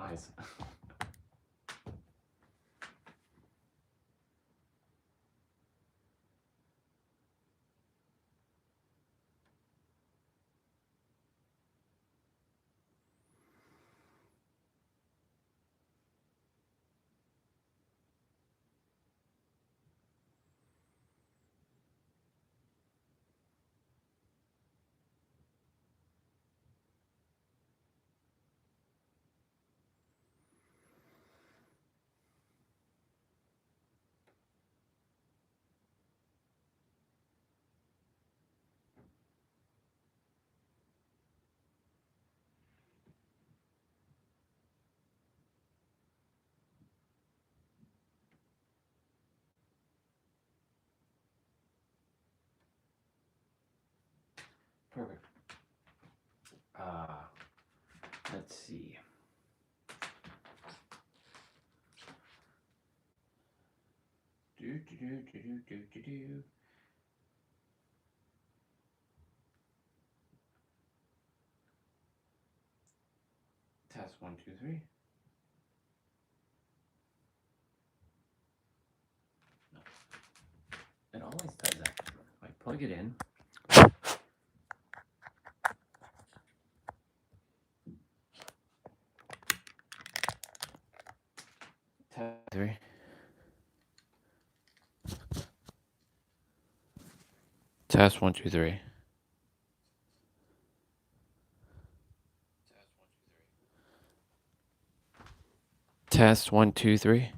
eyes. Perfect. Let's see. Do. Test 1, 2, 3. No. It always does that. I plug it in. Test 3. Test 1, 2, 3. Test 1, 2, 3.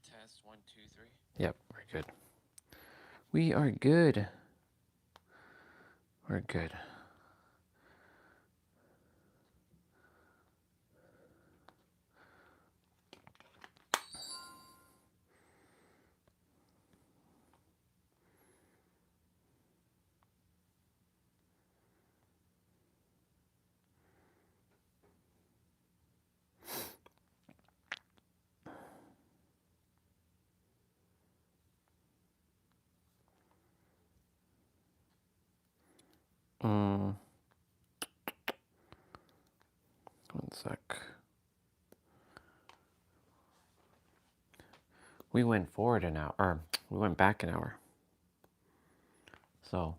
Test 1, 2, 3. Yep, we're good. We are good. We're good. One sec. We went forward an hour, or we went back an hour. So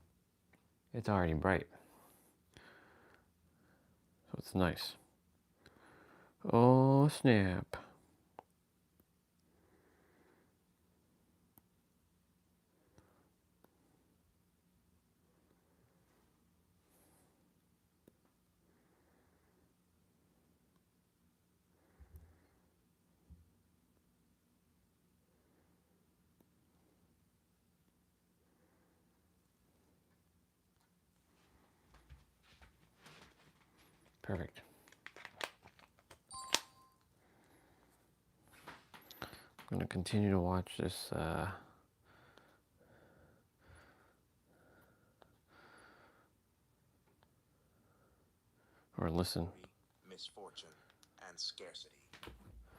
it's already bright. So it's nice. Oh, snap. Perfect. I'm going to continue to watch this or listen. Misfortune and scarcity.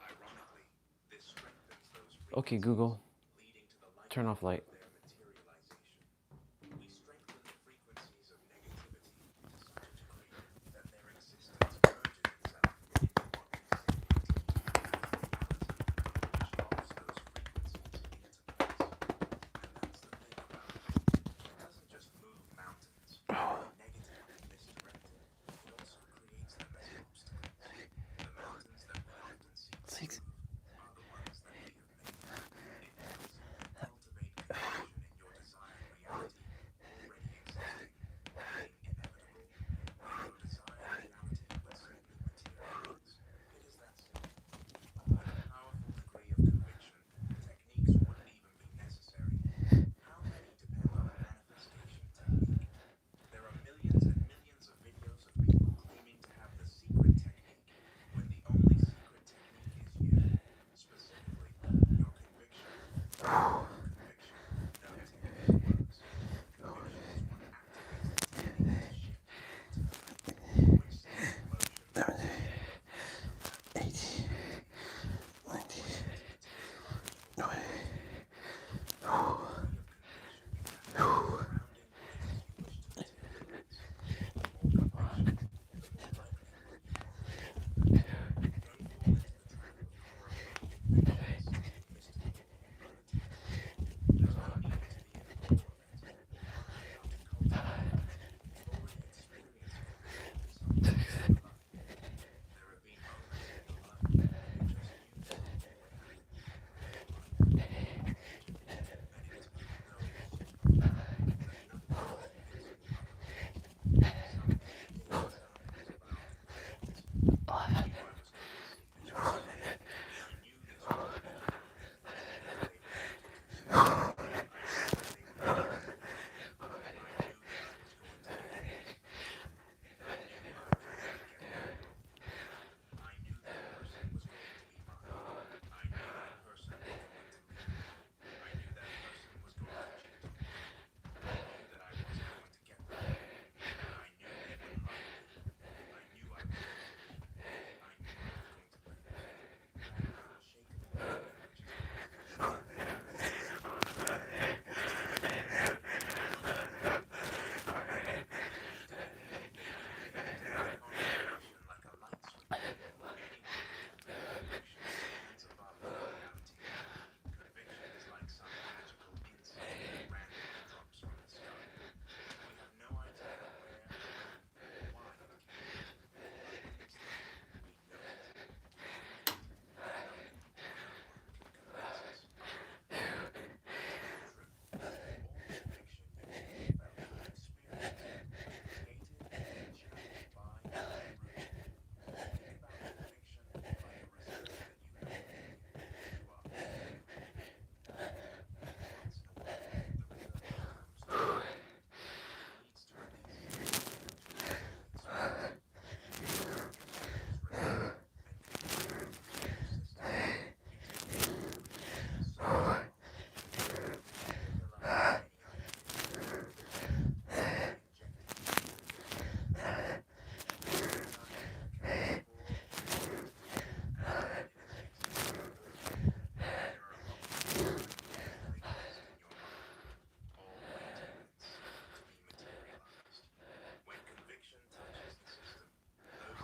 Ironically, this strengthens those Okay, Google, turn off light. their materialization. We strengthen the frequencies of negativity to such a degree that their existence merges itself in what we say which locks those frequencies into place. And that's the thing about it. It doesn't just move mountains. Negatively misdirected, it also creates them as obstacles. The mountains that we often seek to move are the ones that we have made. It helps cultivate a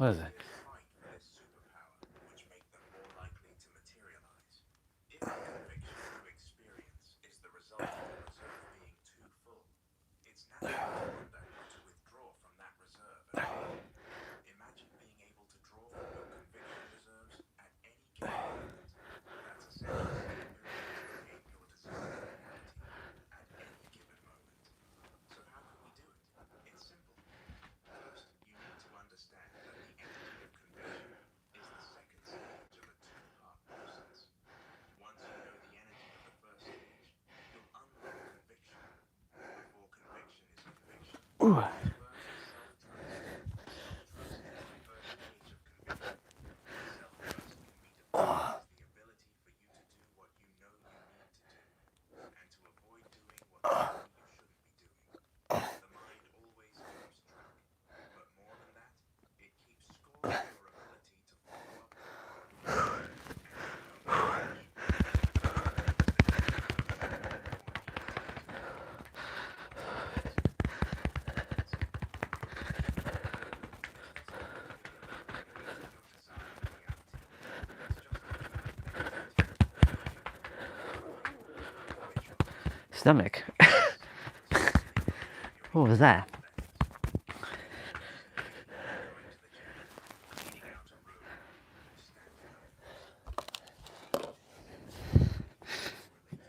What is it? fight for this superpower, which make them more likely to materialize. If the conviction you experience is the result of the reserve being too full, it's natural to wonder how to withdraw from that reserve at will. Imagine being able to draw from your conviction reserves at any given moment. That's essentially the ability to create your desired reality at any given moment. So how can we do it? It's simple. First, you need to understand that the energy of conviction is the second stage of a two-part process. Once you know the energy of the first stage, you'll unlock conviction. Before conviction is conviction, Ooh. comes first self-trust. Self-trust is the first stage of conviction. Self-trust can be defined as the ability for you to do what you know you need to do, and to avoid doing what you know you shouldn't be doing. The mind always keeps track, but more than that, it keeps score of your ability to follow up on what you know and to know when you should do it. The things that you know you should or need to do are the consequences of your frequency. This doesn't mean you give up on creating your desired reality. It's just that you have the ability to avoid doing what you know to visualize it. Stomach. This is simply opening your What was that? emotional lens. Imagine yourself waking up going to the gym, cleaning out a room, or standing up. Each of these emotions being related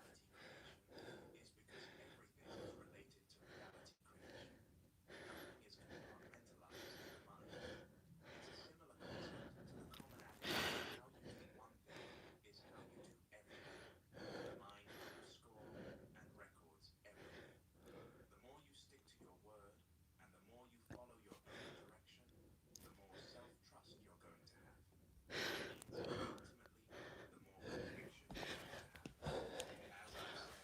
to reality creation is because everything is related to reality creation. Nothing is compartmentalized in the mind. It's a similar concept to the common adage that how you do one thing is how you do everything. The mind keeps score and records everything. The more you stick to your word and the more you follow your own direction, the more self-trust you're going to have, which means, ultimately, the more conviction you're going to have. As I've said,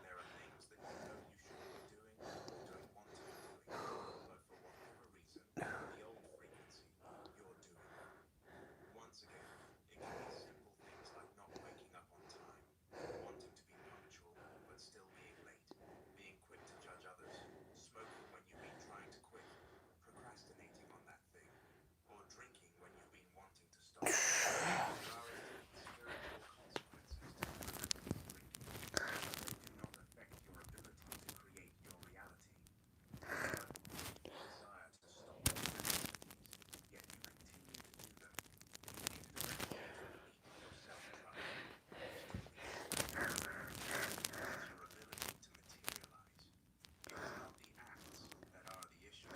there are things that you know you shouldn't be doing or don't want to be doing, but for whatever reason, the old frequency, you're doing them. Once again, it can be simple things like not waking up on time, wanting to be punctual but still being late, being quick to judge others, smoking when you've been trying to quit, procrastinating on that thing, or drinking when you've been wanting to stop. There are indeed spiritual consequences to overdoing and drinking, but they do not affect your ability to create your reality. However, if you desire to stop those activities, yet you continue to do them, you need to engage beneath your self-trust, which defeats that process. It's your ability to materialize. It is not the acts that are the issue,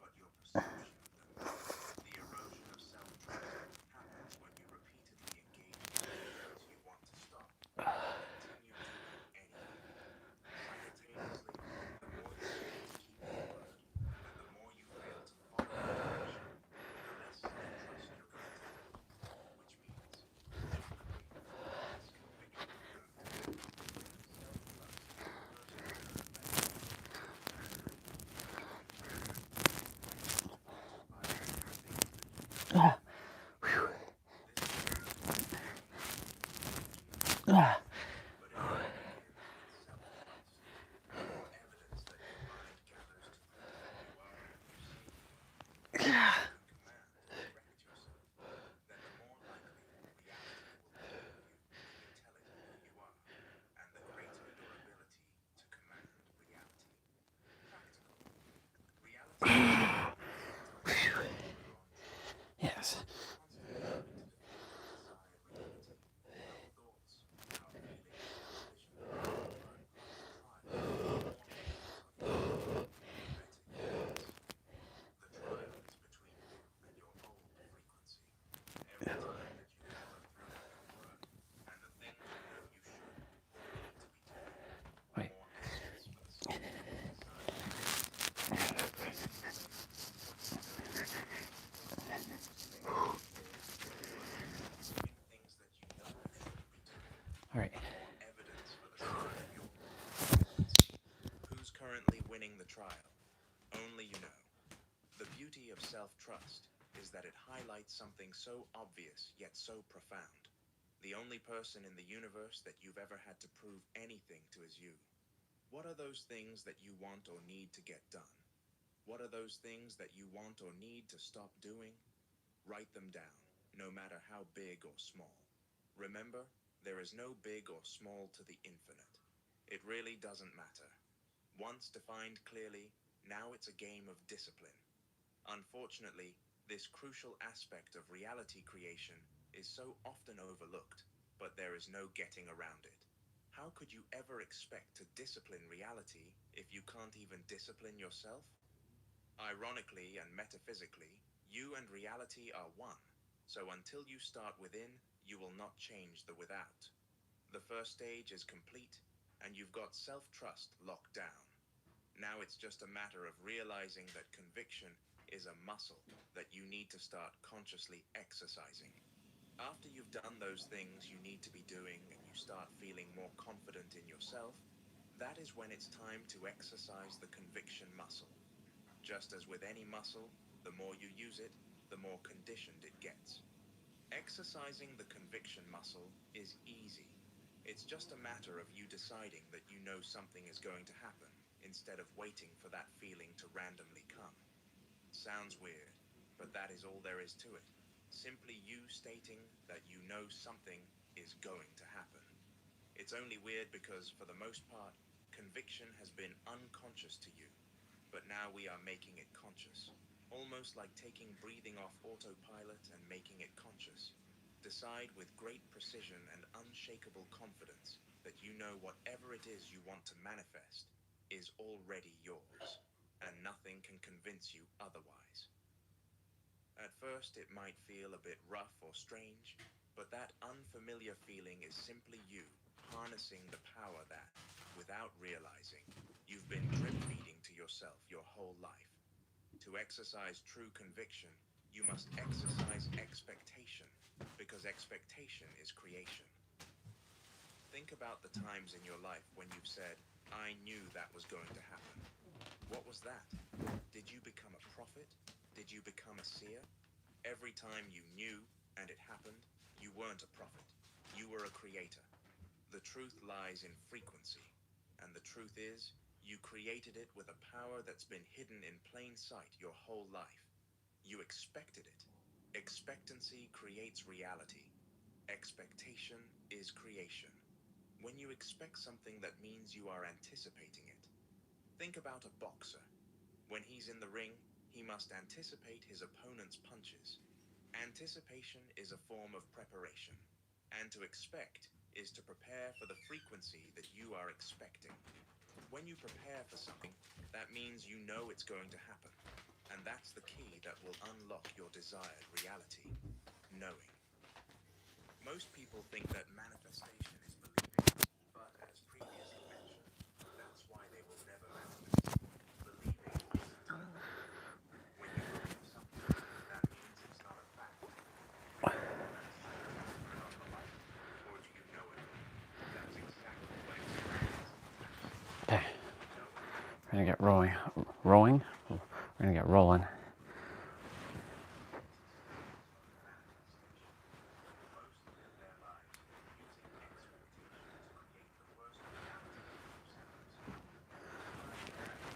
but your perception of them. The erosion of self-trust happens when you repeatedly engage in behaviors you want to stop, but continue doing anyway. Simultaneously, the more you fail to keep your word, and the more you fail to follow your direction, the less self-trust you're going to have, which means, logically, the less conviction you're going to have. Self-trust is the first reserve that enables you to command reality. Conviction is the quantifier of the things that you know you Ah. should be doing. This reserve can be energy, energy of Ah. conviction, but it all begins with self-trust. The more evidence that your mind gathers to prove who you are and who you say you are, and that you can command and direct yourself, then the more likely reality will believe you when you tell it who you are, and the greater your ability to command reality. Practical. Reality is the feeling sometimes you know you're on track, Yes. but you're constantly having to defeat your desired reality. Our thoughts, our feelings, our vision are a part of the trial, or depends on you, the better you pass. The trial is between you and your old frequency. Every time that you follow through with your word and the things you know you should or need to be doing, the Wait. more evidence for the state of your desired reality. The further you away from what you know you should be doing, the stranger it is to find yourself doing things that you know you shouldn't be doing, All right. the more evidence for the state of your old frequency. Who's currently winning the trial? Only you know. The beauty of self-trust is that it highlights something so obvious yet so profound. The only person in the universe that you've ever had to prove anything to is you. What are those things that you want or need to get done? What are those things that you want or need to stop doing? Write them down, no matter how big or small. Remember, there is no big or small to the infinite. It really doesn't matter. Once defined clearly, now it's a game of discipline. Unfortunately, this crucial aspect of reality creation is so often overlooked, but there is no getting around it. How could you ever expect to discipline reality if you can't even discipline yourself? Ironically and metaphysically, you and reality are one. So until you start within, you will not change the without. The first stage is complete, and you've got self-trust locked down. Now it's just a matter of realizing that conviction is a muscle that you need to start consciously exercising. After you've done those things you need to be doing and you start feeling more confident in yourself, that is when it's time to exercise the conviction muscle. Just as with any muscle, the more you use it, the more conditioned it gets. Exercising the conviction muscle is easy. It's just a matter of you deciding that you know something is going to happen, instead of waiting for that feeling to randomly come. Sounds weird, but that is all there is to it. Simply you stating that you know something is going to happen. It's only weird because, for the most part, conviction has been unconscious to you. But now we are making it conscious. Almost like taking breathing off autopilot and making it conscious. Decide with great precision and unshakable confidence that you know whatever it is you want to manifest is already yours, and nothing can convince you otherwise. At first it might feel a bit rough or strange, but that unfamiliar feeling is simply you harnessing the power that, without realizing, you've been drip-feeding to yourself your whole life. To exercise true conviction, you must exercise expectation, because expectation is creation. Think about the times in your life when you've said, I knew that was going to happen. What was that? Did you become a prophet? Did you become a seer? Every time you knew and it happened, you weren't a prophet. You were a creator. The truth lies in frequency, and the truth is, you created it with a power that's been hidden in plain sight your whole life. You expected it. Expectancy creates reality. Expectation is creation. When you expect something, that means you are anticipating it. Think about a boxer. When he's in the ring, he must anticipate his opponent's punches. Anticipation is a form of preparation, and to expect is to prepare for the frequency that you are expecting. When you prepare for something, that means you know it's going to happen, and that's the key that will unlock your desired reality: knowing. Most people think that manifestation is believing, but as previously mentioned, that's why they will never manifest. Believing isn't enough. When you believe something, that means it's not a fact. Do you manifest from the light, or do you know it? That's exactly what experience is. Okay, Knowing. we're gonna get rolling. Rolling? We're gonna get rolling. Most live their lives using expectation to create the worst reality for themselves. Despite that,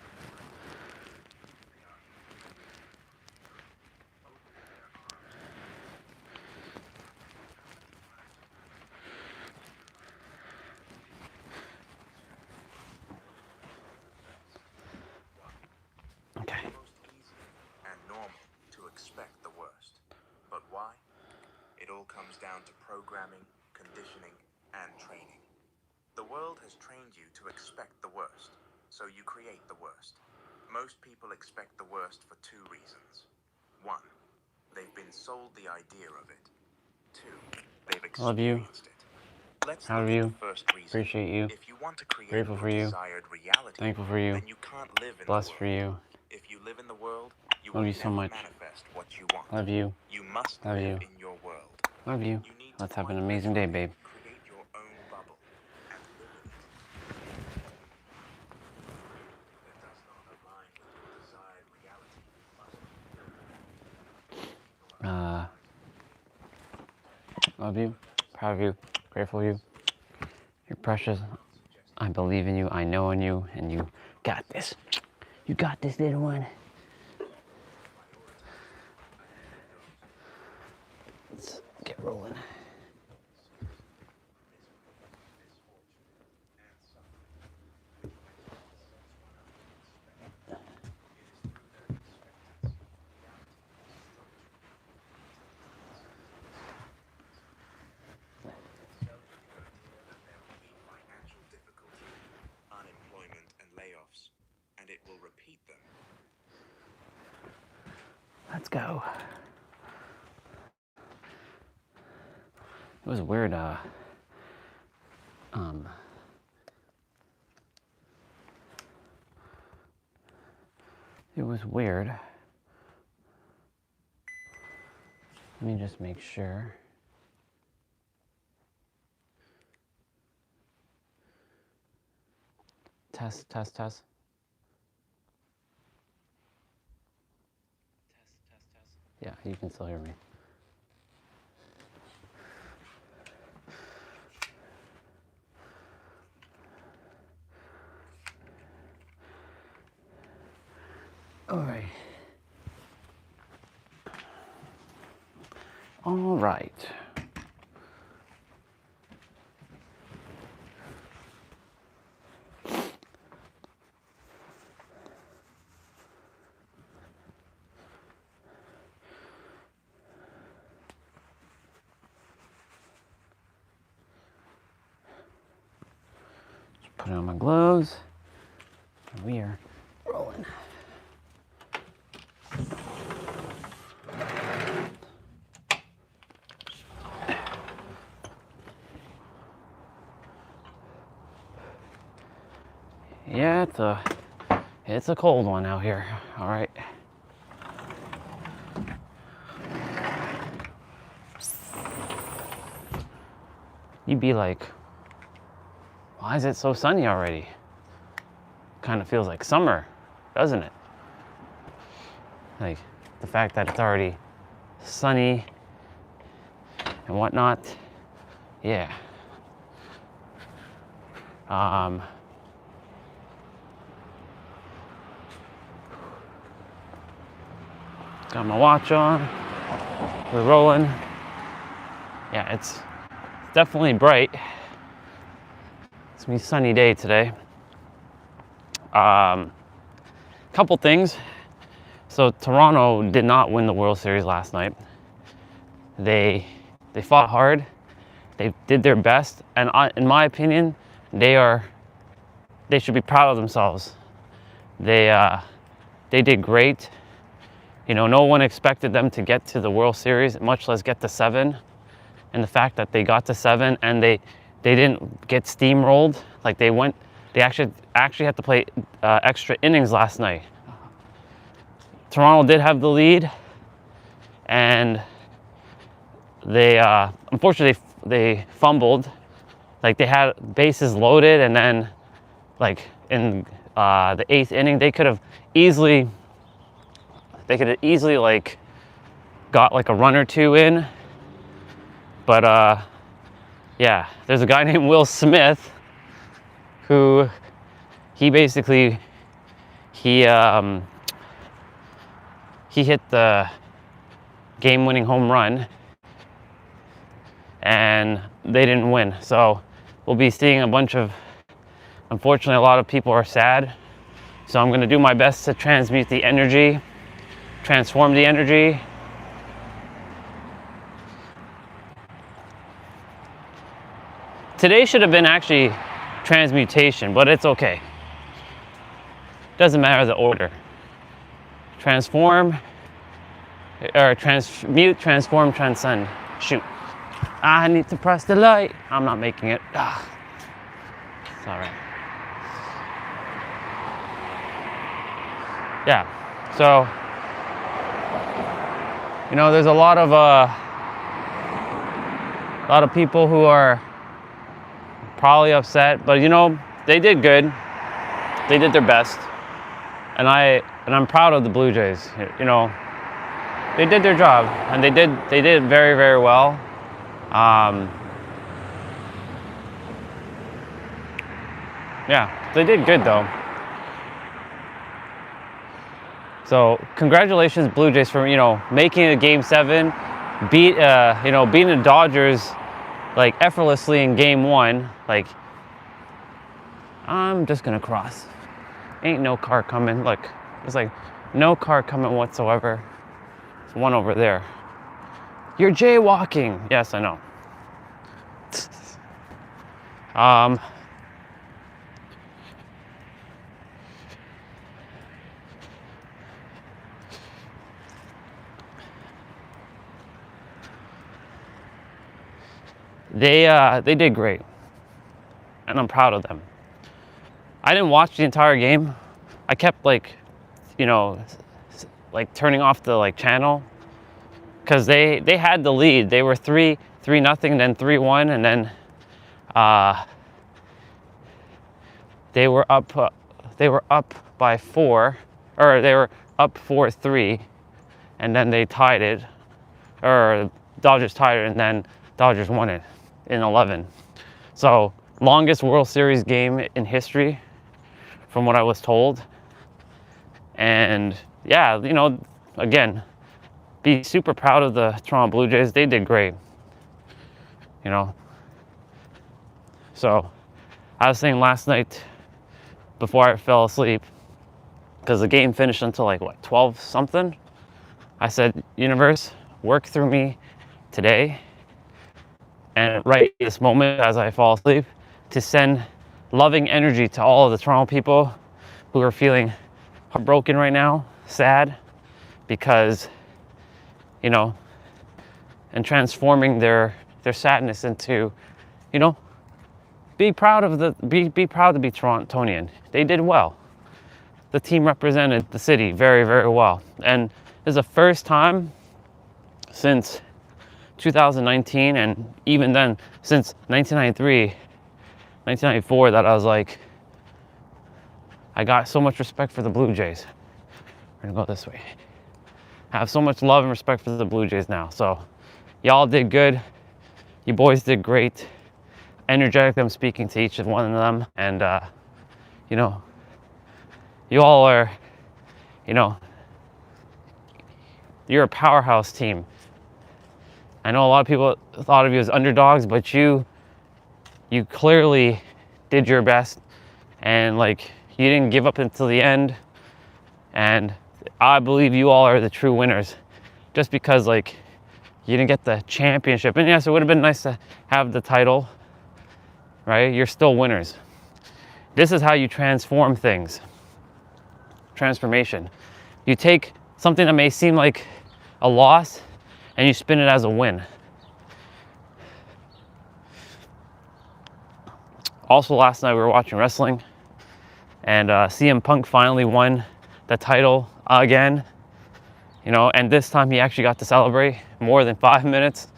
they are incapable of opening their arms to reality. How many times have you experienced your life Okay. it's most easy and normal to expect the worst. But why? It all comes down to programming, conditioning, and training. The world has trained you to expect the worst, so you create the worst. Most people expect the worst for two reasons. One, they've been sold the idea of it. Two, they've Love you. experienced it. Let's Proud look of at you. the first reason. Appreciate you. If you want to create Grateful your for you. desired reality, Thankful for you. then you can't live in Blessed the for world. you. If you live in the world, you Love will you so never much. manifest what you want. Love you. You must Love live you. in your world. Love you. You need Let's to have an quite amazing day, literally babe. create your own bubble and live in it. Anything that does not align with your desired reality must be killed. People are advertising being Love you. Proud of you. Grateful for you. You're precious. I believe in you. I know in you. And you got this. You got this, little one. go. It was weird. It was weird. Let me just make sure. Test, test, test. Yeah, you can still hear me. All right. All right. Just put on my gloves. And we are rolling. Yeah, it's a cold one out here. All right. You'd be like, why is it so sunny already? Kind of feels like summer, doesn't it? Like the fact that it's already sunny and whatnot. Yeah. Got my watch on. We're rolling. Yeah, it's definitely bright. It's gonna be a sunny day today. Couple things. So Toronto did not win the World Series last night. They fought hard. They did their best, and in my opinion, they should be proud of themselves. They did great. You know, no one expected them to get to the World Series, much less get to 7. And the fact that they got to 7 and they didn't get steamrolled, like they actually had to play extra innings last night. Toronto did have the lead, and they unfortunately they fumbled. Like they had bases loaded, and then like in the 8th inning, they could have easily like got like a run or two in. But yeah, there's a guy named Will Smith who he hit the game-winning home run, and they didn't win. So we'll be seeing unfortunately, a lot of people are sad. So I'm going to do my best to transform the energy. Today should have been actually transmutation, but it's okay. Doesn't matter the order. Transform, or transmute, transform, transcend. Shoot. I need to press the light. I'm not making it. It's all right. Yeah, so, you know, there's a lot of people who are probably upset, but you know, they did good. They did their best, and I'm proud of the Blue Jays. You know, they did their job, and they did very, very well. Yeah, they did good though. So congratulations, Blue Jays, for, you know, making it Game 7, beating the Dodgers like effortlessly in Game 1. Like, I'm just gonna cross. Ain't no car coming. Look, there's like no car coming whatsoever. There's one over there. You're jaywalking. Yes, I know. they did great, and I'm proud of them. I didn't watch the entire game. I kept like, you know, like turning off the like channel, because they had the lead. They were 3-0, then 3-1, and then they were up by 4, or they were up 4-3, and then they tied it, or Dodgers tied it, and then Dodgers won it in 11. So longest World Series game in history, from what I was told. And yeah, you know, again, be super proud of the Toronto Blue Jays. They did great, you know. So I was saying last night before I fell asleep, because the game finished until like what, 12 something, I said, universe, work through me today, and right this moment as I fall asleep, to send loving energy to all of the Toronto people who are feeling heartbroken right now, sad, because, you know, and transforming their sadness into, you know, be proud to be Torontonian. They did well. The team represented the city very, very well. And this is the first time since 2019, and even then since 1993, 1994, that I was like, I got so much respect for the Blue Jays. We're gonna go this way. I have so much love and respect for the Blue Jays now. So y'all did good. You boys did great. Energetic, I'm speaking to each of one of them. And, you know, you all are, you know, you're a powerhouse team. I know a lot of people thought of you as underdogs, but you clearly did your best, and like, you didn't give up until the end. And I believe you all are the true winners, just because like you didn't get the championship. And yes, it would have been nice to have the title, right? You're still winners. This is how you transform things. Transformation. You take something that may seem like a loss and you spin it as a win. Also, last night we were watching wrestling, and CM Punk finally won the title again, you know, and this time he actually got to celebrate more than 5 minutes.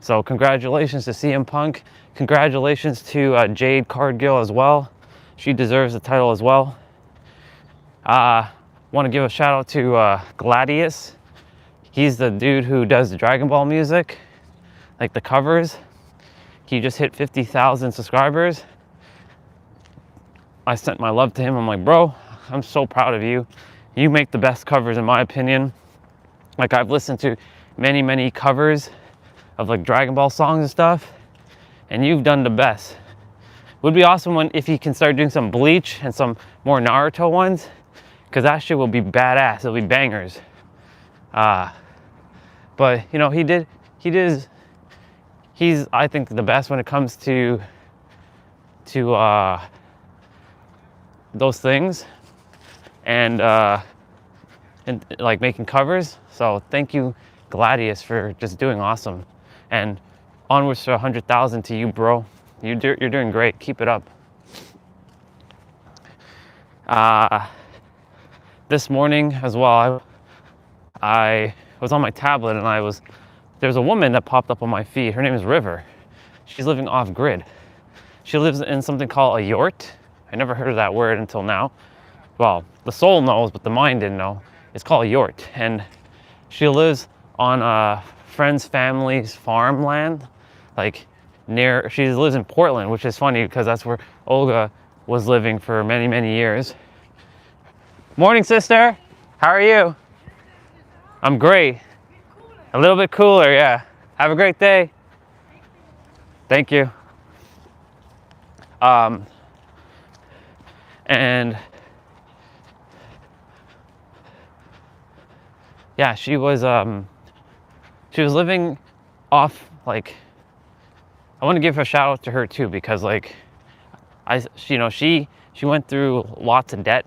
So congratulations to CM Punk. Congratulations to Jade Cargill as well. She deserves the title as well. Want to give a shout out to Gladius. He's the dude who does the Dragon Ball music, like the covers. He just hit 50,000 subscribers. I sent my love to him. I'm like, bro, I'm so proud of you. You make the best covers in my opinion. Like, I've listened to many, many covers of like Dragon Ball songs and stuff, and you've done the best. Would be awesome if he can start doing some Bleach and some more Naruto ones, because that shit will be badass. It'll be bangers. But you know, he's I think the best when it comes to those things, and like making covers. So thank you, Gladius, for just doing awesome, and onwards to 100,000 to you, bro. You're doing great. Keep it up. This morning as well, I was on my tablet, and there's a woman that popped up on my feed. Her name is River. She's living off grid. She lives in something called a yurt. I never heard of that word until now. Well, the soul knows, but the mind didn't know. It's called a yurt. And she lives on a friend's family's farmland, like she lives in Portland, which is funny because that's where Olga was living for many, many years. Morning, sister. How are you? I'm great. A little bit cooler, yeah. Have a great day. Thank you. And yeah, she was living off, like, I want to give a shout out to her too, because like she went through lots of debt.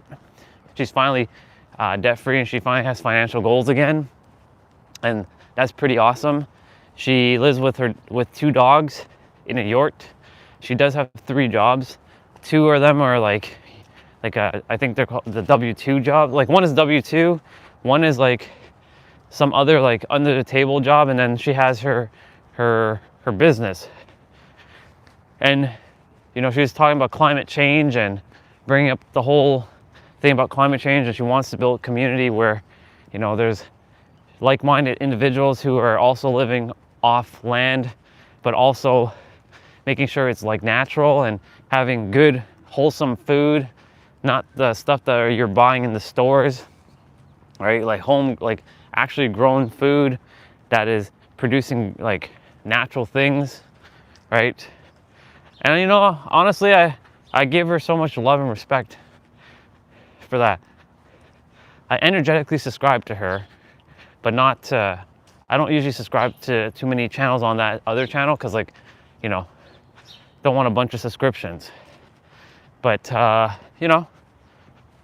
She's finally debt free, and she finally has financial goals again, and that's pretty awesome. She lives with 2 dogs in a yurt. She does have 3 jobs. 2 of them are like I think they're called the W-2 job. Like one is W-2, one is like some other like under the table job, and then she has her business. And you know, she was talking about climate change and bringing up the whole thing about climate change, and she wants to build a community where, you know, there's like-minded individuals who are also living off land, but also making sure it's like natural and having good, wholesome food, not the stuff that you're buying in the stores, right? Like home, like actually grown food that is producing like natural things, right? And you know, honestly, I give her so much love and respect for that. I energetically subscribe to her, but not I don't usually subscribe to too many channels on that other channel because, like, you know, don't want a bunch of subscriptions. But you know,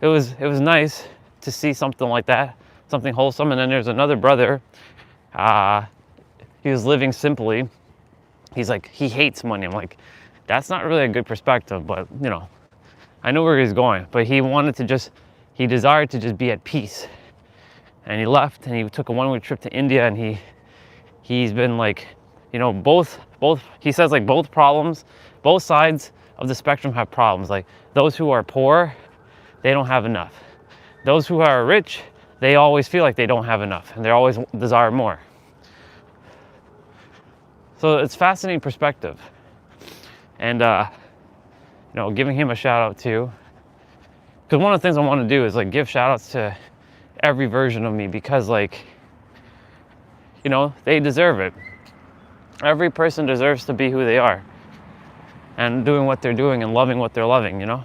it was nice to see something like that, something wholesome. And then there's another brother. He was living simply. He's like, he hates money. I'm like, that's not really a good perspective, but you know, I know where he's going. But he desired to just be at peace. And he left and he took a one-way trip to India, and he's been like, you know, both he says like both sides of the spectrum have problems. Like those who are poor, they don't have enough. Those who are rich, they always feel like they don't have enough and they always desire more. So it's fascinating perspective. And you know, giving him a shout out too. Because one of the things I want to do is like give shout outs to every version of me, because like, you know, they deserve it. Every person deserves to be who they are and doing what they're doing and loving what they're loving, you know?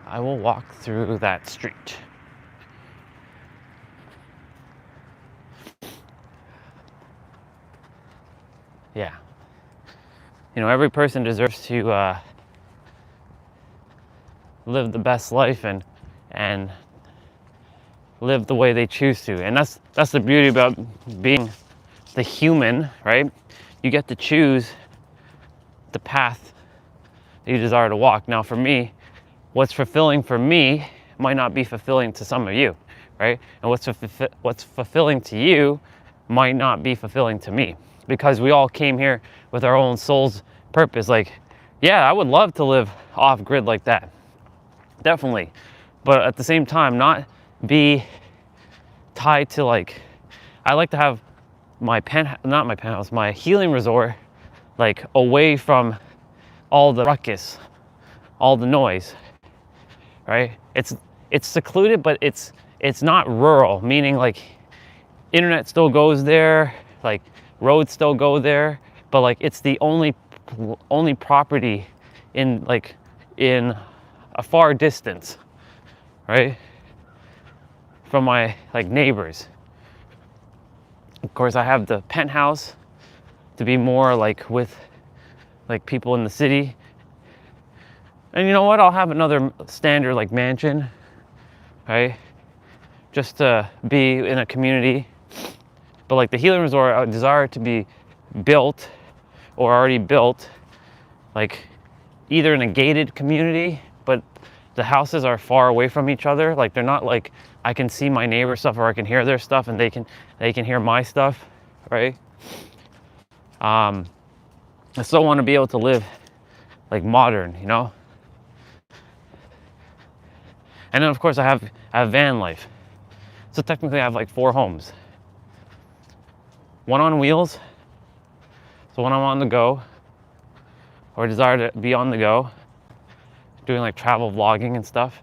I will walk through that street. Yeah. You know, every person deserves to live the best life and live the way they choose to. And that's the beauty about being the human, right? You get to choose the path that you desire to walk. Now, for me, what's fulfilling for me might not be fulfilling to some of you, right? And what's fulfilling to you might not be fulfilling to me, because we all came here with our own soul's purpose. Like, yeah, I would love to live off grid like that, definitely, but at the same time, not be tied to, like, I like to have my my healing resort, like away from all the ruckus, all the noise, right? It's secluded, but it's not rural, meaning like internet still goes there, like roads still go there, but like it's the only property in a far distance, right, from my like neighbors. Of course, I have the penthouse to be more like with like people in the city. And you know what? I'll have another standard like mansion, right? Just to be in a community. But like the healing resort, I desire to be built or already built, like either in a gated community, but the houses are far away from each other. Like they're not like I can see my neighbor's stuff or I can hear their stuff and they can hear my stuff, right? I still want to be able to live like modern, you know? And then of course I have van life. So technically I have like 4 homes. One on wheels, so when I'm on the go, or desire to be on the go, doing like travel vlogging and stuff.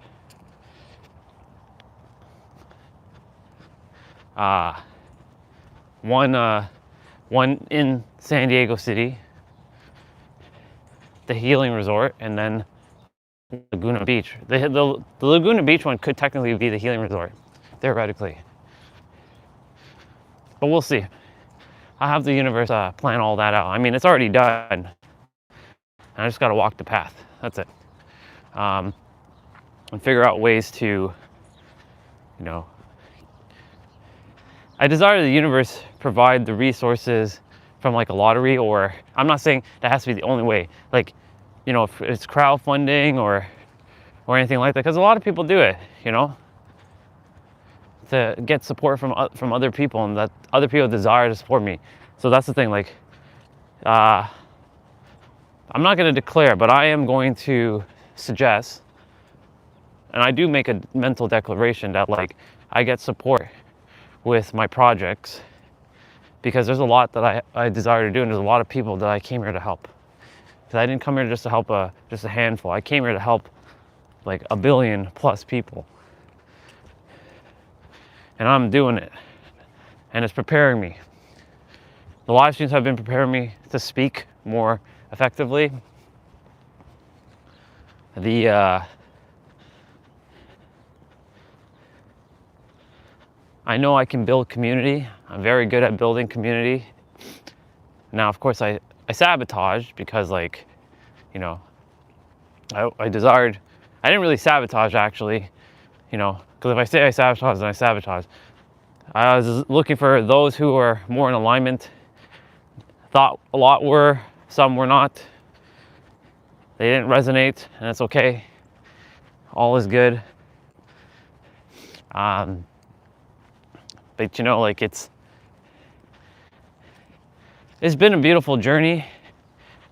One in San Diego City, the healing resort, and then Laguna Beach. The Laguna Beach one could technically be the healing resort, theoretically. But we'll see. I have the universe plan all that out. I mean, it's already done. I just got to walk the path. That's it. And figure out ways to, you know, I desire the universe provide the resources from like a lottery, or I'm not saying that has to be the only way. Like, you know, if it's crowdfunding or anything like that, because a lot of people do it, you know, to get support from other people, and that other people desire to support me. So that's the thing. Like, I'm not going to declare, but I am going to suggest, and I do make a mental declaration that like I get support with my projects, because there's a lot that I desire to do, and there's a lot of people that I came here to help. Because I didn't come here just to help just a handful. I came here to help like 1 billion plus people. And I'm doing it. And it's preparing me. The live streams have been preparing me to speak more effectively. I know I can build community. I'm very good at building community. Now, of course, I sabotaged because, like, you know, I desired, I didn't really sabotage actually, you know, because if I say I sabotage, then I sabotage. I was looking for those who were more in alignment. Thought a lot were, some were not. They didn't resonate, and it's okay. All is good. But you know, like it's been a beautiful journey.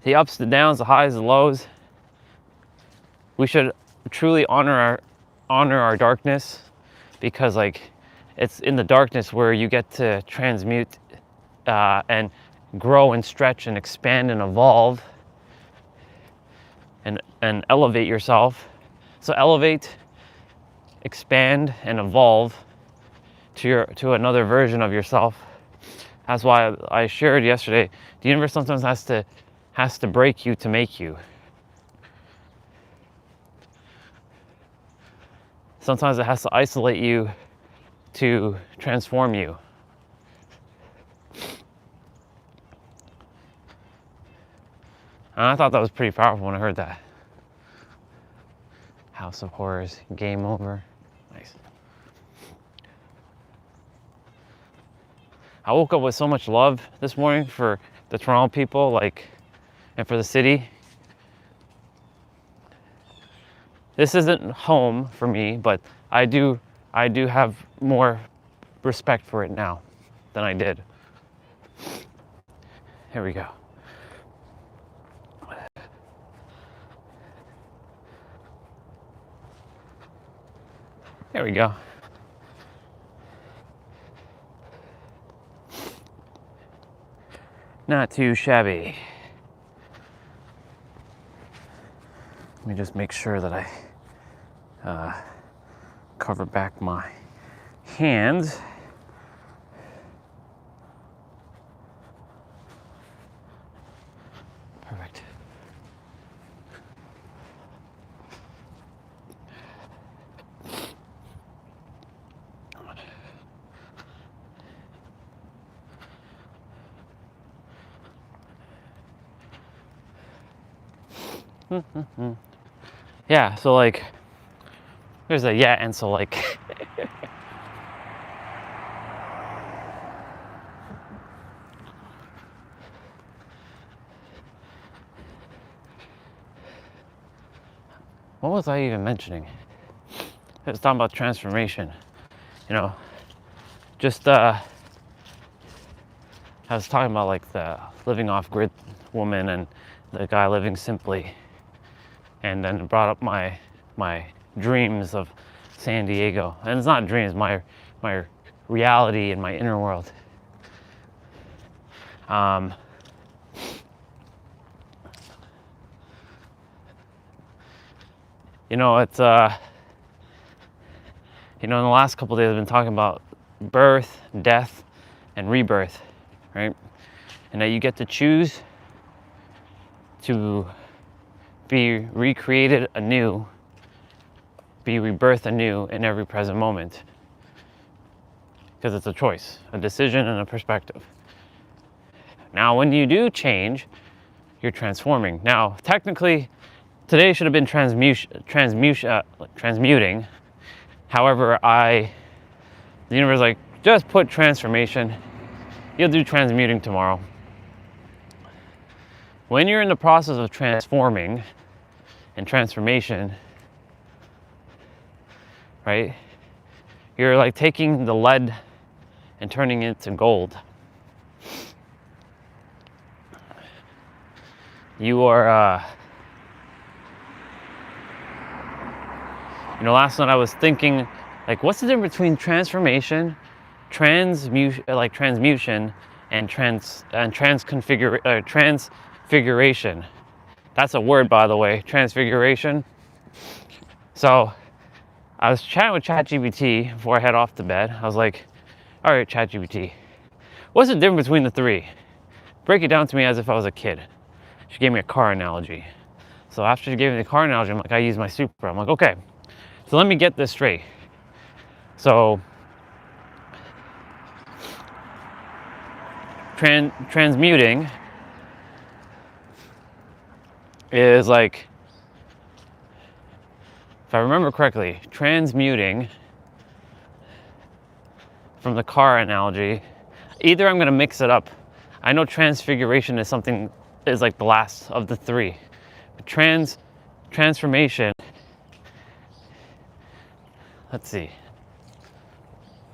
The ups, the downs, the highs, the lows. We should truly honor our darkness, because like it's in the darkness where you get to transmute and grow and stretch and expand and evolve and elevate yourself. So elevate, expand, and evolve to another version of yourself. That's why I shared yesterday, the universe sometimes has to break you to make you. Sometimes it has to isolate you to transform you. And I thought that was pretty powerful when I heard that. House of Horrors, game over. Nice. I woke up with so much love this morning for the Toronto people, like, and for the city. This isn't home for me, but I do have more respect for it now than I did. Here we go. There we go. Not too shabby. Let me just make sure that I cover back my hands. Perfect. Yeah, so like, there's a yeah, and so like, what was I even mentioning? I was talking about transformation, you know, just, I was talking about like the living off grid woman and the guy living simply. And then it brought up my dreams of San Diego. And it's not dreams, my reality and my inner world. You know, it's, you know, in the last couple of days I've been talking about birth, death, and rebirth, right? And that you get to choose to be recreated anew, be rebirthed anew in every present moment. Because it's a choice, a decision, and a perspective. Now, when you do change, you're transforming. Now, technically, today should have been transmuting. However, the universe is like, just put transformation. You'll do transmuting tomorrow. When you're in the process of transforming and transformation, right? You're like taking the lead and turning it to gold. You are, last night I was thinking, like, what's the difference between transformation, transmutation, and transfiguration? That's a word, by the way, transfiguration. So I was chatting with ChatGPT before I head off to bed. I was like, all right, ChatGPT, what's the difference between the three? Break it down to me as if I was a kid. She gave me a car analogy. So after she gave me the car analogy, I'm like, I use my Supra. I'm like, okay, so let me get this straight. So transmuting is like, if I remember correctly, transmuting from the car analogy, either I'm gonna mix it up. I know transfiguration is like the last of the three. But transformation, let's see.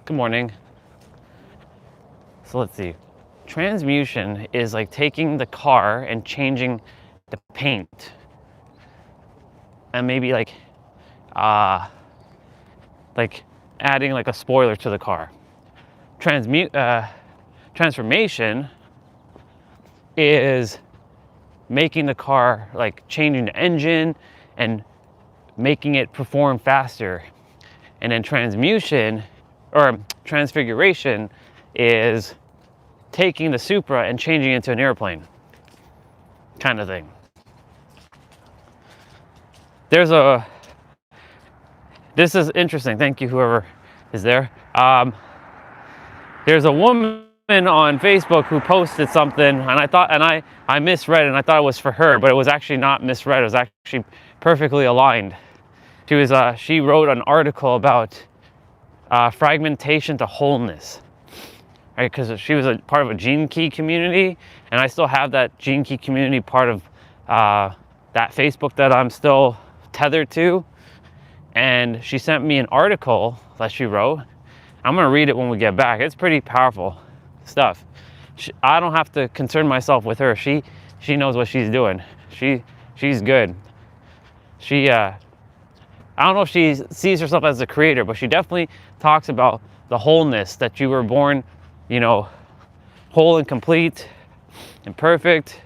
Good morning. So let's see. Transmutation is like taking the car and changing the paint. And maybe like adding like a spoiler to the car. Transformation is making the car, like changing the engine and making it perform faster. And then transfiguration is taking the Supra and changing it into an airplane kind of thing. This is interesting. Thank you, whoever is there. There's a woman on Facebook who posted something, and I misread it, and I thought it was for her, but it was actually not misread. It was actually perfectly aligned. She wrote an article about fragmentation to wholeness, right? Because she was a part of a Gene Key community, and I still have that Gene Key community part of that Facebook that I'm still tethered to. And she sent me an article that she wrote. I'm gonna read it when we get back. It's pretty powerful stuff. I don't have to concern myself with her. She knows what she's doing. She's good. I don't know if she sees herself as a creator, but she definitely talks about the wholeness, that you were born, whole and complete and perfect.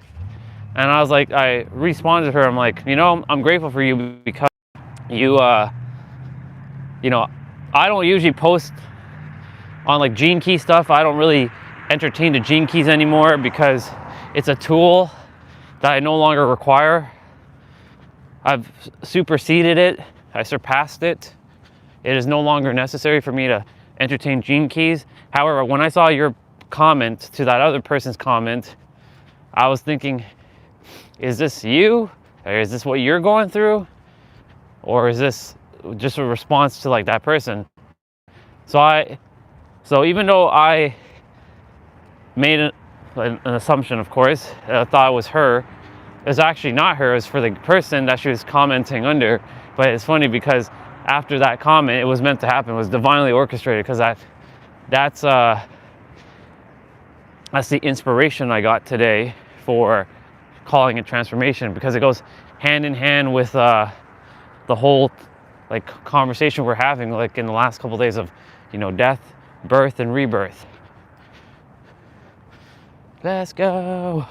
And I was like, I responded to her. I'm like, I'm grateful for you because you, I don't usually post on like Gene Key stuff. I don't really entertain the Gene Keys anymore because it's a tool that I no longer require. I've superseded it. I surpassed it. It is no longer necessary for me to entertain Gene Keys. However, when I saw your comment to that other person's comment, I was thinking, is this you? Or is this what you're going through? Or is this just a response to like that person? So even though I made an assumption, of course, I thought it was her, it's actually not her. It's for the person that she was commenting under. But it's funny because after that comment, it was meant to happen. It was divinely orchestrated, because that's the inspiration I got today for calling it transformation, because it goes hand in hand with the whole like conversation we're having like in the last couple of days of death, birth, and rebirth. Let's go.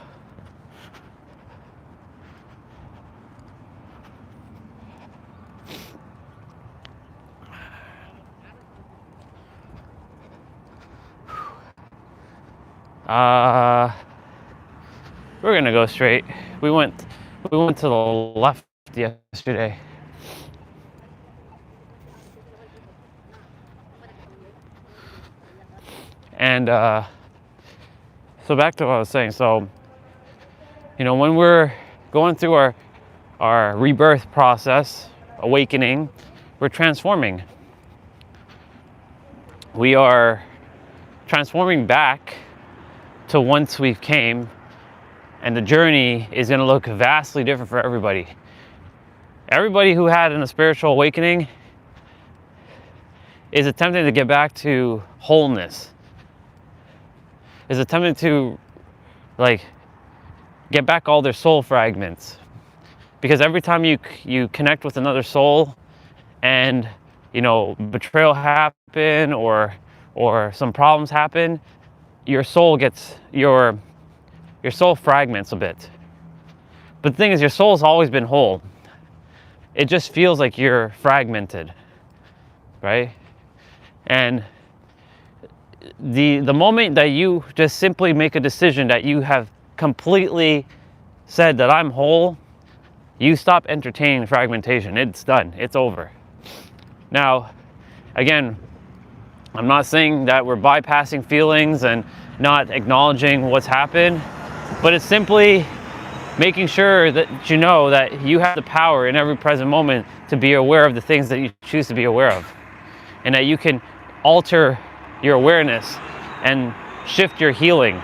We're gonna go straight. We went to the left yesterday. And so So back to what I was saying. So, you know, when we're going through our rebirth process, awakening, we're transforming. We are transforming back to once we've came, and the journey is going to look vastly different for everybody. Everybody who had a spiritual awakening is attempting to get back to wholeness, is attempting to like get back all their soul fragments. Because every time you connect with another soul and, you know, betrayal happen or some problems happen, your soul gets, your soul fragments a bit. But the thing is, your soul's always been whole. It just feels like you're fragmented, right? And the moment that you just simply make a decision that you have completely said that I'm whole, you stop entertaining fragmentation. It's done. It's over. Now, again, I'm not saying that we're bypassing feelings and not acknowledging what's happened, but it's simply making sure that you know that you have the power in every present moment to be aware of the things that you choose to be aware of, and that you can alter your awareness and shift your healing.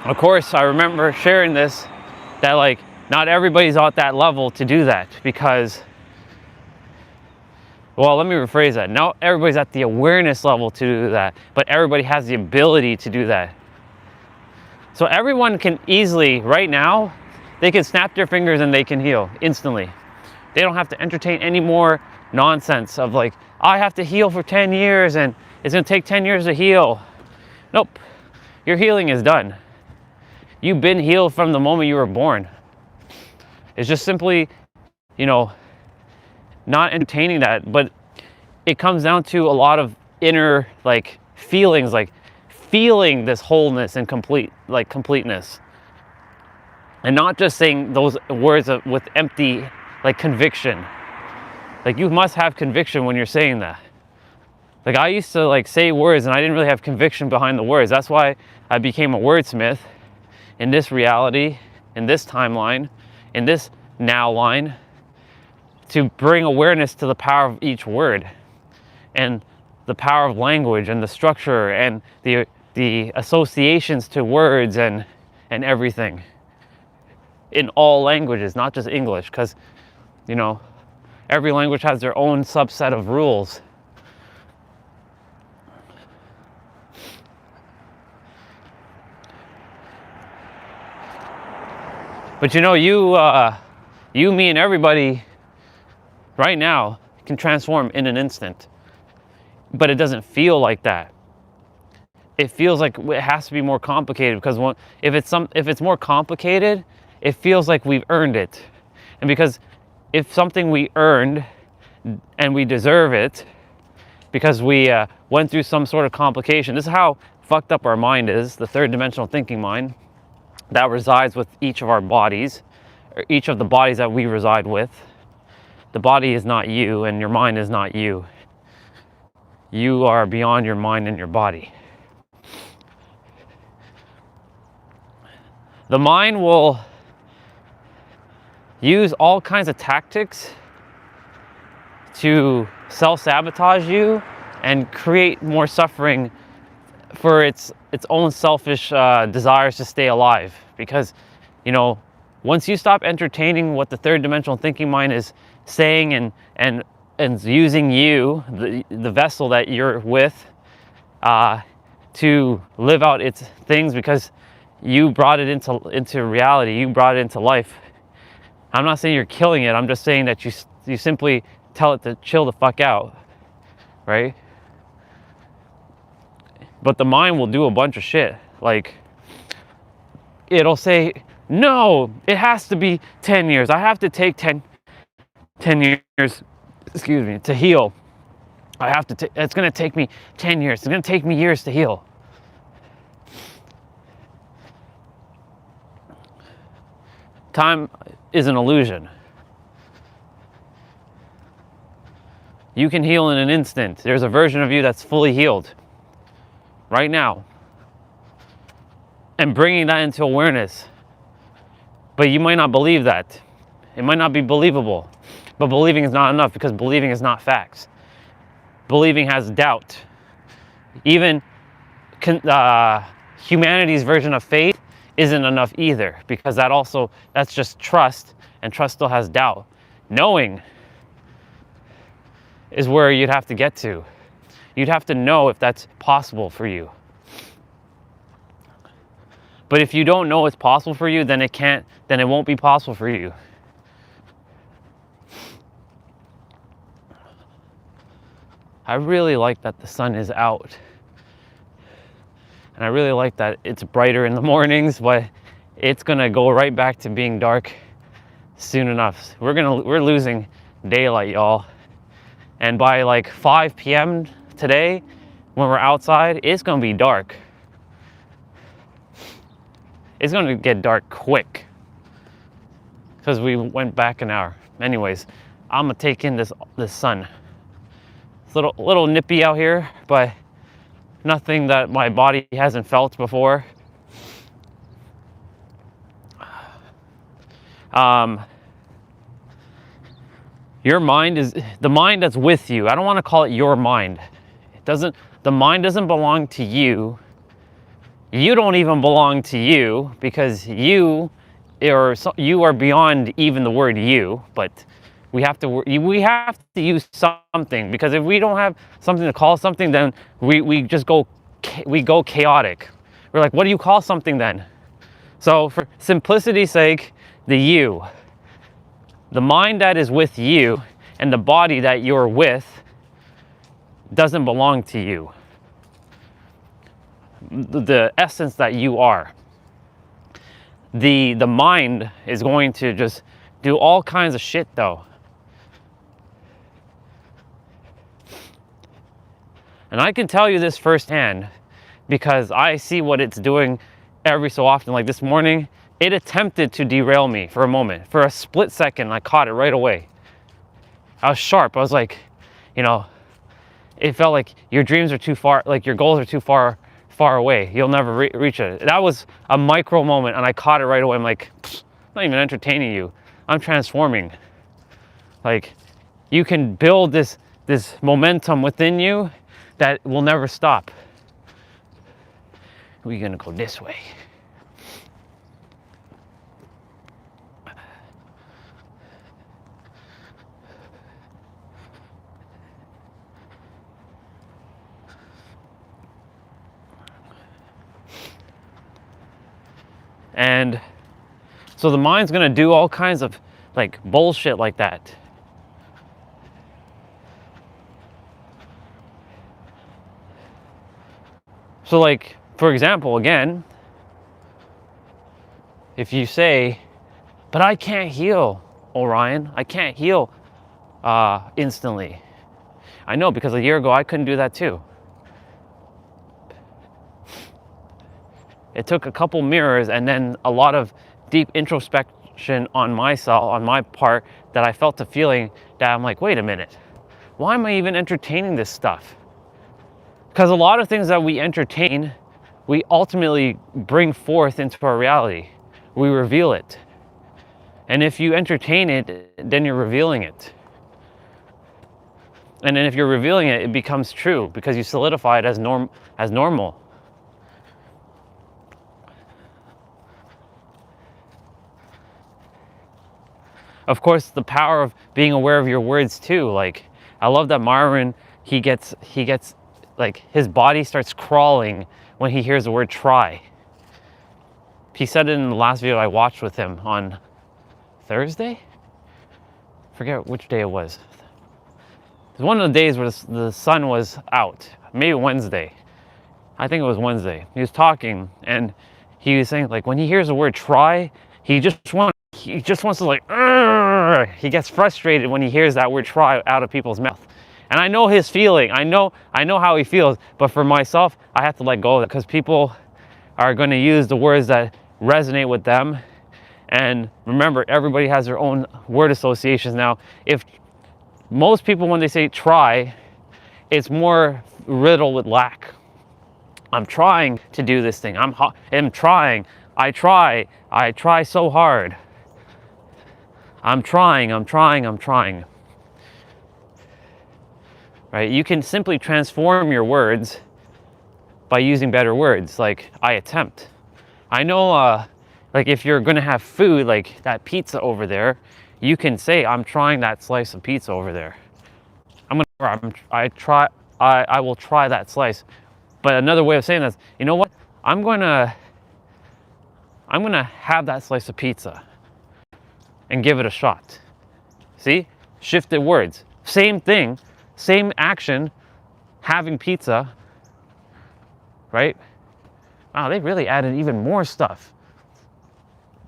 Of course, I remember sharing this, that like not everybody's at that level to do that, because, well, let me rephrase that. Not everybody's at the awareness level to do that, but everybody has the ability to do that. So everyone can easily, right now, they can snap their fingers and they can heal instantly. They don't have to entertain any more nonsense of like, I have to heal for 10 years and it's gonna take 10 years to heal. Nope, your healing is done. You've been healed from the moment you were born. It's just simply, you know, not entertaining that, but it comes down to a lot of inner like feelings, like feeling this wholeness and completeness, and not just saying those words with empty like conviction. Like, you must have conviction when you're saying that. Like, I used to like say words and I didn't really have conviction behind the words. That's why I became a wordsmith in this reality, in this timeline, in this now line, to bring awareness to the power of each word and the power of language and the structure and the associations to words and everything in all languages, not just English, because, you know, every language has their own subset of rules. But you know, you, me, and everybody right now can transform in an instant. But it doesn't feel like that. It feels like it has to be more complicated, because if it's more complicated, it feels like we've earned it. And because if something we earned and we deserve it because we went through some sort of complication, this is how fucked up our mind is, the third dimensional thinking mind that resides with each of our bodies, or each of the bodies that we reside with. The body is not you, and your mind is not you. You are beyond your mind and your body. The mind will use all kinds of tactics to self-sabotage you and create more suffering for its own selfish desires to stay alive. Because, you know, once you stop entertaining what the third dimensional thinking mind is saying and using you, the vessel that you're with, to live out its things, because you brought it into reality, you brought it into life. I'm not saying you're killing it, I'm just saying that you simply tell it to chill the fuck out, right? But the mind will do a bunch of shit. Like, it'll say, no, it has to be 10 years. I have to take 10 years, excuse me, to heal. It's gonna take me 10 years. It's gonna take me years to heal. Time is an illusion. You can heal in an instant. There's a version of you that's fully healed right now. and bringing that into awareness. But you might not believe that. It might not be believable. But believing is not enough, because believing is not facts. Believing has doubt. Even humanity's version of faith isn't enough either, because that's just trust, and trust still has doubt. Knowing is where you'd have to get to. You'd have to know if that's possible for you. But if you don't know it's possible for you, then it won't be possible for you. I really like that the sun is out. And I really like that it's brighter in the mornings, but it's gonna go right back to being dark soon enough. We're losing daylight, y'all. And by like 5 p.m. today, when we're outside, it's gonna be dark. It's gonna get dark quick, because we went back an hour. Anyways, I'm gonna take in this sun. It's a little nippy out here, but nothing that my body hasn't felt before. Your mind is the mind that's with you. I don't want to call it your mind. The mind doesn't belong to you. You don't even belong to you, because you are beyond even the word you. But we have to use something, because if we don't have something to call something, then we go chaotic. We're like, what do you call something then? So for simplicity's sake, the mind that is with you and the body that you're with doesn't belong to you. The essence that you are. The mind is going to just do all kinds of shit though. And I can tell you this firsthand, because I see what it's doing every so often. Like this morning, it attempted to derail me for a moment. For a split second, I caught it right away. I was sharp. I was like, it felt like your dreams are too far, like your goals are too far away. You'll never reach it. That was a micro moment, and I caught it right away. I'm like, I'm not even entertaining you. I'm transforming. Like, you can build this momentum within you that will never stop. We're gonna go this way. And so the mind's gonna do all kinds of like bullshit like that. So like, for example, again, if you say, but I can't heal, Orion, I can't heal instantly. I know, because a year ago I couldn't do that too. It took a couple mirrors and then a lot of deep introspection on myself, on my part, that I felt the feeling that I'm like, wait a minute, why am I even entertaining this stuff? Because a lot of things that we entertain, we ultimately bring forth into our reality. We reveal it. And if you entertain it, then you're revealing it. And then if you're revealing it, it becomes true, because you solidify it as normal. Of course, the power of being aware of your words too. Like, I love that Myron, he gets like, his body starts crawling when he hears the word try. He said it in the last video I watched with him on Thursday? Forget which day it was. It was one of the days where the sun was out. Maybe Wednesday. I think it was Wednesday. He was talking and he was saying, like, when he hears the word try, he just wants to like, Urgh! He gets frustrated when he hears that word try out of people's mouth. And I know his feeling. I know how he feels. But for myself, I have to let go of it, because people are going to use the words that resonate with them. And remember, everybody has their own word associations. Now, if most people, when they say try, it's more riddled with lack. I'm trying to do this thing. I'm trying. I try so hard. I'm trying. Right? You can simply transform your words by using better words, like I attempt. I know, like if you're gonna have food, like that pizza over there, you can say, I'm trying that slice of pizza over there. I will try that slice. But another way of saying this, you know what? I'm gonna have that slice of pizza and give it a shot. See? Shifted words. Same thing, same action, having pizza, right? Wow, they really added even more stuff.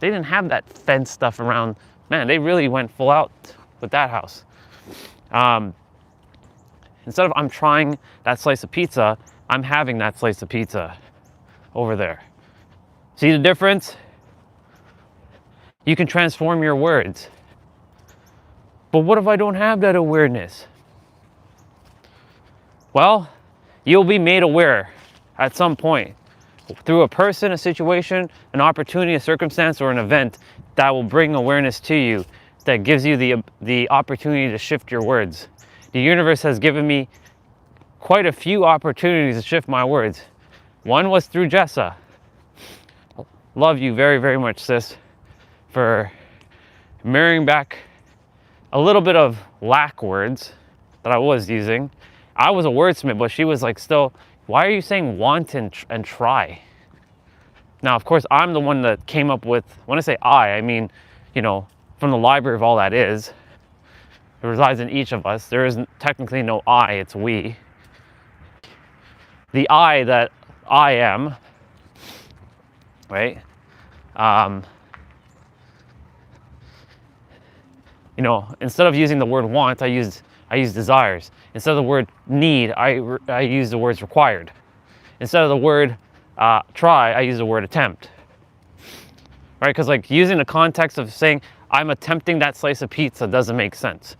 They didn't have that fence stuff around. Man, they really went full out with that house. Instead of I'm trying that slice of pizza, I'm having that slice of pizza over there. See the difference? You can transform your words. But what if I don't have that awareness? Well, you'll be made aware at some point through a person, a situation, an opportunity, a circumstance, or an event that will bring awareness to you, that gives you the opportunity to shift your words. The universe has given me quite a few opportunities to shift my words. One was through Jessa. Love you very, very much, sis, for mirroring back a little bit of lack words that I was using. I was a wordsmith, but she was like, still, why are you saying want and try? Now, of course, I'm the one that came up with, when I say I mean, you know, from the library of all that is, it resides in each of us. There is technically no I, it's we. The I that I am, right? You know, instead of using the word want, I use desires. Instead of the word need, I use the words required. Instead of the word try, I use the word attempt. Right? Because like using the context of saying I'm attempting that slice of pizza doesn't make sense.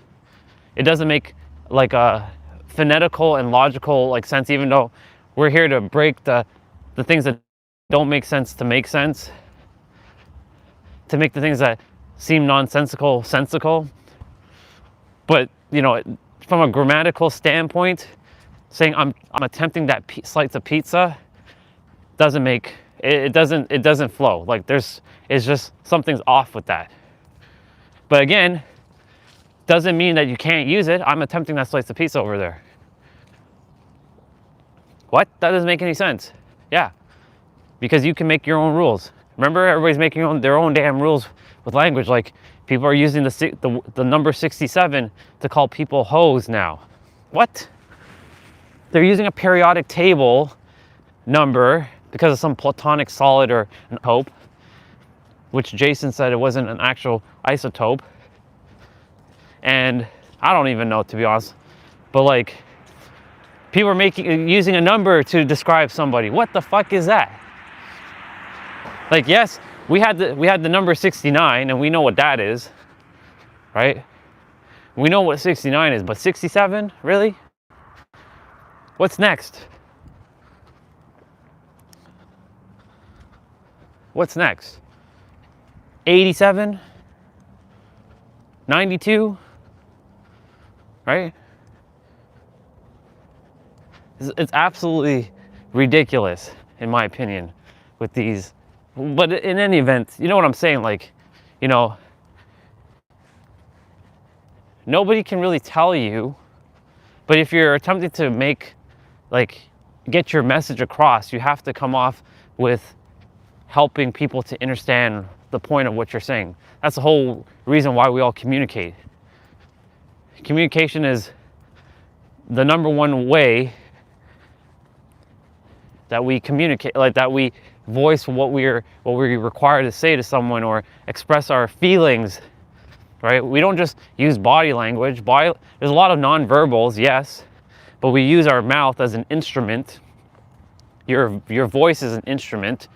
It doesn't make like a phonetical and logical like sense, even though we're here to break the things that don't make sense to make sense, to make the things that seem nonsensical sensical. But you know, from a grammatical standpoint, saying I'm attempting that slice of pizza doesn't make it doesn't flow. Like it's just something's off with that. But again, doesn't mean that you can't use it. I'm attempting that slice of pizza over there. What? That doesn't make any sense. Yeah, because you can make your own rules. Remember, everybody's making their own damn rules with language. Like people are using the number 67 to call people hoes now. What? They're using a periodic table number because of some platonic solid or an isotope, which Jason said it wasn't an actual isotope. And I don't even know, to be honest. But like, people are using a number to describe somebody. What the fuck is that? Like, yes, we had the number 69, and we know what that is, right? We know what 69 is, but 67, really? What's next? What's next? 87? 92? Right? It's absolutely ridiculous, in my opinion, with these. But in any event, you know what I'm saying? Like, you know, nobody can really tell you, but if you're attempting to get your message across, you have to come off with helping people to understand the point of what you're saying. That's the whole reason why we all communicate. Communication is the number one way that we communicate, like that we voice what we're required to say to someone or express our feelings, right? We don't just use body language. There's a lot of nonverbals, yes, but we use our mouth as an instrument. Your voice is an instrument.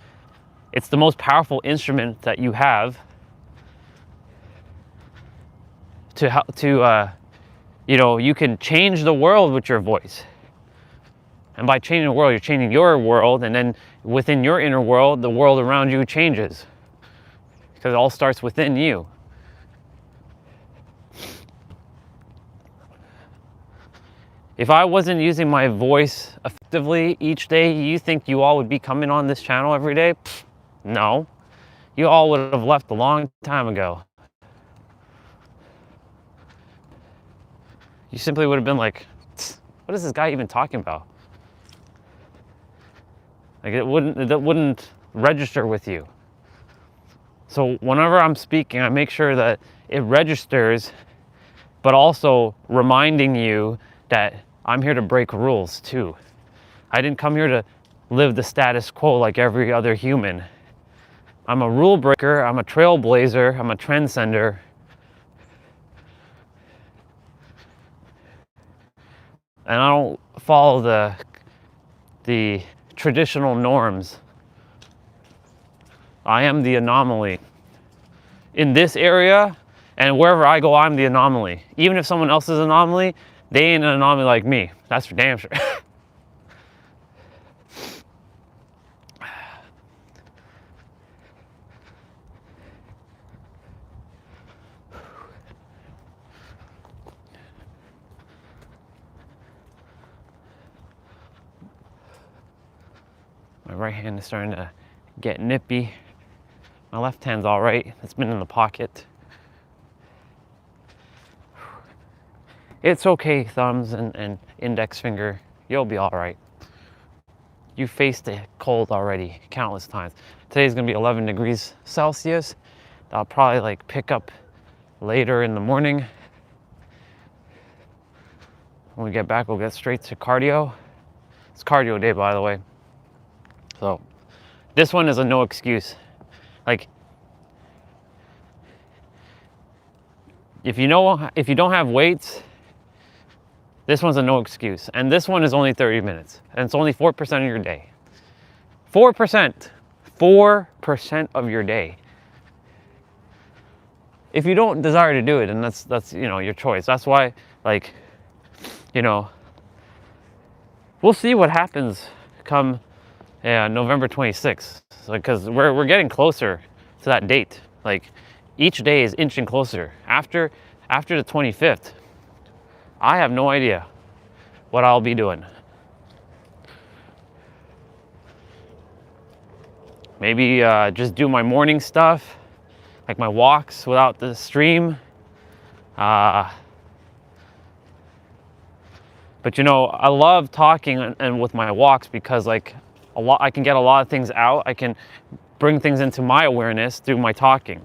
It's the most powerful instrument that you have to you know, you can change the world with your voice. And by changing the world, you're changing your world, and then within your inner world, the world around you changes. Because it all starts within you. If I wasn't using my voice effectively each day, you think you all would be coming on this channel every day? Pfft, no. You all would have left a long time ago. You simply would have been like, what is this guy even talking about? Like it wouldn't register with you. So whenever I'm speaking, I make sure that it registers, but also reminding you that I'm here to break rules too. I didn't come here to live the status quo like every other human. I'm a rule breaker, I'm a trailblazer, I'm a trendsetter. And I don't follow the traditional norms. I am the anomaly. In this area, and wherever I go, I'm the anomaly. Even if someone else is an anomaly, they ain't an anomaly like me. That's for damn sure. My right hand is starting to get nippy. My left hand's all right. It's been in the pocket. It's okay, thumbs and index finger. You'll be all right. You faced the cold already countless times. Today's gonna be 11 degrees Celsius. That'll probably like pick up later in the morning. When we get back, we'll get straight to cardio. It's cardio day, by the way. So this one is a no excuse. Like, if you don't have weights, this one's a no excuse. And this one is only 30 minutes. And it's only 4% of your day. 4%. 4% of your day. If you don't desire to do it, and that's you know, your choice. That's why, like, you know, we'll see what happens come November 26th. Because we're getting closer to that date. Like, each day is inching closer. After the 25th, I have no idea what I'll be doing. Maybe just do my morning stuff, like my walks without the stream. But you know, I love talking and with my walks because like I can get a lot of things out. I can bring things into my awareness through my talking.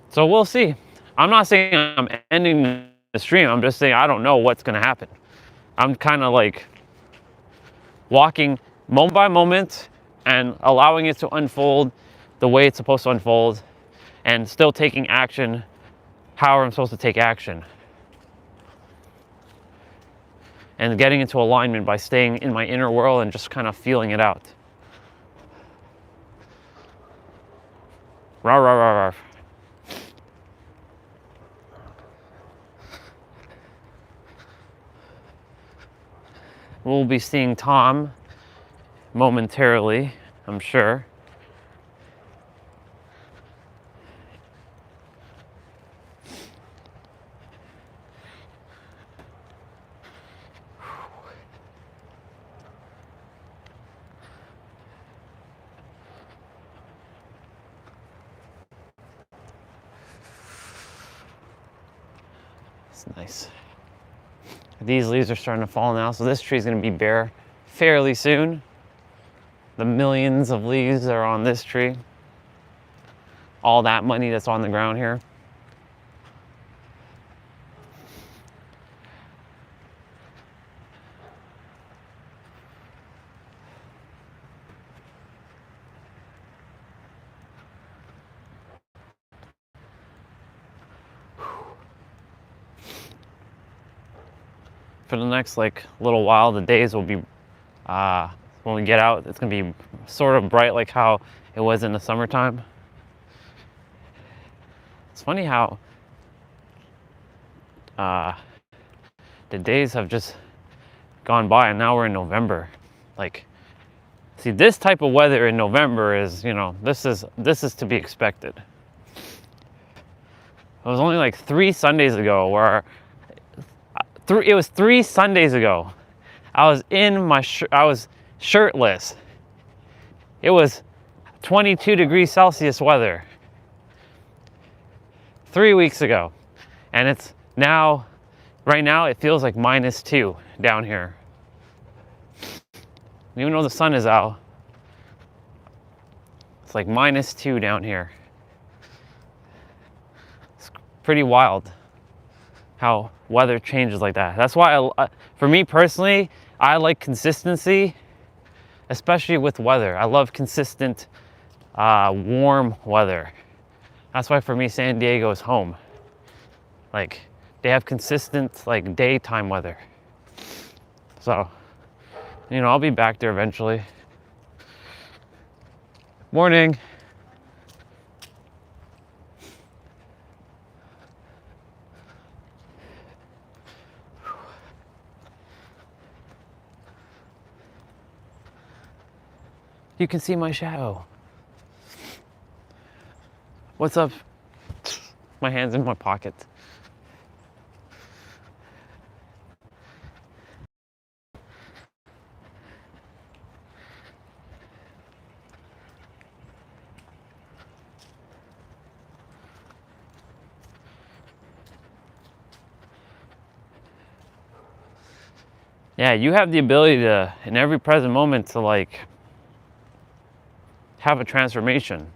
So we'll see. I'm not saying I'm ending the stream. I'm just saying I don't know what's gonna happen. I'm kind of like walking moment by moment and allowing it to unfold the way it's supposed to unfold, and still taking action however I'm supposed to take action. And getting into alignment by staying in my inner world and just kind of feeling it out. Rah, rah, rah, rah. We'll be seeing Tom momentarily, I'm sure. It's nice. These leaves are starting to fall now, so this tree is going to be bare fairly soon. The millions of leaves that are on this tree. All that money that's on the ground here. For the next like little while, the days will be, when we get out, it's gonna be sort of bright like how it was in the summertime. It's funny how the days have just gone by, and now we're in November. Like, see, this type of weather in November is, you know, this is to be expected. It was only like 3 Sundays ago where it was 3 Sundays ago. I was in my I was shirtless. It was 22 degrees Celsius weather 3 weeks ago, and it's now, right now it feels like -2 down here. Even though the sun is out, it's like -2 down here. It's pretty wild how weather changes like that. That's why for me personally, I like consistency, especially with weather. I love consistent, warm weather. That's why for me, San Diego is home. Like, they have consistent, like, daytime weather. So, you know, I'll be back there eventually. Morning. You can see my shadow. What's up? My hand's in my pocket. Yeah, you have the ability to, in every present moment, to like have a transformation.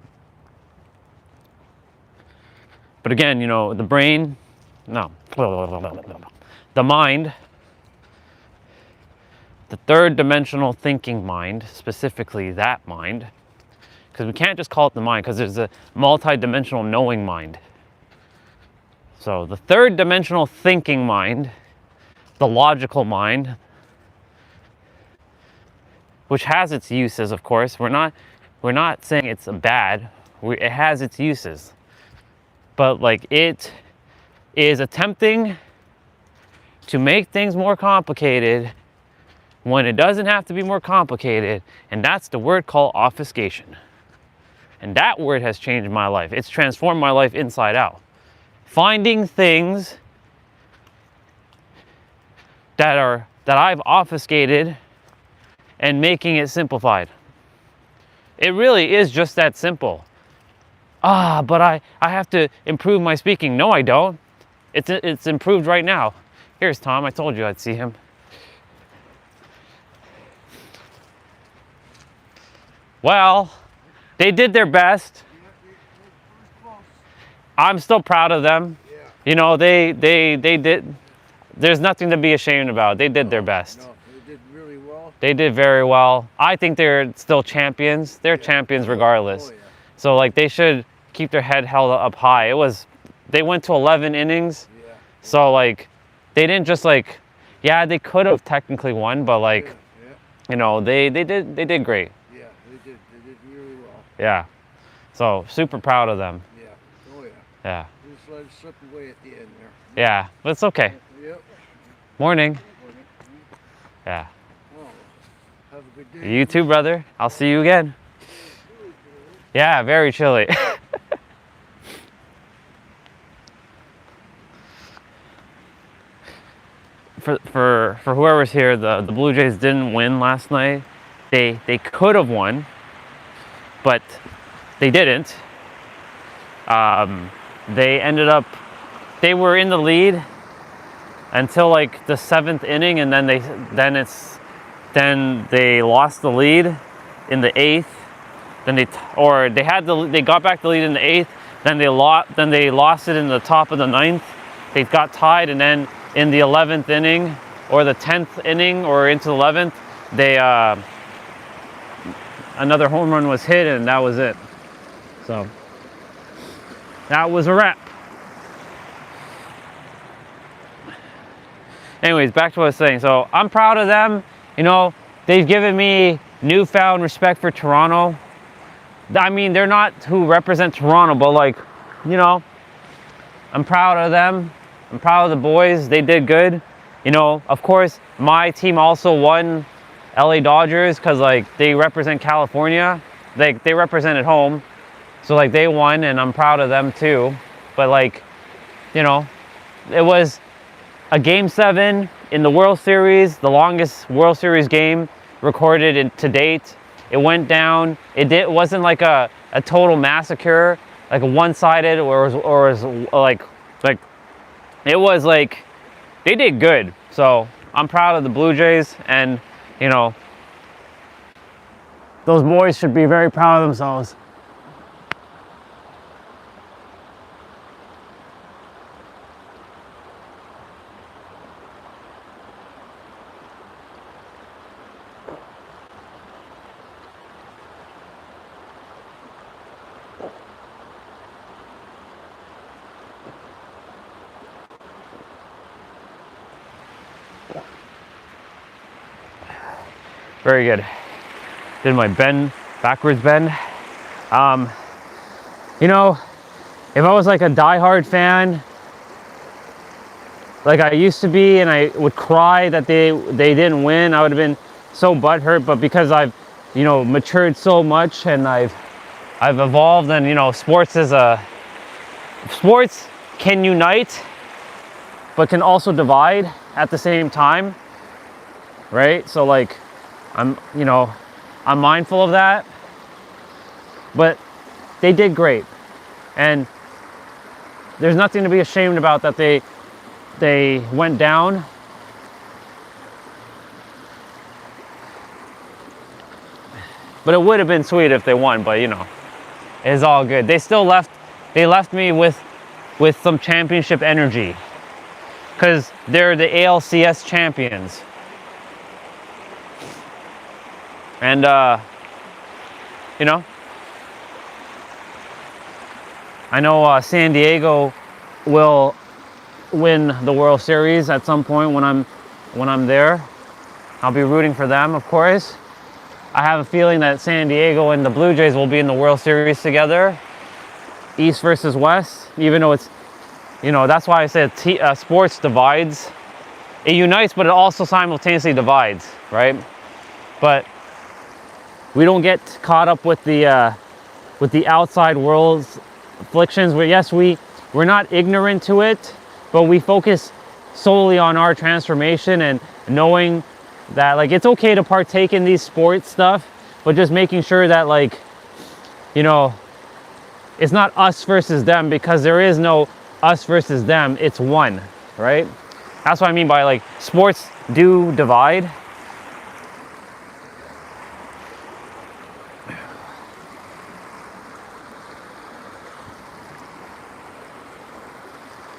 But again, you know, the brain, no, the mind, the third dimensional thinking mind, specifically that mind, because we can't just call it the mind, because there's a multi-dimensional knowing mind. So the third dimensional thinking mind, the logical mind, which has its uses, of course. We're not saying it's bad. It has its uses. But like, it is attempting to make things more complicated when it doesn't have to be more complicated, and that's the word called obfuscation. And that word has changed my life. It's transformed my life inside out. Finding things that I've obfuscated and making it simplified. It really is just that simple. But I have to improve my speaking. No, I don't. It's improved right now. Here's Tom. I told you I'd see him. Well, they did their best. I'm still proud of them. You know, they did. There's nothing to be ashamed about. They did their best. No, they did really well. They did very well. I think they're still champions. They're champions regardless. Oh, yeah. So like, they should keep their head held up high. They went to 11 innings. Yeah. So like, they didn't just like, yeah, they could have technically won, but like, Yeah. you know, they did great. Yeah, they did really well. Yeah. So super proud of them. Yeah. Oh yeah. Yeah. We just let it slip away at the end there. Yeah, but it's okay. Yep. Morning. Yeah. Oh, have a good day. You too, brother. I'll see you again. Yeah, very chilly. For whoever's here, the Blue Jays didn't win last night. They could have won, but they didn't. They were in the lead until like the 7th inning, and then they lost the lead in the 8th. They got back the lead in the 8th. Then they lost it in the top of the 9th. They got tied, and then in the 11th inning or the 10th inning or into the 11th, another home run was hit, and that was it. So that was a wrap. Anyways, back to what I was saying. So I'm proud of them. You know, they've given me newfound respect for Toronto. I mean, they're not who represent Toronto, but like, you know, I'm proud of them. I'm proud of the boys. They did good. you know, of course, my team also won LA Dodgers because like they represent California. They represented home. So like they won and I'm proud of them too. But like, you know, it was a Game 7 in the World Series, the longest World Series game recorded to date. It went down. It wasn't like a total massacre, like a one-sided, or was like it was like they did good. So I'm proud of the Blue Jays, and you know, those boys should be very proud of themselves. Very good. Did my bend, backwards bend. You know, if I was like a diehard fan, like I used to be, and I would cry that they didn't win, I would have been so butthurt. But because I've, you know, matured so much and I've evolved, and you know, sports can unite, but can also divide at the same time, right? So like, I'm mindful of that, but they did great, and there's nothing to be ashamed about that they went down. But it would have been sweet if they won, but you know, it's all good. They left me with some championship energy, because they're the ALCS champions. And, you know, I know San Diego will win the World Series at some point when I'm there. I'll be rooting for them, of course. I have a feeling that San Diego and the Blue Jays will be in the World Series together, East versus West, even though it's, you know, that's why I said sports divides. It unites, but it also simultaneously divides, right? But we don't get caught up with the outside world's afflictions. Yes, we're not ignorant to it, but we focus solely on our transformation and knowing that like it's okay to partake in these sports stuff, but just making sure that like, you know, it's not us versus them, because there is no us versus them. It's one, right? That's what I mean by like sports do divide.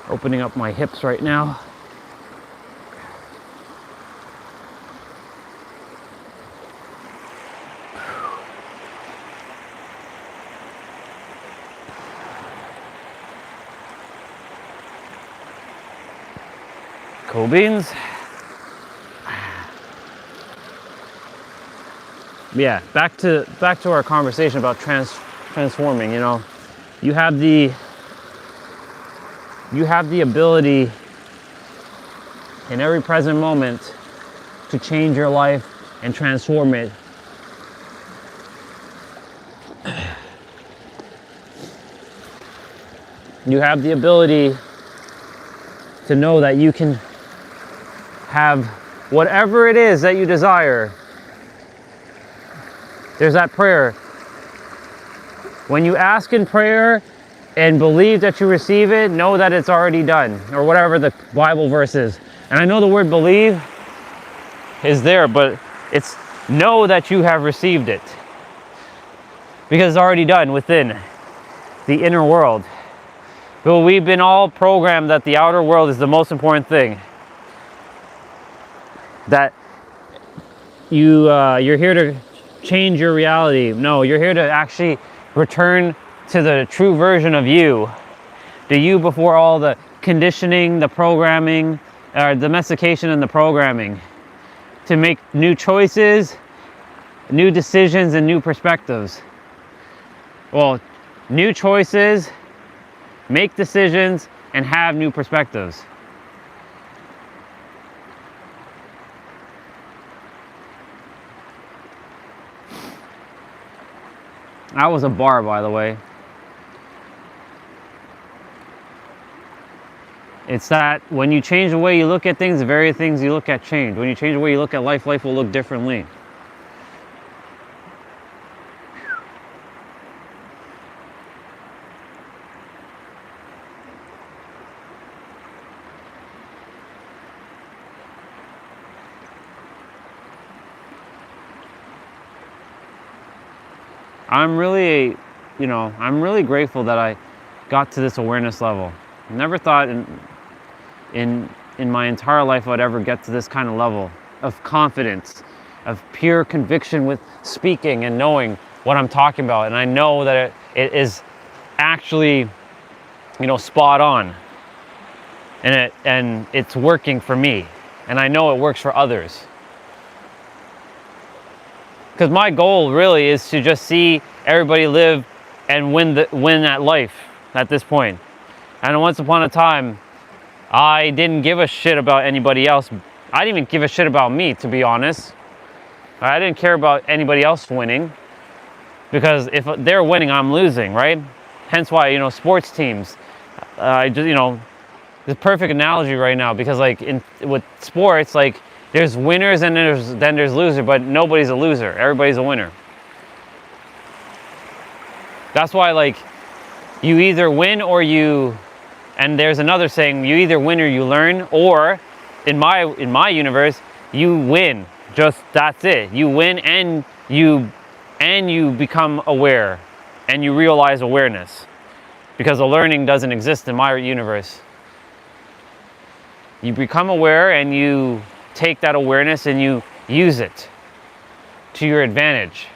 Opening up my hips right now. Cool beans. Yeah, back to our conversation about transforming. You know, you have the ability in every present moment to change your life and transform it. You have the ability to know that you can have whatever it is that you desire. There's that prayer. When you ask in prayer and believe that you receive it, know that it's already done, or whatever the Bible verse is. And I know the word believe is there, but it's know that you have received it, because it's already done within the inner world. But we've been all programmed that the outer world is the most important thing, that you're here to change your reality. No, you're here to actually return to the true version of you, the you before all the conditioning, the programming, or domestication and the programming, to make new choices, new decisions, and new perspectives. Well, new choices, make decisions, and have new perspectives. That was a bar, by the way. It's that when you change the way you look at things, the very things you look at change. When you change the way you look at life, life will look differently. I'm really grateful that I got to this awareness level. I never thought in my entire life I'd ever get to this kind of level of confidence, of pure conviction with speaking and knowing what I'm talking about. And I know that it is actually, spot on. And it's working for me. And I know it works for others. Because my goal really is to just see everybody live and win that life at this point. And once upon a time, I didn't give a shit about anybody else. I didn't even give a shit about me, to be honest. I didn't care about anybody else winning. Because if they're winning, I'm losing, right? Hence why, sports teams, the perfect analogy right now, because with sports, there's winners and then there's losers, but nobody's a loser. Everybody's a winner. That's why you either win or and there's another saying, you either win or you learn, or in my universe, you win. Just that's it. You win and you become aware and you realize awareness. Because the learning doesn't exist in my universe. You become aware and you take that awareness and you use it to your advantage.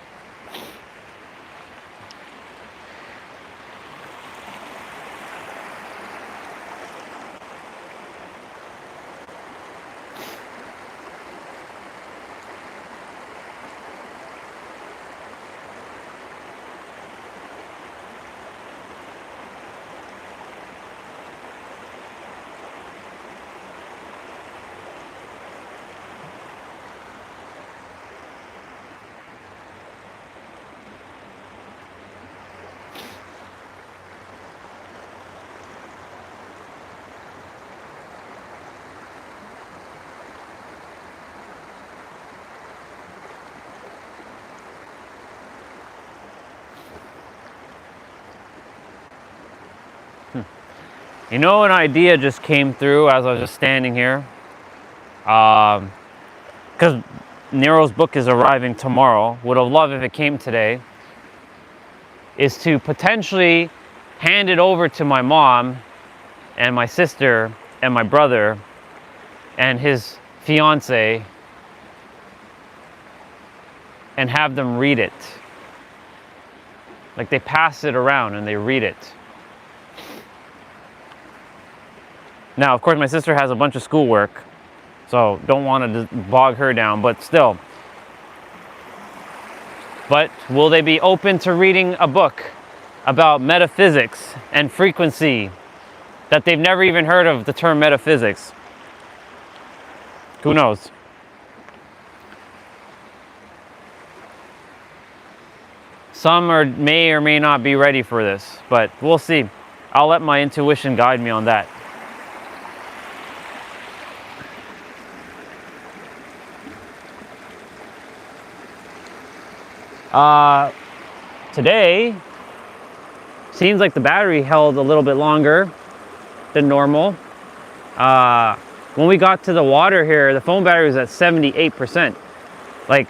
An idea just came through as I was just standing here. Because Nero's book is arriving tomorrow. Would have loved if it came today. Is to potentially hand it over to my mom and my sister and my brother and his fiance and have them read it. They pass it around and they read it. Now, of course, my sister has a bunch of schoolwork, so don't want to bog her down, but still. But will they be open to reading a book about metaphysics and frequency that they've never even heard of the term metaphysics? Who knows? Some may or may not be ready for this, but we'll see. I'll let my intuition guide me on that. Today seems like the battery held a little bit longer than normal. When we got to the water here, the phone battery was at 78%.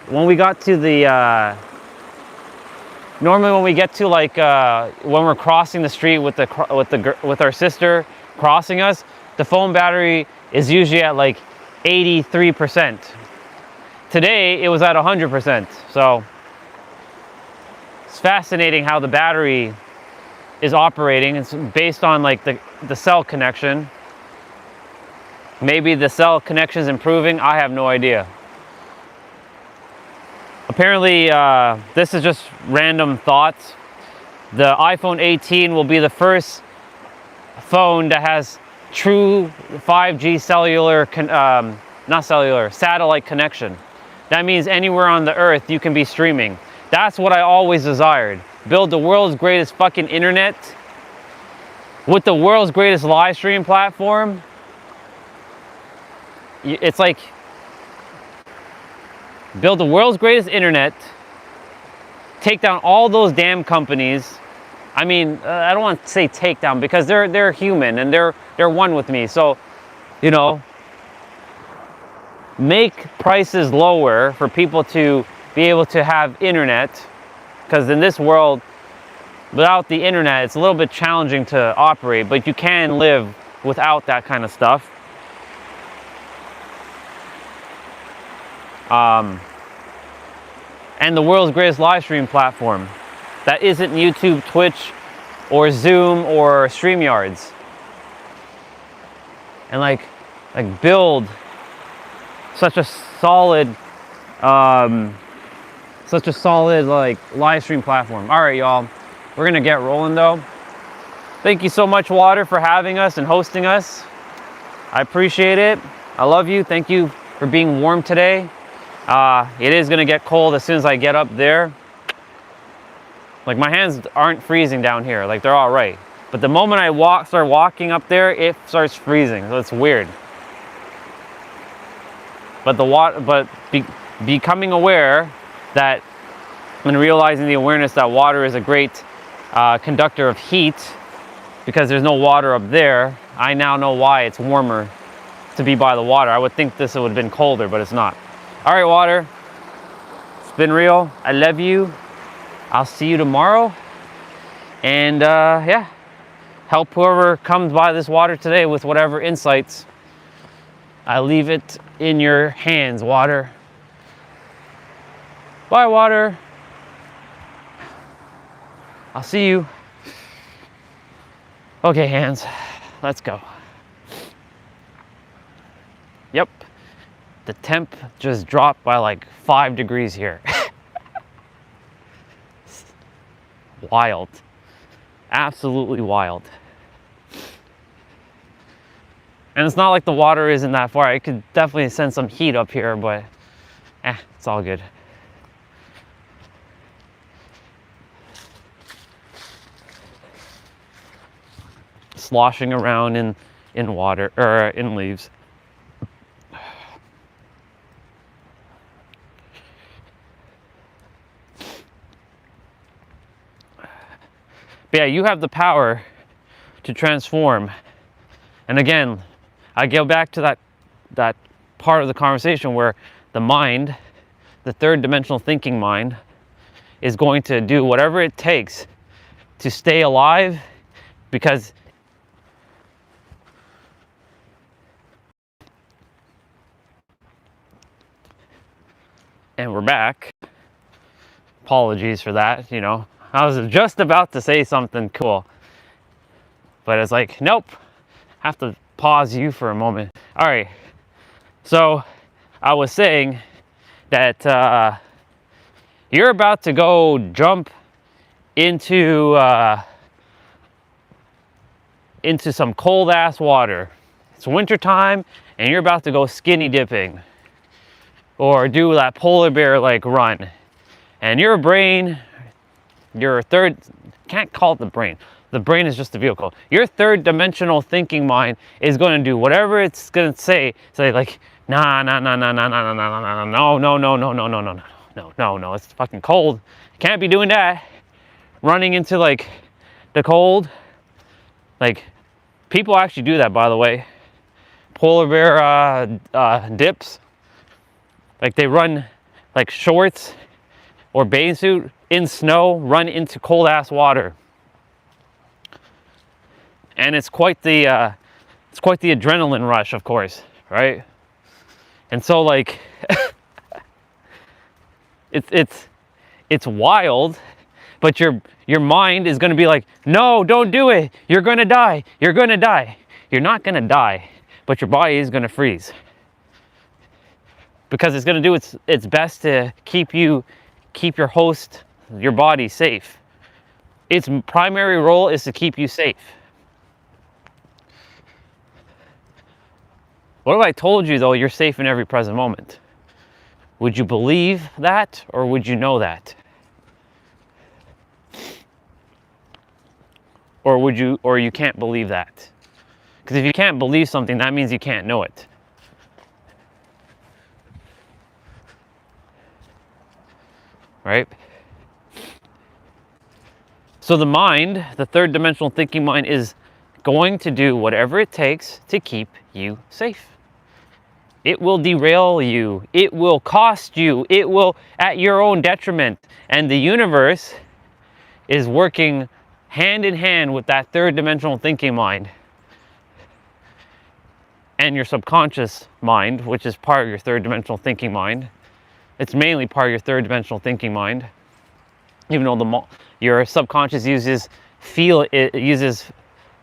When we got to the normally when we get to when we're crossing the street with our sister crossing us, the phone battery is usually at 83%. Today it was at 100%. So it's fascinating how the battery is operating. It's based on the cell connection. Maybe the cell connection is improving. I have no idea. Apparently, this is just random thoughts. The iPhone 18 will be the first phone that has true 5G satellite connection. That means anywhere on the earth you can be streaming. That's what I always desired. build the world's greatest fucking internet with the world's greatest live stream platform. It's like, build the world's greatest internet, take down all those damn companies. I mean, I don't want to say take down because they're human and they're one with me. So, you know, make prices lower for people to be able to have internet, because in this world, without the internet, it's a little bit challenging to operate, but you can live without that kind of stuff. And the world's greatest live stream platform that isn't YouTube, Twitch, or Zoom, or StreamYards. And like build such a solid like live stream platform. All right, y'all, we're gonna get rolling though. Thank you so much, Water, for having us and hosting us. I appreciate it. I love you. Thank you for being warm today. It is gonna get cold as soon as I get up there. Like, my hands aren't freezing down here, like they're all right. But the moment I start walking up there, it starts freezing, so it's weird. But becoming aware that, and realizing the awareness that water is a great conductor of heat, because there's no water up there, I now know why it's warmer to be by the water. I would think this would have been colder, but it's not. All right, Water, it's been real. I love you. I'll see you tomorrow. And yeah, help whoever comes by this water today with whatever insights. I leave it in your hands, Water. Bye, Water. I'll see you. Okay, hands, let's go. Yep, the temp just dropped by like 5 degrees here. Wild, absolutely wild. And it's not like the water isn't that far. I could definitely send some heat up here, but it's all good. Sloshing around in water, or in leaves. But yeah, you have the power to transform. And again, I go back to that part of the conversation where the mind, the third dimensional thinking mind, is going to do whatever it takes to stay alive, because and we're back. Apologies for that, you know. I was just about to say something cool, but it's like, nope, have to pause you for a moment. All right, so I was saying that you're about to go jump into some cold ass water. It's winter time and you're about to go skinny dipping or do that polar bear like run, and your brain, your third, can't call it the brain is just a vehicle. Your third dimensional thinking mind is going to do whatever it's going to say like, no, it's fucking cold, can't be doing that. Running into like the cold, like people actually do that, by the way. Polar bear dips, like they run like shorts or bathing suit in snow, run into cold ass water. And it's quite the adrenaline rush, of course, right? And so like it's wild, but your mind is going to be like, no, don't do it, you're going to die, you're going to die. You're not going to die, but your body is going to freeze, because it's going to do its best to keep your host, your body, safe. Its primary role is to keep you safe. What if I told you, though, you're safe in every present moment? Would you believe that, or would you know that? or you can't believe that. Because if you can't believe something, that means you can't know it. Right? So the mind, the third dimensional thinking mind, is going to do whatever it takes to keep you safe. It will derail you. It will cost you. It will at your own detriment. And the universe is working hand in hand with that third dimensional thinking mind and your subconscious mind, which is part of your third dimensional thinking mind. It's mainly part of your third dimensional thinking mind, even though your subconscious uses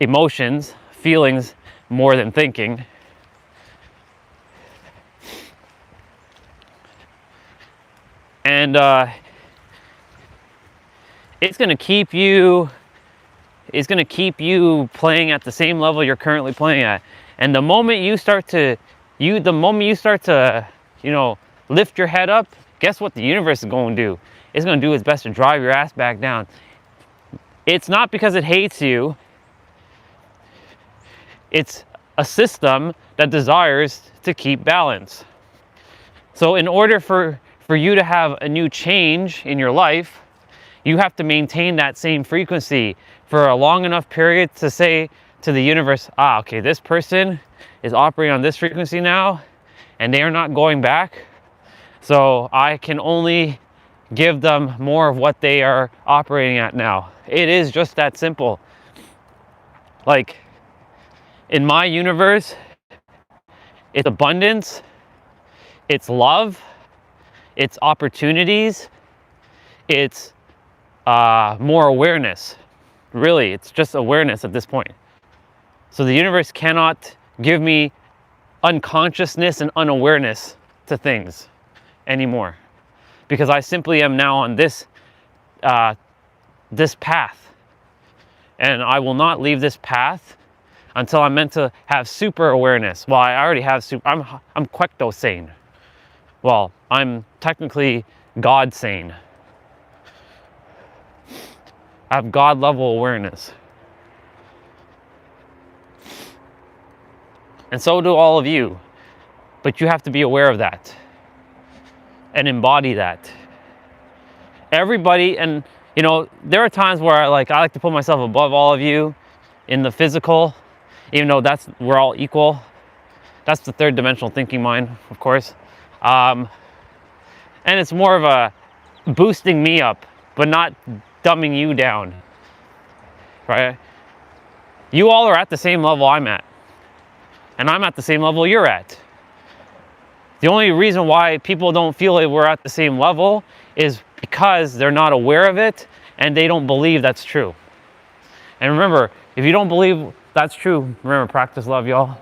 emotions, feelings more than thinking. And it's going to keep you playing at the same level you're currently playing at. And the moment you start to lift your head up, guess what the universe is going to do? It's going to do its best to drive your ass back down. It's not because it hates you. It's a system that desires to keep balance. So in order for you to have a new change in your life, you have to maintain that same frequency for a long enough period to say to the universe, okay, this person is operating on this frequency now, and they are not going back. So I can only give them more of what they are operating at now. It is just that simple. Like, in my universe, it's abundance, it's love, it's opportunities, it's more awareness. Really, it's just awareness at this point. So the universe cannot give me unconsciousness and unawareness to things anymore, because I simply am now on this path, and I will not leave this path until I'm meant to have super awareness. Well, I already have I'm quecto sane. Well, I'm technically God sane. I have God level awareness. And so do all of you. But you have to be aware of that and embody that. Everybody, and there are times where I like to put myself above all of you in the physical, even though we're all equal. That's the third dimensional thinking mind, of course. And it's more of a boosting me up, but not dumbing you down, right? You all are at the same level I'm at, and I'm at the same level you're at. The only reason why people don't feel like we're at the same level is because they're not aware of it and they don't believe that's true. And remember, if you don't believe that's true, remember, practice love, y'all.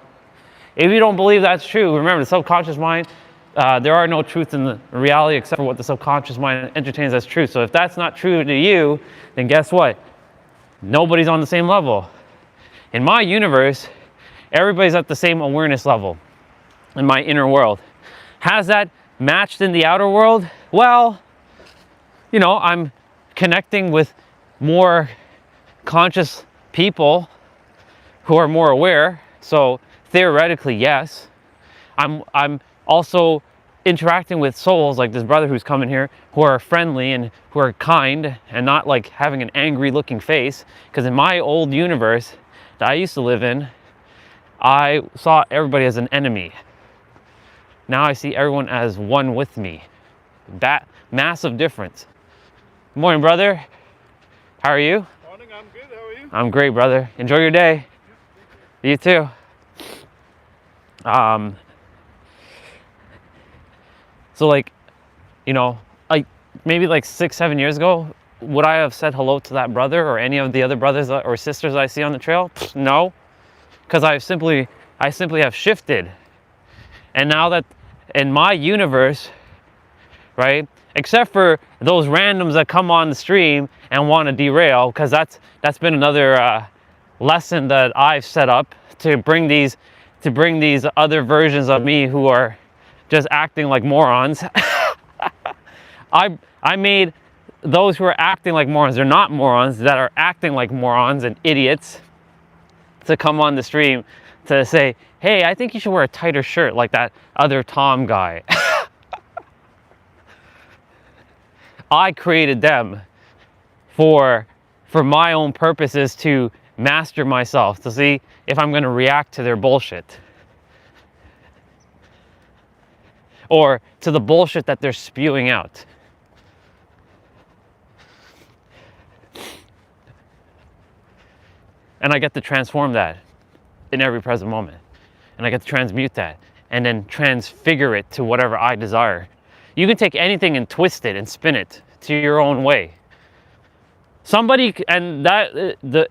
If you don't believe that's true, remember, the subconscious mind, there are no truths in the reality except for what the subconscious mind entertains as true. So if that's not true to you, then guess what? Nobody's on the same level. In my universe, everybody's at the same awareness level in my inner world. Has that matched in the outer world? Well, I'm connecting with more conscious people who are more aware. So theoretically, yes. I'm also interacting with souls like this brother who's coming here, who are friendly and who are kind and not like having an angry looking face. Because in my old universe that I used to live in, I saw everybody as an enemy. Now I see everyone as one with me. That massive difference. Good morning, brother. How are you? Morning, I'm good. How are you? I'm great, brother. Enjoy your day. You too. So maybe 6-7 years ago, would I have said hello to that brother or any of the other brothers or sisters I see on the trail? No, because I simply have shifted. And now that in my universe, right, except for those randoms that come on the stream and want to derail, because that's been another lesson that I've set up to bring these other versions of me who are just acting like morons. I made those who are acting like morons, they're not morons, that are acting like morons and idiots, to come on the stream to say, hey, I think you should wear a tighter shirt like that other Tom guy. I created them for my own purposes, to master myself, to see if I'm going to react to their bullshit. Or to the bullshit that they're spewing out. And I get to transform that in every present moment. And I get to transmute that and then transfigure it to whatever I desire. You can take anything and twist it and spin it to your own way. Somebody, and that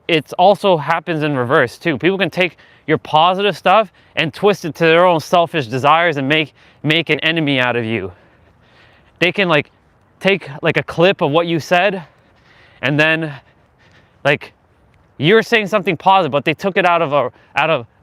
it's also happens in reverse too. People can take your positive stuff and twist it to their own selfish desires and make an enemy out of you. They can like take like a clip of what you said, and then like you're saying something positive, but they took it out of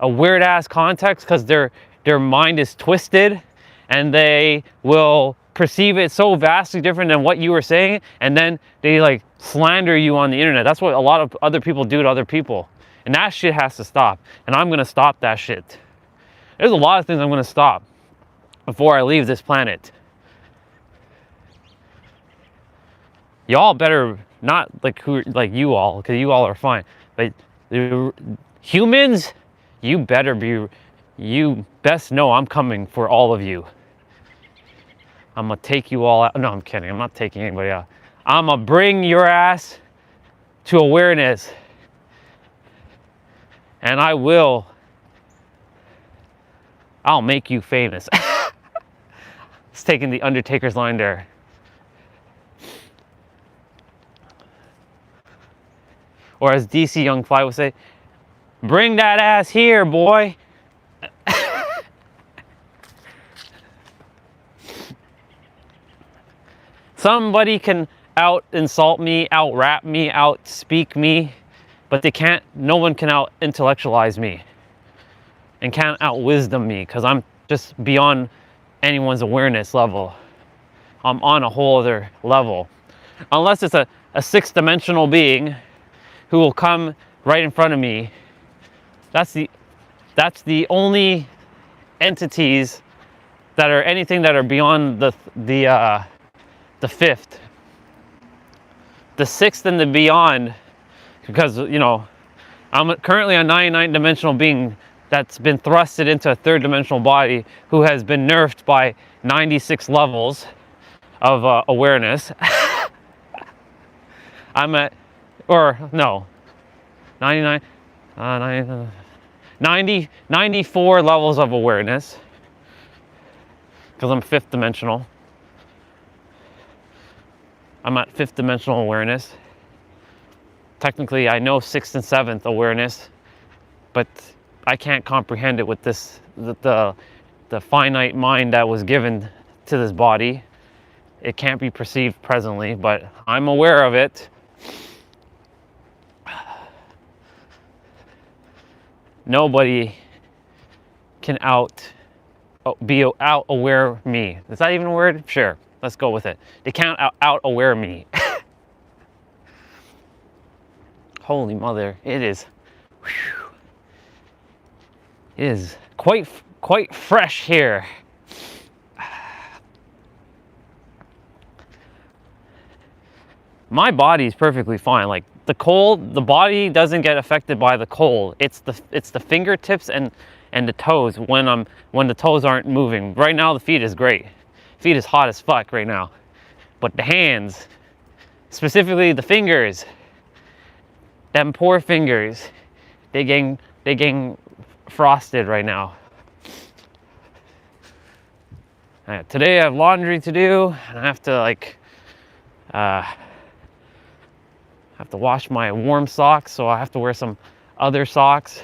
a weird ass context because their mind is twisted, and they will perceive it so vastly different than what you were saying, and then they like slander you on the internet. That's what a lot of other people do to other people, and that shit has to stop. And I'm gonna stop that shit. There's a lot of things I'm gonna stop before I leave this planet. Y'all better not like you all, because you all are fine, but the humans, you best know I'm coming for all of you. I'm gonna take you all out. No, I'm kidding. I'm not taking anybody out. I'm gonna bring your ass to awareness. And I'll make you famous. It's taking the Undertaker's line there. Or as DC Young Fly would say, bring that ass here, boy. Somebody can out insult me, out rap me, out speak me, but no one can out intellectualize me and can't out wisdom me, because I'm just beyond anyone's awareness level. I'm on a whole other level. Unless it's a sixth dimensional being who will come right in front of me. That's the only entities that are anything that are beyond the fifth. The sixth and the beyond, because you know, I'm currently a 99 dimensional being that's been thrusted into a third dimensional body, who has been nerfed by 96 levels of awareness. I'm at, or no, 99, 94 levels of awareness, because I'm fifth dimensional. I'm at fifth dimensional awareness. Technically, I know sixth and seventh awareness, but I can't comprehend it with this, the finite mind that was given to this body. It can't be perceived presently, but I'm aware of it. Nobody can be out aware me. Is that even a word? Sure, let's go with it. They can't out aware me. Holy mother, it is quite fresh here. My body is perfectly fine. Like the cold, the body doesn't get affected by the cold. It's the fingertips and the toes when the toes aren't moving. Right now the feet is great. Feet is hot as fuck right now. But the hands, specifically the fingers, them poor fingers, they getting frosted right now. Today I have laundry to do, and I have to wash my warm socks, so I have to wear some other socks.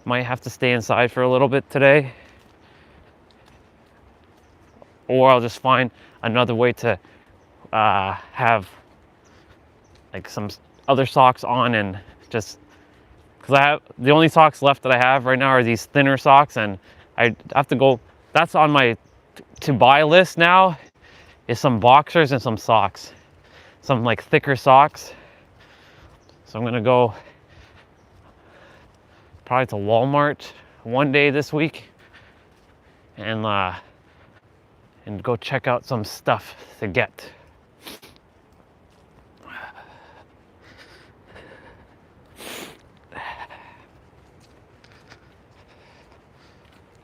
Might have to stay inside for a little bit today, or I'll just find another way to have like some other socks on, and just because the only socks left that I have right now are these thinner socks, and I have to go. That's on my to buy list now, is some boxers and some socks, some like thicker socks. So I'm gonna go probably to Walmart one day this week and go check out some stuff to get.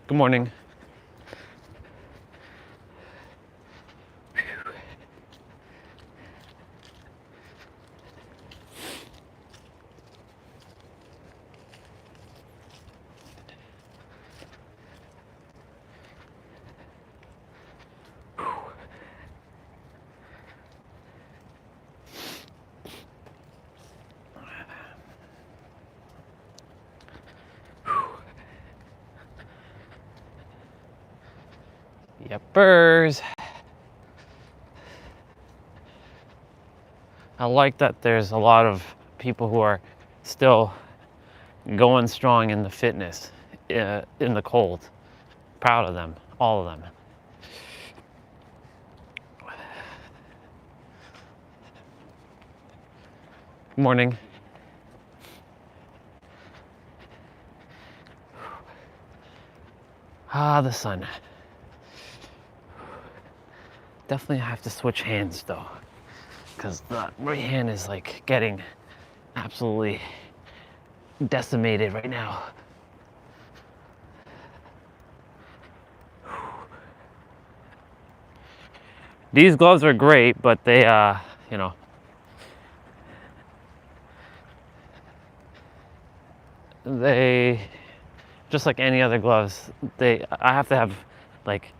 Good morning. Yepers. I like that there's a lot of people who are still going strong in the fitness, in the cold. Proud of them, all of them. Good morning. Ah, the sun. Definitely have to switch hands though, because the right hand is like getting absolutely decimated right now. These gloves are great, but they, you know, they, just like any other gloves, I have to have like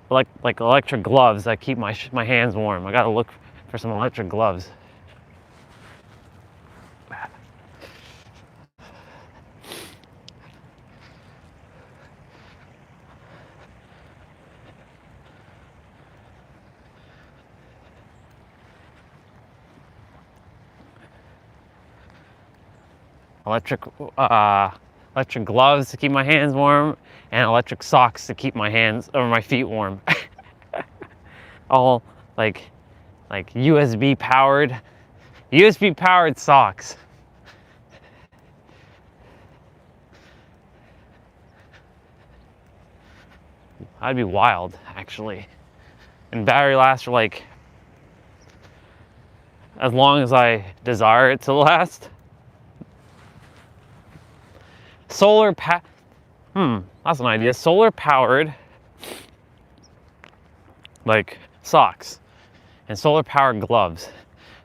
electric gloves that keep my hands warm. I gotta look for some electric gloves. Electric gloves to keep my hands warm, and electric socks to keep my hands or my feet warm. All like USB powered socks. That'd be wild, actually. And battery lasts for like as long as I desire it to last. That's an idea. Solar powered like socks and solar powered gloves.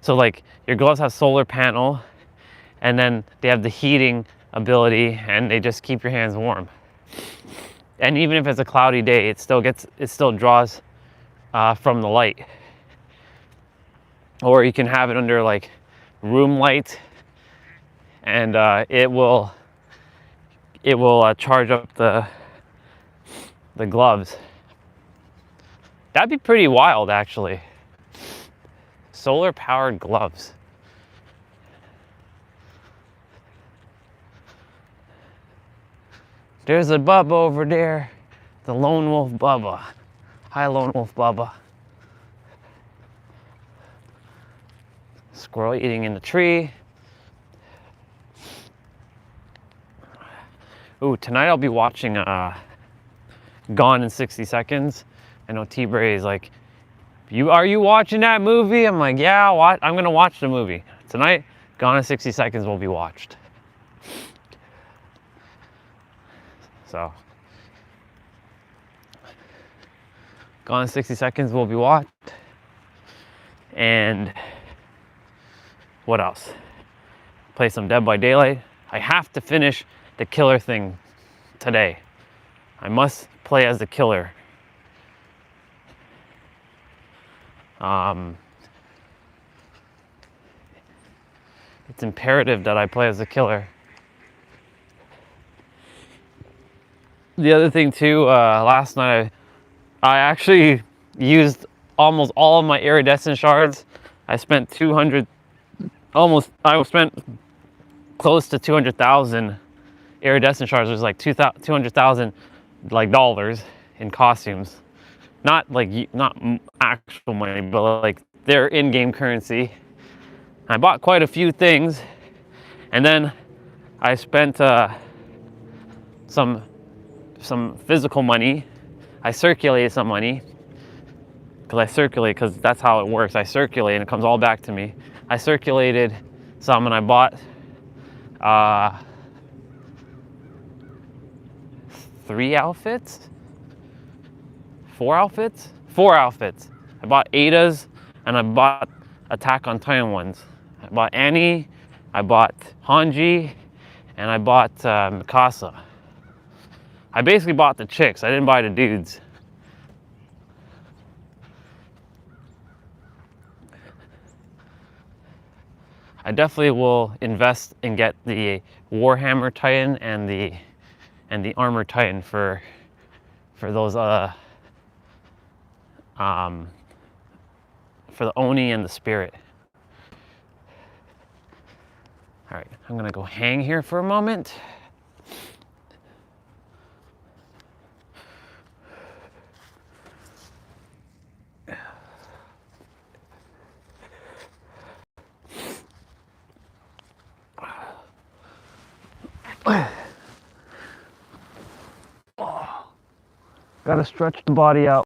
So like your gloves have solar panel, and then they have the heating ability, and they just keep your hands warm. And even if it's a cloudy day, it still draws from the light. Or you can have it under like room light, and it will charge up the gloves. That'd be pretty wild, actually. Solar powered gloves. There's a Bubba over there, the Lone Wolf Bubba. Hi, Lone Wolf Bubba. Squirrel eating in the tree. Ooh, tonight I'll be watching Gone in 60 Seconds. I know T-Bray's like, are you watching that movie? I'm like, yeah, I'm gonna watch the movie. Tonight, Gone in 60 Seconds will be watched. So, Gone in 60 Seconds will be watched. And what else? Play some Dead by Daylight. I have to finish the killer thing today. I must play as the killer. It's imperative that I play as the killer. The other thing too, last night I actually used almost all of my iridescent shards. I spent I spent close to 200,000 iridescent shards. It was like 200,000 like dollars in costumes. not like actual money, but like their in-game currency. I bought quite a few things, and then I spent some physical money. I circulated some money because that's how it works. I circulate and it comes all back to me. I circulated some and I bought 3 outfits, 4 outfits, 4 outfits. I bought Ada's and I bought Attack on Titan ones. I bought Annie, I bought Hanji, and I bought Mikasa. I basically bought the chicks. I didn't buy the dudes. I definitely will invest and get the Warhammer Titan and the Armor Titan for those for the Oni and the Spirit. All right, I'm gonna go hang here for a moment. Gotta stretch the body out.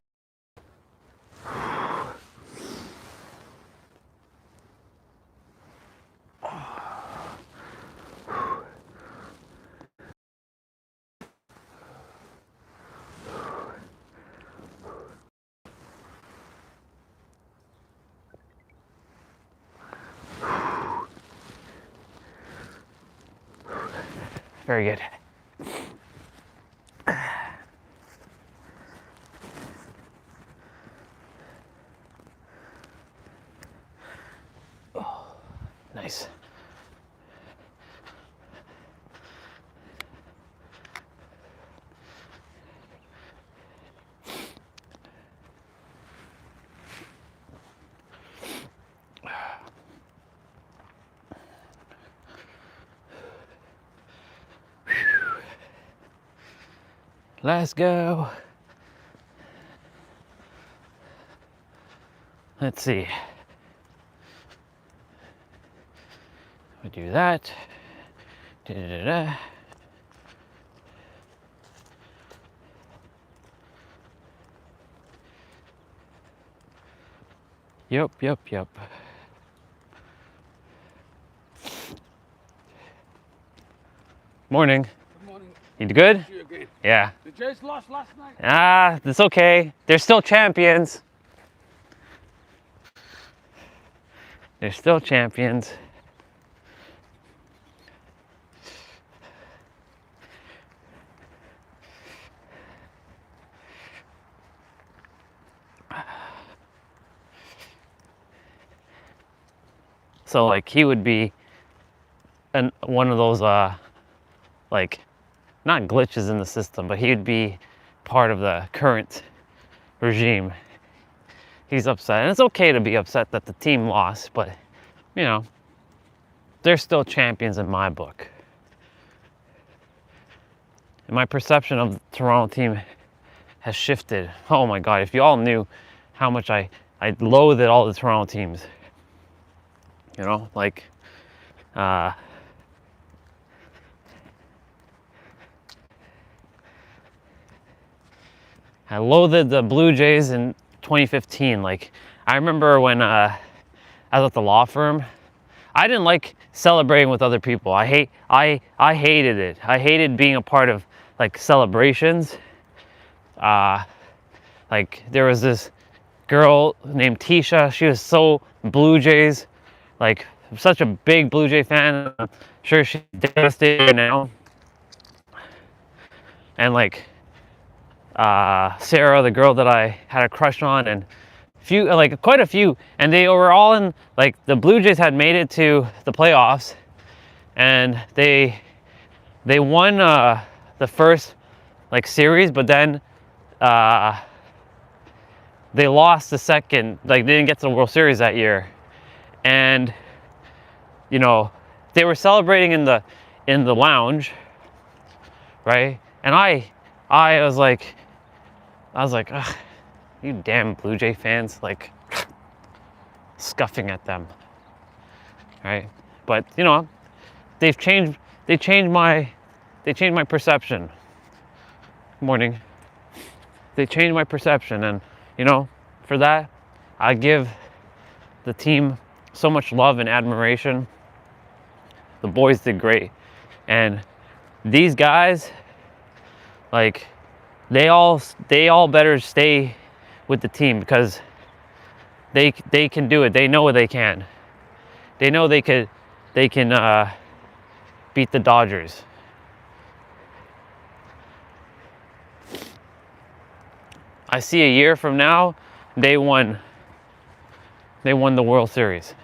Very good. Oh, nice. Let's go. Let's see. We do that. Da-da-da-da. Yep. Morning. Good morning. You good? See you again. Yeah. The Jays lost last night. Ah, it's okay. They're still champions. They're still champions. So like he would be one of those like not glitches in the system, but he would be part of the current regime. He's upset, and it's okay to be upset that the team lost, but you know, they're still champions in my book. And my perception of the Toronto team has shifted. Oh my God, if you all knew how much I loathed all the Toronto teams. You know, like, I loathed the Blue Jays in 2015. Like, I remember when I was at the law firm, I didn't like celebrating with other people. I hated it. I hated being a part of like celebrations. Like there was this girl named Tisha. She was so Blue Jays, like such a big Blue Jay fan. I'm sure she's devastated now. And like Sarah, the girl that I had a crush on, and quite a few, and they were all in, like, the Blue Jays had made it to the playoffs, and they won the first like series, but then they lost the second. Like, they didn't get to the World Series that year, and you know, they were celebrating in the lounge, right? And I was like, ugh, You damn Blue Jay fans, like scuffing at them, right? But you know, they changed my perception. Morning. They changed my perception, and you know, for that, I give the team so much love and admiration. The boys did great, and these guys, like, they all better stay with the team because they can do it. They know they can. They know they can beat the Dodgers. I see a year from now, they won the World Series.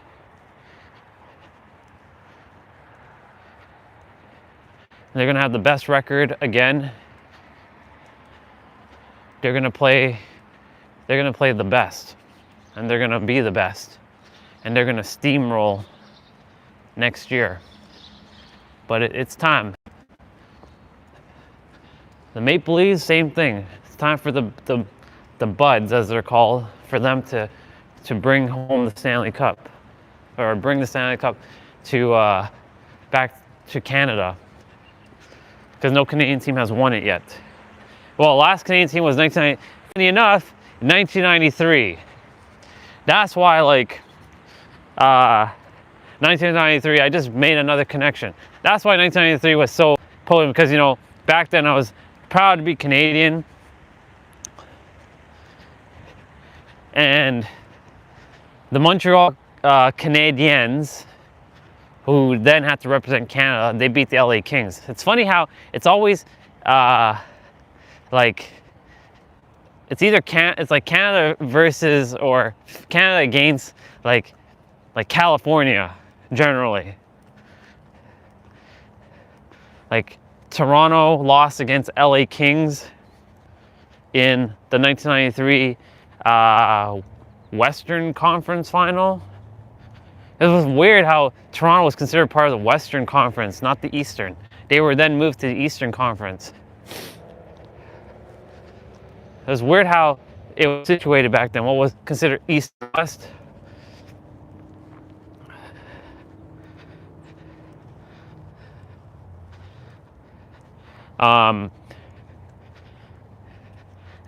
They're gonna have the best record again. They're gonna play the best, and they're gonna be the best, and they're gonna steamroll next year. But it's time. The Maple Leafs, same thing. It's time for the Buds, as they're called, for them to bring home the Stanley Cup, or bring the Stanley Cup to back to Canada, because no Canadian team has won it yet. Well, the last Canadian team was 1993. That's why, like, 1993, I just made another connection. That's why 1993 was so potent, because, you know, back then I was proud to be Canadian. And the Montreal Canadiens, who then had to represent Canada, they beat the LA Kings. It's funny how it's always like, it's either it's like Canada versus, or Canada against like California generally. Like Toronto lost against LA Kings in the 1993 Western Conference final. It was weird how Toronto was considered part of the Western Conference, not the Eastern. They were then moved to the Eastern Conference. It was weird how it was situated back then. What was considered East and West.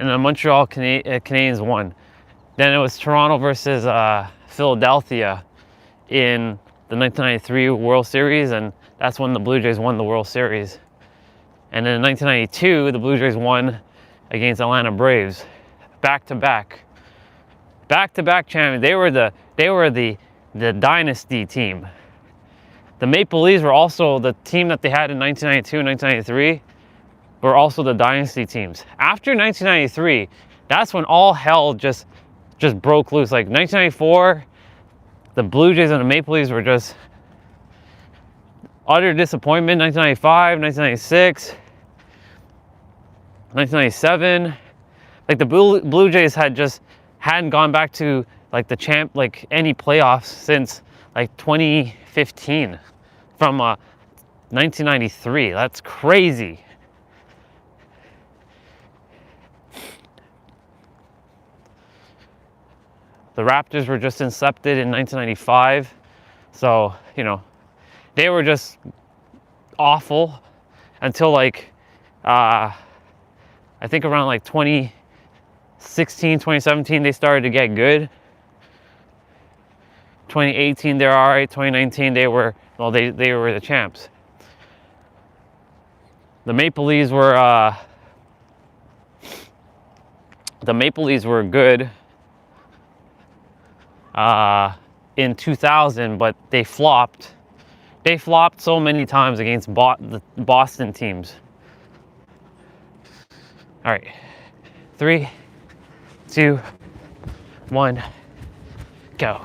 And the Montreal Canadiens won. Then it was Toronto versus Philadelphia in the 1993 World Series, and that's when the Blue Jays won the World Series. And then in 1992, the Blue Jays won against Atlanta Braves, back-to-back champions. They were the dynasty team. The Maple Leafs were also the team that they had in 1992 and 1993. Were also the dynasty teams. After 1993, that's when all hell just broke loose. Like 1994, the Blue Jays and the Maple Leafs were just utter disappointment. 1995, 1996, 1997, like the Blue Jays hadn't gone back to like any playoffs since like 2015 from 1993. That's crazy. The Raptors were just incepted in 1995, so, you know, they were just awful until like, I think around like 2016, 2017, they started to get good. 2018, they're all right. 2019, they were the champs. The Maple Leafs were good in 2000, but they flopped. They flopped so many times against the Boston teams. All right, 3, 2, 1, go.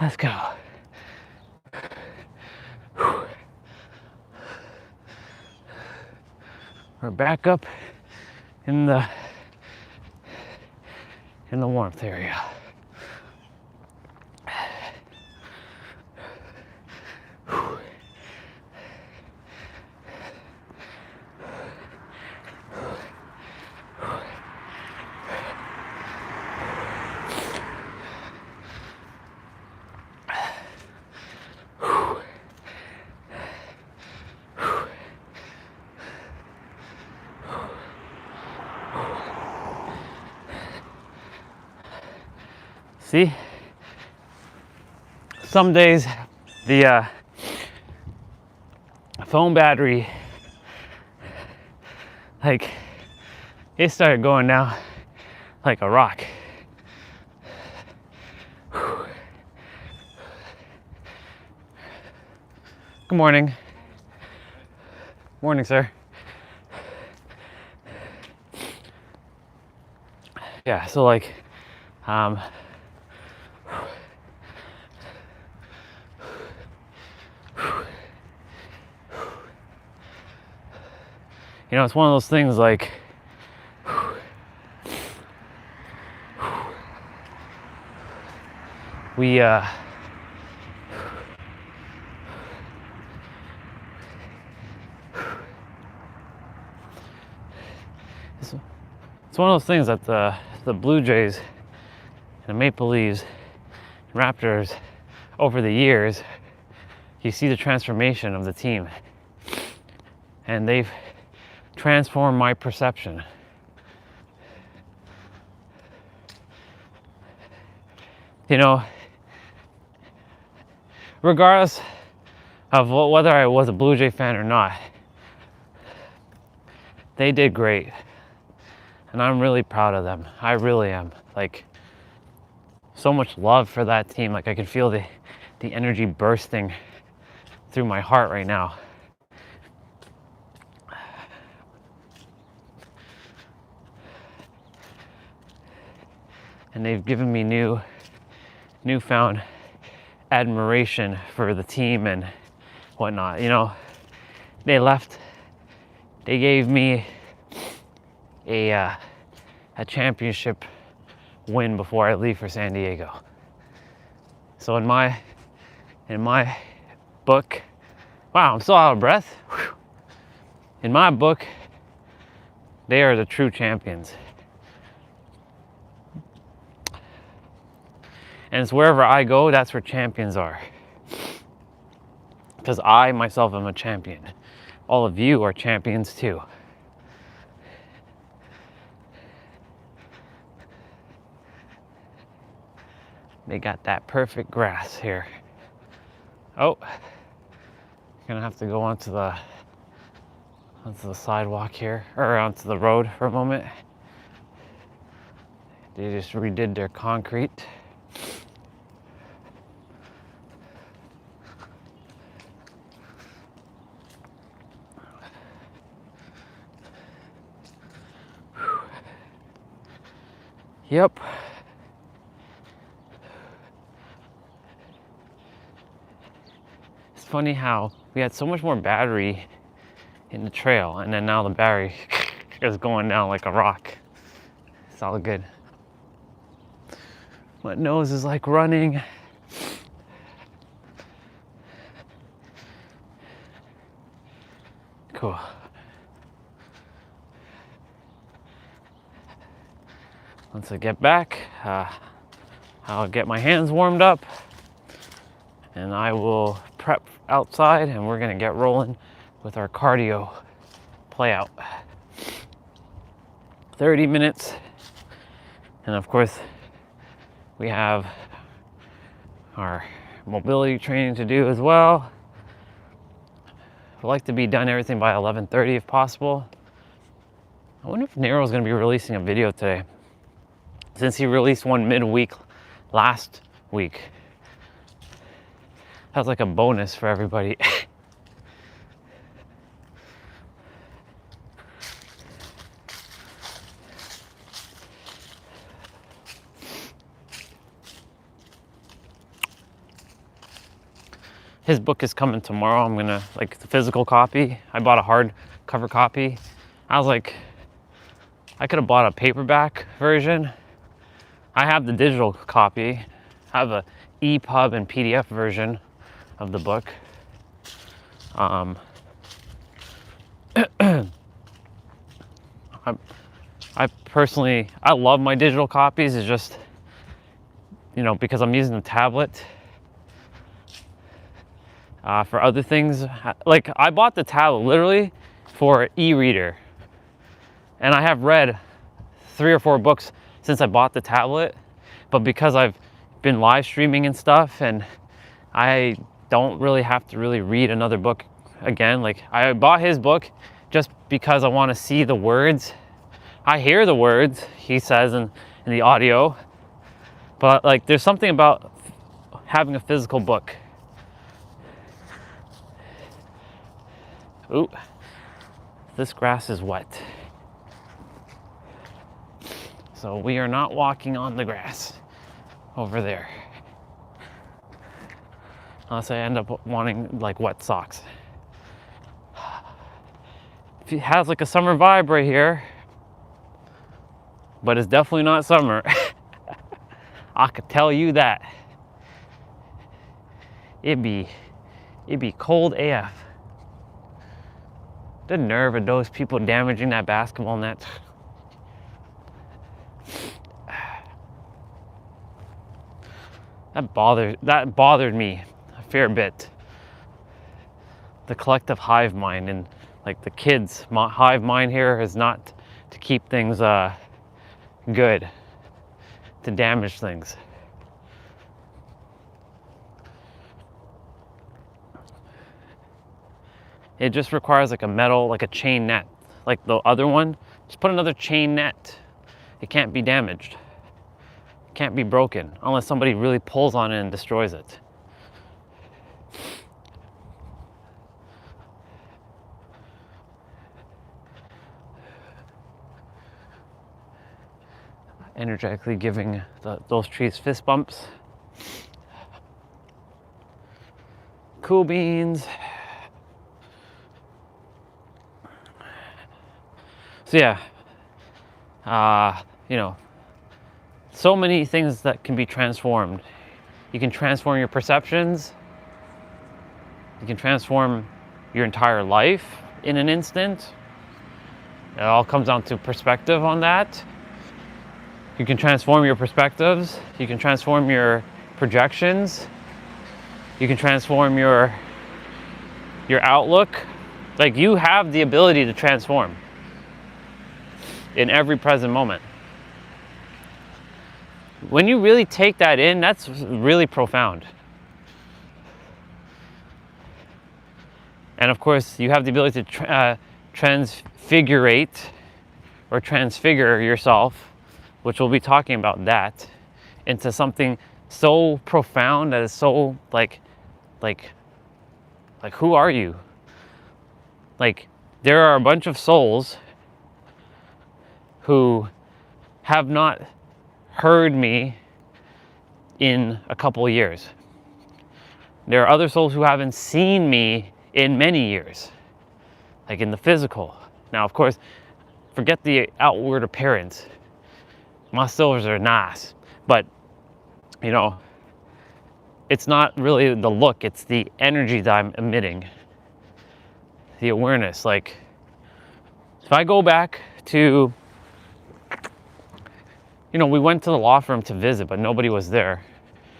Let's go. We're back up in the warmth area. See, some days the phone battery, like, it started going down like a rock. Good morning. Morning, sir. Yeah, so like, you know, it's one of those things like, we, it's one of those things that the Blue Jays and the Maple Leafs, Raptors, over the years, you see the transformation of the team. And they've transformed my perception. You know, regardless of whether I was a Blue Jay fan or not, they did great. And I'm really proud of them. I really am. Like, so much love for that team. Like, I can feel the energy bursting through my heart right now. And they've given me newfound admiration for the team and whatnot. You know, they gave me a championship win before I leave for San Diego. So in my book, wow, I'm still out of breath. Whew. In my book, they are the true champions. And it's wherever I go, that's where champions are. Because I myself am a champion. All of you are champions too. They got that perfect grass here. Oh, gonna have to go onto the sidewalk here, or onto the road for a moment. They just redid their concrete. Yep. It's funny how we had so much more battery in the trail, and then now the battery is going down like a rock. It's all good. My nose is like running. Cool. Once I get back, I'll get my hands warmed up and I will prep outside, and we're gonna get rolling with our cardio play out. 30 minutes. And of course, we have our mobility training to do as well. I'd like to be done everything by 11:30 if possible. I wonder if Nero's gonna be releasing a video today, since he released one midweek last week. That's like a bonus for everybody. his book is coming tomorrow. I'm gonna, like, the physical copy. I bought a hardcover copy. I was like, I could have bought a paperback version. I have the digital copy. I have a EPUB and PDF version of the book. I personally, I love my digital copies. It's just, you know, because I'm using the tablet for other things. Like, I bought the tablet literally for e-reader, and I have read 3 or 4 books since I bought the tablet, but because I've been live streaming and stuff, and I don't really have to really read another book again. Like, I bought his book just because I want to see the words. I hear the words he says in the audio, but like, there's something about having a physical book. Ooh, this grass is wet. So we are not walking on the grass over there. Unless I end up wanting like wet socks. It has like a summer vibe right here, but it's definitely not summer. I could tell you that. It'd be cold AF. The nerve of those people damaging that basketball net. That bothered me a fair bit. The collective hive mind, and like the kids' hive mind here is not to keep things good, to damage things. It just requires like a metal, like a chain net. Like the other one, just put another chain net. It can't be damaged. It can't be broken unless somebody really pulls on it and destroys it. Energetically giving those trees fist bumps. Cool beans. So yeah, you know, so many things that can be transformed. You can transform your perceptions. You can transform your entire life in an instant. It all comes down to perspective on that. You can transform your perspectives. You can transform your projections. You can transform your outlook. Like, you have the ability to transform in every present moment. When you really take that in, that's really profound. And of course, you have the ability to transfigurate or transfigure yourself, which we'll be talking about that, into something so profound that is so like who are you? Like, there are a bunch of souls who have not heard me in a couple of years. There are other souls who haven't seen me in many years, like in the physical. Now, of course, forget the outward appearance. My souls are nice, but you know, it's not really the look, it's the energy that I'm emitting, the awareness. Like, if I go back to, you know, we went to the law firm to visit, but nobody was there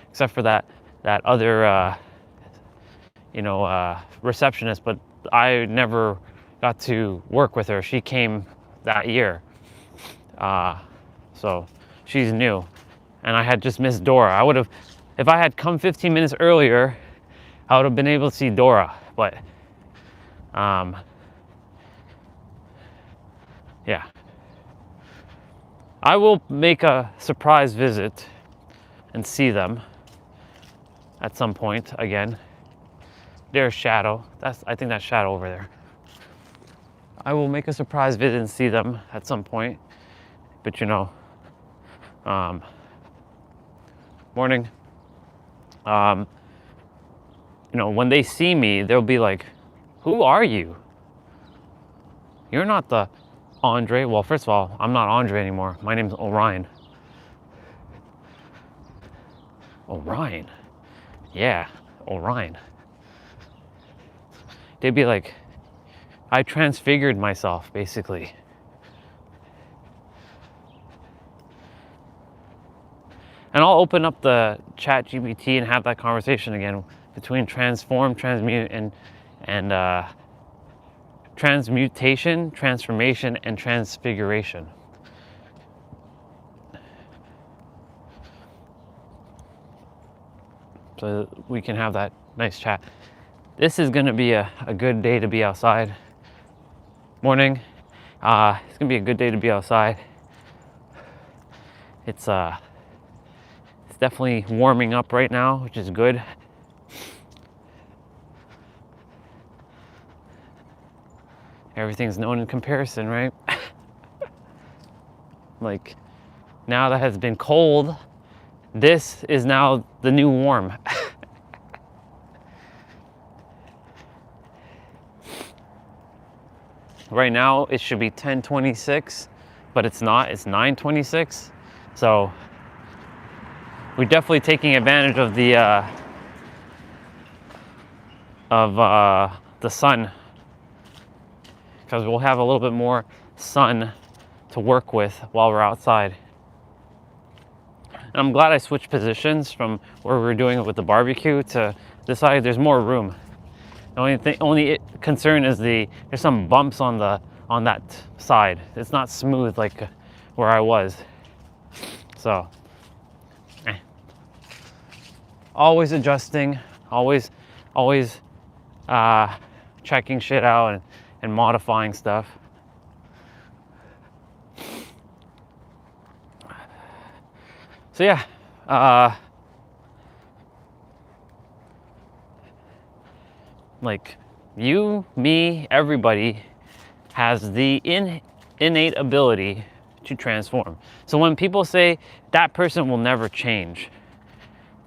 except for that other receptionist, but I never got to work with her. She came that year, so she's new, and I had just missed Dora. I would have, if I had come 15 minutes earlier, I would have been able to see Dora, but yeah. I will make a surprise visit and see them at some point again. There's Shadow. I think that's Shadow over there. I will make a surprise visit and see them at some point. But you know, morning. you know, when they see me, they'll be like, who are you? You're not the Andre. Well, first of all, I'm not Andre anymore. My name's Orion. Orion. Yeah, Orion. They'd be like, I transfigured myself, basically. And I'll open up the chat GPT and have that conversation again between transform, transmute, and transmutation, transformation, and transfiguration. So we can have that nice chat. This is gonna be a good day to be outside. Morning. It's gonna be a good day to be outside. It's definitely warming up right now, which is good. Everything's known in comparison, right? Like, now that has been cold, this is now the new warm. Right now it should be 10:26, but it's not, it's 9:26. So we're definitely taking advantage of the sun, because we'll have a little bit more sun to work with while we're outside. And I'm glad I switched positions from where we were doing it with the barbecue to this side. There's more room. The only concern is there's some bumps on that side. It's not smooth like where I was. So, always adjusting, always checking shit out and modifying stuff. So yeah, like you, me, everybody has the innate ability to transform. So when people say that person will never change,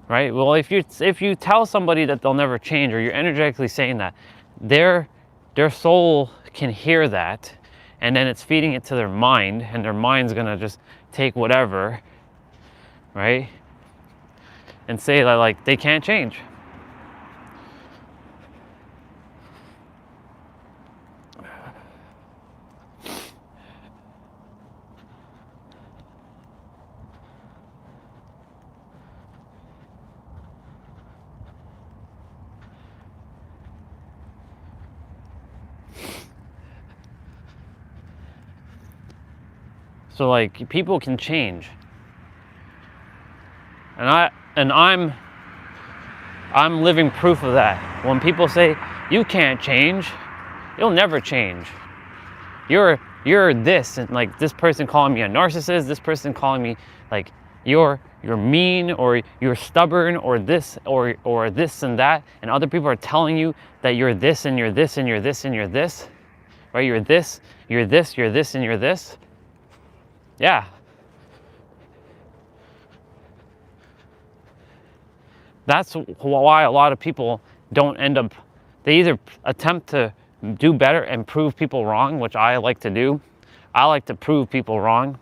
right? Well, if you tell somebody that they'll never change, or you're energetically saying that, their soul can hear that, and then it's feeding it to their mind, and their mind's gonna just take whatever, right? And say that like they can't change. So like people can change. And I'm living proof of that. When people say you can't change, you'll never change. You're this, and like this person calling me a narcissist, this person calling me like you're mean, or you're stubborn, or this or this and that, and other people are telling you that you're this and you're this and you're this and you're this, right? You're this, you're this, you're this, and you're this. Yeah. That's why a lot of people don't end up, they either attempt to do better and prove people wrong, which I like to do. I like to prove people wrong.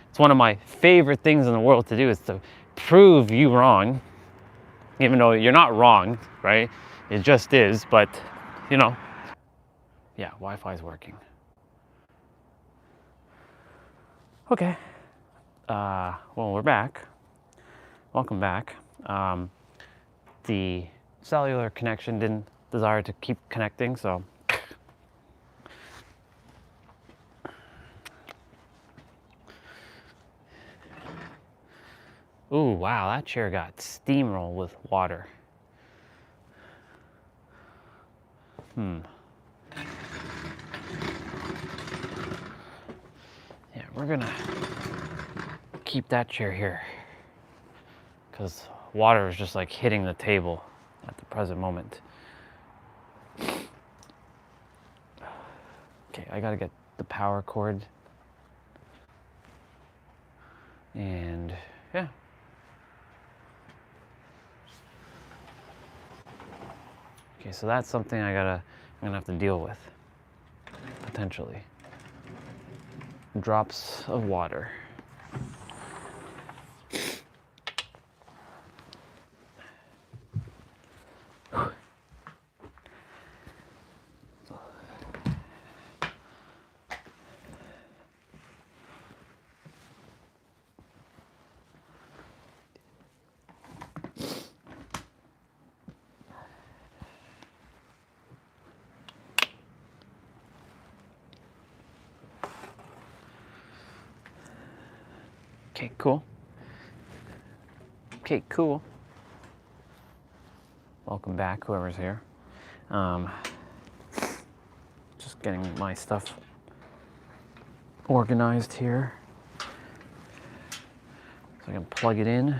It's one of my favorite things in the world to do, is to prove you wrong, even though you're not wrong, right? It just is, but you know, yeah, Wi-Fi is working. Okay. Well, we're back. Welcome back. The cellular connection didn't desire to keep connecting, so. Ooh, wow, that chair got steamrolled with water. Yeah, we're gonna keep that chair here, because water is just like hitting the table at the present moment. Okay, I gotta get the power cord. And yeah. Okay, so that's something I'm gonna have to deal with, potentially. Drops of water. Okay, cool. Okay, cool. Welcome back, whoever's here. Just getting my stuff organized here. So I can plug it in.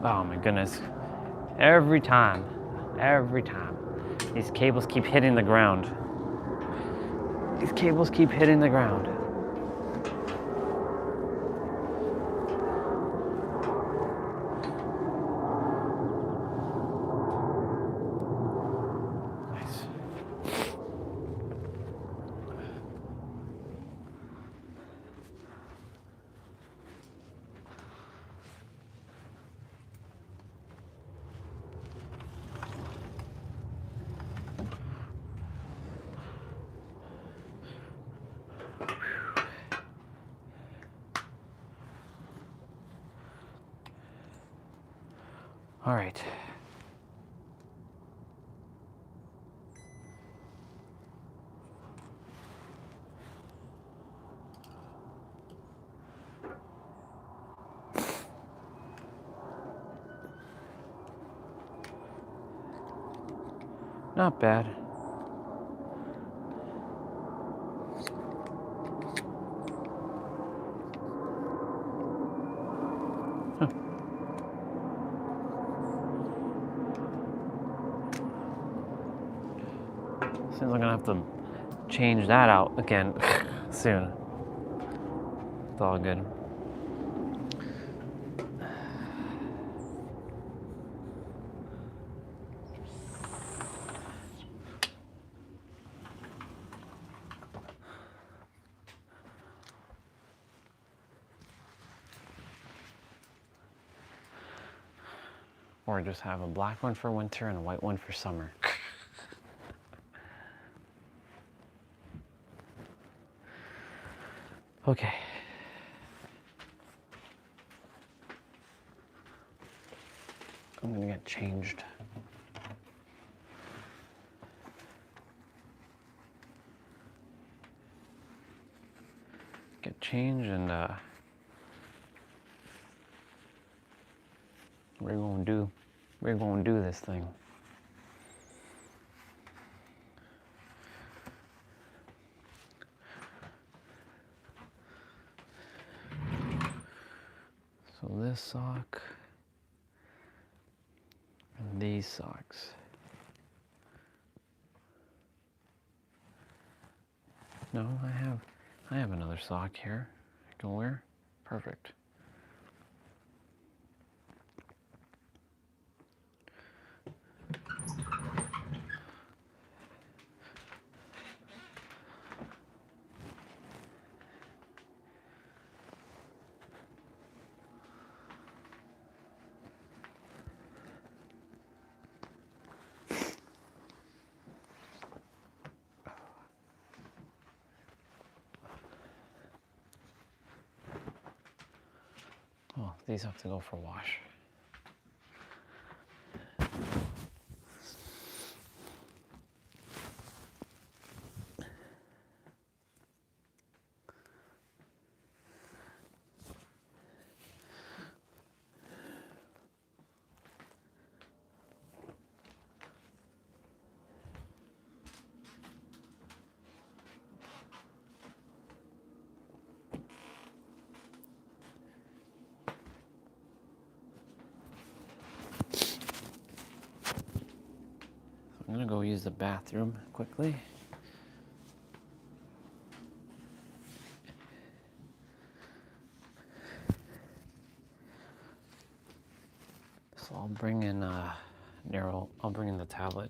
Oh my goodness. Every time, these cables keep hitting the ground. These cables keep hitting the ground. Nice. All right. Not bad. Seems like I'm gonna have to change that out again soon. It's all good. Or just have a black one for winter and a white one for summer. Okay. I'm gonna get changed. Get changed and we're gonna do this thing. So this sock and these socks. No, I have another sock here I can wear. Perfect. Oh, these have to go for wash. I'm gonna go use the bathroom quickly. So I'll bring in Nero. I'll bring in the tablet.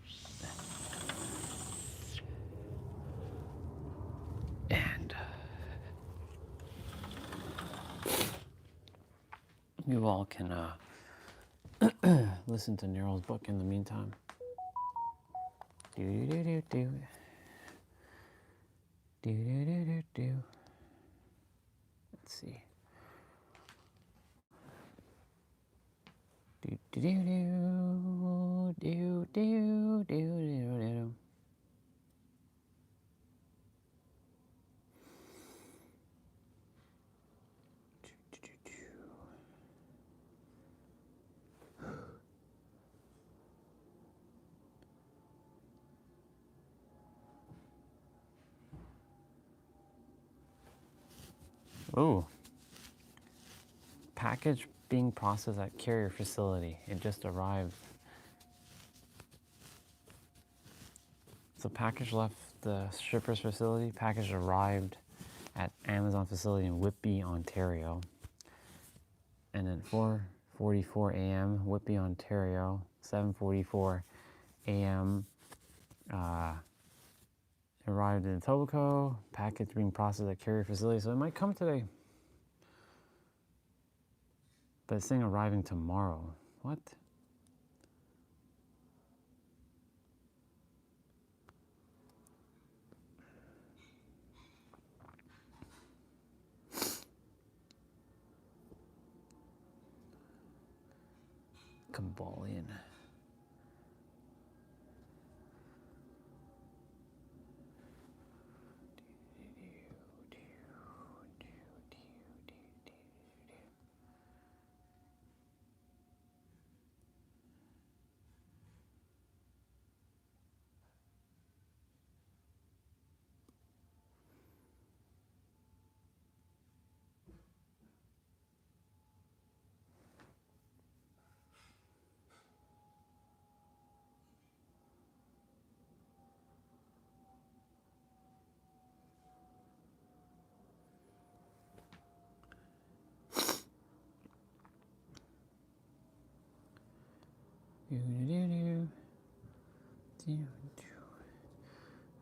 And you all can listen to Nero's book in the meantime. Do do do do do do do do do. Let's see. Do do do do do do do do do. Ooh. Package being processed at carrier facility. It just arrived. So package left the shipper's facility. Package arrived at Amazon facility in Whitby, Ontario. And then 4:44 a.m. Whitby, Ontario. 7:44 a.m. Arrived in Etobicoke. Package being processed at carrier facility. So it might come today. But it's saying arriving tomorrow. What? Cambolian.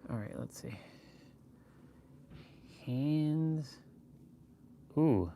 All right, let's see. Hands. Ooh.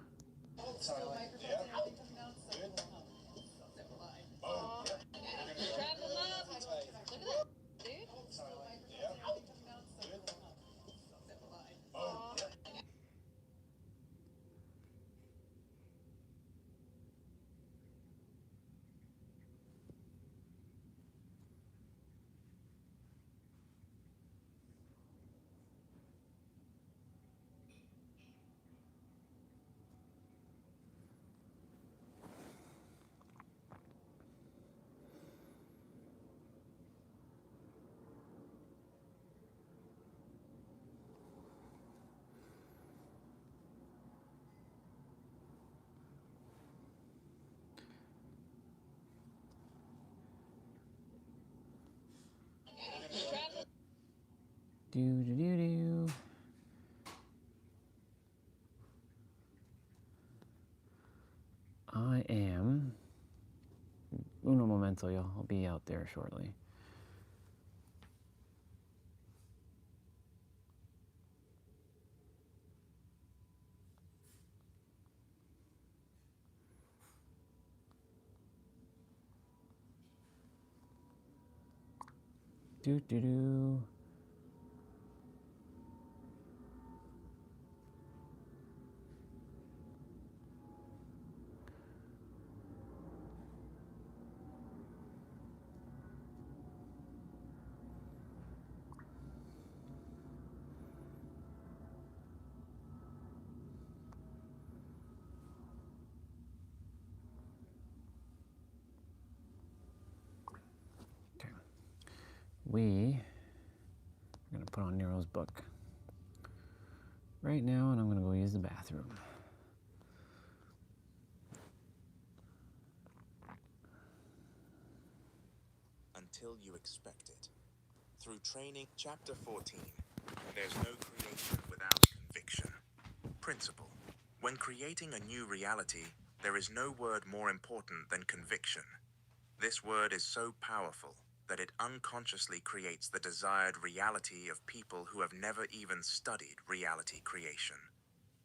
Do do do do. I am uno momento, y'all. I'll be out there shortly. Do do do. Okay. We are gonna put on Nero's book right now, and I'm gonna go use the bathroom. Until you expect it. Through training, chapter 14. There's no creation without conviction. Principle. When creating a new reality, there is no word more important than conviction. This word is so powerful that it unconsciously creates the desired reality of people who have never even studied reality creation.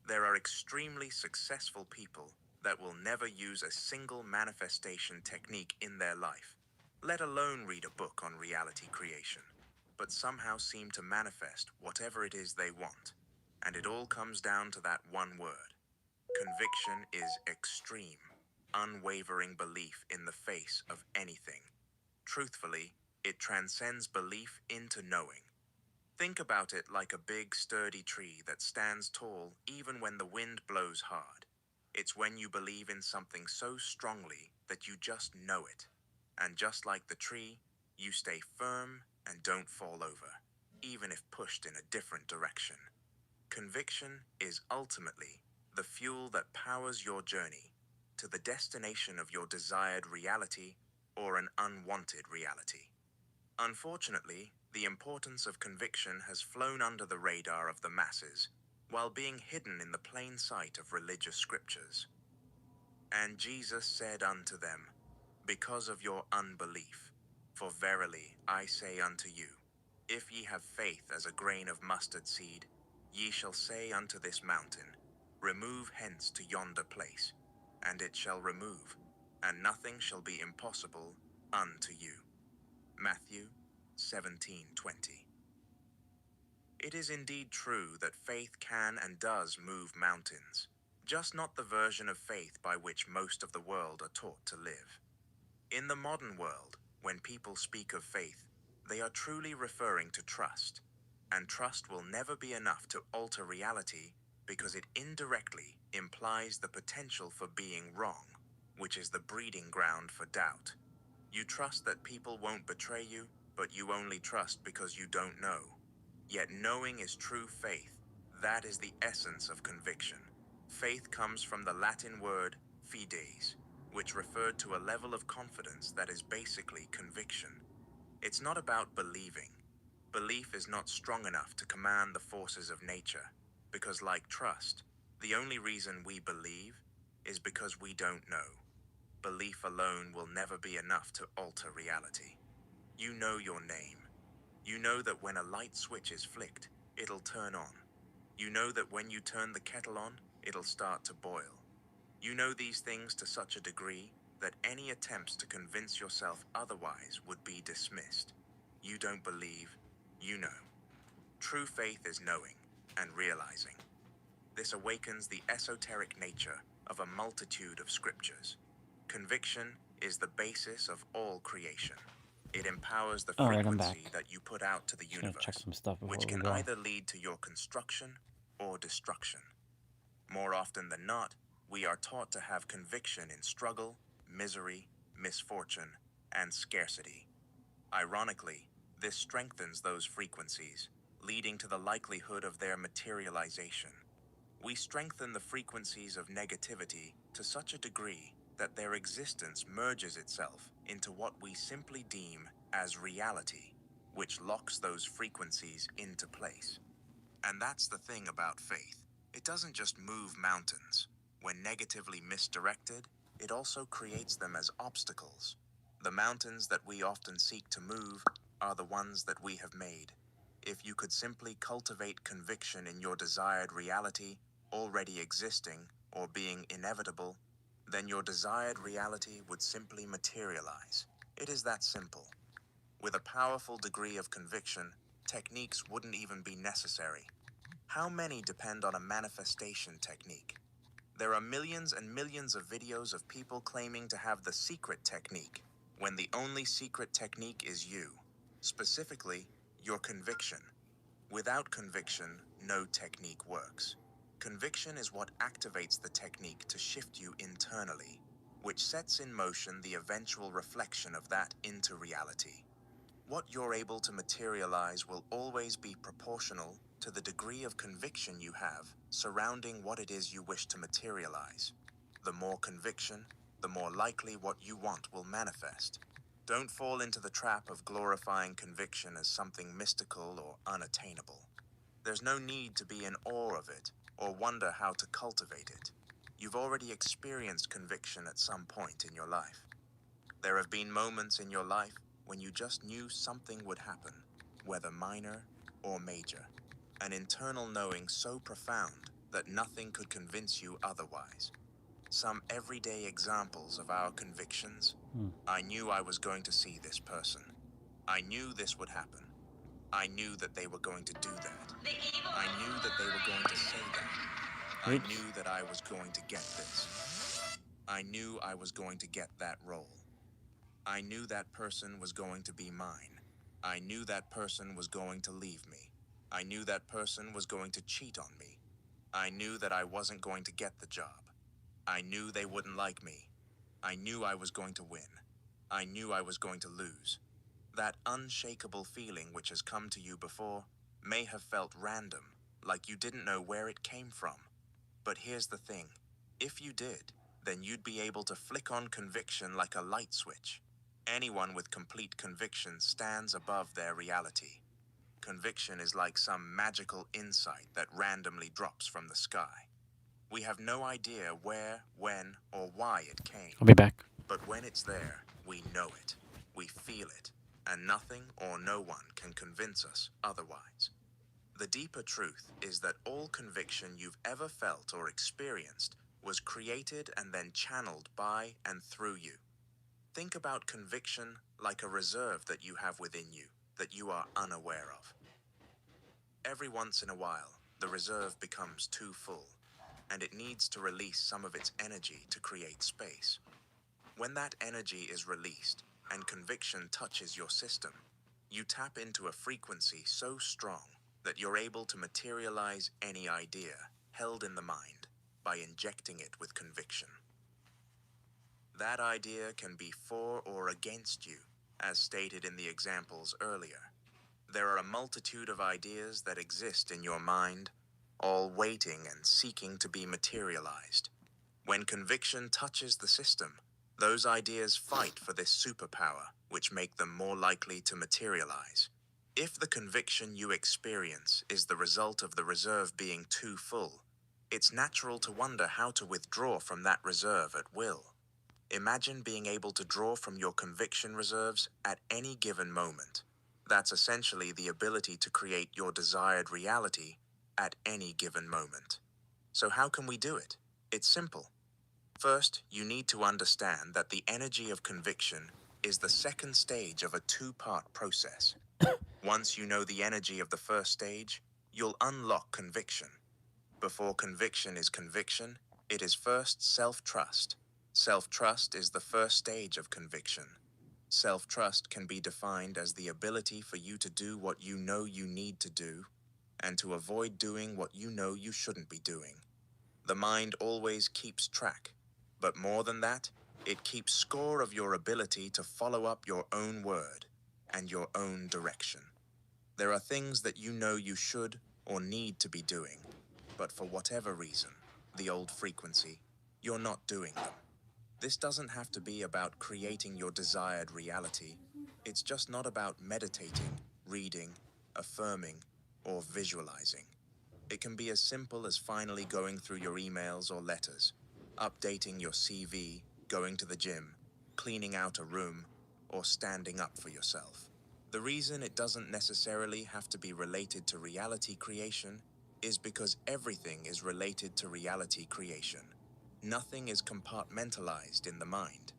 There are extremely successful people that will never use a single manifestation technique in their life, let alone read a book on reality creation, but somehow seem to manifest whatever it is they want. And it all comes down to that one word. Conviction is extreme, unwavering belief in the face of anything. Truthfully, it transcends belief into knowing. Think about it like a big, sturdy tree that stands tall even when the wind blows hard. It's when you believe in something so strongly that you just know it. And just like the tree, you stay firm and don't fall over, even if pushed in a different direction. Conviction is ultimately the fuel that powers your journey to the destination of your desired reality or an unwanted reality. Unfortunately, the importance of conviction has flown under the radar of the masses while being hidden in the plain sight of religious scriptures. And Jesus said unto them, Because of your unbelief, for verily I say unto you, if ye have faith as a grain of mustard seed, ye shall say unto this mountain, Remove hence to yonder place, and it shall remove, and nothing shall be impossible unto you. Matthew 17:20. It is indeed true that faith can and does move mountains, just not the version of faith by which most of the world are taught to live. In the modern world, when people speak of faith, they are truly referring to trust, and trust will never be enough to alter reality because it indirectly implies the potential for being wrong, which is the breeding ground for doubt. You trust that people won't betray you, but you only trust because you don't know. Yet knowing is true faith. That is the essence of conviction. Faith comes from the Latin word fides, which referred to a level of confidence that is basically conviction. It's not about believing. Belief is not strong enough to command the forces of nature, because like trust, the only reason we believe is because we don't know. Belief alone will never be enough to alter reality. You know your name. You know that when a light switch is flicked, it'll turn on. You know that when you turn the kettle on, it'll start to boil. You know these things to such a degree that any attempts to convince yourself otherwise would be dismissed. You don't believe, you know. True faith is knowing and realizing. This awakens the esoteric nature of a multitude of scriptures. Conviction is the basis of all creation. It empowers the All right, I'm frequency back. that you put out to the Just gonna check universe, some stuff before which we can go. either lead to your construction or destruction. More often than not, we are taught to have conviction in struggle, misery, misfortune, and scarcity. Ironically, this strengthens those frequencies, leading to the likelihood of their materialization. We strengthen the frequencies of negativity to such a degree that their existence merges itself into what we simply deem as reality, which locks those frequencies into place. And that's the thing about faith. It doesn't just move mountains. When negatively misdirected, it also creates them as obstacles. The mountains that we often seek to move are the ones that we have made. If you could simply cultivate conviction in your desired reality, already existing or being inevitable, then your desired reality would simply materialize. It is that simple. With a powerful degree of conviction, techniques wouldn't even be necessary. How many depend on a manifestation technique? There are millions and millions of videos of people claiming to have the secret technique, when the only secret technique is you. Specifically, your conviction. Without conviction, no technique works. Conviction is what activates the technique to shift you internally, which sets in motion the eventual reflection of that into reality. What you're able to materialize will always be proportional to the degree of conviction you have surrounding what it is you wish to materialize. The more conviction, the more likely what you want will manifest. Don't fall into the trap of glorifying conviction as something mystical or unattainable. There's no need to be in awe of it or wonder how to cultivate it. You've already experienced conviction at some point in your life. There have been moments in your life when you just knew something would happen, whether minor or major. An internal knowing so profound that nothing could convince you otherwise. Some everyday examples of our convictions. I knew I was going to see this person. I knew this would happen. I knew that they were going to do that. I knew that they were going to say that. I Oops. knew that I was going to get this. I knew I was going to get that role. I knew that person was going to be mine. I knew that person was going to leave me. I knew that person was going to cheat on me. I knew that I wasn't going to get the job. I knew they wouldn't like me. I knew I was going to win. I knew I was going to lose. That unshakable feeling which has come to you before may have felt random, like you didn't know where it came from. But here's the thing. If you did, then you'd be able to flick on conviction like a light switch. Anyone with complete conviction stands above their reality. Conviction is like some magical insight that randomly drops from the sky. We have no idea where, when, or why it came. I'll be back. But when it's there, we know it, we feel it, and nothing or no one can convince us otherwise. The deeper truth is that all conviction you've ever felt or experienced was created and then channeled by and through you. Think about conviction like a reserve that you have within you that you are unaware of. Every once in a while, the reserve becomes too full, and it needs to release some of its energy to create space. When that energy is released and conviction touches your system, you tap into a frequency so strong that you're able to materialize any idea held in the mind by injecting it with conviction. That idea can be for or against you, as stated in the examples earlier. There are a multitude of ideas that exist in your mind, all waiting and seeking to be materialized. When conviction touches the system, those ideas fight for this superpower, which make them more likely to materialize. If the conviction you experience is the result of the reserve being too full, it's natural to wonder how to withdraw from that reserve at will. Imagine being able to draw from your conviction reserves at any given moment. That's essentially the ability to create your desired reality at any given moment. So how can we do it? It's simple. First, you need to understand that the energy of conviction is the second stage of a two-part process. Once you know the energy of the first stage, you'll unlock conviction. Before conviction is conviction, it is first self-trust. Self-trust is the first stage of conviction. Self-trust can be defined as the ability for you to do what you know you need to do, and to avoid doing what you know you shouldn't be doing. The mind always keeps track, but more than that, it keeps score of your ability to follow up your own word and your own direction. There are things that you know you should or need to be doing, but for whatever reason, the old frequency, you're not doing them. This doesn't have to be about creating your desired reality. It's just not about meditating, reading, affirming, or visualizing. It can be as simple as finally going through your emails or letters, updating your CV, going to the gym, cleaning out a room, or standing up for yourself. The reason it doesn't necessarily have to be related to reality creation is because everything is related to reality creation. Nothing is compartmentalized in the mind.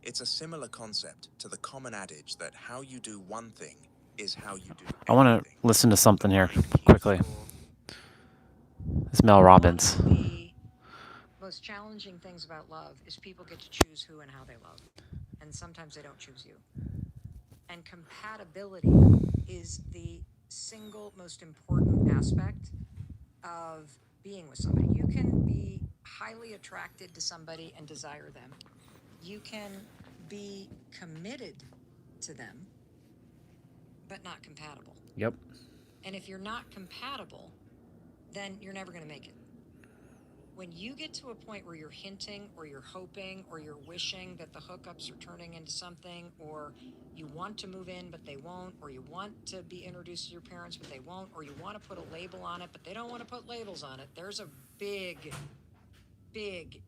It's a similar concept to the common adage that how you do one thing is how you do I want everything. to listen to something here Mind keeps quickly. score. It's Mel Robbins. One of the most challenging things about love is people get to choose who and how they love. And sometimes they don't choose you. And compatibility is the single most important aspect of being with somebody. You can be highly attracted to somebody and desire them. You can be committed to them, but not compatible. Yep. And if you're not compatible, then you're never going to make it. When you get to a point where you're hinting or you're hoping or you're wishing that the hookups are turning into something, or you want to move in but they won't, or you want to be introduced to your parents but they won't, or you want to put a label on it but they don't want to put labels on it, there's a big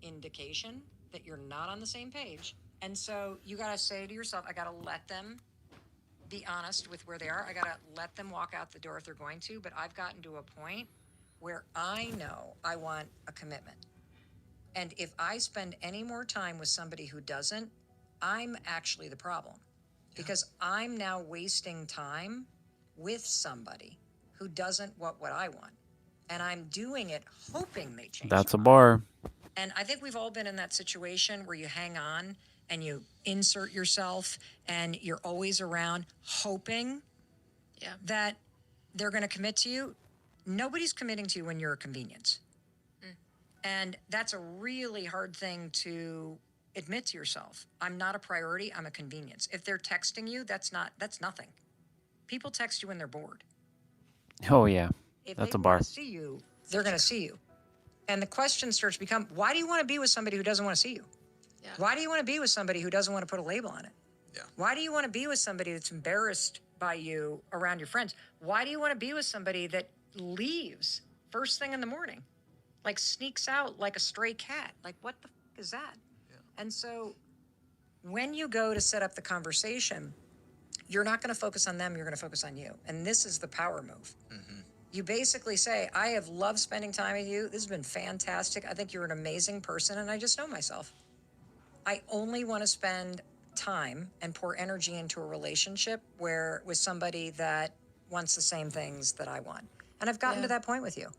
indication that you're not on the same page And so you got to say to yourself, I got to let them be honest with where they are. I got to let them walk out the door if they're going to. But I've gotten to a point where I know I want a commitment. And if I spend any more time with somebody who doesn't, I'm actually the problem. Because I'm now wasting time with somebody who doesn't want what I want. And I'm doing it hoping they change. That's a their mind. bar. And I think we've all been in that situation where you hang on and you insert yourself and you're always around hoping that they're going to commit to you. Nobody's committing to you when you're a convenience. And that's a really hard thing to admit to yourself. I'm not a priority, I'm a convenience. If they're texting you, that's nothing. People text you when they're bored. Oh yeah, If that's they a bar. want to see you, they're going to see you. And the question starts to become, why do you want to be with somebody who doesn't want to see you? Yeah. Why do you want to be with somebody who doesn't want to put a label on it? Yeah. Why do you want to be with somebody that's embarrassed by you around your friends? Why do you want to be with somebody that leaves first thing in the morning? Like sneaks out like a stray cat. Like, what the fuck is that? Yeah. And so when you go to set up the conversation, you're not going to focus on them, you're going to focus on you. And this is the power move. Mm-hmm. You basically say, I have loved spending time with you. This has been fantastic. I think you're an amazing person, and I just know myself. I only want to spend time and pour energy into a relationship with somebody that wants the same things that I want. And I've gotten to that point with you.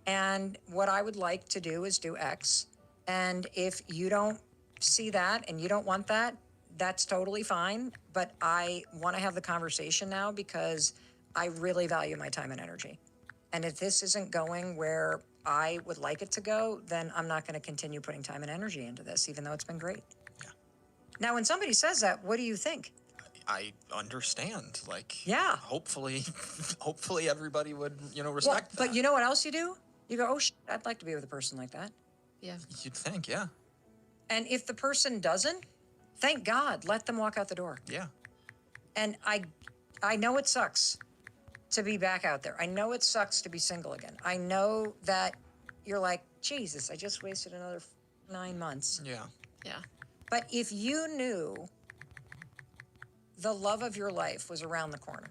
And what I would like to do is do X. And if you don't see that and you don't want that, that's totally fine. But I want to have the conversation now because I really value my time and energy. And if this isn't going where I would like it to go, then I'm not going to continue putting time and energy into this, even though it's been great. Yeah. Now, when somebody says that, what do you think? I understand. Like, Yeah. hopefully everybody would, respect that. But you know what else you do? You go, oh, I'd like to be with a person like that. Yeah. You'd think, yeah. And if the person doesn't, thank God, let them walk out the door. Yeah. And I know it sucks to be back out there. I know it sucks to be single again. I know that you're like, Jesus, I just wasted another 9 months. Yeah. Yeah. But if you knew the love of your life was around the corner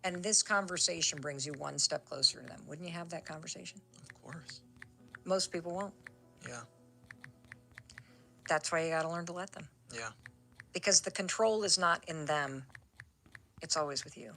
and this conversation brings you one step closer to them, wouldn't you have that conversation? Of course. Most people won't. Yeah. That's why you got to learn to let them. Yeah. Because the control is not in them. It's always with you.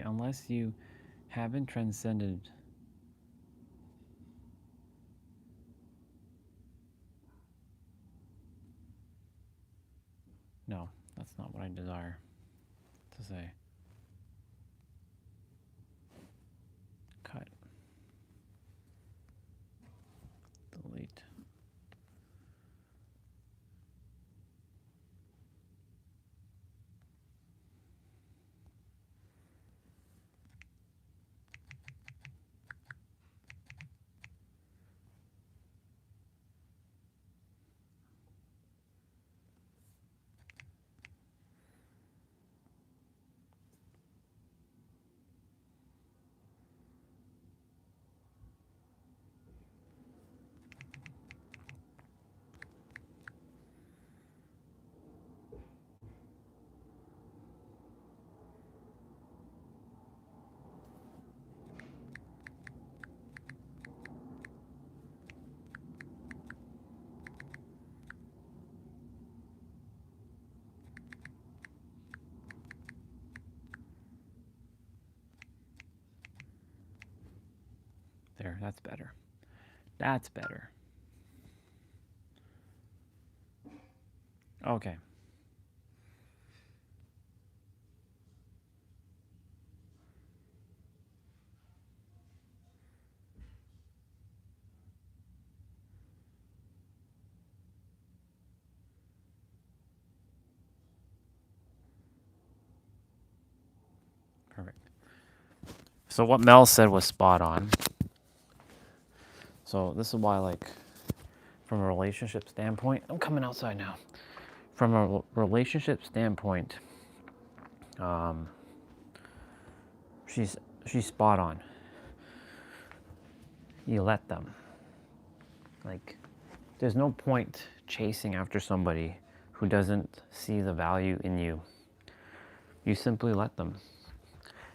unless you haven't transcended. No, that's not what I desire to say. Cut. Delete. There, that's better. That's better. Okay. Perfect. So what Mel said was spot on. So this is why, like, from a relationship standpoint, I'm coming outside now. From a relationship standpoint, she's spot on. You let them. Like, there's no point chasing after somebody who doesn't see the value in you. You simply let them.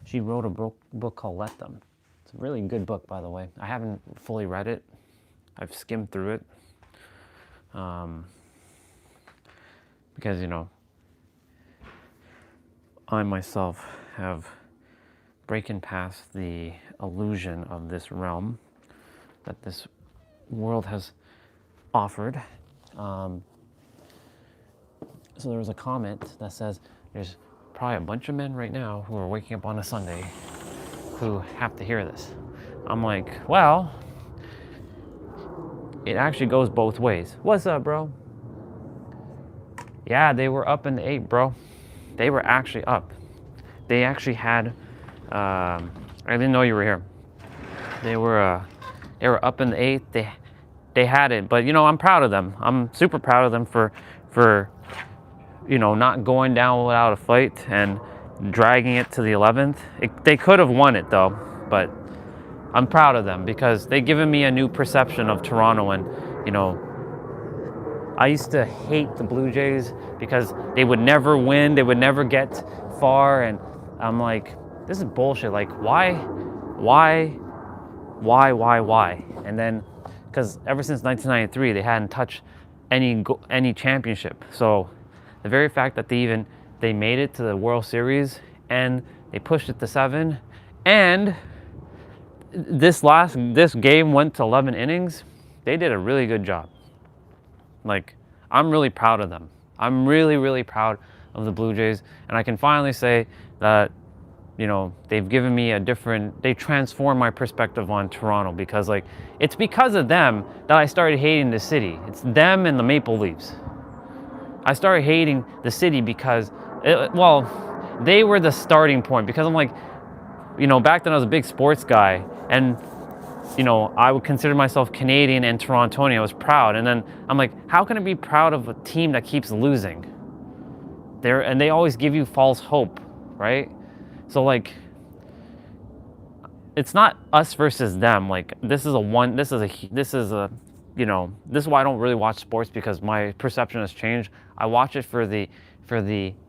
She wrote a book called Let Them. It's a really good book, by the way. I haven't fully read it. I've skimmed through it. Because, you know, I myself have broken past the illusion of this realm that this world has offered. So there was a comment that says there's probably a bunch of men right now who are waking up on a Sunday who have to hear this. I'm like, well, it actually goes both ways. What's up, bro? Yeah, they were up in the 8, bro. They were actually up. They actually had, I didn't know you were here. They were up in the 8. They had it, but you know, I'm proud of them. I'm super proud of them for you know, not going down without a fight and dragging it to the 11th. They could have won it though, but I'm proud of them because they've given me a new perception of Toronto. And you know, I used to hate the Blue Jays because they would never win, they would never get far, and I'm like, this is bullshit. Like, why? And then, because ever since 1993, they hadn't touched any championship. So the very fact that they made it to the World Series and they pushed it to 7, and this game went to 11 innings, they did a really good job. Like, I'm really proud of them. I'm really, really proud of the Blue Jays, and I can finally say that, you know, they've given me they transformed my perspective on Toronto, because like, it's because of them that I started hating the city. It's them and the Maple Leafs. I started hating the city because, they were the starting point, because I'm like, you know, back then I was a big sports guy, and you know, I would consider myself Canadian and Torontonian. I was proud, and then I'm like, how can I be proud of a team that keeps losing? And they always give you false hope, right? So like, it's not us versus them. Like, this is a, you know, this is why I don't really watch sports, because my perception has changed. I watch it for the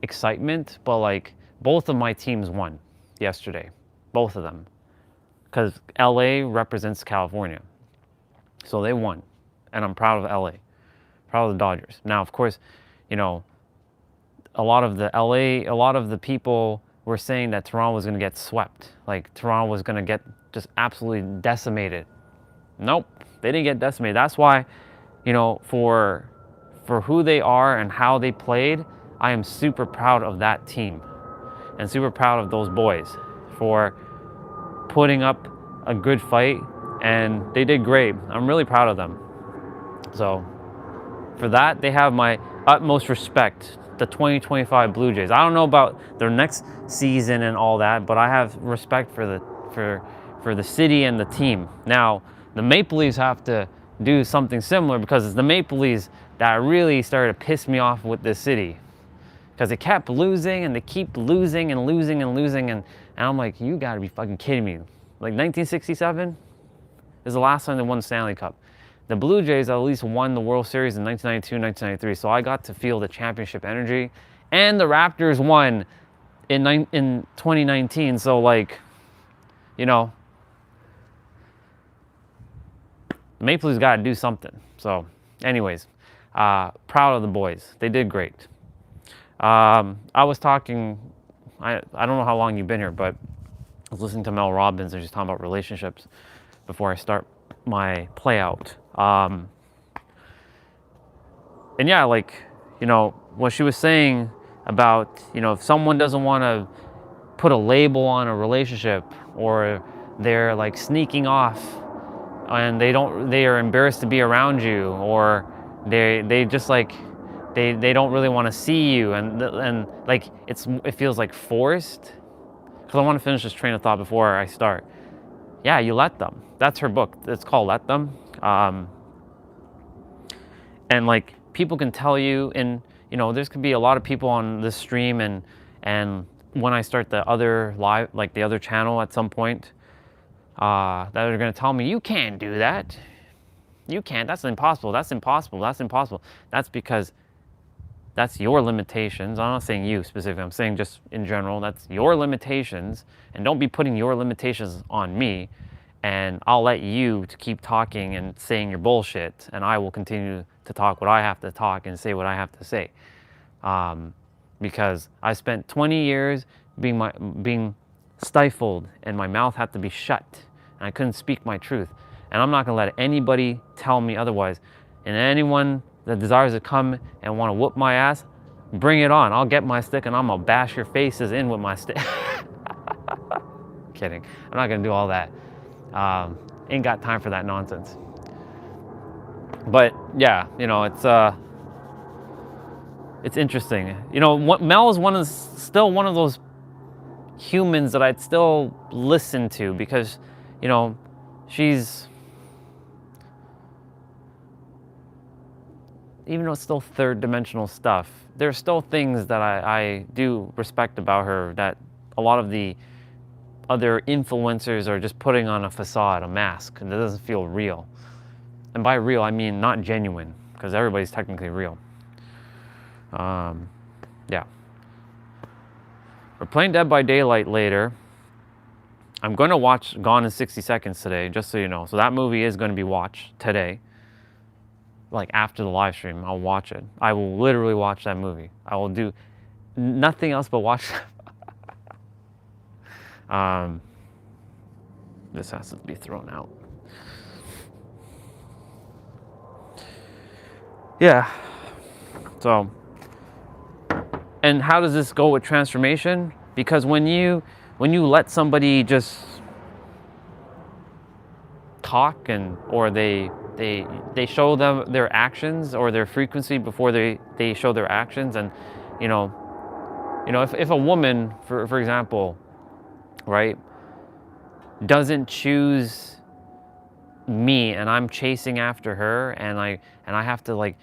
excitement, but like, both of my teams won yesterday, both of them, because LA represents California, so they won, and I'm proud of LA, proud of the Dodgers. Now, of course, you know, a lot of the people were saying that Toronto was going to get swept. Like Toronto was going to get just absolutely decimated. Nope, they didn't get decimated. That's why, you know, for who they are and how they played, I am super proud of that team and super proud of those boys for putting up a good fight, and they did great. I'm really proud of them. So for that, they have my utmost respect, the 2025 Blue Jays. I don't know about their next season and all that, but I have respect for the city and the team. Now, the Maple Leafs have to do something similar, because it's the Maple Leafs that really started to piss me off with this city, because they kept losing and they keep losing and losing and losing, and I'm like, you gotta be fucking kidding me. Like 1967 is the last time they won the Stanley Cup. The Blue Jays at least won the World Series in 1992, 1993, so I got to feel the championship energy. And the Raptors won in 2019, so like, you know, Maple Leafs got to do something. So anyways, proud of the boys. They did great. I was talking, I don't know how long you've been here, but I was listening to Mel Robbins and she's talking about relationships before I start my play out. And yeah, like, you know, what she was saying about, you know, if someone doesn't want to put a label on a relationship, or they're like sneaking off and they are embarrassed to be around you, or they just like, they don't really want to see you, and like it feels like forced. Because I want to finish this train of thought before I start. Yeah, you let them. That's her book. It's called Let Them. And like, people can tell you, and you know, there's could be a lot of people on this stream, and when I start the other live, like the other channel at some point, that are going to tell me, you can't do that. You can't. That's impossible. That's impossible. That's impossible. That's because that's your limitations. I'm not saying you specifically. I'm saying just in general. That's your limitations, and don't be putting your limitations on me. And I'll let you to keep talking and saying your bullshit, and I will continue to talk what I have to talk and say what I have to say. Because I spent 20 years being stifled, and my mouth had to be shut, and I couldn't speak my truth. And I'm not gonna let anybody tell me otherwise. And anyone that desires to come and want to whoop my ass, bring it on. I'll get my stick and I'm gonna bash your faces in with my stick. Kidding. I'm not gonna do all that. Ain't got time for that nonsense. But yeah, you know, it's interesting. You know, Mel is still one of those humans that I'd still listen to, because, you know, she's, even though it's still third dimensional stuff, there's still things that I do respect about her that a lot of the other influencers are just putting on a facade, a mask, and it doesn't feel real. And by real, I mean not genuine, because everybody's technically real. Yeah. We're playing Dead by Daylight later. I'm going to watch Gone in 60 Seconds today, just so you know. So that movie is going to be watched today. Like after the live stream, I'll watch it. I will literally watch that movie. I will do nothing else but watch that. This has to be thrown out. Yeah. So, and how does this go with transformation? Because when you let somebody just talk, or they show them their actions or their frequency before they show their actions, and you know if a woman, for example, right, doesn't choose me and I'm chasing after her, and I have to, like,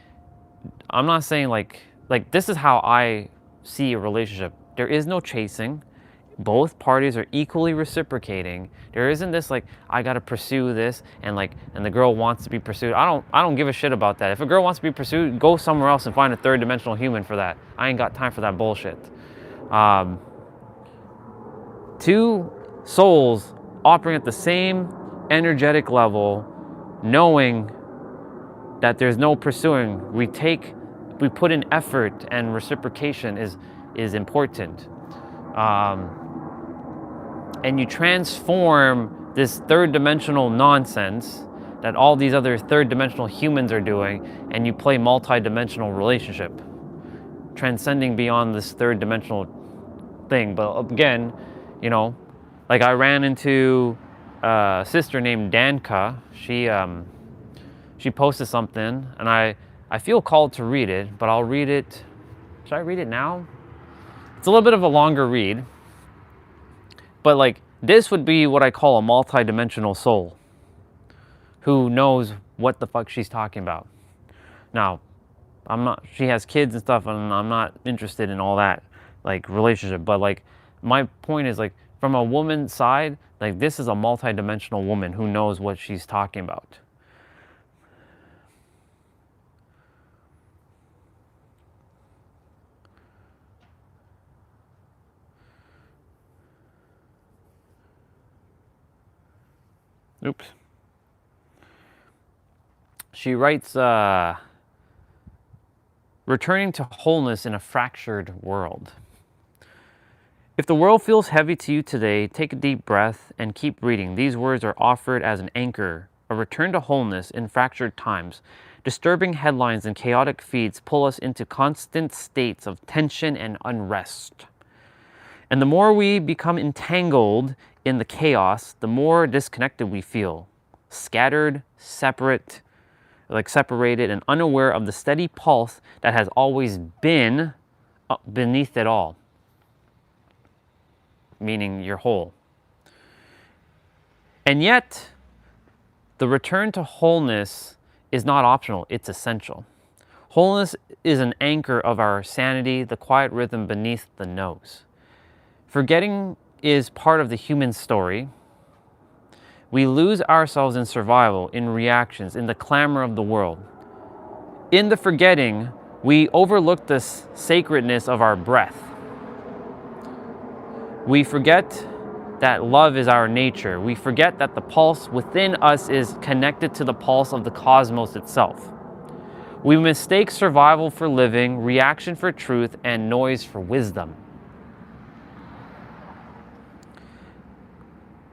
I'm not saying like this is how I see a relationship. There is no chasing. Both parties are equally reciprocating. There isn't this like, I gotta pursue this, and the girl wants to be pursued. I don't give a shit about that. If a girl wants to be pursued, go somewhere else and find a third dimensional human for that. I ain't got time for that bullshit. Two souls operating at the same energetic level, knowing that there's no pursuing. We put in effort, and reciprocation is important. and you transform this third dimensional nonsense that all these other third dimensional humans are doing, and you play multi-dimensional relationship, transcending beyond this third dimensional thing. But again, you know, like I ran into a sister named Danka. She posted something, and I feel called to read it, but I'll read it. Should I read it now? It's a little bit of a longer read, but like this would be what I call a multi-dimensional soul who knows what the fuck she's talking about. Now, she has kids and stuff, and I'm not interested in all that, like, relationship, but like, my point is, like, from a woman's side, like, this is a multi-dimensional woman who knows what she's talking about. Oops. She writes, returning to wholeness in a fractured world. If the world feels heavy to you today, take a deep breath and keep reading. These words are offered as an anchor, a return to wholeness in fractured times. Disturbing headlines and chaotic feeds pull us into constant states of tension and unrest. And the more we become entangled in the chaos, the more disconnected we feel. Scattered, separated, and unaware of the steady pulse that has always been beneath it all. Meaning you're whole. And yet, the return to wholeness is not optional, it's essential. Wholeness is an anchor of our sanity, the quiet rhythm beneath the nose. Forgetting is part of the human story. We lose ourselves in survival, in reactions, in the clamor of the world. In the forgetting, we overlook the sacredness of our breath. We forget that love is our nature. We forget that the pulse within us is connected to the pulse of the cosmos itself. We mistake survival for living, reaction for truth, and noise for wisdom.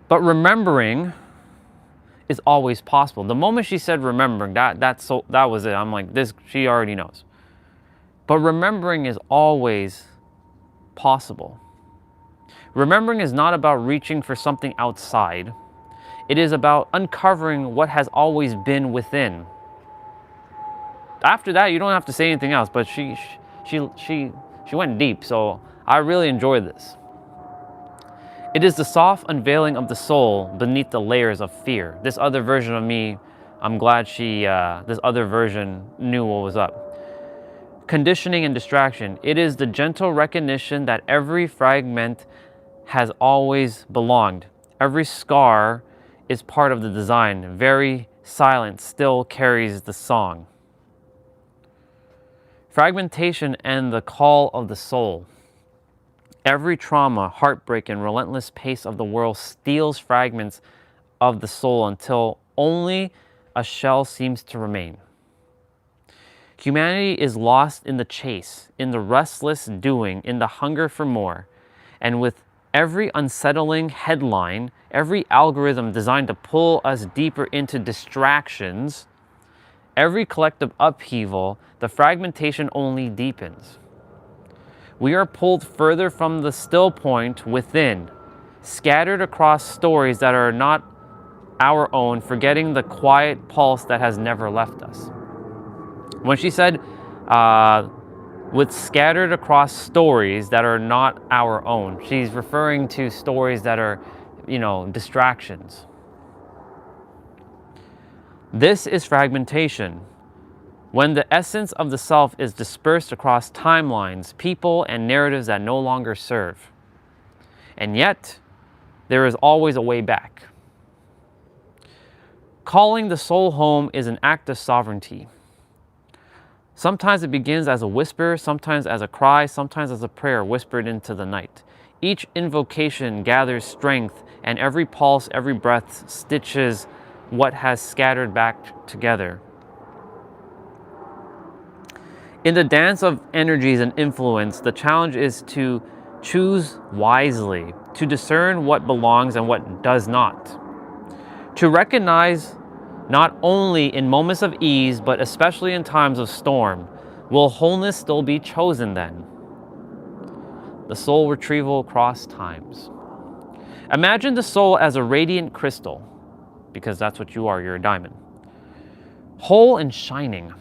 But remembering is always possible. The moment she said remembering, that was it. I'm like, this, she already knows. But remembering is always possible. Remembering is not about reaching for something outside. It is about uncovering what has always been within. After that, you don't have to say anything else, but she went deep, so I really enjoyed this. It is the soft unveiling of the soul beneath the layers of fear. This other version of me, I'm glad this other version knew what was up. Conditioning and distraction. It is the gentle recognition that every fragment has always belonged. Every scar is part of the design. Very silent still carries the song. Fragmentation and the call of the soul. Every trauma, heartbreak, and relentless pace of the world steals fragments of the soul until only a shell seems to remain. Humanity is lost in the chase, in the restless doing, in the hunger for more. And with every unsettling headline, every algorithm designed to pull us deeper into distractions, every collective upheaval, the fragmentation only deepens. We are pulled further from the still point within, scattered across stories that are not our own, forgetting the quiet pulse that has never left us. When she said, with scattered across stories that are not our own, she's referring to stories that are, distractions. This is fragmentation. When the essence of the self is dispersed across timelines, people, and narratives that no longer serve. And yet, there is always a way back. Calling the soul home is an act of sovereignty. Sometimes it begins as a whisper, sometimes as a cry, sometimes as a prayer whispered into the night. Each invocation gathers strength, and every pulse, every breath stitches what has scattered back together. In the dance of energies and influence, the challenge is to choose wisely, to discern what belongs and what does not, to recognize not only in moments of ease, but especially in times of storm. Will wholeness still be chosen then? The soul retrieval across times. Imagine the soul as a radiant crystal, because that's what you are, you're a diamond. Whole and shining.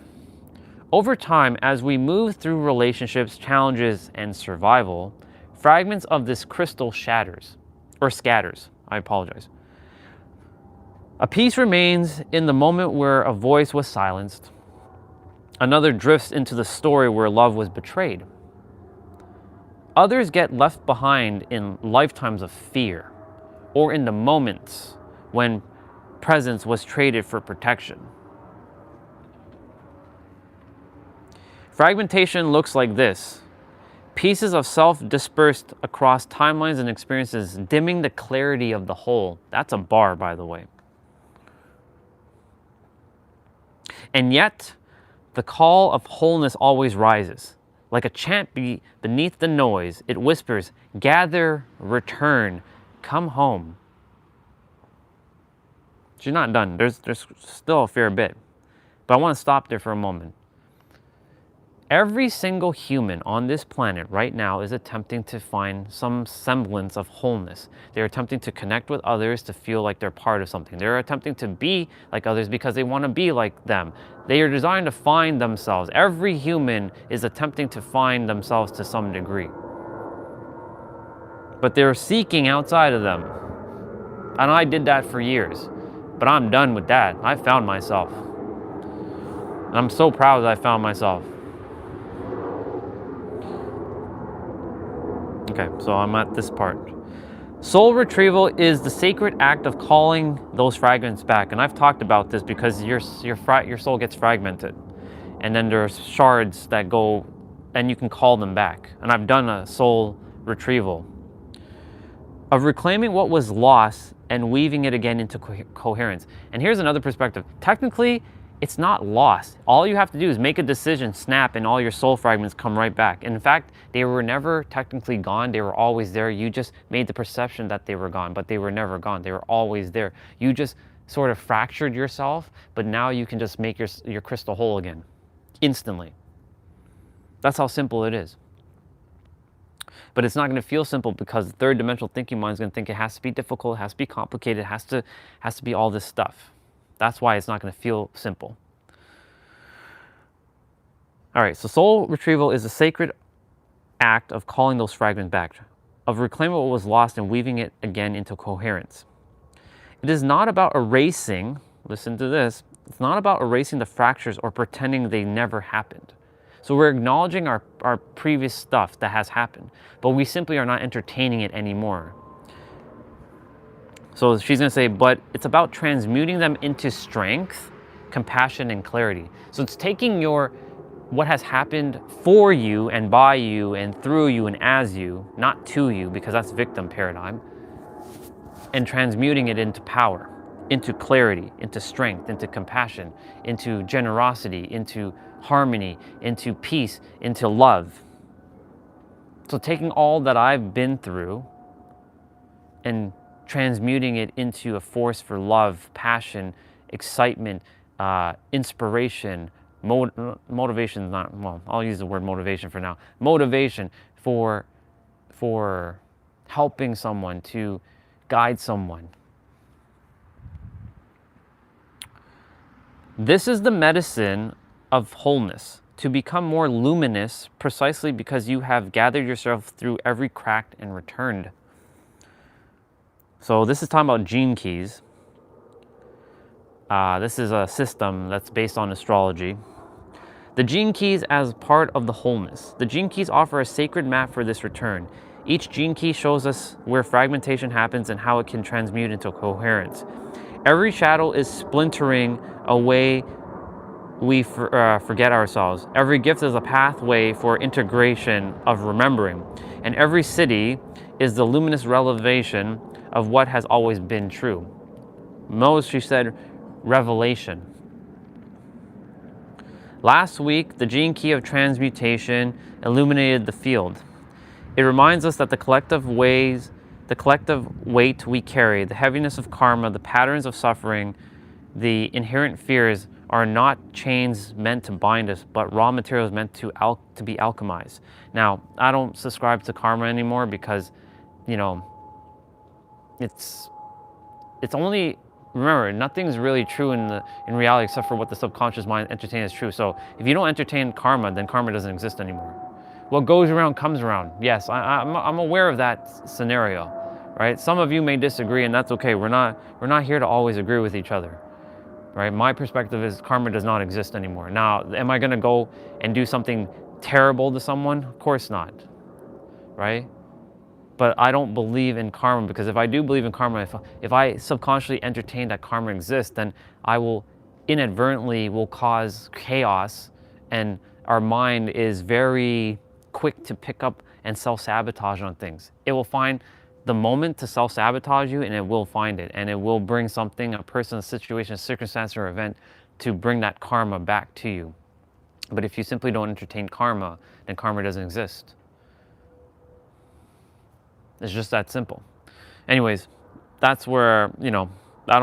Over time, as we move through relationships, challenges, and survival, fragments of this crystal shatters, or scatters, I apologize. A piece remains in the moment where a voice was silenced. Another drifts into the story where love was betrayed. Others get left behind in lifetimes of fear, or in the moments when presence was traded for protection. Fragmentation looks like this. Pieces of self dispersed across timelines and experiences, dimming the clarity of the whole. That's a bar, by the way. And yet, the call of wholeness always rises. Like a chant beneath the noise, it whispers, gather, return, come home. She's not done. There's still a fair bit. But I want to stop there for a moment. Every single human on this planet right now is attempting to find some semblance of wholeness. They're attempting to connect with others to feel like they're part of something. They're attempting to be like others because they want to be like them. They are designed to find themselves. Every human is attempting to find themselves to some degree. But they're seeking outside of them. And I did that for years. But I'm done with that. I found myself. And I'm so proud that I found myself. Okay, so I'm at this part. Soul retrieval is the sacred act of calling those fragments back. And I've talked about this because your soul gets fragmented. And then there's shards that go, and you can call them back. And I've done a soul retrieval of reclaiming what was lost and weaving it again into coherence. And here's another perspective. Technically, it's not lost. All you have to do is make a decision, snap, and all your soul fragments come right back. And in fact, they were never technically gone. They were always there. You just made the perception that they were gone, but they were never gone. They were always there. You just sort of fractured yourself, but now you can just make your crystal whole again, instantly. That's how simple it is. But it's not going to feel simple because the third dimensional thinking mind is going to think it has to be difficult, it has to be complicated, it has to be all this stuff. That's why it's not going to feel simple. All right, so soul retrieval is a sacred act of calling those fragments back, of reclaiming what was lost and weaving it again into coherence. It is not about erasing, listen to this, it's not about erasing the fractures or pretending they never happened. So we're acknowledging our previous stuff that has happened, but we simply are not entertaining it anymore. So she's going to say, but it's about transmuting them into strength, compassion, and clarity. So it's taking what has happened for you and by you and through you and as you, not to you, because that's victim paradigm, and transmuting it into power, into clarity, into strength, into compassion, into generosity, into harmony, into peace, into love. So taking all that I've been through and transmuting it into a force for love, passion, excitement, inspiration, motivation is not, well, I'll use the word motivation for now. Motivation for helping someone, to guide someone. This is the medicine of wholeness, to become more luminous precisely because you have gathered yourself through every crack and returned. So this is talking about gene keys. This is a system that's based on astrology. The gene keys as part of the wholeness. The gene keys offer a sacred map for this return. Each gene key shows us where fragmentation happens and how it can transmute into coherence. Every shadow is splintering away. We forget ourselves. Every gift is a pathway for integration of remembering. And every city is the luminous revelation of what has always been true. Most, she said, revelation. Last week, the gene key of transmutation illuminated the field. It reminds us that the collective weight we carry, the heaviness of karma, the patterns of suffering, the inherent fears are not chains meant to bind us, but raw materials meant to be alchemized. Now, I don't subscribe to karma anymore because, you know, it's only, remember, nothing's really true in reality except for what the subconscious mind entertains as true. So if you don't entertain karma, then karma doesn't exist anymore. What goes around comes around. Yes, I'm aware of that scenario, right? Some of you may disagree, and that's okay. We're not here to always agree with each other, right? My perspective is karma does not exist anymore. Now, am I gonna go and do something terrible to someone? Of course not, right? But I don't believe in karma, because if I do believe in karma, if I subconsciously entertain that karma exists, then I will inadvertently cause chaos, and our mind is very quick to pick up and self-sabotage on things. It will find the moment to self-sabotage you, and it will find it, and it will bring something, a person, a situation, a circumstance, or event to bring that karma back to you. But if you simply don't entertain karma, then karma doesn't exist. It's just that simple. Anyways, that's where, you know, I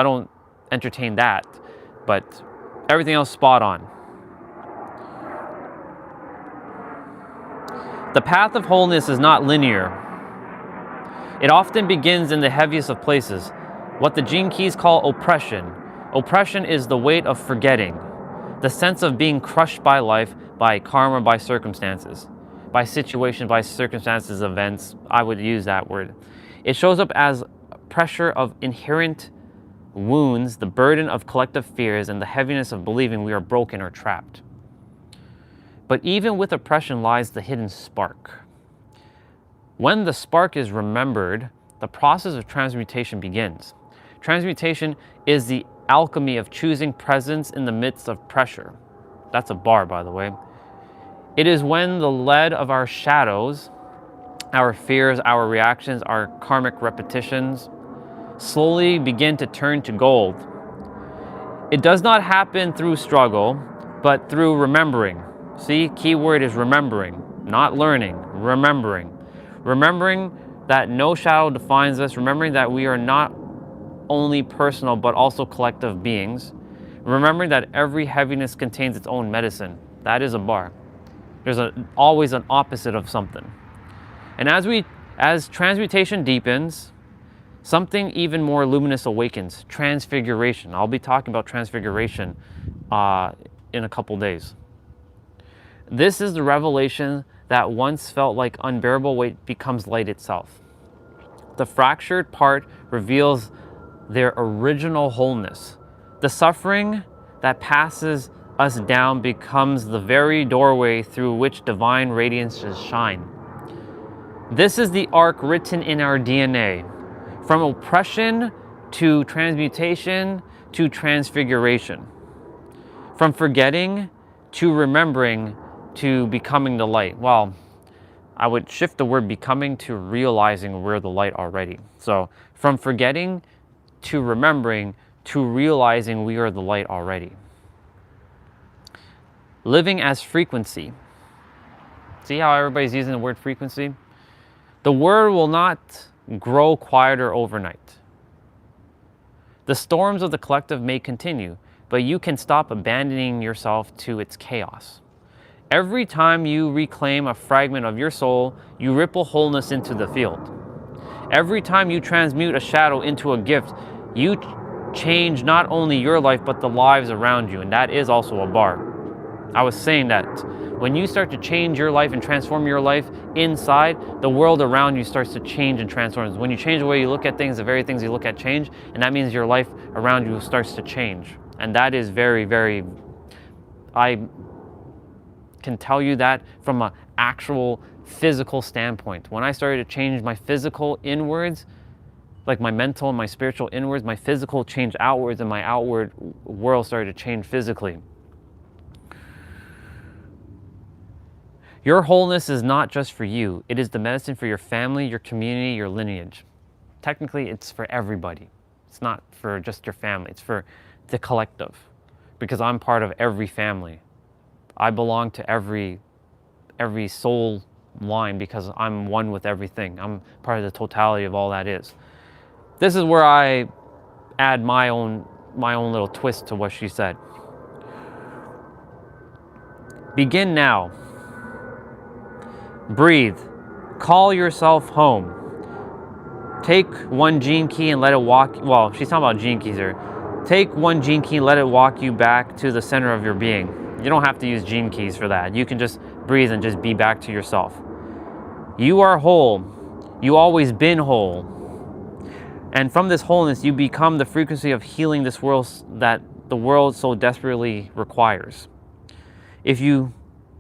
don't entertain that, but everything else spot on. The path of wholeness is not linear. It often begins in the heaviest of places, what the Gene Keys call oppression. Oppression is the weight of forgetting, the sense of being crushed by life, by karma, by circumstances, by situation, by circumstances, events. I would use that word. It shows up as pressure of inherent wounds, the burden of collective fears, and the heaviness of believing we are broken or trapped. But even with oppression lies the hidden spark. When the spark is remembered, the process of transmutation begins. Transmutation is the alchemy of choosing presence in the midst of pressure. That's a bar, by the way. It is when the lead of our shadows, our fears, our reactions, our karmic repetitions, slowly begin to turn to gold. It does not happen through struggle, but through remembering. See, key word is remembering, not learning, remembering. Remembering that no shadow defines us, remembering that we are not only personal but also collective beings. Remembering that every heaviness contains its own medicine. That is a bar. There's always an opposite of something. And as transmutation deepens, something even more luminous awakens, transfiguration. I'll be talking about transfiguration in a couple days. This is the revelation that once felt like unbearable weight becomes light itself. The fractured part reveals their original wholeness. The suffering that passes us down becomes the very doorway through which divine radiances shine. This is the arc written in our DNA, from oppression to transmutation to transfiguration, from forgetting to remembering to becoming the light. Well, I would shift the word becoming to realizing we're the light already. So from forgetting to remembering to realizing we are the light already. Living as frequency. See how everybody's using the word frequency? The word will not grow quieter overnight. The storms of the collective may continue, but you can stop abandoning yourself to its chaos. Every time you reclaim a fragment of your soul, you ripple wholeness into the field. Every time you transmute a shadow into a gift, you change not only your life, but the lives around you. And that is also a bar. I was saying that when you start to change your life and transform your life inside, the world around you starts to change and transform. When you change the way you look at things, the very things you look at change, and that means your life around you starts to change. And that is very, very, I can tell you that from an actual physical standpoint. When I started to change my physical inwards, like my mental and my spiritual inwards, my physical changed outwards, and my outward world started to change physically. Your wholeness is not just for you. It is the medicine for your family, your community, your lineage. Technically, it's for everybody. It's not for just your family. It's for the collective, because I'm part of every family. I belong to every soul line because I'm one with everything. I'm part of the totality of all that is. This is where I add my own little twist to what she said. Begin now. Breathe. Call yourself home. Take one gene key and let it walk. Well, she's talking about gene keys here. Take one gene key and let it walk you back to the center of your being. You don't have to use gene keys for that. You can just breathe and just be back to yourself. You are whole. You always been whole. And from this wholeness, you become the frequency of healing this world that the world so desperately requires. If you,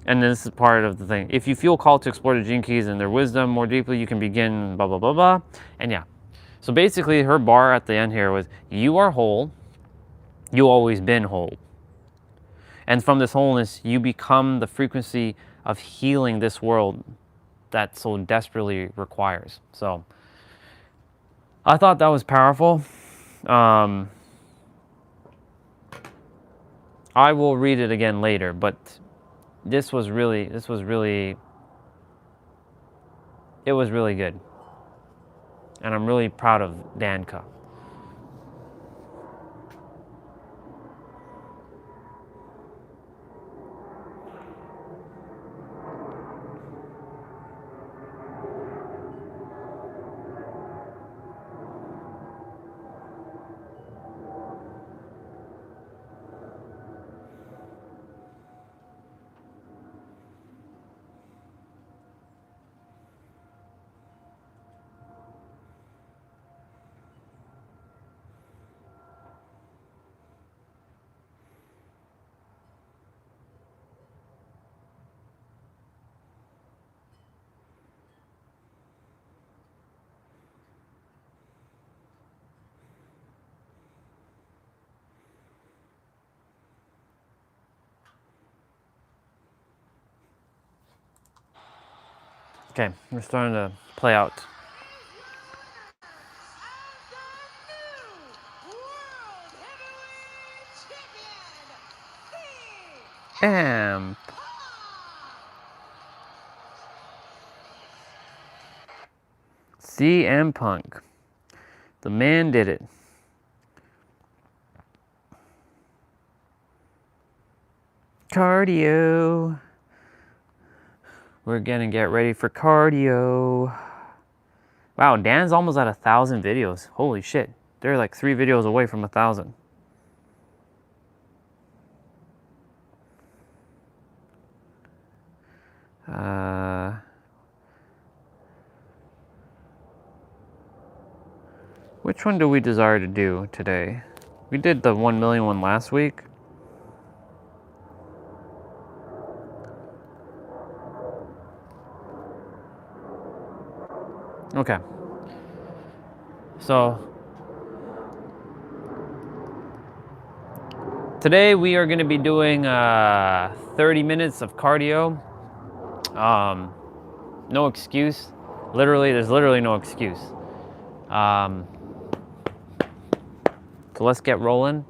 and this is part of the thing, if you feel called to explore the gene keys and their wisdom more deeply, you can begin blah, blah, blah, blah. And yeah. So basically her bar at the end here was, you are whole. You always been whole. And from this wholeness, you become the frequency of healing this world that so desperately requires. So I thought that was powerful. I will read it again later, but it was really good. And I'm really proud of Danka. Okay, we're starting to play out. And CM Punk. The man did it. Cardio. We're gonna get ready for cardio. Wow, Dan's almost at 1,000 videos. Holy shit. They're like 3 videos away from 1,000. Which one do we desire to do today? We did the 1 million one last week. Okay. So today we are going to be doing 30 minutes of cardio. No excuse. There's literally no excuse. So let's get rolling.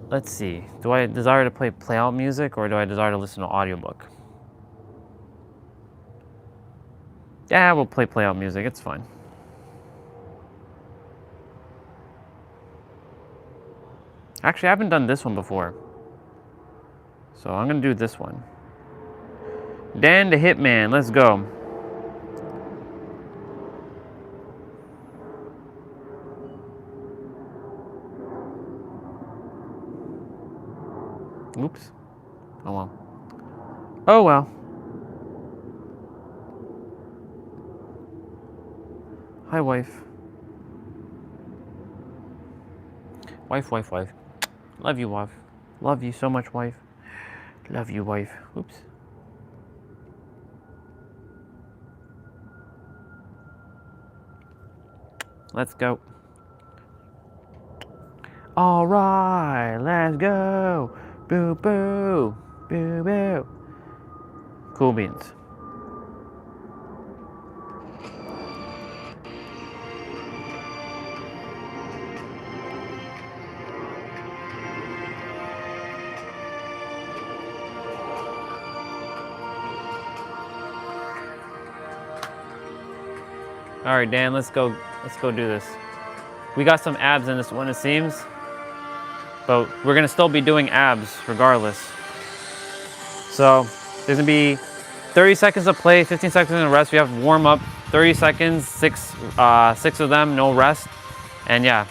Let's see. Do I desire to play out music or do I desire to listen to audiobook? Yeah, we'll play out music. It's fine. Actually, I haven't done this one before. So I'm going to do this one. Dan the Hitman. Let's go. Oops. Oh well. Oh well. Hi, wife. Wife. Love you, wife. Love you so much, wife. Love you, wife. Oops. Let's go. All right, let's go. Boo, boo, boo, boo. Cool beans. All right, Dan, let's go do this. We got some abs in this one, it seems, but we're gonna still be doing abs regardless. So there's gonna be 30 seconds of play, 15 seconds of rest. We have warm up, 30 seconds, six of them, no rest, and yeah.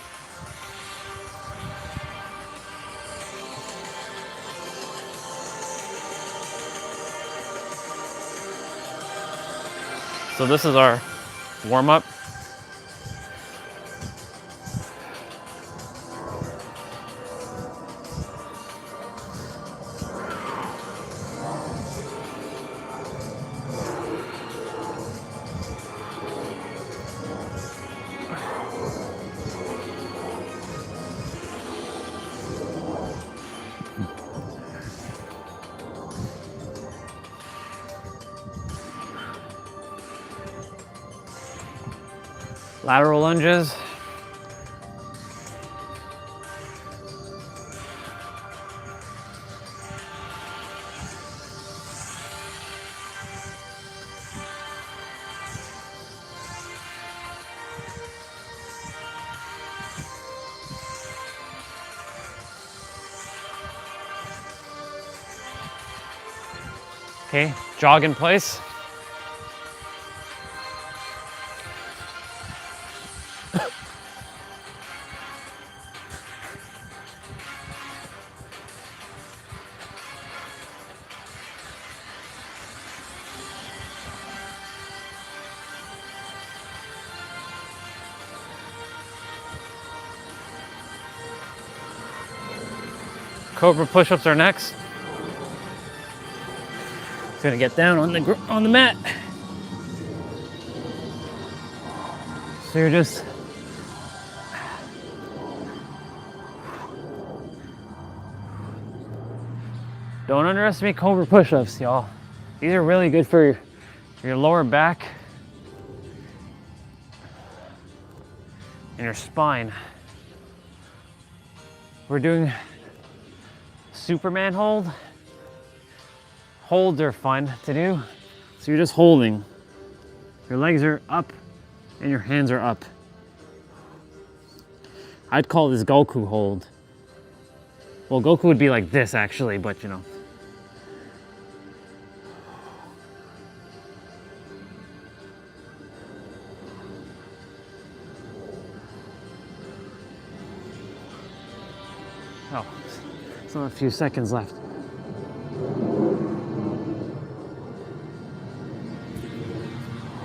So this is our warm up. Lateral lunges. Okay, jog in place. Cobra push-ups are next. It's gonna get down on the mat. So you're just don't underestimate Cobra push-ups, y'all. These are really good for your lower back and your spine. We're doing Superman hold. Holds are fun to do. So you're just holding. Your legs are up and your hands are up. I'd call this Goku hold. Well, Goku would be like this actually, but you know. Oh, still a few seconds left.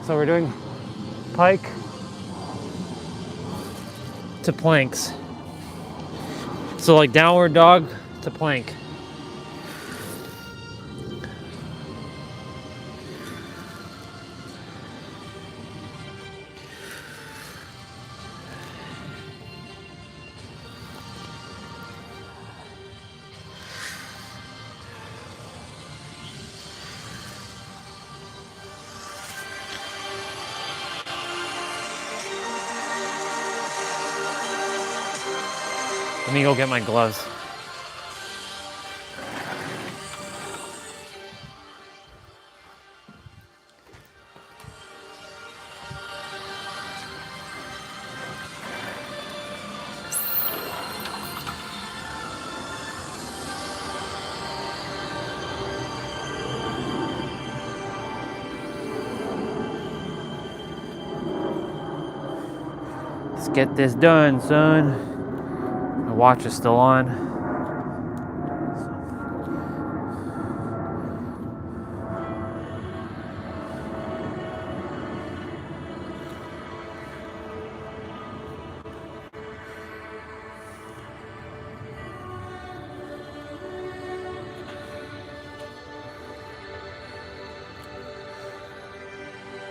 So we're doing pike to planks. So like downward dog to plank. Let me go get my gloves. Let's get this done, son. The watch is still on.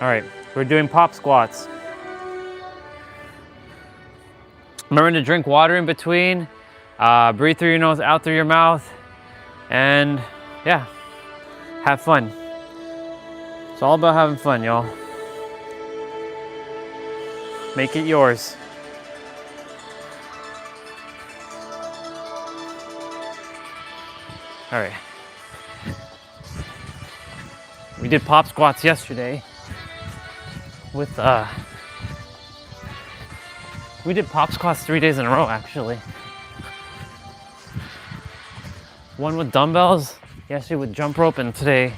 All right, we're doing pop squats. Remember to drink water in between, breathe through your nose, out through your mouth, and yeah, have fun. It's all about having fun, y'all. Make it yours. All right. We did pop squats yesterday with We did pop squats 3 days in a row, actually. One with dumbbells, yesterday with jump rope, and today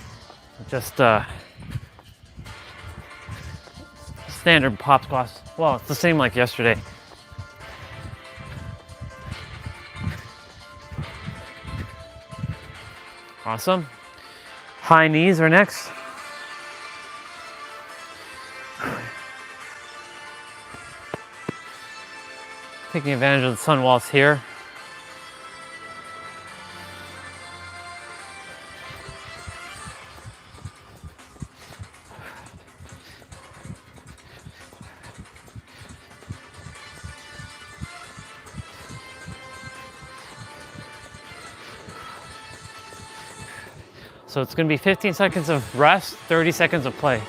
just standard pop squats. Well, it's the same like yesterday. Awesome. High knees are next. Taking advantage of the sun while it's here. So it's going to be 15 seconds of rest, 30 seconds of play.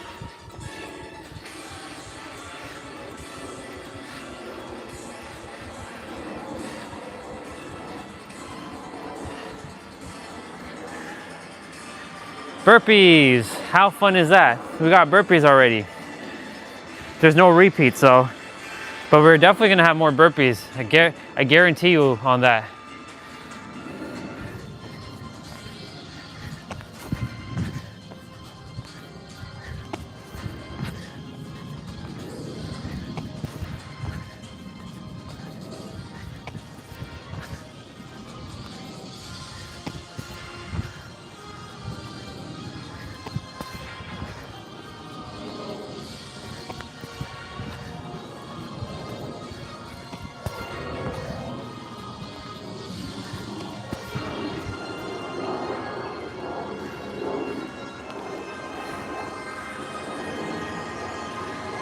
Burpees, how fun is that? We got burpees already. There's no repeat, so, but we're definitely gonna have more burpees. I guarantee you on that.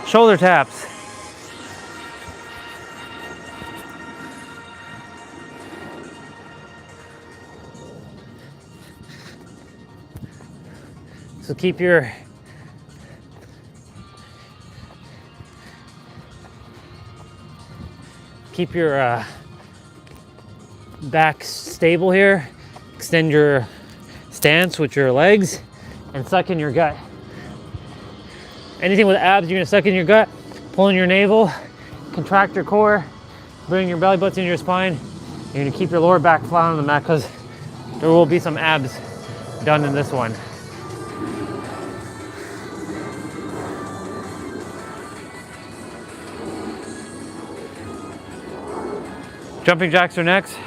Shoulder taps. So keep your back stable here. Extend your stance with your legs and suck in your gut. Anything with abs, you're gonna suck in your gut, pull in your navel, contract your core, bring your belly button into your spine. You're gonna keep your lower back flat on the mat because there will be some abs done in this one. Jumping jacks are next.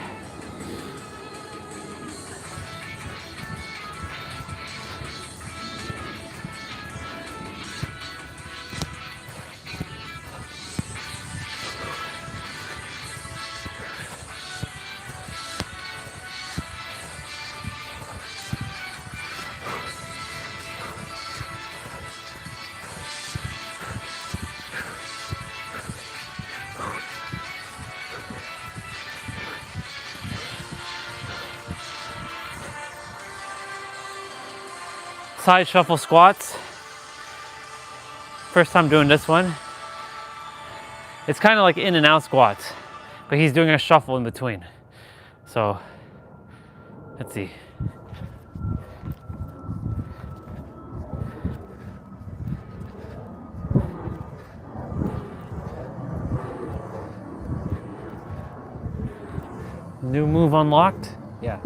Side shuffle squats. First time doing this one. It's kind of like in and out squats, but he's doing a shuffle in between. So, let's see. New move unlocked? Yeah.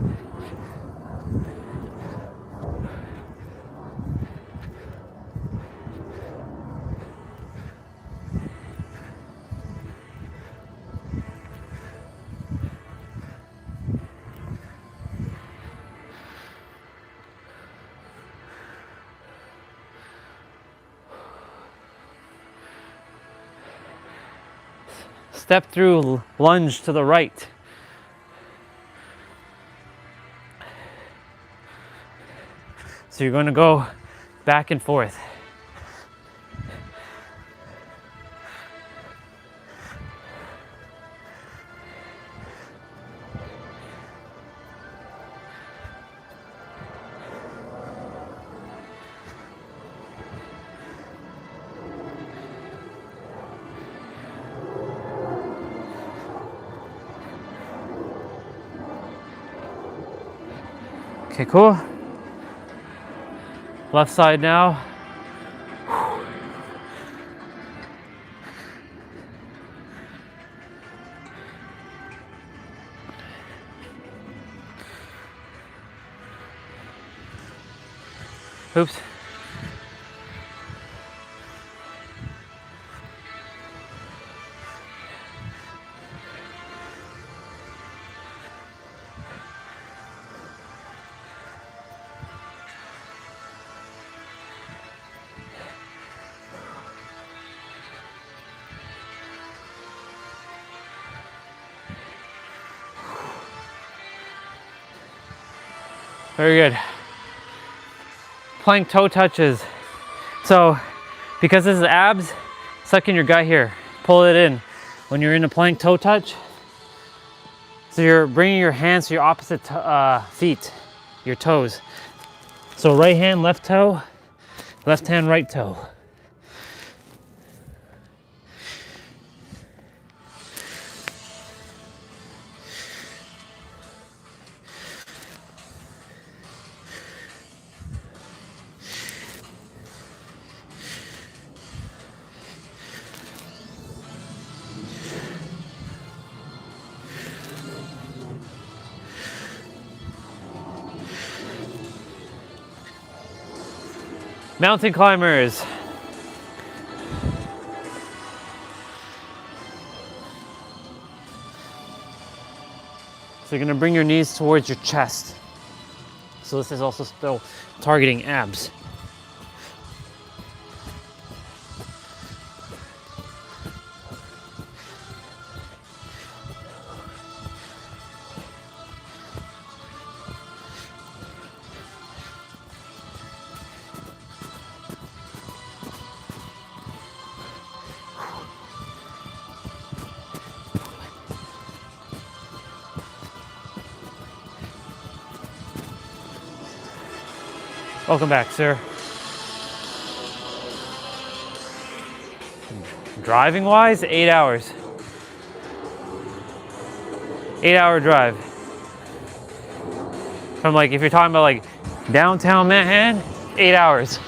Step through lunge to the right. So you're going to go back and forth. Okay, cool. Left side now. Oops. Very good. Plank toe touches. So, because this is abs, suck in your gut here. Pull it in. When you're in a plank toe touch, so you're bringing your hands to your opposite feet, your toes. So right hand, left toe, left hand, right toe. Mountain climbers. So you're gonna bring your knees towards your chest. So this is also still targeting abs. Welcome back, sir. Driving wise, 8 hours. 8-hour drive. From like, if you're talking about like downtown Manhattan, 8 hours.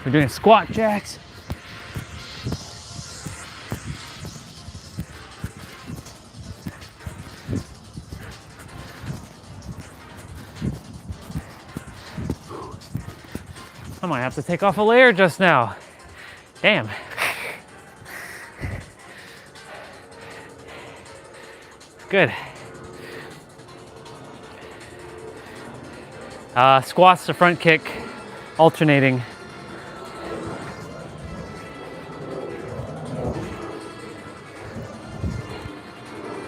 We're doing squat jacks. I might have to take off a layer just now. Damn. Good. Squats to front kick, alternating.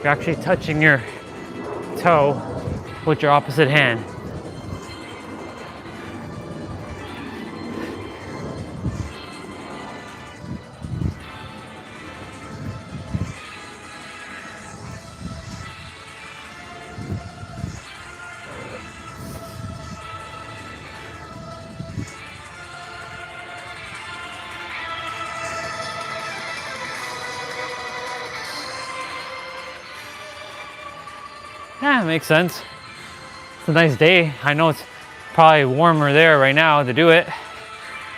You're actually touching your toe with your opposite hand. Yeah, it makes sense. It's a nice day. I know it's probably warmer there right now to do it.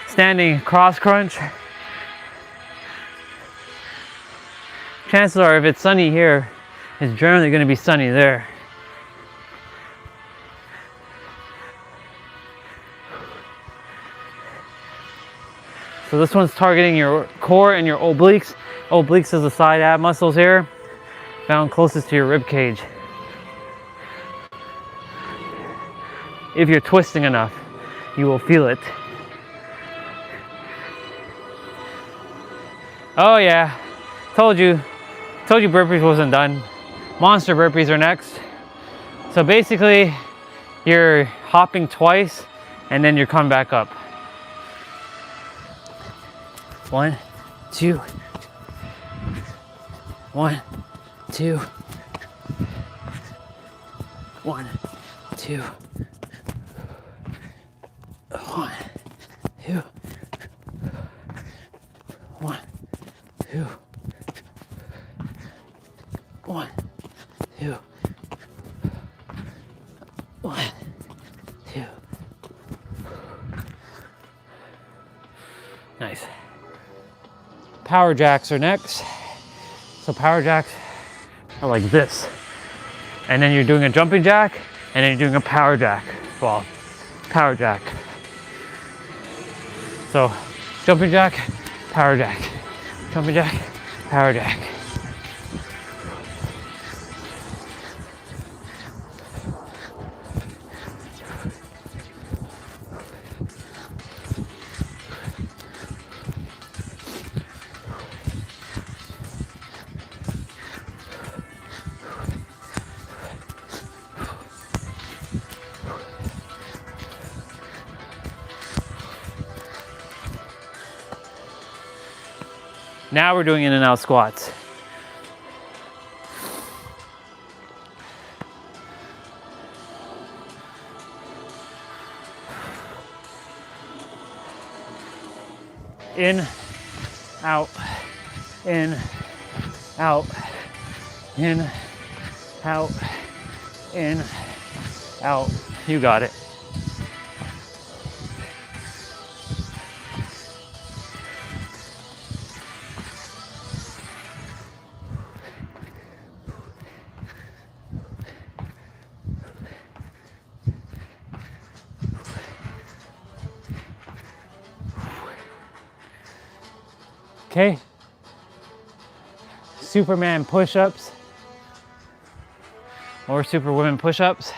Standing cross crunch. Chances are if it's sunny here, it's generally going to be sunny there. So this one's targeting your core and your obliques. Obliques is the side ab muscles here, found closest to your rib cage. If you're twisting enough, you will feel it. Oh yeah, told you burpees wasn't done. Monster burpees are next. So basically, you're hopping twice and then you're coming back up. 1, 2. 1, 2. 1, 2. 1, 2. 1, 2. 1, 2. 1, 2. Nice. Power jacks are next. So power jacks are like this. And then you're doing a jumping jack, and then you're doing a power jack. Well, power jack. So jumping jack, power jack. Jumping jack, power jack. Now we're doing in and out squats. In, out, in, out, in, out, in, out. You got it. Okay, Superman push-ups or Superwoman push-ups.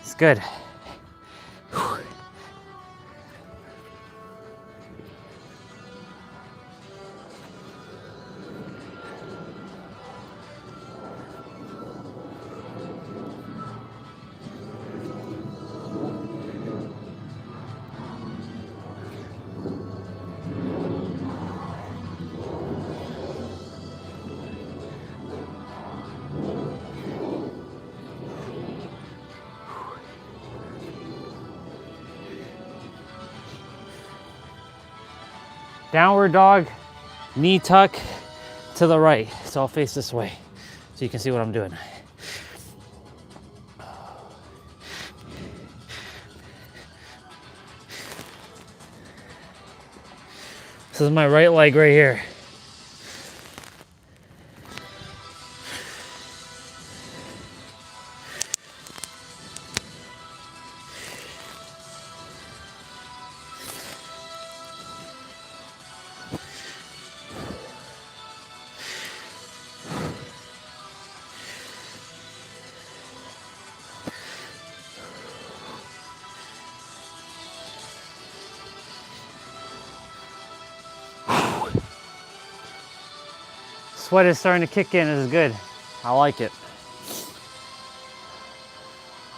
It's good. Downward dog, knee tuck to the right. So I'll face this way so you can see what I'm doing. This is my right leg right here. Sweat is starting to kick in. This is good. I like it.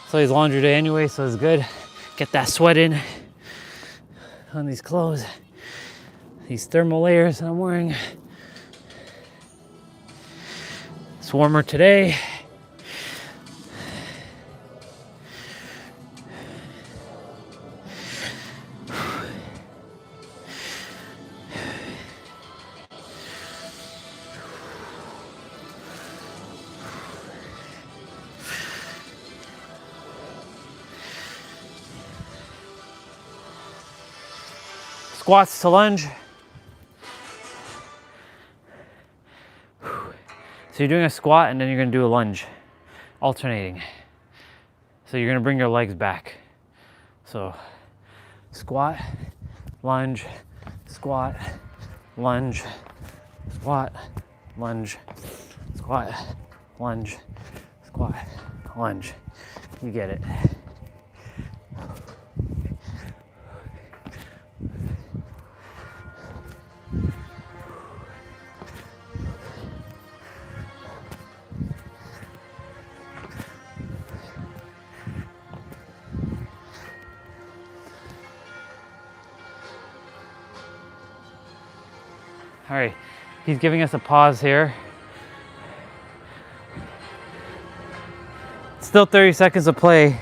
So it's laundry day anyway, so it's good. Get that sweat in on these clothes, these thermal layers that I'm wearing. It's warmer today. Squats to lunge. So you're doing a squat and then you're gonna do a lunge, alternating. So you're gonna bring your legs back. So squat, lunge, squat, lunge, squat, lunge, squat, lunge, squat, lunge. You get it. All right, he's giving us a pause here. Still 30 seconds of play,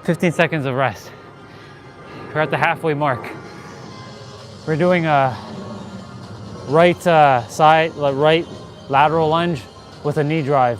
15 seconds of rest. We're at the halfway mark. We're doing a right side, right lateral lunge with a knee drive.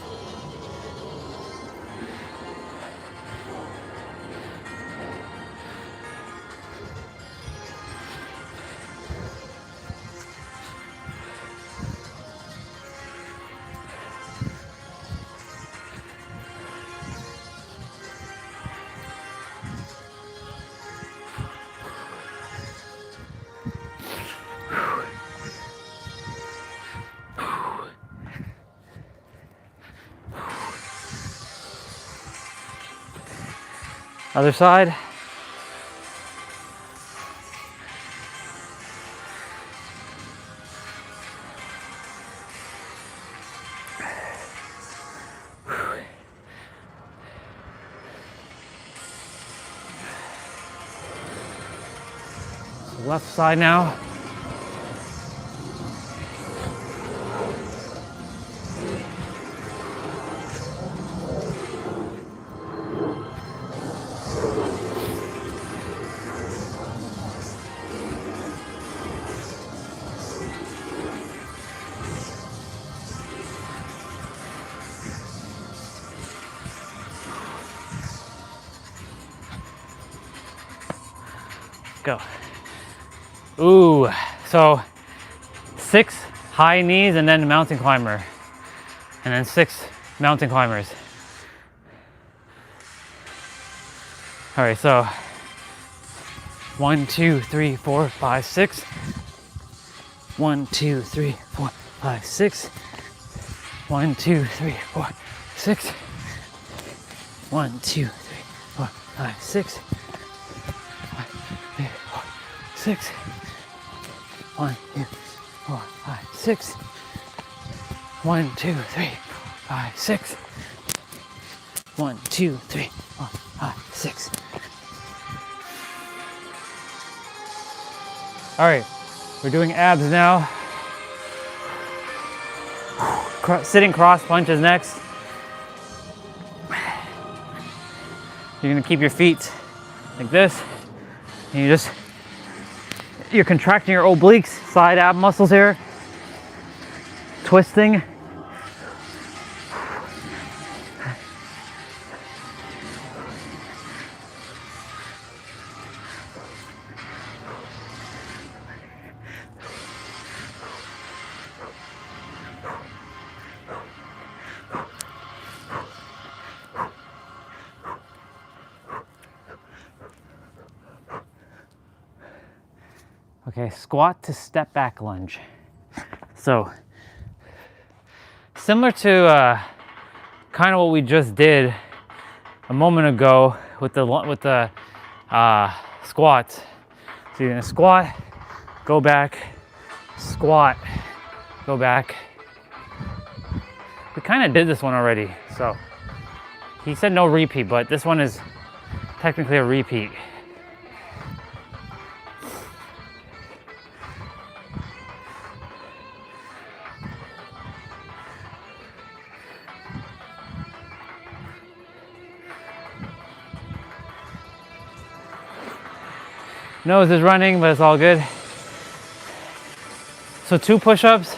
Other side. Left side now. Go. Ooh, so 6 high knees and then mountain climber. And then 6 mountain climbers. All right, so 1, 2, 3, 4, 5, 6. 1, 2, 3, 4, 5, 6. 1, 2, 3, 4, 6. 1, 2, 3, 4, 5, 6. 1, 2, 4, 6. 1, 2, 4, 5, 6. 1, 2, 3, 4, 5, 6. 1, 2, 3, 4, 5, 6. All right, we're doing abs now. Sitting cross punches next. You're gonna keep your feet like this, and you're contracting your obliques, side ab muscles here, twisting. Okay, squat to step back lunge. So, similar to kind of what we just did a moment ago with the squat. So you're gonna squat, go back, squat, go back. We kind of did this one already, so he said no repeat, but this one is technically a repeat. Nose is running, but it's all good. So 2 push-ups,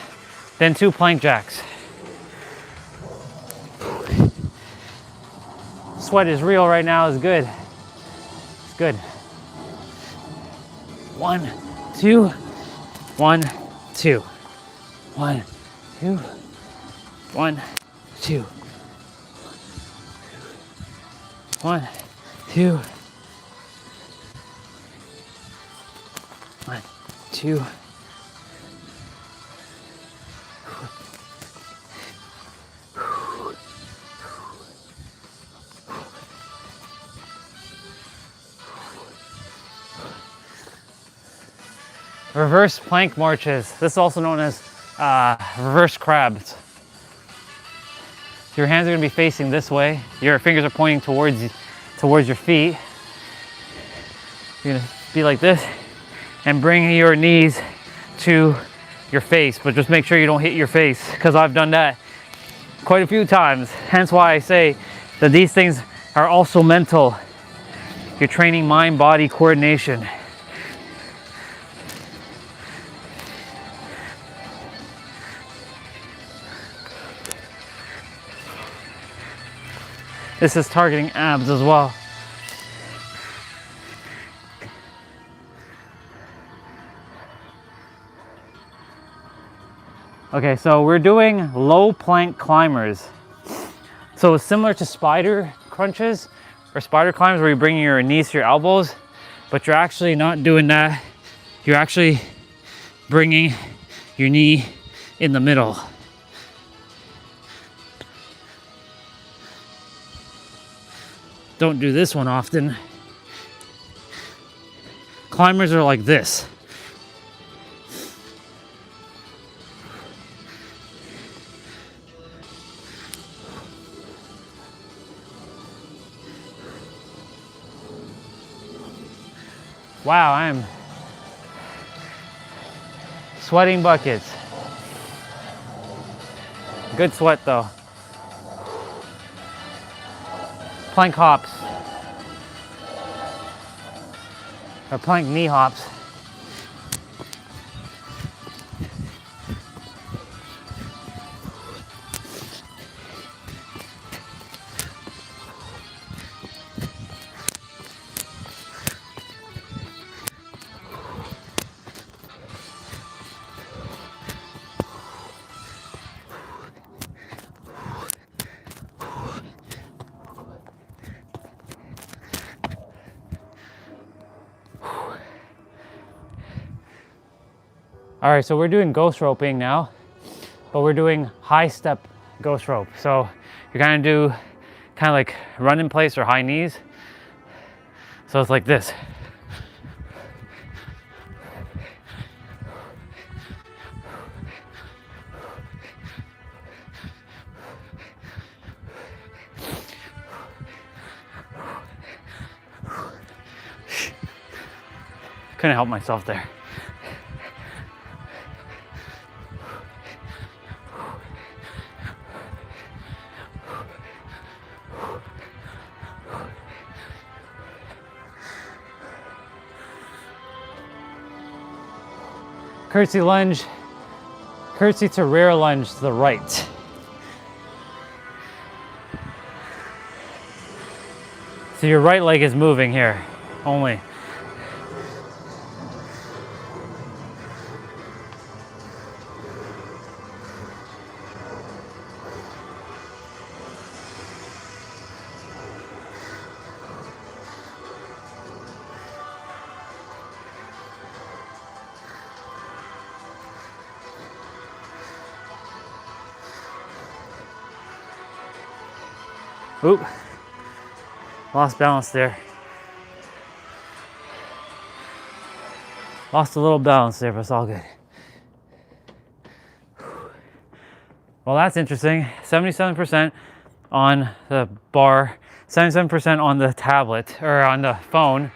then 2 plank jacks. Sweat is real right now, it's good. It's good. 1, 2, 1, 2. 1, 2, 1, 2. 1, 2. 1, 2. Reverse plank marches. This is also known as reverse crabs. Your hands are going to be facing this way. Your fingers are pointing towards your feet. You're going to be like this and bring your knees to your face, but just make sure you don't hit your face, because I've done that quite a few times. Hence why I say that these things are also mental. You're training mind-body coordination. This is targeting abs as well. Okay, so we're doing low plank climbers. So it's similar to spider crunches or spider climbs where you're bringing your knees to your elbows, but you're actually not doing that. You're actually bringing your knee in the middle. don't do this one often. Climbers are like this. Wow, I am sweating buckets. Good sweat though. Plank hops. Or plank knee hops. All right, so we're doing ghost roping now, but we're doing high step ghost rope. So you're gonna do kind of like run in place or high knees. So it's like this. Couldn't help myself there. Curtsy lunge, curtsy to rear lunge to the right. So your right leg is moving here only. Oop, lost balance there. Lost a little balance there, but it's all good. Well, that's interesting. 77% on the bar, 77% on the tablet or on the phone,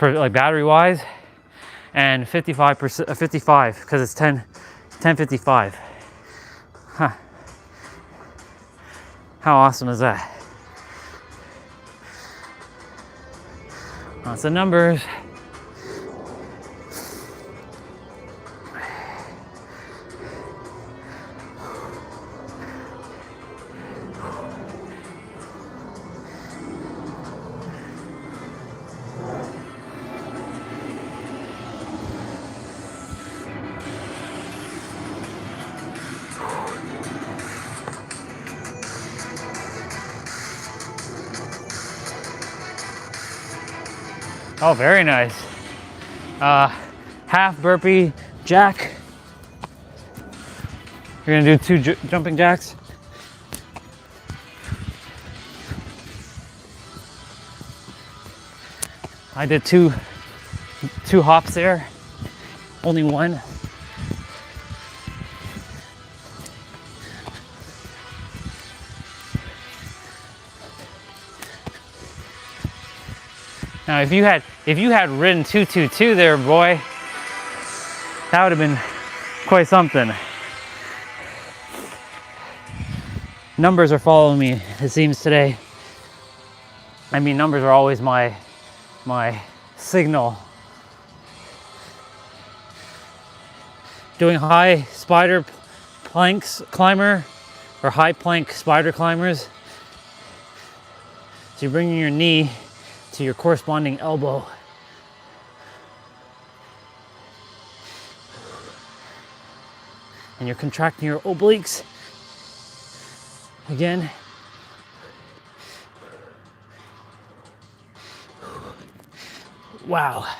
like battery wise, and 55%, 55 because it's 10:55. Huh. How awesome is that? Lots of numbers. Oh, very nice. Half burpee jack. You're gonna do 2 jumping jacks. I did two hops there, only one. Now, if you had ridden 222 there, boy, that would have been quite something. Numbers are following me, it seems today. I mean, numbers are always my signal. Doing high spider planks climber or high plank spider climbers. So you're bringing your knee to your corresponding elbow. And you're contracting your obliques. Again. Wow.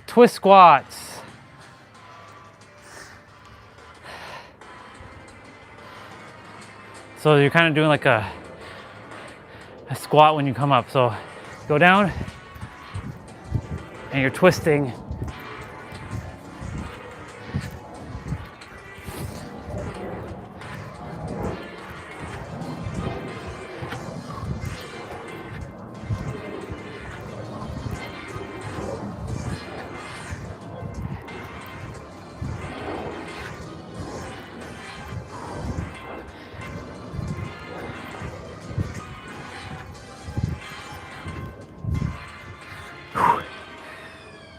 Twist squats. So you're kind of doing like a a squat when you come up. So go down and you're twisting.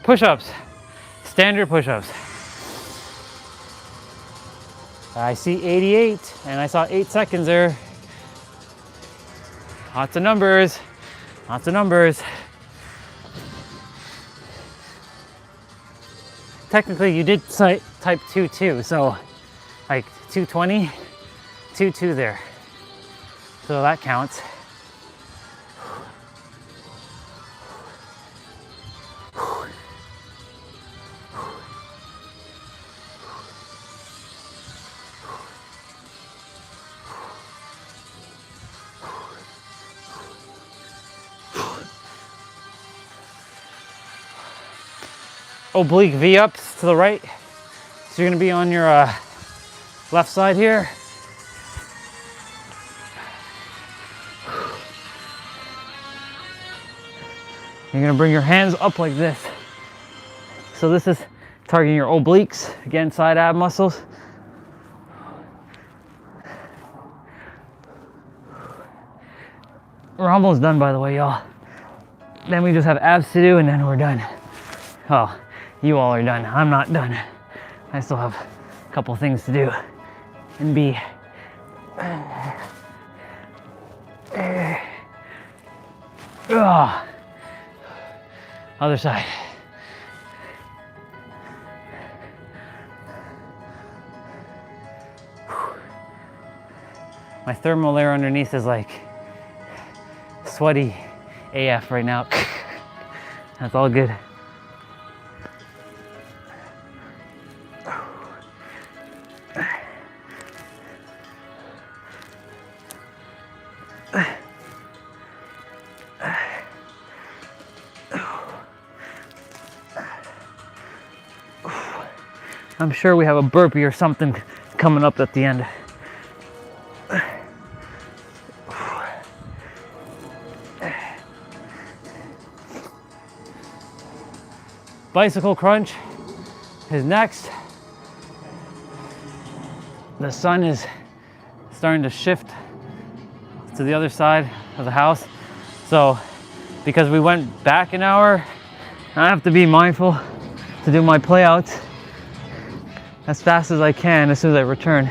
Push-ups, standard push-ups. I see 88 and I saw 8 seconds there. Lots of numbers, lots of numbers. Technically you did type 2-2, so like 220, 2-2 there. So that counts. Oblique V-ups to the right. So you're gonna be on your left side here. You're gonna bring your hands up like this. So this is targeting your obliques, again, side ab muscles. We're almost done, by the way, y'all. Then we just have abs to do and then we're done. Oh, you all are done. I'm not done. I still have a couple things to do and be. Other side. My thermal layer underneath is like sweaty AF right now. That's all good. I'm sure we have a burpee or something coming up at the end. Bicycle crunch is next. The sun is starting to shift to the other side of the house. So because we went back an hour, I have to be mindful to do my playouts as fast as I can as soon as I return.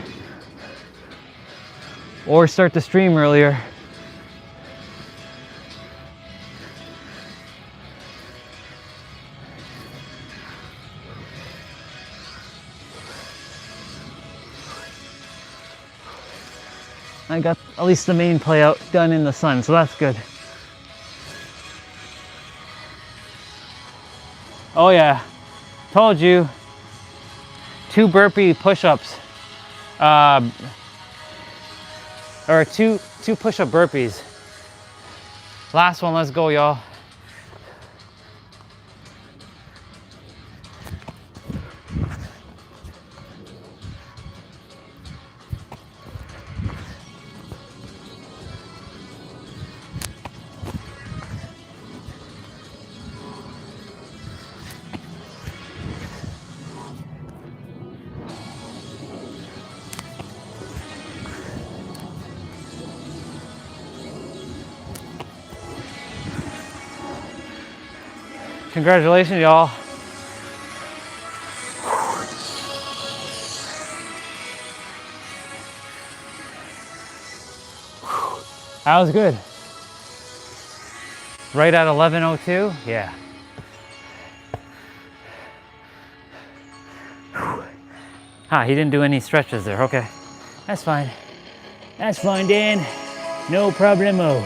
Or start the stream earlier. I got at least the main playout done in the sun, so that's good. Oh yeah, told you. 2 burpee push-ups, or two push-up burpees. Last one, let's go, y'all. Congratulations, y'all. That was good. Right at 11:02? Yeah. Ah, he didn't do any stretches there. Okay. That's fine. That's fine, Dan. No problemo.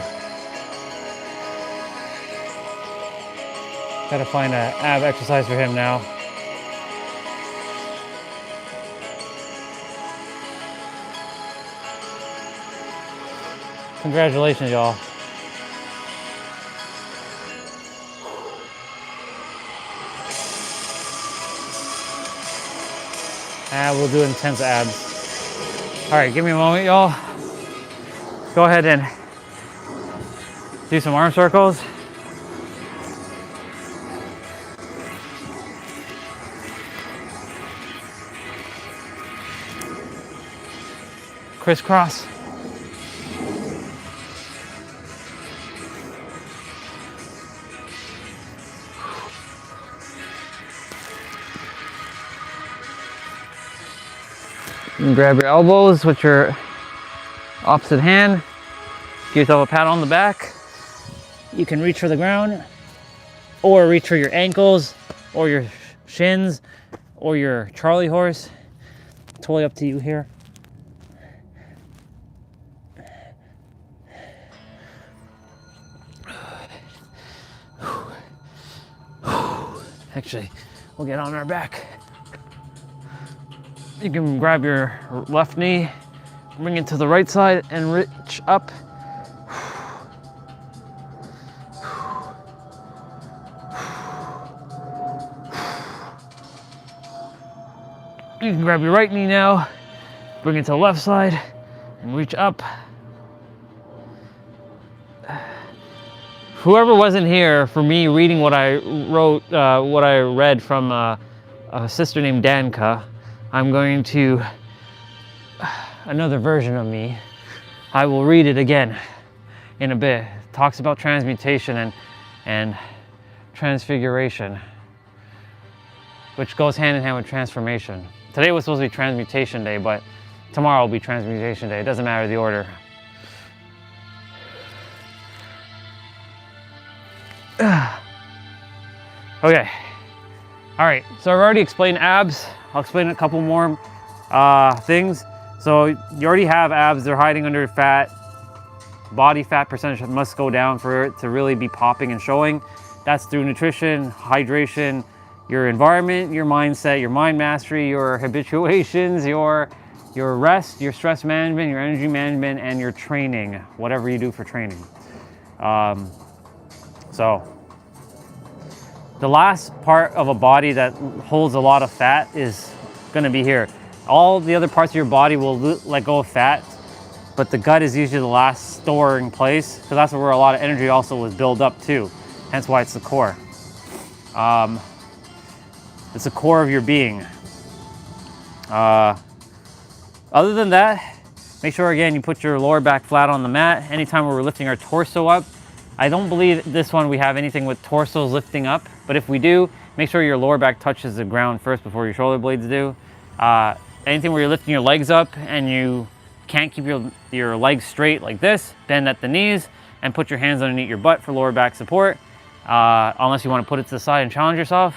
Gotta find an ab exercise for him now. Congratulations, y'all. We'll do intense abs. All right, give me a moment, y'all. Go ahead and do some arm circles. Crisscross. And grab your elbows with your opposite hand. Give yourself a pat on the back. You can reach for the ground, or reach for your ankles, or your shins, or your Charlie horse. Totally up to you here. Actually, we'll get on our back. You can grab your left knee, bring it to the right side, and reach up. You can grab your right knee now, bring it to the left side, and reach up. Whoever wasn't here for me reading what I wrote, what I read from a sister named Danka, I'm going to, another version of me, I will read it again in a bit. It talks about transmutation and transfiguration, which goes hand in hand with transformation. Today was supposed to be transmutation day, but tomorrow will be transmutation day. It doesn't matter the order. Okay, all right, so I've already explained abs. I'll explain a couple more things. So you already have abs, they're hiding under fat. Body fat percentage must go down for it to really be popping and showing. That's through nutrition, hydration, your environment, your mindset, your mind mastery, your habituations, your rest, your stress management, your energy management, and your training, whatever you do for training. So the last part of a body that holds a lot of fat is going to be here. All the other parts of your body will let go of fat, but the gut is usually the last storing place, because that's where a lot of energy also was built up too. Hence why it's the core. It's the core of your being. Other than that, make sure again you put your lower back flat on the mat. Anytime we're lifting our torso up, I don't believe this one we have anything with torsos lifting up, but if we do, make sure your lower back touches the ground first before your shoulder blades do. Anything where you're lifting your legs up and you can't keep your legs straight like this, bend at the knees and put your hands underneath your butt for lower back support, unless you want to put it to the side and challenge yourself.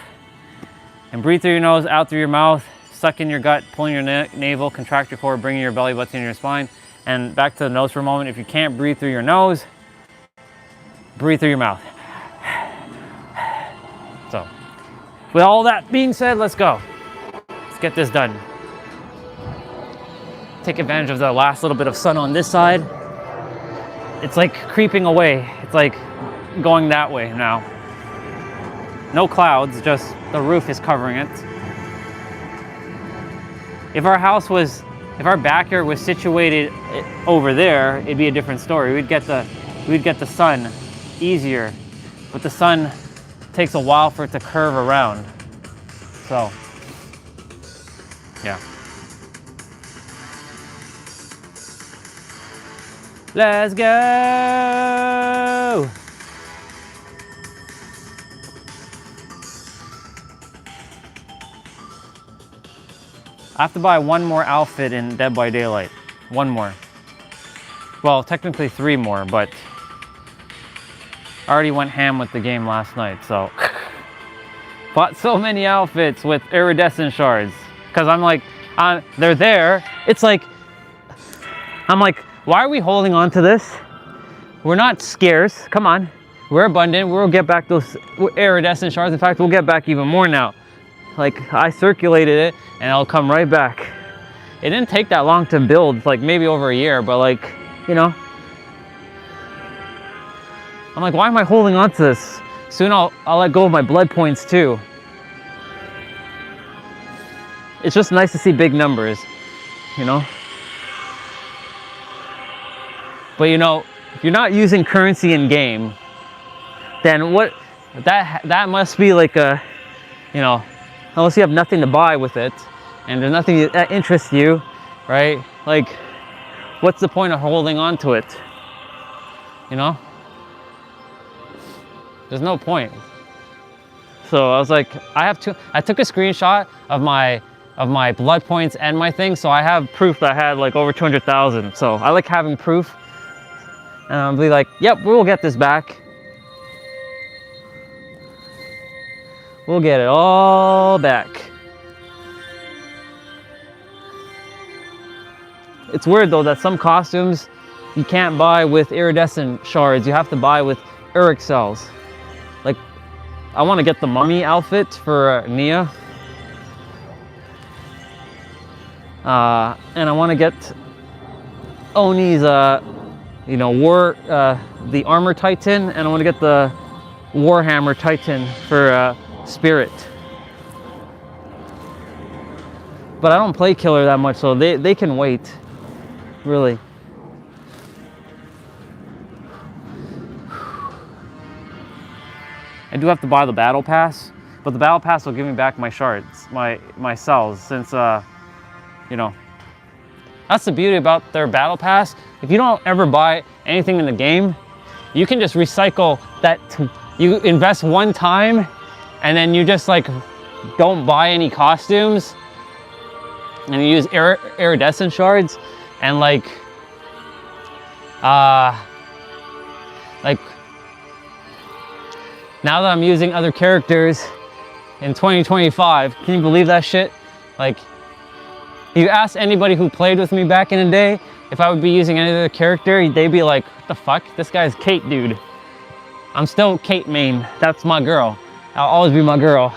And breathe through your nose, out through your mouth, suck in your gut, pulling your navel, contract your core, bringing your belly button in your spine. And back to the nose for a moment. If you can't breathe through your nose, breathe through your mouth. So, with all that being said, let's go. Let's get this done. Take advantage of the last little bit of sun on this side. It's like creeping away. It's like going that way now. No clouds, just the roof is covering it. If our backyard was situated over there, it'd be a different story. We'd get the sun easier, but the sun takes a while for it to curve around. So, yeah. Let's go! I have to buy one more outfit in Dead by Daylight. One more. Well, technically 3 more, but I already went ham with the game last night, so. Bought so many outfits with iridescent shards. Because I'm like, they're there. It's like, I'm like, why are we holding on to this? We're not scarce. Come on. We're abundant. We'll get back those iridescent shards. In fact, we'll get back even more now. Like, I circulated it and it'll come right back. It didn't take that long to build, like maybe over a year, but like, you know. I'm like, why am I holding on to this? Soon I'll let go of my blood points too. it's just nice to see big numbers, you know? But you know, if you're not using currency in game, then what, that must be like a, you know, unless you have nothing to buy with it and there's nothing that interests you, right? Like, what's the point of holding on to it? You know? There's no point. So I was like, I took a screenshot of my blood points and my thing, so I have proof that I had like over 200,000. So I like having proof. And I'll be like, yep, we'll get this back. We'll get it all back. It's weird though that some costumes you can't buy with iridescent shards. You have to buy with Eric cells. Like, I want to get the mummy outfit for Nia. And I want to get Oni's, you know, the armor titan, and I want to get the Warhammer titan for Spirit. But I don't play killer that much, so they can wait, really. I do have to buy the battle pass, but the battle pass will give me back my shards, my cells, since you know, that's the beauty about their battle pass. If you don't ever buy anything in the game, you can just recycle that. You invest one time and then you just like don't buy any costumes and you use iridescent shards, and like now that I'm using other characters in 2025, can you believe that shit? Like, if you ask anybody who played with me back in the day if I would be using any other character, they'd be like, what the fuck? This guy's Kate, dude. I'm still Kate main. That's my girl. I'll always be my girl.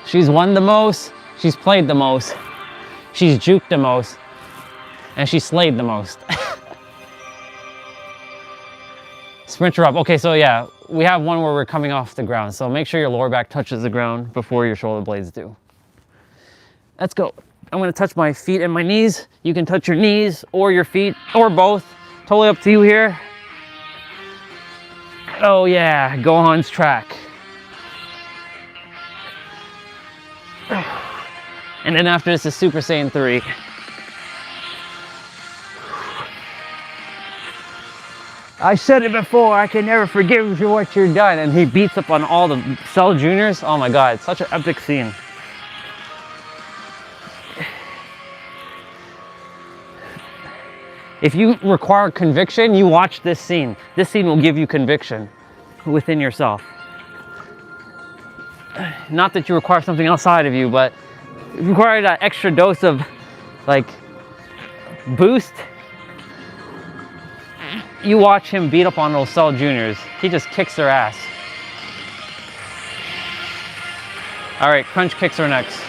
She's won the most, she's played the most, she's juked the most, and she slayed the most. Sprinter up. Okay, so yeah, we have one where we're coming off the ground, so make sure your lower back touches the ground before your shoulder blades do. Let's go. I'm gonna touch my feet and my knees. You can touch your knees or your feet or both. Totally up to you here. Oh yeah, Gohan's track. And then after this is Super Saiyan 3. I said it before, I can never forgive you for what you've done. And he beats up on all the Cell Juniors. Oh my God, such an epic scene. If you require conviction, you watch this scene. This scene will give you conviction within yourself. Not that you require something outside of you, but if you require that extra dose of like boost, you watch him beat up on those Cell Juniors. He just kicks their ass. All right, crunch kicks are next.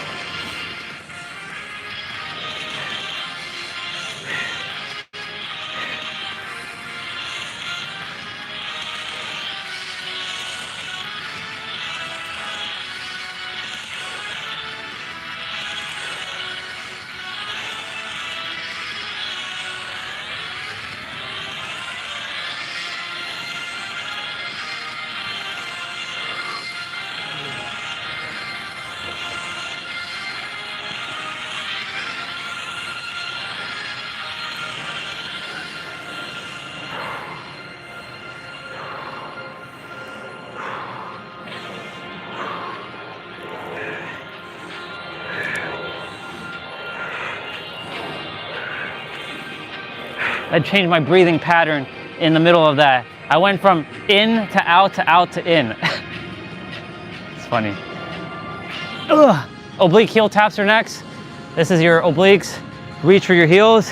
I changed my breathing pattern in the middle of that. I went from in to out to in. It's funny. Ugh. Oblique heel taps are next. This is your obliques. Reach for your heels.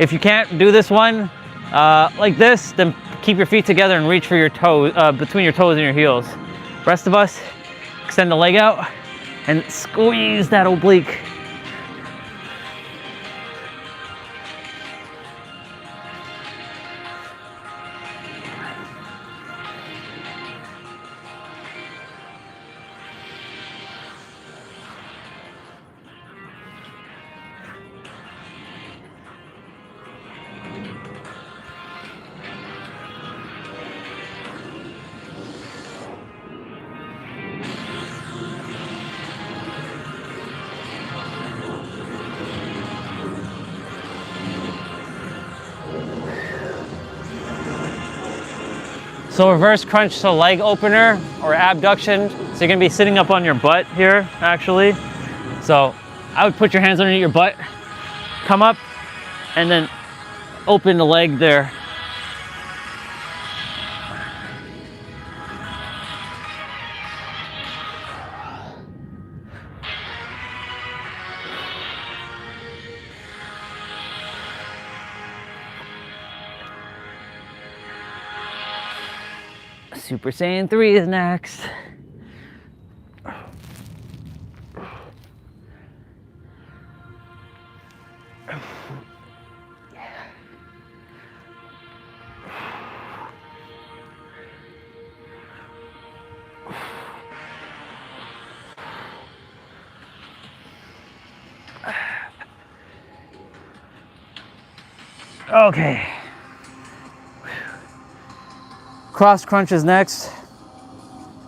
If you can't do this one like this, then keep your feet together and reach for your toes, between your toes and your heels. Rest of us, extend the leg out and squeeze that oblique. So reverse crunch, so leg opener or abduction. So you're gonna be sitting up on your butt here, actually. So I would put your hands underneath your butt, come up, and then open the leg there. Super Saiyan 3 is next. Okay. Cross crunch is next.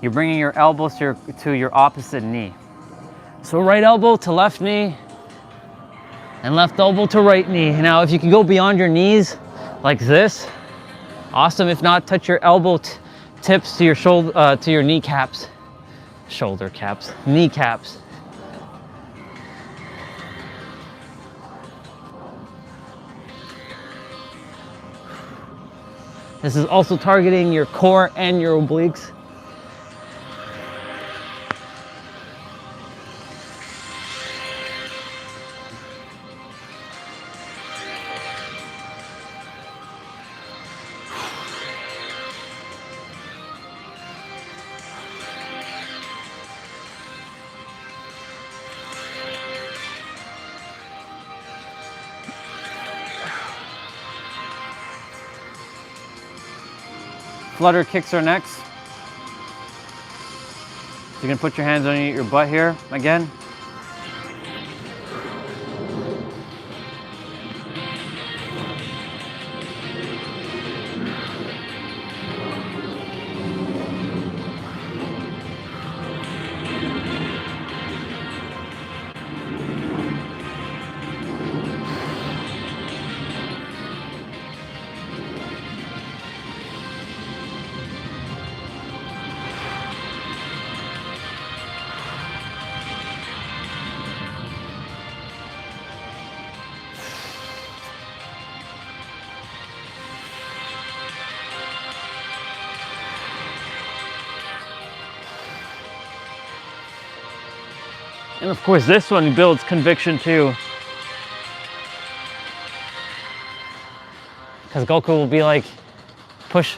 You're bringing your elbows to your opposite knee. So right elbow to left knee and left elbow to right knee. Now, if you can go beyond your knees like this, awesome. If not, touch your elbow tips to your shoulder, to your kneecaps. Shoulder caps, kneecaps. This is also targeting your core and your obliques. Flutter kicks are next. So you can put your hands underneath your butt here again. And of course, this one builds conviction too. Because Goku will be like, push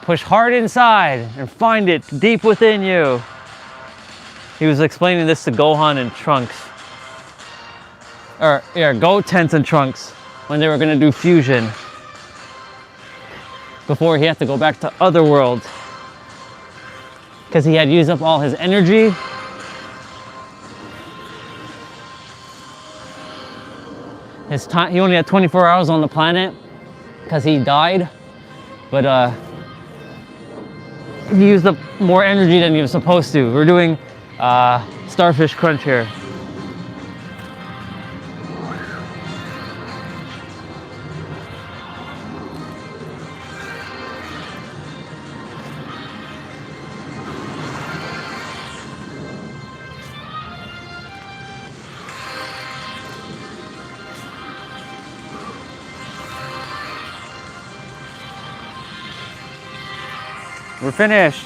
hard inside and find it deep within you. He was explaining this to Gohan and Trunks. Or, yeah, Gotenks and Trunks when they were gonna do fusion. Before he had to go back to Otherworld. Because he had used up all his energy. His time, he only had 24 hours on the planet because he died, but he used up more energy than he was supposed to. We're doing starfish crunch here. We're finished.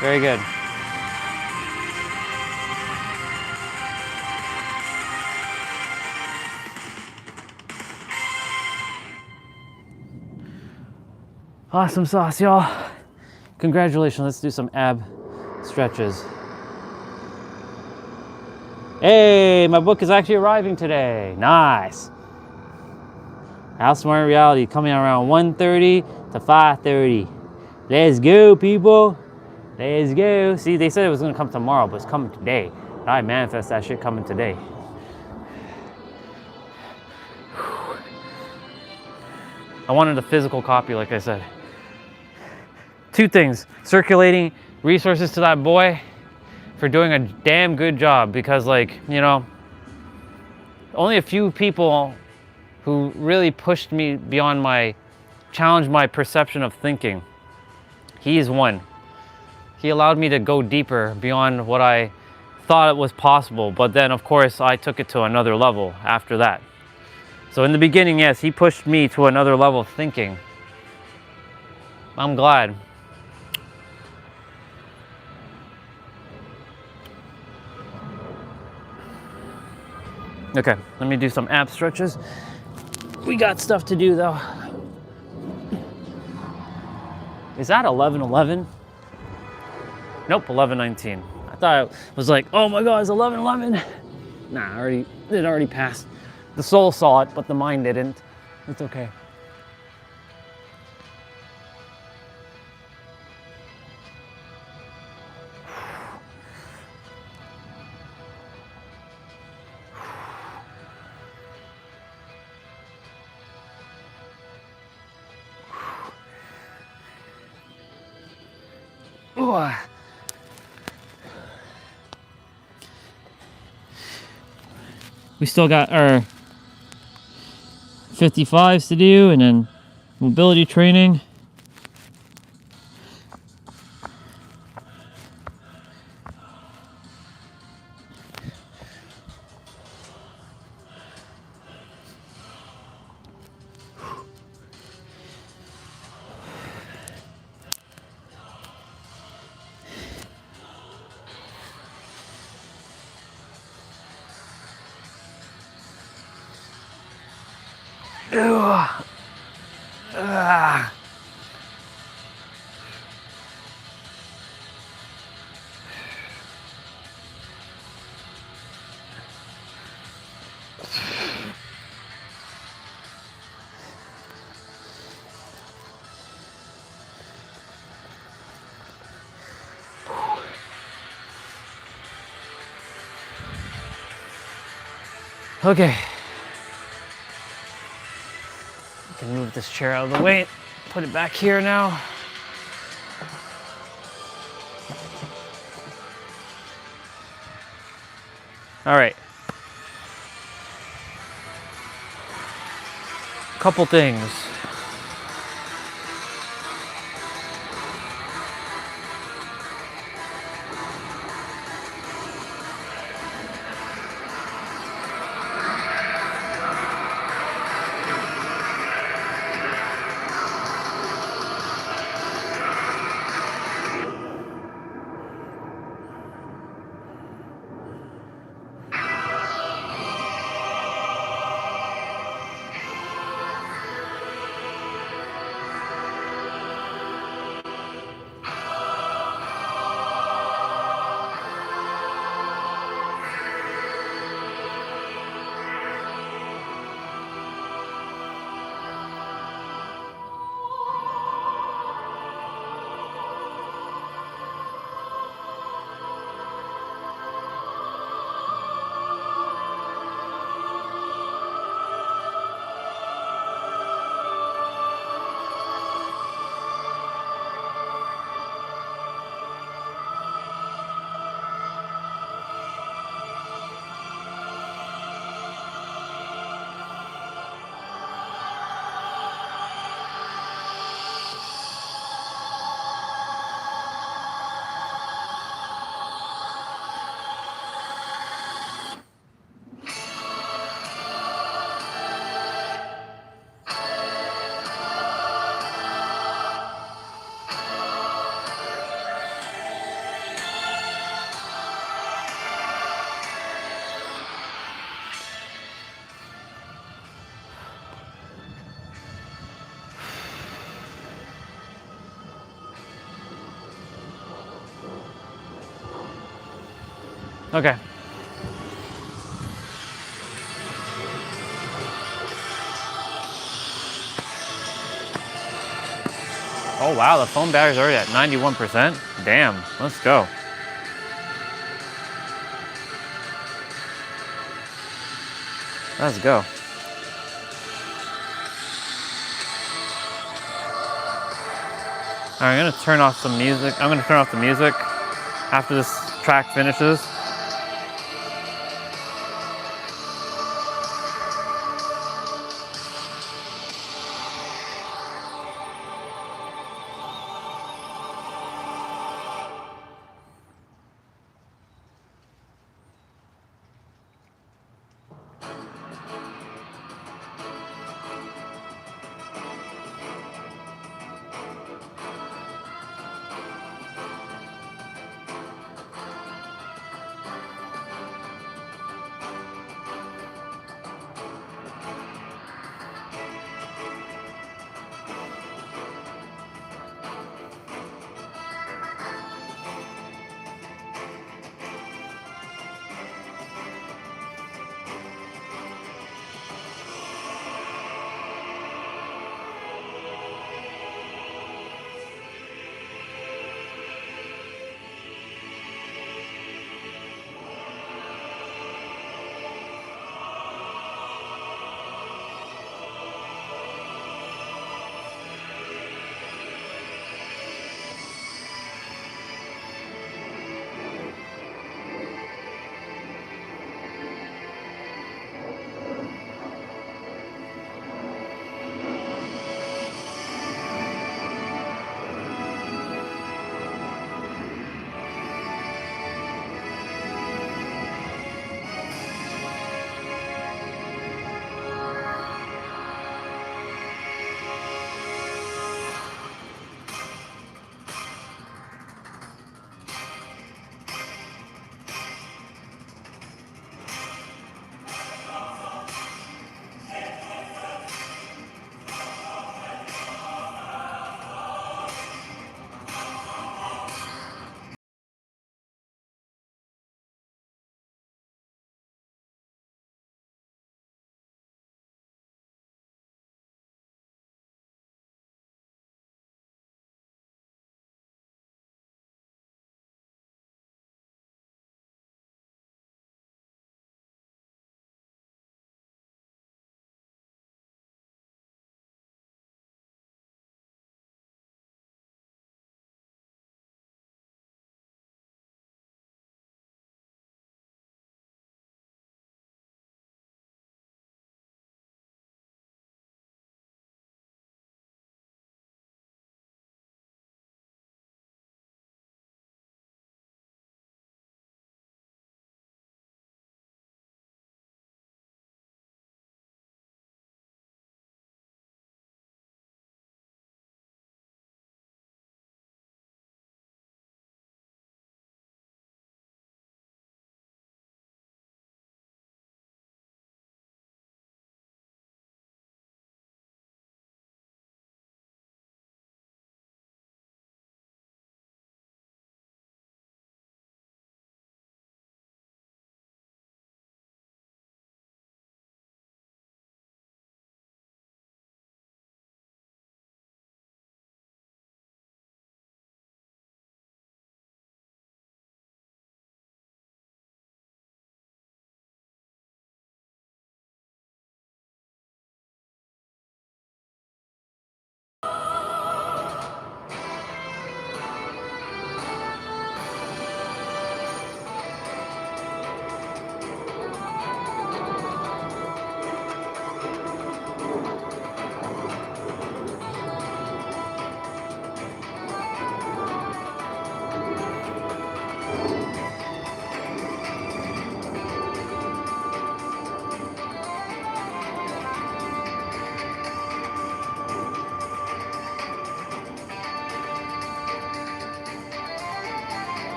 Very good. Awesome sauce, y'all. Congratulations. Let's do some ab stretches. Hey, my book is actually arriving today. Nice. Outsmart Reality coming around 1:30 to 5:30. Let's go, people. Let's go. See, they said it was going to come tomorrow, but it's coming today. I manifest that shit coming today. I wanted a physical copy, like I said. Two things. Circulating resources to that boy for doing a damn good job, because, like, you know, only a few people who really pushed me beyond challenged my perception of thinking. He is one. He allowed me to go deeper beyond what I thought it was possible, but then of course I took it to another level after that. So in the beginning, yes, he pushed me to another level of thinking. I'm glad. Okay, let me do some ab stretches. We got stuff to do though. Is that 11:11? Nope, 11:19. I thought it was like, oh my God, it's 11:11. Nah, it already passed. The soul saw it, but the mind didn't. It's okay. Ooh. We still got our 55s to do, and then mobility training. Okay. I can move this chair out of the way, put it back here now. All right. Couple things. Okay. Oh wow, the phone battery's already at 91%. Damn, let's go. Let's go. All right, I'm gonna turn off some music. I'm gonna turn off the music after this track finishes.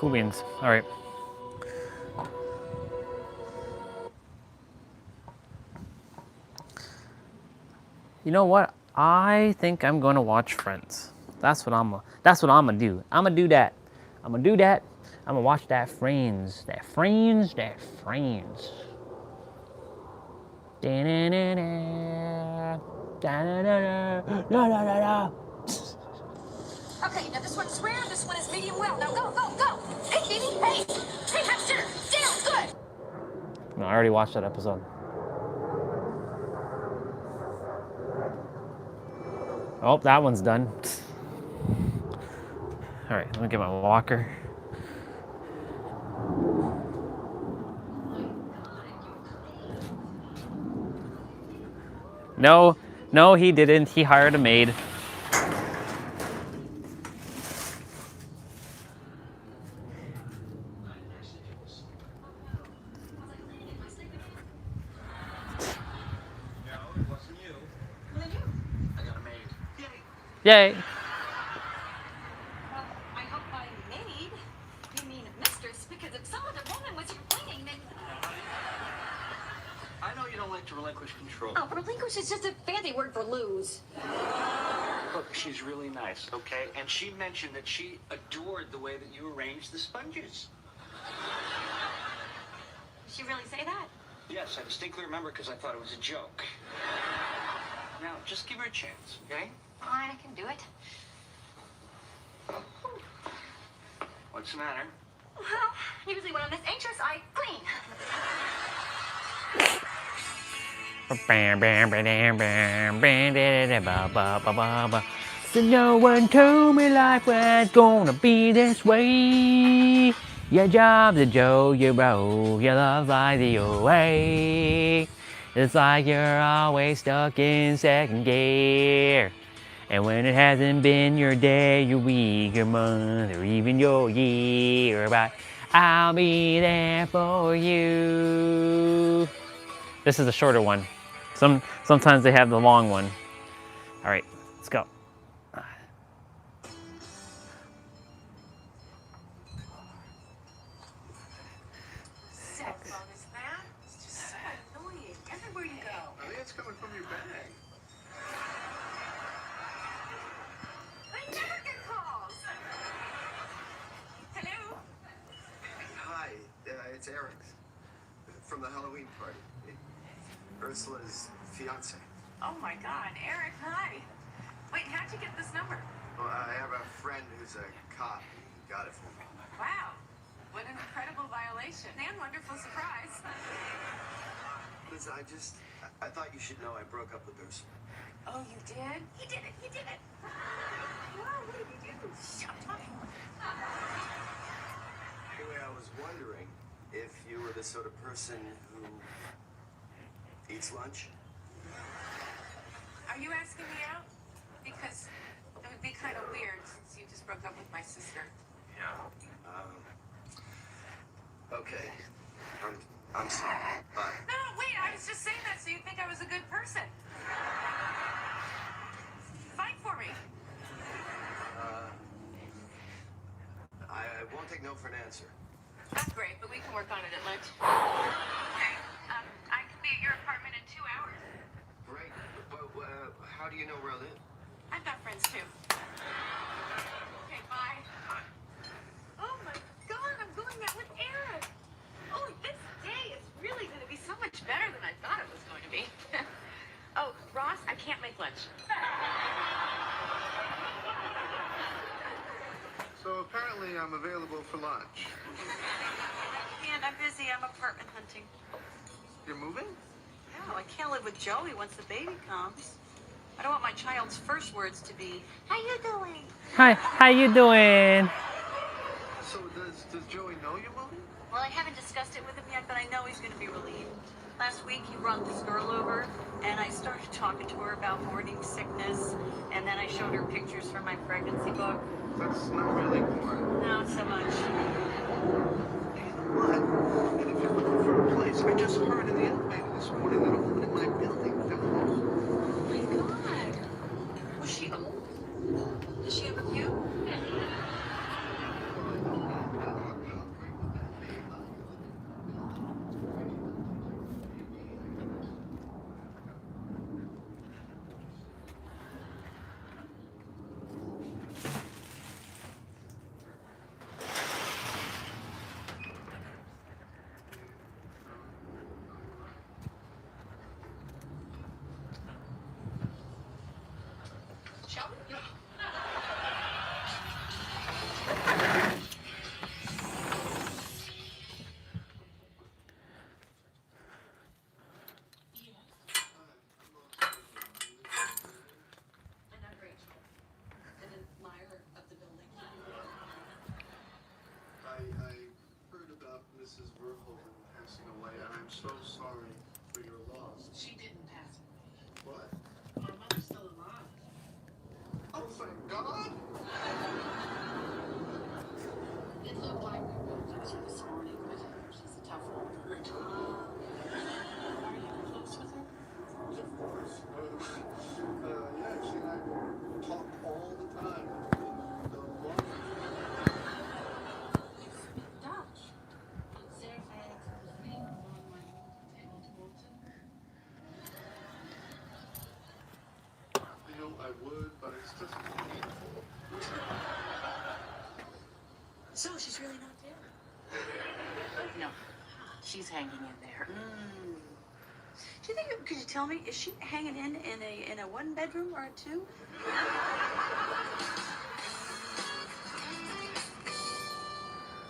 Cool beans. All right. You know what? I think I'm gonna watch Friends. That's what I'm gonna do. I'm gonna do that. I'm gonna do that. I'm gonna watch that Friends. That Friends. That Friends. Da-na-na-na. Da-na-na-na. Da-na-na-na. Okay, now this one's rare, this one is medium well. Now go, go, go! Hey, Kitty! Hey! Hey, hamster! Down! Good! No, I already watched that episode. Oh, that one's done. All right, let me get my walker. No, no, he didn't. He hired a maid. No, it wasn't you. Well, then you. I got a maid. Yay! Yay. Well, I hope by maid you mean mistress, because if some other woman was here cleaning, then... I know you don't like to relinquish control. Oh, relinquish is just a fancy word for lose. Look, she's really nice, okay? And she mentioned that she adored the way that you arranged the sponges. Did she really say that? Yes, I distinctly remember because I thought it was a joke. Now, just give her a chance, okay? Fine, I can do it. What's the matter? Well, usually when I'm this anxious, I clean. Bam, bam, bam, bam, bam, bam, da, da, da, ba, ba, ba, ba. So no one told me life was gonna be this way. Your job's a Joe, your bro, your love's like the away. It's like you're always stuck in second gear. And when it hasn't been your day, your week, your month, or even your year, but I'll be there for you. This is a shorter one. Sometimes they have the long one. All right, let's go. Sex on this man. It's just so annoying. Everywhere you go. I think it's coming from your bag. I never get calls. Hello? Hi, it's Eric from the Halloween party. Ursula's fiance. Oh my God, Eric, hi. Wait, how'd you get this number? Well, I have a friend who's a cop. He got it for me. Wow, what an incredible violation and wonderful surprise. Listen, I thought you should know I broke up with Ursula. Oh, you did? He did it, he did it. Wow, what did you do? Shut up. Anyway, I was wondering if you were the sort of person who eats lunch. Are you asking me out? Because it would be kind of weird since you just broke up with my sister. Okay. I'm sorry. Bye. No, wait, I was just saying that so you think I was a good person. Fight for me. I won't take no for an answer. That's great, but we can work on it at lunch. Okay, I can be at your apartment in 2 hours. Great. But how do you know where I live? I've got friends too. Okay, bye. Oh my God, I'm going out with Eric. Oh, this day is really going to be so much better than I thought it was going to be. Oh, Ross, I can't make lunch. So apparently I'm available for lunch. And I'm busy. I'm apartment hunting. You're moving? No, I can't live with Joey once the baby comes. I don't want my child's first words to be, "How you doing?" Hi, how you doing? So does Joey know you're moving? Well, I haven't discussed it with him yet, but I know he's going to be relieved. Last week, he brought this girl over, and I started talking to her about morning sickness, and then I showed her pictures from my pregnancy book. That's not really important. Not so much. Hey, you know what? And if you're looking for a place, I just heard in the elevator this morning that a woman in my building fell off. Oh my God. Was she old? Does she have a view? Mrs. Verhoeven passing away, and I'm so sorry for your loss. She didn't pass away. What? Our mother's still alive. Oh, thank God! It looked like we woke her this morning, but she's a tough old bird. Are you close with her? Of course. Yeah, she and I talk all the time. The love. You speak Dutch. Sehr verehrte Vrienden van mijn moeder en ontmoeten. You know, I would, but it's just painful. So she's really not dead? No, she's hanging in there. Do you think, could you tell me, is she hanging in a one bedroom or a two?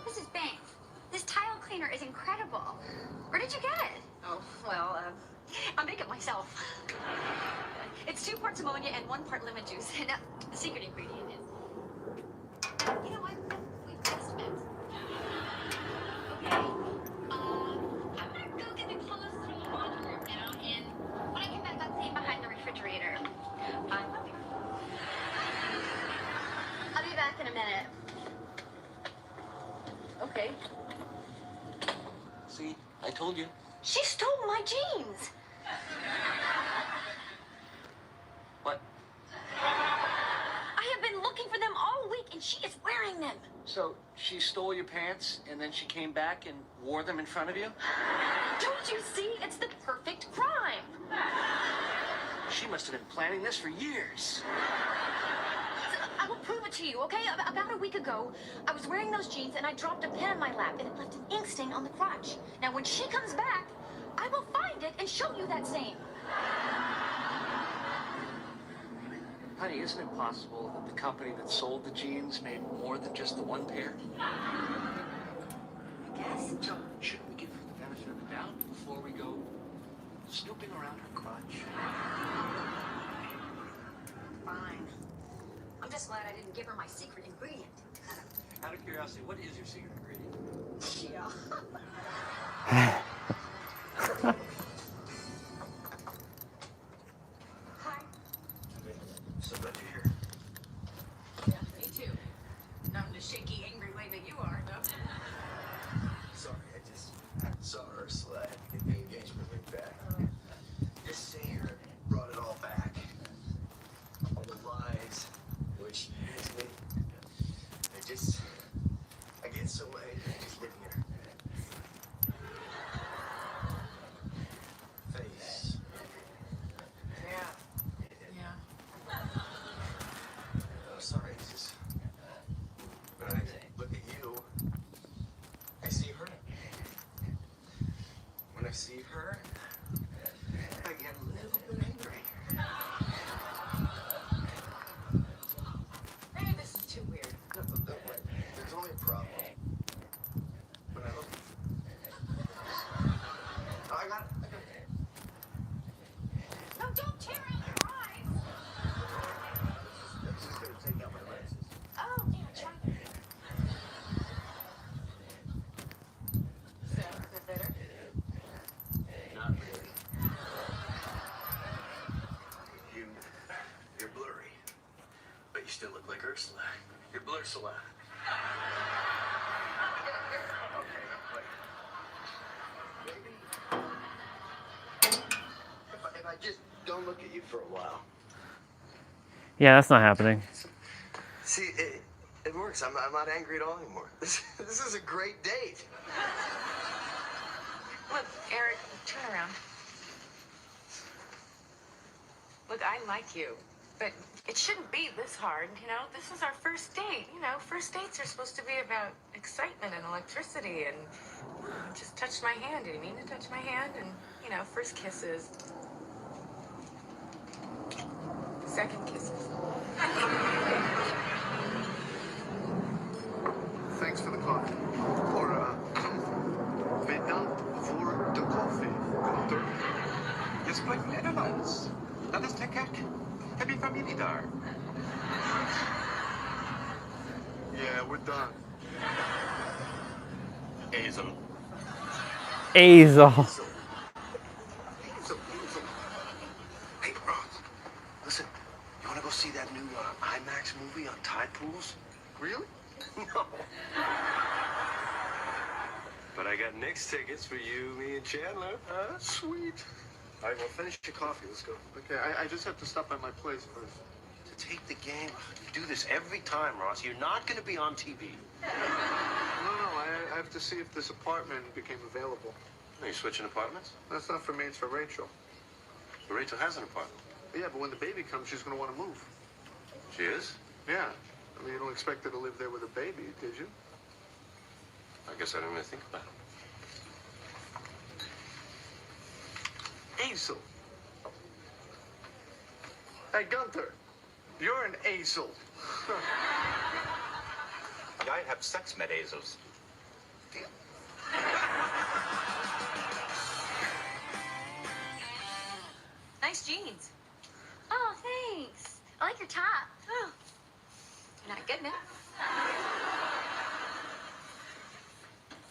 Mrs. Banks, this tile cleaner is incredible. Where did you get it? Oh, well, I make it myself. It's 2 parts ammonia and 1 part lemon juice. And the secret ingredient is... You know what? We just met. Okay. I'm gonna go get the clothes from the laundry room now, and when I come back, I'll stay behind the refrigerator. I love you. I'll be back in a minute. Okay. See, I told you. She stole my jeans. What? I have been looking for them all week, and she is wearing them. So she stole your pants and then she came back and wore them in front of you? Don't you see? It's the perfect crime. She must have been planning this for years. I will prove it to you, okay? About a week ago, I was wearing those jeans and I dropped a pen in my lap and it left an ink stain on the crotch. Now, when she comes back, I will find it and show you that stain. Honey, isn't it possible that the company that sold the jeans made more than just the one pair? I guess. So, shouldn't we give her the benefit of the doubt before we go snooping around her crotch? Fine. I'm just glad I didn't give her my secret ingredient. Out of curiosity, what is your secret ingredient? Yeah. Hi. So glad you're here. Yeah, me too. Not in a shaky, angry way that you are, though. Sorry, I just saw Ursula had to get the engagement ring back. Just seeing her brought it all back. All the lies, the way she used me. I get so angry just looking at her face. Yeah. I'm sorry, it's just when I look at you, I see her. When I see her, I get a little bit angry. Maybe this is too weird. No, wait. There's only a problem. When I look. Oh, I got it. No, don't tear out your eyes. That's just gonna take out my lenses. Oh, yeah, try that. So, is that better? Not really. You're blurry, but you still look like Ursula. You're Blursula. Okay, wait. Maybe if I just don't look at you for a while. Yeah, that's not happening. See, it works. I'm not angry at all anymore. This is a great date. Look, Eric, turn around. Look, I like you, but it shouldn't be this hard, you know? This is our first date, you know? First dates are supposed to be about excitement and electricity, and you just touched my hand. Did you mean to touch my hand? And, you know, first kisses. Second kisses. Thanks for the coffee. Or, bedankt voor de koffie, dokter. Je spreekt Nederlands. Dat is te gek. Heb je familie daar? Yeah, we're done. Ezel. Hazel. Hazel. Hey, Ross. Listen, you want to go see that new IMAX movie on tide pools? Really? No. But I got Nick's tickets for you, me, and Chandler. Sweet. All right, well, finish your coffee. Let's go. Okay, I just have to stop by my place first. To take the game, you do this every time, Ross. You're not going to be on TV. No, I have to see if this apartment became available. Are you switching apartments? That's not for me, it's for Rachel. But Rachel has an apartment. Yeah, but when the baby comes, she's going to want to move. She is? Yeah. I mean, you don't expect her to live there with a baby, did you? I guess I didn't really think about it. Hazel. Hey, Gunther, you're an Hazel. I have sex med Azels. Nice jeans. Oh, thanks. I like your top. Oh, you're not getting it.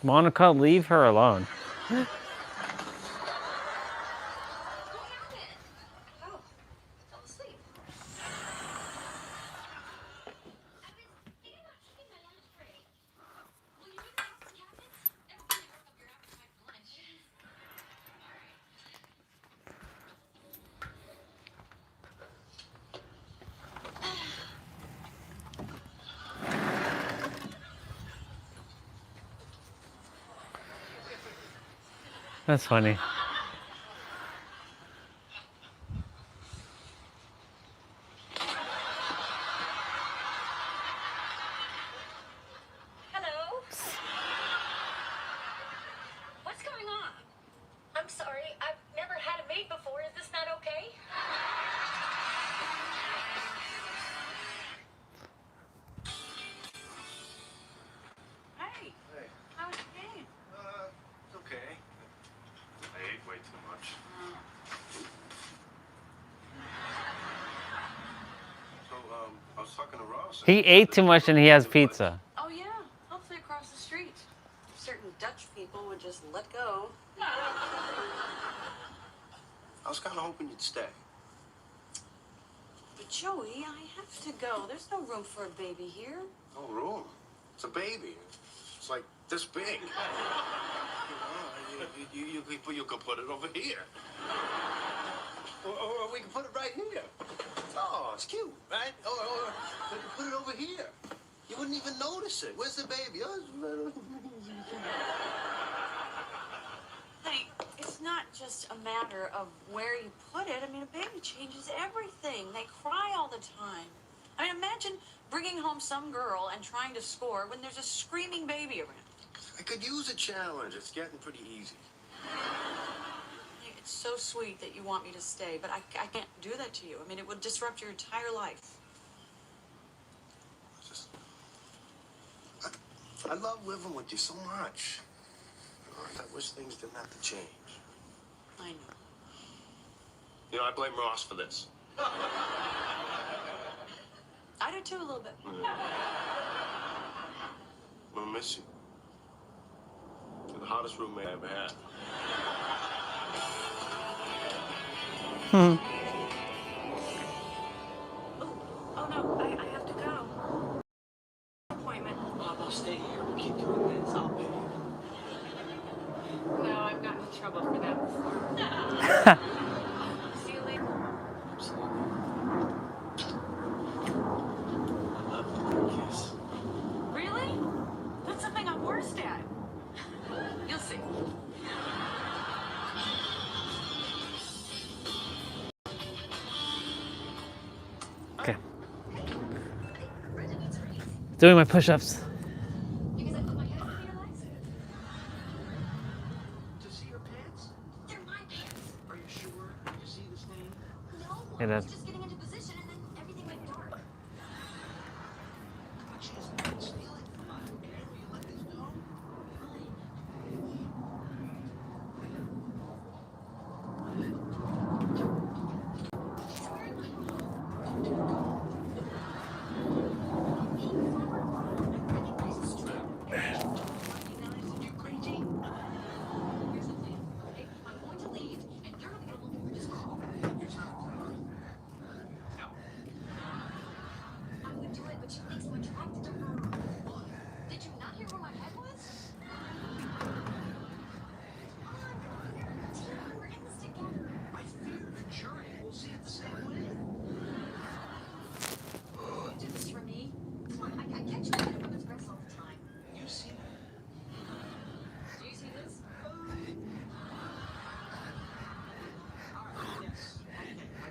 Monica, leave her alone. Oh, fell asleep. That's funny. Hello? What's going on? I'm sorry, I've never had a maid before. Is this not okay? Hey, Hey. how was your game? It's okay. I ate way too much. So, I was talking to Ross. He ate too much and he has pizza. Oh yeah, hopefully across the street. Certain Dutch people would just let go. I was kind of hoping you'd stay. But Joey, I have to go. There's no room for a baby here. No room. It's a baby. It's like this big. You can put it over here. Or we can put it right here. Oh, it's cute, right? Or we can put it over here. You wouldn't even notice it. Where's the baby? Oh, Honey, it's not just a matter of where you put it. I mean, a baby changes everything. They cry all the time. I mean, imagine bringing home some girl and trying to score when there's a screaming baby around. I could use a challenge. It's getting pretty easy. It's so sweet that you want me to stay, but I can't do that to you. I mean, it would disrupt your entire life. I love living with you so much. I wish things didn't have to change. I know. You know, I blame Ross for this. I do too, a little bit. I'm gonna miss you. You're the hottest roommate I ever had. Oh no, I have to go. Appointment. I'll stay here. We'll keep doing this. I'll pay you. No, I've gotten in trouble for that before. See you later. Absolutely. I love you. Kiss. Really? That's something I'm worst at. You'll see. Okay. Doing my push-ups. Because I put my head between your legs. To see your pants? They're my pants. Are you sure? You see the stain? No, Hey, I Dad. was just getting into position and then everything went dark. But she doesn't steal it from us, okay? Will you let this go? Here's the Don't you think so attracted to her? Look, did you not hear where my head was? Come on, we're a team. We're in this together. I fear the jury will see it the same way. You do this for me? Come on, I catch you in women's breasts all the time. You see that? Do you see this? Alright, yes. I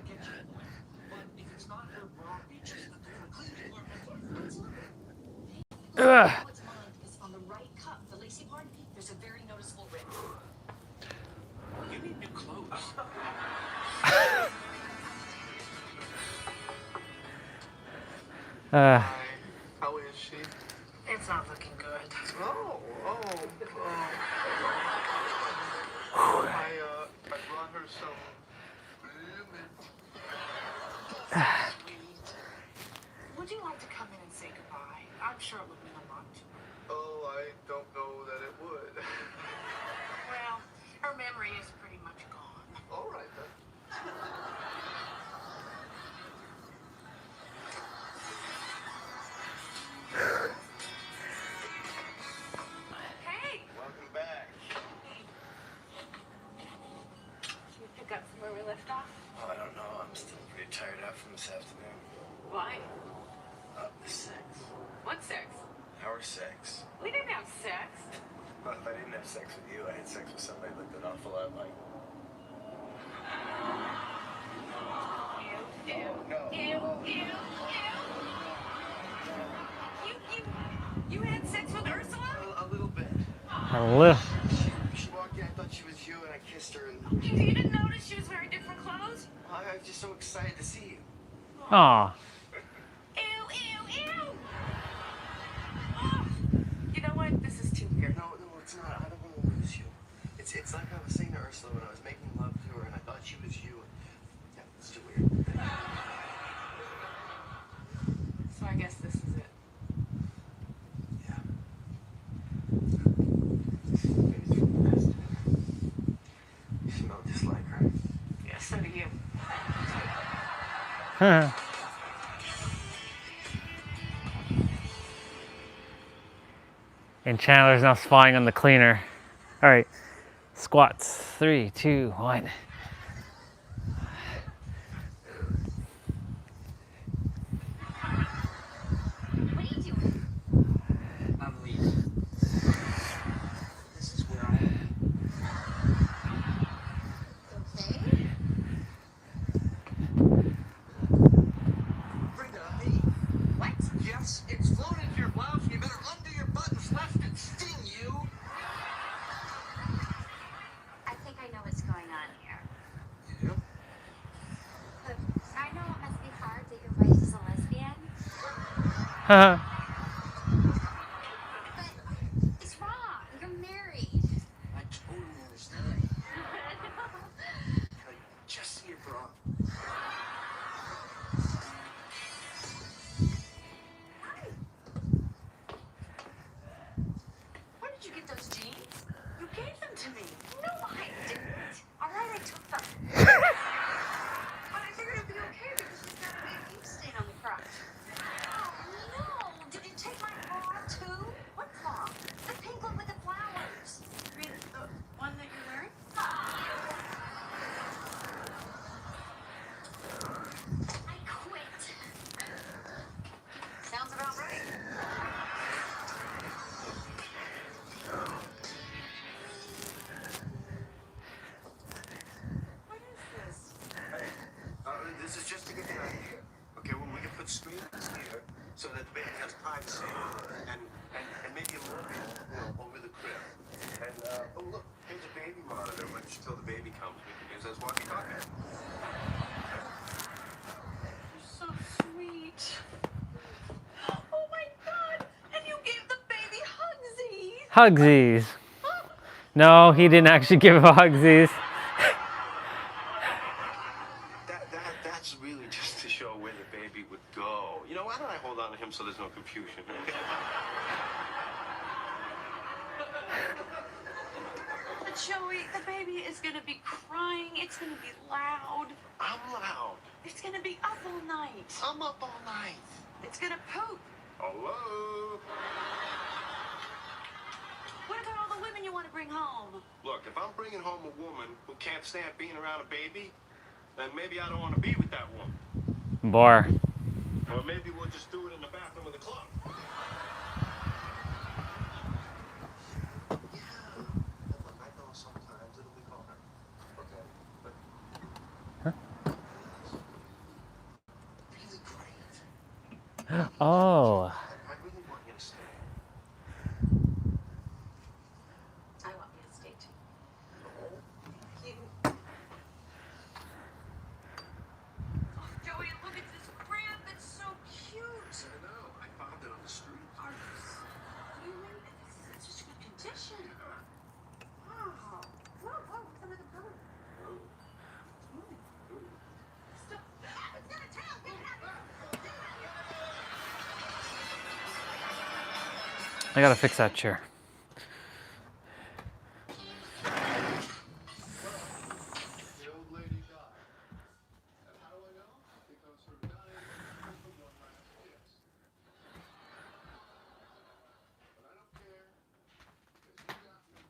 get your point. But if it's not her bra, it's just the clean department. Ugh. Now it's mine because on the right cup, the lacy part, there's a very noticeable rip. You need new clothes. How is she? It's not looking good. Oh. I brought her some Sweet. Would you like to come in and say goodbye? I'm sure it would mean a lot to her. Oh, I don't know that it would. Well, her memory is pretty much gone. All right then. Hey! Welcome back. You pick up from where we left off? Oh, I don't know. I'm still pretty tired out from this afternoon. Why? The sex. What sex? Our sex. We didn't have sex. Well, if I didn't have sex with you, I had sex with somebody that looked an awful lot like. Ew, ew, No. ew, ew, ew. You had sex with Ursula? A little bit. A little. She walked in, I thought she was you, and I kissed her, and You didn't notice she was wearing different clothes? I was just so excited to see you. Aw. Ew, ew, ew! Oh, you know what? This is too weird. No, it's not. I don't want to lose you. It's like I was saying to Ursula when I was making love to her, and I thought she was you. Yeah, it's too weird. So I guess this is it. Yeah. Maybe it's for the best. You smell just like her. Yeah, so do you. And Chandler's now spying on the cleaner. All right, squats. 3, 2, 1. What are you doing? I'm leaving. This is where I am. Okay. Bring it on me. What? Yes, it's flown into your blouse. You better undo your buttons lest it sting you. I think I know what's going on here. You do? Look, I know it must be hard that your wife is a lesbian, Haha. but it's wrong. You're married. I totally understand. Just see your bra. Where did you get those jeans? You gave them to me. No, I didn't. All right, I took them. But I figured it'd be okay because she's got a big ink stain on the crotch. Oh, no. Did you take my bra, too? What bra? The pink one with the flowers. You mean the one that you're wearing? I quit. Sounds about right. What is this? This is just to get the idea. Okay, well, we can put screens here so that the baby has privacy and maybe a movie, over the crib. And, oh, look, here's a baby monitor, which till the baby comes, we can use as walkie-talkie. You're so sweet. Oh my God! And you gave the baby hugsies. Hugsies. No, he didn't actually give him hugsies. That's really just to show where the baby would go. You know, why don't I hold on to him so there's no confusion? But Joey, the baby is gonna be crying. It's gonna be loud. I'm loud. It's gonna be up all night. I'm up all night. It's gonna poop. Hello? What about all the women you want to bring home? Look, if I'm bringing home a woman who can't stand being around a baby, then maybe I don't want to be with that woman. Bar. Or maybe we'll just do it in the bathroom of the club. Yeah. Look, I know sometimes it'll be harder. Okay. But really great. Oh. I really want you to stay. I want you to stay too. You. Oh, Joey, look at this crab. It's so cute. I know. I found it on the street. Are you serious? This is in such good condition. Wow. Whoa, what's under the cover? Stop. It's got a tail. Get it out. I gotta fix that chair. The old lady died. And how do I know? Because her dying was the one last kiss. But I don't care. Because you got me.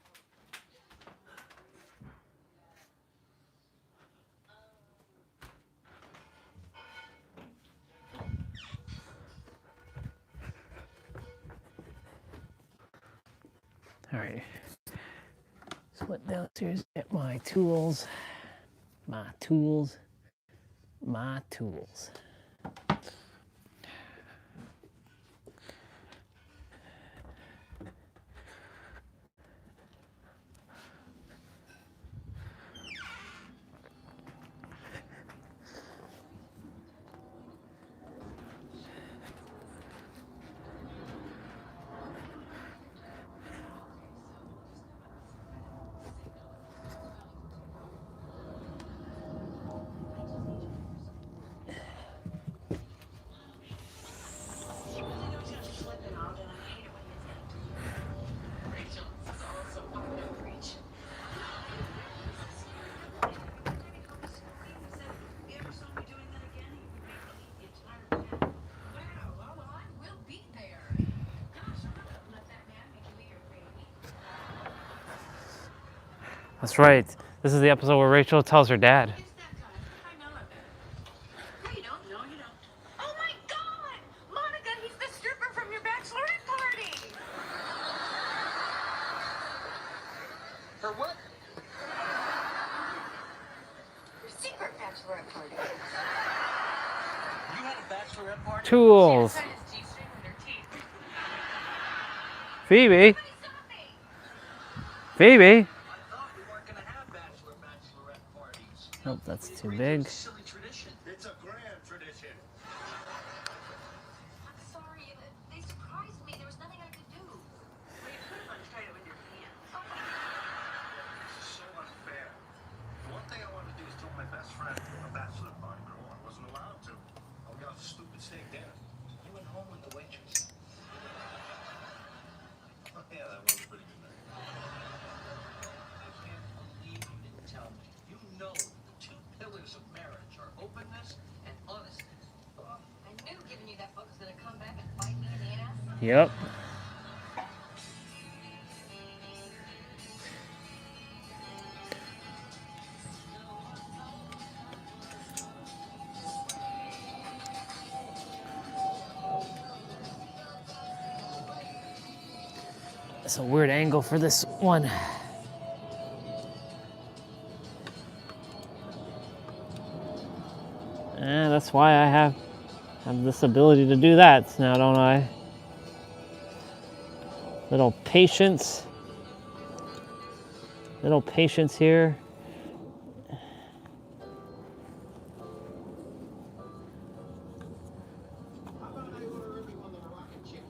All right. So what downstairs? Get my tools. My tools. My tools. That's right. This is the episode where Rachel tells her dad. I know it. No, you don't. No, you don't. Oh my God! Monica, he's the stripper from your bachelorette party. Her what? Your secret bachelorette party. You had a bachelorette party? Tools. She has his G-string with her teeth. Phoebe. Somebody stop me! Phoebe. I thought we weren't going to have bachelorette parties. Oh, that's We too agreed big. to a silly tradition. It's a grand tradition. I'm sorry. They surprised me. There was nothing I could do. Well, you could have untied it with your hand. This is so unfair. The one thing I wanted to do is tell my best friend a bachelor party girl I wasn't allowed to. I got a stupid steak dinner. You went home with the waitress. Oh, yeah, that was a pretty good night. I can't believe you didn't tell me. You know the two pillars of marriage are openness and honesty. I knew giving you that book was going to come back and bite me in the ass. Yep. It's a weird angle for this one. That's why I have this ability to do that now, don't I? Little patience. Little patience here. How about I order everyone the rocket chicken?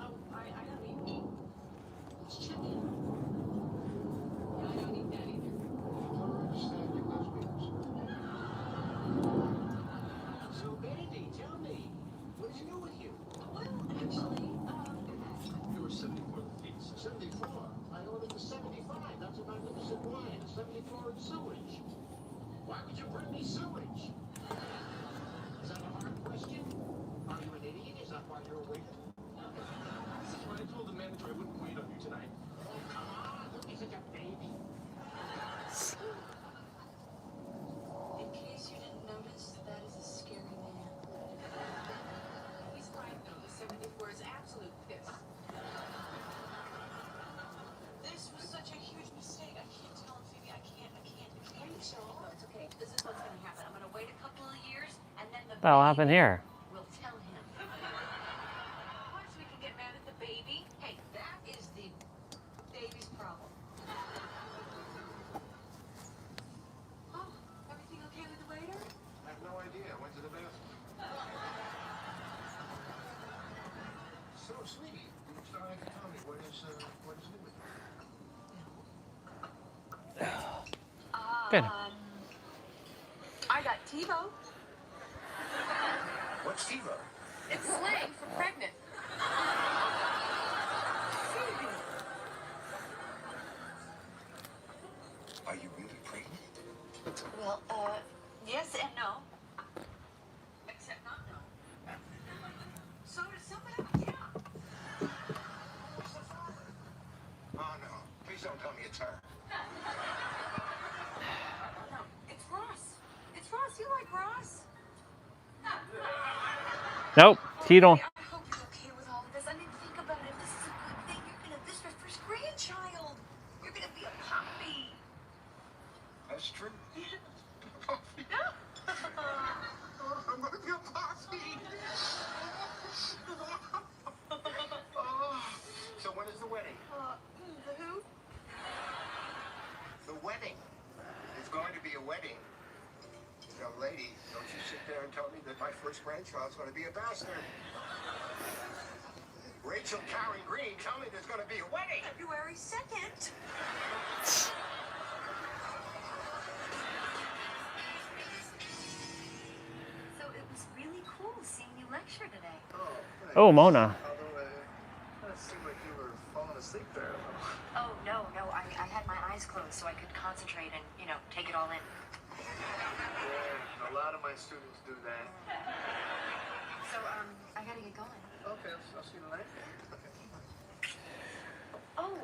Oh, I don't even eat. It's chicken. I don't eat that either. Understanding lesbians. So, Bandy, tell me, what did you do with you? Well, actually, You were 74 the piece. 74? I ordered the 75. That's a magnificent wine. A 74 in sewage. Why would you bring me sewage? Is that a hard question? Are you an idiot? Is that why you're awake night. Oh, come on, don't be such a baby. In case you didn't notice, that is a scary man. He's fine though. The 74 is absolute piss. This was such a huge mistake. I can't tell him, Phoebe. I can't. Are you sure? No, it's okay. This is what's gonna happen. I'm gonna wait a couple of years, and then the That'll happen here. we'll tell him. Once we can get mad at the baby. Hey, that is the baby's problem. Oh, everything okay with the waiter? I have no idea. I went to the bathroom. So, sweetie, you still have to tell me what is new with you? Good. I got TiVo. What's TiVo? It's slang for pregnant. Are you really pregnant? Well, yes and no. Except not no. So to sum it up, yeah. What's the father? Oh, no. Please don't tell me it's her. No, it's Ross. It's Ross. You like Ross? Nope. He don't. I hope you're okay with all of this. I mean, think about it. If this is a good thing, this is your first grandchild. You're gonna be a puppy. That's true. Yeah. I'm gonna be a posse. Oh. So when is the wedding? The who? The wedding. There's going to be a wedding. Young lady, don't you sit there and tell me that my first grandchild's going to be a bastard. Rachel Karen Green, tell me there's going to be a wedding. February 2nd. So it was really cool seeing you lecture today. Oh, Mona. Although it seemed like you were falling asleep there. Oh, no, I had my eyes closed so I could concentrate and, take it all in. Yeah, a lot of my students do that. So, I gotta get going. Okay, I'll see you tonight. Oh,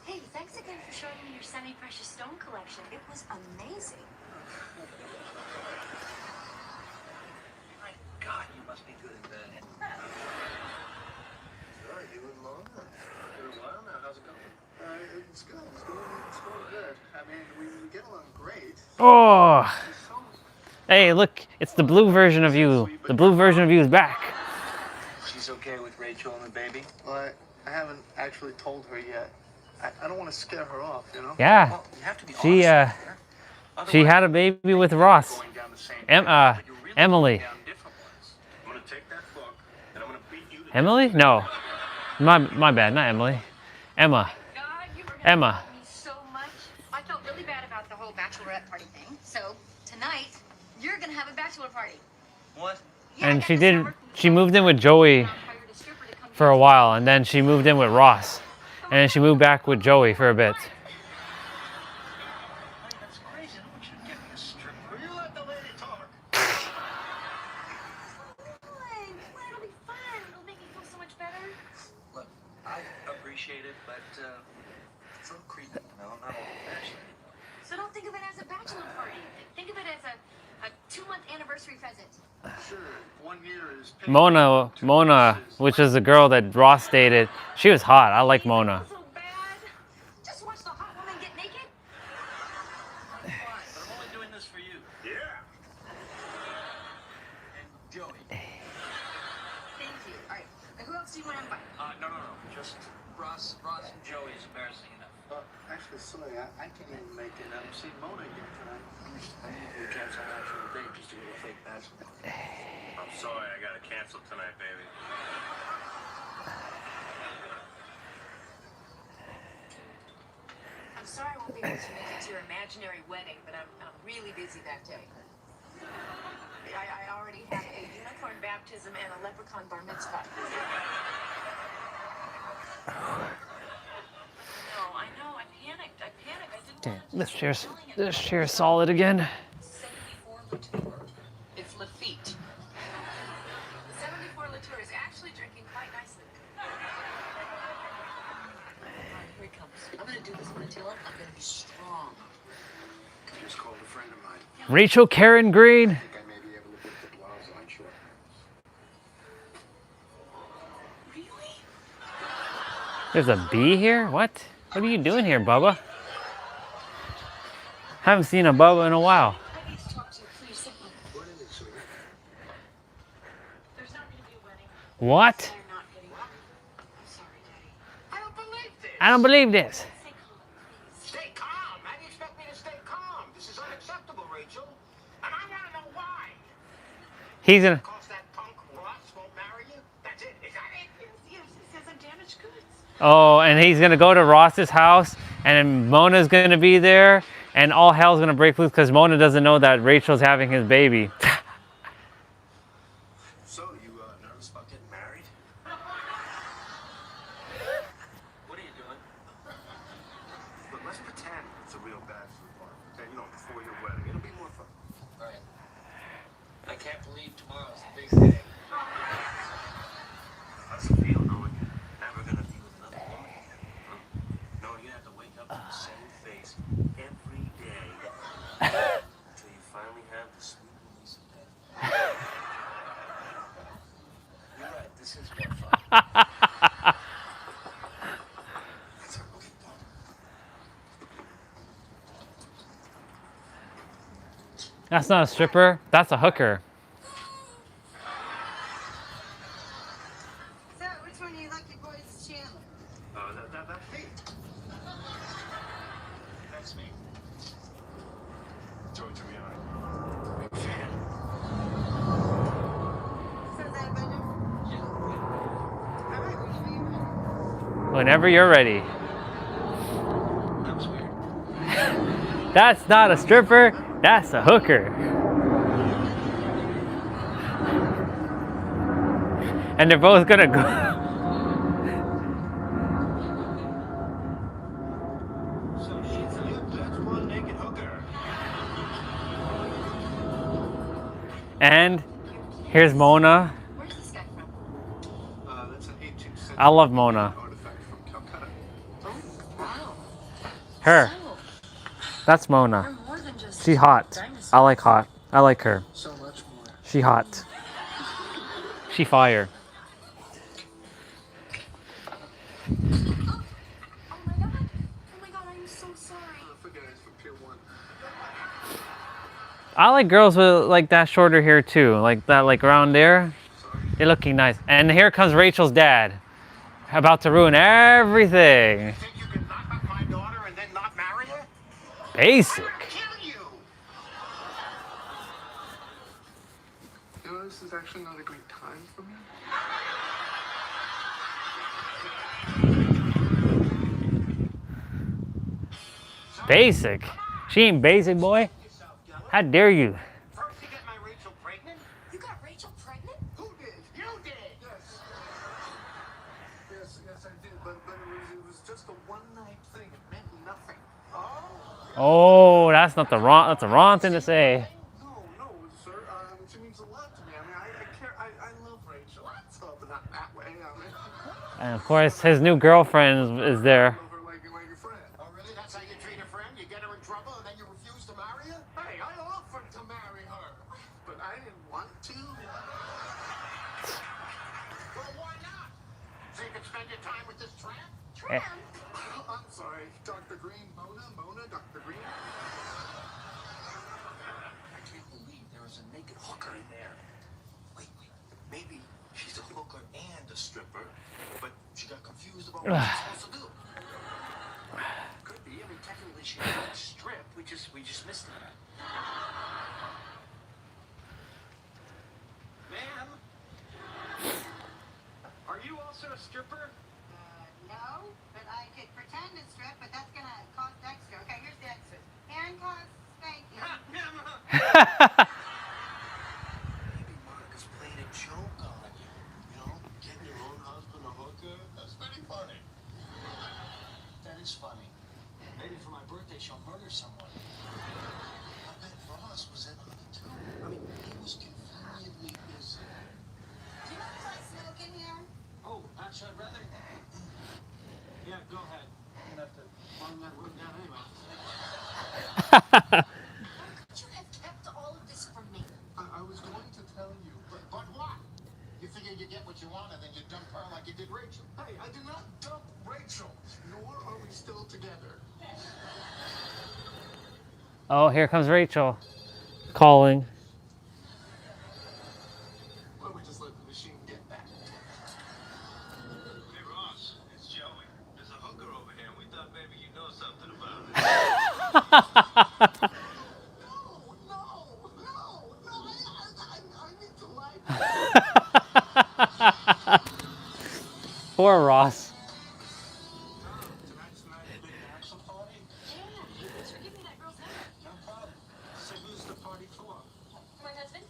hey, thanks again for showing me your semi-precious stone collection. It was amazing. My God, you must be good in bed. Sure, you and Mona. Been a while now. How's it going? It's good. It's going good. I mean, we get along great. Oh. She's so Hey, look. It's the blue version of you. The blue version of you is back. She's okay with Rachel and the baby? Well, I haven't actually told her yet. I don't want to scare her off, you know? Yeah. Well, you have to be She honest with her. she had a baby with Ross. Going down the same path, but you're really Emily. going down different ones. I'm going to take that book and I'm going to beat you to Emily? No. My bad. Not Emily. Emma. God, you were gonna Emma. love me so much. I felt really bad about the whole bachelorette party thing. So tonight, you're gonna have a bachelor party. What? Yeah, I And got she this did. number from She the moved in with hospital. Joey I hired a stripper to come for a dance. while, and then she moved in with Ross, and then she moved back with Joey for a bit. Hey, that's crazy. No one should give me a stripper. You let the lady talk. Come on, it'll be fun. It'll make me feel so much better. Look, I appreciate it, but it's a little creepy. I'm not old-fashioned anymore. So don't think of it as a bachelor party. Think of it as a 2-month anniversary present. Sure, 1 year is Mona, which is the girl that Ross dated. She was hot. I like Mona. So bad. Just watch the hot woman get naked. Fine, but I'm only doing this for you. Yeah. And Joey. Thank you. All right. Now, who else do you want to invite? No. Just Ross and Joey is embarrassing enough. Actually, sorry, I can't even make it. I'm seeing Mona again tonight. I need to cancel an actual date just to get a fake bachelor. I'm sorry, I gotta cancel tonight, baby. I'm sorry I won't be able to make it to your imaginary wedding, but I'm really busy that day. I already have a unicorn baptism and a leprechaun bar mitzvah. No, I know. I panicked. I didn't want to. This chair's solid again. 74 Latour. It's Lafitte. The 74 Latour is actually drinking quite nicely. do this until I'm gonna be strong. Just called a friend of mine. Rachel Karen Green. I think I may be able to put the blouse on short notice. Really? There's a bee here? What? What are you doing here, Bubba? Haven't seen a Bubba in a while. I need to talk to you. Please, sit down. What is it, sweetie? There's not gonna be a wedding. What? They're not getting married. I'm sorry, Daddy. I don't believe this. I don't believe this. Stay calm. How do you expect me to stay calm? This is unacceptable, Rachel. And I want to know why. He's gonna. Because that punk Ross won't marry you? That's it. Is that it? Yes, it says I'm damaged goods. Oh, and he's gonna go to Ross's house, and then Mona's gonna be there, and all hell's gonna break loose because Mona doesn't know that Rachel's having his baby. So, you nervous about getting married? What are you doing? Look, let's pretend it's a real bachelor party. Okay, you know, before your wedding. It'll be more fun. All right. I can't believe tomorrow's the big day. How's it feel knowing you're never gonna be with another woman again? Huh? Knowing you have to wake up to the same face every day until you finally have the sweet release of death. You're right. This is more fun. That's our okay, done. That's not a stripper. That's a hooker. So, which one of you lucky boys is Chandler? That's me. That's me. Joey Tribbiani. Big fan. So is that a better? Yeah. All right, Whenever you're ready. That was weird. That's not a stripper. That's a hooker. And they're both gonna go. So she's that's one naked hooker. And here's Mona. Where's this guy from? That's an 18th century I love Mona. artifact from Calcutta. Oh, wow. Her. So, That's Mona. you're more than just She hot. dinosaurs. I like hot. I like her. So much more. She hot. She fire. Oh my god. Oh my god, I'm so sorry. Forget it, from Pier 1. I like girls with like that shorter hair too. Like that, like around there. They're looking nice. And here comes Rachel's dad. About to ruin everything. Think you can knock up my daughter and then not marry her? Basic. Kill you! You know, this is actually not a great time for me. Basic. She ain't basic, boy. How dare you? First you get my Rachel pregnant? You got Rachel pregnant? Who did? You did! Yes, I did, but it was just a one-night thing. It meant nothing. Oh, that's not the wrong. That's the wrong thing to say. No, sir. She means a lot to me. I mean, I care. I love Rachel. So, but not that way. I mean, And of course, his new girlfriend is there. I love her like a friend. Oh, really? That's how you treat a friend? You get her in trouble and then you refuse to marry her? Hey, I offered to marry her, but I didn't want to. Well, why not? So you can spend your time with this tramp? Eh. I'm sorry, Dr. Green, Mona, Dr. Green. I can't believe there was a naked hooker in there. Wait. Maybe she's a hooker and a stripper, but she got confused about what she's supposed to do. Could be. I mean, technically she can't strip. We just missed it. Ma'am? Are you also a stripper? No, but I could pretend to strip, but that's gonna cost extra. Okay, here's the extra. Handcuffs, thank you. Maybe Monica's playing a joke on you. You know, getting your own husband a hooker. That's pretty funny. That is funny. Maybe for my birthday she'll murder someone. I bet Ross was in on it too. I mean, he was conveniently busy. Do you want to smoke in here? Oh, actually, I'd rather. Yeah, go ahead. I'm gonna have to find that room down anyway. Could you have kept all of this from me? I was going to tell you, but what? You figure you get what you want and then you dump her like you did Rachel. Hey, I did not dump Rachel, nor are we still together. Oh, here comes Rachel calling. Why don't we just let the machine get back? Hey, Ross, it's Joey. There's a hooker over here, and we thought maybe you know something about it. I need to Poor Ross. Tonight's the night of the big bachelor party. Yeah, thanks for giving me that girl's number. No problem. So who's the party for? My husband?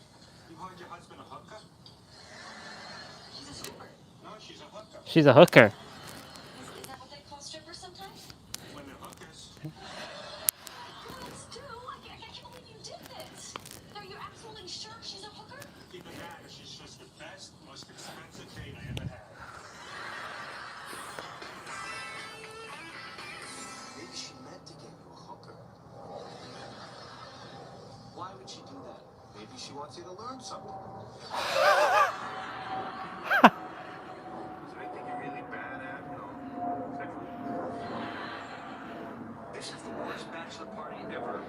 You called your husband a hooker? He's a stripper. No, she's a hooker. She's a hooker. Is that what they call strippers sometimes? When they're hookers. Girls do. I can't believe you did this. Are you absolutely sure she's a hooker? Either that or she's just the best, most expensive date I ever had. Maybe she meant to get you a hooker. Why would she do that? Maybe she wants you to learn something. Is there anything you're really bad at? No. This is the worst bachelor party ever.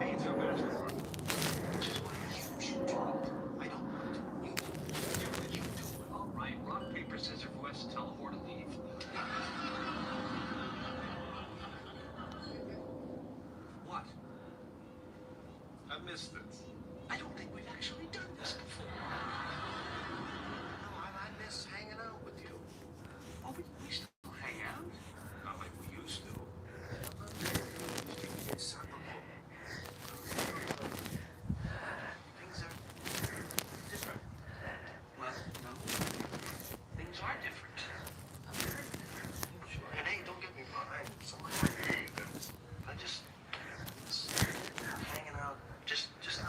Hey, it's your bachelor party. Just want a huge drop. I don't want you to. You do it. All right, rock, paper, scissors, who has to tell them where to leave? What? I missed it. I don't think we've actually done this before. No, I miss hanging out with you. Oh, we still hang out? Not like we used to. Inseparable. Things are different. Well, no. Things are different. Sure. And hey, don't get me wrong. I'm so happy that I just it's hanging out, just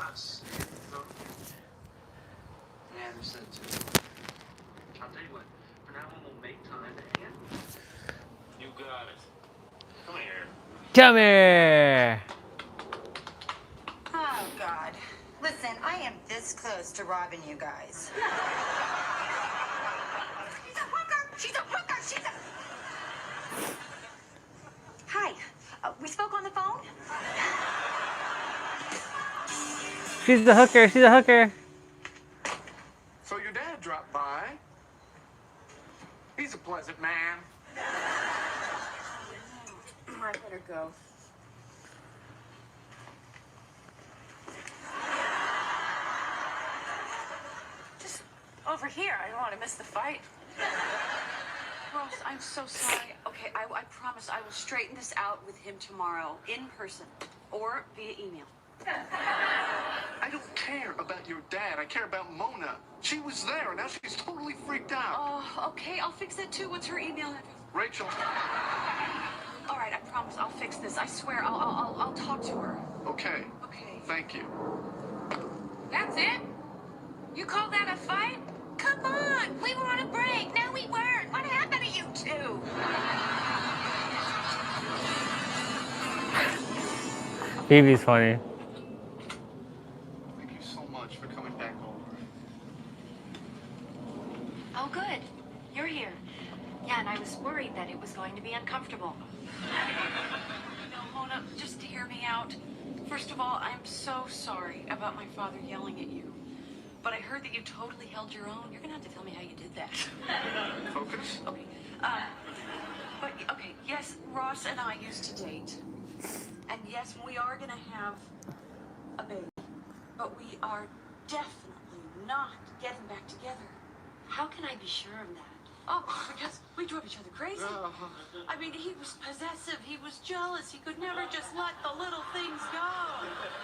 us. You know? Yeah, I understand too. I'll tell you what, for now on we'll make time to hang out. You got it. Come here. Come here. Oh, God. Listen, I am this close to robbing you guys. She's a hooker! She's a hooker! She's a... Hi. We spoke on the phone? She's a hooker. She's a hooker. So your dad dropped by. He's a pleasant man. I better go. Just over here. I don't want to miss the fight. Ross, I'm so sorry. Okay, I promise I will straighten this out with him tomorrow in person or via email. I don't care about your dad. I care about Mona. She was there, and now she's totally freaked out. Oh, okay, I'll fix that too. What's her email address? Rachel. All right, I promise I'll fix this. I swear I'll talk to her. Okay. Okay. Thank you. That's it? You call that a fight? Come on! We were on a break. Now we weren't. What happened to you two? Phoebe's funny. Thank you so much for coming back over. Oh, good. You're here. Yeah, and I was worried that it was going to be uncomfortable. No, Mona, just to hear me out. First of all, I'm so sorry about my father yelling at you. But I heard that you totally held your own. You're gonna have to tell me how you did that. Focus. Okay. But okay, yes, Ross and I used to date. And yes, we are gonna have a baby. But we are definitely not getting back together. How can I be sure of that? Oh, because we drove each other crazy. I mean, he was possessive, he was jealous, he could never just let the little things go.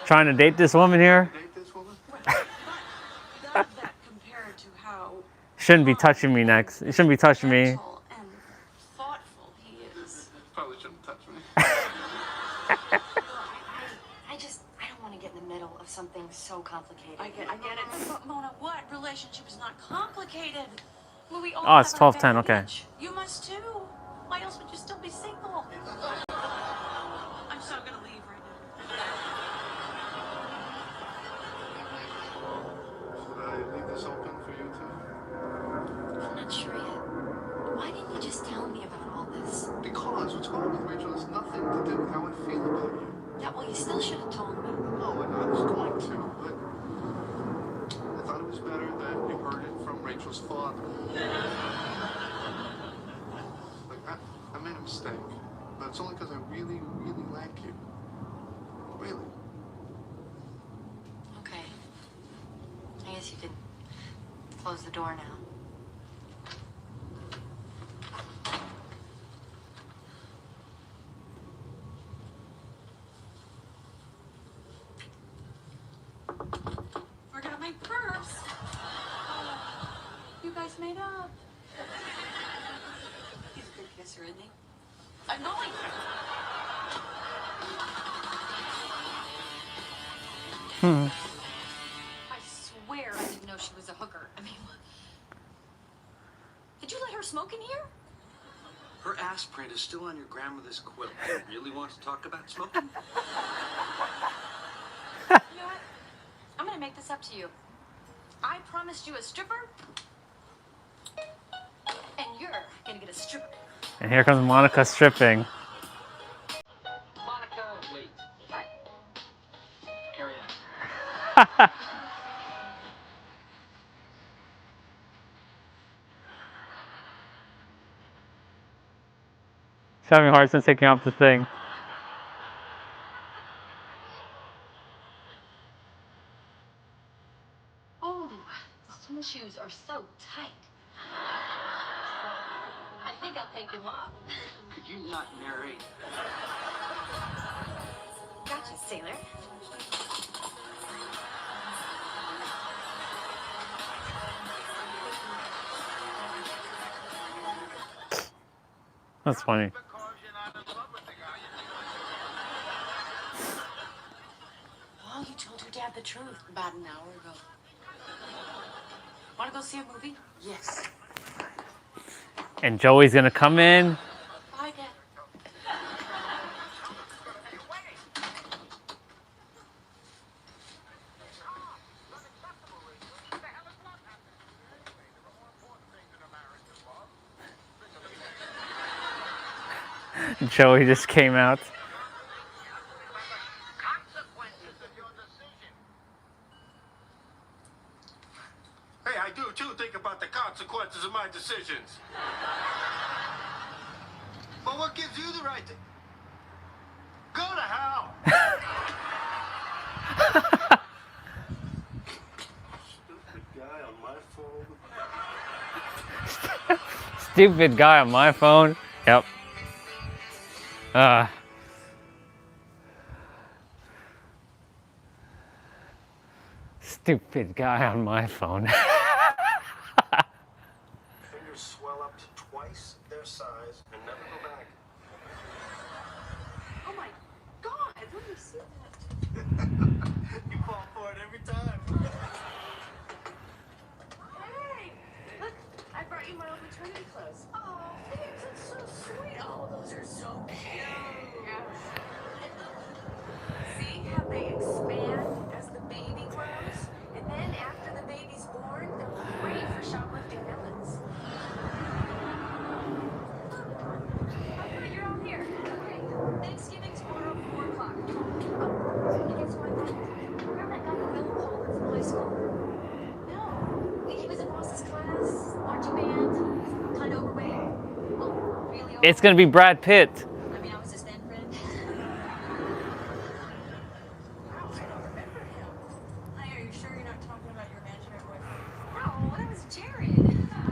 Trying to date this woman here. Date this woman? But none of that compared to how Shouldn't be touching me next. You shouldn't be touching me. gentle and thoughtful he is. Probably shouldn't touch me. I don't want want to get in the middle of something so complicated. I get it. But Mona, what? Relationship is not complicated. Well, we all Oh, it's have our 12:10, bad okay. bitch. You must too. Why else would you still be single? I'm so gonna leave right now. Should I leave this open for you too? I'm not sure yet. Why didn't you just tell me about all this? Because what's wrong with Rachel has nothing to do with how I feel about you. Yeah, well, you still should have told me. No, and I was going to, but I thought it was better that you heard it from Rachel's father. Like, I made a mistake, but it's only because I really, really like you. Really. Okay. I guess you can close the door now. Forgot my purse. You guys made up. He's a good kisser, isn't he? I'm going. I swear I didn't know she was a hooker. I mean, did you let her smoke in here? Her ass print is still on your grandmother's quilt. You really want to talk about smoking? You know what? I'm gonna make this up to you. I promised you a stripper, and you're gonna get a stripper. And here comes Monica stripping. Monica, wait. Area. She's having a hard time taking off the thing. Oh, the shoes are so tight. I think I'll take them off. Could you not narrate? Gotcha, sailor. That's funny. Oh, you told your dad the truth about an hour ago. Want to go see a movie? Yes. And Joey's gonna come in. Bye, Dad. Joey just came out. Hey, I do too think about the consequences of my decisions. But what gives you the right to go to hell? Stupid guy on my phone. Stupid guy on my phone. Yep. Stupid guy on my phone. Fingers swell up to twice their size and never go back. Oh my God! Let me see that. You fall for it every time. Hey, look! I brought you my old maternity clothes. Oh, thanks. That's so sweet. Oh, those are so cute. Yeah. See how they expand as the baby grows? And then after the baby's born, they're great for shoplifting villains. You're all here. Okay. Thanksgiving tomorrow, 4 o'clock. Oh, and guess what? Remember that guy Will Poland from high school? No. He was in Ross's class, marching band, kind of overweight. Well, really overweight. It's gonna be Brad Pitt. I mean, I was his then friend. Wow, I don't remember him. Hey, are you sure you're not talking about your imaginary boyfriend? No, that was Jared. I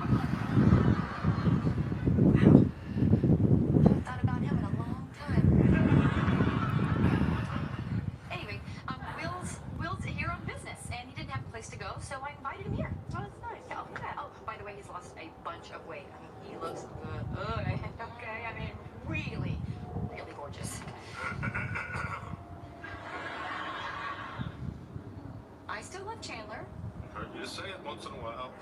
haven't thought about him in a long time. Anyway, Will's here on business, and he didn't have a place to go, so I invited him here. Oh, that's nice. Oh, yeah. Oh, by the way, he's lost a bunch of weight. I mean, he looks good. Okay, I mean, really once in a while.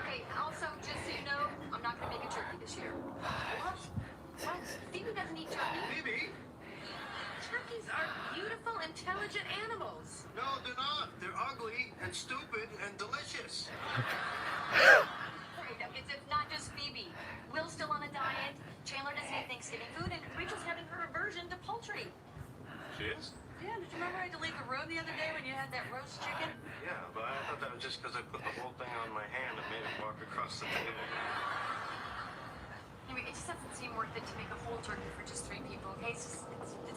Okay, also, just so you know, I'm not gonna make a turkey this year. What? Well, Phoebe doesn't eat turkey. Maybe. Turkeys are beautiful, intelligent animals. No, they're not. They're ugly and stupid and delicious. Right, it's not just Phoebe. Will's still on a diet. Chandler doesn't eat Thanksgiving food, and Rachel's having her aversion to poultry. She is? Yeah, did you remember I had to leave the room the other day when you had that roast chicken? Yeah, but I thought that was just because I put the whole thing on my hand and made it walk across the table. Anyway, it just doesn't seem worth it to make a whole turkey for just 3 people, okay? It's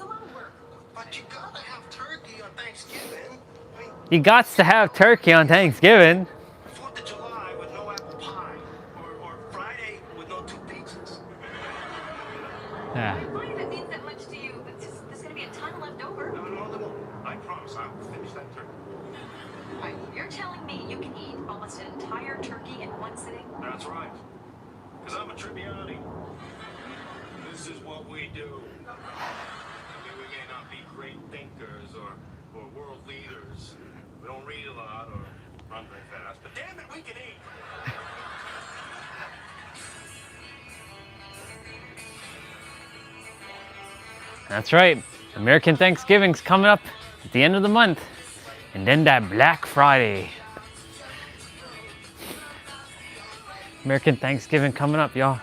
a lot of work. But you gotta have turkey on Thanksgiving. I mean, You got to have turkey on Thanksgiving. 4th of July with no apple pie. Or Friday with no 2 pizzas. Yeah. Fine if it means that much to you, but there's gonna be a ton left over. No, they won't. I promise I will finish that turkey. Right, you're telling me you can eat almost an entire turkey in one sitting? That's right. Because I'm a Tribbiani. This is what we do. I mean, we may not be great thinkers or world leaders. We don't read a lot or run very fast. But damn it, we can eat. That's right. American Thanksgiving's coming up at the end of the month. And then that Black Friday. American Thanksgiving coming up, y'all.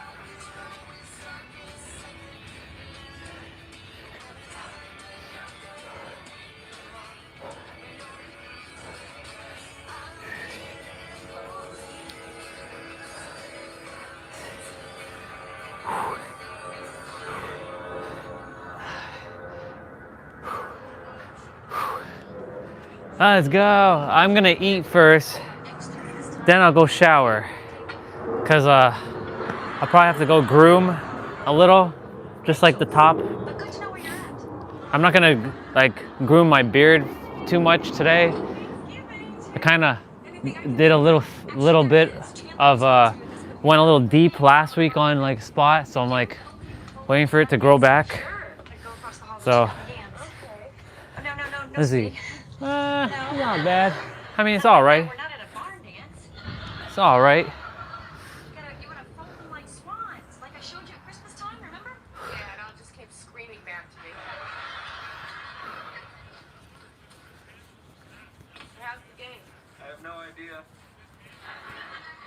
Let's go. I'm gonna eat first, then I'll go shower. Cause I'll probably have to go groom a little, just like the top. But good to know where you're at. I'm not gonna like groom my beard too much today. I kind of did a little bit of went a little deep last week on like spot, so I'm like waiting for it to grow back. So let's see. Not bad. I mean, it's all right. We're not at a barn dance. It's all right. You wanna fold them like swans, like I showed you at Christmas time, remember? Yeah, and I'll just keep screaming back to me. How's the game? I have no idea.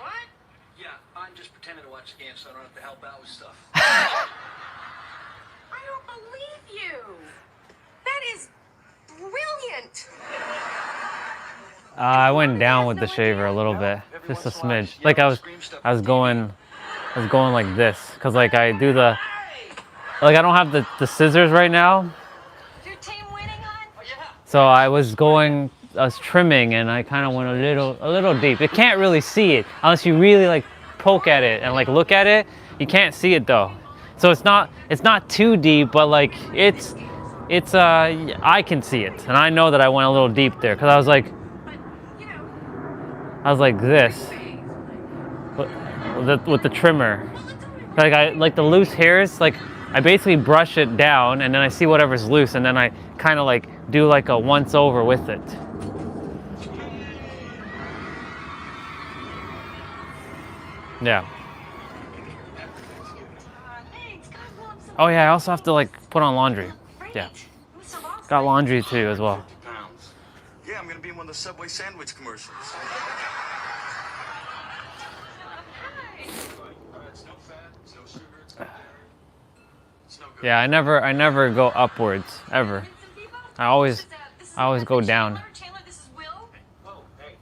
What? Yeah, I'm just pretending to watch the game so I don't have to help out with stuff. I don't believe you. That is brilliant. I went down with the shaver a little bit, just a smidge. Like I was going like this, cause like I do the, like I don't have the scissors right now. Is your team winning, hon? So I was trimming, and I kind of went a little deep. You can't really see it unless you really like poke at it and like look at it. You can't see it though. So it's not too deep, but like it's I can see it, and I know that I went a little deep there, cause I was like this with the trimmer. Like the loose hairs, like I basically brush it down, and then I see whatever's loose, and then I kind of like do like a once over with it. Yeah. Oh yeah, I also have to like put on laundry. Yeah. Got laundry too as well. Pounds. Yeah, I'm gonna be in one of the Subway sandwich commercials. It's no fat, it's no sugar, it's no dairy. It's no good. Yeah, I never go upwards ever. I always go down. Chandler, this is Will. Oh, hey,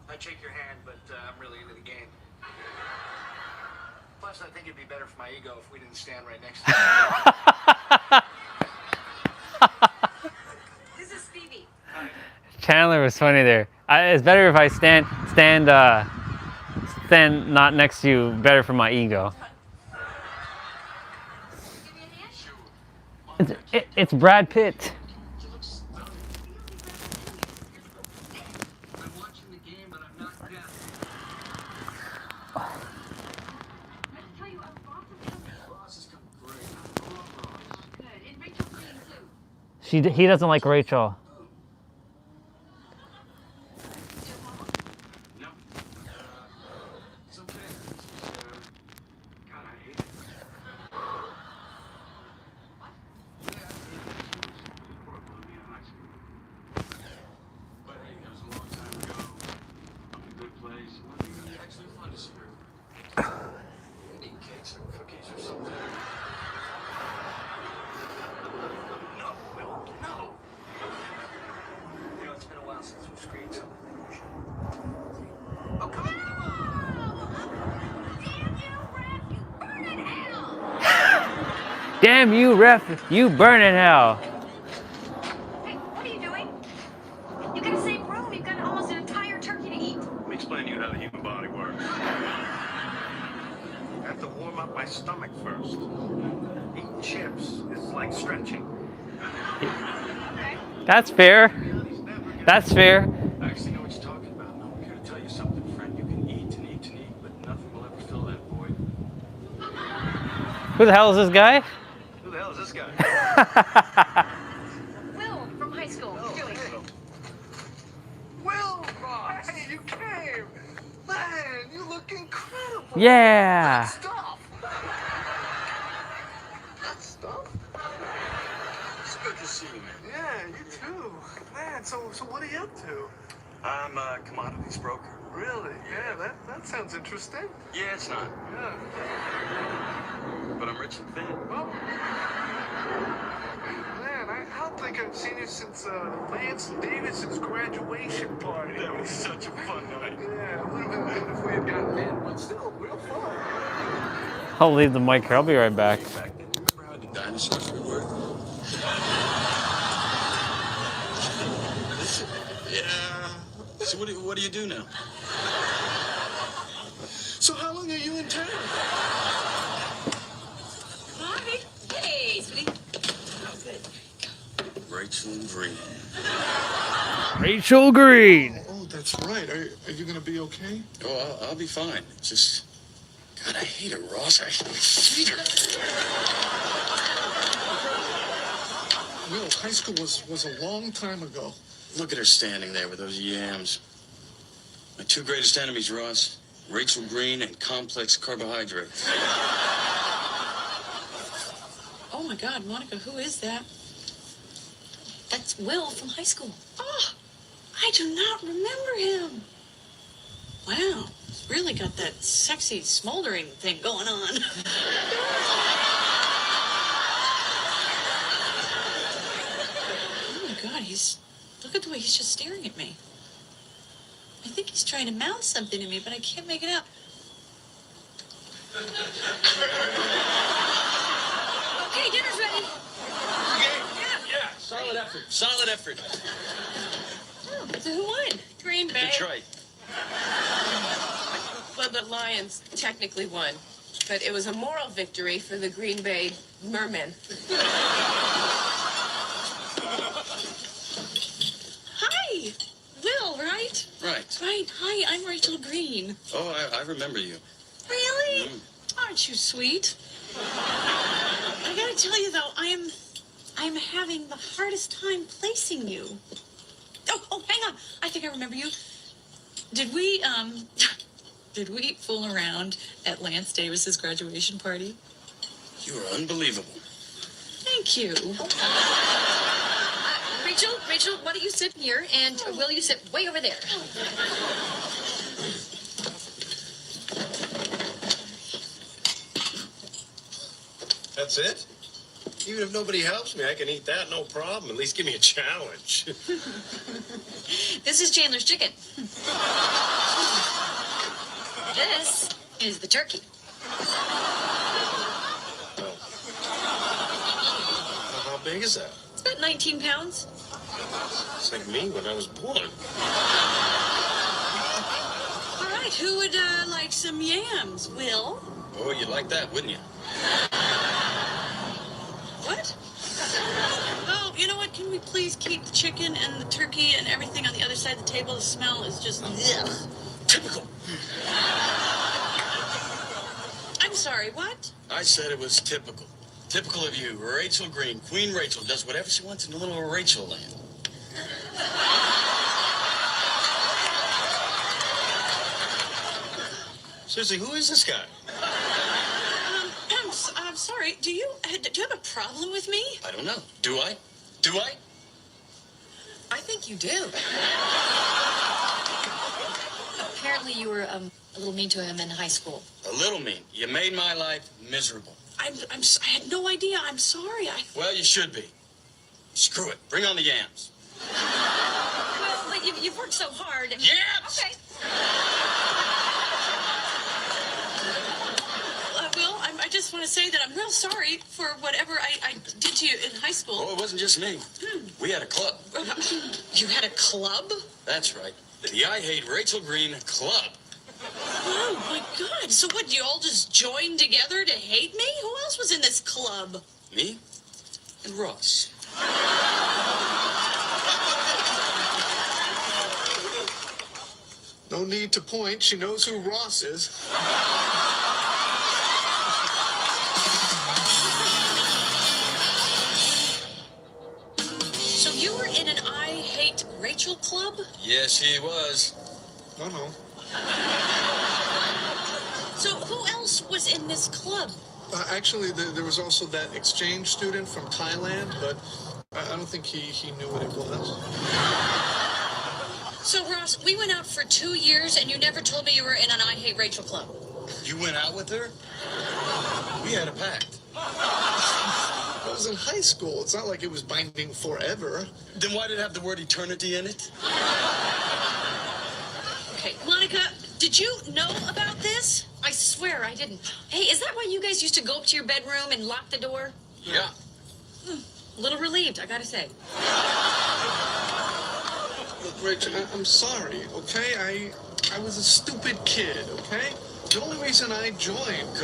I'd shake your hand, but I'm really into the game. Plus, I think it'd be better for my ego if we didn't stand right next to each other. This is Phoebe. Chandler was funny there. It's better if I stand not next to you. Better for my ego. Give me a hand? It's Brad Pitt. I'm watching the game, but I'm not deaf. I can tell you a lot of things. Ross has come great. I love Ross. Good, and Rachel's clean too. He doesn't like Rachel. Damn you, ref! You burn in hell. Hey, what are you doing? You gotta save room. You've got almost an entire turkey to eat. Let me explain to you how the human body works. I have to warm up my stomach first. Eating chips is like stretching. Okay. That's fair. That's fair. I actually know what you're talking about. And I'm here to tell you something, friend. You can eat and eat and eat, but nothing will ever fill that void. Who the hell is this guy? Who the hell is this guy? Will from high school. How you doing? Will, hey, you came. Man, you look incredible. Yeah. Stuff. That stuff? It's good to see you, man. Yeah, you too. Man, so what are you up to? I'm a commodities broker. Really? Yeah, that sounds interesting. Yeah, it's not. Yeah. But I'm rich and thin. Well, man, I don't think I've seen you since Lance Davidson's graduation party. That was such a fun night. Yeah, it would have been good if we had gotten in, but still, real fun. I'll leave the mic here. I'll be right back. Back then, remember how the dinosaurs would work? Yeah. So what do you do now? So how long are you in town? Hi. Hey, sweetie. Oh, good. Rachel Green. Rachel Green. Oh, that's right. Are you gonna be okay? Oh, I'll be fine. It's just, God, I hate her, Ross. I hate her. Will, high school was a long time ago. Look at her standing there with those yams. My two greatest enemies, Ross. Rachel Green and complex carbohydrates. Oh my God, Monica, who is that? That's Will from high school. Oh, I do not remember him. Wow, he's really got that sexy smoldering thing going on. Oh my God, look at the way he's just staring at me. I think he's trying to mouth something to me, but I can't make it out. Okay, dinner's ready. Yeah, solid effort. Solid effort. Oh, so who won? Green Bay. Detroit. Well, the Lions technically won, but it was a moral victory for the Green Bay Mermen. Hi, Will, right? Right. Right. Hi, I'm Rachel Green. Oh, I remember you. Really? Aren't you sweet? I gotta tell you though, I'm having the hardest time placing you. Oh, hang on. I think I remember you. Did we fool around at Lance Davis's graduation party? You are unbelievable. Thank you. Rachel, why don't you sit here, and Will, you sit way over there. That's it? Even if nobody helps me, I can eat that, no problem. At least give me a challenge. This is Chandler's chicken. This is the turkey. How big is that? It's about 19 pounds. It's like me when I was born. All right, who would like some yams? Will? Oh, you'd like that, wouldn't you? What? Oh, you know what? Can we please keep the chicken and the turkey and everything on the other side of the table? The smell is just... Ugh. Typical. I'm sorry, what? I said it was typical. Typical of you. Rachel Green. Queen Rachel does whatever she wants in the little Rachel land. Seriously, who is this guy? I'm sorry. Do you have a problem with me? I don't know. Do I? Do I? I think you do. Apparently you were a little mean to him in high school. A little mean. You made my life miserable. I had no idea. I'm sorry. Well, you should be. Screw it. Bring on the yams. Well, but you've worked so hard. Yams! Okay. Will, I just just want to say that I'm real sorry for whatever I did to you in high school. Oh, it wasn't just me. We had a club. You had a club? That's right. The I Hate Rachel Green Club. Oh, my God. So what, you all just joined together to hate me? Who else was in this club? Me and Ross. No need to point. She knows who Ross is. So you were in an I Hate Rachel club? Yes, he was. No. So who else was in this club? Actually, there was also that exchange student from Thailand, but I don't think he knew what it was. So, Ross, we went out for 2 years, and you never told me you were in an I Hate Rachel club. You went out with her? We had a pact. I was in high school. It's not like it was binding forever. Then why did it have the word eternity in it? Okay, Monica, did you know about this? I swear I didn't. Hey, is that why you guys used to go up to your bedroom and lock the door? Yeah. A little relieved, I gotta say. Look, Rich, I'm sorry, okay? I was a stupid kid, okay? The only reason I joined...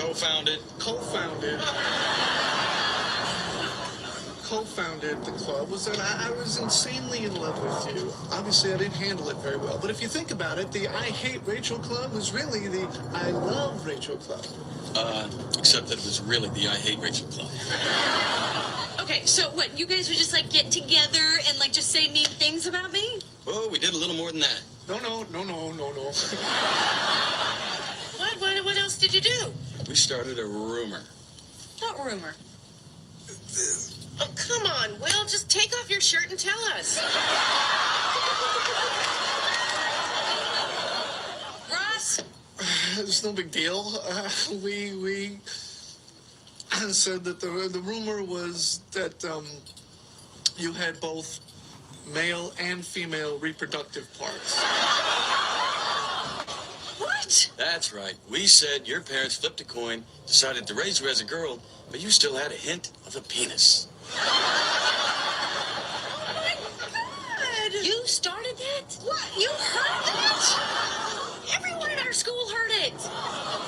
Co-founded the club was that I was insanely in love with you. Obviously, I didn't handle it very well. But if you think about it, the I Hate Rachel Club was really the I Love Rachel Club. Except that it was really the I Hate Rachel Club. Okay, so what, you guys would just, like, get together and, like, just say mean things about me? Oh, we did a little more than that. No. What else did you do? We started a rumor. What rumor? Oh, come on, Will, just take off your shirt and tell us. Ross? It's no big deal. We said that the rumor was that you had both male and female reproductive parts. What? That's right. We said your parents flipped a coin, decided to raise you as a girl, but you still had a hint of a penis. Oh, my God. You started that? What? You heard that? Everyone in our school heard it.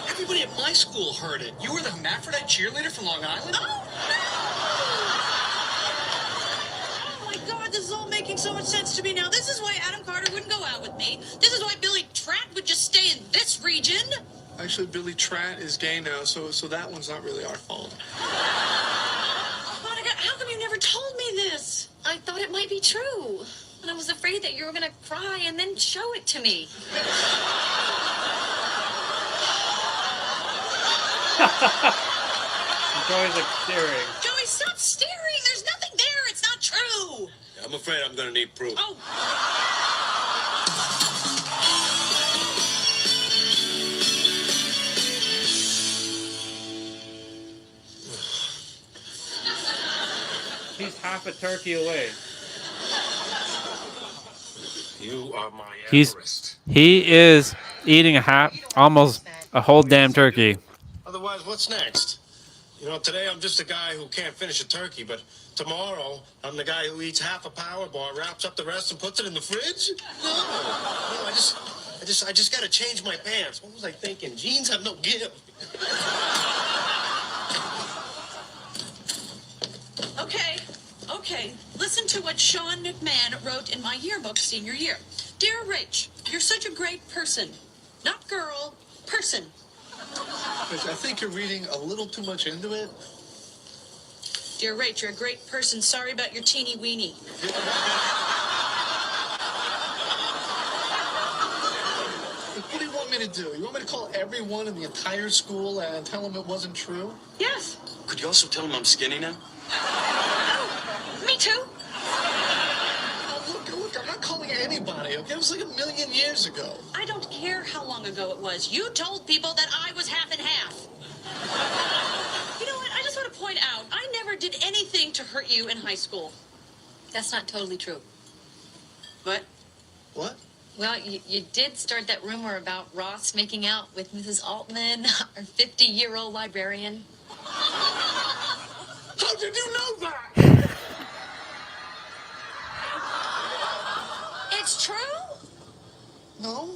Everybody at my school heard it. You were the hermaphrodite cheerleader from Long Island? Oh, no! Oh, my God, this is all making so much sense to me now. This is why Adam Carter wouldn't go out with me. This is why Billy Tratt would just stay in this region. Actually, Billy Tratt is gay now, so that one's not really our fault. Monica, how come you never told me this? I thought it might be true. And I was afraid that you were going to cry and then show it to me. Joey's like staring. Joey, stop staring. There's nothing there. It's not true. I'm afraid I'm gonna need proof. Oh. He's half a turkey away. You are my He is eating almost a whole damn turkey. Otherwise, what's next? You know, today I'm just a guy who can't finish a turkey, but tomorrow I'm the guy who eats half a power bar, wraps up the rest, and puts it in the fridge? No, I just gotta change my pants. What was I thinking? Jeans have no give. Okay. Listen to what Sean McMahon wrote in my yearbook senior year. Dear Rach, you're such a great person. Not girl, person. Rich, I think you're reading a little too much into it. Dear Rach, you're a great person. Sorry about your teeny weenie. What do you want me to do? You want me to call everyone in the entire school and tell them it wasn't true? Yes. Could you also tell him I'm skinny now? Me too. Look, I'm not calling anybody, okay? It was like 1,000,000 years ago. I don't care how long ago it was. You told people that I was half and half. You know what? I just want to point out, I never did anything to hurt you in high school. That's not totally true. What? What? Well, you did start that rumor about Ross making out with Mrs. Altman, our 50-year-old librarian. How did you know that? It's true? No?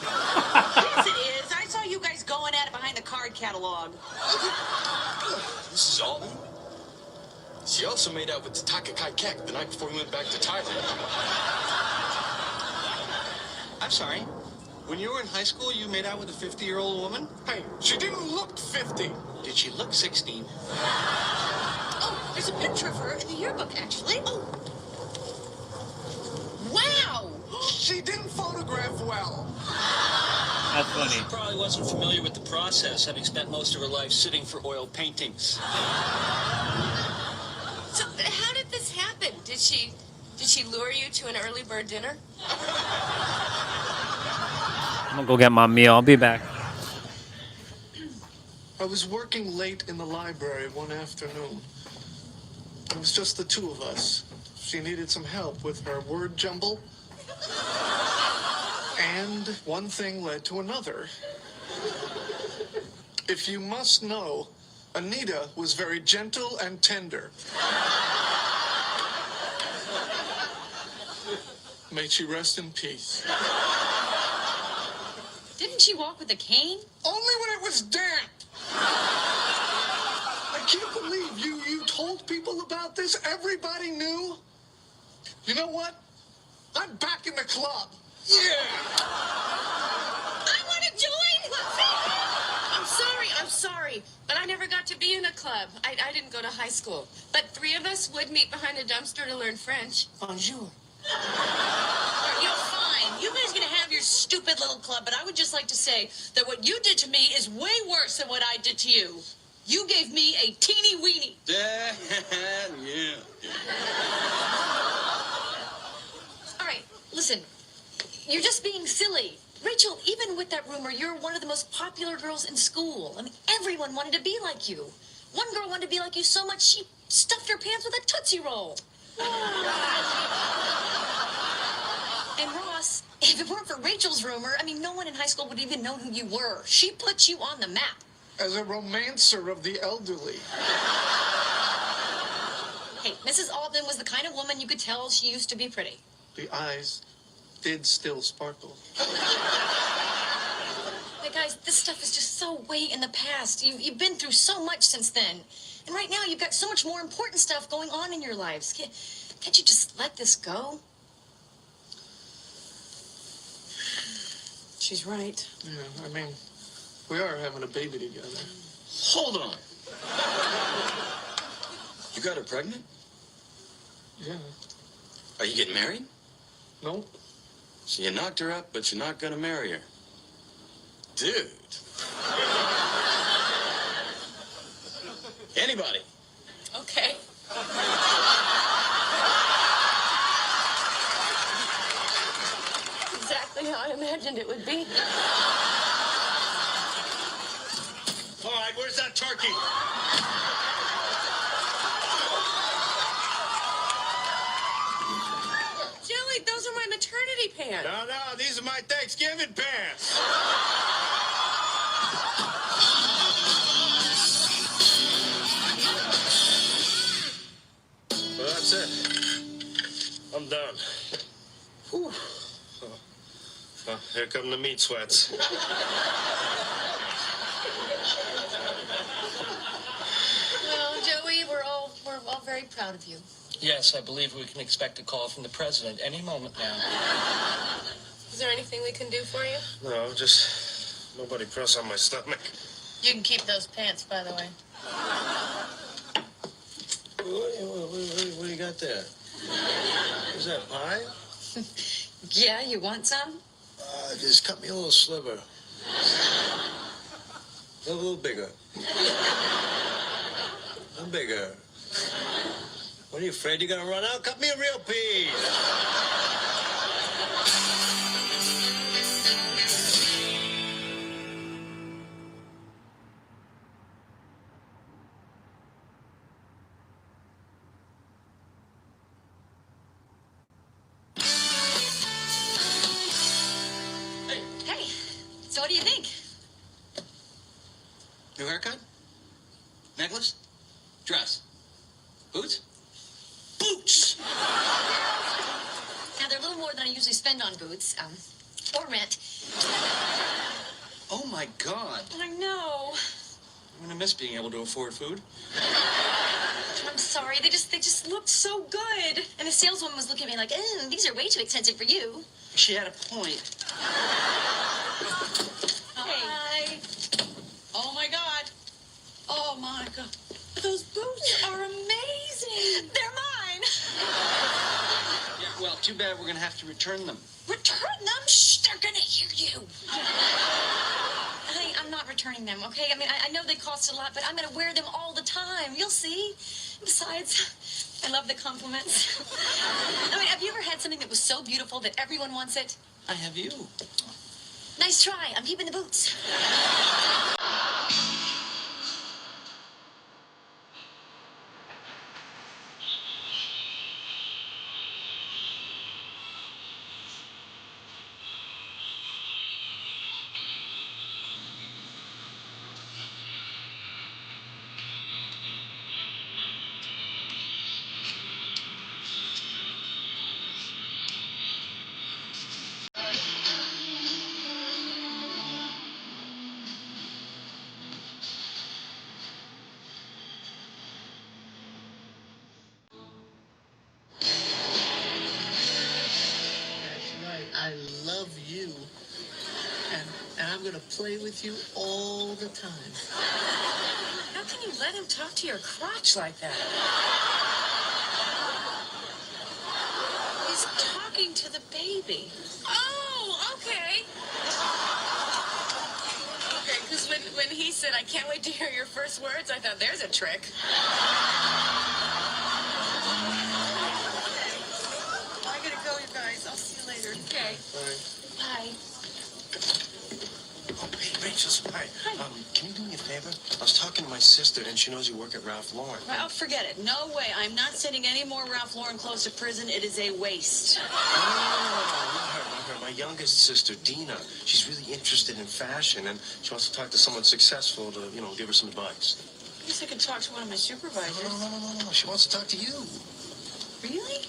Yes, it is. I saw you guys going at it behind the card catalog. This is all. She also made out with Taka Kai Kek the night before we went back to Thailand. I'm sorry. When you were in high school, you made out with a 50-year-old woman? Hey, she didn't look 50. Did she look 16? Oh, there's a picture of her in the yearbook, actually. Oh. Wow! She didn't photograph well. That's funny. She probably wasn't familiar with the process, having spent most of her life sitting for oil paintings. So how did this happen? Did she lure you to an early bird dinner? I'm gonna go get my meal. I'll be back. I was working late in the library one afternoon. It was just the two of us. She needed some help with her word jumble. And one thing led to another. If you must know, Anita was very gentle and tender. May she rest in peace. Didn't she walk with a cane? Only when it was damp. I can't believe you told people about this. Everybody knew. You know what? I'm back in the club. Yeah. I want to join. I'm sorry, but I never got to be in a club. I didn't go to high school. But 3 of us would meet behind a dumpster to learn French. Bonjour. You're fine. You guys are gonna have your stupid little club, but I would just like to say that what you did to me is way worse than what I did to you. You gave me a teeny weeny. Yeah. All right, listen. You're just being silly. Rachel, even with that rumor, you're one of the most popular girls in school. I mean, everyone wanted to be like you. One girl wanted to be like you so much she stuffed her pants with a Tootsie Roll. And Ross, if it weren't for Rachel's rumor, I mean, no one in high school would even know who you were. She put you on the map. As a romancer of the elderly. Hey, Mrs. Alden was the kind of woman you could tell she used to be pretty. The eyes did still sparkle. Hey, guys, this stuff is just so way in the past. You've been through so much since then. And right now, you've got so much more important stuff going on in your lives. Can't you just let this go? She's right. Yeah, I mean, we are having a baby together. Hold on. You got her pregnant? Yeah. Are you getting married? No. So you knocked her up, but you're not gonna marry her. Dude. Anybody? Okay. Exactly how I imagined it would be. All right, where's that turkey? Joey, those are my maternity pants. No, these are my Thanksgiving pants. Well, that's it. I'm done. Whew. Oh, here come the meat sweats. Well, Joey, we're all very proud of you. Yes, I believe we can expect a call from the president any moment now. Is there anything we can do for you? No, just nobody press on my stomach. You can keep those pants, by the way. What do you got there? Is that pie? Yeah, you want some? Just cut me a little sliver. A little bigger. A little bigger. What are you afraid you're gonna run out? Cut me a real piece. Hey, so what do you think? New haircut? Necklace? Dress? Boots? Boots! Now, they're a little more than I usually spend on boots, or rent. Oh my God. I know. I'm gonna miss being able to afford food. I'm sorry, they just looked so good. And the saleswoman was looking at me like, these are way too expensive for you. She had a point. Hi. Oh my God. Oh my God. Those boots are amazing. They're mine. Yeah, well, too bad we're gonna have to return them. Return them? Shh, they're gonna hear you. Honey, I'm not returning them, okay? I mean, I know they cost a lot, but I'm gonna wear them all the time. You'll see. Besides, I love the compliments. I mean, have you ever had something that was so beautiful that everyone wants it? I have you. Nice try. I'm keeping the boots. That's right. I love you. And I'm gonna play with you all the time. How can you let him talk to your crotch like that? He's talking to the baby. Oh, okay. Okay, because when he said, I can't wait to hear your first words, I thought, there's a trick. I gotta go, you guys. I'll see you later. Okay. Bye. Bye. Oh, hey, Rachel, hi. Can you do me a favor? I was talking to my sister, and she knows you work at Ralph Lauren. Well, forget it. No way. I'm not sending any more Ralph Lauren clothes to prison. It is a waste. No, not her. My youngest sister, Dina. She's really interested in fashion, and she wants to talk to someone successful to, give her some advice. I guess I could talk to one of my supervisors. No. She wants to talk to you. Really?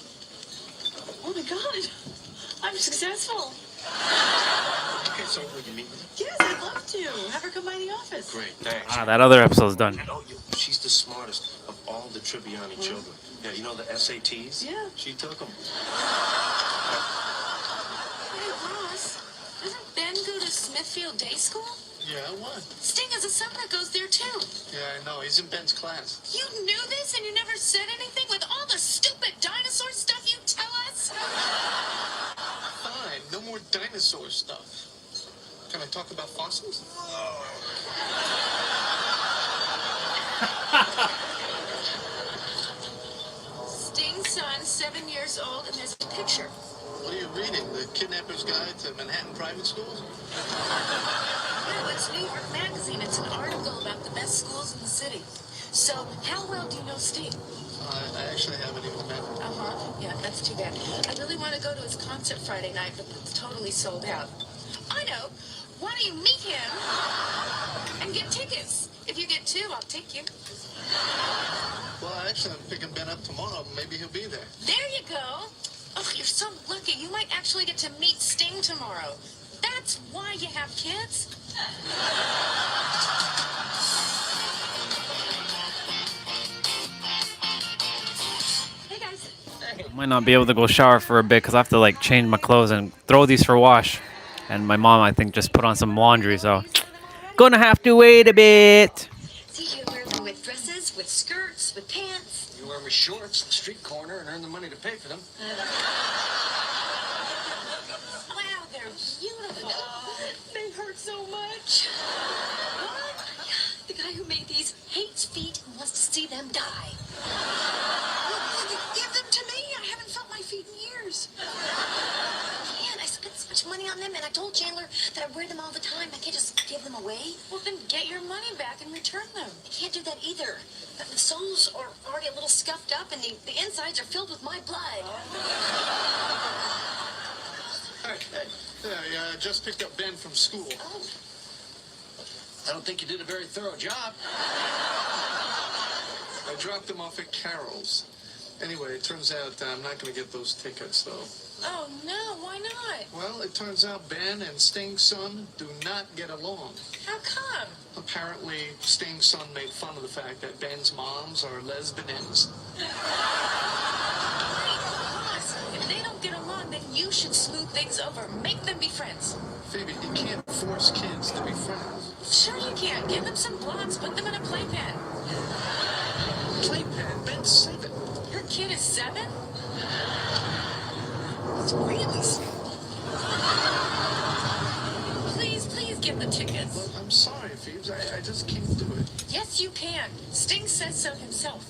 Oh my God. I'm successful. Okay, so will you meet with her? Yes, I'd love to. Have her come by the office. Great, thanks. Ah, that other episode's done. Oh, she's the smartest of all the Tribbiani children. Yeah, you know the SATs? Yeah. She took them. Hey, Ross, doesn't Ben go to Smithfield Day School? Yeah, what? Sting has a son that goes there too. Yeah, I know. He's in Ben's class. You knew this and you never said anything with all the stupid dinosaur stuff you tell us? Fine. No more dinosaur stuff. Can I talk about fossils? Sting's son, 7 years old, and there's a picture. What are you reading? The Kidnapper's Guide to Manhattan Private Schools? No, it's New York Magazine. It's an article about the best schools in the city. So, how well do you know Sting? I actually haven't even met him. Yeah, that's too bad. I really want to go to his concert Friday night, but it's totally sold out. I know. Why don't you meet him and get tickets? If you get 2, I'll take you. Well, actually, I'm picking Ben up tomorrow. Maybe he'll be there. There you go. Oh, you're so lucky. You might actually get to meet Sting tomorrow. That's why you have kids. Hey, guys. Might not be able to go shower for a bit because I have to like change my clothes and throw these for wash. And my mom, I think, just put on some laundry, so gonna have to wait a bit. See, you wear them with dresses, with skirts, with pants. You wear them with shorts, the street corner, and earn the money to pay for them. Wow, they're beautiful. They hurt so much. What? The guy who made these hates feet and wants to see them die. Give them to me. I haven't felt my feet in years. Man, I spent so much money on them, and I told Chandler that I wear them all the time. I can't just give them away. Well, then get your money back and return them. I can't do that either. The soles are already a little scuffed up, and the insides are filled with my blood. Hey, I just picked up Ben from school. Oh. I don't think you did a very thorough job. I dropped them off at Carol's. Anyway, it turns out I'm not going to get those tickets, though. Oh, no, why not? Well, it turns out Ben and Sting's son do not get along. How come? Apparently, Sting's son made fun of the fact that Ben's moms are lesbians. If they don't get along, then you should smooth things over. Make them be friends. Phoebe, you can't force kids to be friends. Sure you can. Give them some blocks. Put them in a playpen. Playpen? Ben's 7. Your kid is 7? It's really sweet. Please give the tickets. Well, I'm sorry, Phoebes. I just can't do it. Yes, you can. Sting says so himself.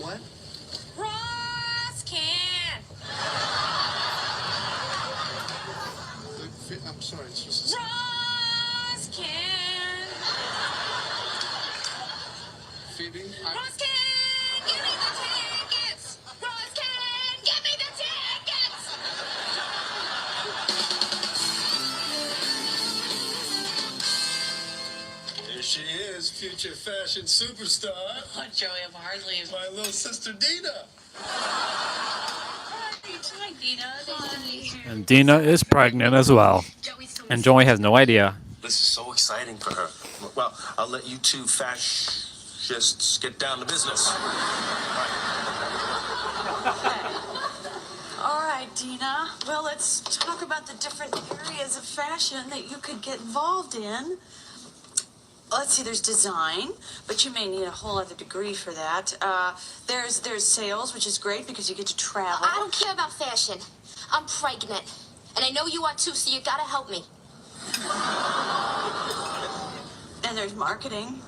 What? Ross can. I'm sorry, it's just... Ross can. Phoebe, Ross can, give me the tickets. Ross can, give me the tickets. There she is, future fashion superstar. Oh, Joey, I'm hardly... My little sister Dina. Hi, Dina. Nice to meet you. And Dina is pregnant as well. And Joey has no idea. This is so exciting for her. Well, I'll let you two fascists get down to business. All right, Dina. Well, let's talk about the different areas of fashion that you could get involved in. Let's see, there's design, but you may need a whole other degree for that. There's sales, which is great because you get to travel. I don't care about fashion. I'm pregnant. And I know you are too, so you gotta help me. And there's marketing.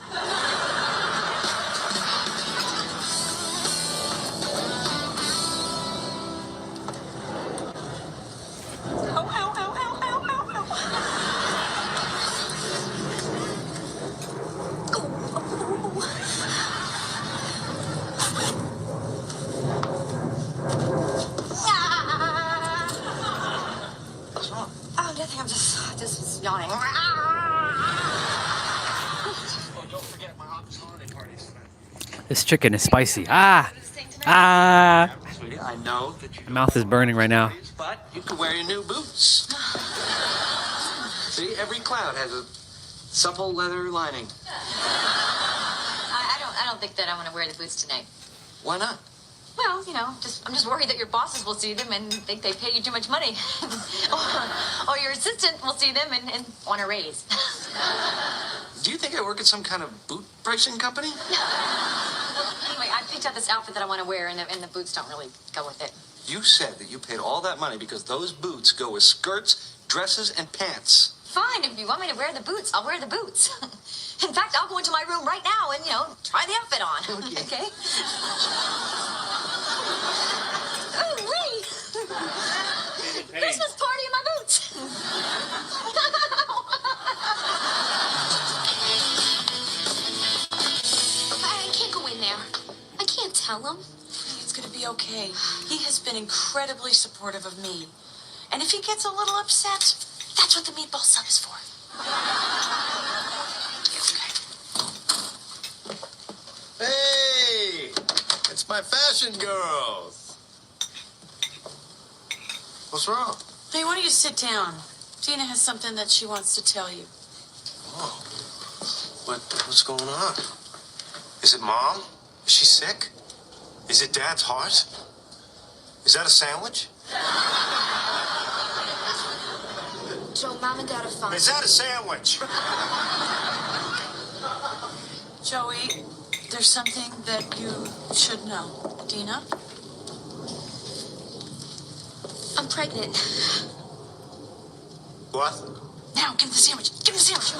What's wrong? Oh, nothing. I'm just yawning. Oh, don't forget my office holiday parties tonight. This chicken is spicy. Ah! Ah! Sweetie, I know that you My mouth is burning right now. but you can wear your new boots. See, every cloud has a supple leather lining. I don't think that I want to wear the boots tonight. Why not? Well, you know, I'm just worried that your bosses will see them and think they pay you too much money. or your assistant will see them and want a raise. Do you think I work at some kind of boot pricing company? Well, anyway, I picked out this outfit that I want to wear, and the boots don't really go with it. You said that you paid all that money because those boots go with skirts, dresses, and pants. Fine, if you want me to wear the boots, I'll wear the boots. In fact, I'll go into my room right now and, try the outfit on. Okay? Oh, wait! Christmas party in my boots! I can't go in there. I can't tell him. It's going to be okay. He has been incredibly supportive of me. And if he gets a little upset, that's what the meatball sub is for. Hey! It's my fashion girls. What's wrong? Hey, why don't you sit down? Dina has something that she wants to tell you. Oh. What's going on? Is it Mom? Is she sick? Is it Dad's heart? Is that a sandwich? Joe, Mom and Dad are fine. Is that a sandwich? Joey, there's something that you should know. Dina? I'm pregnant. What? Now, give him the sandwich. Give him the sandwich.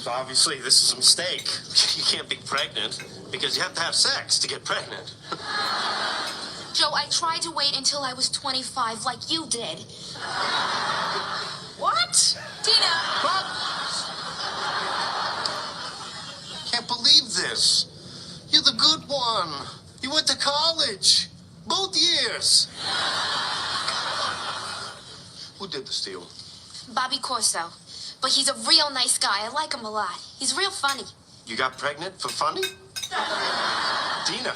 Obviously, this is a mistake. You can't be pregnant because you have to have sex to get pregnant. Joe, I tried to wait until I was 25 like you did. What? Dina! What? Can't believe this. You're the good one. You went to college. Both years. Who did the steal? Bobby Corso. But he's a real nice guy. I like him a lot. He's real funny. You got pregnant for funny? Dina,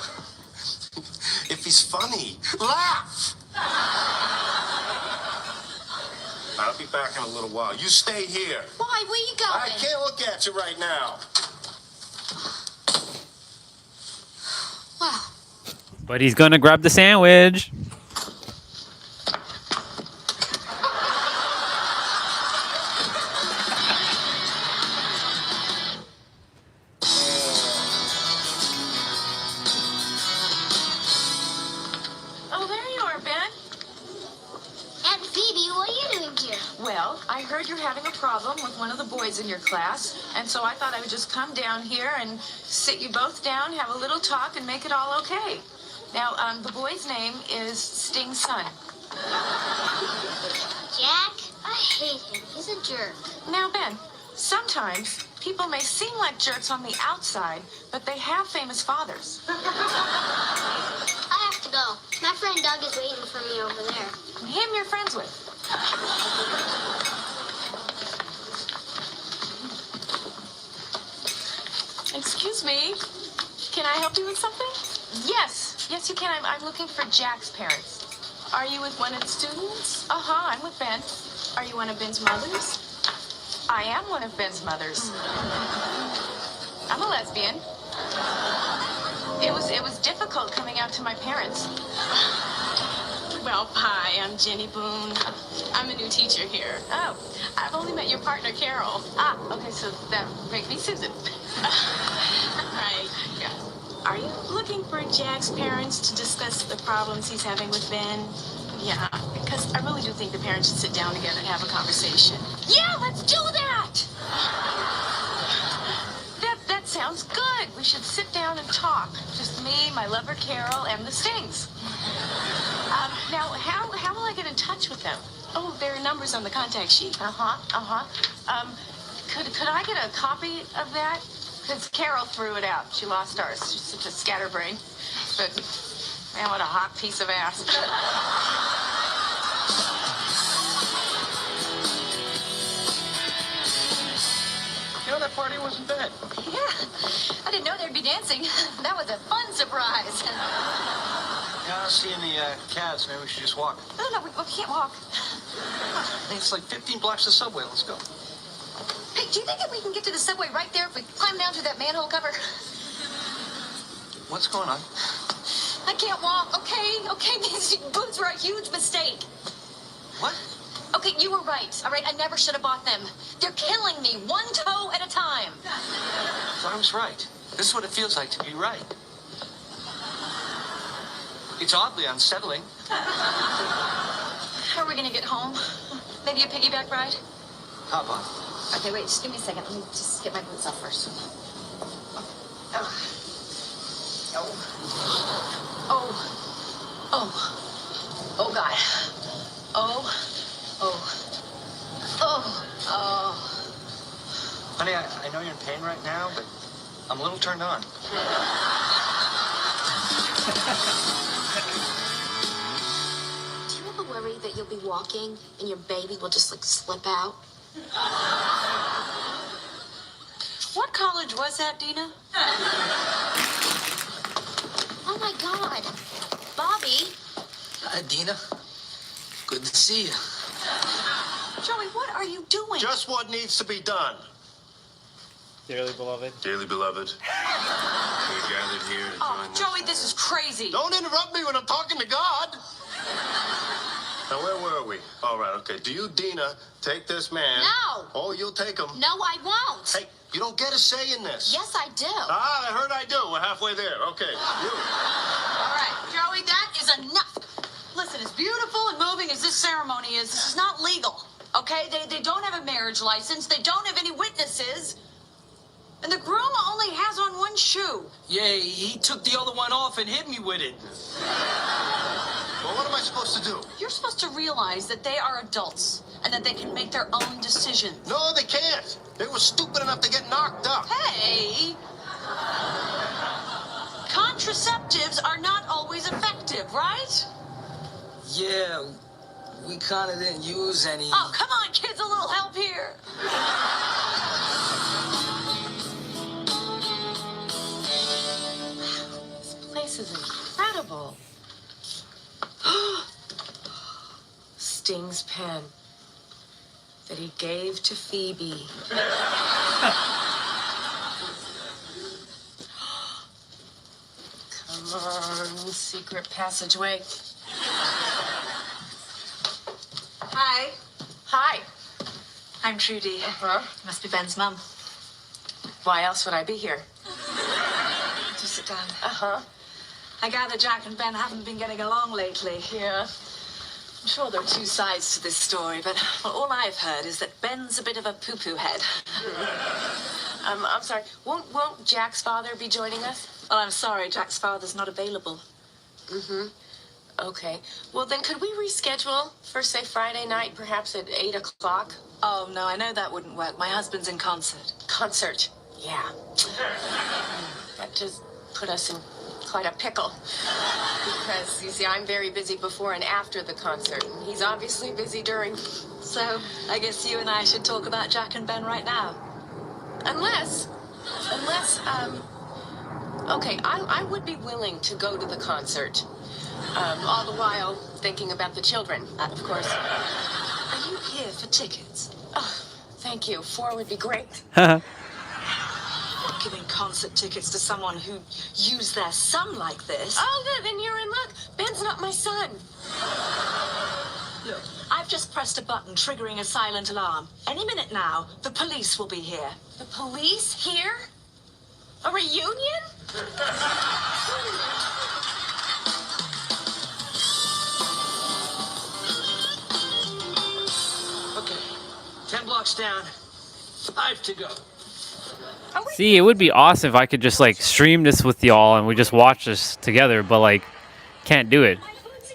if he's funny, laugh! I'll be back in a little while. You stay here. Why? Where you going? I can't look at you right now. Wow. But he's gonna grab the sandwich. Oh, there you are, Ben. Aunt Phoebe, what are you doing here? Well, I heard you're having a problem with one of the boys in your class, and so I thought I would just come down here and sit you both down, have a little talk, and make it all okay. Now, the boy's name is Sting's son. Jack? I hate him. He's a jerk. Now, Ben, sometimes people may seem like jerks on the outside, but they have famous fathers. I have to go. My friend Doug is waiting for me over there. Him you're friends with. Excuse me. Can I help you with something? Yes. Yes, you can. I'm looking for Jack's parents. Are you with one of the students? Uh-huh, I'm with Ben. Are you one of Ben's mothers? I am one of Ben's mothers. I'm a lesbian. It was difficult coming out to my parents. Well, hi, I'm Jenny Boone. I'm a new teacher here. Oh, I've only met your partner, Carol. Ah, okay, so that makes me Susan. Right. Yeah. Are you looking for Jack's parents to discuss the problems he's having with Ben? Yeah, because I really do think the parents should sit down together and have a conversation. Yeah, let's do that! That sounds good. We should sit down and talk. Just me, my lover Carol, and the Stings. Now, how will I get in touch with them? Oh, there are numbers on the contact sheet. Could I get a copy of that? Because Carol threw it out. She lost ours. She's such a scatterbrain. But, man, what a hot piece of ass. You know, that party wasn't bad. Yeah, I didn't know there'd be dancing. That was a fun surprise. Yeah, I'll see you in the cabs. Maybe we should just walk. No, we can't walk. Hey, it's like 15 blocks to Subway. Let's go. Hey, do you think that we can get to the subway right there if we climb down through that manhole cover? What's going on? I can't walk, okay? Okay, these boots were a huge mistake. What? Okay, you were right, all right? I never should have bought them. They're killing me, one toe at a time. I was right. This is what it feels like to be right. It's oddly unsettling. How are we gonna get home? Maybe a piggyback ride? Hop on. Okay, wait, just give me a second. Let me just get my boots off first. Oh. Oh, God. Honey, I know you're in pain right now, but I'm a little turned on. Do you ever worry that you'll be walking and your baby will just, like, slip out? What college was that, Dina? Oh, my God. Bobby. Hi, Dina. Good to see you. Joey, what are you doing? Just what needs to be done. Dearly beloved. Dearly beloved, we're gathered here to Oh, join Joey, this is crazy. Don't interrupt me when I'm talking to God. Now, where were we? All right, okay. Do you, Dina, take this man? No. Oh, you'll take him. No, I won't. Hey, you don't get a say in this. Yes, I do. Ah, I heard I do. We're halfway there. Okay, you. All right, Joey, that is enough. Listen, as beautiful and moving as this ceremony is, this is not legal, okay? They don't have a marriage license. They don't have any witnesses. And the groom only has on one shoe. Yeah, he took the other one off and hit me with it. Well, what am I supposed to do? You're supposed to realize that they are adults and that they can make their own decisions. No, they can't. They were stupid enough to get knocked up. Hey! Contraceptives are not always effective, right? Yeah, we kind of didn't use any. Oh, come on, kids, a little help here. This is incredible. Sting's pen that he gave to Phoebe. Come on, secret passageway. Hi. Hi. I'm Trudy. Must be Ben's mum. Why else would I be here? Just sit down. Uh-huh. I gather Jack and Ben haven't been getting along lately. Yeah. I'm sure there are two sides to this story, but all I've heard is that Ben's a bit of a poo-poo head. I'm sorry. Won't Jack's father be joining us? Well, I'm sorry, Jack's father's not available. Mm-hmm. Okay. Well, then could we reschedule for, say, Friday night, perhaps at 8 o'clock? Oh, no, I know that wouldn't work. My husband's in concert. Concert. Yeah. That just put us in quite a pickle. Because, you see, I'm very busy before and after the concert. And he's obviously busy during. So, I guess you and I should talk about Jack and Ben right now. Unless, okay, I would be willing to go to the concert. All the while thinking about the children, of course. Are you here for tickets? Oh, thank you. 4 would be great. Not giving concert tickets to someone who used their son like this. Oh, then you're in luck. Ben's not my son. Look, I've just pressed a button triggering a silent alarm. Any minute now, the police will be here. The police here? A reunion? Okay, 10 blocks down, 5 to go. See, it would be awesome if I could just like stream this with y'all and we just watch this together, but like can't do it.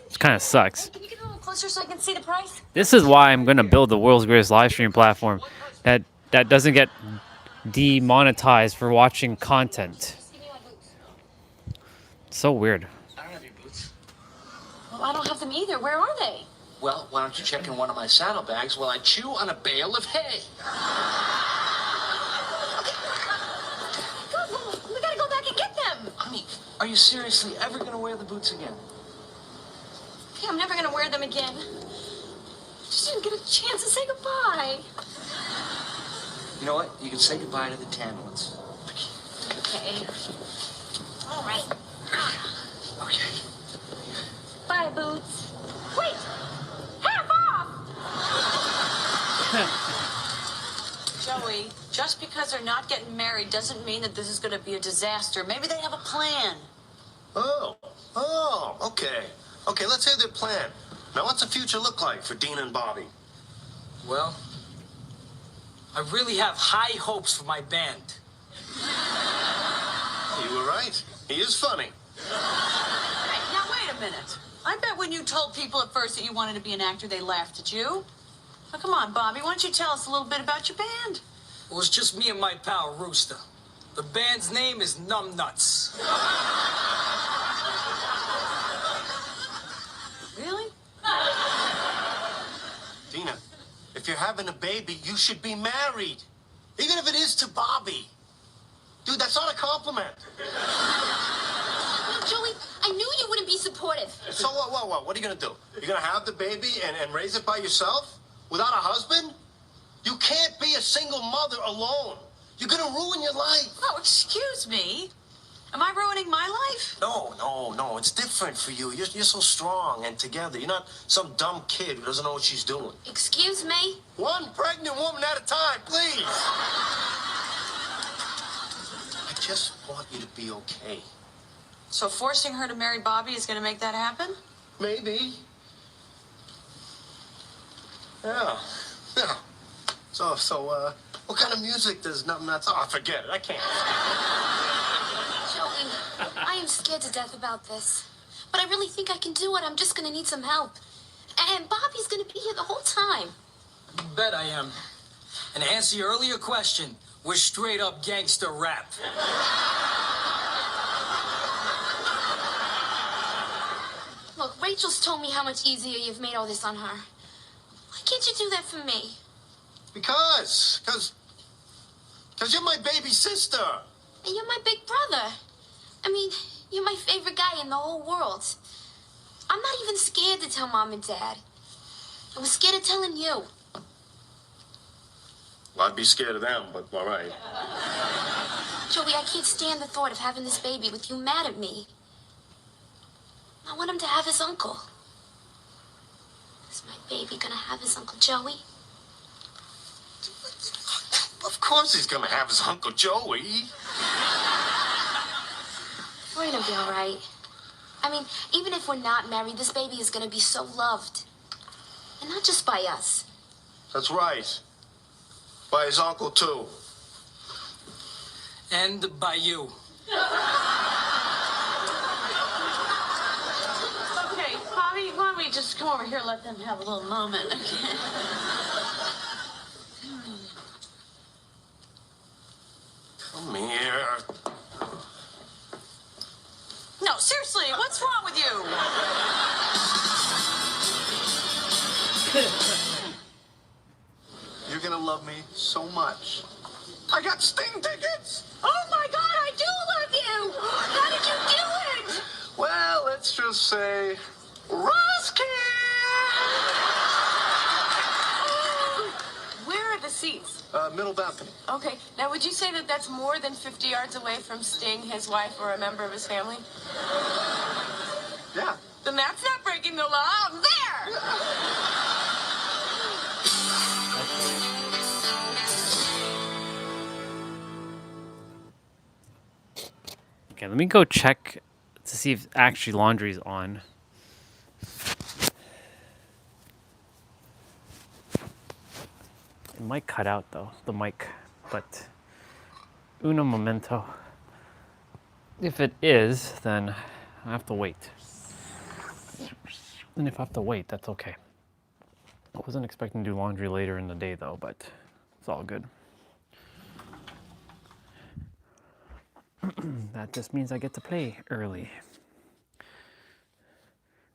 It kind of sucks. Can you get a little closer so I can see the price? This is why I'm gonna build the world's greatest live stream platform that doesn't get demonetized for watching content. So weird. I don't have your boots. Well, I don't have them either. Where are they? Well, why don't you check in one of my saddlebags while I chew on a bale of hay? God, we gotta go back and get them. Honey, are you seriously ever going to wear the boots again? Okay, I'm never gonna wear them again. Just didn't get a chance to say goodbye. You know what? You can say goodbye to the tan ones. Okay. All right. Okay. Bye, Boots. Wait! Half off! Joey, just because they're not getting married doesn't mean that this is going to be a disaster. Maybe they have a plan. Oh, okay. Okay, let's hear their plan. Now, what's the future look like for Dean and Bobby? Well, I really have high hopes for my band. You were right. He is funny. Hey, now wait a minute. I bet when you told people at first that you wanted to be an actor, they laughed at you. Now, come on, Bobby, why don't you tell us a little bit about your band? It was just me and my pal Rooster. The band's name is Numb Nuts. Really? Dina, if you're having a baby, you should be married. Even if it is to Bobby. Dude, that's not a compliment. Joey, I knew you wouldn't be supportive. So what? What are you going to do? You're going to have the baby and raise it by yourself? Without a husband? You can't be a single mother alone. You're going to ruin your life. Oh, excuse me. Am I ruining my life? No. It's different for you. You're so strong and together. You're not some dumb kid who doesn't know what she's doing. Excuse me? One pregnant woman at a time, please. I just want you to be okay. So forcing her to marry Bobby is going to make that happen? Maybe. Yeah. So, what kind of music does Numb Nuts? Oh, forget it. I can't. Joey, I am scared to death about this. But I really think I can do it. I'm just gonna need some help. And Bobby's gonna be here the whole time. You bet I am. And to answer your earlier question, we're straight up gangster rap. Look, Rachel's told me how much easier you've made all this on her. Why can't you do that for me? Because you're my baby sister. And you're my big brother. I mean, You're my favorite guy in the whole world. I'm not even scared to tell Mom and Dad. I was scared of telling you. Well, I'd be scared of them, but all right. Joey, I can't stand the thought of having this baby with you mad at me. I want him to have his uncle. Is my baby gonna have his Uncle Joey? Of course he's gonna have his Uncle Joey. We're gonna be all right. I mean, even if we're not married, this baby is gonna be so loved. And not just by us. That's right. By his uncle, too. And by you. Okay, Bobby, why don't we just come over here and let them have a little moment, okay? Come here. No, seriously, what's wrong with you? You're gonna love me so much. I got Sting tickets! Oh my God, I do love you! How did you do it? Well, let's just say, Ruskin! Where are the seats? Middle balcony. Okay, now would you say that that's more than 50 yards away from Sting, his wife, or a member of his family? Yeah. Then that's not breaking the law. I'm there! Okay, let me go check to see if actually laundry's on. It might cut out though, the mic, but uno momento. If it is, then I have to wait. And if I have to wait, that's okay. I wasn't expecting to do laundry later in the day though, but it's all good. That just means I get to play early.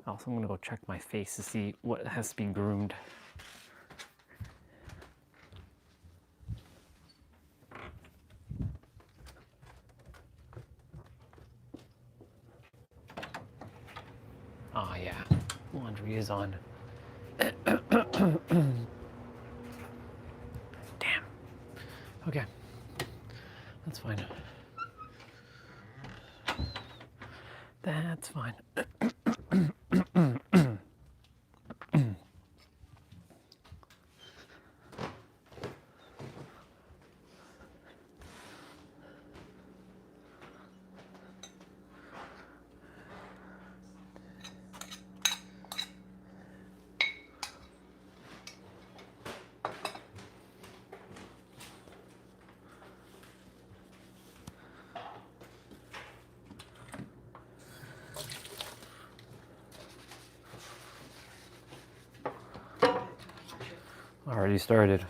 Also, I'm gonna go check my face to see what has to be groomed. Oh yeah, laundry is on. Damn. Okay, that's fine. That's fine. Already started.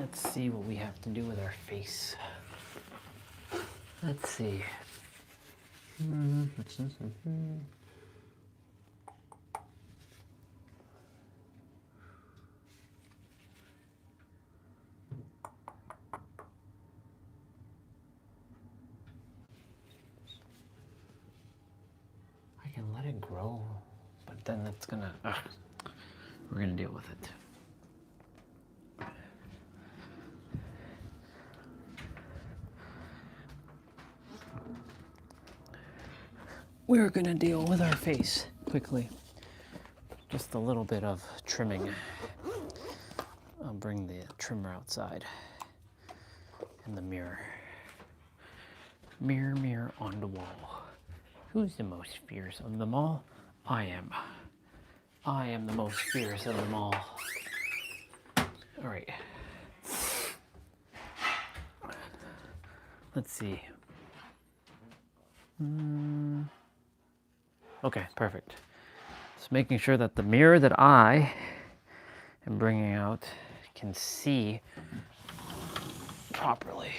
Let's see what we have to do with our face. Let's see. I can let it grow, but then it's gonna, we're gonna deal with it. We're gonna deal with our face quickly. Just a little bit of trimming. I'll bring the trimmer outside and the mirror. Mirror, mirror on the wall. Who's the most fierce of them all? I am. I am the most fierce of them all. All right. Let's see. Okay, perfect. Just making sure that the mirror that I am bringing out can see properly.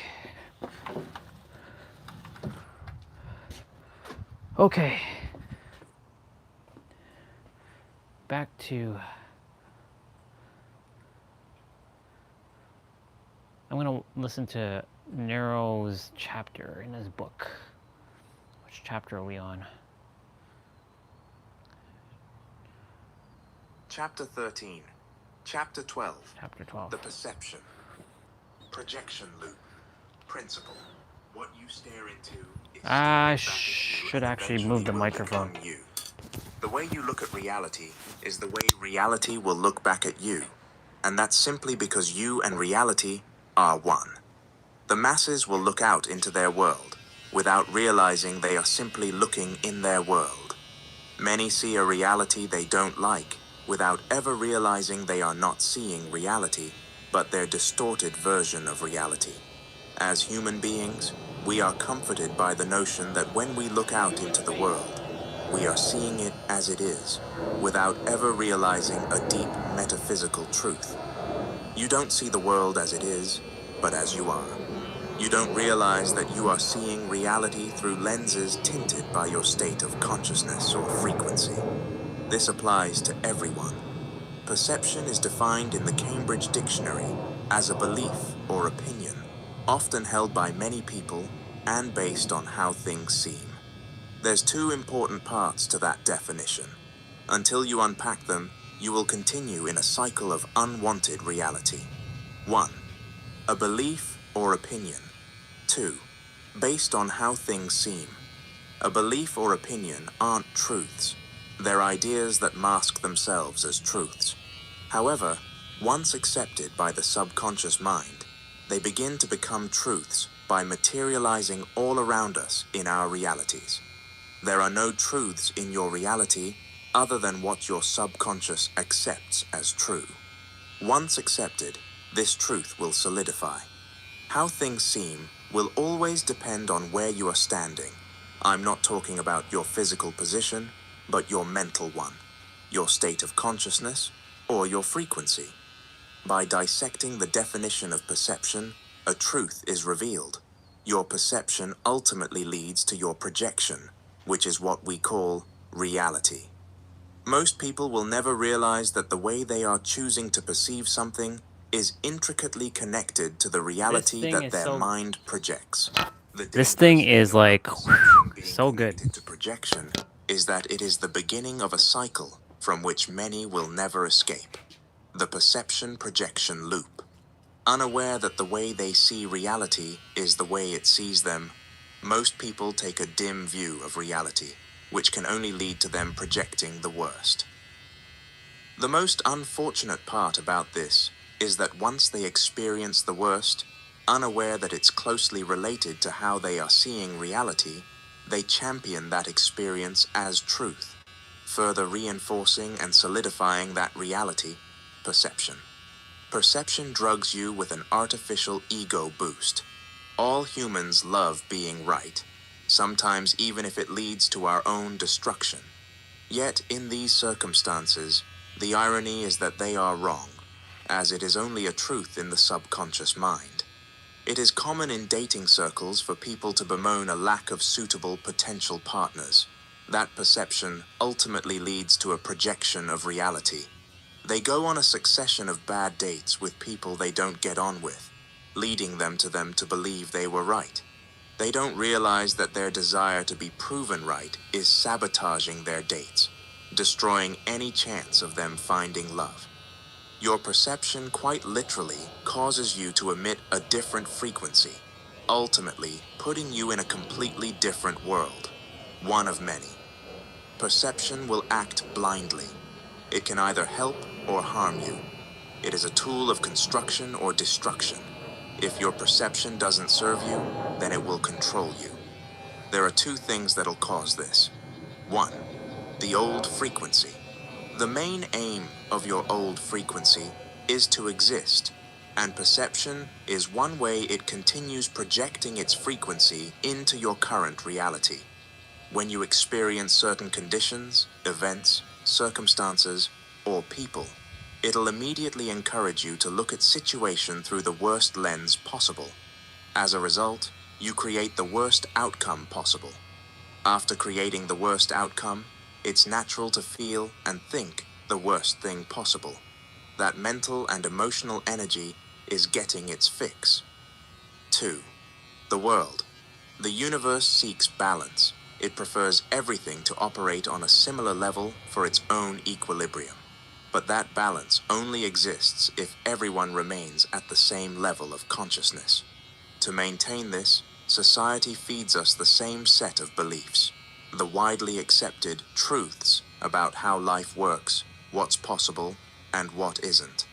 Okay. Back to, I'm going to listen to Nero's chapter in his book. Which chapter are we on? Chapter 13. Chapter 12. Chapter 12. The perception. Projection loop. Principle. What you stare into is I staring back at you should and actually move the eventually will microphone. become you. The way you look at reality is the way reality will look back at you. And that's simply because you and reality are one. The masses will look out into their world without realizing they are simply looking in their world. Many see a reality they don't like without ever realizing they are not seeing reality, but their distorted version of reality. As human beings, we are comforted by the notion that when we look out into the world, we are seeing it as it is, without ever realizing a deep metaphysical truth. You don't see the world as it is, but as you are. You don't realize that you are seeing reality through lenses tinted by your state of consciousness or frequency. This applies to everyone. Perception is defined in the Cambridge Dictionary as a belief or opinion, often held by many people and based on how things seem. There's two important parts to that definition. Until you unpack them, you will continue in a cycle of unwanted reality. 1. A belief or opinion. 2. Based on how things seem. A belief or opinion aren't truths. They're ideas that mask themselves as truths. However, once accepted by the subconscious mind, they begin to become truths by materializing all around us in our realities. There are no truths in your reality other than what your subconscious accepts as true. Once accepted, this truth will solidify. How things seem will always depend on where you are standing. I'm not talking about your physical position, but your mental one, your state of consciousness, or your frequency. By dissecting the definition of perception, a truth is revealed. Your perception ultimately leads to your projection, which is what we call reality. Most people will never realize that the way they are choosing to perceive something is intricately connected to the reality that their mind projects. This thing is like so good. To projection is that it is the beginning of a cycle from which many will never escape. The perception-projection loop. Unaware that the way they see reality is the way it sees them, most people take a dim view of reality, which can only lead to them projecting the worst. The most unfortunate part about this is that once they experience the worst, unaware that it's closely related to how they are seeing reality, they champion that experience as truth, further reinforcing and solidifying that reality, perception. Perception drugs you with an artificial ego boost. All humans love being right, sometimes even if it leads to our own destruction. Yet in these circumstances, the irony is that they are wrong, as it is only a truth in the subconscious mind. It is common in dating circles for people to bemoan a lack of suitable potential partners. That perception ultimately leads to a projection of reality. They go on a succession of bad dates with people they don't get on with, leading them to believe they were right. They don't realize that their desire to be proven right is sabotaging their dates, destroying any chance of them finding love. Your perception quite literally causes you to emit a different frequency, ultimately putting you in a completely different world, one of many. Perception will act blindly. It can either help or harm you. It is a tool of construction or destruction. If your perception doesn't serve you, then it will control you. There are two things that'll cause this. One, the old frequency. The main aim of your old frequency is to exist, and perception is one way it continues projecting its frequency into your current reality. When you experience certain conditions, events, circumstances, or people, it'll immediately encourage you to look at situation through the worst lens possible. As a result, you create the worst outcome possible. After creating the worst outcome, it's natural to feel and think the worst thing possible. That mental and emotional energy is getting its fix. 2. The world. The universe seeks balance. It prefers everything to operate on a similar level for its own equilibrium. But that balance only exists if everyone remains at the same level of consciousness. To maintain this, society feeds us the same set of beliefs, the widely accepted truths about how life works, what's possible, and what isn't.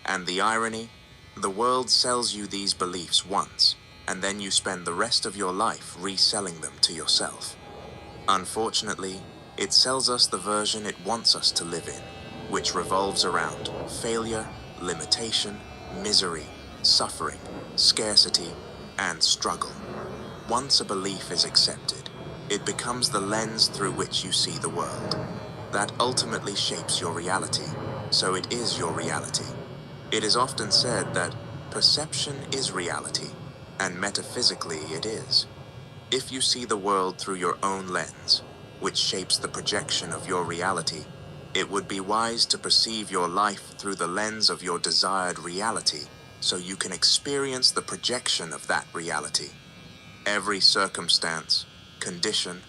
And the irony? The world sells you these beliefs once, and then you spend the rest of your life reselling them to yourself. Unfortunately, it sells us the version it wants us to live in, which revolves around failure, limitation, misery, suffering, scarcity, and struggle. Once a belief is accepted, it becomes the lens through which you see the world. That ultimately shapes your reality, so it is your reality. It is often said that perception is reality, and metaphysically it is. If you see the world through your own lens, which shapes the projection of your reality, it would be wise to perceive your life through the lens of your desired reality, so you can experience the projection of that reality. Every circumstance, condition,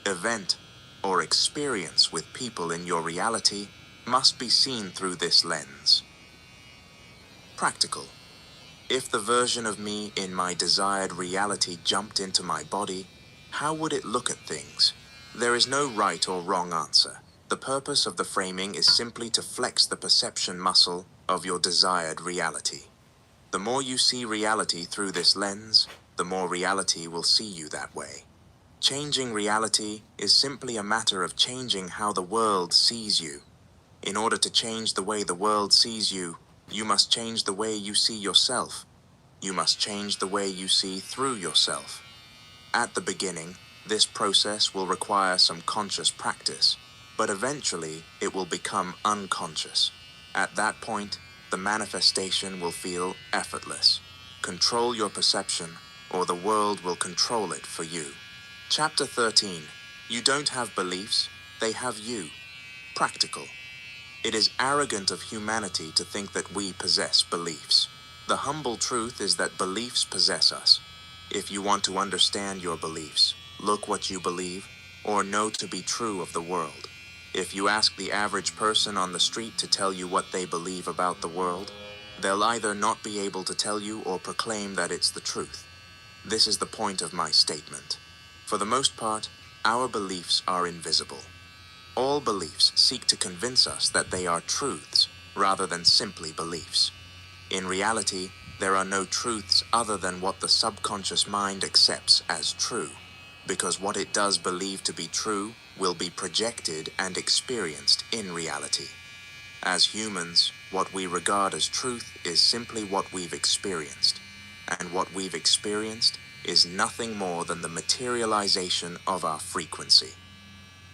event, or experience with people in your reality must be seen through this lens. Practical. If the version of me in my desired reality jumped into my body, how would it look at things? There is no right or wrong answer. The purpose of the framing is simply to flex the perception muscle of your desired reality. The more you see reality through this lens, the more reality will see you that way. Changing reality is simply a matter of changing how the world sees you. In order to change the way the world sees you, you must change the way you see yourself. You must change the way you see through yourself. At the beginning, this process will require some conscious practice, but eventually it will become unconscious. At that point, the manifestation will feel effortless. Control your perception, or the world will control it for you. Chapter 13. You don't have beliefs, they have you. Practical. It is arrogant of humanity to think that we possess beliefs. The humble truth is that beliefs possess us. If you want to understand your beliefs, look what you believe, or know to be true of the world. If you ask the average person on the street to tell you what they believe about the world, they'll either not be able to tell you or proclaim that it's the truth. This is the point of my statement. For the most part, our beliefs are invisible. All beliefs seek to convince us that they are truths rather than simply beliefs. In reality, there are no truths other than what the subconscious mind accepts as true, because what it does believe to be true will be projected and experienced in reality. As humans, what we regard as truth is simply what we've experienced, and what we've experienced is nothing more than the materialization of our frequency.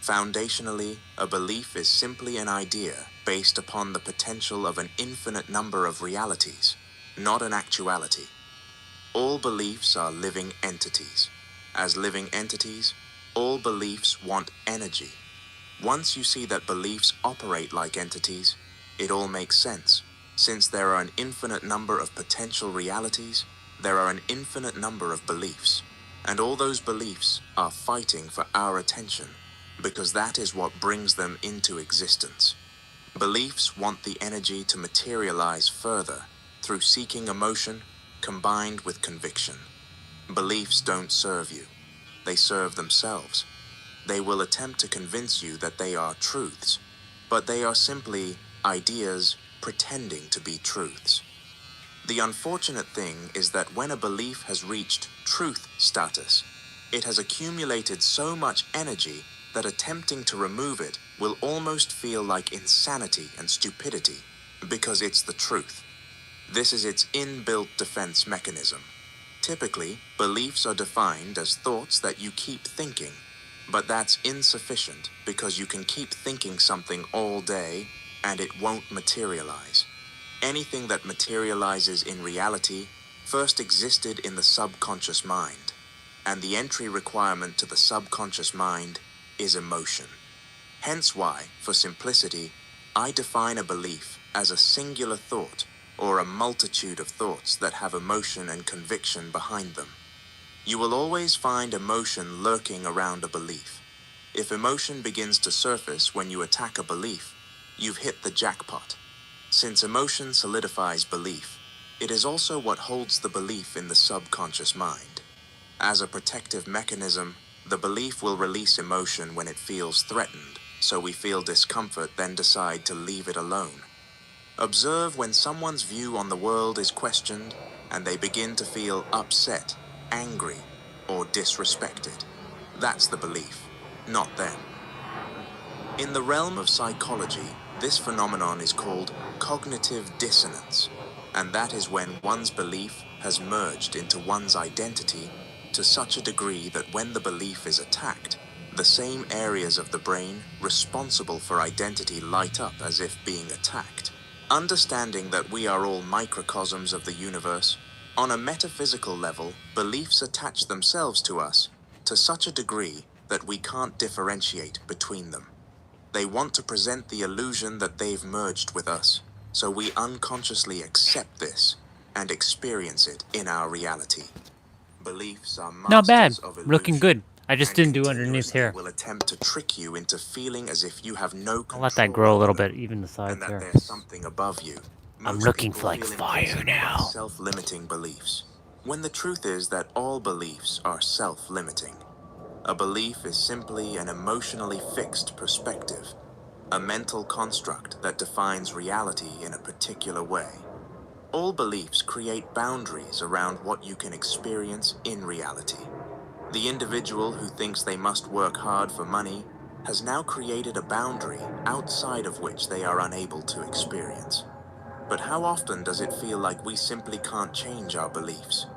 Foundationally, a belief is simply an idea based upon the potential of an infinite number of realities, not an actuality. All beliefs are living entities. As living entities, all beliefs want energy. Once you see that beliefs operate like entities, it all makes sense. Since there are an infinite number of potential realities, there are an infinite number of beliefs. And all those beliefs are fighting for our attention, because that is what brings them into existence. Beliefs want the energy to materialize further through seeking emotion combined with conviction. Beliefs don't serve you. They serve themselves. They will attempt to convince you that they are truths, but they are simply ideas pretending to be truths. The unfortunate thing is that when a belief has reached truth status, it has accumulated so much energy that attempting to remove it will almost feel like insanity and stupidity, because it's the truth. This is its inbuilt defense mechanism. Typically, beliefs are defined as thoughts that you keep thinking, but that's insufficient because you can keep thinking something all day and it won't materialize. Anything that materializes in reality first existed in the subconscious mind, and the entry requirement to the subconscious mind is emotion. Hence why, for simplicity, I define a belief as a singular thought or a multitude of thoughts that have emotion and conviction behind them. You will always find emotion lurking around a belief. If emotion begins to surface when you attack a belief, you've hit the jackpot. Since emotion solidifies belief, it is also what holds the belief in the subconscious mind. As a protective mechanism, the belief will release emotion when it feels threatened, so we feel discomfort, then decide to leave it alone. Observe when someone's view on the world is questioned and they begin to feel upset, angry, or disrespected. That's the belief, not them. In the realm of psychology, this phenomenon is called cognitive dissonance, and that is when one's belief has merged into one's identity to such a degree that when the belief is attacked, the same areas of the brain responsible for identity light up as if being attacked. Understanding that we are all microcosms of the universe, on a metaphysical level, beliefs attach themselves to us to such a degree that we can't differentiate between them. They want to present the illusion that they've merged with us, so we unconsciously accept this and experience it in our reality. Beliefs are Not bad. masters of illusion. Looking good. I just and didn't do underneath continuously here. will attempt to trick you into feeling as if you have no I'll control let that grow a over little them, bit, even the sides and that here. there's something above you. I'm Most looking people for like feel fire imprisoned by now. self-limiting beliefs, when the truth is that all beliefs are self-limiting. A belief is simply an emotionally fixed perspective, a mental construct that defines reality in a particular way. All beliefs create boundaries around what you can experience in reality. The individual who thinks they must work hard for money has now created a boundary outside of which they are unable to experience. But how often does it feel like we simply can't change our beliefs?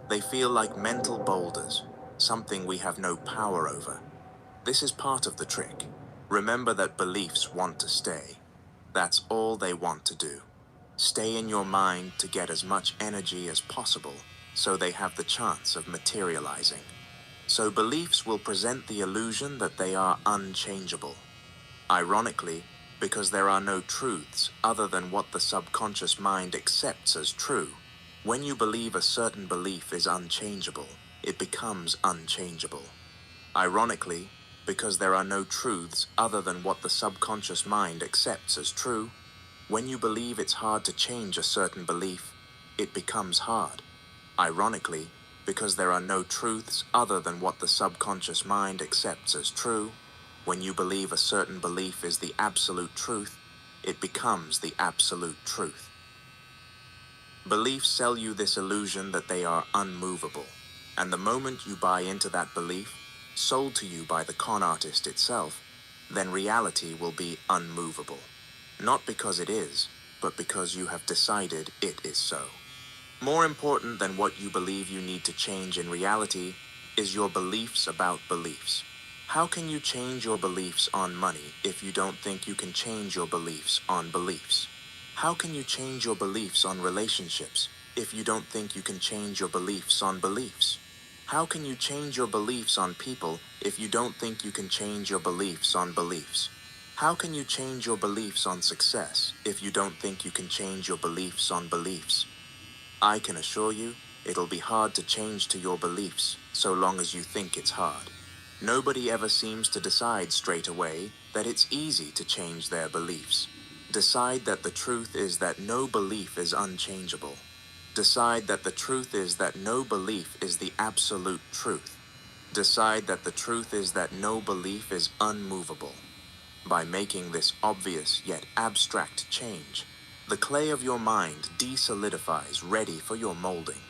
They feel like mental boulders, something we have no power over. This is part of the trick. Remember that beliefs want to stay. That's all they want to do. Stay in your mind to get as much energy as possible, so they have the chance of materializing. So beliefs will present the illusion that they are unchangeable. Ironically, because there are no truths other than what the subconscious mind accepts as true, when you believe a certain belief is unchangeable, it becomes unchangeable. Ironically, because there are no truths other than what the subconscious mind accepts as true, when you believe it's hard to change a certain belief, it becomes hard. Ironically, because there are no truths other than what the subconscious mind accepts as true, when you believe a certain belief is the absolute truth, it becomes the absolute truth. Beliefs sell you this illusion that they are unmovable, and the moment you buy into that belief, sold to you by the con artist itself, then reality will be unmovable. Not because it is, but because you have decided it is so. More important than what you believe you need to change in reality is your beliefs about beliefs. How can you change your beliefs on money if you don't think you can change your beliefs on beliefs? How can you change your beliefs on relationships if you don't think you can change your beliefs on beliefs? How can you change your beliefs on people if you don't think you can change your beliefs on beliefs? How can you change your beliefs on success if you don't think you can change your beliefs on beliefs? I can assure you, it'll be hard to change to your beliefs so long as you think it's hard. Nobody ever seems to decide straight away that it's easy to change their beliefs. Decide that the truth is that no belief is unchangeable. Decide that the truth is that no belief is the absolute truth. Decide that the truth is that no belief is unmovable. By making this obvious yet abstract change, the clay of your mind desolidifies ready for your molding.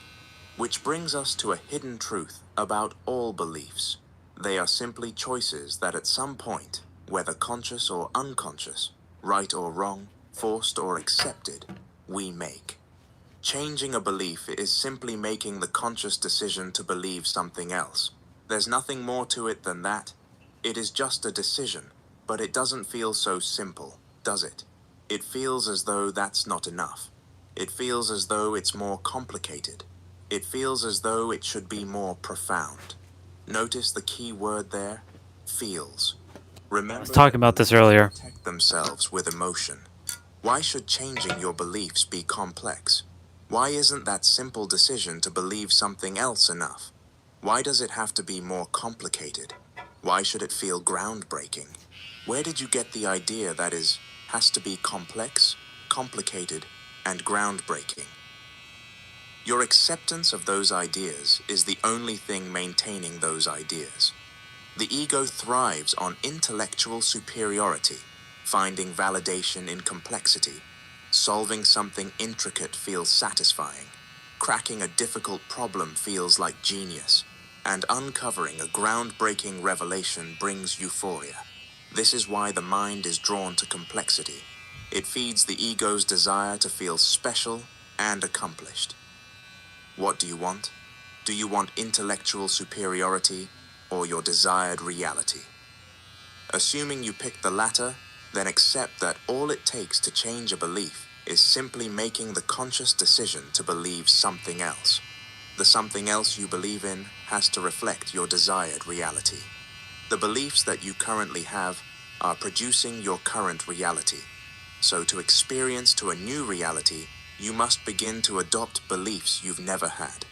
Which brings us to a hidden truth about all beliefs. They are simply choices that at some point, whether conscious or unconscious, right or wrong, forced or accepted, we make. Changing a belief is simply making the conscious decision to believe something else. There's nothing more to it than that. It is just a decision, but it doesn't feel so simple, does it? It feels as though that's not enough. It feels as though it's more complicated. It feels as though it should be more profound. Notice the key word there, feels. Remember, I was talking about this earlier. protect themselves with emotion. Why should changing your beliefs be complex? Why isn't that simple decision to believe something else enough? Why does it have to be more complicated? Why should it feel groundbreaking? Where did you get the idea that has to be complex, complicated, and groundbreaking? Your acceptance of those ideas is the only thing maintaining those ideas. The ego thrives on intellectual superiority, finding validation in complexity. Solving something intricate feels satisfying. Cracking a difficult problem feels like genius. And uncovering a groundbreaking revelation brings euphoria. This is why the mind is drawn to complexity. It feeds the ego's desire to feel special and accomplished. What do you want? Do you want intellectual superiority or your desired reality? Assuming you pick the latter, then accept that all it takes to change a belief is simply making the conscious decision to believe something else. The something else you believe in has to reflect your desired reality. The beliefs that you currently have are producing your current reality. So to experience to a new reality, you must begin to adopt beliefs you've never had.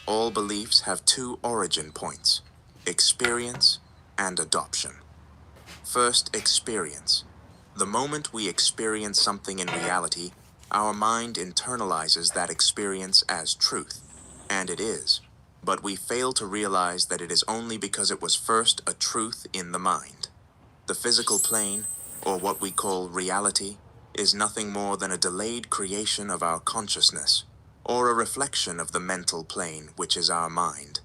All beliefs have two origin points: experience and adoption. First, experience. The moment we experience something in reality, our mind internalizes that experience as truth, and it is. But we fail to realize that it is only because it was first a truth in the mind. The physical plane, or what we call reality, is nothing more than a delayed creation of our consciousness, or a reflection of the mental plane, which is our mind.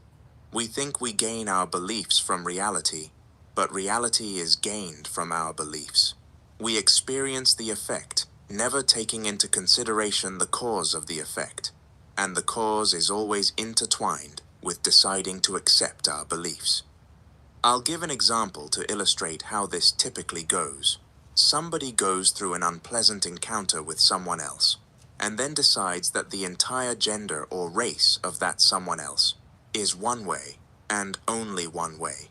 We think we gain our beliefs from reality, but reality is gained from our beliefs. We experience the effect, never taking into consideration the cause of the effect, and the cause is always intertwined with deciding to accept our beliefs. I'll give an example to illustrate how this typically goes. Somebody goes through an unpleasant encounter with someone else, and then decides that the entire gender or race of that someone else is one way, and only one way.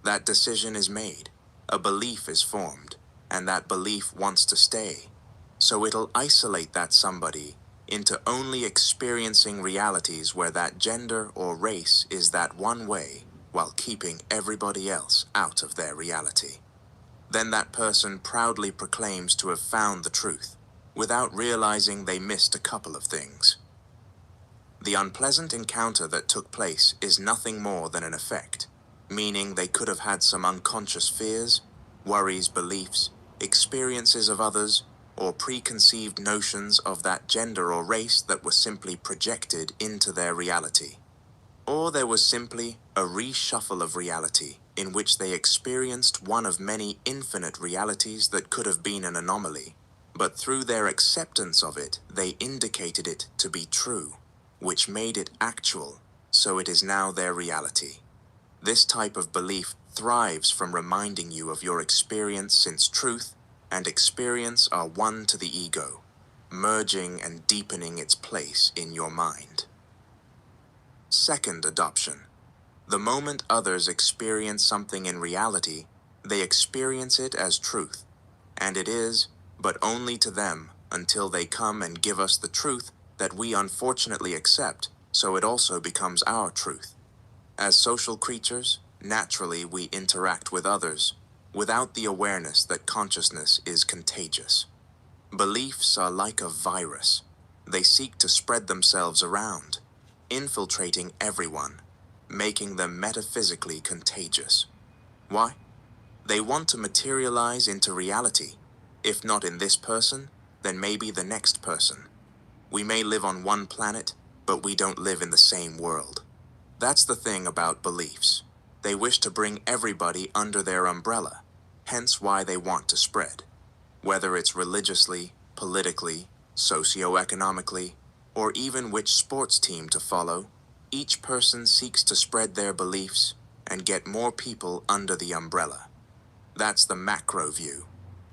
That decision is made, a belief is formed, and that belief wants to stay. So it'll isolate that somebody into only experiencing realities where that gender or race is that one way, while keeping everybody else out of their reality. Then that person proudly proclaims to have found the truth, without realizing they missed a couple of things. The unpleasant encounter that took place is nothing more than an effect, meaning they could have had some unconscious fears, worries, beliefs, experiences of others, or preconceived notions of that gender or race that were simply projected into their reality. Or there was simply a reshuffle of reality in which they experienced one of many infinite realities that could have been an anomaly, but through their acceptance of it, they indicated it to be true, which made it actual, so it is now their reality. This type of belief thrives from reminding you of your experience, since truth and experience are one to the ego, merging and deepening its place in your mind. Second adoption. The moment others experience something in reality, they experience it as truth, and it is, but only to them, until they come and give us the truth that we unfortunately accept, so it also becomes our truth. As social creatures, naturally we interact with others, without the awareness that consciousness is contagious. Beliefs are like a virus. They seek to spread themselves around, infiltrating everyone, making them metaphysically contagious. Why? They want to materialize into reality. If not in this person, then maybe the next person. We may live on one planet, but we don't live in the same world. That's the thing about beliefs. They wish to bring everybody under their umbrella, hence why they want to spread. Whether it's religiously, politically, socio-economically, or even which sports team to follow, each person seeks to spread their beliefs and get more people under the umbrella. That's the macro view.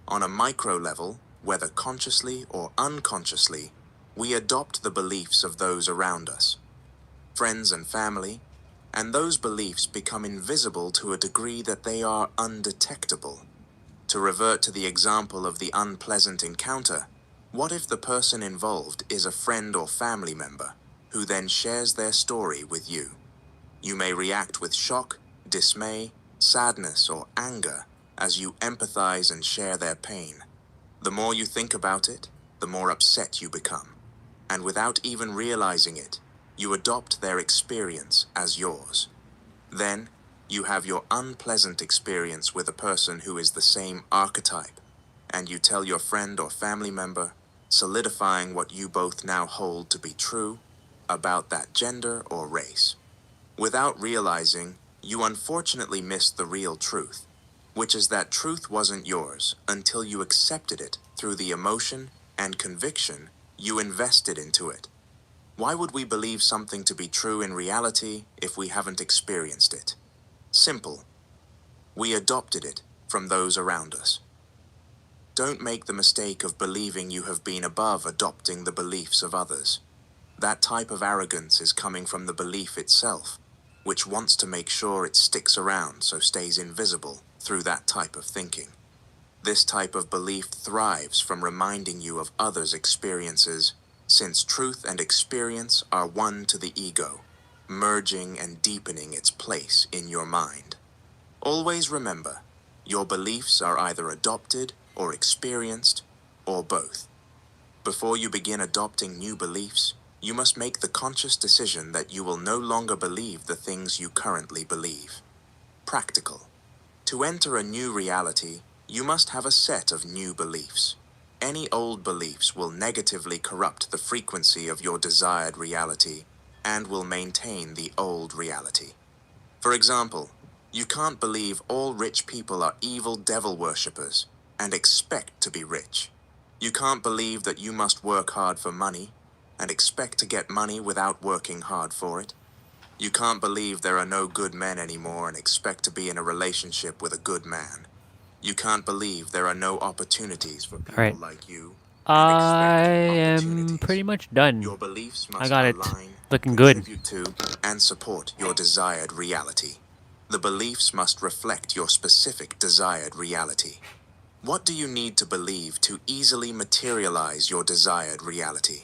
On a micro level, whether consciously or unconsciously, we adopt the beliefs of those around us, friends and family, and those beliefs become invisible to a degree that they are undetectable. To revert to the example of the unpleasant encounter, what if the person involved is a friend or family member who then shares their story with you? You may react with shock, dismay, sadness, or anger as you empathize and share their pain. The more you think about it, the more upset you become. And without even realizing it, you adopt their experience as yours. Then, you have your unpleasant experience with a person who is the same archetype, and you tell your friend or family member, solidifying what you both now hold to be true about that gender or race. Without realizing, you unfortunately missed the real truth, which is that truth wasn't yours until you accepted it through the emotion and conviction you invested into it. Why would we believe something to be true in reality if we haven't experienced it? Simple. We adopted it from those around us. Don't make the mistake of believing you have been above adopting the beliefs of others. That type of arrogance is coming from the belief itself, which wants to make sure it sticks around so stays invisible through that type of thinking. This type of belief thrives from reminding you of others' experiences, since truth and experience are one to the ego, merging and deepening its place in your mind. Always remember, your beliefs are either adopted or experienced, or both. Before you begin adopting new beliefs, you must make the conscious decision that you will no longer believe the things you currently believe. Practical. To enter a new reality, you must have a set of new beliefs. Any old beliefs will negatively corrupt the frequency of your desired reality and will maintain the old reality. For example, you can't believe all rich people are evil devil worshippers and expect to be rich. You can't believe that you must work hard for money and expect to get money without working hard for it. You can't believe there are no good men anymore and expect to be in a relationship with a good man. You can't believe there are no opportunities for people like you. I am pretty much done. Your beliefs I must got it align, looking good. contribute to, and support your desired reality. The beliefs must reflect your specific desired reality. What do you need to believe to easily materialize your desired reality?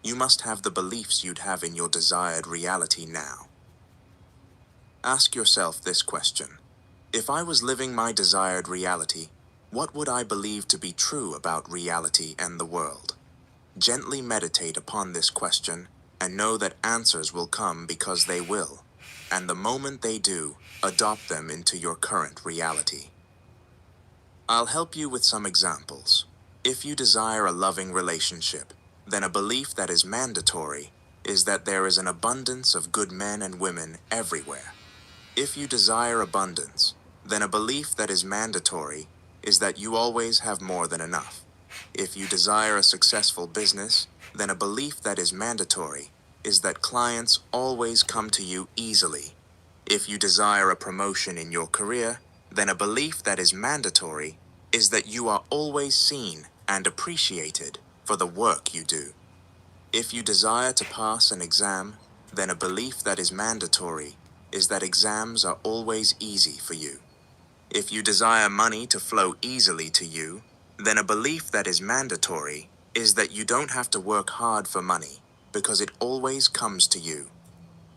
You must have the beliefs you'd have in your desired reality now. Ask yourself this question. If I was living my desired reality, what would I believe to be true about reality and the world? Gently meditate upon this question and know that answers will come because they will, and the moment they do, adopt them into your current reality. I'll help you with some examples. If you desire a loving relationship, then a belief that is mandatory is that there is an abundance of good men and women everywhere. If you desire abundance, then a belief that is mandatory is that you always have more than enough. If you desire a successful business, then a belief that is mandatory is that clients always come to you easily. If you desire a promotion in your career, then a belief that is mandatory is that you are always seen and appreciated for the work you do. If you desire to pass an exam, then a belief that is mandatory is that exams are always easy for you. If you desire money to flow easily to you, then a belief that is mandatory is that you don't have to work hard for money because it always comes to you.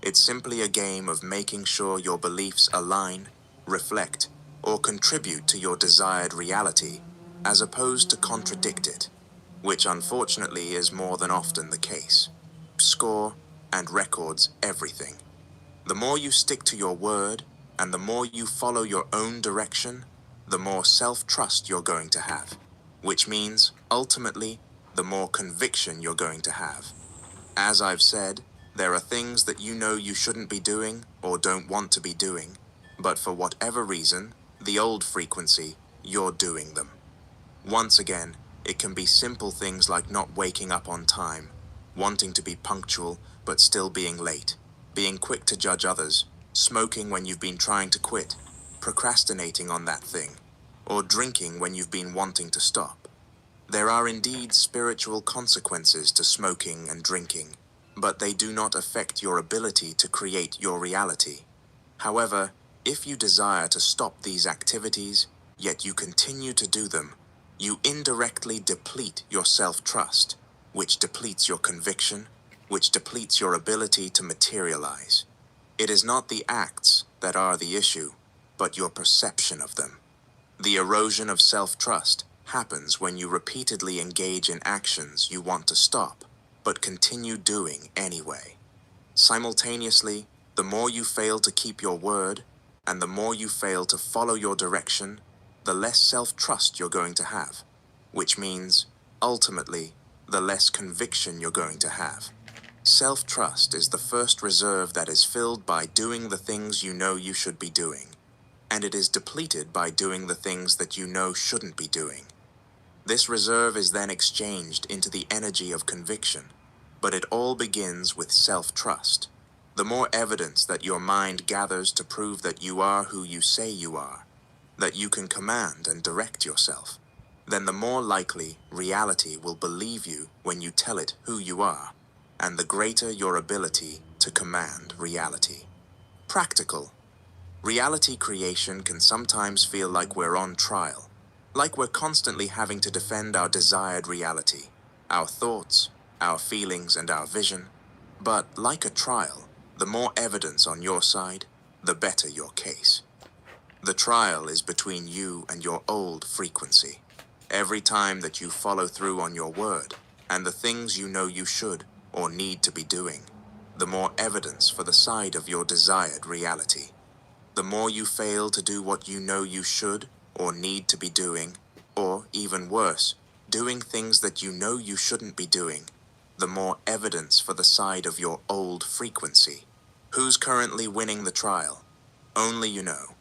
It's simply a game of making sure your beliefs align, reflect, or contribute to your desired reality, as opposed to contradict it, which unfortunately is more than often the case. Score and records everything. The more you stick to your word, and the more you follow your own direction, the more self-trust you're going to have, which means, ultimately, the more conviction you're going to have. As I've said, there are things that you know you shouldn't be doing or don't want to be doing, but for whatever reason, the old frequency, you're doing them. Once again, it can be simple things like not waking up on time, wanting to be punctual but still being late, being quick to judge others, smoking when you've been trying to quit, procrastinating on that thing, or drinking when you've been wanting to stop. There are indeed spiritual consequences to smoking and drinking, but they do not affect your ability to create your reality. However, if you desire to stop these activities, yet you continue to do them, you indirectly deplete your self-trust, which depletes your conviction, which depletes your ability to materialize. It is not the acts that are the issue, but your perception of them. The erosion of self-trust happens when you repeatedly engage in actions you want to stop, but continue doing anyway. Simultaneously, the more you fail to keep your word, and the more you fail to follow your direction, the less self-trust you're going to have, which means, ultimately, the less conviction you're going to have. Self-trust is the first reserve that is filled by doing the things you know you should be doing, and it is depleted by doing the things that you know shouldn't be doing. This reserve is then exchanged into the energy of conviction, but it all begins with self-trust. The more evidence that your mind gathers to prove that you are who you say you are, that you can command and direct yourself, then the more likely reality will believe you when you tell it who you are, and the greater your ability to command reality. Practical. Reality creation can sometimes feel like we're on trial, like we're constantly having to defend our desired reality, our thoughts, our feelings, and our vision. But like a trial, the more evidence on your side, the better your case. The trial is between you and your old frequency. Every time that you follow through on your word and the things you know you should or need to be doing, the more evidence for the side of your desired reality. The more you fail to do what you know you should or need to be doing, or even worse, doing things that you know you shouldn't be doing, the more evidence for the side of your old frequency. Who's currently winning the trial? Only you know.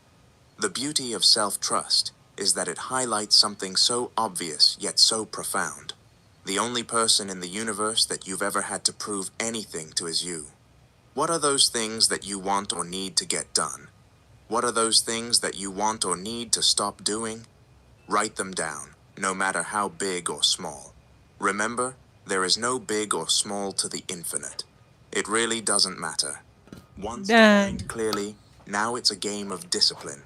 The beauty of self-trust is that it highlights something so obvious yet so profound. The only person in the universe that you've ever had to prove anything to is you. What are those things that you want or need to get done? What are those things that you want or need to stop doing? Write them down, no matter how big or small. Remember, there is no big or small to the infinite. It really doesn't matter. Once defined clearly, now it's a game of discipline.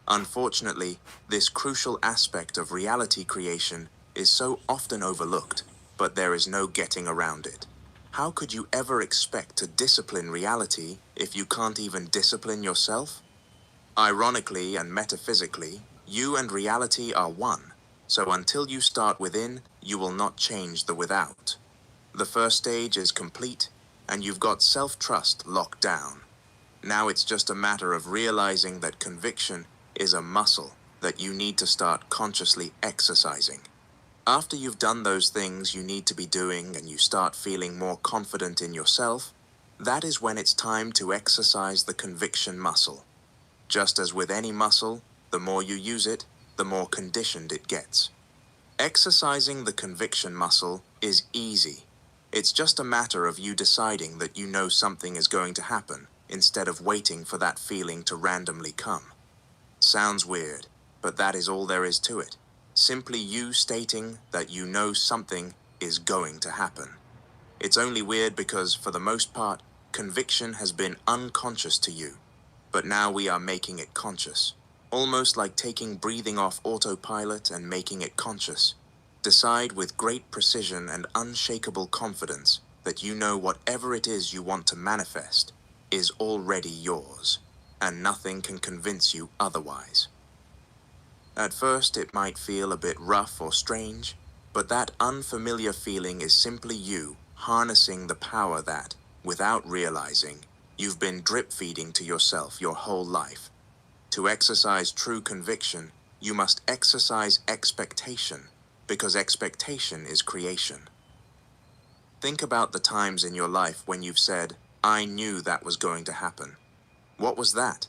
Unfortunately, this crucial aspect of reality creation is so often overlooked, but there is no getting around it. How could you ever expect to discipline reality if you can't even discipline yourself? Ironically and metaphysically, you and reality are one, so until you start within, you will not change the without. The first stage is complete, and you've got self-trust locked down. Now it's just a matter of realizing that conviction is a muscle that you need to start consciously exercising. After you've done those things you need to be doing and you start feeling more confident in yourself, that is when it's time to exercise the conviction muscle. Just as with any muscle, the more you use it, the more conditioned it gets. Exercising the conviction muscle is easy. It's just a matter of you deciding that you know something is going to happen instead of waiting for that feeling to randomly come. Sounds weird, but that is all there is to it. Simply you stating that you know something is going to happen. It's only weird because, for the most part, conviction has been unconscious to you. But now we are making it conscious. Almost like taking breathing off autopilot and making it conscious. Decide with great precision and unshakable confidence that you know whatever it is you want to manifest is already yours, and nothing can convince you otherwise. At first, it might feel a bit rough or strange, but that unfamiliar feeling is simply you harnessing the power that, without realizing, you've been drip-feeding to yourself your whole life. To exercise true conviction, you must exercise expectation, because expectation is creation. Think about the times in your life when you've said, "I knew that was going to happen." What was that?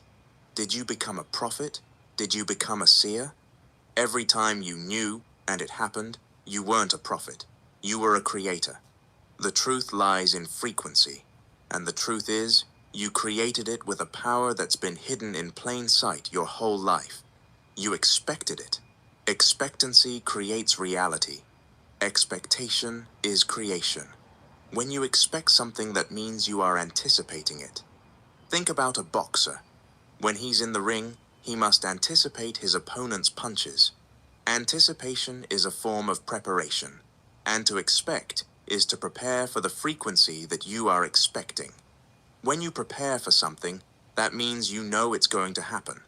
Did you become a prophet? Did you become a seer? Every time you knew, and it happened, you weren't a prophet. You were a creator. The truth lies in frequency, and the truth is, you created it with a power that's been hidden in plain sight your whole life. You expected it. Expectancy creates reality. Expectation is creation. When you expect something, that means you are anticipating it. Think about a boxer. When he's in the ring, he must anticipate his opponent's punches. Anticipation is a form of preparation, and to expect is to prepare for the frequency that you are expecting. When you prepare for something, that means you know it's going to happen,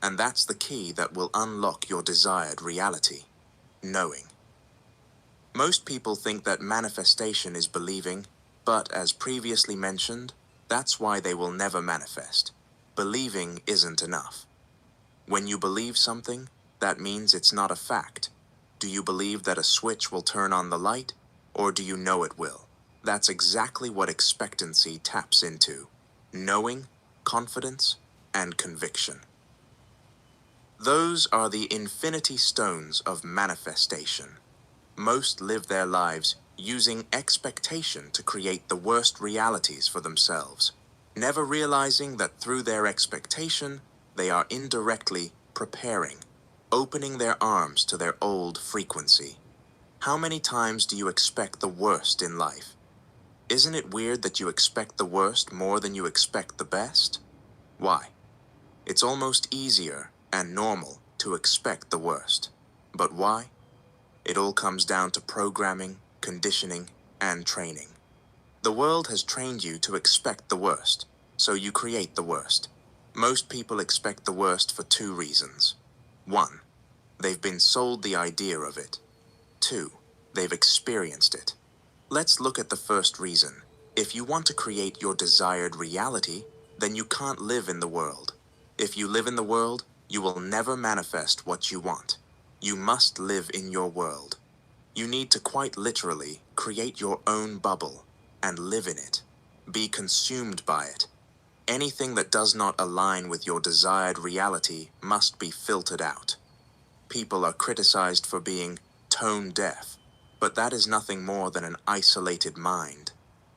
and that's the key that will unlock your desired reality: knowing. Most people think that manifestation is believing, but as previously mentioned, that's why they will never manifest. Believing isn't enough. When you believe something, that means it's not a fact. Do you believe that a switch will turn on the light, or do you know it will? That's exactly what expectancy taps into: knowing, confidence, and conviction. Those are the infinity stones of manifestation. Most live their lives using expectation to create the worst realities for themselves, never realizing that through their expectation, they are indirectly preparing, opening their arms to their old frequency. How many times do you expect the worst in life? Isn't it weird that you expect the worst more than you expect the best? Why? It's almost easier and normal to expect the worst. But why? It all comes down to programming, conditioning, and training. The world has trained you to expect the worst, so you create the worst. Most people expect the worst for two reasons. 1. They've been sold the idea of it. 2. They've experienced it. Let's look at the first reason. If you want to create your desired reality, then you can't live in the world. If you live in the world, you will never manifest what you want. You must live in your world. You need to quite literally create your own bubble and live in it. Be consumed by it. Anything that does not align with your desired reality must be filtered out. People are criticized for being tone deaf, but that is nothing more than an isolated mind.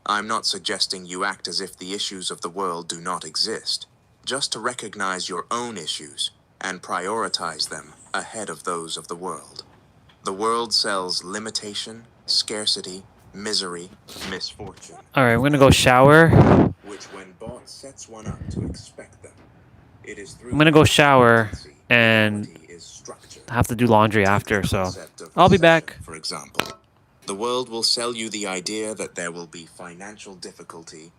I'm not suggesting you act as if the issues of the world do not exist, just to recognize your own issues and prioritize them ahead of those of the world. The world sells limitation, scarcity, misery, misfortune. All right, I'm gonna go shower. Which, when bought, sets one up to expect them. It is through I'm gonna go shower and have to do laundry after, so I'll be back. For example, the world will sell you the idea that there will be financial difficulty,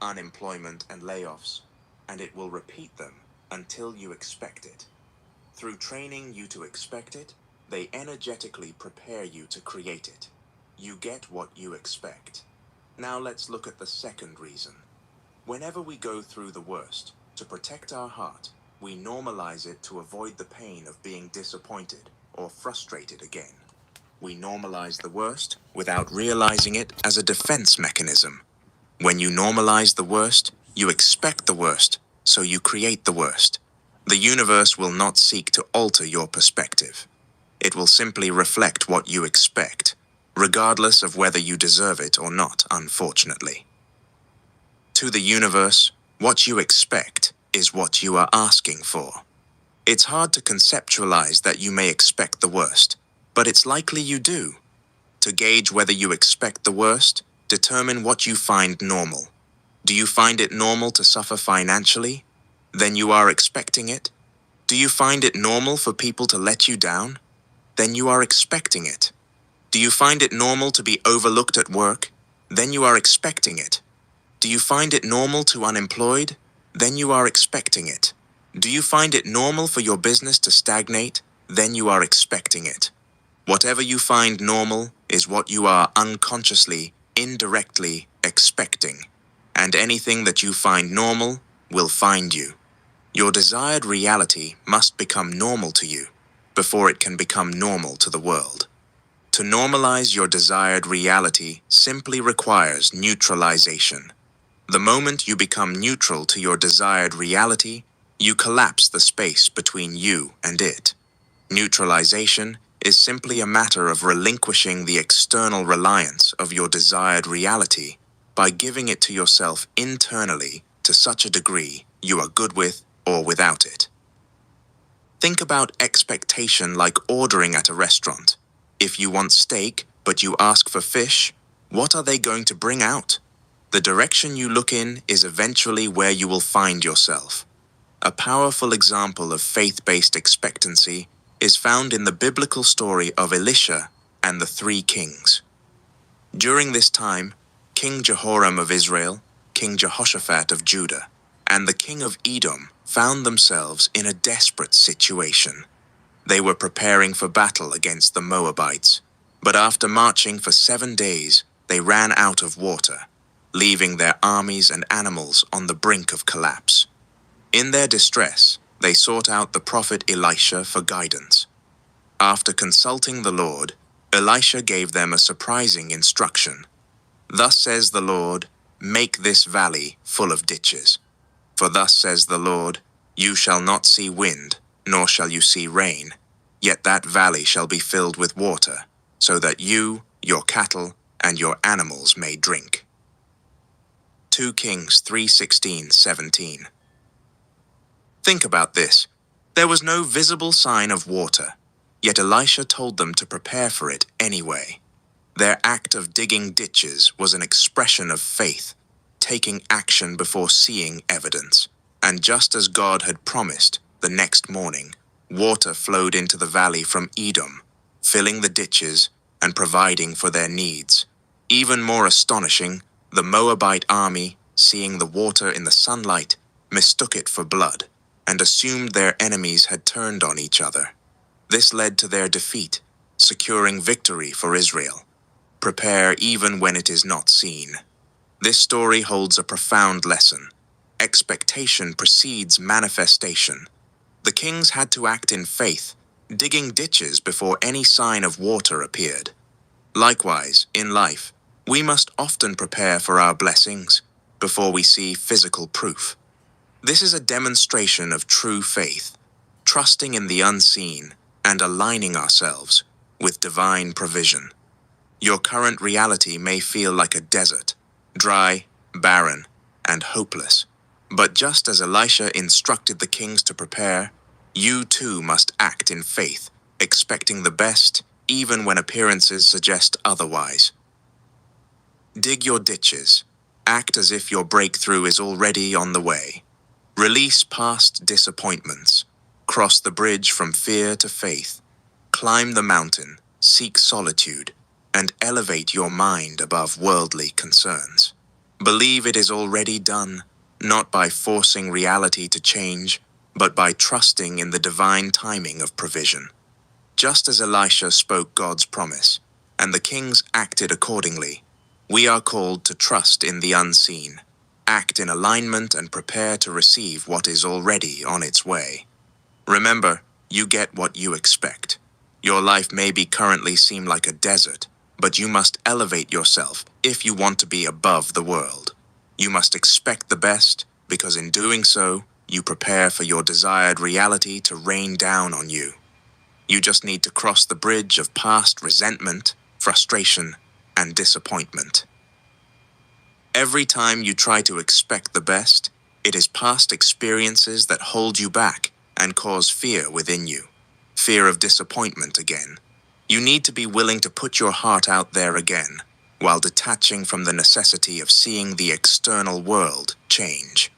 unemployment, and layoffs, and it will repeat them until you expect it. Through training you to expect it, they energetically prepare you to create it. You get what you expect. Now let's look at the second reason. Whenever we go through the worst, to protect our heart, we normalize it to avoid the pain of being disappointed or frustrated again. We normalize the worst without realizing it as a defense mechanism. When you normalize the worst, you expect the worst, so you create the worst. The universe will not seek to alter your perspective. It will simply reflect what you expect, regardless of whether you deserve it or not, unfortunately. To the universe, What you expect is what you are asking for. It's hard to conceptualize that you may expect the worst, but it's likely you do. To gauge whether you expect the worst, determine what you find normal. Do you find it normal to suffer financially? Then you are expecting it. Do you find it normal for people to let you down? Then you are expecting it. Do you find it normal to be overlooked at work? Then you are expecting it. Do you find it normal to unemployed? Then you are expecting it. Do you find it normal for your business to stagnate? Then you are expecting it. Whatever you find normal is what you are unconsciously, indirectly expecting. And anything that you find normal will find you. Your desired reality must become normal to you before it can become normal to the world. To normalize your desired reality simply requires neutralization. The moment you become neutral to your desired reality, you collapse the space between you and it. Neutralization is simply a matter of relinquishing the external reliance of your desired reality by giving it to yourself internally to such a degree you are good with or without it. Think about expectation like ordering at a restaurant. If you want steak, but you ask for fish, what are they going to bring out? The direction you look in is eventually where you will find yourself. A powerful example of faith-based expectancy is found in the biblical story of Elisha and the 3 kings. During this time, King Jehoram of Israel, King Jehoshaphat of Judah, and the king of Edom found themselves in a desperate situation. They were preparing for battle against the Moabites, but after marching for 7 days, they ran out of water, leaving their armies and animals on the brink of collapse. In their distress, they sought out the prophet Elisha for guidance. After consulting the Lord, Elisha gave them a surprising instruction. Thus says the Lord, make this valley full of ditches. For thus says the Lord, you shall not see wind, nor shall you see rain, yet that valley shall be filled with water, so that you, your cattle, and your animals may drink. 2 Kings 3:16-17. Think about this. There was no visible sign of water, yet Elisha told them to prepare for it anyway. Their act of digging ditches was an expression of faith, taking action before seeing evidence. And just as God had promised, the next morning, water flowed into the valley from Edom, filling the ditches and providing for their needs. Even more astonishing, the Moabite army, seeing the water in the sunlight, mistook it for blood and assumed their enemies had turned on each other. This led to their defeat, securing victory for Israel. Prepare even when it is not seen. This story holds a profound lesson. Expectation precedes manifestation. The kings had to act in faith, digging ditches before any sign of water appeared. Likewise, in life, we must often prepare for our blessings before we see physical proof. This is a demonstration of true faith, trusting in the unseen and aligning ourselves with divine provision. Your current reality may feel like a desert, dry, barren, and hopeless. But just as Elisha instructed the kings to prepare, you too must act in faith, expecting the best, even when appearances suggest otherwise. Dig your ditches. Act as if your breakthrough is already on the way. Release past disappointments. Cross the bridge from fear to faith. Climb the mountain, seek solitude, and elevate your mind above worldly concerns. Believe it is already done, not by forcing reality to change, but by trusting in the divine timing of provision. Just as Elisha spoke God's promise, and the kings acted accordingly, we are called to trust in the unseen, act in alignment, and prepare to receive what is already on its way. Remember, you get what you expect. Your life may be currently seem like a desert, but you must elevate yourself if you want to be above the world. You must expect the best, because in doing so, you prepare for your desired reality to rain down on you. You just need to cross the bridge of past resentment, frustration, and disappointment. Every time you try to expect the best, It is past experiences that hold you back and cause fear within you. Fear of disappointment again. You need to be willing to put your heart out there again, while detaching from the necessity of seeing the external world change.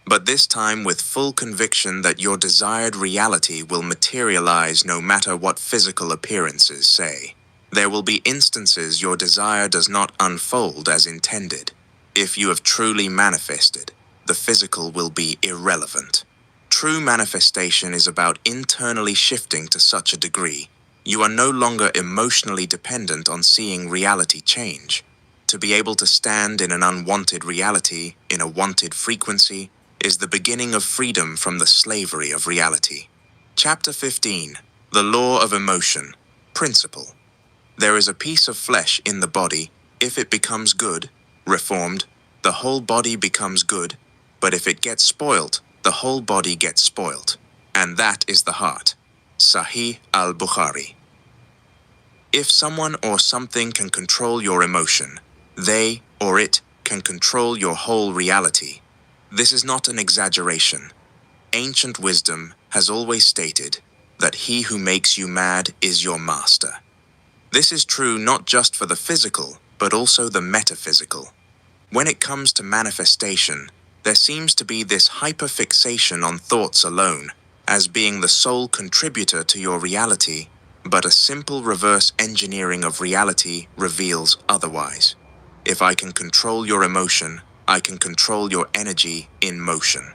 But this time with full conviction that your desired reality will materialize no matter what physical appearances say. There will be instances your desire does not unfold as intended. If you have truly manifested, the physical will be irrelevant. True manifestation is about internally shifting to such a degree. You are no longer emotionally dependent on seeing reality change. To be able to stand in an unwanted reality, in a wanted frequency, is the beginning of freedom from the slavery of reality. Chapter 15. The Law of Emotion. Principle. There is a piece of flesh in the body. If it becomes good, reformed, the whole body becomes good, but if it gets spoilt, the whole body gets spoilt. And that is the heart. Sahih al-Bukhari. If someone or something can control your emotion, they or it can control your whole reality. This is not an exaggeration. Ancient wisdom has always stated that he who makes you mad is your master. This is true not just for the physical, but also the metaphysical. When it comes to manifestation, there seems to be this hyperfixation on thoughts alone, as being the sole contributor to your reality, but a simple reverse engineering of reality reveals otherwise. If I can control your emotion, I can control your energy in motion.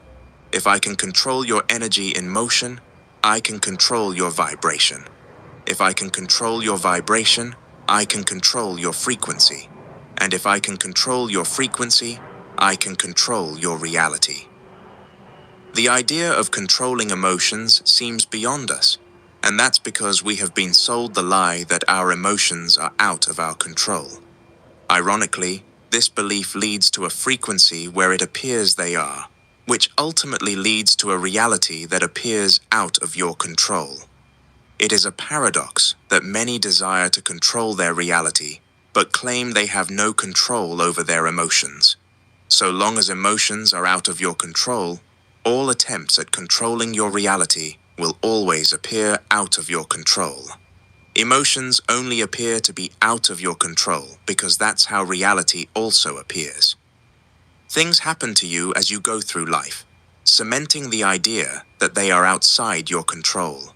If I can control your energy in motion, I can control your vibration. If I can control your vibration, I can control your frequency. And if I can control your frequency, I can control your reality. The idea of controlling emotions seems beyond us, and that's because we have been sold the lie that our emotions are out of our control. Ironically, this belief leads to a frequency where it appears they are, which ultimately leads to a reality that appears out of your control. It is a paradox that many desire to control their reality, but claim they have no control over their emotions. So long as emotions are out of your control, all attempts at controlling your reality will always appear out of your control. Emotions only appear to be out of your control because that's how reality also appears. Things happen to you as you go through life, cementing the idea that they are outside your control.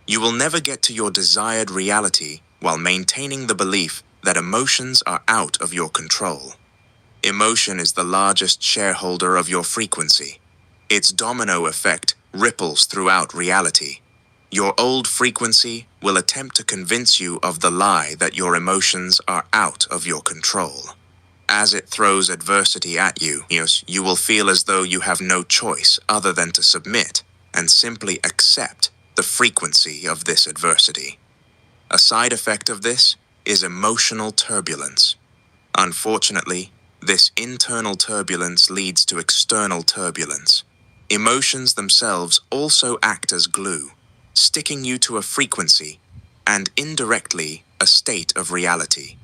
You will never get to your desired reality while maintaining the belief that emotions are out of your control. Emotion is the largest shareholder of your frequency. Its domino effect ripples throughout reality. Your old frequency will attempt to convince you of the lie that your emotions are out of your control. As it throws adversity at you, you will feel as though you have no choice other than to submit and simply accept the frequency of this adversity. A side effect of this is emotional turbulence. Unfortunately, this internal turbulence leads to external turbulence. Emotions themselves also act as glue, sticking you to a frequency and indirectly a state of reality.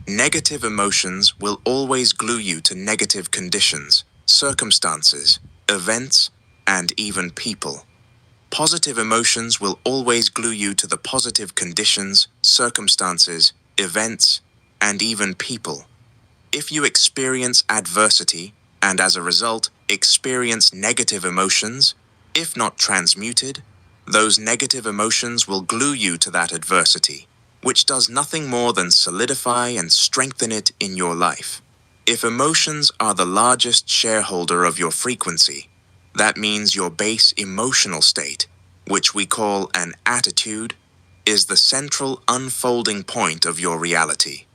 Negative emotions will always glue you to negative conditions, circumstances, events, and even people. Positive emotions will always glue you to the positive conditions, circumstances, events, and even people. If you experience adversity, and as a result, experience negative emotions, if not transmuted, those negative emotions will glue you to that adversity, which does nothing more than solidify and strengthen it in your life. If emotions are the largest shareholder of your frequency, that means your base emotional state, which we call an attitude, is the central unfolding point of your reality.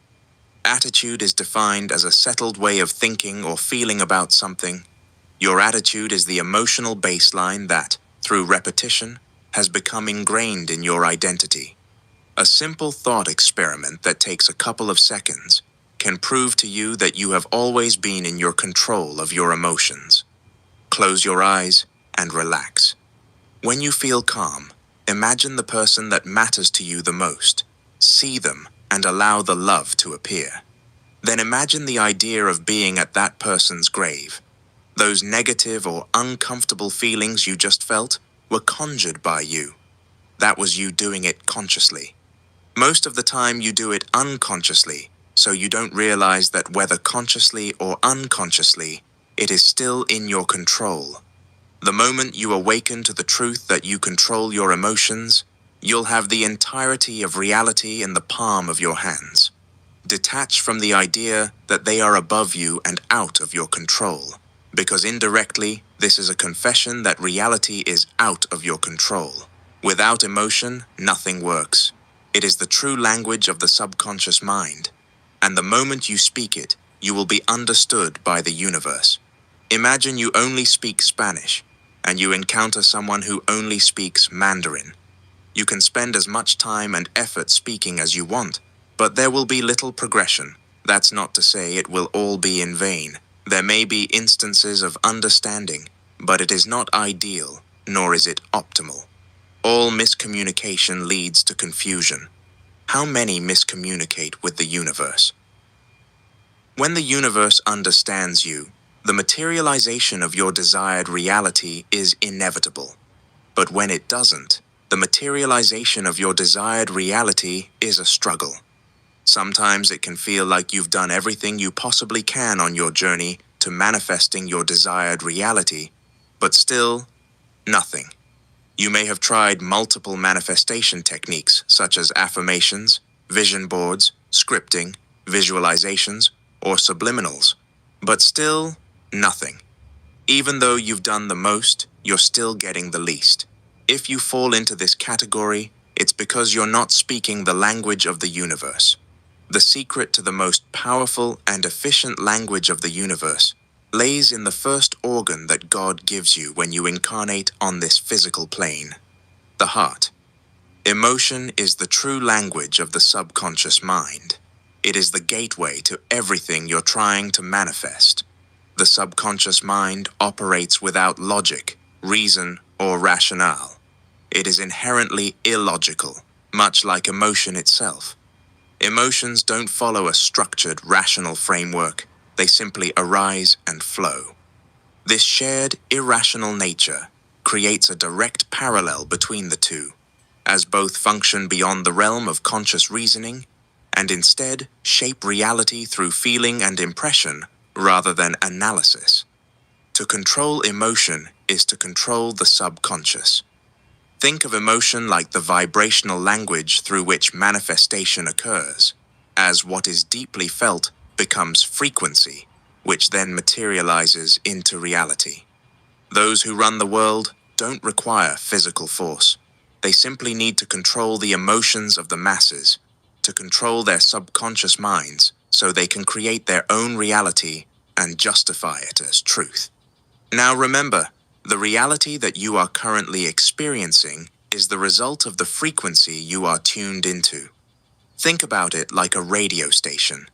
Attitude is defined as a settled way of thinking or feeling about something. Your attitude is the emotional baseline that, through repetition, has become ingrained in your identity. A simple thought experiment that takes a couple of seconds can prove to you that you have always been in your control of your emotions. Close your eyes and relax. When you feel calm, imagine the person that matters to you the most. See them and allow the love to appear. Then imagine the idea of being at that person's grave. Those negative or uncomfortable feelings you just felt were conjured by you. That was you doing it consciously. Most of the time you do it unconsciously, so you don't realize that whether consciously or unconsciously, it is still in your control. The moment you awaken to the truth that you control your emotions, you'll have the entirety of reality in the palm of your hands. Detach from the idea that they are above you and out of your control, because indirectly, this is a confession that reality is out of your control. Without emotion, nothing works. It is the true language of the subconscious mind, and the moment you speak it, you will be understood by the universe. Imagine you only speak Spanish, and you encounter someone who only speaks Mandarin. You can spend as much time and effort speaking as you want, but there will be little progression. That's not to say it will all be in vain. There may be instances of understanding, but it is not ideal, nor is it optimal. All miscommunication leads to confusion. How many miscommunicate with the universe? When the universe understands you, the materialization of your desired reality is inevitable. But when it doesn't, the materialization of your desired reality is a struggle. Sometimes it can feel like you've done everything you possibly can on your journey to manifesting your desired reality, but still, nothing. You may have tried multiple manifestation techniques such as affirmations, vision boards, scripting, visualizations, or subliminals, but still, nothing. Even though you've done the most, you're still getting the least. If you fall into this category, it's because you're not speaking the language of the universe. The secret to the most powerful and efficient language of the universe lays in the first organ that God gives you when you incarnate on this physical plane, the heart. Emotion is the true language of the subconscious mind. It is the gateway to everything you're trying to manifest. The subconscious mind operates without logic, reason, or rationale. It is inherently illogical, much like emotion itself. Emotions don't follow a structured, rational framework. They simply arise and flow. This shared, irrational nature creates a direct parallel between the two, as both function beyond the realm of conscious reasoning and instead shape reality through feeling and impression rather than analysis. To control emotion is to control the subconscious. Think of emotion like the vibrational language through which manifestation occurs, as what is deeply felt becomes frequency, which then materializes into reality. Those who run the world don't require physical force. They simply need to control the emotions of the masses, to control their subconscious minds so they can create their own reality and justify it as truth. Now remember, the reality that you are currently experiencing is the result of the frequency you are tuned into. Think about it like a radio station.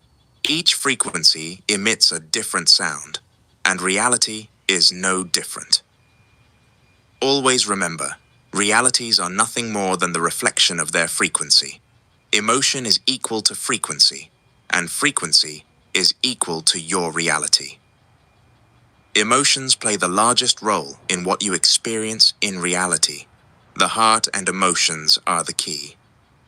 Each frequency emits a different sound, and reality is no different. Always remember, realities are nothing more than the reflection of their frequency. Emotion is equal to frequency, and frequency is equal to your reality. Emotions play the largest role in what you experience in reality. The heart and emotions are the key.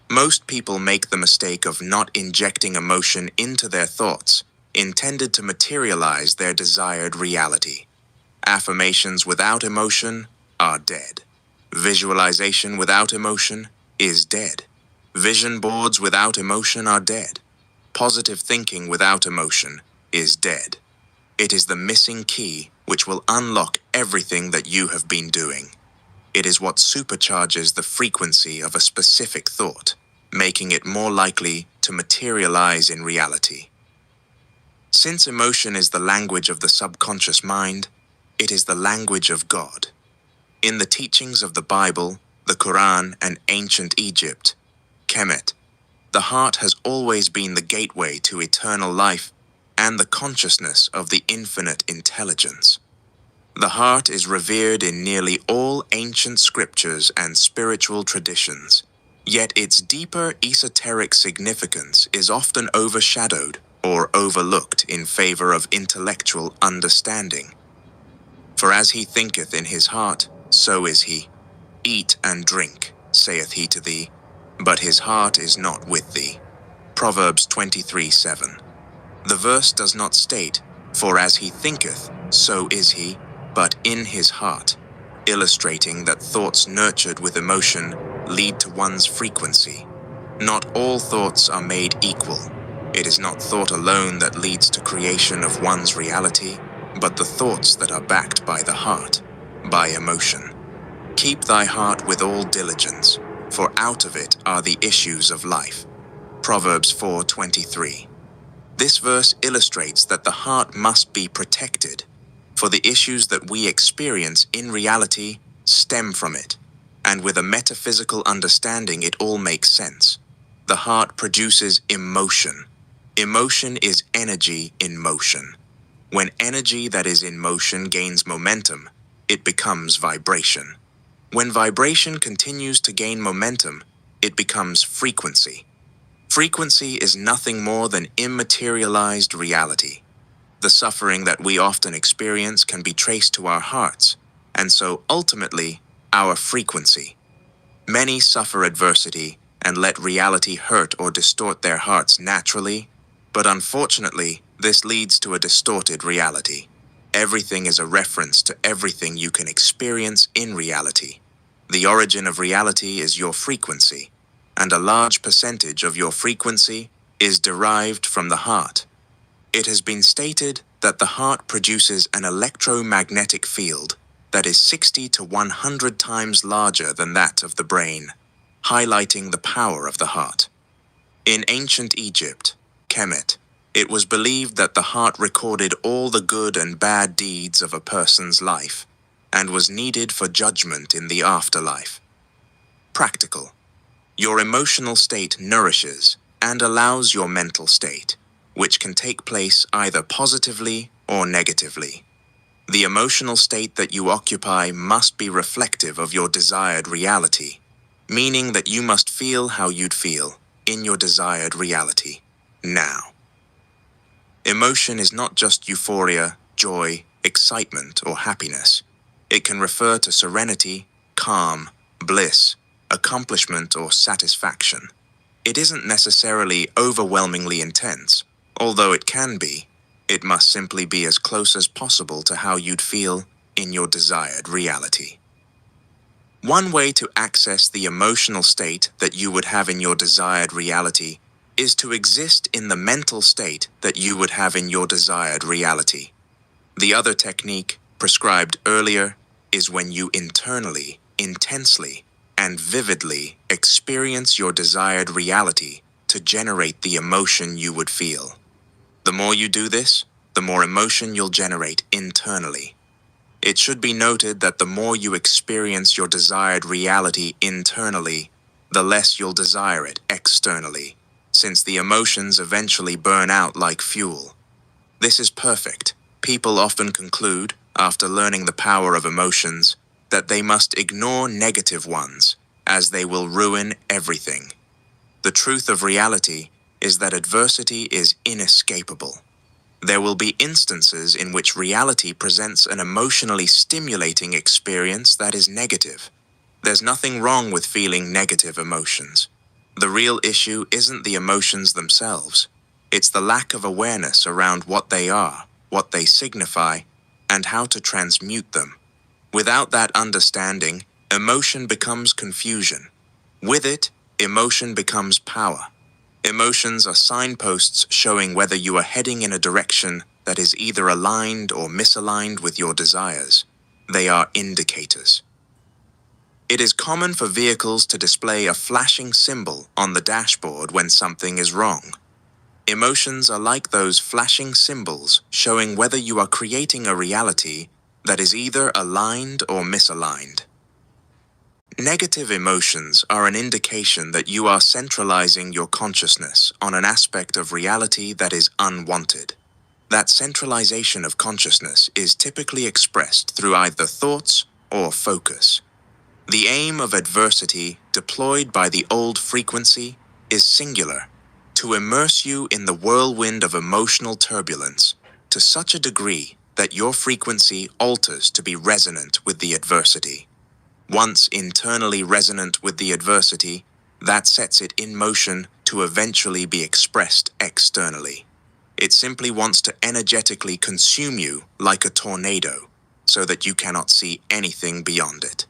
Most people make the mistake of not injecting emotion into their thoughts, intended to materialize their desired reality. Affirmations without emotion are dead. Visualization without emotion is dead. Vision boards without emotion are dead. Positive thinking without emotion is dead. It is the missing key which will unlock everything that you have been doing. It is what supercharges the frequency of a specific thought, making it more likely to materialize in reality. Since emotion is the language of the subconscious mind, it is the language of God. In the teachings of the Bible, the Quran, and ancient Egypt, Kemet, the heart has always been the gateway to eternal life and the consciousness of the infinite intelligence. The heart is revered in nearly all ancient scriptures and spiritual traditions, yet its deeper esoteric significance is often overshadowed or overlooked in favor of intellectual understanding. For as he thinketh in his heart, so is he. Eat and drink, saith he to thee, but his heart is not with thee. Proverbs 23:7. The verse does not state, for as he thinketh, so is he, but in his heart, illustrating that thoughts nurtured with emotion lead to one's frequency. Not all thoughts are made equal. It is not thought alone that leads to creation of one's reality, but the thoughts that are backed by the heart, by emotion. Keep thy heart with all diligence, for out of it are the issues of life. Proverbs 4:23. This verse illustrates that the heart must be protected, for the issues that we experience in reality stem from it, and with a metaphysical understanding it all makes sense. The heart produces emotion. Emotion is energy in motion. When energy that is in motion gains momentum, it becomes vibration. When vibration continues to gain momentum, it becomes frequency. Frequency is nothing more than immaterialized reality. The suffering that we often experience can be traced to our hearts, and so ultimately, our frequency. Many suffer adversity and let reality hurt or distort their hearts naturally, but unfortunately, this leads to a distorted reality. Everything is a reference to everything you can experience in reality. The origin of reality is your frequency, and a large percentage of your frequency is derived from the heart. It has been stated that the heart produces an electromagnetic field that is 60 to 100 times larger than that of the brain, highlighting the power of the heart. In ancient Egypt, Kemet, it was believed that the heart recorded all the good and bad deeds of a person's life and was needed for judgment in the afterlife. Practical. Your emotional state nourishes and allows your mental state, which can take place either positively or negatively. The emotional state that you occupy must be reflective of your desired reality, meaning that you must feel how you'd feel in your desired reality, now. Emotion is not just euphoria, joy, excitement, or happiness. It can refer to serenity, calm, bliss, accomplishment, or satisfaction. It isn't necessarily overwhelmingly intense, although it can be. It must simply be as close as possible to how you'd feel in your desired reality. One way to access the emotional state that you would have in your desired reality is to exist in the mental state that you would have in your desired reality. The other technique, prescribed earlier, is when you internally, intensely, and vividly experience your desired reality to generate the emotion you would feel. The more you do this, the more emotion you'll generate internally. It should be noted that the more you experience your desired reality internally, the less you'll desire it externally, since the emotions eventually burn out like fuel. This is perfect. People often conclude, after learning the power of emotions, that they must ignore negative ones, as they will ruin everything. The truth of reality is that adversity is inescapable. There will be instances in which reality presents an emotionally stimulating experience that is negative. There's nothing wrong with feeling negative emotions. The real issue isn't the emotions themselves. It's the lack of awareness around what they are, what they signify, and how to transmute them. Without that understanding, emotion becomes confusion. With it, emotion becomes power. Emotions are signposts showing whether you are heading in a direction that is either aligned or misaligned with your desires. They are indicators. It is common for vehicles to display a flashing symbol on the dashboard when something is wrong. Emotions are like those flashing symbols showing whether you are creating a reality that is either aligned or misaligned. Negative emotions are an indication that you are centralizing your consciousness on an aspect of reality that is unwanted. That centralization of consciousness is typically expressed through either thoughts or focus. The aim of adversity deployed by the old frequency is singular, to immerse you in the whirlwind of emotional turbulence to such a degree that your frequency alters to be resonant with the adversity. Once internally resonant with the adversity, that sets it in motion to eventually be expressed externally. It simply wants to energetically consume you like a tornado, so that you cannot see anything beyond it.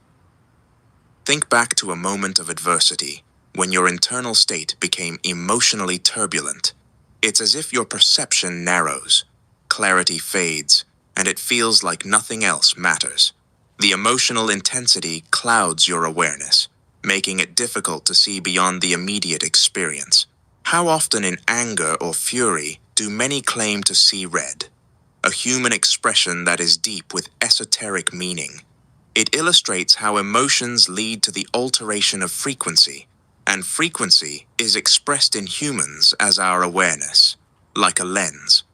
Think back to a moment of adversity, when your internal state became emotionally turbulent. It's as if your perception narrows, clarity fades, and it feels like nothing else matters. The emotional intensity clouds your awareness, making it difficult to see beyond the immediate experience. How often in anger or fury do many claim to see red? A human expression that is deep with esoteric meaning. It illustrates how emotions lead to the alteration of frequency, and frequency is expressed in humans as our awareness, like a lens.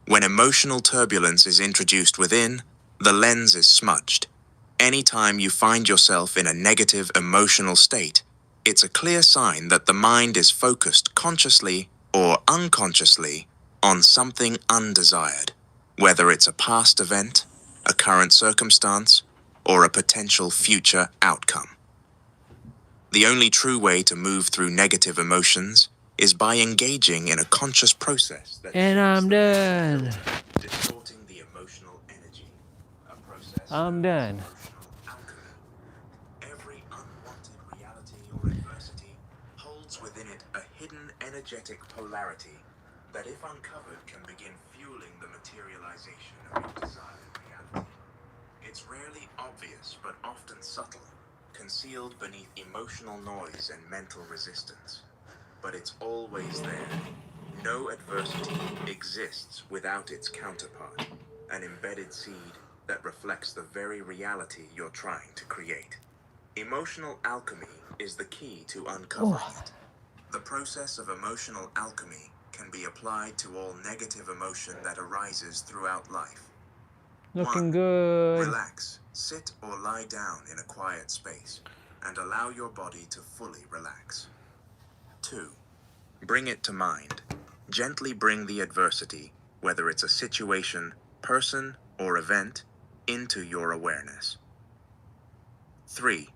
When emotional turbulence is introduced within, the lens is smudged. Anytime you find yourself in a negative emotional state, it's a clear sign that the mind is focused consciously or unconsciously on something undesired, whether it's a past event, a current circumstance, or a potential future outcome. The only true way to move through negative emotions is by engaging in a conscious process that And I'm done. distorting the emotional energy, a process I'm done. emotional alchemy. Every unwanted reality or adversity holds within it a hidden energetic polarity that, if uncovered, can begin fueling the materialization of your desired reality. It's rarely obvious, but often subtle, concealed beneath emotional noise and mental resistance. But it's always there. No adversity exists without its counterpart, an embedded seed that reflects the very reality you're trying to create. Emotional alchemy is the key to uncovering it. The process of emotional alchemy can be applied to all negative emotion that arises throughout life. Looking 1. good. Relax, sit or lie down in a quiet space, and allow your body to fully relax. 2. Bring it to mind. Gently bring the adversity, whether it's a situation, person, or event, into your awareness. 3.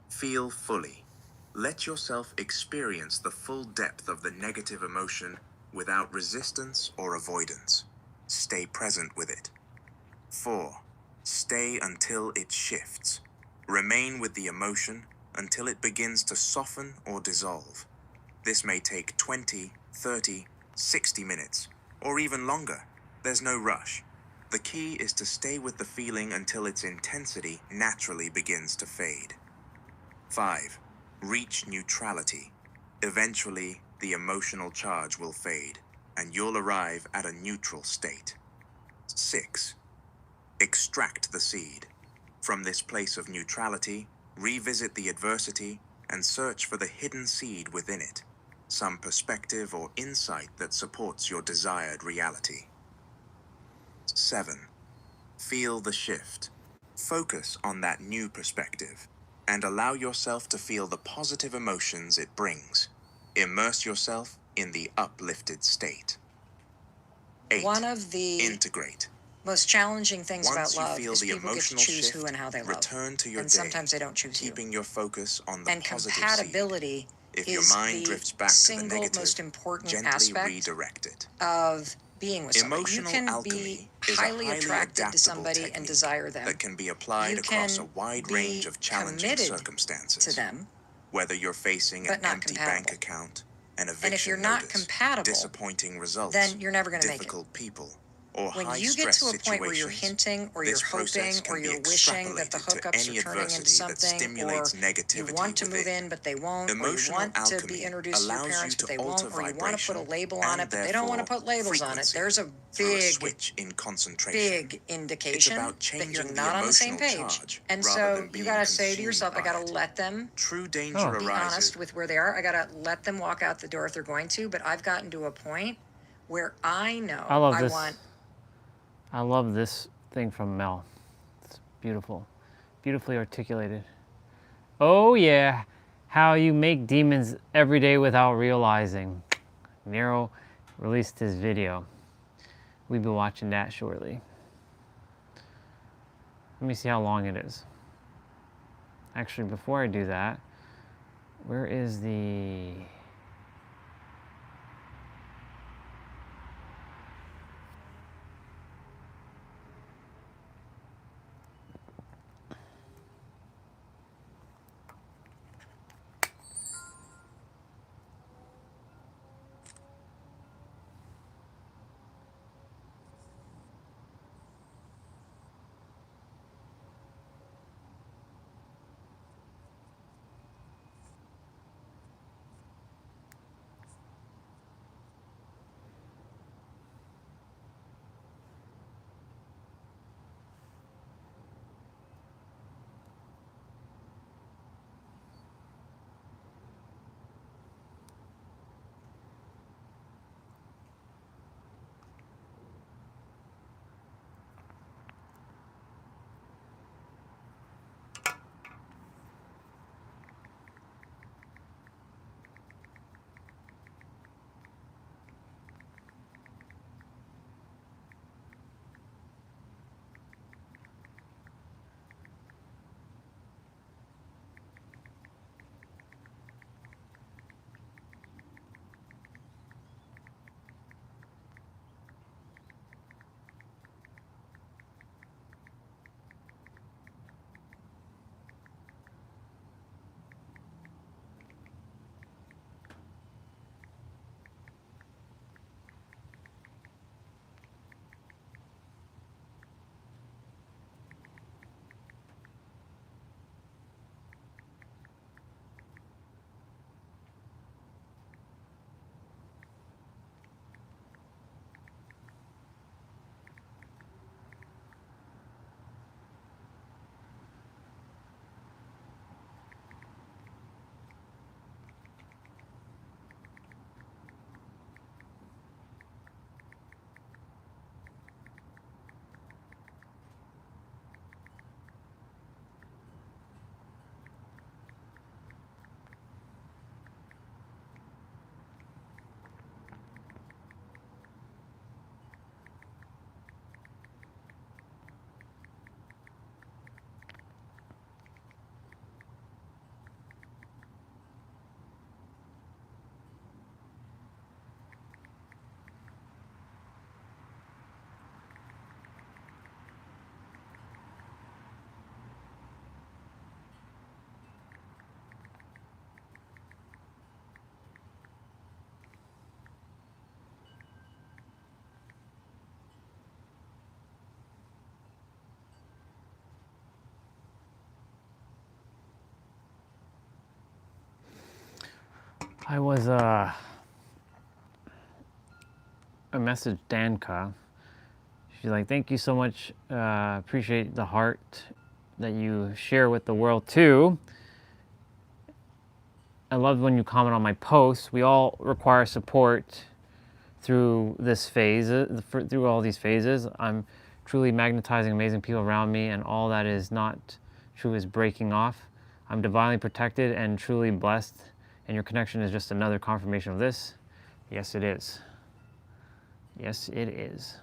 Feel fully. Let yourself experience the full depth of the negative emotion without resistance or avoidance. Stay present with it. 4. Stay until it shifts. Remain with the emotion until it begins to soften or dissolve. This may take 20, 30, 60 minutes, or even longer. There's no rush. The key is to stay with the feeling until its intensity naturally begins to fade. 5. Reach neutrality. Eventually, the emotional charge will fade, and you'll arrive at a neutral state. 6. Extract the seed. From this place of neutrality, revisit the adversity and search for the hidden seed within it, some perspective or insight that supports your desired reality. 7. Feel the shift. Focus on that new perspective and allow yourself to feel the positive emotions it brings. Immerse yourself in the uplifted state. 8. One of the Integrate. most challenging things Once about you love feel is the people get to emotional choose shift, who and how they love. return to your And day, sometimes they don't choose keeping you. your focus on the And positive compatibility seed. If your is mind the drifts back to the single negative, most important gently aspect redirect it. of being with somebody. You Emotional can alchemy be is a highly highly attracted to adaptable somebody and technique desire them. that can be applied You across a can wide be range of challenging committed circumstances. to them, Whether you're facing but an not empty compatible. bank account, an eviction And if you're not notice, compatible, disappointing results, then you're never going to make it. difficult people, or When high you get stress to a point where you're situations, hinting or you're this process hoping or can be you're wishing that the extrapolated to hookups any are turning into adversity that something, or stimulates you negativity want to move within. in but they won't, or you Emotional want to alchemy be introduced to your allows parents you but to they won't, alter or you want to put a vibration label on it and but they don't want to therefore put labels on it, frequency there's a through a big, switch in concentration. big indication about that you're changing the not on the same emotional page. charge And rather so than you being got to say to consumed yourself, I by got it. to let them True danger be arises. honest with where they are. I got to let them walk out the door if they're going to, but I've gotten to a point where I know I love I this. want. I love this thing from Mel. It's beautiful. Beautifully articulated. Oh yeah, how you make demons every day without realizing. Nero released his video. We'll be watching that shortly. Let me see how long it is. Actually, before I do that, where is the... I was, I messaged Danka. She's like, thank you so much. Appreciate the heart that you share with the world too. I love when you comment on my posts. We all require support through this phase, through all these phases. I'm truly magnetizing amazing people around me, and all that is not true is breaking off. I'm divinely protected and truly blessed, and your connection is just another confirmation of this. Yes, it is. Yes, it is.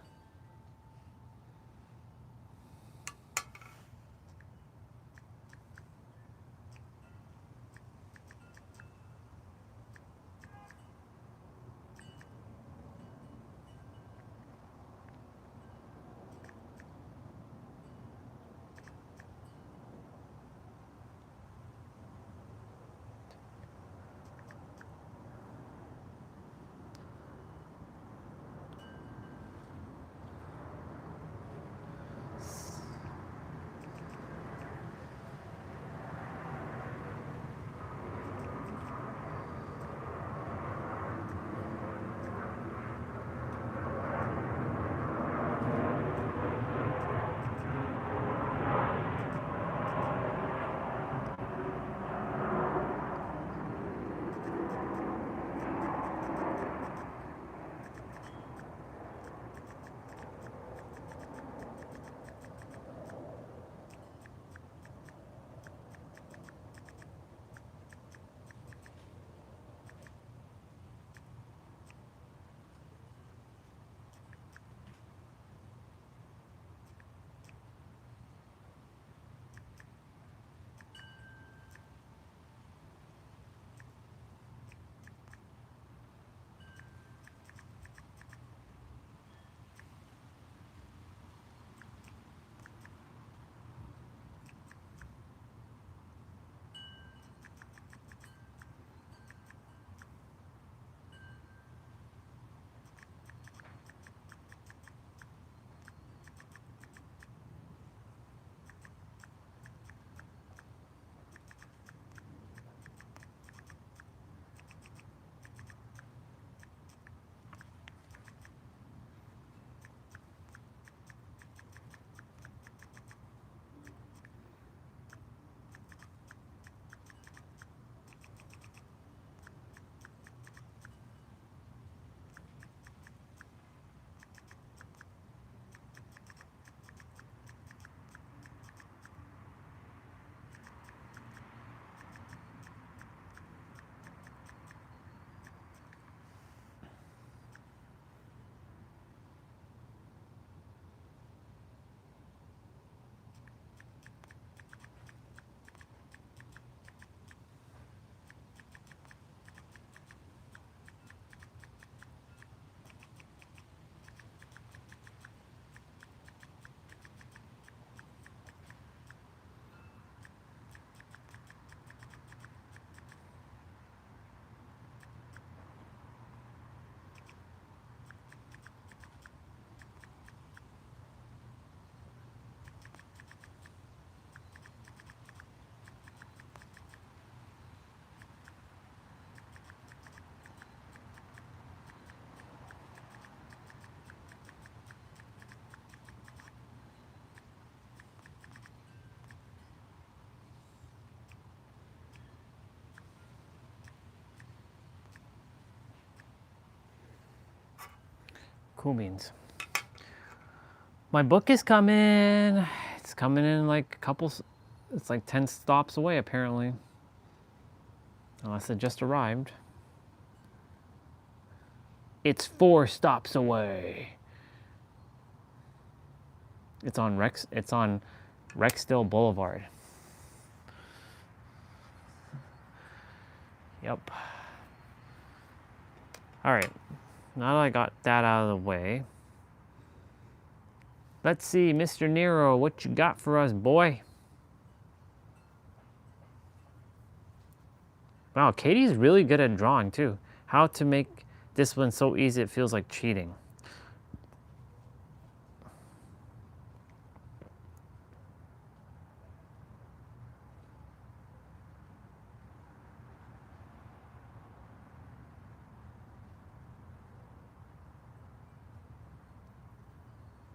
Cool beans. My book is coming. It's coming in like a couple, it's like 10 stops away apparently. Unless it just arrived. It's 4 stops away. It's on Rexdale Boulevard. Yep. All right. Now that I got that out of the way, let's see, Mr. Nero, what you got for us, boy? Wow, Katie's really good at drawing too. How to make this one so easy it feels like cheating.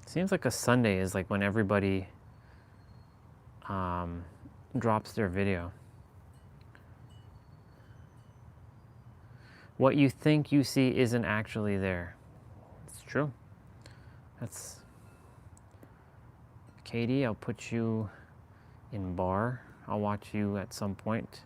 Seems like a Sunday is like when everybody drops their video. What you think you see isn't actually there. It's true. That's Katie, I'll put you in bar. I'll watch you at some point.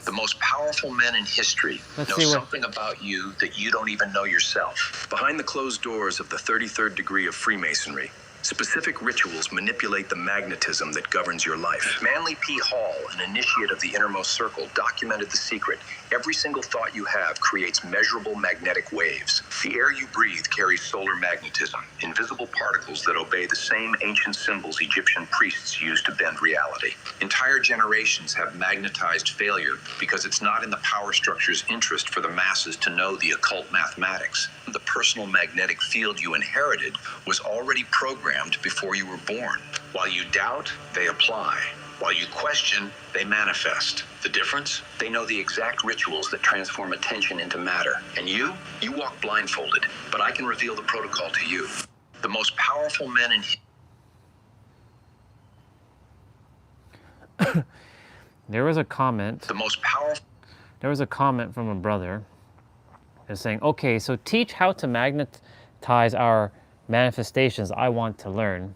The most powerful men in history know something about you that you don't even know yourself. Behind the closed doors of the 33rd degree of Freemasonry, specific rituals manipulate the magnetism that governs your life. Manly P. Hall, an initiate of the innermost circle, documented the secret. Every single thought you have creates measurable magnetic waves. The air you breathe carries solar magnetism, invisible particles that obey the same ancient symbols Egyptian priests used to bend reality. Entire generations have magnetized failure because it's not in the power structure's interest for the masses to know the occult mathematics. The personal magnetic field you inherited was already programmed before you were born. While you doubt, they apply. While you question, they manifest. The difference? They know the exact rituals that transform attention into matter. And you walk blindfolded, but I can reveal the protocol to you. The most powerful men in There was a comment. The most powerful. There was a comment from a brother is saying, okay, so teach how to magnetize our manifestations. I want to learn.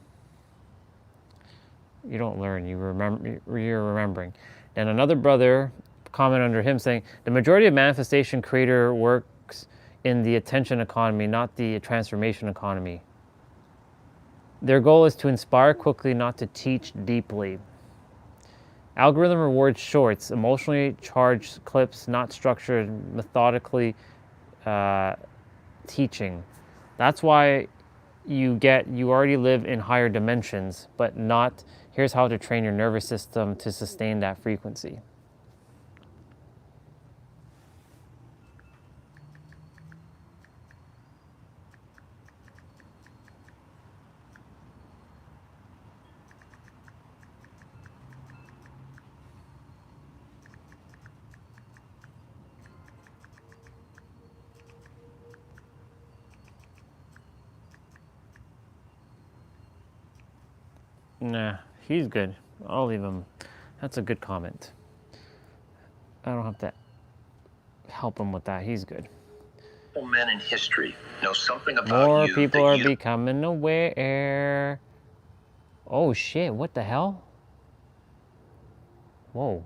You don't learn, you're remembering. And another brother comment under him saying, the majority of manifestation creator works in the attention economy, not the transformation economy. Their goal is to inspire quickly, not to teach deeply. Algorithm rewards shorts, emotionally charged clips, not structured, methodically teaching. That's why you already live in higher dimensions, but not, here's how to train your nervous system to sustain that frequency. Nah, he's good. I'll leave him. That's a good comment. I don't have to help him with that. He's good. Men in history know something about More you people that are you becoming aware. Oh shit, what the hell? Whoa.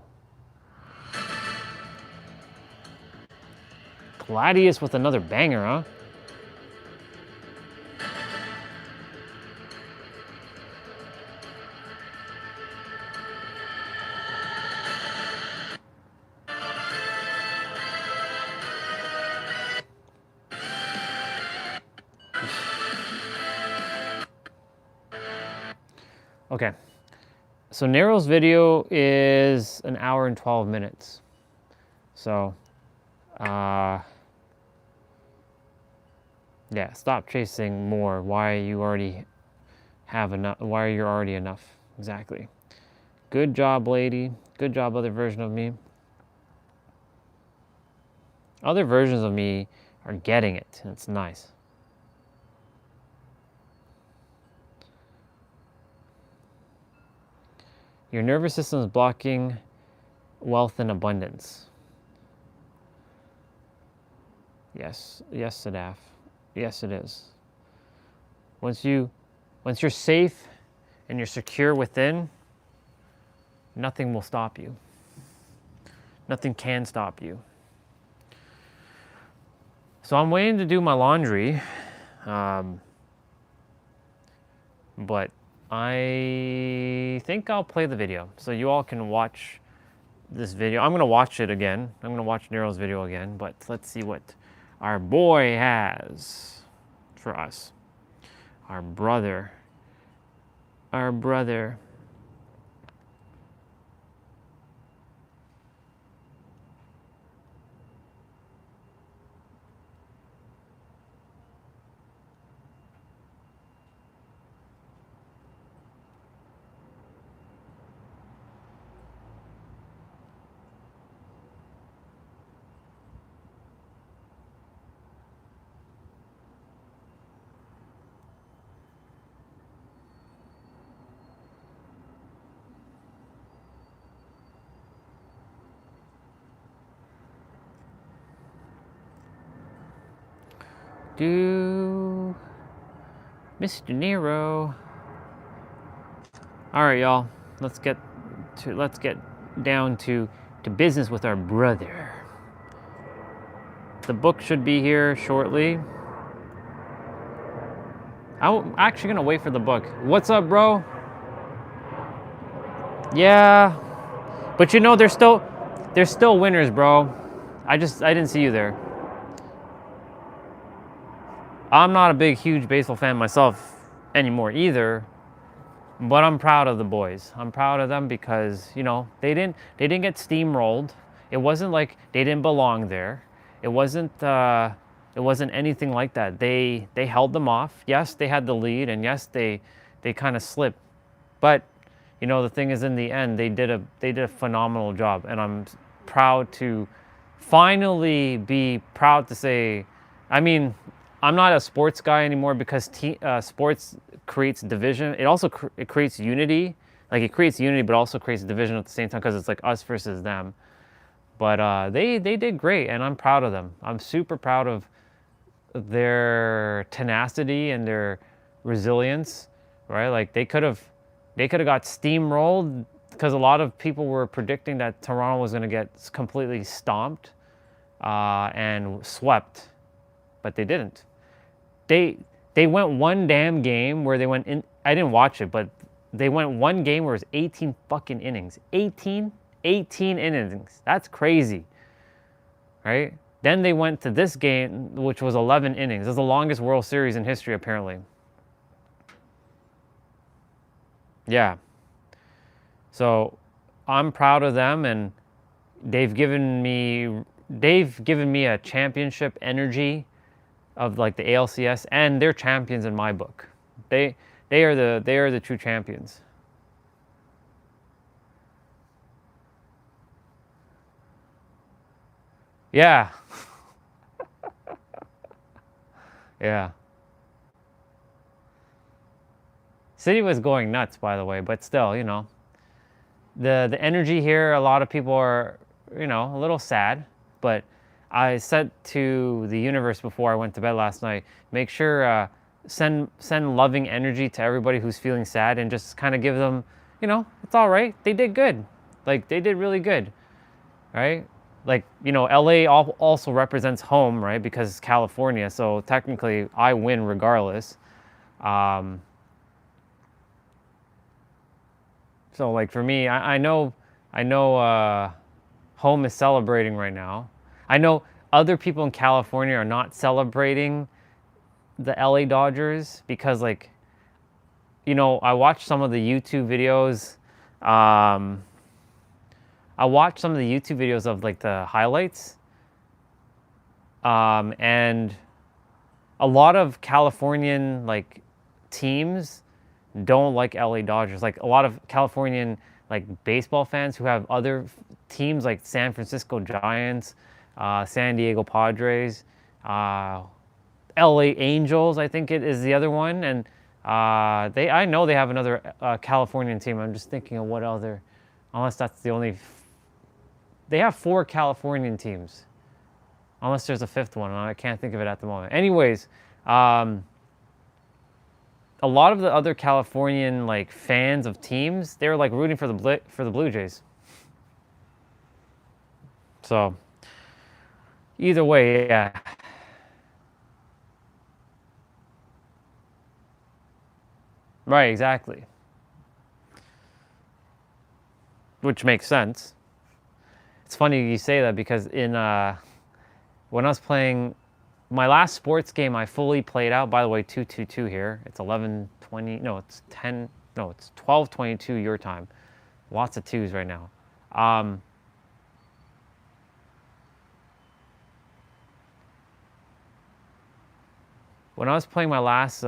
Gladius with another banger, huh? Okay, so Nero's video is an hour and 12 minutes. So, yeah, stop chasing more. Why you already have enough? Why you're already enough? Exactly. Good job, lady. Good job, other version of me. Other versions of me are getting it, and it's nice. Your nervous system is blocking wealth and abundance. Yes, yes, Sadaf. Yes, it is. Once you're safe and you're secure within, nothing will stop you. Nothing can stop you. So I'm waiting to do my laundry, but I think I'll play the video so you all can watch this video. I'm gonna watch it again. I'm gonna watch Nero's video again, but let's see what our boy has for us. Our brother. Our brother. Do Mr. Nero. All right, y'all. Let's get down to business with our brother. The book should be here shortly. I'm actually gonna wait for the book. What's up, bro? Yeah, but you know there's still winners, bro. I didn't see you there. I'm not a huge baseball fan myself anymore either, but I'm proud of the boys. I'm proud of them because, you know, they didn't get steamrolled. It wasn't like they didn't belong there. It wasn't anything like that. They held them off. Yes, they had the lead, and yes, they kind of slipped. But, you know, the thing is, in the end, they did a phenomenal job, and I'm proud to finally be proud to say, I mean, I'm not a sports guy anymore because sports creates division. It also it creates unity. Like, it creates unity, but also creates division at the same time because it's like us versus them. But they did great, and I'm proud of them. I'm super proud of their tenacity and their resilience, right? Like, they could have got steamrolled because a lot of people were predicting that Toronto was going to get completely stomped and swept, but they didn't. They went one damn game where they went in. I didn't watch it, but they went one game where it was 18 fucking innings. 18 innings. That's crazy, right? Then they went to this game, which was 11 innings. It's the longest World Series in history, apparently. Yeah. So I'm proud of them, and they've given me a championship energy of like the ALCS, and they're champions in my book. They are the true champions. Yeah. Yeah. City was going nuts, by the way, but still, you know, the energy here, a lot of people are, you know, a little sad, but I said to the universe before I went to bed last night, make sure send loving energy to everybody who's feeling sad, and just kind of give them, you know, it's all right. They did good. Like, they did really good, right? Like, you know, LA also represents home, right? Because it's California, so technically I win regardless. So like for me, I know home is celebrating right now. I know other people in California are not celebrating the LA Dodgers because, like, you know, I watched some of the YouTube videos. I watched some of the YouTube videos of like the highlights. And a lot of Californian like teams don't like LA Dodgers. Like, a lot of Californian like baseball fans who have other teams like San Francisco Giants, San Diego Padres, LA Angels, I think it is the other one, and I know they have another Californian team. I'm just thinking of what other, unless that's the only. They have 4 Californian teams. Unless there's a fifth one, and I can't think of it at the moment. Anyways, a lot of the other Californian like fans of teams, they were like rooting for the Blue Jays. So either way, yeah. Right, exactly. Which makes sense. It's funny you say that because in when I was playing my last sports game, I fully played out. By the way, 2:22 here. It's 11:20. No, it's 10. No, it's 12:22 your time. Lots of twos right now. When I was playing my last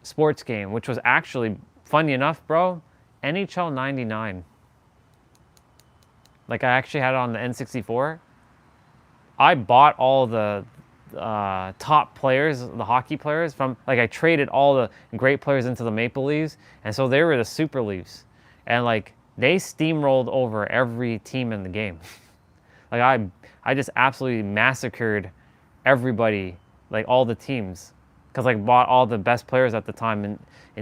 sports game, which was actually funny enough, bro, NHL 99. Like I actually had it on the N64. I bought all the top players, the hockey players from, like I traded all the great players into the Maple Leafs, and so they were the Super Leafs, and like they steamrolled over every team in the game. Like I just absolutely massacred everybody, like all the teams, because like bought all the best players at the time in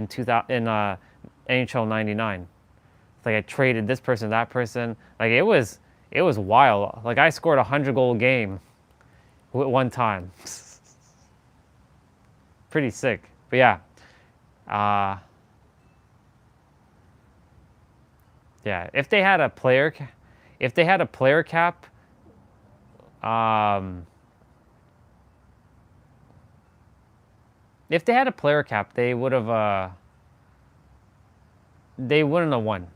NHL 99. Like I traded this person, that person. Like it was wild. Like I scored a 100-goal game at one time. Pretty sick. But yeah. Yeah, if they had a player cap, if they had a player cap they would have they wouldn't have won.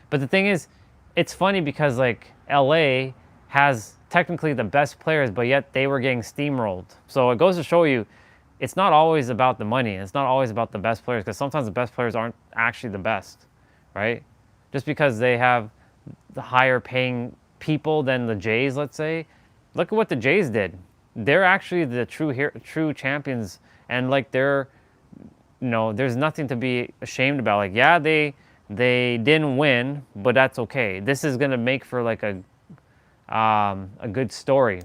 But the thing is, it's funny because like LA has technically the best players, but yet they were getting steamrolled. So it goes to show you, it's not always about the money. It's not always about the best players, because sometimes the best players aren't actually the best, right? Just because they have the higher paying people than the Jays, let's say. Look at what the Jays did. They're actually the true champions, and like they're, there's nothing to be ashamed about. Like, yeah, they didn't win, but that's okay. This is gonna make for like a good story.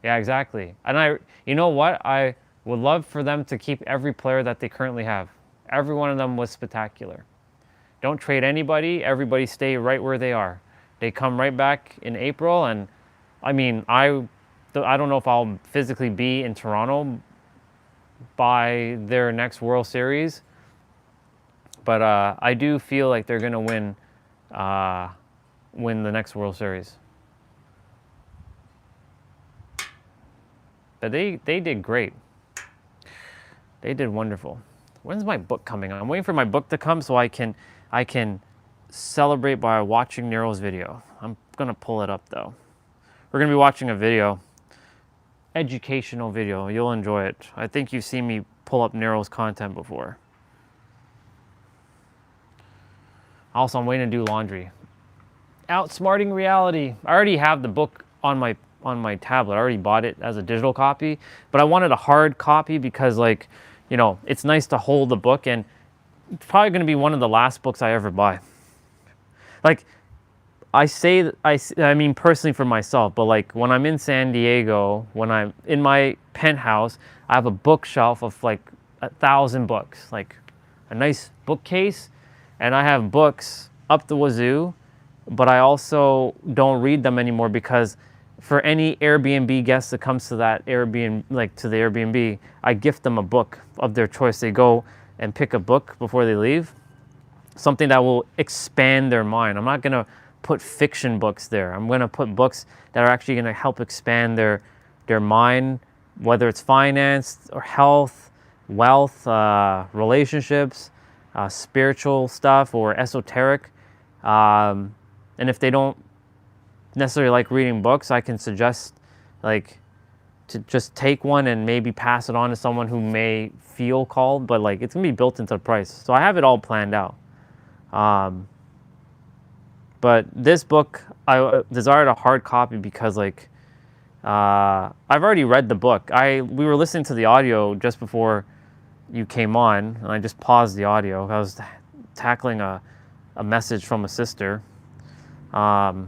Yeah, exactly. And you know what? I would love for them to keep every player that they currently have. Every one of them was spectacular. Don't trade anybody. Everybody stay right where they are. They come right back in April, and I mean, I don't know if I'll physically be in Toronto by their next World Series, but I do feel like they're gonna win the next World Series. But they did great. They did wonderful. When's my book coming on? I'm waiting for my book to come so I can celebrate by watching Nero's video. I'm gonna pull it up though. We're gonna be watching a video, educational video. You'll enjoy it. I think you've seen me pull up Nero's content before. Also, I'm waiting to do laundry. Outsmarting reality. I already have the book on my tablet. I already bought it as a digital copy, but I wanted a hard copy because, like, it's nice to hold the book, and it's probably going to be one of the last books I ever buy. Like, I mean personally for myself, but like when I'm in San Diego, when I'm in my penthouse, I have a bookshelf of like 1,000 books, like a nice bookcase, and I have books up the wazoo, but I also don't read them anymore because for any Airbnb guest that comes to that Airbnb, like to the Airbnb, I gift them a book of their choice. They go and pick a book before they leave, something that will expand their mind. I'm not gonna put fiction books there. I'm gonna put books that are actually gonna help expand their mind, whether it's finance or health, wealth, relationships, spiritual stuff, or esoteric. And if they don't necessarily like reading books, I can suggest like to just take one and maybe pass it on to someone who may feel called, but like it's gonna be built into the price. So I have it all planned out. But this book, I desired a hard copy because like I've already read the book. We were listening to the audio just before you came on, and I just paused the audio. I was tackling a message from a sister. So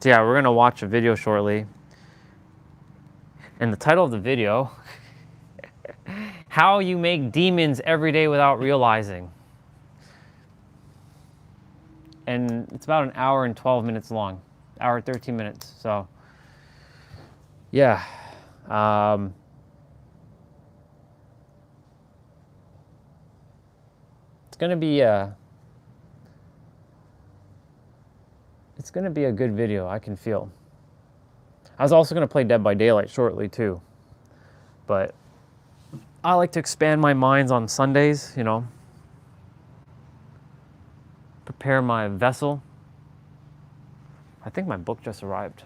yeah, we're gonna watch a video shortly. And the title of the video, How You Make Demons Every Day Without Realizing. And it's about an hour and 12 minutes long, hour 13 minutes. So yeah, it's gonna be a good video, I can feel. I was also gonna play Dead by Daylight shortly too, but I like to expand my minds on Sundays, you know, prepare my vessel. I think my book just arrived.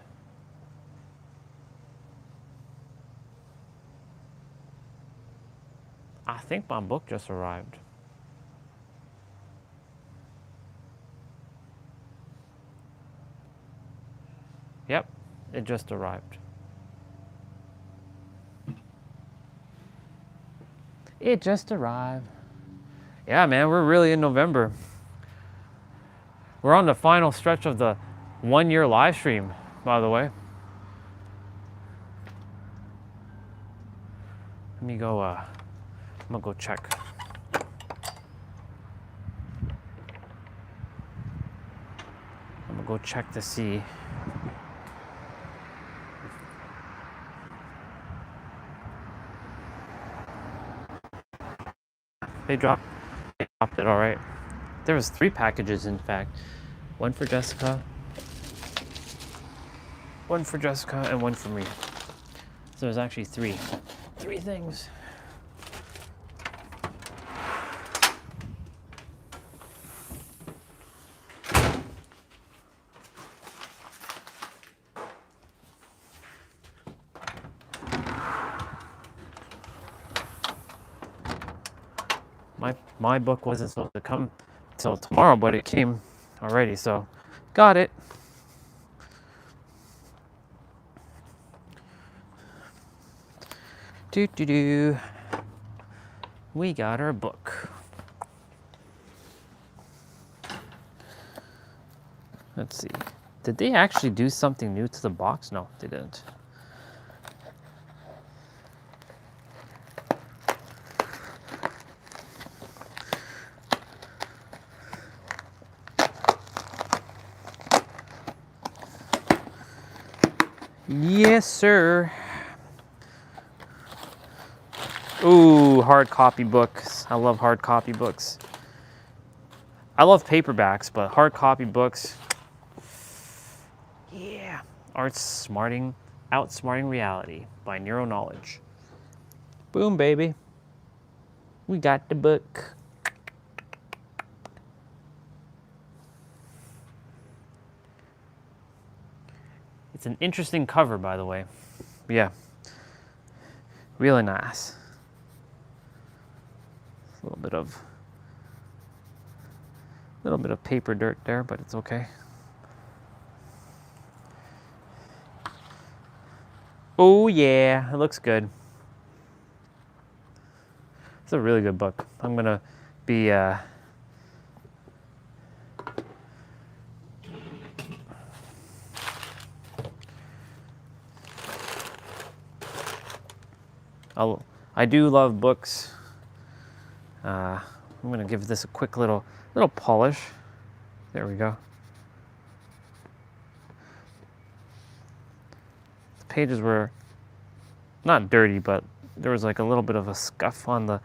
I think my book just arrived. Yep, it just arrived. It just arrived. Yeah, man, we're really in November. We're on the final stretch of the 1 year live stream, by the way. Let me go, I'm gonna go check. I'm gonna go check to see. They dropped it, all right. There was 3 packages, in fact. One for Jessica, and one for me. So there's actually 3 things. My book wasn't supposed to come till tomorrow, but it came already, so got it. We got our book. Let's see. Did they actually do something new to the box? No, they didn't. Yes, sir. Ooh, hard copy books. I love hard copy books. I love paperbacks, but hard copy books. Yeah. Outsmarting Reality by Neuro Knowledge. Boom, baby. We got the book. It's an interesting cover, by the way. Yeah. Really nice. A little bit of paper dirt there, but it's okay. Oh yeah, it looks good. It's a really good book. I'm gonna be I do love books. I'm gonna give this a quick little polish. There we go. The pages were not dirty, but there was like a little bit of a scuff on the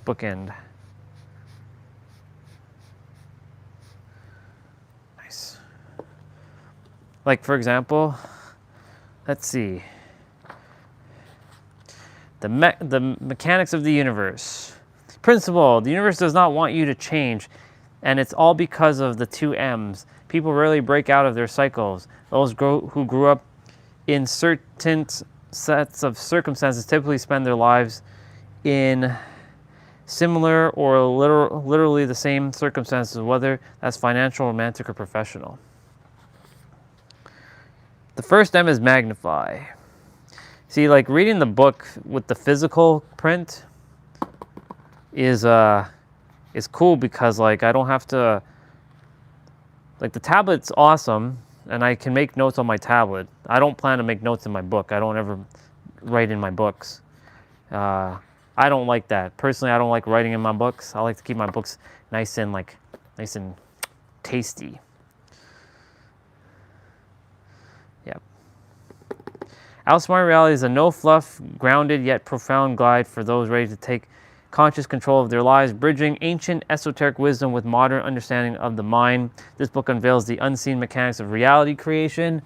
bookend. Nice. Like, for example, let's see. The mechanics of the universe. Principle: the universe does not want you to change, and it's all because of the 2 M's. People rarely break out of their cycles. Those who grew up in certain sets of circumstances typically spend their lives in similar or literally the same circumstances, whether that's financial, romantic, or professional. The first M is magnify. See, like reading the book with the physical print is is cool because like I don't have to, like the tablet's awesome and I can make notes on my tablet. I don't plan to make notes in my book. I don't ever write in my books. I don't like that. Personally, I don't like writing in my books. I like to keep my books nice and tasty. Yep. Outsmart Reality is a no-fluff, grounded yet profound guide for those ready to take conscious control of their lives, bridging ancient esoteric wisdom with modern understanding of the mind. This book unveils the unseen mechanics of reality creation.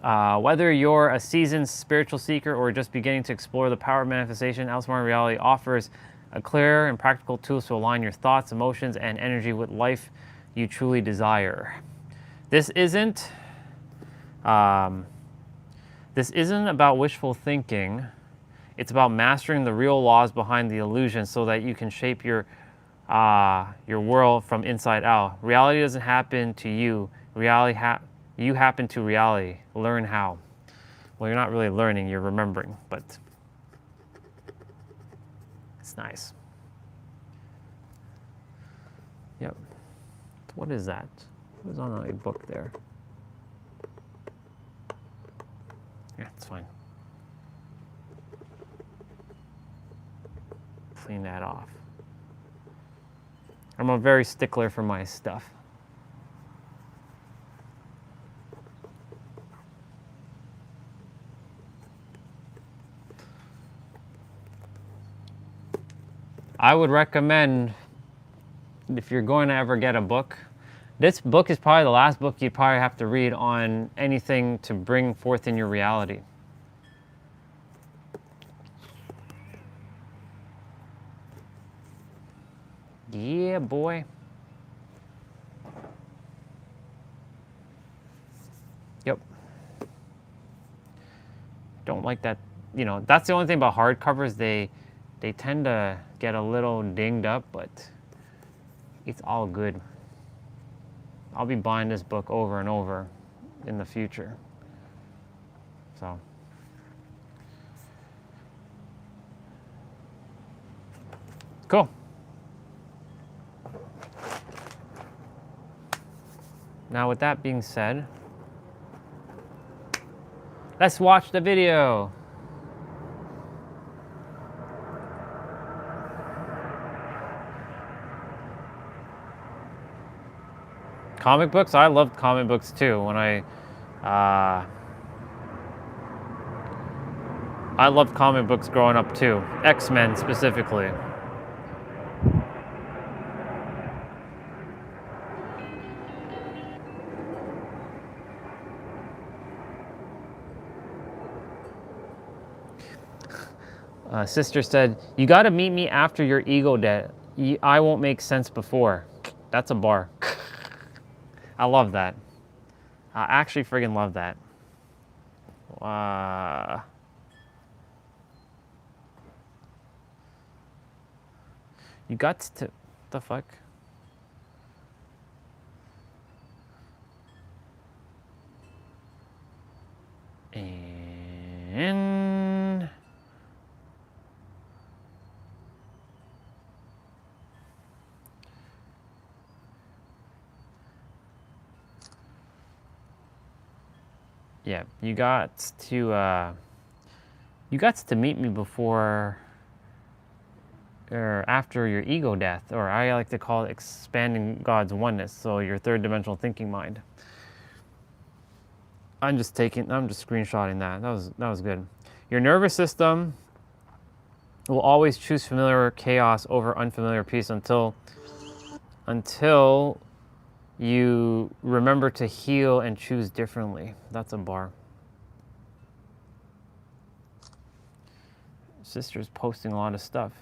Whether you're a seasoned spiritual seeker or just beginning to explore the power of manifestation, Outsmart Reality offers a clear and practical tools to align your thoughts, emotions, and energy with life you truly desire. This isn't about wishful thinking. It's about mastering the real laws behind the illusion so that you can shape your world from inside out. Reality doesn't happen to you. You happen to reality. Learn how. Well, you're not really learning, you're remembering, but it's nice. Yep. What is that? What is on a book there? Yeah, it's fine. Clean that off. I'm a very stickler for my stuff. I would recommend, if you're going to ever get a book, this book is probably the last book you probably have to read on anything to bring forth in your reality. Yeah, boy. Yep. Don't like that. You know, that's the only thing about hardcovers. They tend to get a little dinged up, but it's all good. I'll be buying this book over and over in the future. So. Cool. Now with that being said, let's watch the video. Comic books? I loved comic books too. When I loved comic books growing up too. X-Men specifically. Sister said, "You got to meet me after your ego death. I won't make sense before." That's a bar. I love that. I actually friggin' love that. You got to... The fuck? And... Yeah, you got to meet me before or after your ego death, or I like to call it expanding God's oneness, so your third dimensional thinking mind. I'm just screenshotting that. That was good. Your nervous system will always choose familiar chaos over unfamiliar peace until you remember to heal and choose differently. That's a bar. Sister's posting a lot of stuff.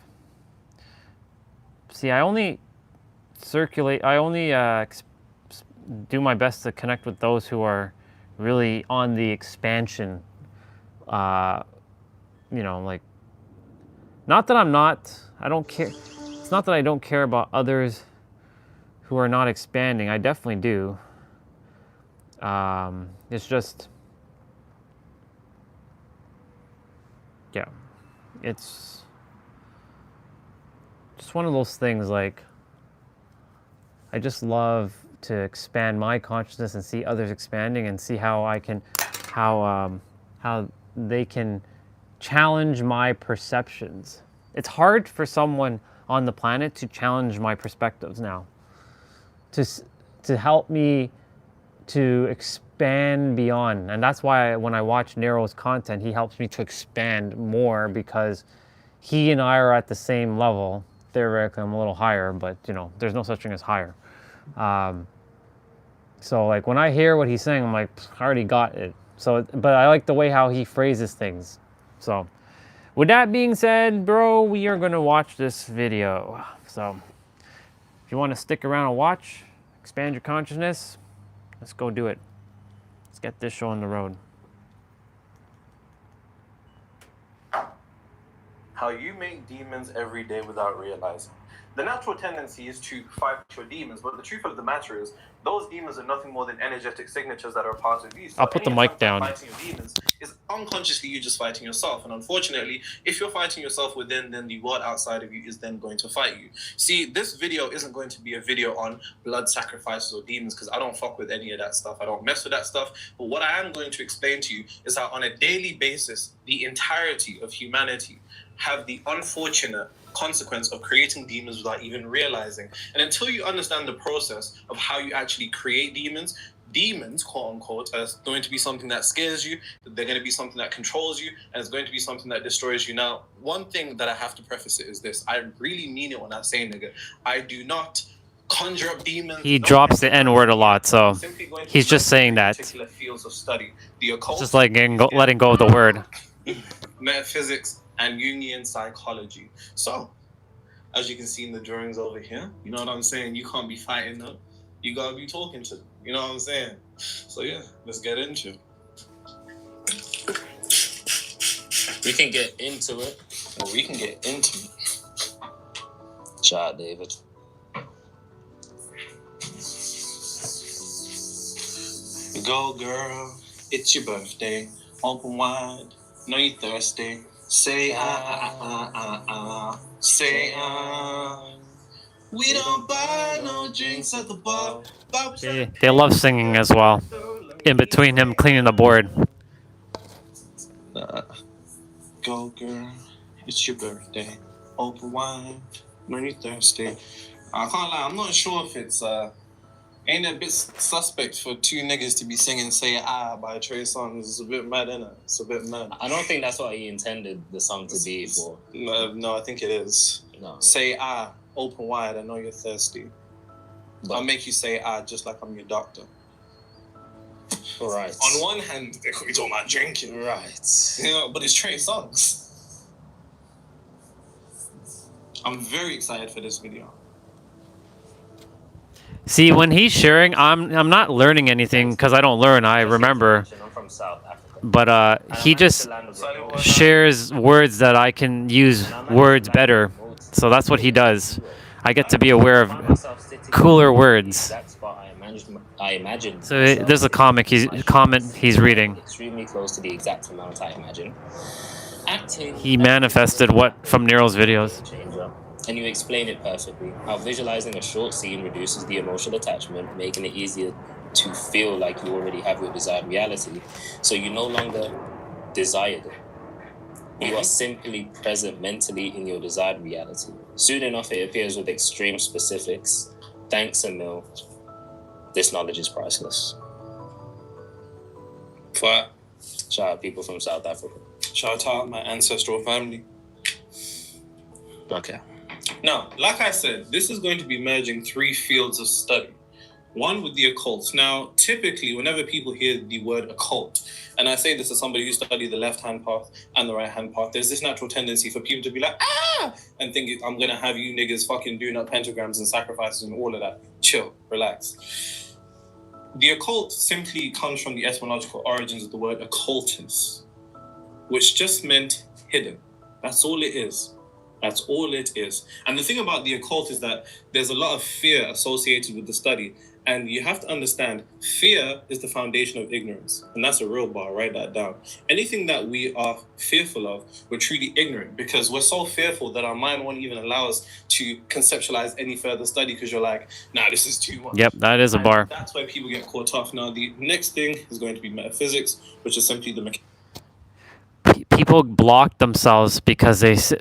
See, I only do my best to connect with those who are really on the expansion. You know, like, not that I don't care. It's not that I don't care about others who are not expanding. I definitely do. It's just, yeah, just one of those things, like, I just love to expand my consciousness and see others expanding and see how I can, how they can challenge my perceptions. It's hard for someone on the planet to challenge my perspectives now, to help me to expand beyond. And that's why when I watch Nero's content, he helps me to expand more, because he and I are at the same level. Theoretically, I'm a little higher, but you know, there's no such thing as higher. So like when I hear what he's saying, I'm like, I already got it. So, but I like the way how he phrases things. So with that being said, bro, we are gonna watch this video. So if you want to stick around and watch, expand your consciousness, let's go do it. Let's get this show on the road. How you make demons every day without realizing. The natural tendency is to fight your demons, but the truth of the matter is, those demons are nothing more than energetic signatures that are part of you. So I'll put the mic down. Fighting your demons is unconsciously you just fighting yourself. And unfortunately, if you're fighting yourself within, then the world outside of you is then going to fight you. See, this video isn't going to be a video on blood sacrifices or demons, because I don't fuck with any of that stuff. I don't mess with that stuff. But what I am going to explain to you is how on a daily basis, the entirety of humanity have the unfortunate consequence of creating demons without even realizing. And until you understand the process of how you actually create demons, quote unquote, are going to be something that scares you, they're going to be something that controls you, and it's going to be something that destroys you. Now, one thing that I have to preface it is this: I really mean it when I say nigga. I do not conjure up demons. He drops the N-word a lot, so he's just saying that. Particular fields of study. The occult, it's just like letting go of the word. Metaphysics, and Jungian psychology. So, as you can see in the drawings over here, you know what I'm saying? You can't be fighting them. You gotta be talking to them. You know what I'm saying? So yeah, let's get into it. We can get into it. Well, we can get into it. Shout out, David. Go, girl. It's your birthday. Open wide. Know you thirsty. Say say we don't buy no drinks at the bar. They love singing as well, in between him cleaning the board. Go, girl, it's your birthday. Open wide, know you thirsty. I can't lie, I'm not sure if it's ain't it a bit suspect for two niggas to be singing "Say Ah" by Trey Songz. It's a bit mad, innit? It's a bit mad. I don't think that's what he intended the song to be for. No, I think it is. No. Say ah, open wide, I know you're thirsty. But I'll make you say ah just like I'm your doctor. Right. On one hand, they could be talking about drinking. Right. You know, but it's Trey Songz. I'm very excited for this video. See, when he's sharing, I'm not learning anything, because I don't learn, I remember. I'm from South Africa. But he just shares words that I can use words better. So that's what he does. I get to be aware of cooler words. I imagine. So there's a comment he's reading. Extremely close to the exact amount I imagine. Acting. He manifested what from Nero's videos. And you explain it perfectly. How visualizing a short scene reduces the emotional attachment, making it easier to feel like you already have your desired reality. So you no longer desire it. You are simply present mentally in your desired reality. Soon enough, it appears with extreme specifics. Thanks, Emil. This knowledge is priceless. Flat. Shout out people from South Africa. Shout out my ancestral family. Okay. Now, like I said, this is going to be merging three fields of study. One with the occult. Now, typically, whenever people hear the word occult, and I say this as somebody who studied the left-hand path and the right-hand path, there's this natural tendency for people to be like, ah, and think I'm going to have you niggas fucking doing up pentagrams and sacrifices and all of that. Chill, relax. The occult simply comes from the etymological origins of the word occultus, which just meant hidden. That's all it is. That's all it is. And the thing about the occult is that there's a lot of fear associated with the study. And you have to understand, fear is the foundation of ignorance. And that's a real bar, write that down. Anything that we are fearful of, we're truly ignorant, because we're so fearful that our mind won't even allow us to conceptualize any further study, because you're like, nah, this is too much. Yep, that is a bar. That's where people get caught off. Now, the next thing is going to be metaphysics, which is simply the People block themselves because if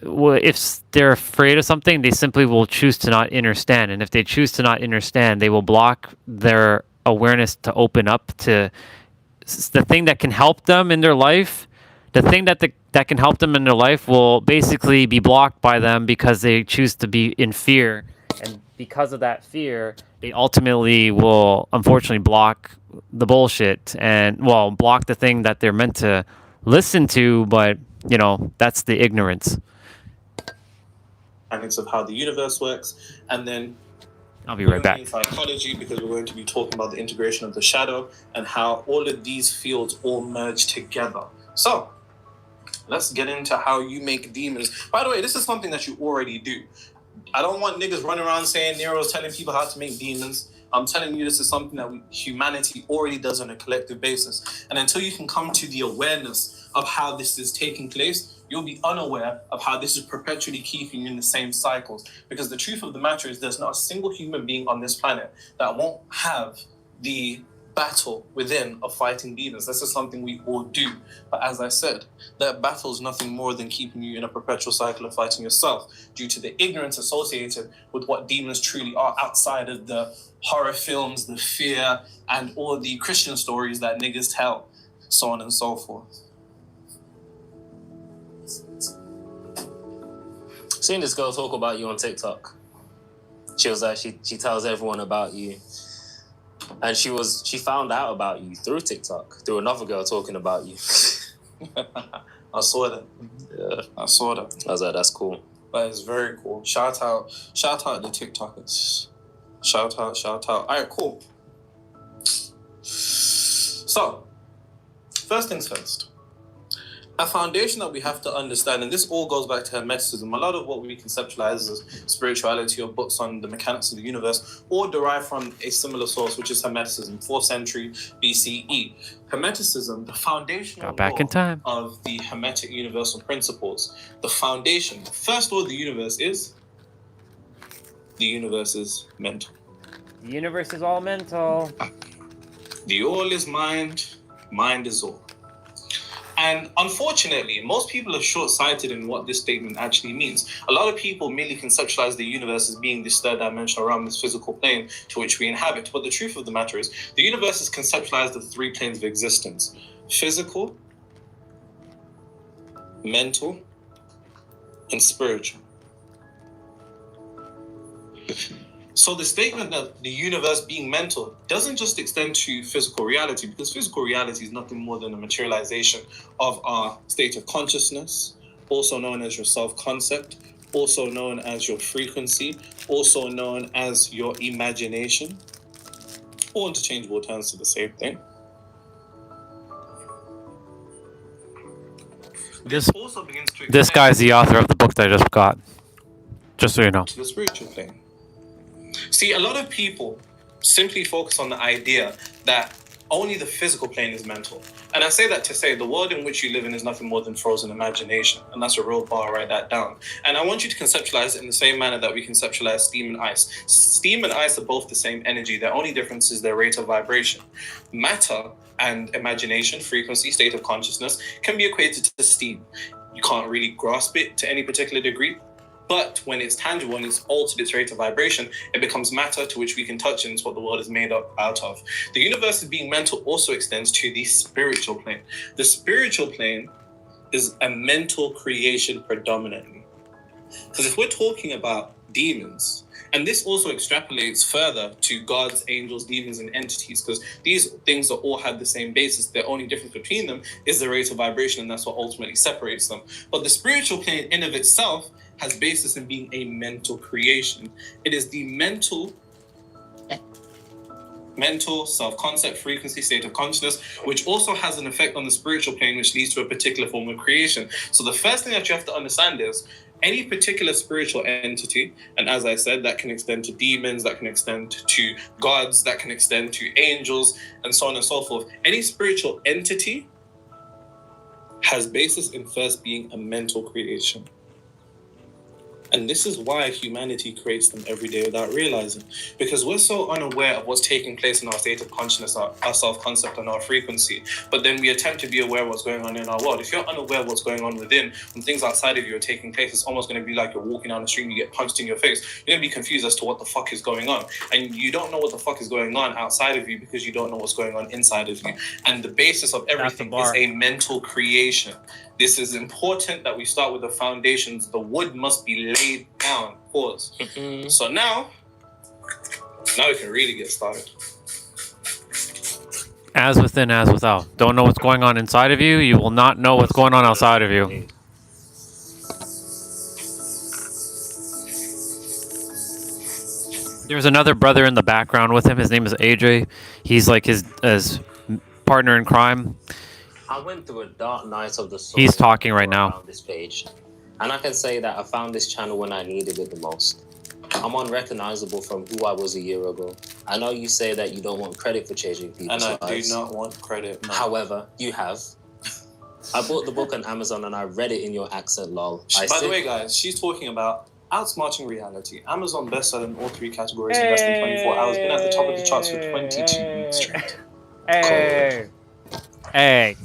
they're afraid of something, they simply will choose to not understand. And if they choose to not understand, they will block their awareness to open up to the thing that can help them in their life. The thing that can help them in their life will basically be blocked by them because they choose to be in fear. And because of that fear, they ultimately will unfortunately block the bullshit and, well, block the thing that they're meant to listen to, but you know, that's the ignorance. Mechanics of how the universe works, and then I'll be right back. In psychology, because we're going to be talking about the integration of the shadow and how all of these fields all merge together. So let's get into how you make demons. By the way, this is something that you already do. I don't want niggas running around saying Nero's telling people how to make demons. I'm telling you, this is something that humanity already does on a collective basis. And until you can come to the awareness of how this is taking place, you'll be unaware of how this is perpetually keeping you in the same cycles. Because the truth of the matter is there's not a single human being on this planet that won't have the battle within of fighting demons. This is something we all do. But as I said, that battle is nothing more than keeping you in a perpetual cycle of fighting yourself due to the ignorance associated with what demons truly are outside of the horror films, the fear, and all the Christian stories that niggas tell, so on and so forth. Seen this girl talk about you on TikTok. She was like, she tells everyone about you. And she found out about you through TikTok, through another girl talking about you. I saw that. Yeah. I saw that. I was like, that's cool. That is very cool. Shout out the TikTokers. Shout out. All right, cool. So, first things first. A foundation that we have to understand, and this all goes back to Hermeticism. A lot of what we conceptualize as spirituality or books on the mechanics of the universe all derive from a similar source, which is Hermeticism, 4th century BCE. Hermeticism, the foundational law of the Hermetic universal principles. The foundation, the first law of the universe is mental. The universe is all mental. The all is mind, mind is all. And unfortunately, most people are short-sighted in what this statement actually means. A lot of people merely conceptualize the universe as being this third dimensional realm, this physical plane to which we inhabit. But the truth of the matter is, the universe is conceptualized as 3 planes of existence: physical, mental, and spiritual. So the statement that the universe being mental doesn't just extend to physical reality, because physical reality is nothing more than a materialization of our state of consciousness, also known as your self-concept, also known as your frequency, also known as your imagination. All interchangeable terms to the same thing. This guy's the author of the book that I just got. Just so you know. To the spiritual plane. See, a lot of people simply focus on the idea that only the physical plane is mental. And I say that to say the world in which you live in is nothing more than frozen imagination. And that's a real bar, write that down. And I want you to conceptualize it in the same manner that we conceptualize steam and ice. Steam and ice are both the same energy. Their only difference is their rate of vibration. Matter and imagination, frequency, state of consciousness, can be equated to steam. You can't really grasp it to any particular degree. But when it's tangible and it's altered its rate of vibration, it becomes matter to which we can touch, and it's what the world is made up out of. The universe being mental also extends to the spiritual plane. The spiritual plane is a mental creation predominantly. Because if we're talking about demons, and this also extrapolates further to gods, angels, demons, and entities, because these things all have the same basis. The only difference between them is the rate of vibration, and that's what ultimately separates them. But the spiritual plane in of itself has basis in being a mental creation. It is the mental self-concept, frequency, state of consciousness, which also has an effect on the spiritual plane, which leads to a particular form of creation. So the first thing that you have to understand is any particular spiritual entity, and as I said, that can extend to demons, that can extend to gods, that can extend to angels, and so on and so forth. Any spiritual entity has basis in first being a mental creation. And this is why humanity creates them every day without realizing. Because we're so unaware of what's taking place in our state of consciousness, our self-concept and our frequency. But then we attempt to be aware of what's going on in our world. If you're unaware of what's going on within, when things outside of you are taking place, it's almost going to be like you're walking down the street and you get punched in your face. You're going to be confused as to what the fuck is going on. And you don't know what the fuck is going on outside of you because you don't know what's going on inside of you. And the basis of everything is a mental creation. This is important that we start with the foundations. The wood must be laid down. Pause. So now we can really get started. As within, as without. Don't know what's going on inside of you, you will not know what's going on outside of you. There's another brother in the background with him. His name is AJ. He's like his partner in crime. I went through a dark night of the soul. He's talking right now. On this page, and I can say that I found this channel when I needed it the most. I'm unrecognizable from who I was a year ago. I know you say that you don't want credit for changing people's lives. And I do not want credit. No. However, you have. I bought the book on Amazon and I read it in your accent, lol. By the way, guys, she's talking about outsmarting reality. Amazon bestseller in all 3 categories in less than 24 hours. Been at the top of the charts for 22 weeks straight. Hey.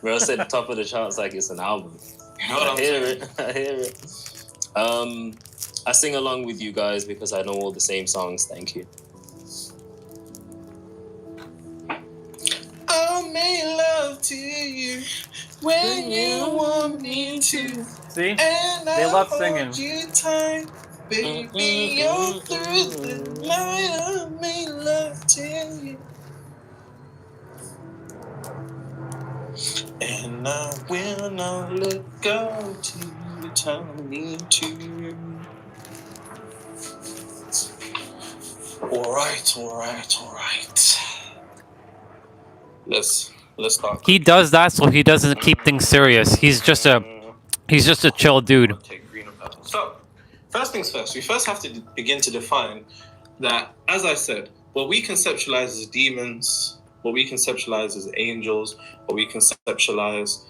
Bro said the top of the charts like it's an album. You know what I'm saying? I hear it. I sing along with you guys because I know all the same songs. Thank you. I'll make love to you when you want me to. See? And they love singing. You tight, baby, you're through the night. I'll make love to you. And I will not let go till you tell me to. All right. Let's start. He does that so he doesn't keep things serious. He's just a chill dude. So, first things first. We first have to begin to define that, as I said, what we conceptualize as demons, what we conceptualize as angels, what we conceptualize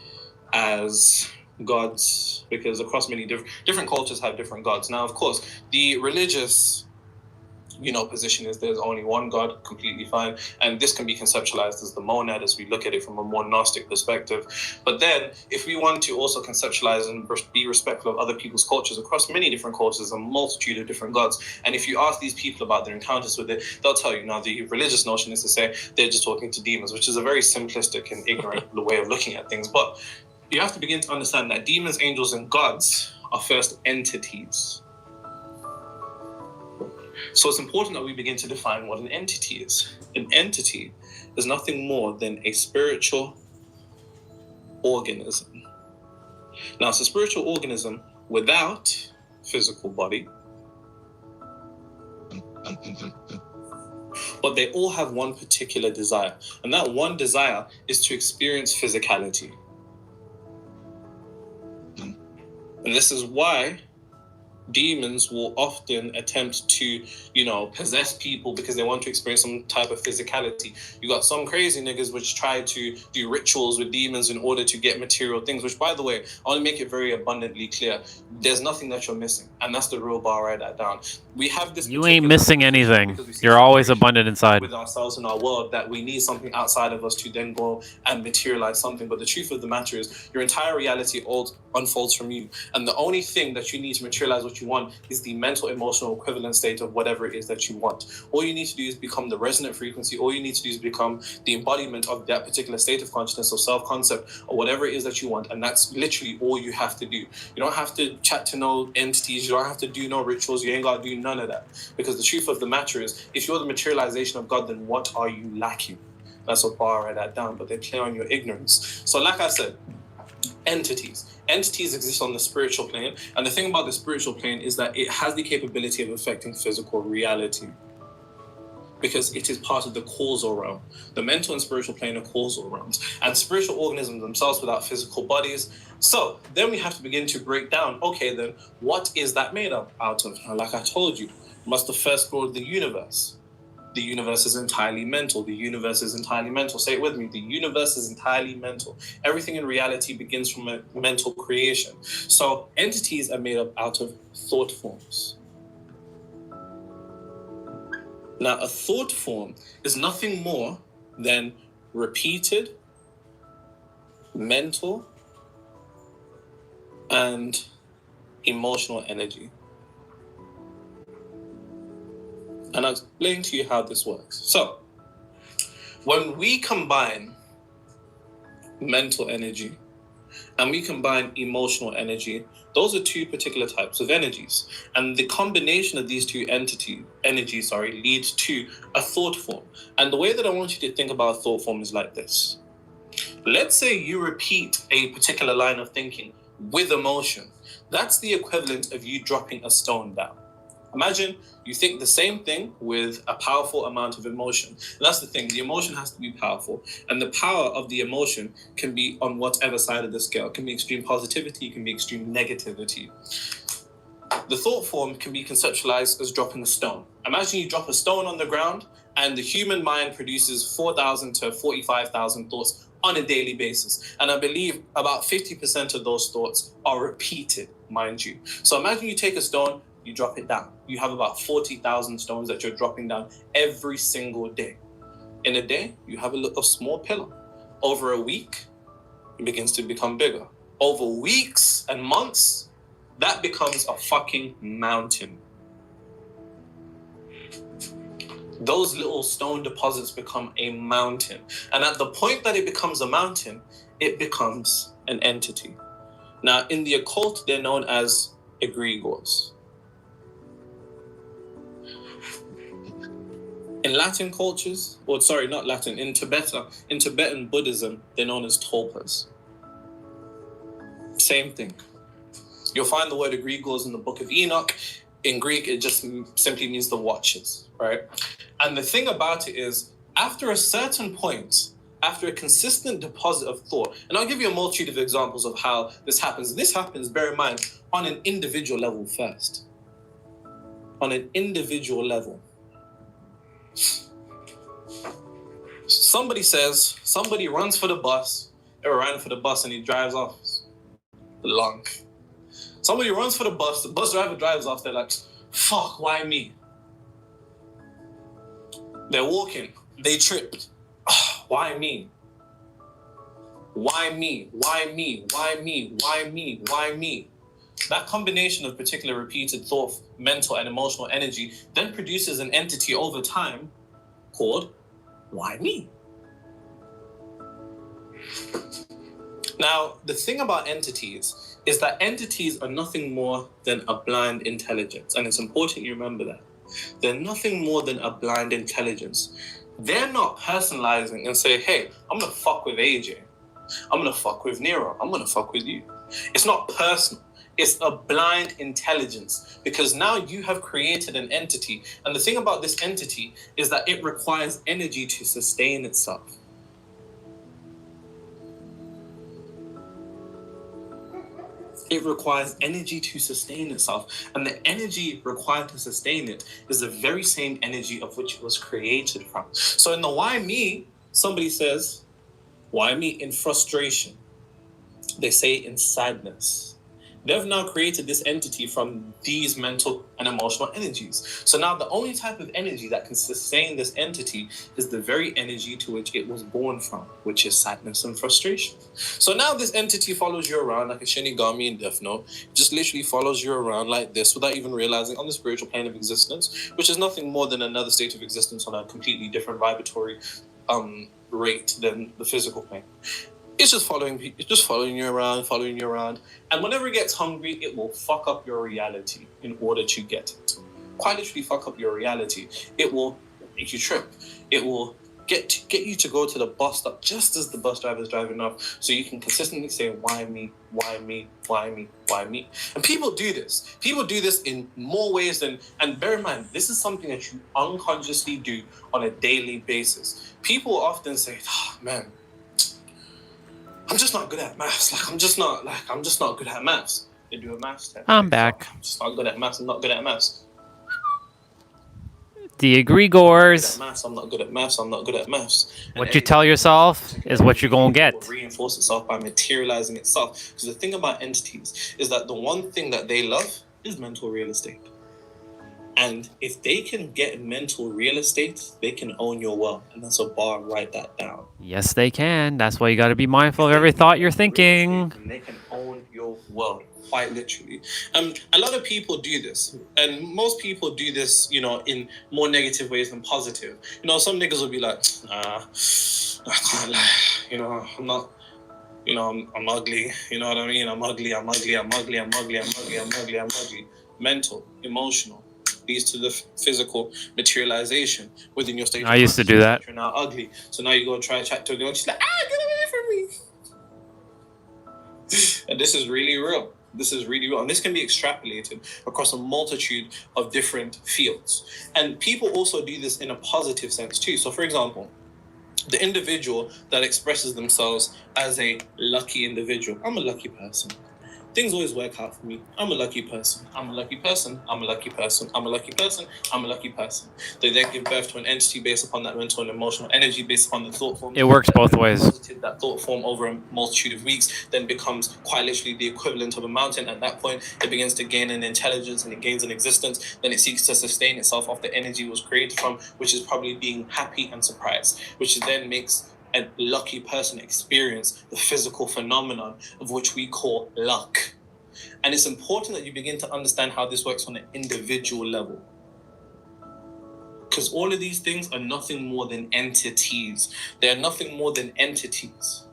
as gods, because across many different cultures have different gods. Now, of course, the religious, position is there's only one God, completely fine. And this can be conceptualized as the monad as we look at it from a more Gnostic perspective. But then, if we want to also conceptualize and be respectful of other people's cultures, across many different cultures, a multitude of different gods. And if you ask these people about their encounters with it, they'll tell you. Now, the religious notion is to say they're just talking to demons, which is a very simplistic and ignorant way of looking at things. But you have to begin to understand that demons, angels, and gods are first entities. So it's important that we begin to define what an entity is. An entity is nothing more than a spiritual organism. Now, it's a spiritual organism without physical body. But they all have one particular desire. And that one desire is to experience physicality. And this is why demons will often attempt to, possess people because they want to experience some type of physicality. You got some crazy niggas which try to do rituals with demons in order to get material things, which, by the way, I want to make it very abundantly clear. There's nothing that you're missing. And that's the real bar, write that down. We have this. You ain't missing anything. You're always abundant inside. With ourselves in our world, that we need something outside of us to then go and materialize something. But the truth of the matter is, your entire reality unfolds from you. And the only thing that you need to materialize what you want is the mental, emotional equivalent state of whatever it is that you want. All you need to do is become the resonant frequency. All you need to do is become the embodiment of that particular state of consciousness or self-concept or whatever it is that you want. And that's literally all you have to do. You don't have to chat to no entities. You don't have to do no rituals. You ain't got to do none of that. Because the truth of the matter is, if you're the materialization of God, then what are you lacking? That's what bar, write that down, but they play on your ignorance. So like I said, entities. Entities exist on the spiritual plane, and the thing about the spiritual plane is that it has the capability of affecting physical reality. because it is part of the causal realm. The mental and spiritual plane are causal realms, and spiritual organisms themselves without physical bodies. So then we have to begin to break down, okay, then what is that made up out of? And like I told you, must the first grow the universe. The universe is entirely mental. The universe is entirely mental. Say it with me. The universe is entirely mental. Everything in reality begins from a mental creation. So entities are made up out of thought forms. Now, a thought form is nothing more than repeated, mental, and emotional energy. And I'll explain to you how this works. So, when we combine mental energy and we combine emotional energy, those are two particular types of energies. And the combination of these two energies leads to a thought form. And the way that I want you to think about a thought form is like this. Let's say you repeat a particular line of thinking with emotion. That's the equivalent of you dropping a stone down. Imagine you think the same thing with a powerful amount of emotion. And that's the thing, the emotion has to be powerful. And the power of the emotion can be on whatever side of the scale. It can be extreme positivity, it can be extreme negativity. The thought form can be conceptualized as dropping a stone. Imagine you drop a stone on the ground and the human mind produces 4,000 to 45,000 thoughts on a daily basis. And I believe about 50% of those thoughts are repeated, mind you. So imagine you take a stone, you drop it down. You have about 40,000 stones that you're dropping down every single day. In a day, you have a little small pillar. Over a week, it begins to become bigger. Over weeks and months, that becomes a fucking mountain. Those little stone deposits become a mountain. And at the point that it becomes a mountain, it becomes an entity. Now, in the occult, they're known as egregores. In Latin cultures, in Tibetan Buddhism, they're known as tulpas. Same thing. You'll find the word egregores in the Book of Enoch. In Greek, it just simply means the watchers, right? And the thing about it is, after a certain point, after a consistent deposit of thought, and I'll give you a multitude of examples of how this happens. This happens, bear in mind, on an individual level first. On an individual level. Somebody runs for the bus, or ran for the bus and he drives off. Long. Somebody runs for the bus driver drives off, they're like, fuck, why me? They're walking, they tripped. Why me? Why me? Why me? Why me? Why me? Why me? That combination of particular repeated thought, mental and emotional energy then produces an entity over time called why me? Now, the thing about entities is that entities are nothing more than a blind intelligence. And it's important you remember that. They're nothing more than a blind intelligence. They're not personalizing and say, hey, I'm going to fuck with AJ. I'm going to fuck with Nero. I'm going to fuck with you. It's not personal. It's a blind intelligence because now you have created an entity. And the thing about this entity is that it requires energy to sustain itself. It requires energy to sustain itself. And the energy required to sustain it is the very same energy of which it was created from. So in the why me, somebody says, why me in frustration? They say in sadness. They've now created this entity from these mental and emotional energies. So now the only type of energy that can sustain this entity is the very energy to which it was born from, which is sadness and frustration. So now this entity follows you around like a Shinigami in Death Note. It just literally follows you around like this without even realizing on the spiritual plane of existence, which is nothing more than another state of existence on a completely different vibratory rate than the physical plane. It's just following you around. And whenever it gets hungry, it will fuck up your reality in order to get it. Quite literally fuck up your reality. It will make you trip. It will Get you to go to the bus stop just as the bus driver is driving off, so you can consistently say, why me, why me, why me, why me? And people do this. People do this in more ways than, and bear in mind, this is something that you unconsciously do on a daily basis. People often say, oh, man, I'm just not good at maths. I'm just not good at maths. They do a maths test. I'm back. I'm just not good at maths. I'm not good at maths. The egregores. I'm not good at maths. I'm not good at maths. What you tell yourself is what you're going to get. It will reinforce itself by materializing itself. Because the thing about entities is that the one thing that they love is mental real estate. And if they can get mental real estate, they can own your world. And that's a bar. Write that down. Yes, they can. That's why you got to be mindful of every thought you're thinking. And they can own your world. Quite literally. A lot of people do this, and most people do this, you know, in more negative ways than positive. You know, some niggas will be like, I can't lie, you know, I'm not, you know, I'm ugly, you know what I mean? I'm ugly. Mental, emotional, leads to the physical materialization within your state. I used to do that. You're now ugly, so now you go and try to chat to a girl, and she's like, get away from me. And this is really real. This is really real. And this can be extrapolated across a multitude of different fields. And people also do this in a positive sense too. So for example, the individual that expresses themselves as a lucky individual. I'm a lucky person. Things always work out for me. I'm a lucky person. I'm a lucky person. I'm a lucky person. I'm a lucky person. I'm a lucky person. They then give birth to an entity based upon that mental and emotional energy, based upon the thought form. It works both ways. That thought form over a multitude of weeks then becomes quite literally the equivalent of a mountain. At that point, it begins to gain an intelligence and it gains an existence. Then it seeks to sustain itself off the energy it was created from, which is probably being happy and surprised, which then makes a lucky person experience the physical phenomenon of which we call luck. And it's important that you begin to understand how this works on an individual level. Because all of these things are nothing more than entities. They are nothing more than entities.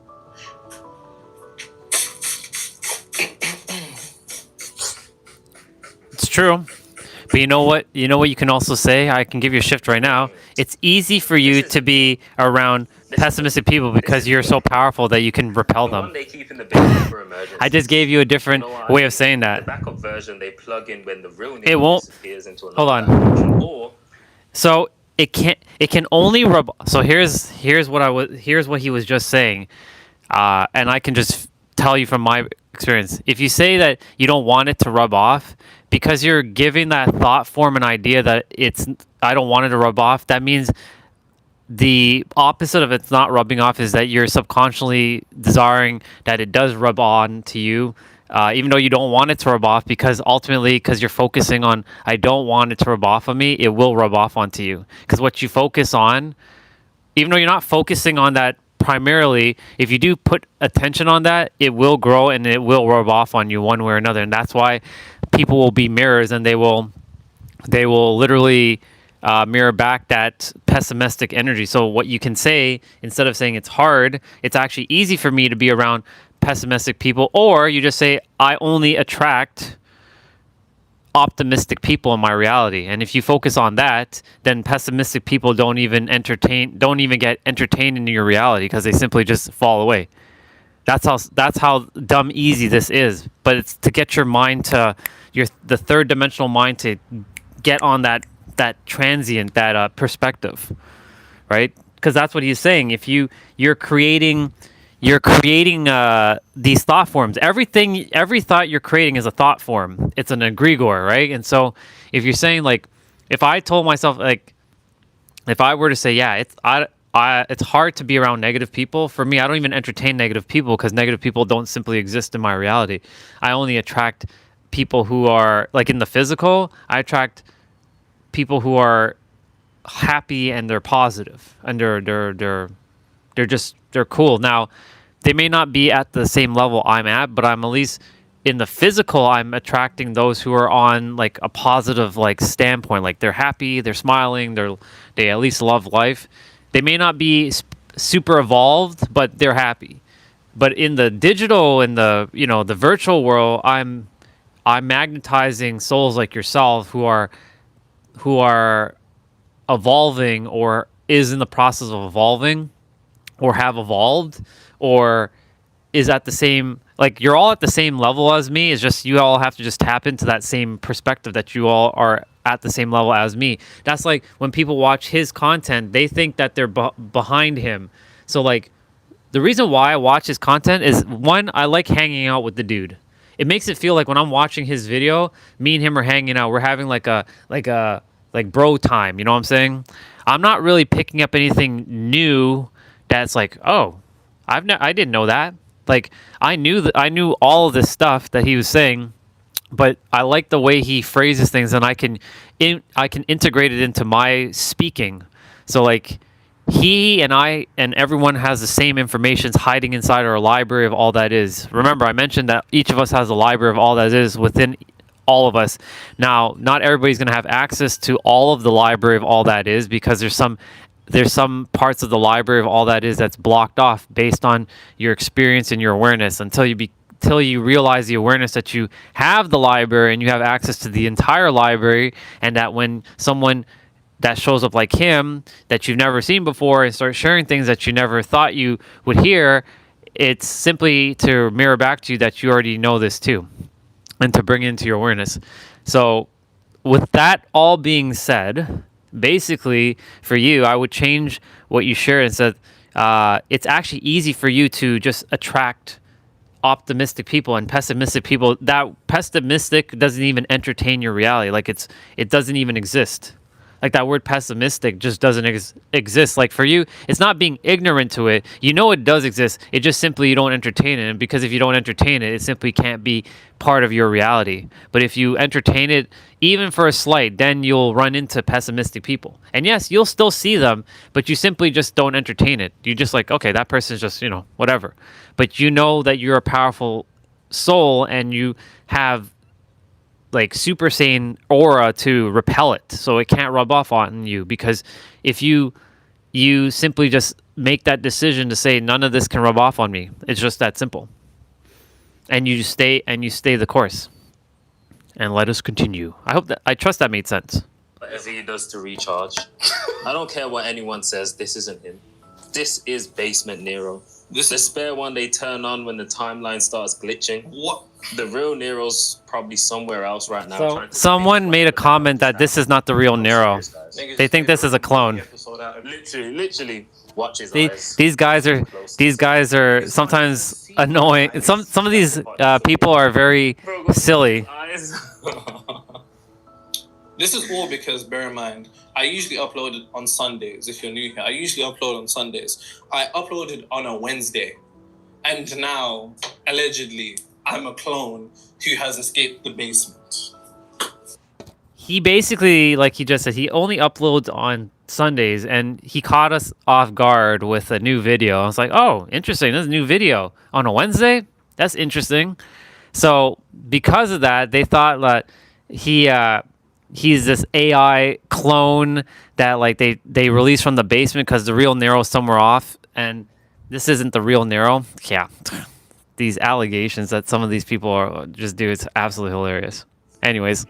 It's true. But you know what? You know what you can also say? I can give you a shift right now. It's easy for you to be around pessimistic people because you're so powerful that you can repel them. I just gave you a different way of saying that. The backup version they plug in when the real It won't. disappears into another Hold on. dimension. Or So it can only rub. So here's what he was just saying, and I can just tell you from my experience. If you say that you don't want it to rub off, because you're giving that thought form an idea that I don't want it to rub off, that means the opposite of it's not rubbing off is that you're subconsciously desiring that it does rub on to you, even though you don't want it to rub off, because ultimately, because you're focusing on, I don't want it to rub off on me, it will rub off onto you. Because what you focus on, even though you're not focusing on that primarily, if you do put attention on that, it will grow and it will rub off on you one way or another. And that's why people will be mirrors, and they will literally mirror back that pessimistic energy. So what you can say, instead of saying it's hard, it's actually easy for me to be around pessimistic people, or you just say I only attract optimistic people in my reality. And if you focus on that, then pessimistic people don't even get entertained in your reality, because they simply just fall away. That's how dumb easy this is. But it's to get your mind to the third dimensional mind to get on that transient, that perspective, right? Because that's what he's saying. If you're creating these thought forms. Every thought you're creating is a thought form. It's an egregore, right? And so if you're saying, like, if I told myself, like, if I were to say, yeah, it's hard to be around negative people. For me, I don't even entertain negative people, because negative people don't simply exist in my reality. I only attract people who are, like, in the physical, I attract people who are happy and they're positive and they're cool. Now, they may not be at the same level I'm at, but I'm at least in the physical, I'm attracting those who are on, like, a positive, like, standpoint. Like, they're happy, they're smiling, they at least love life. They may not be super evolved, but they're happy. But in the digital, in the the virtual world, I'm magnetizing souls like yourself who are evolving or is in the process of evolving or have evolved or is at the same, like, you're all at the same level as me. It's just you all have to just tap into that same perspective that you all are at the same level as me. That's like when people watch his content, they think that they're behind him. So like the reason why I watch his content is, one, I like hanging out with the dude. It makes it feel like when I'm watching his video, me and him are hanging out. We're having like bro time. You know what I'm saying? I'm not really picking up anything new that's like, oh, I didn't know that. Like I knew all of this stuff that he was saying, but I like the way he phrases things, and I can integrate it into my speaking. So like he and I and everyone has the same information hiding inside our library of all that is. Remember, I mentioned that each of us has a library of all that is within all of us. Now, not everybody's going to have access to all of the library of all that is, because there's some parts of the library of all that is that's blocked off based on your experience and your awareness until you realize the awareness that you have the library and you have access to the entire library, and that when someone that shows up like him that you've never seen before and start sharing things that you never thought you would hear, it's simply to mirror back to you that you already know this too, and to bring it into your awareness. So with that all being said, basically for you, I would change what you shared and said, it's actually easy for you to just attract optimistic people and pessimistic people. That pessimistic doesn't even entertain your reality. Like it doesn't even exist. Like that word pessimistic just doesn't exist. Like for you, it's not being ignorant to it. You know it does exist. It just simply you don't entertain it. And because if you don't entertain it, it simply can't be part of your reality. But if you entertain it, even for a slight, then you'll run into pessimistic people. And yes, you'll still see them, but you simply just don't entertain it. You just like, okay, that person's just, whatever. But you know that you're a powerful soul and you have like Super Saiyan aura to repel it, so it can't rub off on you. Because if you simply just make that decision to say none of this can rub off on me, it's just that simple, and you stay the course. And let us continue. I trust that made sense. Whatever he does to recharge, I don't care what anyone says. This isn't him. This is Basement Nero. The spare one they turn on when the timeline starts glitching. What? The real Nero's probably somewhere else right now. So someone made a comment that this is not the real Nero. They think this is a clone. Literally, watch his eyes. These guys are sometimes annoying. Some of these people are very silly. This is all because, bear in mind, I usually upload it on Sundays. If you're new here, I usually upload on Sundays. I uploaded on a Wednesday. And now, allegedly, I'm a clone who has escaped the basement. He basically, like he just said, he only uploads on Sundays, and he caught us off guard with a new video. I was like, oh, interesting. There's a new video on a Wednesday? That's interesting. So because of that, they thought that he's this AI clone that like they released from the basement because the real Nero's somewhere off, and this isn't the real Nero. Yeah, these allegations that some of these people are just do, it's absolutely hilarious. Anyways,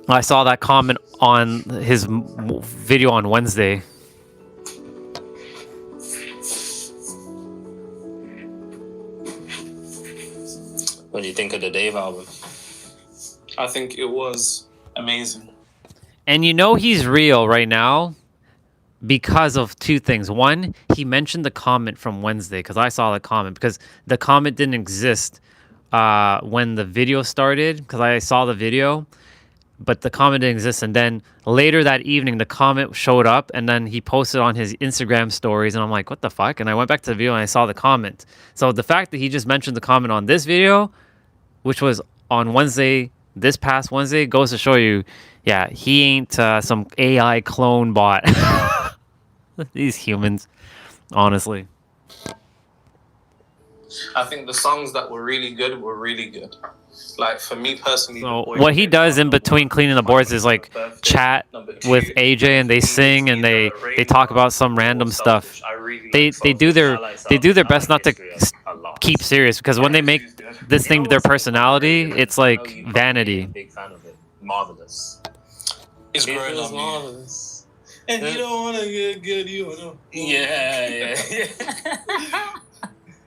I saw that comment on his video on Wednesday. What do you think of the Dave album? I think it was amazing. And he's real right now because of two things. One, he mentioned the comment from Wednesday, because I saw the comment, because the comment didn't exist when the video started, because I saw the video, but the comment didn't exist. And then later that evening, the comment showed up, and then he posted on his Instagram stories, and I'm like, what the fuck? And I went back to the video and I saw the comment. So the fact that he just mentioned the comment on this video, which was on Wednesday, this past Wednesday, goes to show you, yeah, he ain't some AI clone bot. These humans, honestly. I think the songs that were really good were really good. Like, for me personally... So what he does in between cleaning the boards is like chat with AJ, and they sing and they talk about some random stuff. They do their best not to keep serious, because when they make this thing their personality, it's like vanity. Big fan of it. Marvelous. It's It growing was on me. marvelous. And you don't want to get good, you want to. Yeah.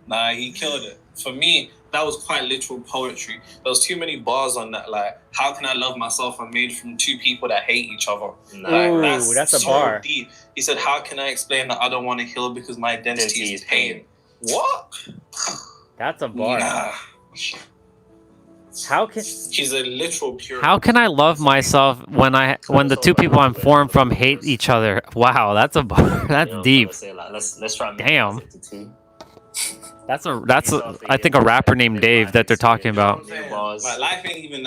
Nah, he killed it. For me, that was quite literal poetry. There was too many bars on that. Like, how can I love myself? I'm made from two people that hate each other. Like, Ooh, that's a so bar. deep. He said, how can I explain that I don't want to heal because my identity is pain? What? That's a bar. Nah. How can He's a literal pure. how can I love myself when the two people I'm formed from hate each other? Wow, that's a bar. That's deep. Say, like, let's try and Damn. minimize it to 2. That's I think a rapper named Dave that they're talking about. Like, life ain't even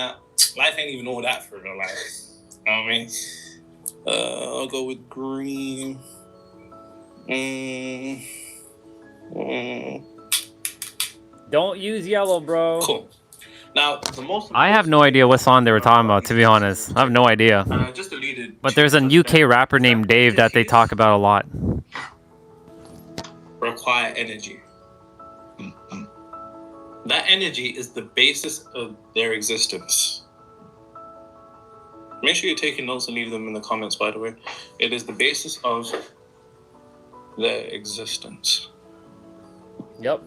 all that for real life. You know what I mean? I'll go with green. Don't use yellow, bro. Cool. Now, the most. I have no idea what song they were talking about, to be honest. I have no idea. Just deleted. But there's a UK rapper named Dave that they talk about a lot. Require energy. That energy is the basis of their existence. Make sure you're taking notes and leave them in the comments, by the way. It is the basis of their existence. Yep.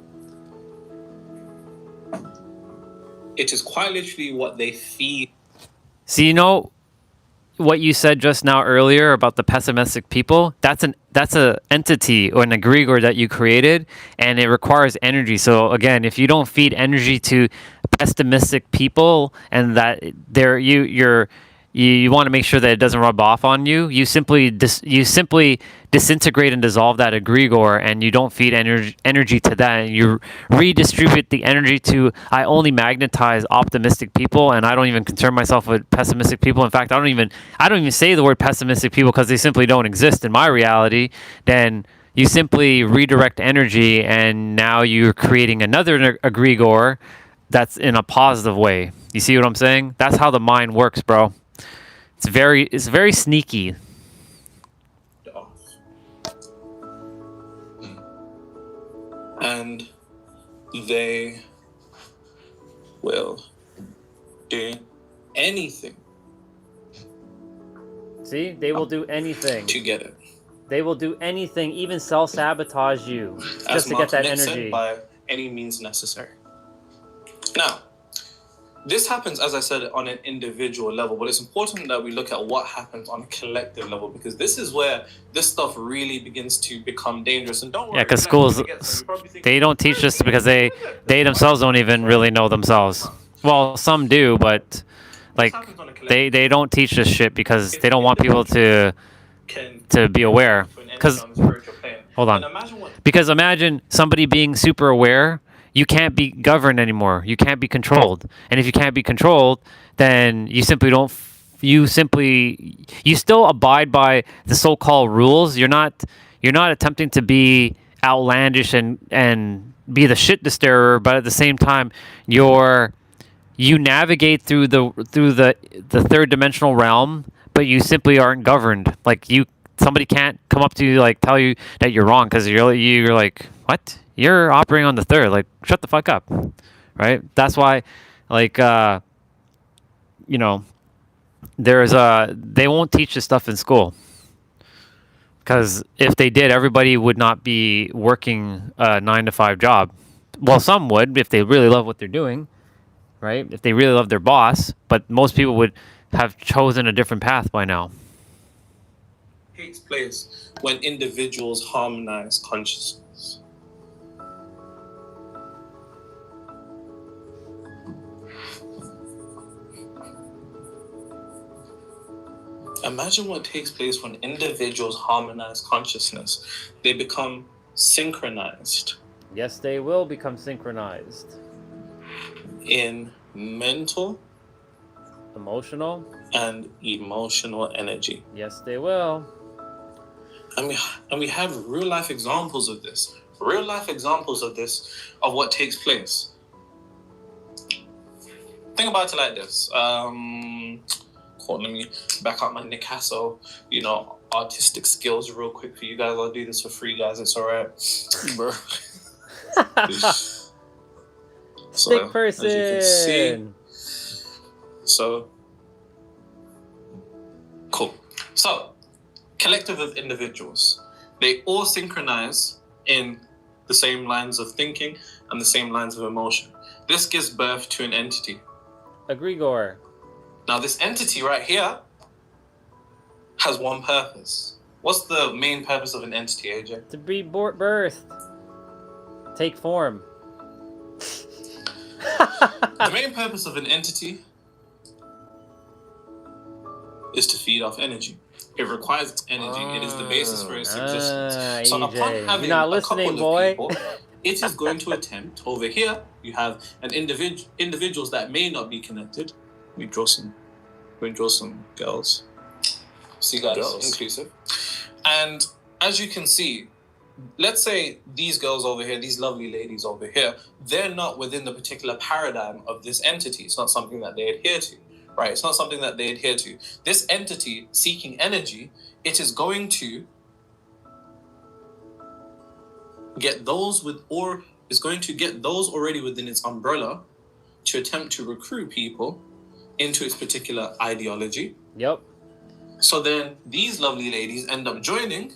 It is quite literally what they feed. So you know what you said just now earlier about the pessimistic people? That's a entity or an egregore that you created, and it requires energy. So again, if you don't feed energy to pessimistic people, and that you want to make sure that it doesn't rub off on you, you simply disintegrate and dissolve that egregore, and you don't feed energy to that, and you redistribute the energy to, I only magnetize optimistic people, and I don't even concern myself with pessimistic people. In fact, I don't even say the word pessimistic people because they simply don't exist in my reality. Then you simply redirect energy, and now you're creating another egregore that's in a positive way. You see what I'm saying? That's how the mind works, bro. It's very sneaky. And they will do anything. See? They will do anything. To get it. They will do anything, even self-sabotage you, just to get that energy. By any means necessary. Now, this happens, as I said, on an individual level, but it's important that we look at what happens on a collective level, because this is where this stuff really begins to become dangerous. And don't worry, yeah, because schools, they don't teach this because they themselves don't even really know themselves. Well, some do, but like they don't teach this shit because they don't want people to be aware. Because hold on, because imagine somebody being super aware. You can't be governed anymore. You can't be controlled. And if you can't be controlled, then you simply don't. You still abide by the so-called rules. You're not attempting to be outlandish and be the shit disturber. But at the same time, you navigate through the third dimensional realm, but you simply aren't governed. Like somebody can't come up to you like tell you that you're wrong because you're like, what? You're operating on the third. Like, shut the fuck up, right? That's why, like, they won't teach this stuff in school. Because if they did, everybody would not be working a 9-to-5 job. Well, some would if they really love what they're doing, right? If they really love their boss. But most people would have chosen a different path by now. Takes place when individuals harmonize consciousness. Imagine what takes place when individuals harmonize consciousness. They become synchronized. Yes, they will become synchronized. In mental, emotional, and emotional energy. Yes, they will. And we have real life examples of this. Real life examples of this, of what takes place. Think about it like this. Let me back up my Nicasso, artistic skills real quick for you guys. I'll do this for free, guys. It's all right, bro. Stick person. As you can see, so cool. So, collective of individuals. They all synchronize in the same lines of thinking and the same lines of emotion. This gives birth to an entity. Egregore. Now, this entity right here has one purpose. What's the main purpose of an entity, AJ? To be birthed. Take form. The main purpose of an entity is to feed off energy. It requires its energy. It is the basis for its existence. So upon having You're not a listening, couple boy. of people, it is going to attempt. Over here, you have an individuals that may not be connected. We draw some girls. See, guys, inclusive. And as you can see, let's say these girls over here, these lovely ladies over here, they're not within the particular paradigm of this entity. It's not something that they adhere to. Right, it's not something that they adhere to. This entity seeking energy, it is going to get those already within its umbrella to attempt to recruit people into its particular ideology. Yep. So then these lovely ladies end up joining,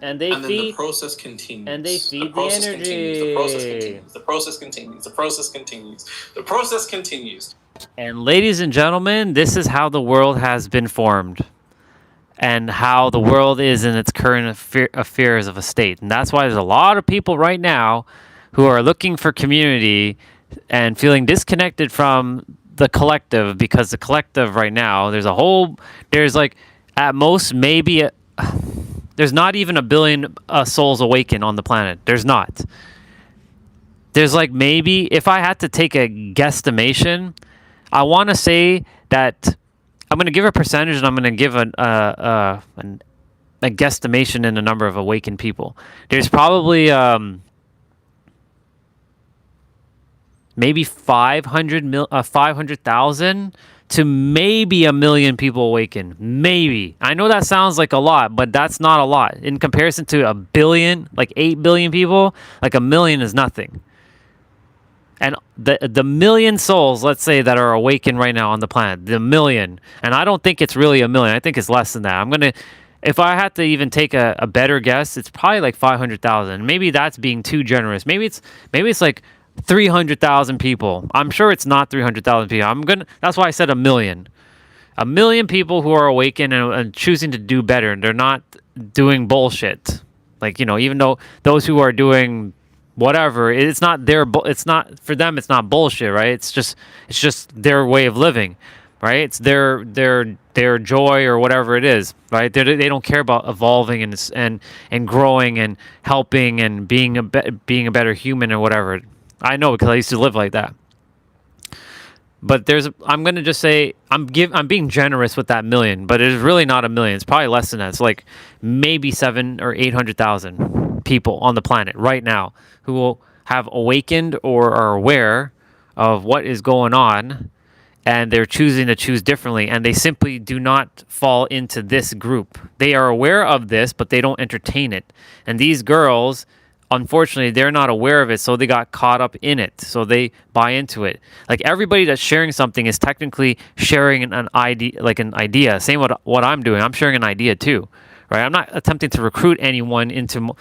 and then the process continues. And they feed the energy. The process continues. The process continues. The process continues. The process continues. And ladies and gentlemen, this is how the world has been formed and how the world is in its current affairs of a state. And that's why there's a lot of people right now who are looking for community and feeling disconnected from the collective, because the collective right now, there's like at most maybe there's not even 1 billion souls awakened on the planet. There's not. There's like maybe, if I had to take a guesstimation, I want to say that I'm going to give a percentage, and I'm going to give a guesstimation in the number of awakened people. There's probably maybe 500,000 to maybe 1 million people awakened. Maybe. I know that sounds like a lot, but that's not a lot. In comparison to 1 billion, like 8 billion people, like 1 million is nothing. And the million souls, let's say, that are awakened right now on the planet, the million, and I don't think it's really 1 million. I think it's less than that. If I had to even take a better guess, it's probably like 500,000. Maybe that's being too generous. Maybe it's like 300,000 people. I'm sure it's not 300,000 people. That's why I said 1 million. 1 million people who are awakened and choosing to do better, and they're not doing bullshit. Like, even though those who are doing whatever, it's not for them, it's not bullshit, right? It's just their way of living, right? It's their joy or whatever it is, right? They don't care about evolving and growing and helping and being a better human or whatever. I know, because I used to live like that. But I'm going to just say, I'm being generous with that million, but it is really not 1 million. It's probably less than that. It's like maybe 700,000 or 800,000 people on the planet right now who will have awakened or are aware of what is going on, and they're choosing to choose differently, and they simply do not fall into this group. They are aware of this, but they don't entertain it. And these girls, unfortunately, they're not aware of it, so they got caught up in it. So they buy into it. Like, everybody that's sharing something is technically sharing an idea. Same what I'm doing. I'm sharing an idea too, right? I'm not attempting to recruit anyone into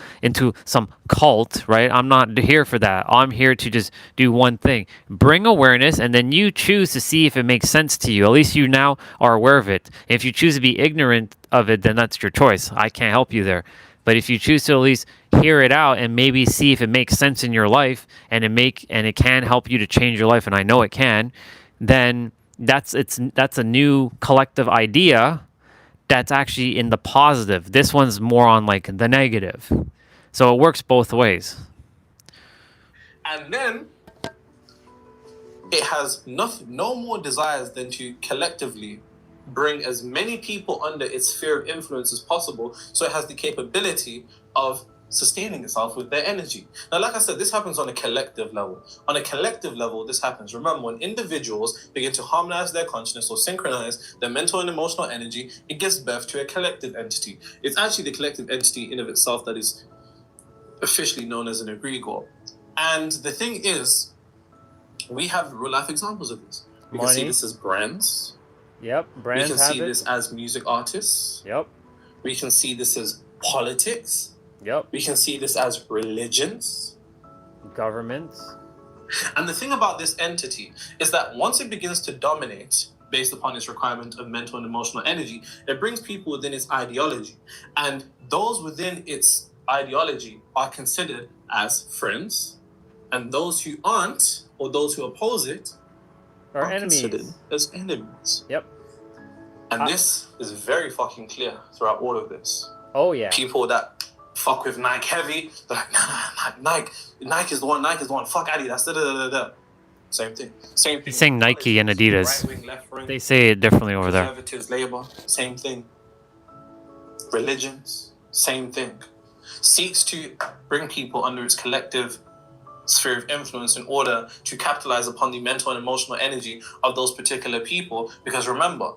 some cult, right? I'm not here for that. I'm here to just do one thing. Bring awareness, and then you choose to see if it makes sense to you. At least you now are aware of it. If you choose to be ignorant of it, then that's your choice. I can't help you there. But if you choose to at least hear it out and maybe see if it makes sense in your life, and it can help you to change your life, and I know it can, then that's a new collective idea that's actually in the positive. This one's more on like the negative. So it works both ways. And then it has no more desires than to collectively bring as many people under its sphere of influence as possible, so it has the capability of sustaining itself with their energy. Now, like I said, this happens on a collective level. On a collective level, this happens. Remember, when individuals begin to harmonize their consciousness or synchronize their mental and emotional energy, it gives birth to a collective entity. It's actually the collective entity in of itself that is officially known as an egregore. And the thing is, we have real life examples of this. You can see this as brands. Yep, We brands can have see it. this as music artists. Yep. We can see this as politics. Yep. We can see this as religions. Governments. And the thing about this entity is that once it begins to dominate based upon its requirement of mental and emotional energy, it brings people within its ideology. And those within its ideology are considered as friends. And those who aren't, or those who oppose it, are enemies. Considered as enemies. Yep. And this is very fucking clear throughout all of this. Oh, yeah. People that fuck with Nike heavy, they're like, nah, Nike is the one, fuck Adidas, da. Same thing. He's saying Nike and Adidas. Right wing, left wing. They say it differently over there. Conservatives, Labour, same thing. Religions, same thing. Seeks to bring people under its collective sphere of influence in order to capitalize upon the mental and emotional energy of those particular people. Because remember,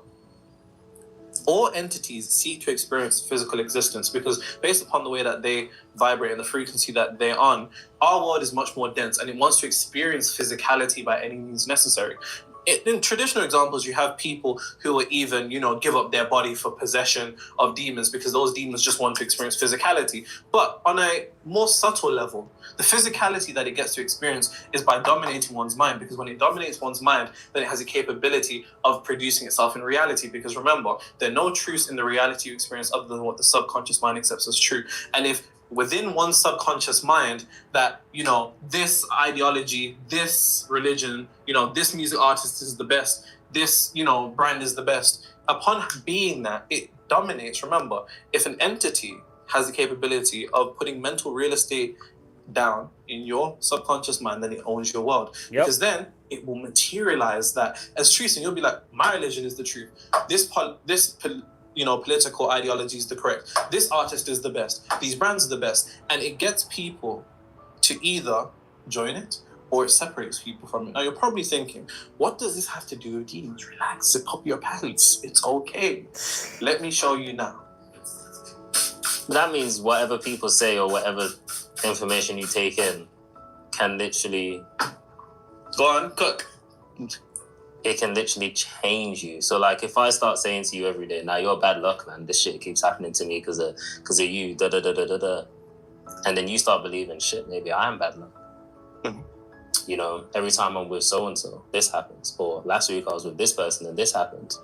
all entities seek to experience physical existence because based upon the way that they vibrate and the frequency that they're on, our world is much more dense and it wants to experience physicality by any means necessary. In traditional examples, you have people who will even, give up their body for possession of demons because those demons just want to experience physicality. But on a more subtle level, the physicality that it gets to experience is by dominating one's mind, because when it dominates one's mind, then it has a capability of producing itself in reality. Because remember, there are no truths in the reality you experience other than what the subconscious mind accepts as true. And if within one subconscious mind that, this ideology, this religion, this music artist is the best, this, brand is the best, upon being that, it dominates. Remember, if an entity has the capability of putting mental real estate down in your subconscious mind, then it owns your world. Yep. Because then it will materialize that as truth, and you'll be like, my religion is the truth. This political ideology is the correct. This artist is the best. These brands are the best. And it gets people to either join it or it separates people from it. Now you're probably thinking, what does this have to do with demons? Relax, zip up your pants. It's okay. Let me show you now. That means whatever people say or whatever information you take in can literally... Go on, cook. It can literally change you. So like if I start saying to you every day, now you're bad luck, man, this shit keeps happening to me because of you, da. And then you start believing, shit, maybe I am bad luck. Every time I'm with so-and-so, this happens. Or last week I was with this person and this happened.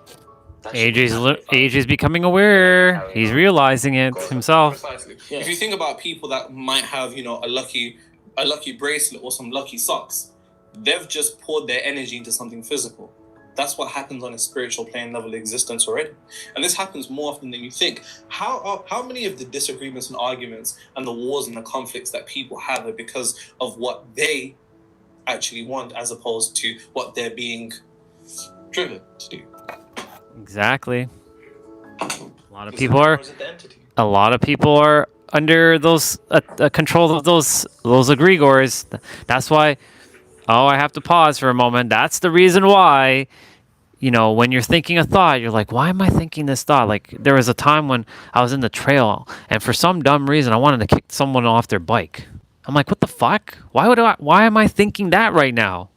AJ's becoming aware. He's realizing it himself. Precisely. Yeah. If you think about people that might have, a lucky bracelet or some lucky socks, they've just poured their energy into something physical. That's what happens on a spiritual plane level of existence already. And this happens more often than you think. How many of the disagreements and arguments and the wars and the conflicts that people have are because of what they actually want as opposed to what they're being driven to do? Exactly. A lot of people are under those control of those egregores. That's why. Oh, I have to pause for a moment. That's the reason why, when you're thinking a thought, you're like, why am I thinking this thought? Like, there was a time when I was in the trail, and for some dumb reason, I wanted to kick someone off their bike. I'm like, what the fuck? Why am I thinking that right now?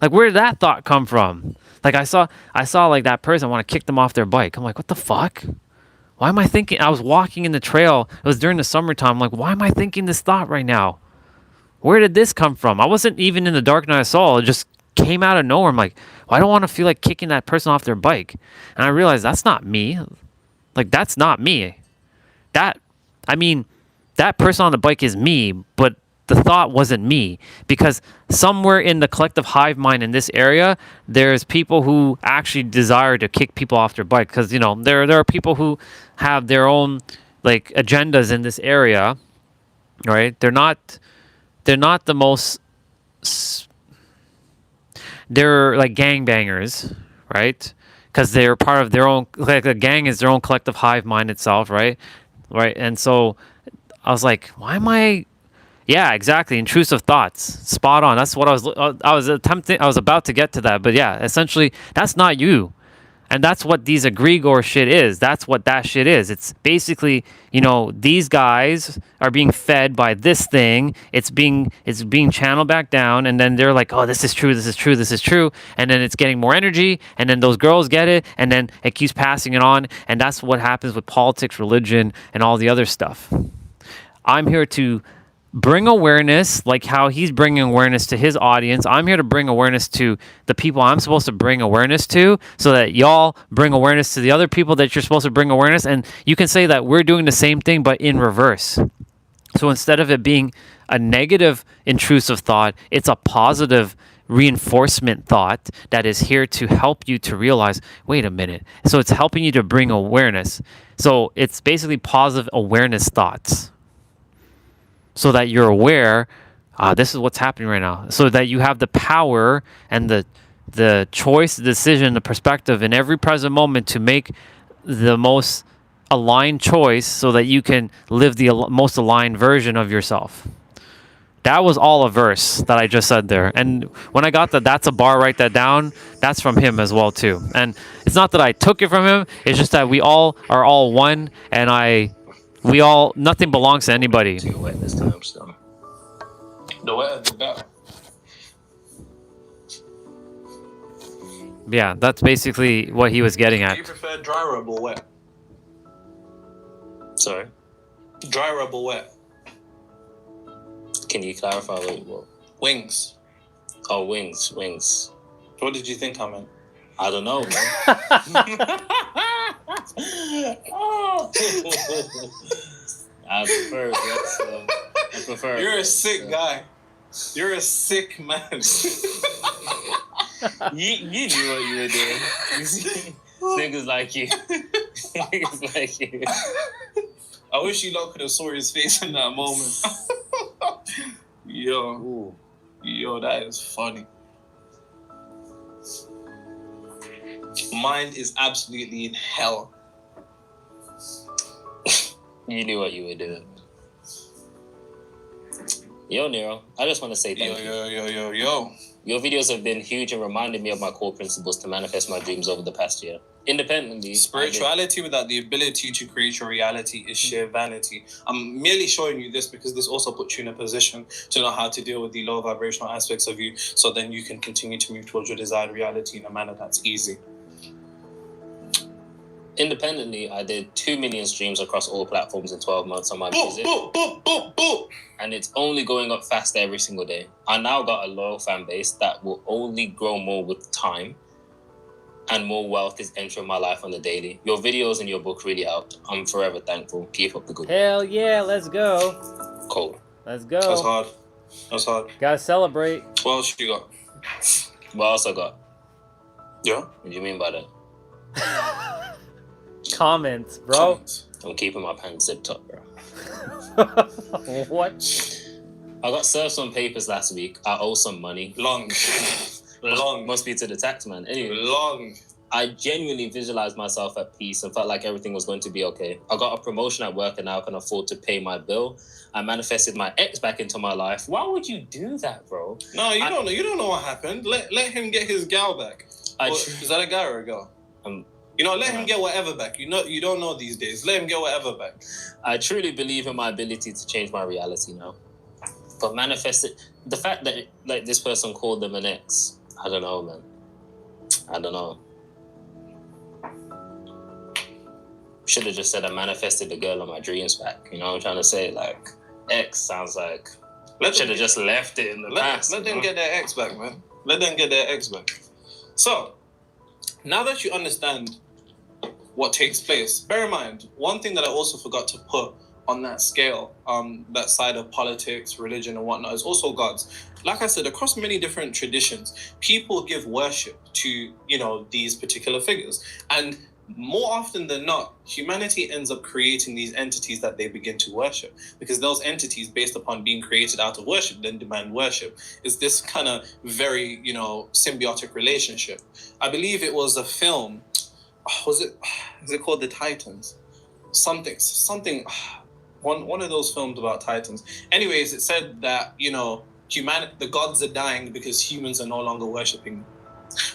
Like, where did that thought come from? Like, I saw like that person, I want to kick them off their bike. I'm like, what the fuck? Why am I thinking? I was walking in the trail. It was during the summertime. I'm like, why am I thinking this thought right now? Where did this come from? I wasn't even in the dark night I saw. It just came out of nowhere. I'm like, well, I don't want to feel like kicking that person off their bike. And I realized that's not me. Like, that's not me. That person on the bike is me, but the thought wasn't me. Because somewhere in the collective hive mind in this area, there's people who actually desire to kick people off their bike. Because, there are people who have their own, agendas in this area, right? They're not the most, they're like gangbangers, right? Because they're part of their own, a gang is their own collective hive mind itself, right? And so I was like, why am I, yeah, exactly, intrusive thoughts, spot on. That's what I was about to get to that, but yeah, essentially, that's not you. And that's what these egregore shit is. That's what that shit is. It's basically, you know, these guys are being fed by this thing. It's being channeled back down, and then they're like, oh, this is true, this is true, this is true. And then it's getting more energy, and then those girls get it, and then it keeps passing it on. And that's what happens with politics, religion, and all the other stuff. I'm here to bring awareness, like how he's bringing awareness to his audience. I'm here to bring awareness to the people I'm supposed to bring awareness to, so that y'all bring awareness to the other people that you're supposed to bring awareness. And you can say that we're doing the same thing, but in reverse. So instead of it being a negative intrusive thought, it's a positive reinforcement thought that is here to help you to realize, wait a minute. So it's helping you to bring awareness. So it's basically positive awareness thoughts, so that you're aware, this is what's happening right now, so that you have the power and the choice, the decision, the perspective in every present moment to make the most aligned choice, so that you can live the most aligned version of yourself. That was all a verse that I just said there. And when I got that's a bar, write that down, that's from him as well too. And it's not that I took it from him, it's just that we all are all one, and nothing belongs to anybody. Too wet this time, so. The wetter, the better. Yeah, that's basically what he was getting Do at. you prefer dry rub or wet? Sorry? Dry rub or wet? Can you clarify what? Wings. Oh, wings. What did you think I meant? I don't know, man. I prefer. You're a sick guy. You're a sick man. you knew what you were doing. Niggas like you. Niggas like you. I wish you lot could have saw his face in that moment. Yo, that is funny. Mine is absolutely in hell. You knew what you were doing. Yo, Nero, I just want to say thank you. Yo. Your videos have been huge and reminded me of my core principles to manifest my dreams over the past year. Independently, spirituality without the ability to create your reality is sheer vanity. I'm merely showing you this because this also puts you in a position to know how to deal with the low vibrational aspects of you, so then you can continue to move towards your desired reality in a manner that's easy. Independently, I did 2 million streams across all platforms in 12 months on my music. And it's only going up faster every single day. I now got a loyal fan base that will only grow more with time. And more wealth is entering my life on the daily. Your videos and your book really helped. I'm forever thankful. Keep up the good work. Hell yeah, let's go. Cool. Let's go. That's hard. Gotta celebrate. What else you got? What else I got? Yeah? What do you mean by that? Comments, bro. I'm keeping my pants zipped up, bro. What? I got served some papers last week. I owe some money. Long. Must be to the tax man. Anyway. Long. I genuinely visualized myself at peace and felt like everything was going to be okay. I got a promotion at work and now can afford to pay my bill. I manifested my ex back into my life. Why would you do that, bro? No, you don't know. You don't know what happened. Let him get his gal back. Is that a guy or a girl? Let him get whatever back. You don't know these days. Let him get whatever back. I truly believe in my ability to change my reality now. But manifested, the fact that this person called them an ex, I don't know, man. I don't know. Should have just said I manifested the girl of my dreams back. You know what I'm trying to say? Like, ex sounds like... Should have just left it in the past. Let them get their ex back, man. Let them get their ex back. So, now that you understand what takes place, bear in mind, one thing that I also forgot to put on that scale, that side of politics, religion and whatnot, is also gods. Like I said, across many different traditions, people give worship to, these particular figures. And more often than not, humanity ends up creating these entities that they begin to worship, because those entities, based upon being created out of worship, then demand worship. It's this kind of very, symbiotic relationship. I believe it was a film. Is it called The Titans? Something. One of those films about Titans. Anyways, it said that, the gods are dying because humans are no longer worshipping them.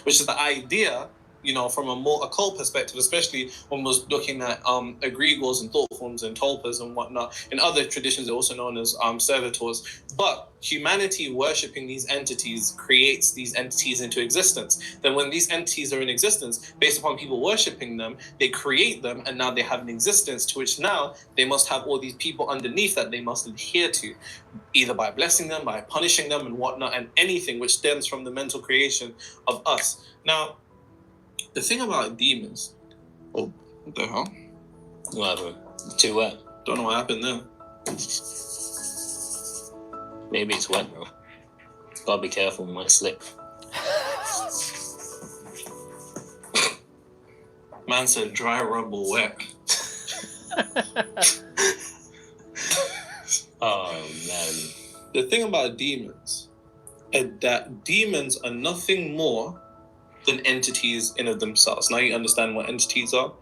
Which is the idea you know, from a more occult perspective, especially when we're looking at egregores and thought forms and tulpas and whatnot. In other traditions, they're also known as servitors. But humanity worshipping these entities creates these entities into existence. Then when these entities are in existence, based upon people worshipping them, they create them, and now they have an existence to which now they must have all these people underneath that they must adhere to, either by blessing them, by punishing them and whatnot, and anything which stems from the mental creation of us. Now, the thing about demons, oh, what the hell? What happened? Too wet. Don't know what happened there. Maybe it's wet, bro. Gotta be careful, it might slip. Man said dry rubble wet. Oh, man. The thing about demons is that demons are nothing more than entities in of themselves. Now you understand what entities are.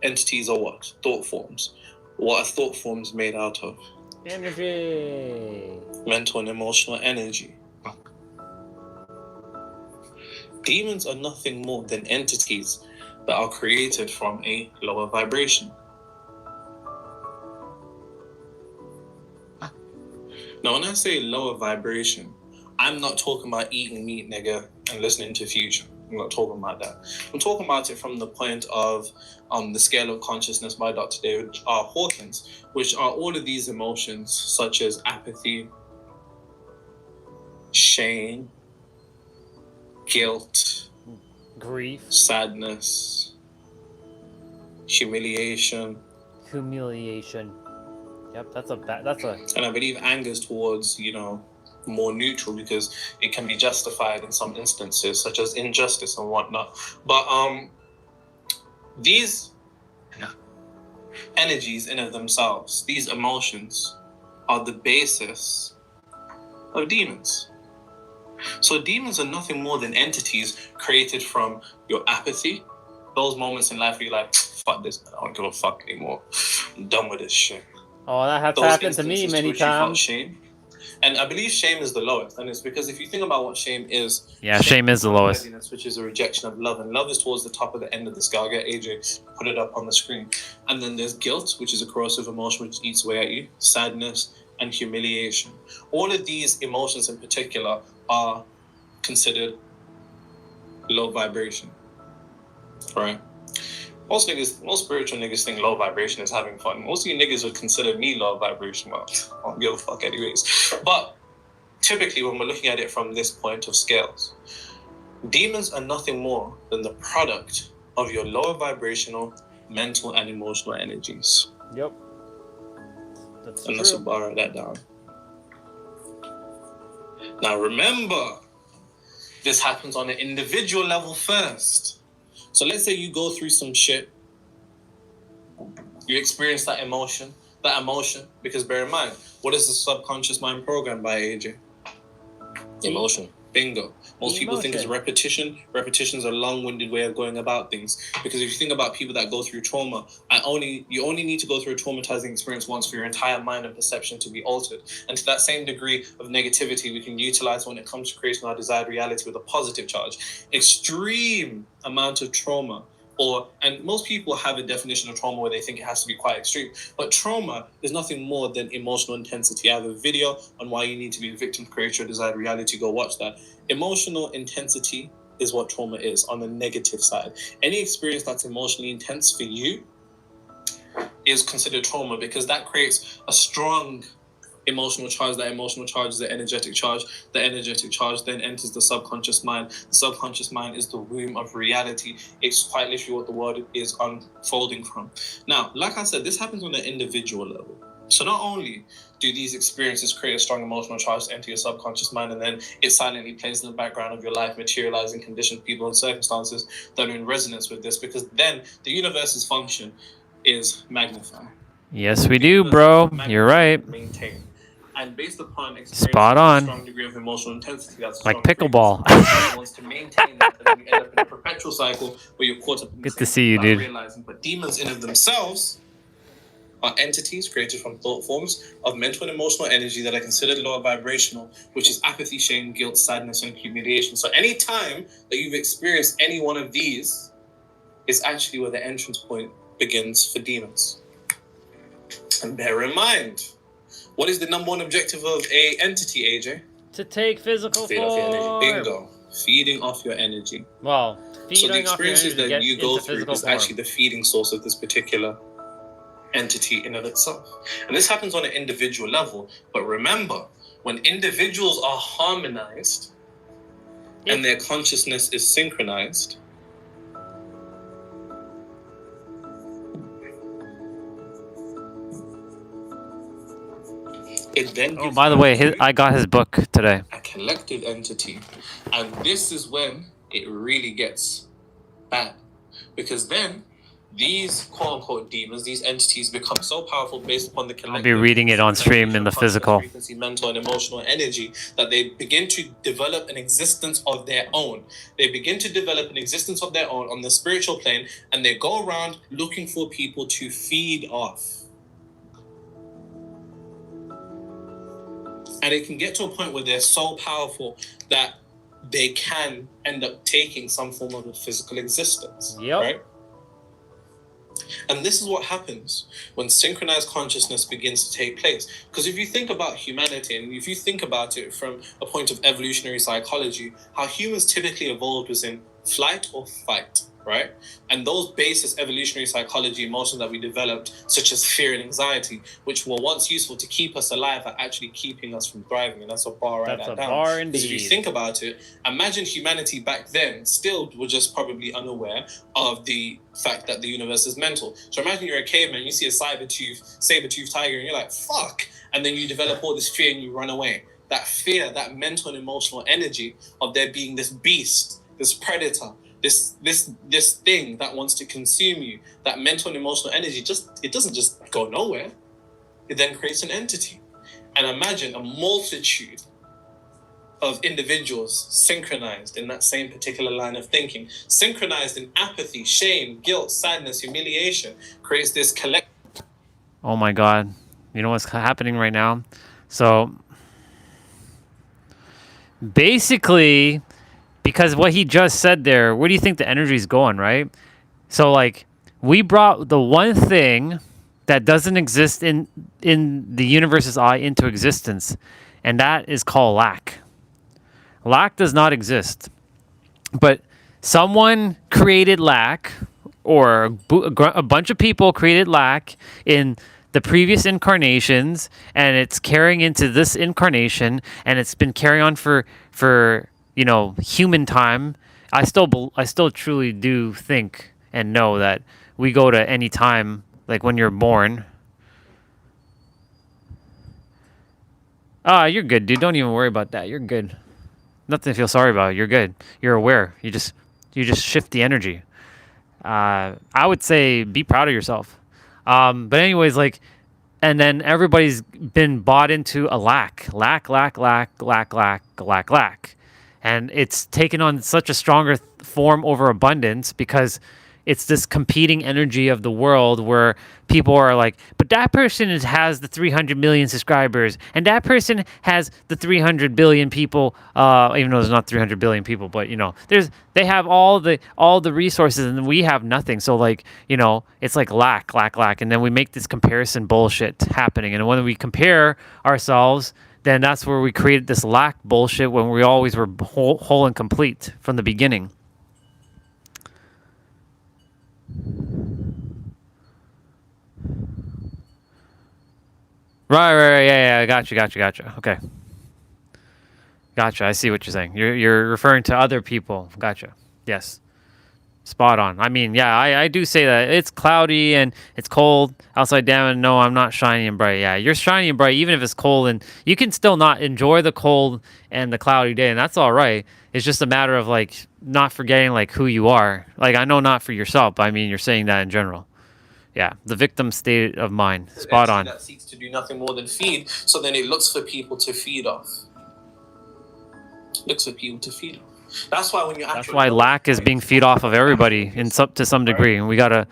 Entities are what? Thought forms. What are thought forms made out of? Energy. Mental and emotional energy. Demons are nothing more than entities that are created from a lower vibration. Now, when I say lower vibration, I'm not talking about eating meat, nigga, and listening to Future. I'm not talking about that. I'm talking about it from the point of the scale of consciousness by Dr. David Hawkins, which are all of these emotions such as apathy, shame, guilt, grief, sadness, humiliation. Yep, that's a. And I believe anger is towards, you know, more neutral because it can be justified in some instances, such as injustice and whatnot. But these energies in of themselves, these emotions, are the basis of demons. So demons are nothing more than entities created from your apathy, those moments in life where you're like, fuck this, man, I don't give a fuck anymore. I'm done with this shit. Oh, that has happened to me many times. Shame. And I believe shame is the lowest. And it's because if you think about what shame is... Yeah, shame is the lowest. Which is a rejection of love. And love is towards the top of the end of the scale. I'll get AJ, put it up on the screen. And then there's guilt, which is a corrosive emotion which eats away at you. Sadness and humiliation. All of these emotions in particular are considered low vibration. Right? Most spiritual niggas think low vibration is having fun. Most of you niggas would consider me low vibration. Well, I don't give a fuck anyways. But typically when we're looking at it from this point of scales, demons are nothing more than the product of your lower vibrational, mental and emotional energies. Yep. That's and let's borrow that down. Now remember, this happens on an individual level first. So let's say you go through some shit, you experience that emotion, because bear in mind, what is the subconscious mind programmed by, AJ? Emotion. Bingo. Most people think it's repetition. Repetition is a long-winded way of going about things. Because if you think about people that go through trauma, you only need to go through a traumatizing experience once for your entire mind and perception to be altered. And to that same degree of negativity, we can utilize when it comes to creating our desired reality with a positive charge. Extreme amount of trauma. And most people have a definition of trauma where they think it has to be quite extreme. But trauma is nothing more than emotional intensity. I have a video on why you need to be a victim to create your desired reality. Go watch that. Emotional intensity is what trauma is on the negative side. Any experience that's emotionally intense for you is considered trauma because that creates a strong emotional charge. That emotional charge is the energetic charge. The energetic charge then enters the subconscious mind. The subconscious mind is the womb of reality. It's quite literally what the world is unfolding from. Now, like I said, this happens on an individual level. So not only do these experiences create a strong emotional charge to enter your subconscious mind, and then it silently plays in the background of your life, materializing conditions, people, and circumstances that are in resonance with this, because then the universe's function is magnify. Yes, we do, bro. You're right. Maintain. And based upon spot on. A strong degree of emotional intensity, that's like pickleball. wants to maintain that, and then you end up in a perpetual cycle where you're caught up in Good to see you, dude. realizing. But demons in of themselves are entities created from thought forms of mental and emotional energy that are considered lower vibrational, which is apathy, shame, guilt, sadness, and humiliation. So any time that you've experienced any one of these, is actually where the entrance point begins for demons. And bear in mind, what is the number one objective of a entity, AJ? To take physical Feed off your energy. form. Bingo. Feeding off your energy. Well, So the feeding off your experiences energy to that get you go into through physical is form. actually the feeding source of this particular entity in and of itself. And this happens on an individual level. But remember, when individuals are harmonized and their consciousness is synchronized, it then gives By the way, I got his book today. a collective entity. And this is when it really gets bad. Because then these quote-unquote demons, these entities become so powerful based upon the collective. I'll be reading it on stream in the physical. Frequency, mental, and emotional energy that they begin to develop an existence of their own. They begin to develop an existence of their own on the spiritual plane, and they go around looking for people to feed off. And it can get to a point where they're so powerful that they can end up taking some form of a physical existence. Yep. Right? And this is what happens when synchronized consciousness begins to take place. Because if you think about humanity, and if you think about it from a point of evolutionary psychology, how humans typically evolved was in flight or fight, right? And those basis evolutionary psychology emotions that we developed, such as fear and anxiety, which were once useful to keep us alive, are actually keeping us from thriving. And that's a bar right That's that a down. bar Because if you indeed. think about it, imagine humanity back then still were just probably unaware of the fact that the universe is mental. So imagine you're a caveman, you see a saber-toothed tiger, and you're like, fuck! And then you develop all this fear and you run away. That fear, that mental and emotional energy of there being this beast, this predator, this thing that wants to consume you, that mental and emotional energy, it doesn't just go nowhere. It then creates an entity. And imagine a multitude of individuals synchronized in that same particular line of thinking, synchronized in apathy, shame, guilt, sadness, humiliation, creates this collective. Oh my God. You know what's happening right now? So basically, because what he just said there, where do you think the energy is going, right? So like, we brought the one thing that doesn't exist in the universe's eye into existence, and that is called lack. Lack does not exist, but someone created lack, or a bunch of people created lack in the previous incarnations, and it's carrying into this incarnation, and it's been carrying on for human time. I still truly do think and know that we go to any time, like when you're born. You're good, dude. Don't even worry about that. You're good. Nothing to feel sorry about. You're good. You're aware. You just shift the energy. I would say be proud of yourself. But anyways, like, and then everybody's been bought into a lack. And it's taken on such a stronger form over abundance because it's this competing energy of the world where people are like, but that person has the 300 million subscribers, and that person has the 300 billion people, even though there's not 300 billion people, but they have all the resources and we have nothing. So like, it's like lack. And then we make this comparison bullshit happening. And when we compare ourselves, then that's where we created this lack bullshit when we always were whole and complete from the beginning. Right. Yeah. I got you. Okay. Gotcha. I see what you're saying. You're referring to other people. Gotcha. Yes. Spot on. I mean, yeah, I do say that it's cloudy and it's cold outside. Damn it, no, I'm not shiny and bright. Yeah, you're shiny and bright even if it's cold, and you can still not enjoy the cold and the cloudy day, and that's all right. It's just a matter of like not forgetting like who you are. Like, I know not for yourself, but I mean, you're saying that in general. Yeah, the victim state of mind. Spot on. That seeks to do nothing more than feed, so then it looks for people to feed off. That's why when you That's why lack is being feed off of everybody to some degree, and we gotta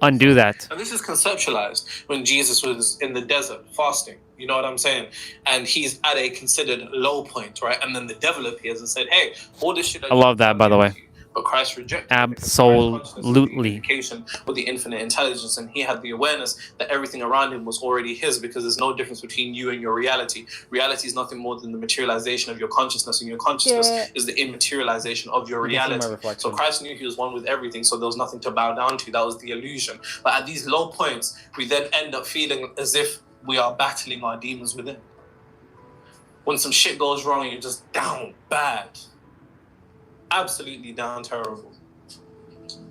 undo that. And this is conceptualized when Jesus was in the desert fasting. You know what I'm saying? And he's at a considered low point, right? And then the devil appears and said, "Hey, all this shit." I love that, by the way. But Christ rejected it because Christ's consciousness is the Absolutely. unification with the infinite intelligence, and he had the awareness that everything around him was already his, because there's no difference between you and your reality. Reality is nothing more than the materialization of your consciousness, and your consciousness is the immaterialization of your reality. So Christ knew he was one with everything, so there was nothing to bow down to. That was the illusion. But at these low points, we then end up feeling as if we are battling our demons within. When some shit goes wrong and you're just down bad, absolutely down terrible,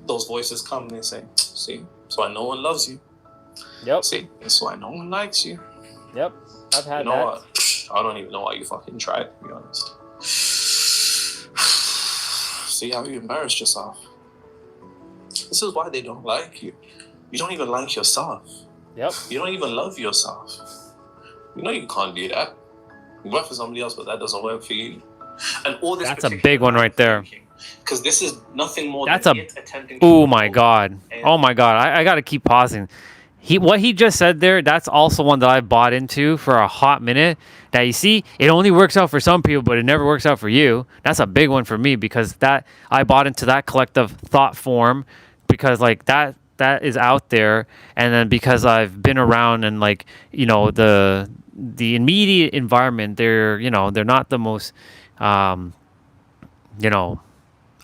those voices come and they say, see, that's why no one loves you. Yep. See, that's why no one likes you. Yep. I've had You know that. what? I don't even know why you fucking tried, to be honest. See how you embarrassed yourself. This is why they don't like you. You don't even like yourself. Yep. You don't even love yourself. You know you can't do that. You work for somebody else, but that doesn't work for you. And all this. That's a big one right there. Because this is nothing more That's than a. it attempting to Oh my god. Oh my god. I got to keep pausing. What he just said there, that's also one that I bought into for a hot minute. That you see, it only works out for some people, but it never works out for you. That's a big one for me, because that I bought into that collective thought form, because like that is out there, and then because I've been around and like, you know, the immediate environment, they're not the most you know,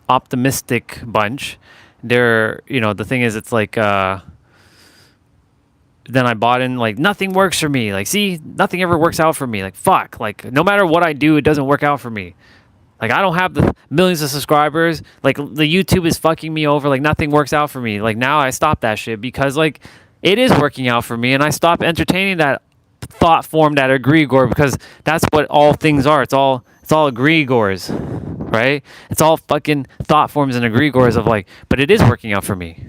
optimistic bunch. They're, you know, the thing is, it's like then I bought in, like, nothing works for me. Like, see, nothing ever works out for me. Like, fuck. Like, no matter what I do, it doesn't work out for me. Like, I don't have the millions of subscribers. Like, the YouTube is fucking me over. Like, nothing works out for me. Like, now I stopped that shit because, like, it is working out for me, and I stopped entertaining that thought form, that egregore, because that's what all things are. It's all egregores, right? It's all fucking thought forms and egregores of, like, but it is working out for me,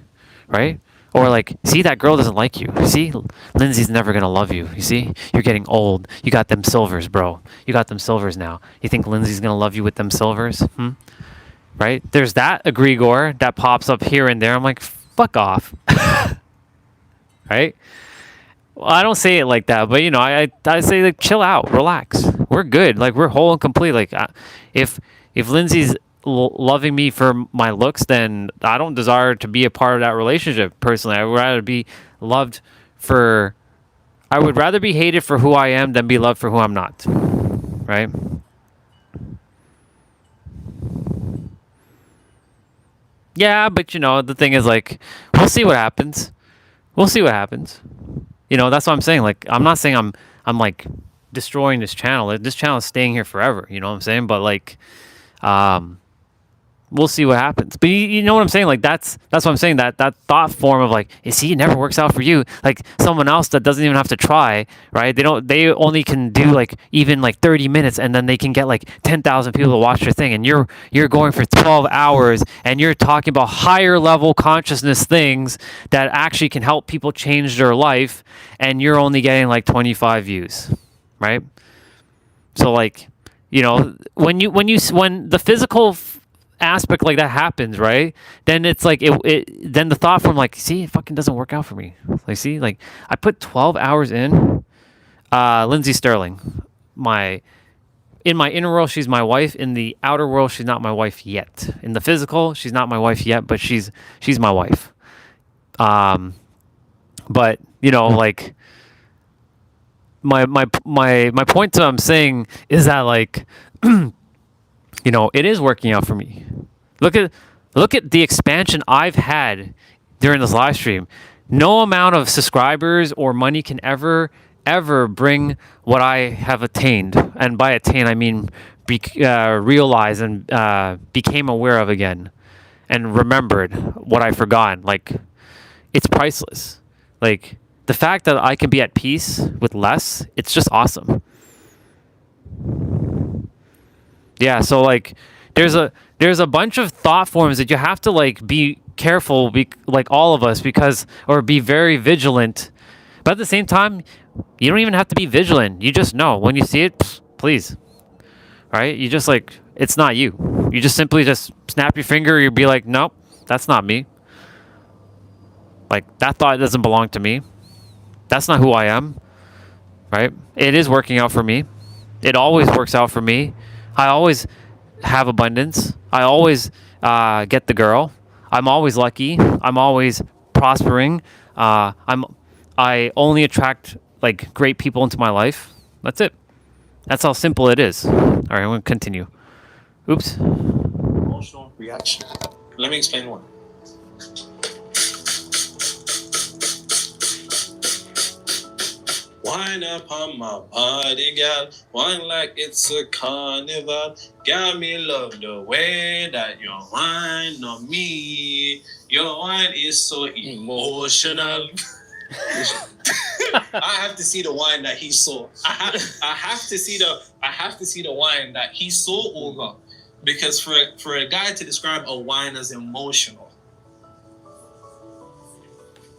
right? Or like, see, that girl doesn't like you. See, Lindsay's never going to love you. You see, you're getting old. You got them silvers, bro. You got them silvers now. You think Lindsay's going to love you with them silvers? Right? There's that egregore that pops up here and there. I'm like, fuck off. Right? Well, I don't say it like that, but, you know, I say, like, chill out, relax. We're good. Like, we're whole and complete. Like, if Lindsay's loving me for my looks, then I don't desire to be a part of that relationship. Personally, I would rather be loved for. I would rather be hated for who I am than be loved for who I'm not. Right? Yeah, but you know, the thing is, like, we'll see what happens. We'll see what happens. You know, that's what I'm saying. Like, I'm not saying I'm like destroying this channel. This channel is staying here forever. You know what I'm saying? But like, we'll see what happens. But you know what I'm saying? Like, that's what I'm saying. That thought form of, like, you see, it never works out for you. Like, someone else that doesn't even have to try, right? They only can do like even like 30 minutes, and then they can get like 10,000 people to watch their thing, and you're going for 12 hours, and you're talking about higher level consciousness things that actually can help people change their life, and you're only getting like 25 views, right? So like, you know, when the physical aspect like that happens, right? Then it's like then the thought from, like, see, it fucking doesn't work out for me. Like, see, like, I put 12 hours in. Lindsay Sterling, in my inner world, she's my wife. In the outer world, she's not my wife yet. In the physical, she's not my wife yet, but she's my wife. But you know, like, my point to I'm saying is that, like, you know, it is working out for me. Look at the expansion I've had during this live stream. No amount of subscribers or money can ever bring what I have attained. And by attain, I mean realize and became aware of again, and remembered what I forgot. Like, it's priceless. Like, the fact that I can be at peace with less, it's just awesome. Yeah, so like, there's a bunch of thought forms that you have to, like, be careful, like all of us, or be very vigilant. But at the same time, you don't even have to be vigilant. You just know when you see it, please, right? You just, like, it's not you. You just simply just snap your finger. You'd be like, nope, that's not me. Like, that thought doesn't belong to me. That's not who I am, right? It is working out for me. It always works out for me. I always have abundance. I always get the girl. I'm always lucky. I'm always prospering. I only attract like great people into my life. That's it. That's how simple it is. All right, I'm gonna continue. Oops. Emotional reaction. Let me explain one. Wine up on my body, girl. Wine like it's a carnival. Got me love the way that you wine on me. Your wine is so emotional. I have to see the wine that he saw. I have to see the wine that he saw, Olga, because for a guy to describe a wine as emotional.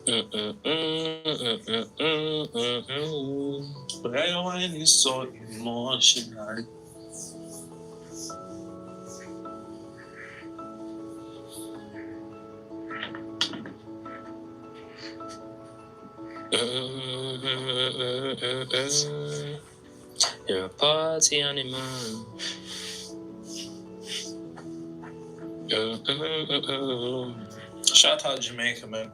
But that wine is so emotional. You're a party animal. Shout out Jamaica, man.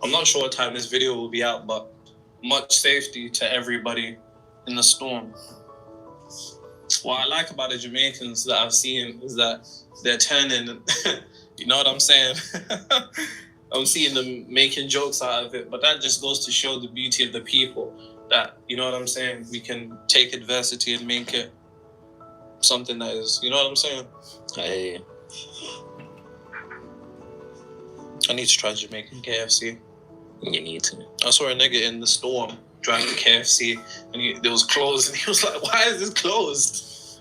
I'm not sure what time this video will be out, but much safety to everybody in the storm. What I like about the Jamaicans that I've seen is that they're turning, you know what I'm saying? I'm seeing them making jokes out of it, but that just goes to show the beauty of the people. That, you know what I'm saying? We can take adversity and make it something that is, you know what I'm saying? Hey. I need to try Jamaican KFC. You need to. I saw a nigga in the storm driving KFC, and it was closed, and he was like, "Why is this closed?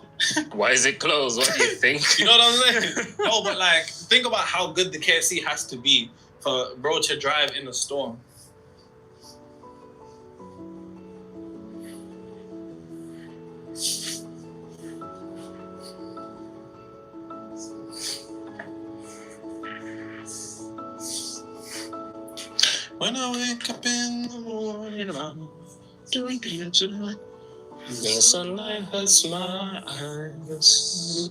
Why is it closed? What do you think?" You know what I'm saying? No, but like, think about how good the KFC has to be for bro to drive in a storm. When I wake up in the morning, I'm doing good tonight. The sunlight hurts my eyes.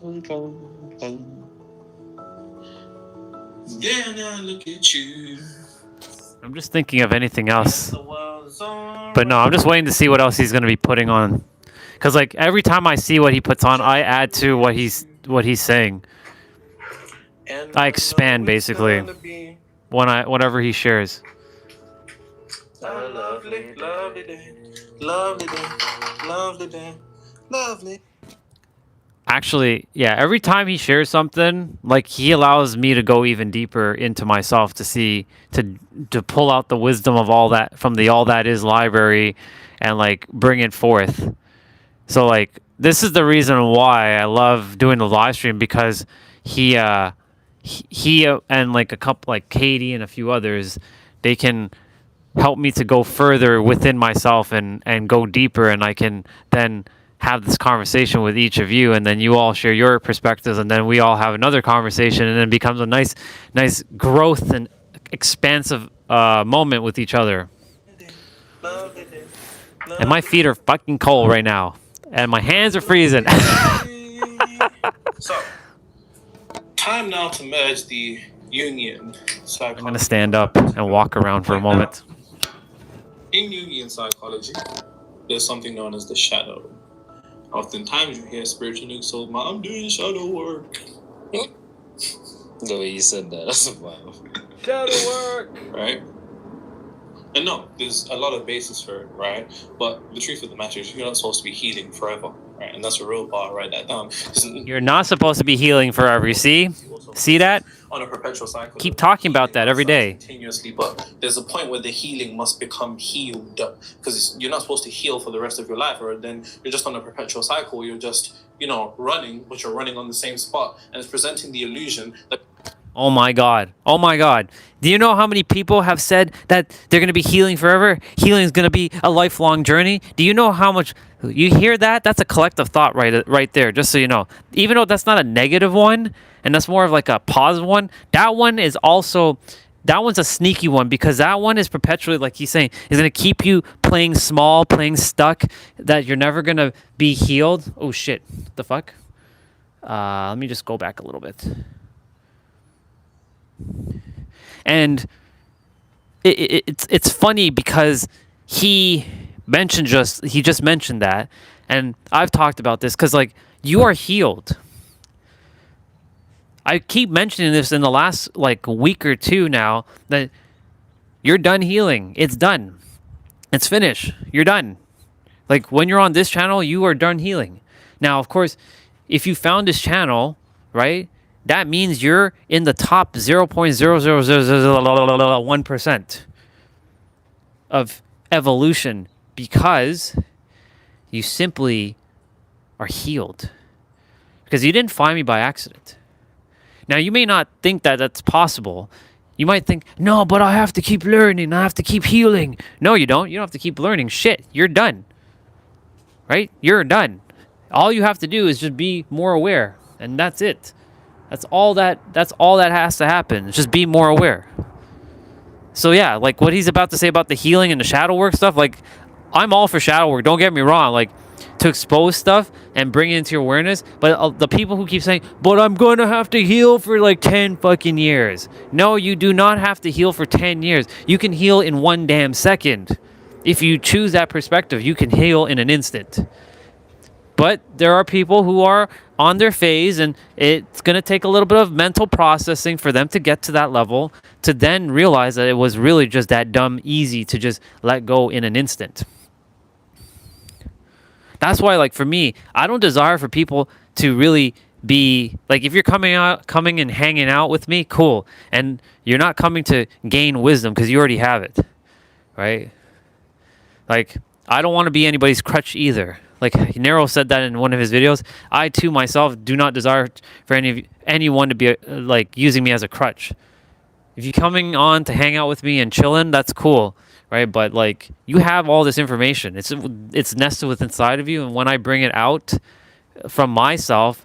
Then I look at you. I'm just thinking of anything else. But no, I'm just waiting to see what else he's going to be putting on. Because like every time I see what he puts on, I add to what he's saying. I expand basically whatever he shares. A lovely, lovely day, lovely day, lovely day, lovely. Actually, yeah, every time he shares something, like he allows me to go even deeper into myself to see, to pull out the wisdom of all that from the All That Is library and like bring it forth. So like this is the reason why I love doing the live stream, because he and like a couple, like Katie and a few others, they can help me to go further within myself and go deeper, and I can then have this conversation with each of you, and then you all share your perspectives, and then we all have another conversation, and then it becomes a nice growth and expansive moment with each other. And my feet are fucking cold right now, and my hands are freezing. So, time now to merge the union psychology. I'm gonna stand up and walk around for a moment. In Jungian psychology, there's something known as the shadow. Oftentimes you hear spiritual niggas say, "I'm doing shadow work." The way you said that, that's wild. Shadow work! Right? And no, there's a lot of basis for it, right? But the truth of the matter is you're not supposed to be healing forever, right? And that's a real bar, write that down. You're not supposed to be healing forever, you see? See that? On a perpetual cycle. Keep talking about that every day. Continuously, but there's a point where the healing must become healed, because you're not supposed to heal for the rest of your life, or then you're just on a perpetual cycle. You're just, running, but you're running on the same spot, and it's presenting the illusion that. Oh my God. Oh my God. Do you know how many people have said that they're going to be healing forever? Healing is going to be a lifelong journey. Do you know how much you hear that? That's a collective thought right there, just so you know. Even though that's not a negative one, and that's more of like a positive one, that one's a sneaky one, because that one is perpetually, like he's saying, is going to keep you playing small, playing stuck, that you're never going to be healed. Oh shit. What the fuck? Let me just go back a little bit. And it's funny because he just mentioned that, and I've talked about this because like you are healed. I keep mentioning this in the last like week or two now that you're done healing. It's done. It's finished. You're done. Like when you're on this channel, you are done healing. Now, of course, if you found this channel, right, that means you're in the top 0.00001% of evolution because you simply are healed. Because you didn't find me by accident. Now, you may not think that that's possible. You might think, no, but I have to keep learning. I have to keep healing. No, you don't. You don't have to keep learning. Shit, you're done. Right? You're done. All you have to do is just be more aware. And that's it. That's all that has to happen. Just be more aware. So yeah, like what he's about to say about the healing and the shadow work stuff, like I'm all for shadow work. Don't get me wrong. Like to expose stuff and bring it into your awareness. But the people who keep saying, but I'm going to have to heal for like 10 fucking years. No, you do not have to heal for 10 years. You can heal in one damn second. If you choose that perspective, you can heal in an instant. But there are people who are on their phase, and it's going to take a little bit of mental processing for them to get to that level, to then realize that it was really just that dumb easy to just let go in an instant. That's why, like, for me, I don't desire for people to really be, like, if you're coming and hanging out with me, cool. And you're not coming to gain wisdom because you already have it, right? Like, I don't want to be anybody's crutch either. Like, Nero said that in one of his videos. I, too, myself, do not desire for anyone to be, like, using me as a crutch. If you're coming on to hang out with me and chilling, that's cool, right? But, like, you have all this information. It's nested within inside of you, and when I bring it out from myself,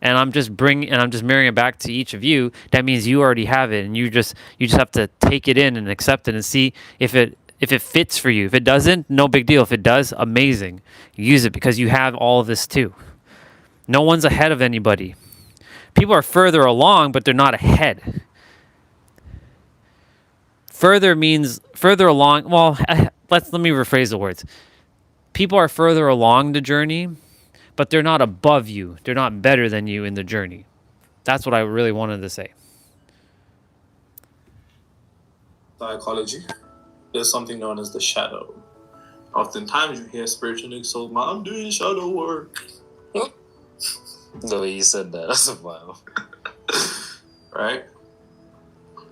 and I'm just mirroring it back to each of you, that means you already have it, and you just have to take it in and accept it and see if it fits for you. If it doesn't, no big deal. If it does, amazing. Use it because you have all of this too. No one's ahead of anybody. People are further along, but they're not ahead. Further means further along. Well, let me rephrase the words. People are further along the journey, but they're not above you. They're not better than you in the journey. That's what I really wanted to say. Psychology. There's something known as the shadow. Oftentimes you hear spiritual niggas talk about, I'm doing shadow work. The way you said that, that's wild. Right?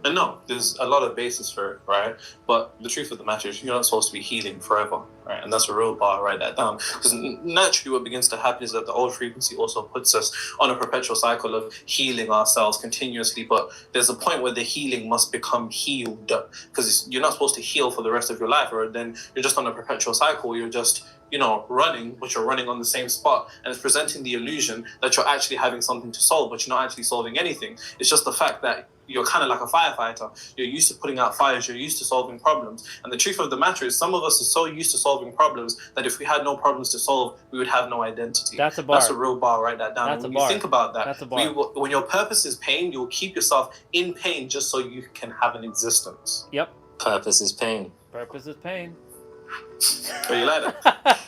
And no, there's a lot of basis for it, right? But the truth of the matter is you're not supposed to be healing forever, right? And that's a real bar, write that down. Because naturally what begins to happen is that the old frequency also puts us on a perpetual cycle of healing ourselves continuously. But there's a point where the healing must become healed. Because you're not supposed to heal for the rest of your life, or then you're just on a perpetual cycle. You're just, running, but you're running on the same spot. And it's presenting the illusion that you're actually having something to solve, but you're not actually solving anything. It's just the fact that you're kind of like a firefighter. You're used to putting out fires. You're used to solving problems. And the truth of the matter is some of us are so used to solving problems that if we had no problems to solve, we would have no identity. That's a bar. That's a real bar. Write that down. That's when a bar. You think about that. That's a bar. When your purpose is pain, you'll keep yourself in pain just so you can have an existence. Yep. Purpose is pain. Purpose is pain. Oh, you like that?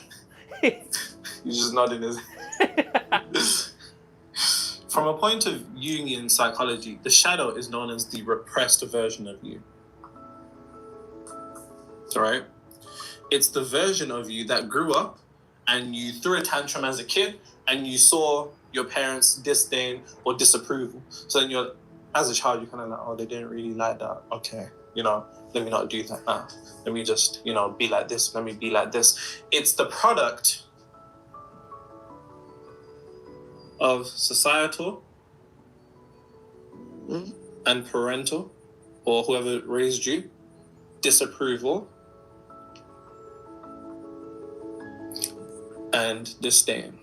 You're just nodding his head. From a point of Jungian psychology, the shadow is known as the repressed version of you. Right? It's the version of you that grew up and you threw a tantrum as a kid and you saw your parents' disdain or disapproval. So then as a child, you're kind of like, oh, they didn't really like that. Okay, let me not do that now. Let me just, be like this. Let me be like this. It's the product of societal and parental, or whoever raised you, disapproval and disdain.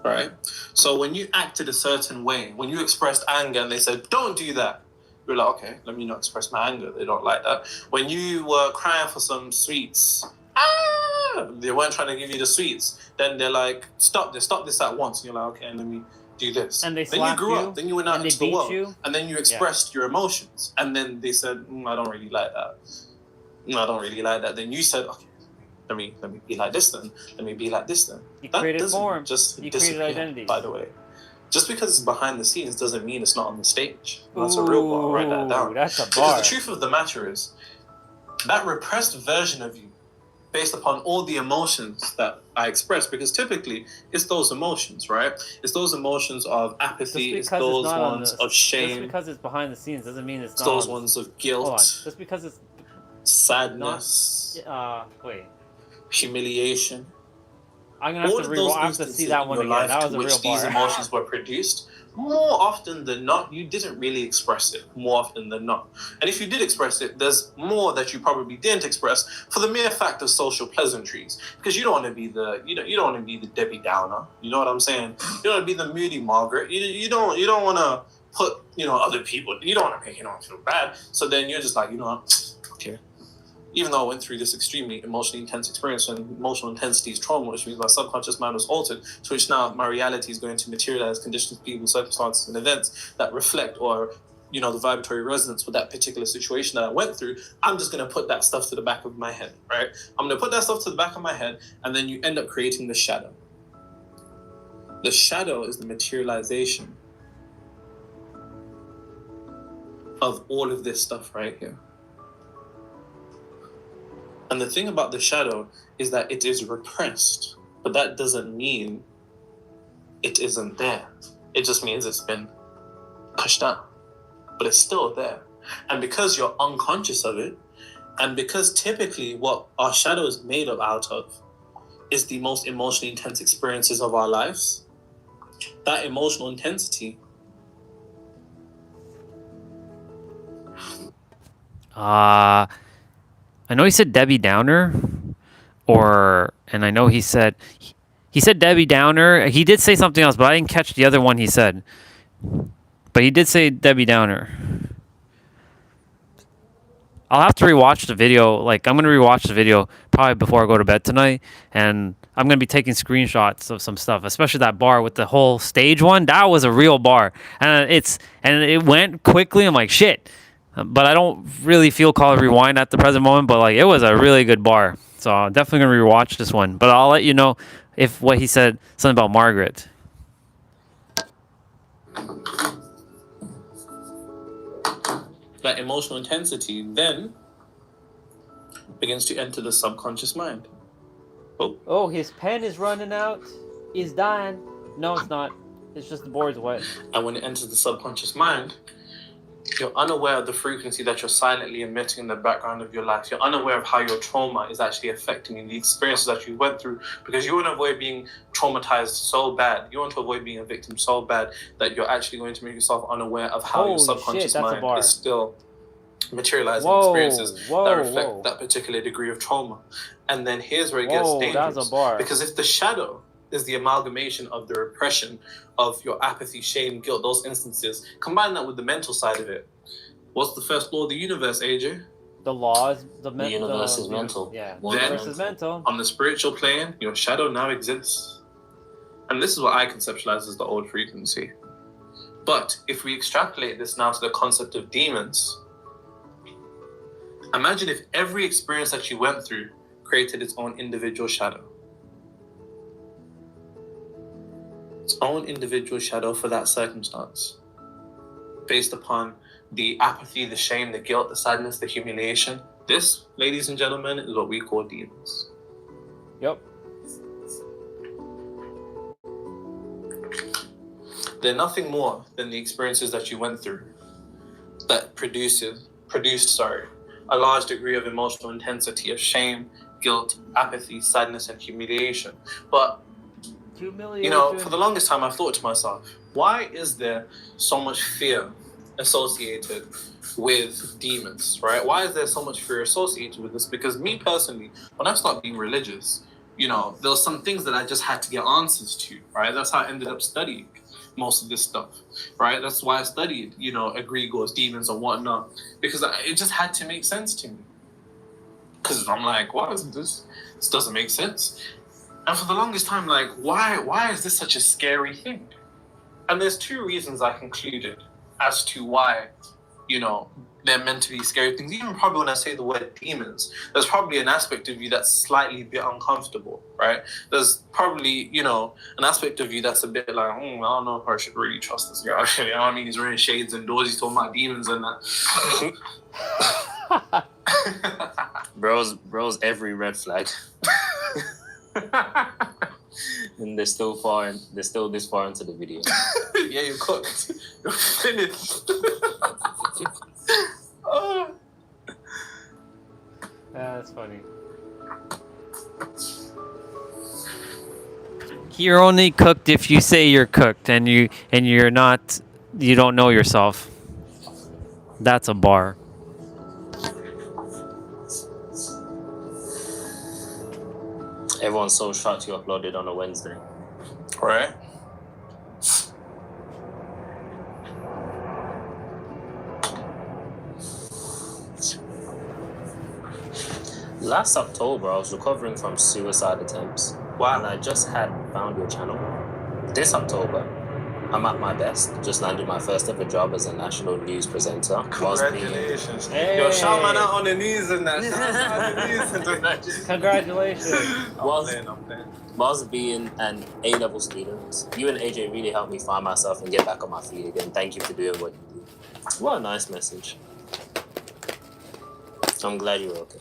Right? So when you acted a certain way, when you expressed anger and they said, don't do that, you're like, okay, let me not express my anger. They don't like that. When you were crying for some sweets, they weren't trying to give you the sweets, then they're like, stop this at once. And you're like, okay, let me do this. And they then you slapped grew you, up, then you went out and they into the beat world, you. and then you expressed your emotions. And then they said, I don't really like that. I don't really like that. Then you said, okay, let me be like this then. Let me be like this then. You That created doesn't form. just You disappear, created identities. by the way. Just because it's behind the scenes doesn't mean it's not on the stage. And that's a real bar. Write that down. That's a Because bar. the truth of the matter is, that repressed version of you, based upon all the emotions that I express, because typically it's those emotions, right? It's those emotions of apathy, it's those ones of shame. Just because it's behind the scenes doesn't mean it's It's not. those ones of guilt. Hold on. Just because it's sadness. Wait. Humiliation. I'm gonna have to I have to see that one again. That was a real bar. These emotions were produced. More often than not, you didn't really express it. More often than not, and if you did express it, there's more that you probably didn't express for the mere fact of social pleasantries. Because you don't want to be the you don't want to be the Debbie Downer. You know what I'm saying? You don't want to be the moody Margaret. You don't want to put other people. You don't want to make anyone feel bad. So then you're just like okay. Even though I went through this extremely emotionally intense experience, and emotional intensity is trauma, which means my subconscious mind was altered, to which now my reality is going to materialize conditions, people, circumstances, and events that reflect or, the vibratory resonance with that particular situation that I went through. I'm just going to put that stuff to the back of my head, right? I'm going to put that stuff to the back of my head, and then you end up creating the shadow. The shadow is the materialization of all of this stuff right here. And the thing about the shadow is that it is repressed, but that doesn't mean it isn't there. It just means it's been pushed out, but it's still there. And because you're unconscious of it, and because typically what our shadow is made up out of is the most emotionally intense experiences of our lives, that emotional intensity I know he said Debbie Downer, and I know he said Debbie Downer. He did say something else, but I didn't catch the other one he said. But he did say Debbie Downer. I'll have to rewatch the video. Like, I'm going to rewatch the video probably before I go to bed tonight, and I'm going to be taking screenshots of some stuff, especially that bar with the whole stage one. That was a real bar, and it went quickly. I'm like, shit. But I don't really feel called to rewind at the present moment, but like, it was a really good bar. So I'm definitely going to rewatch this one. But I'll let you know if what he said, something about Margaret. that emotional intensity then begins to enter the subconscious mind. Oh, his pen is running out. He's dying. No, it's not. It's just the board's wet. And when it enters the subconscious mind, you're unaware of the frequency that you're silently emitting in the background of your life. You're unaware of how your trauma is actually affecting you, the experiences that you went through, because you want to avoid being traumatized so bad. You want to avoid being a victim so bad that you're actually going to make yourself unaware of how your subconscious mind is still materializing experiences that reflect that particular degree of trauma. And then here's where it gets dangerous. That's a bar. Because if the shadow is the amalgamation of the repression of your apathy, shame, guilt, those instances, combine that with the mental side of it. What's the first law of the universe, AJ? The laws, the universe is mental. Yeah, Then, universe is mental. On the spiritual plane, your shadow now exists. And this is what I conceptualize as the old frequency. But if we extrapolate this now to the concept of demons, imagine if every experience that you went through created its own individual shadow. Its own individual shadow for that circumstance, based upon the apathy, the shame, the guilt, the sadness, the humiliation. This, ladies and gentlemen, is what we call demons. Yep. They're nothing more than the experiences that you went through that produced a large degree of emotional intensity of shame, guilt, apathy, sadness, and humiliation. But for the longest time, I've thought to myself, why is there so much fear associated with demons, right? Why is there so much fear associated with this? Because me personally, when I started being religious, there were some things that I just had to get answers to, right? That's how I ended up studying most of this stuff, right? That's why I studied, egregores, demons, and whatnot, because it just had to make sense to me. Because I'm like, why isn't this? This doesn't make sense. And for the longest time, like, why is this such a scary thing? And there's two reasons I concluded as to why, you know, they're meant to be scary things. Even probably when I say the word demons, there's probably an aspect of you that's slightly a bit uncomfortable, right? There's probably, you know, an aspect of you that's a bit like, I don't know if I should really trust this guy. You know what I mean? He's wearing shades indoors, he's talking about demons and that. Bro's every red flag. And they're still this far into the video. Yeah, you're cooked. You're finished. That's funny. You're only cooked if you say you're cooked, and you're not. You don't know yourself. That's a bar. Everyone's so shocked you uploaded on a Wednesday. Right. Last October, I was recovering from suicide attempts. Wow. And I just had found your channel. This October, I'm at my best. Just landed my first ever job as a national news presenter. Congratulations. Yo, shout man out on the knees and that. Shout out on the knees and that. Congratulations. Whilst being an A-level student, you and AJ really helped me find myself and get back on my feet again. Thank you for doing what you do. What a nice message. I'm glad you're okay.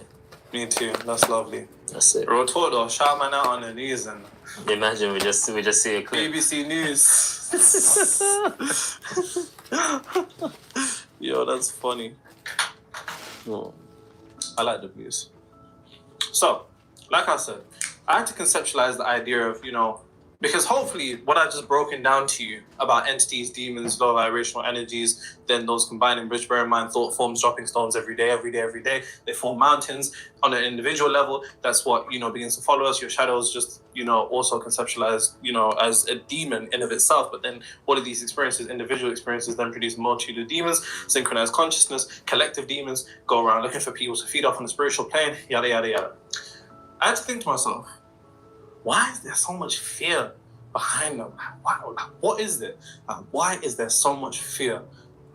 Me too. That's lovely. That's it. Real talk though. Shout man out on the knees and imagine we just see a clip. BBC News. Yo, that's funny. Oh. I like the views. So, like I said, I had to conceptualize the idea of, you know, because hopefully what I've just broken down to you about entities, demons, low vibrational energies, then those combining bridge, bear in mind, thought forms dropping stones every day. They form mountains on an individual level. That's what, you know, begins to follow us. Your shadows just, you know, also conceptualized, you know, as a demon in of itself. But then what are these experiences? Individual experiences then produce a multitude of demons, synchronized consciousness, collective demons, go around looking for people to feed off on the spiritual plane, yada, yada, yada. I had to think to myself, why is there so much fear behind them? What is it? Why is there so much fear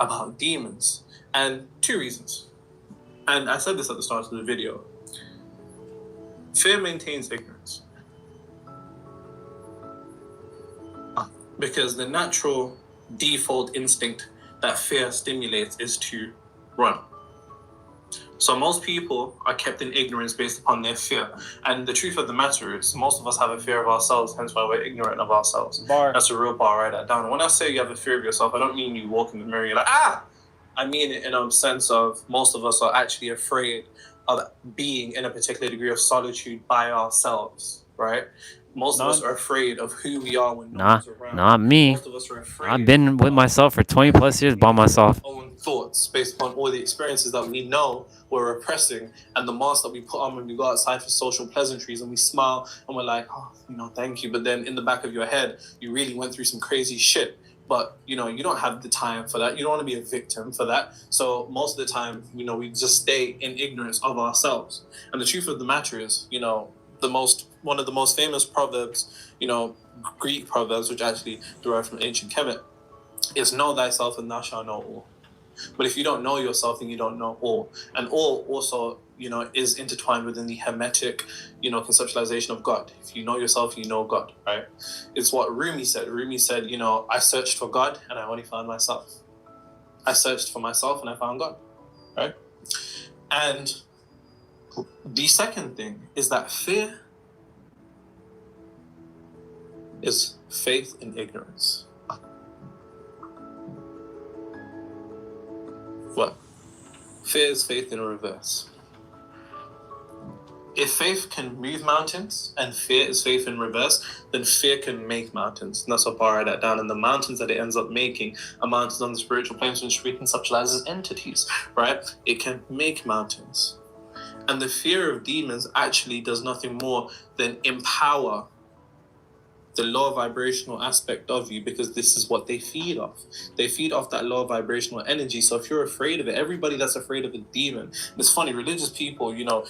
about demons? And two reasons. And I said this at the start of the video. Fear maintains ignorance. Because the natural default instinct that fear stimulates is to run. So most people are kept in ignorance based upon their fear. And the truth of the matter is, most of us have a fear of ourselves, hence why we're ignorant of ourselves. Bar. That's a real bar, write that down. When I say you have a fear of yourself, I don't mean you walk in the mirror, you're like, ah! I mean it in a sense of most of us are actually afraid of being in a particular degree of solitude by ourselves, right? Most of us are afraid of who we are when no one's around. Not me. Most of us are afraid. I've been with myself for 20 plus years by myself. Own thoughts based upon all the experiences that we know we're repressing and the mask that we put on when we go outside for social pleasantries and we smile and we're like, oh, you know, thank you. But then in the back of your head, you really went through some crazy shit. But, you know, you don't have the time for that. You don't want to be a victim for that. So most of the time, you know, we just stay in ignorance of ourselves. And the truth of the matter is, you know, one of the most famous proverbs, you know, Greek proverbs, which actually derive from ancient Kemet, is know thyself and thou shalt know all. But if you don't know yourself, then you don't know all. And all also, you know, is intertwined within the Hermetic, you know, conceptualization of God. If you know yourself, you know God, right? It's what Rumi said. Rumi said, you know, I searched for God and I only found myself. I searched for myself and I found God, right? And the second thing is that fear is faith in ignorance. What? Fear is faith in reverse. If faith can move mountains and fear is faith in reverse, then fear can make mountains. And that's what I write that down. And the mountains that it ends up making are mountains on the spiritual planes, which we conceptualize as entities, right? It can make mountains. And the fear of demons actually does nothing more than empower the lower vibrational aspect of you, because this is what they feed off. They feed off that lower vibrational energy. So if you're afraid of it, everybody that's afraid of a demon, it's funny, religious people, you know,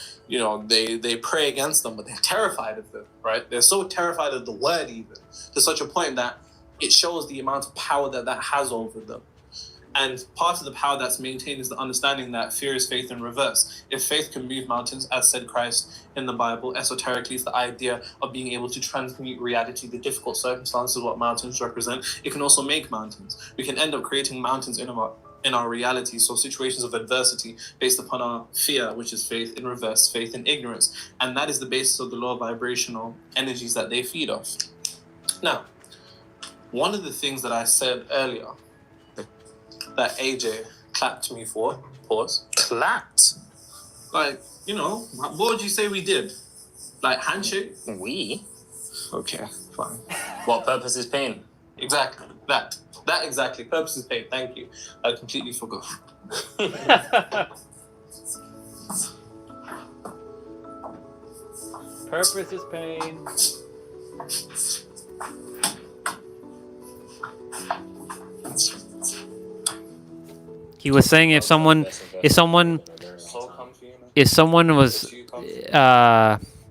they pray against them, but they're terrified of them, right? They're so terrified of the word even, to such a point that it shows the amount of power that has over them. And part of the power that's maintained is the understanding that fear is faith in reverse. If faith can move mountains, as said Christ in the Bible, esoterically, it's the idea of being able to transmute reality, the difficult circumstances, what mountains represent. It can also make mountains. We can end up creating mountains in our reality, so situations of adversity based upon our fear, which is faith in reverse, faith in ignorance. And that is the basis of the law of vibrational energies that they feed off. Now, one of the things that I said earlier that AJ clapped me for, pause. Clapped? Like, you know, what would you say we did? Like handshake? We? Okay, fine. What purpose is pain? Exactly, that exactly. Purpose is pain, thank you. I completely forgot. Purpose is pain. He was saying if someone was,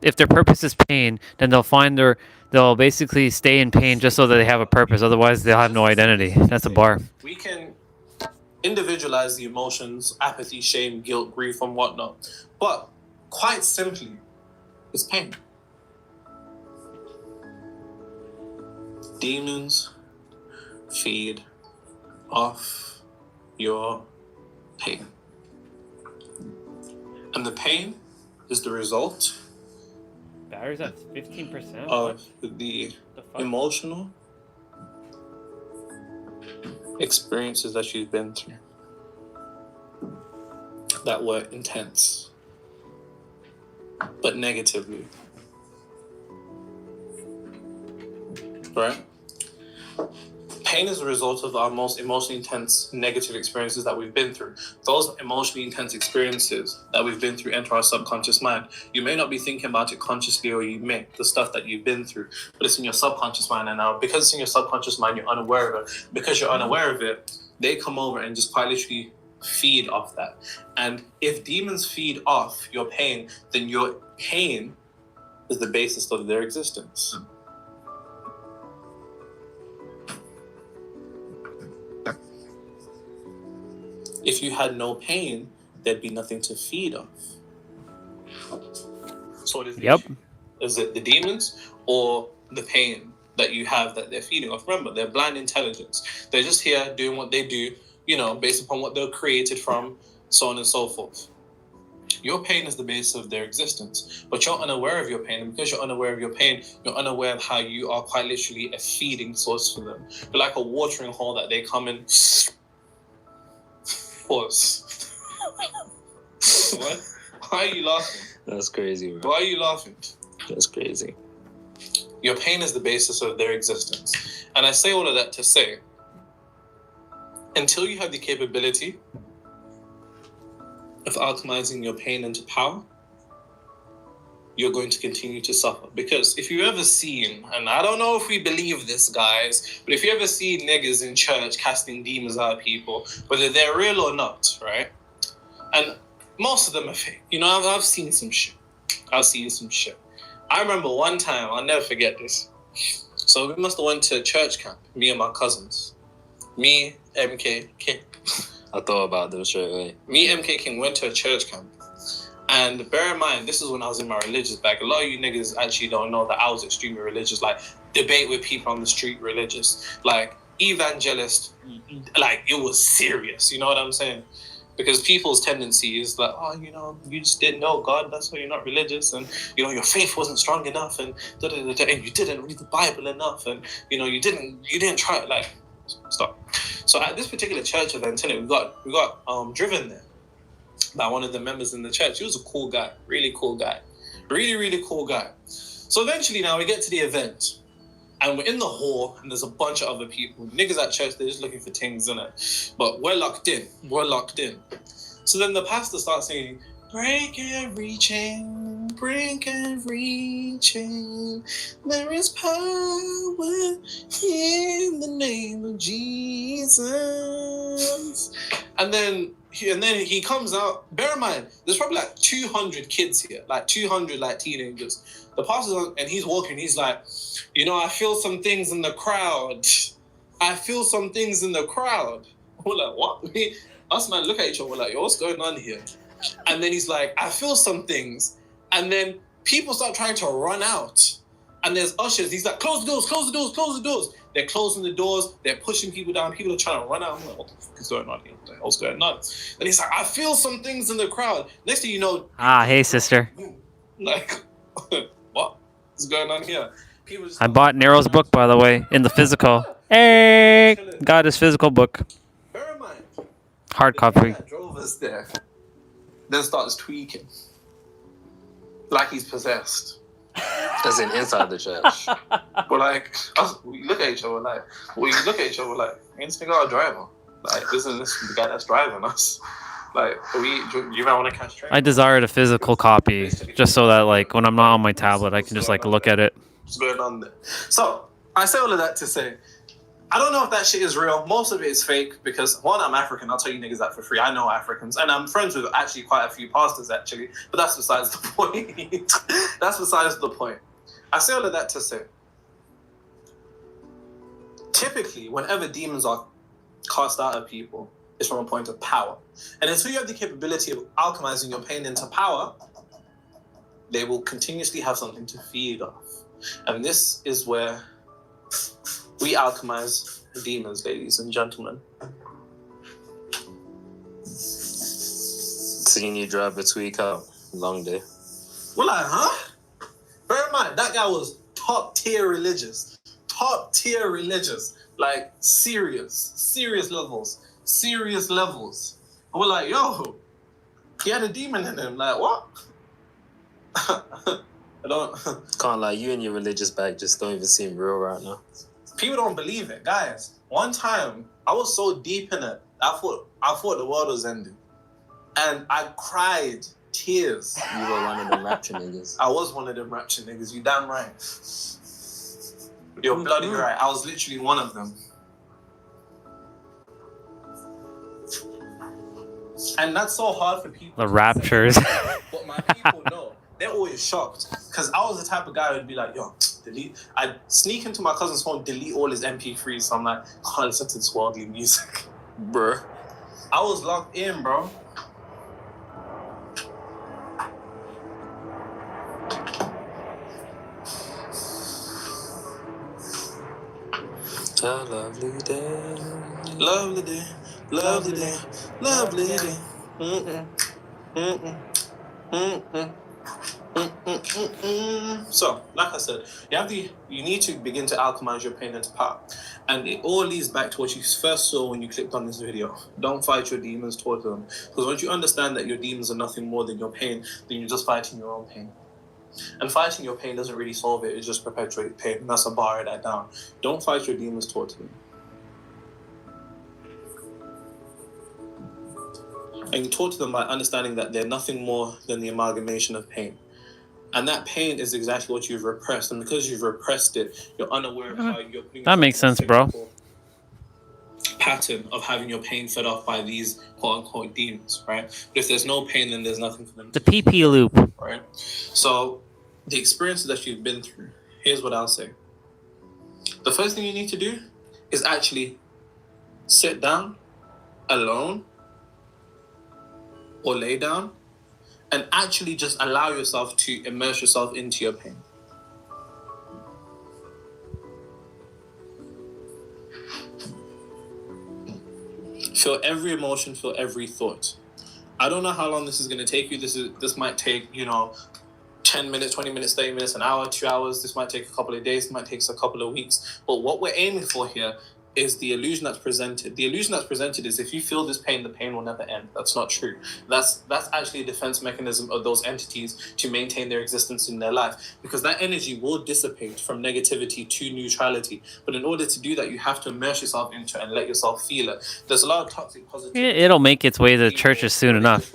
if their purpose is pain, then they'll basically stay in pain just so that they have a purpose. Otherwise, they'll have no identity. That's a bar. We can individualize the emotions, apathy, shame, guilt, grief, and whatnot. But quite simply, it's pain. Demons feed off your pain. And the pain is the result Battery's at 15%? of the emotional experiences that you've been through that were intense, but negatively. Right? Pain is a result of our most emotionally intense negative experiences that we've been through. Those emotionally intense experiences that we've been through enter our subconscious mind. You may not be thinking about it consciously, or you may, the stuff that you've been through, but it's in your subconscious mind. And now, because it's in your subconscious mind, you're unaware of it. Because you're unaware of it, they come over and just quite literally feed off that. And if demons feed off your pain, then your pain is the basis of their existence. If you had no pain, there'd be nothing to feed off. So what is the issue? Is it the demons or the pain that you have that they're feeding off? Remember, they're blind intelligence. They're just here doing what they do, you know, based upon what they're created from, so on and so forth. Your pain is the basis of their existence, but you're unaware of your pain. And because you're unaware of your pain, you're unaware of how you are quite literally a feeding source for them. You're like a watering hole that they come in. Pause. What? Why are you laughing? That's crazy, bro. Why are you laughing? That's crazy. Your pain is the basis of their existence. And I say all of that to say, until you have the capability of alchemizing your pain into power, you're going to continue to suffer. Because if you've ever seen, and I don't know if we believe this, guys, but if you ever see niggas in church casting demons out of people, whether they're real or not, right? And most of them are fake. You know, I've seen some shit. I remember one time, I'll never forget this. So we must have went to a church camp, me and my cousins. Me, MK King. I thought about them straight away. Me, MK King, went to a church camp. And bear in mind, this is when I was in my religious bag. A lot of you niggas actually don't know that I was extremely religious. Like, debate with people on the street religious. Like, evangelist, like, it was serious. You know what I'm saying? Because people's tendency is like, oh, you know, you just didn't know God. That's why you're not religious. And, you know, your faith wasn't strong enough. And, and you didn't read the Bible enough. And, you know, you didn't try it. Like, stop. So at this particular church event, we got driven there by one of the members in the church. He was a cool guy, really cool guy, really cool guy. So eventually now we get to the event and we're in the hall and there's a bunch of other people. Niggas at church, they're just looking for things, innit? But we're locked in. So then the pastor starts singing, break every chain, there is power in the name of Jesus. And then he comes out. Bear in mind, there's probably like 200 kids here, like 200 like teenagers. The pastor's on, and he's walking. He's like, you know, I feel some things in the crowd. I feel some things in the crowd. We're like, what? Us man look at each other, we're like, yo, what's going on here? And then he's like, I feel some things. And then people start trying to run out. And there's ushers. He's like, close the doors, close the doors, close the doors. They're closing the doors. They're pushing people down. People are trying to run out. I'm like, what the fuck is going on here? What the hell's going on? And he's like, I feel some things in the crowd. Next thing you know, Hey, sister. like, what is going on here? People just I bought Nero's book, by the way, in the physical. Hey, got his physical book. bear in mind, Hard copy. that drove us there then starts tweaking like he's possessed. As in inside the church. But like, we look at each other like, ain't this nigga our driver? Like, isn't this the guy that's driving us? Like, you might want to catch train. I desired a physical copy just so that, like, when I'm not on my tablet, I can just, like, look at it. What's going on there? So, I say all of that to say, I don't know if that shit is real. Most of it is fake because, one, I'm African. I'll tell you niggas that for free. I know Africans. And I'm friends with actually quite a few pastors, actually. But that's besides the point. That's besides the point. I say all of that to say, typically, whenever demons are cast out of people, it's from a point of power. And until you have the capability of alchemizing your pain into power, they will continuously have something to feed off. And this is where we alchemize demons, ladies and gentlemen. Seeing you drive a tweak out. Long day. We're like, huh? Bear in mind, that guy was top tier religious. Top tier religious. Like, serious levels. Serious levels. And we're like, yo, he had a demon in him. Like, what? I don't... Can't lie, you and your religious bag just don't even seem real right now. People don't believe it. Guys, one time, I was so deep in it, I thought the world was ending. And I cried tears. You were one of them rapture niggas. I was one of them rapture niggas. You damn right. You're bloody right. I was literally one of them. And that's so hard for people. The raptures. But my people know. They're always shocked. Because I was the type of guy who would be like, yo, delete. I'd sneak into my cousin's phone, delete all his MP3s. So I'm like, can't listen to this worldly music. Bruh. I was locked in, bro. A lovely day. Lovely day. Lovely day. Lovely day. Mm-mm. Mm-mm. Mm-mm. So, like I said, you need to begin to alchemize your pain into power. And it all leads back to what you first saw when you clicked on this video. Don't fight your demons, talk to them. Because once you understand that your demons are nothing more than your pain, then you're just fighting your own pain. And fighting your pain doesn't really solve it, it just perpetuates pain. And that's a bar of that down. Don't fight your demons, talk to them. And you talk to them by understanding that they're nothing more than the amalgamation of pain. And that pain is exactly what you've repressed. And because you've repressed it, you're unaware of how you're putting That makes sense, bro. Pattern of having your pain fed off by these quote-unquote demons, right? But if there's no pain, then there's nothing for them The PP loop. right? So the experiences that you've been through, here's what I'll say. The first thing you need to do is actually sit down alone or lay down and actually just allow yourself to immerse yourself into your pain. Feel every emotion, feel every thought. I don't know how long this is going to take you. This might take, 10 minutes, 20 minutes, 30 minutes, an hour, 2 hours. This might take a couple of days. It might take a couple of weeks. But what we're aiming for here is the illusion that's presented. The illusion that's presented is if you feel this pain, the pain will never end. That's not true. That's actually a defense mechanism of those entities to maintain their existence in their life, because that energy will dissipate from negativity to neutrality. But in order to do that, you have to immerse yourself into it and let yourself feel it. There's a lot of toxic positivity. It'll make its way to the churches soon enough.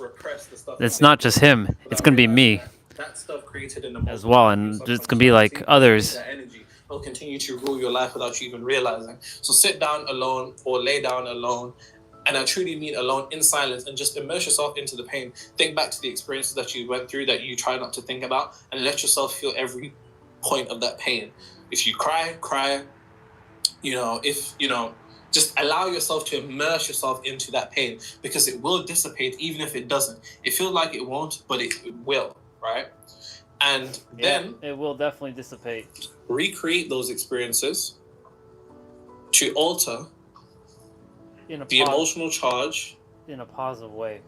It's not just him. It's going to be me That stuff created in the as well. And it's going to be like others. That energy will continue to rule your life without you even realizing. So sit down alone or lay down alone, and I truly mean alone, in silence, and just immerse yourself into the pain. Think back to the experiences that you went through that you try not to think about, and let yourself feel every point of that pain. If you cry, cry. just allow yourself to immerse yourself into that pain, because it will dissipate even if it doesn't. It feels like it won't, but it will, right? And then it will definitely dissipate. Recreate those experiences to alter the emotional charge in a positive way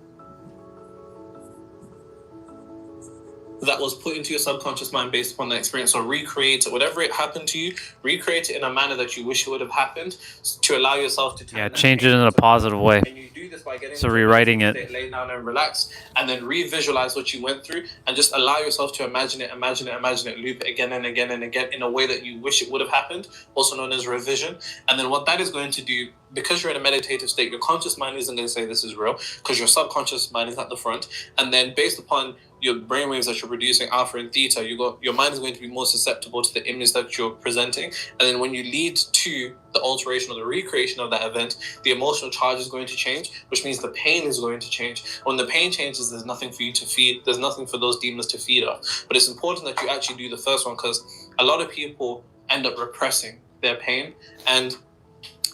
that was put into your subconscious mind based upon that experience. So recreate it, whatever it happened to you, recreate it in a manner that you wish it would have happened, to allow yourself to change it in a positive way. And you do this by getting so rewriting it, lay down and relax, and then re-visualize what you went through, and just allow yourself to imagine it, loop it again and again and again in a way that you wish it would have happened, also known as revision. And then what that is going to do, because you're in a meditative state, your conscious mind isn't going to say this is real, because your subconscious mind is at the front. And then based upon your brainwaves that you're producing, alpha and theta, your mind is going to be more susceptible to the image that you're presenting. And then when you lead to the alteration or the recreation of that event, the emotional charge is going to change, which means the pain is going to change. When the pain changes, there's nothing for you to feed. There's nothing for those demons to feed off. But it's important that you actually do the first one, because a lot of people end up repressing their pain. And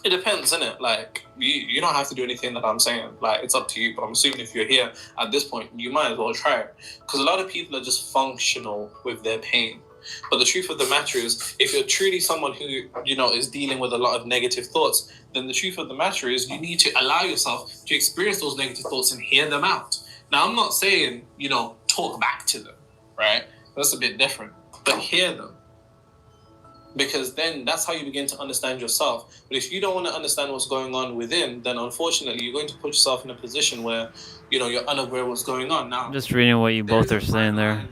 it depends, innit? Like, you don't have to do anything that I'm saying. Like, it's up to you. But I'm assuming if you're here at this point, you might as well try it. Because a lot of people are just functional with their pain. But the truth of the matter is, if you're truly someone who, is dealing with a lot of negative thoughts, then the truth of the matter is you need to allow yourself to experience those negative thoughts and hear them out. Now, I'm not saying, talk back to them, right? That's a bit different. But hear them. Because then that's how you begin to understand yourself. But if you don't want to understand what's going on within, then unfortunately you're going to put yourself in a position where, you're unaware of what's going on. Now, I'm just reading what you both are saying there.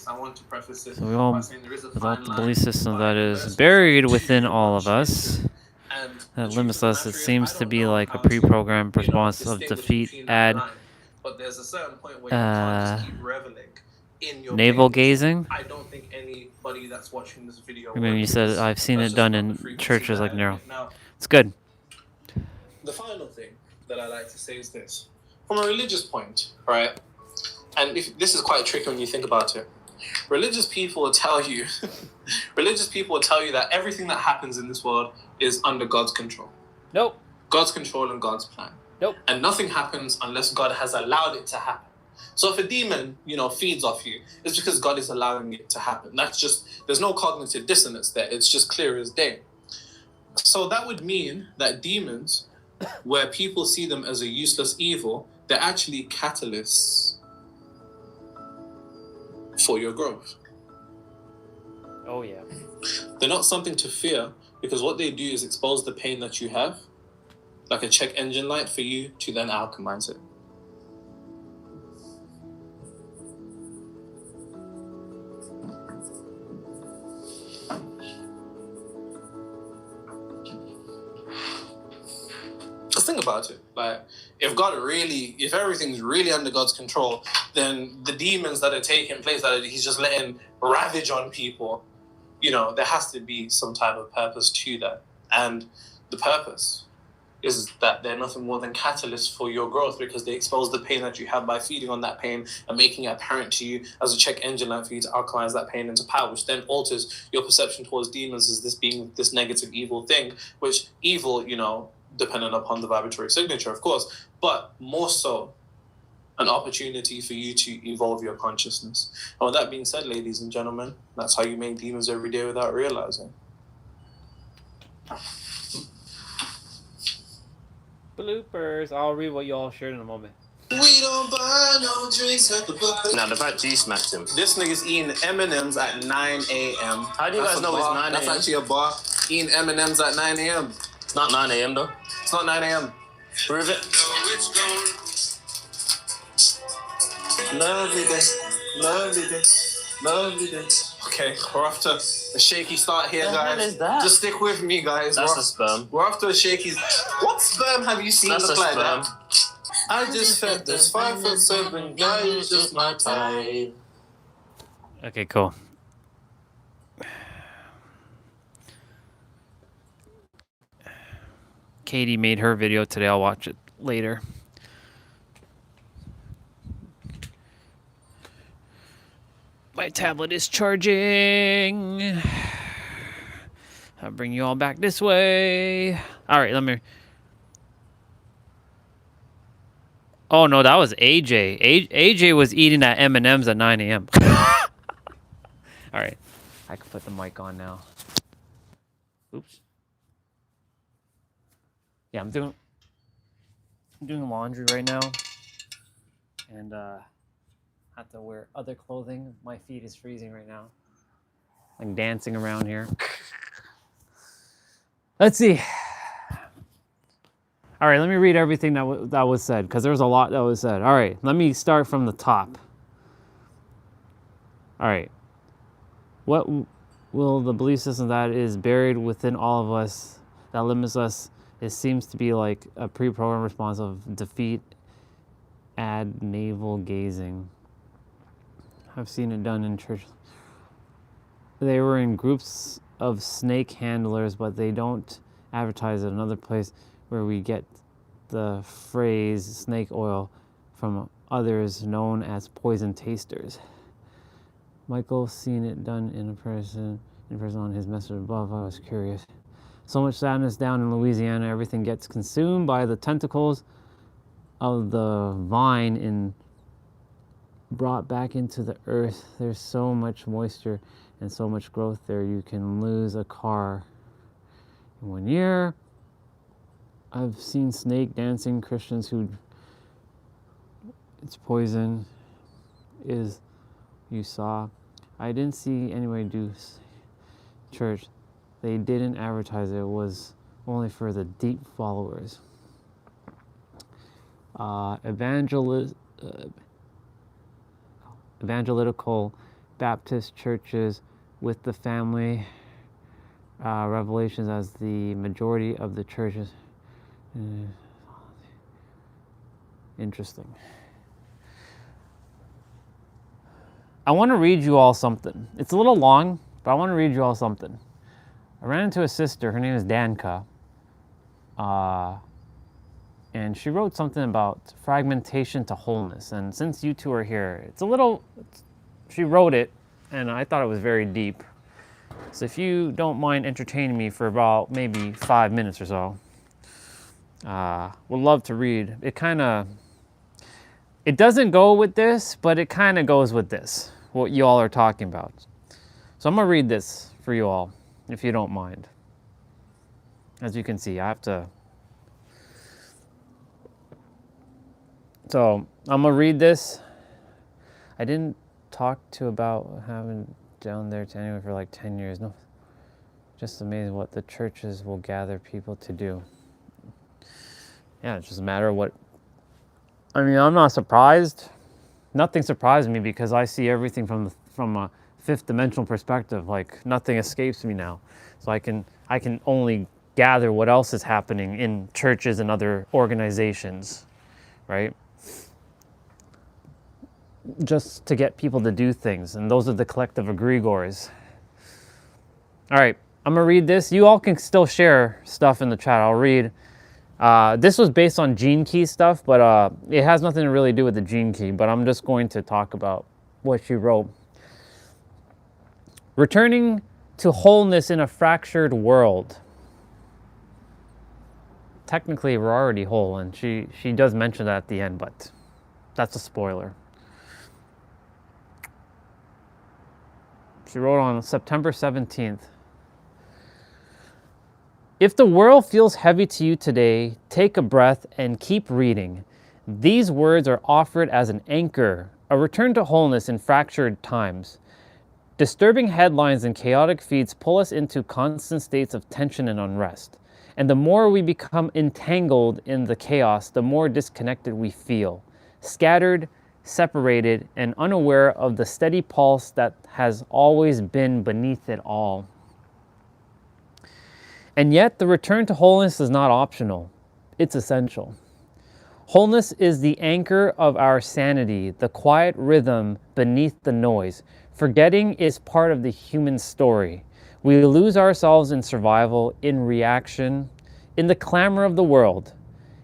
I want to preface this So we all, by saying there is a without the fine belief line system by that is versus buried within all of us, and that limitless, it seems to be like a pre-programmed response of defeat, add but there's a certain point where you can't just keep reveling in your navel pain. gazing. I don't think anybody that's watching this video I mean, you said I've seen it that's done just not the in frequency churches that like I Nero. admit. Now, It's good. the final thing that I like to say is this. From a religious point, right? And this is quite tricky when you think about it. Religious people will tell you that everything that happens in this world is under God's control. Nope. God's control and God's plan. Nope. And nothing happens unless God has allowed it to happen. So if a demon, feeds off you, it's because God is allowing it to happen. There's no cognitive dissonance there. It's just clear as day. So that would mean that demons, where people see them as a useless evil, they're actually catalysts for your growth. Oh, yeah. They're not something to fear, because what they do is expose the pain that you have, like a check engine light for you to then alchemize it. Just think about it. Like, if everything's really under God's control, then the demons that are taking place, that he's just letting ravage on people, there has to be some type of purpose to that. And the purpose is that they're nothing more than catalysts for your growth, because they expose the pain that you have by feeding on that pain and making it apparent to you as a check engine light for you to alkalize that pain into power, which then alters your perception towards demons as this being this negative evil thing, which evil, dependent upon the vibratory signature, of course, but more so an opportunity for you to evolve your consciousness. And with that being said, ladies and gentlemen, that's how you make demons every day without realizing. Bloopers. I'll read what y'all shared in a moment. We don't buy no drinks at the bar. Now, the fact G smacked him. This nigga's eating M&M's at 9 a.m. How do you guys know it's 9 a.m.? That's actually a bar. Eating M&M's at 9 a.m. It's not 9 a.m. though. It's not 9 a.m. Prove it. Lovely day, lovely day, lovely day. Okay, we're off to a shaky start here, guys. What is that? Just stick with me, guys. That's a sperm. We're off to a shaky. What sperm have you seen That's look a like sperm. that? I just felt this 5'7" guy is just my type. Okay, cool. Katie made her video today. I'll watch it later. My tablet is charging. I'll bring you all back this way. All right, let me... Oh, no, that was AJ. AJ was eating at M&M's at 9 a.m. All right, I can put the mic on now. Oops. Yeah, I'm doing laundry right now. And have to wear other clothing. My feet is freezing right now. I'm dancing around here. Let's see. All right, let me read everything that was said, because there was a lot that was said. All right, let me start from the top. All right. What will the belief system that is buried within all of us, that limits us, it seems to be like a pre-programmed response of defeat, ad navel gazing. I've seen it done in church. They were in groups of snake handlers, but they don't advertise it. Another place where we get the phrase snake oil from others known as poison tasters. Michael seen it done in person on his message above. I was curious. So much sadness down in Louisiana. Everything gets consumed by the tentacles of the vine and brought back into the earth. There's so much moisture and so much growth there. You can lose a car in 1 year. I've seen snake dancing Christians who it's poison is you saw. I didn't see anybody do church. They didn't advertise it. It was only for the deep followers. Evangelical Baptist churches with the family revelations as the majority of the churches. Interesting. I want to read you all something. It's a little long, but I want to read you all something. I ran into a sister. Her name is Danka. And she wrote something about fragmentation to wholeness. And since you two are here, she wrote it, and I thought it was very deep. So if you don't mind entertaining me for about maybe 5 minutes or so, would love to read. It doesn't go with this, but it kind of goes with this, what you all are talking about. So I'm going to read this for you all, if you don't mind. As you can see, I have to... So I'm going to read this. I didn't talk to about having down there to anyone for like 10 years. No, just amazing what the churches will gather people to do. Yeah, it's just a matter of what... I mean, I'm not surprised. Nothing surprised me because I see everything from a fifth dimensional perspective. Like nothing escapes me now. So I can only gather what else is happening in churches and other organizations, right? Just to get people to do things. And those are the collective egregores. All right, I'm gonna read this. You all can still share stuff in the chat. I'll read. This was based on Gene Key stuff, but it has nothing to really do with the Gene Key, but I'm just going to talk about what she wrote. Returning to wholeness in a fractured world. Technically, we're already whole, and she does mention that at the end, but that's a spoiler. She wrote on September 17th. If the world feels heavy to you today, take a breath and keep reading. These words are offered as an anchor, a return to wholeness in fractured times. Disturbing headlines and chaotic feeds pull us into constant states of tension and unrest. And the more we become entangled in the chaos, the more disconnected we feel, scattered, separated, and unaware of the steady pulse that has always been beneath it all. And yet, the return to wholeness is not optional. It's essential. Wholeness is the anchor of our sanity, the quiet rhythm beneath the noise. Forgetting is part of the human story. We lose ourselves in survival, in reaction, in the clamor of the world.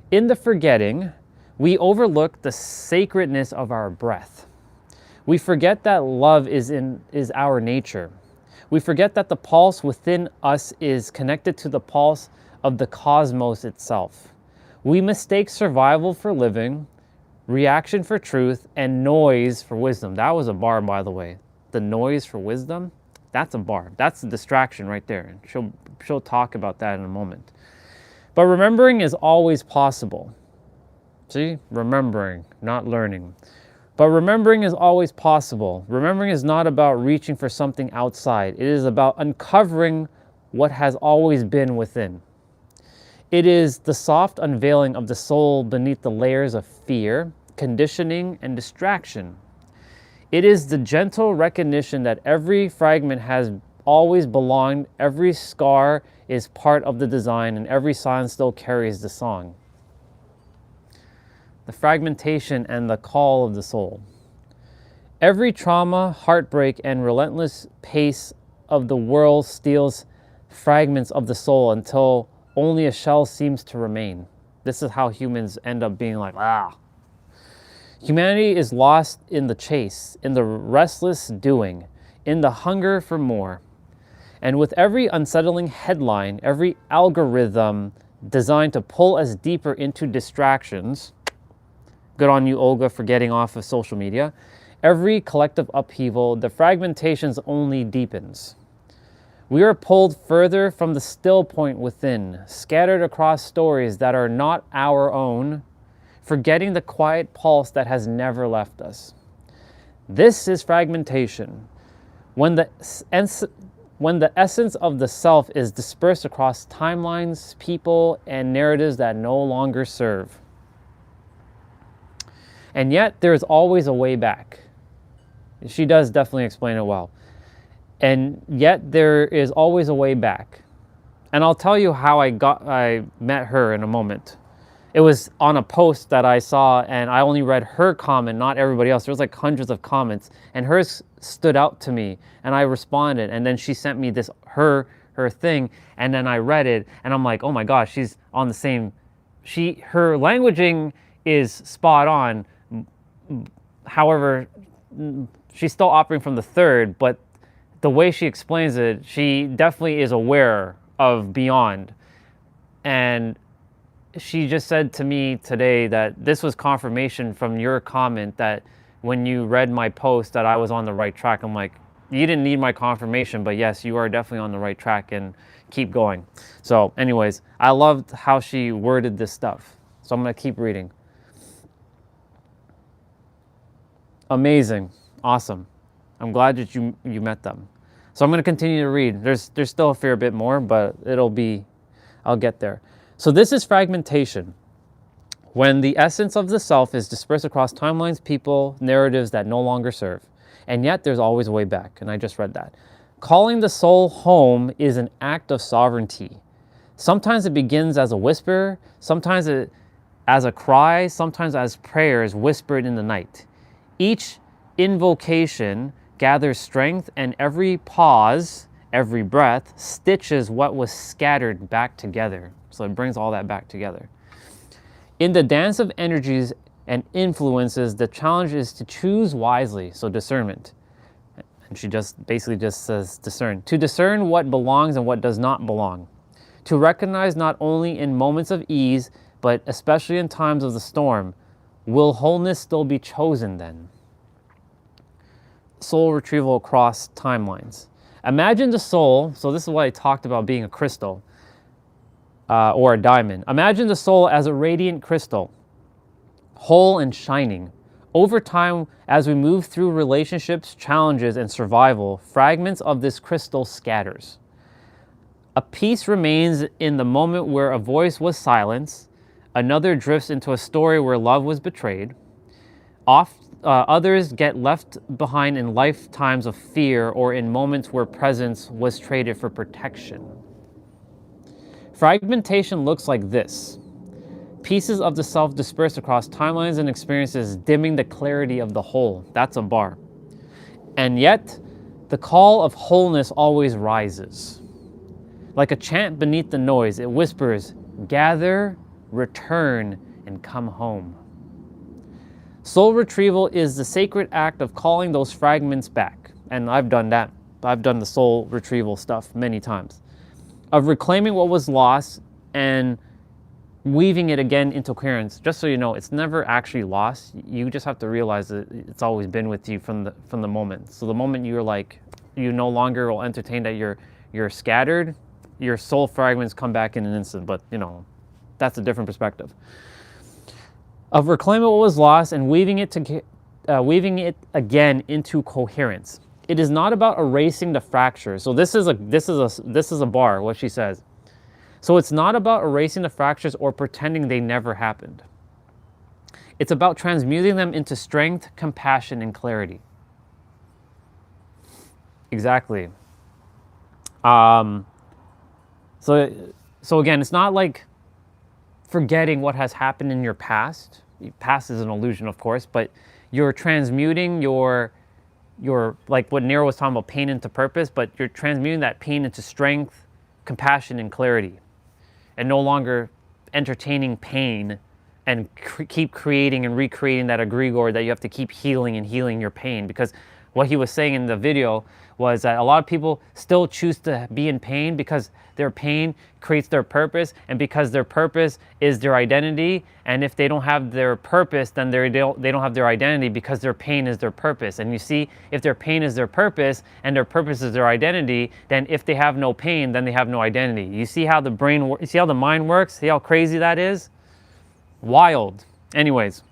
In the forgetting, we overlook the sacredness of our breath. We forget that love is our nature. We forget that the pulse within us is connected to the pulse of the cosmos itself. We mistake survival for living, reaction for truth, and noise for wisdom. That was a bar, by the way. The noise for wisdom, that's a bar. That's a distraction right there. She'll talk about that in a moment. But remembering is always possible. See, remembering, not learning. But remembering is always possible. Remembering is not about reaching for something outside. It is about uncovering what has always been within. It is the soft unveiling of the soul beneath the layers of fear, conditioning, and distraction. It is the gentle recognition that every fragment has always belonged, every scar is part of the design, and every sign still carries the song. The fragmentation and the call of the soul. Every trauma, heartbreak, and relentless pace of the world steals fragments of the soul until only a shell seems to remain. This is how humans end up being like, ah. Humanity is lost in the chase, in the restless doing, in the hunger for more. And with every unsettling headline, every algorithm designed to pull us deeper into distractions, good on you, Olga, for getting off of social media, every collective upheaval, the fragmentations only deepens. We are pulled further from the still point within, scattered across stories that are not our own, forgetting the quiet pulse that has never left us. This is fragmentation. When the essence of the self is dispersed across timelines, people, and narratives that no longer serve. And yet, there is always a way back. She does definitely explain it well. And yet there is always a way back. And I'll tell you how I met her in a moment. It was on a post that I saw, and I only read her comment, not everybody else. There was like hundreds of comments, and hers stood out to me, and I responded. And then she sent me this her thing, and then I read it, and I'm like, oh my gosh, she's on the same. Her languaging is spot on. However, she's still operating from the third, but the way she explains it, she definitely is aware of beyond. And she just said to me today that this was confirmation from your comment that when you read my post that I was on the right track. I'm like, you didn't need my confirmation, but yes, you are definitely on the right track, and keep going. So anyways, I loved how she worded this stuff. So I'm going to keep reading. Amazing. Awesome. I'm glad that you met them. So I'm going to continue to read. There's still a fair bit more, but I'll get there. So this is fragmentation. When the essence of the self is dispersed across timelines, people, narratives that no longer serve. And yet there's always a way back. And I just read that. Calling the soul home is an act of sovereignty. Sometimes it begins as a whisper, sometimes as a cry, sometimes as prayers whispered in the night. Each invocation gathers strength, and every pause, every breath, stitches what was scattered back together. So it brings all that back together. In the dance of energies and influences, the challenge is to choose wisely, so discernment. And she basically says discern. To discern what belongs and what does not belong. To recognize not only in moments of ease, but especially in times of the storm. Will wholeness still be chosen then? Soul retrieval across timelines. Imagine the soul, so this is what I talked about being a crystal or a diamond. Imagine the soul as a radiant crystal, whole and shining. Over time, as we move through relationships, challenges, and survival, fragments of this crystal scatters. A piece remains in the moment where a voice was silenced, another drifts into a story where love was betrayed. Others get left behind in lifetimes of fear or in moments where presence was traded for protection. Fragmentation looks like this. Pieces of the self dispersed across timelines and experiences, dimming the clarity of the whole. That's a bar. And yet, the call of wholeness always rises. Like a chant beneath the noise, it whispers, gather, return, and come home. Soul retrieval is the sacred act of calling those fragments back. And I've done that I've done the soul retrieval stuff many times. Of reclaiming what was lost and weaving it again into coherence. Just so you know, it's never actually lost. You just have to realize that it's always been with you from the moment. So the moment you're like, you no longer will entertain that you're scattered, your soul fragments come back in an instant. But you know, that's a different perspective. Of reclaiming what was lost and weaving it again into coherence. It is not about erasing the fractures. So this is a bar, what she says. So it's not about erasing the fractures or pretending they never happened. It's about transmuting them into strength, compassion, and clarity. Exactly. So again, it's not like forgetting what has happened in your past. Past is an illusion, of course, but you're transmuting your like what Nero was talking about, pain into purpose, but you're transmuting that pain into strength, compassion, and clarity, and no longer entertaining pain and keep creating and recreating that egregore that you have to keep healing and healing your pain. Because what he was saying in the video was that a lot of people still choose to be in pain because their pain creates their purpose, and because their purpose is their identity. And if they don't have their purpose, then they don't have their identity, because their pain is their purpose. And you see, if their pain is their purpose and their purpose is their identity, then if they have no pain, then they have no identity. You see how the brain, you see how the mind works? See how crazy that is? Wild. Anyways,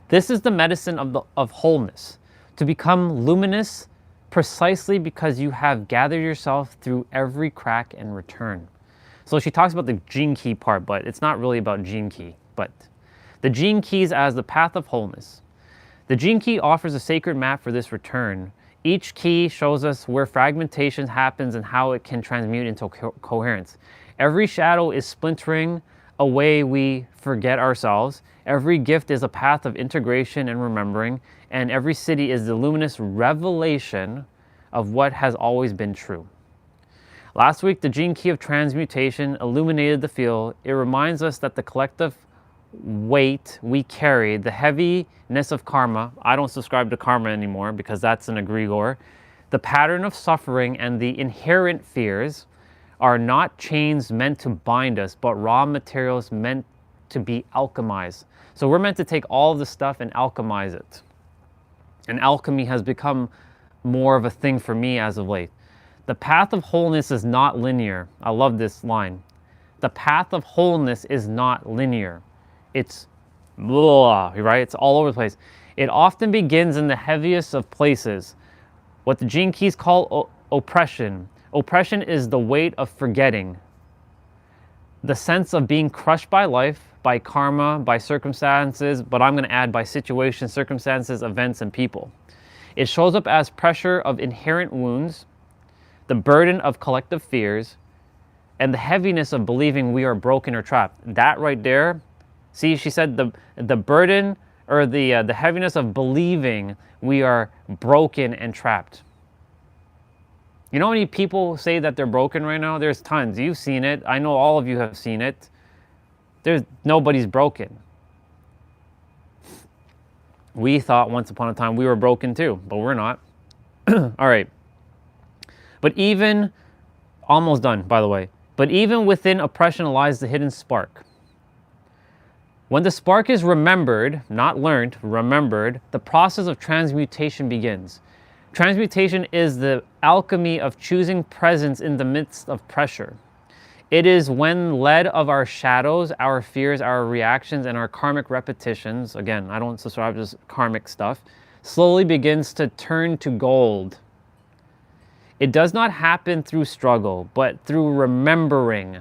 this is the medicine of wholeness, to become luminous precisely because you have gathered yourself through every crack and return. So she talks about the gene key part, but it's not really about gene key, but the gene keys as the path of wholeness. The gene key offers a sacred map for this return. Each key shows us where fragmentation happens and how it can transmute into coherence. Every shadow is splintering away, we forget ourselves. Every gift is a path of integration and remembering, and every city is the luminous revelation of what has always been true. Last week, the gene key of transmutation illuminated the field. It reminds us that the collective weight we carry, the heaviness of karma — I don't subscribe to karma anymore because that's an egregore — the pattern of suffering and the inherent fears are not chains meant to bind us, but raw materials meant to be alchemized. So we're meant to take all of the stuff and alchemize it. And alchemy has become more of a thing for me as of late. The path of wholeness is not linear. I love this line. The path of wholeness is not linear. It's blah, right? It's all over the place. It often begins in the heaviest of places, what the gene keys call oppression. Oppression is the weight of forgetting, the sense of being crushed by life, by karma, by circumstances, but I'm going to add by situations, circumstances, events, and people. It shows up as pressure of inherent wounds, the burden of collective fears, and the heaviness of believing we are broken or trapped. That right there, see, she said the burden or the heaviness of believing we are broken and trapped. You know how many people say that they're broken right now? There's tons. You've seen it. I know all of you have seen it. Nobody's broken. We thought once upon a time we were broken too, but we're not. All right. But even, almost done, by the way, but even within oppression lies the hidden spark. When the spark is remembered, not learned, remembered, the process of transmutation begins. Transmutation is the alchemy of choosing presence in the midst of pressure. It is when led of our shadows, our fears, our reactions, and our karmic repetitions — again, I don't subscribe to this karmic stuff — slowly begins to turn to gold. It does not happen through struggle, but through remembering.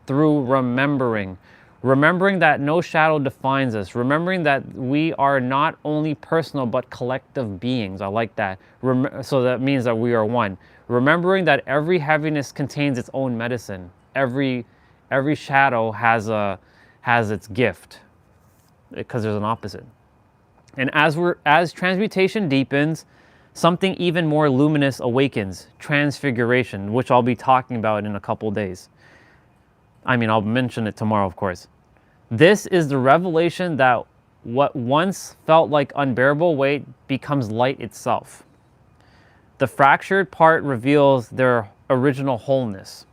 Through remembering. Remembering that no shadow defines us. Remembering that we are not only personal, but collective beings. I like that. So that means that we are one. Remembering that every heaviness contains its own medicine. Every shadow has its gift, because there's an opposite. And as transmutation deepens, something even more luminous awakens. Transfiguration, which I'll be talking about in a couple days. I mean, I'll mention it tomorrow, of course. This is the revelation that What once felt like unbearable weight becomes light itself. The fractured part reveals their original wholeness.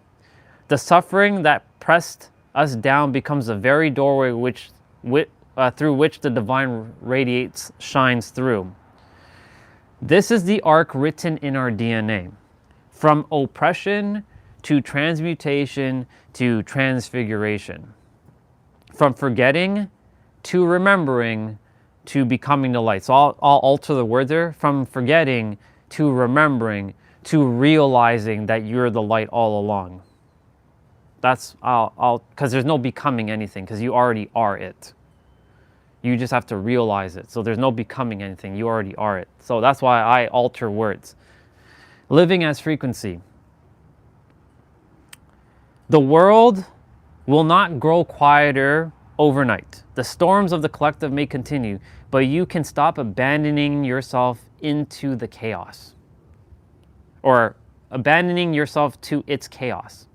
The suffering that pressed us down becomes the very doorway through which the divine radiates, shines through. This is the arc written in our DNA. From oppression to transmutation to transfiguration. From forgetting to remembering to becoming the light. So I'll alter the word there. From forgetting to remembering to realizing that you're the light all along. That's, because there's no becoming anything, because you already are it. You just have to realize it. So there's no becoming anything. You already are it. So that's why I alter words. Living as frequency. The world will not grow quieter overnight. The storms of the collective may continue, but you can stop abandoning yourself into the chaos. Or abandoning yourself to its chaos.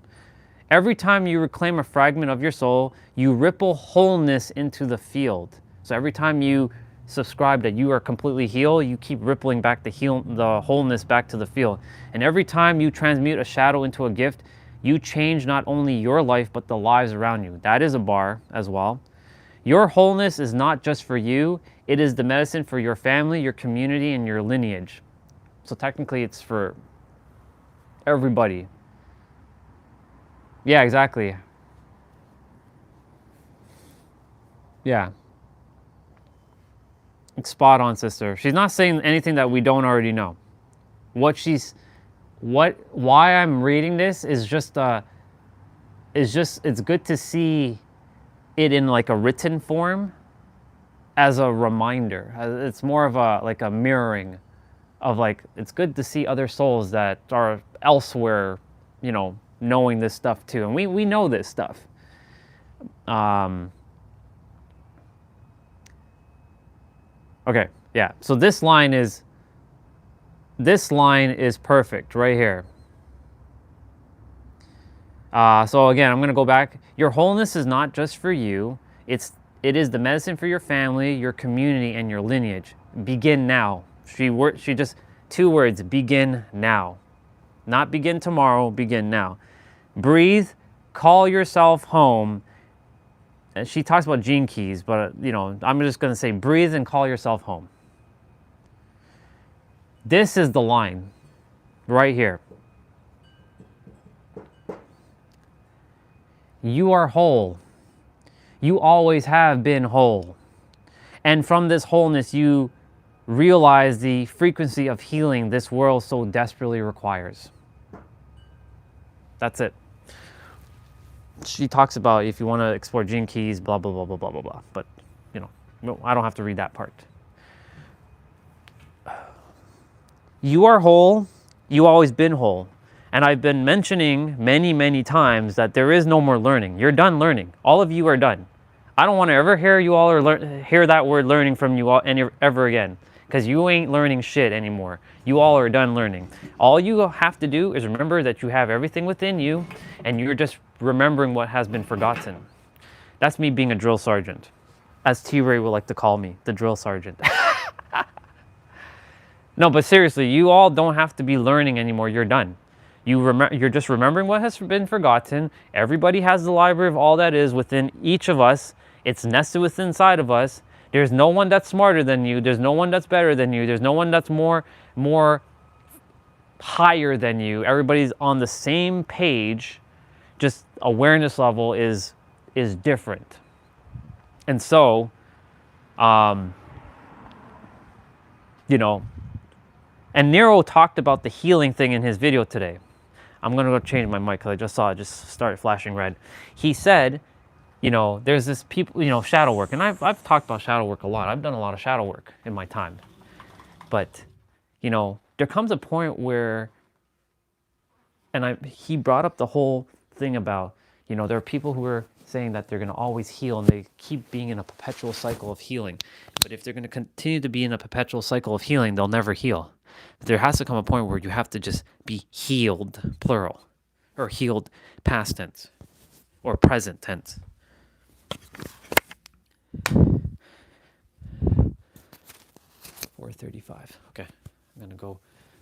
Every time you reclaim a fragment of your soul, you ripple wholeness into the field. So every time you subscribe that you are completely healed, you keep rippling back the wholeness back to the field. And every time you transmute a shadow into a gift, you change not only your life, but the lives around you. That is a bar as well. Your wholeness is not just for you. It is the medicine for your family, your community, and your lineage. So technically it's for everybody. Yeah, exactly. Yeah. It's spot on, sister. She's not saying anything that we don't already know. Why I'm reading this is just it's good to see it in like a written form as a reminder. It's more of a mirroring of like, it's good to see other souls that are elsewhere, you know, knowing this stuff too. And we know this stuff. Okay, yeah. So this line is perfect right here. So again, I'm going to go back. Your wholeness is not just for you. It is the medicine for your family, your community, and your lineage. Begin now. She just 2 words, begin now. Not begin tomorrow, begin now. Breathe, call yourself home. And she talks about gene keys, but you know, I'm just going to say breathe and call yourself home. This is the line right here. You are whole. You always have been whole. And from this wholeness, you realize the frequency of healing this world so desperately requires. That's it. She talks about if you want to explore gene keys, blah, blah, blah, blah, blah, blah, blah. But, you know, no, I don't have to read that part. You are whole. You always been whole. And I've been mentioning many, many times that there is no more learning. You're done learning. All of you are done. I don't want to ever hear you all hear that word learning from you all ever again, because you ain't learning shit anymore. You all are done learning. All you have to do is remember that you have everything within you, and you're just remembering what has been forgotten. That's me being a drill sergeant, as T-Ray would like to call me, the drill sergeant. No, but seriously, you all don't have to be learning anymore. You're done. You're just remembering what has been forgotten. Everybody has the library of all that is within each of us. It's nested within inside of us. There's no one that's smarter than you. There's no one that's better than you. There's no one that's more higher than you. Everybody's on the same page. Just awareness level is different. And so, you know, and Nero talked about the healing thing in his video today. I'm going to go change my mic because I just saw it just started flashing red. He said, you know, there's this people, you know, shadow work. And I've talked about shadow work a lot. I've done a lot of shadow work in my time. But, you know, there comes a point where, and he brought up the whole thing about, you know, there are people who are saying that they're going to always heal and they keep being in a perpetual cycle of healing. But if they're going to continue to be in a perpetual cycle of healing, they'll never heal. There has to come a point where you have to just be healed, plural, or healed past tense, or present tense. 4:35. Okay, I'm gonna go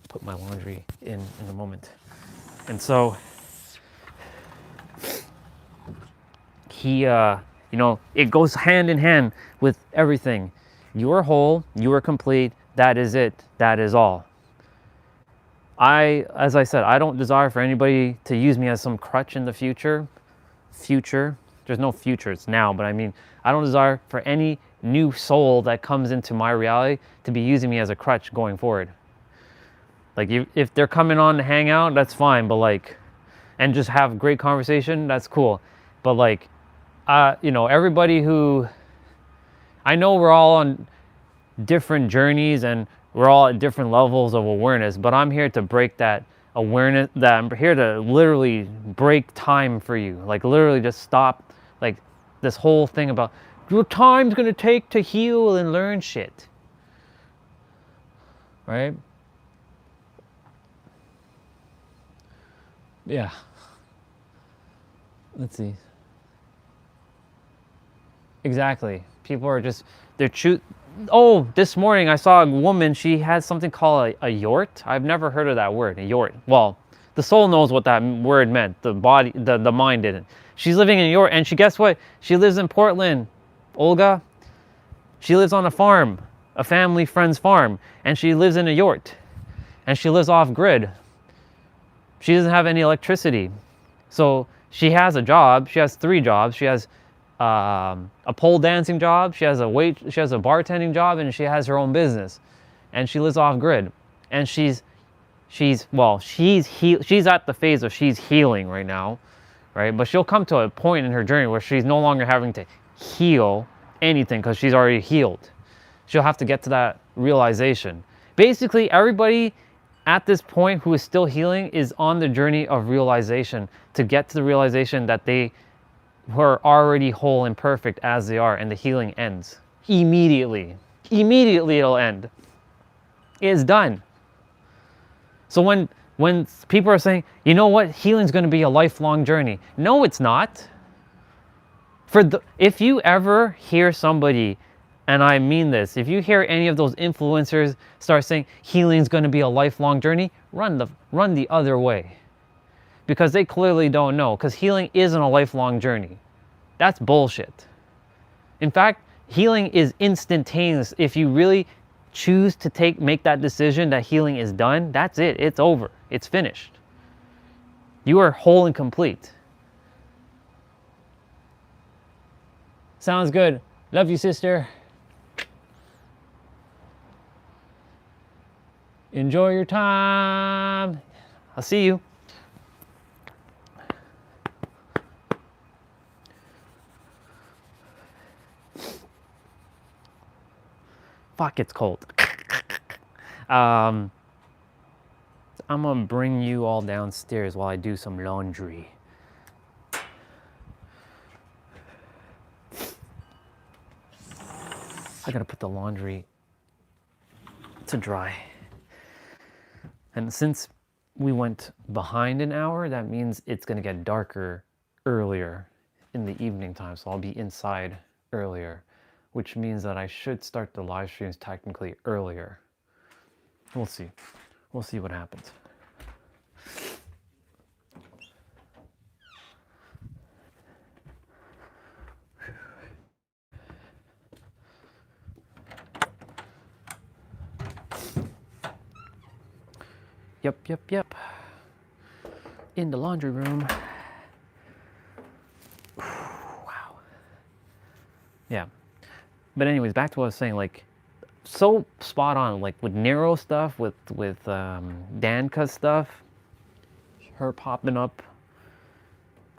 put my laundry in a moment. And so he, you know, it goes hand in hand with everything. You are whole, you are complete, that is it, that is all. As I said, I don't desire for anybody to use me as some crutch in the future. There's no future, it's now, but I mean, I don't desire for any new soul that comes into my reality to be using me as a crutch going forward. Like, if they're coming on to hang out, that's fine, but like, and just have great conversation, that's cool. But like, you know, everybody who, I know we're all on different journeys and we're all at different levels of awareness, but I'm here to break that awareness, that I'm here to literally break time for you. Like, literally just stop, like, this whole thing about your time's gonna take to heal and learn shit. Right? Yeah. Let's see. Exactly. People are just, oh, this morning I saw a woman, she has something called a yort. I've never heard of that word, a yort. Well, the soul knows what that word meant. The body, the mind didn't. She's living in a yort, and guess what? She lives in Portland, Olga. She lives on a farm, a family friend's farm, and she lives in a yort. And she lives off grid. She doesn't have any electricity. So she has a job. She has 3 jobs. She has a pole dancing job. She has a bartending job, and she has her own business. And she lives off grid. And she's at the phase of she's healing right now, right? But she'll come to a point in her journey where she's no longer having to heal anything because she's already healed. She'll have to get to that realization. Basically, everybody at this point who is still healing is on the journey of realization, to get to the realization that they were already whole and perfect as they are, and the healing ends. Immediately it'll end. It's done. So when people are saying, you know what, healing's going to be a lifelong journey. No, it's not. If you ever hear somebody, and I mean this, if you hear any of those influencers start saying healing's going to be a lifelong journey, run the other way. Because they clearly don't know, because healing isn't a lifelong journey. That's bullshit. In fact, healing is instantaneous. If you really choose to make that decision that healing is done, that's it. It's over. It's finished. You are whole and complete. Sounds good. Love you, sister. Enjoy your time. I'll see you. Fuck, it's cold. I'm gonna bring you all downstairs while I do some laundry. I gotta put the laundry to dry. And since we went behind an hour, that means it's gonna get darker earlier in the evening time. So I'll be inside earlier, which means that I should start the live streams technically earlier. We'll see. We'll see what happens. Yep. In the laundry room. Wow. Yeah. But anyways, back to what I was saying, like, so spot on, like with Nero stuff, with Danka stuff, her popping up.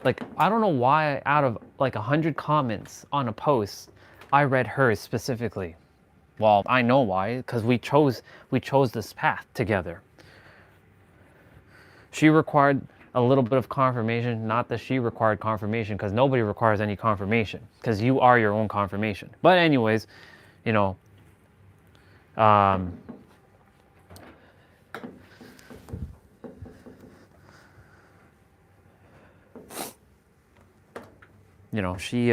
Like, I don't know why out of like 100 comments on a post, I read hers specifically. Well, I know why, because we chose this path together. She required a little bit of confirmation, not that she required confirmation, because nobody requires any confirmation, because you are your own confirmation. But anyways, you know, she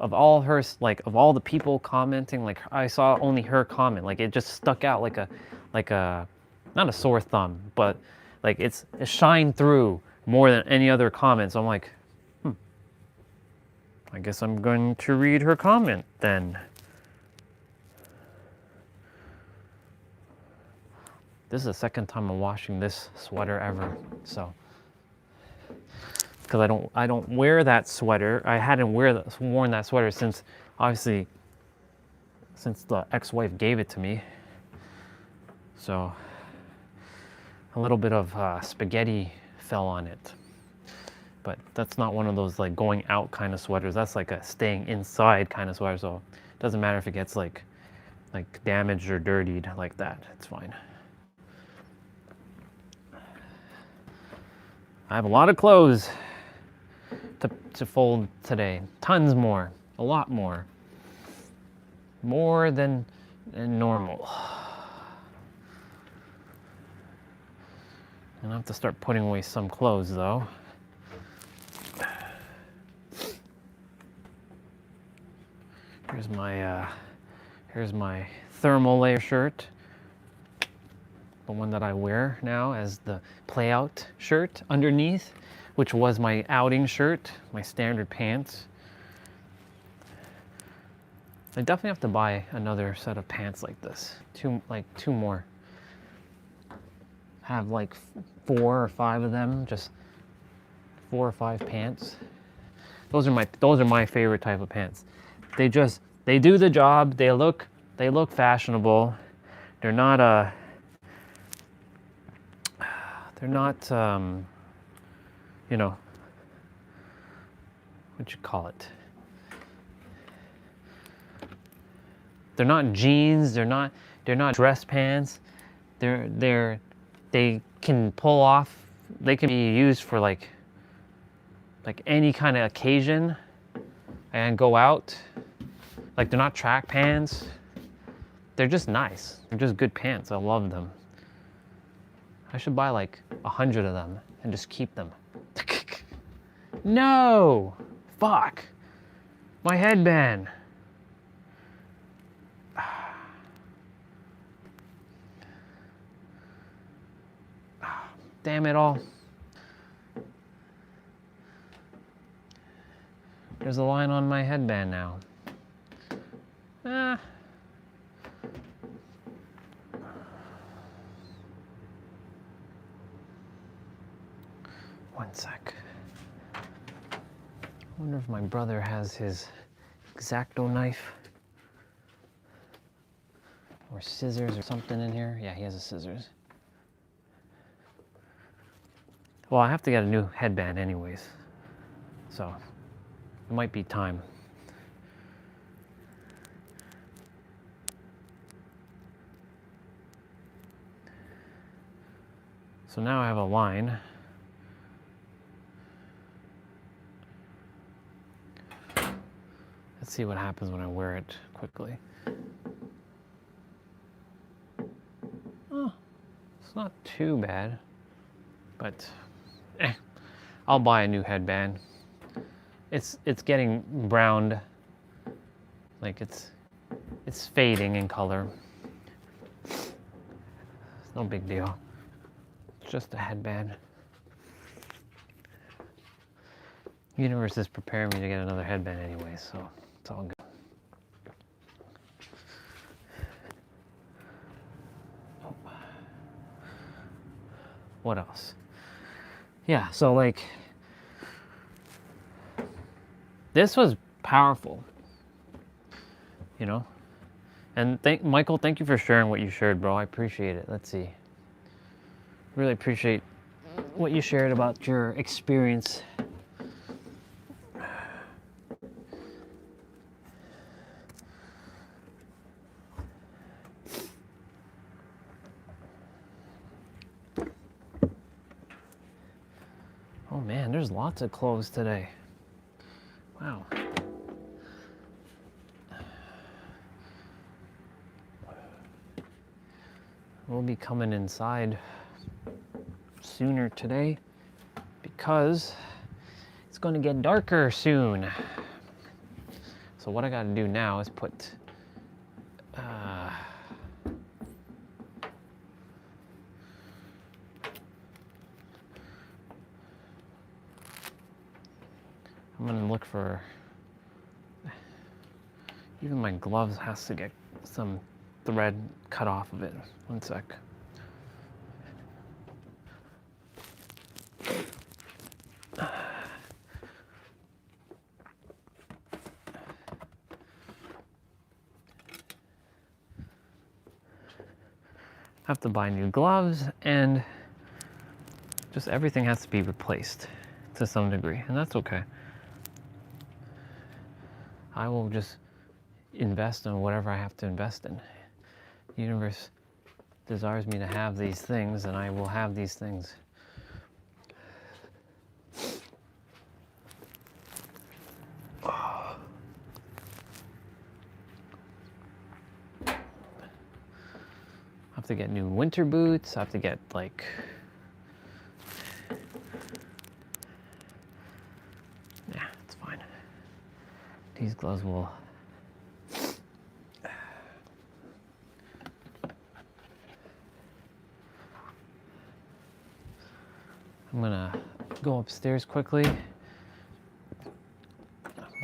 of all her, like of all the people commenting, like I saw only her comment, like it just stuck out like a not a sore thumb, but like it shined through more than any other comments. I'm like, I guess I'm going to read her comment then. This is the second time I'm washing this sweater ever, so. Because I don't wear that sweater. I hadn't worn that sweater since, obviously, since the ex-wife gave it to me. So, a little bit of spaghetti fell on it. But that's not one of those like going out kind of sweaters. That's like a staying inside kind of sweater. So it doesn't matter if it gets like damaged or dirtied like that. It's fine. I have a lot of clothes to fold today. Tons more. A lot more. More than normal. And I have to start putting away some clothes though. Here's my thermal layer shirt. The one that I wear now as the play-out shirt underneath, which was my outing shirt, my standard pants. I definitely have to buy another set of pants like this. Two more. Have like 4 or 5 of them, just 4 or 5 pants. Those are my favorite type of pants. They do the job. They look fashionable. They're not you know, what you call it? They're not jeans. They're not dress pants. They can pull off. They can be used for like any kind of occasion and go out. Like they're not track pants. They're just nice. They're just good pants. I love them. I should buy like 100 of them and just keep them. No! Fuck! My headband. Damn it all. There's a line on my headband now. One sec. I wonder if my brother has his X-Acto knife or scissors or something in here. Yeah, he has a scissors. Well, I have to get a new headband anyways, so it might be time. So now I have a line. Let's see what happens when I wear it quickly. Oh, it's not too bad, but I'll buy a new headband. It's getting browned, like it's fading in color. It's no big deal. It's just a headband. Universe is preparing me to get another headband anyway, so it's all good. What else? Yeah, so like, this was powerful, you know? And Michael, thank you for sharing what you shared, bro. I appreciate it. Let's see. Really appreciate what you shared about your experience. Oh man, there's lots of clothes today. Wow. We'll be coming inside sooner today because it's going to get darker soon. So what I got to do now is put I'm gonna look for, even my gloves has to get some thread cut off of it. One sec. Have to buy new gloves, and just everything has to be replaced to some degree, and that's okay. I will just invest in whatever I have to invest in. The universe desires me to have these things, and I will have these things. I have to get new winter boots. I have to get like, yeah, it's fine. These gloves will. I'm gonna go upstairs quickly.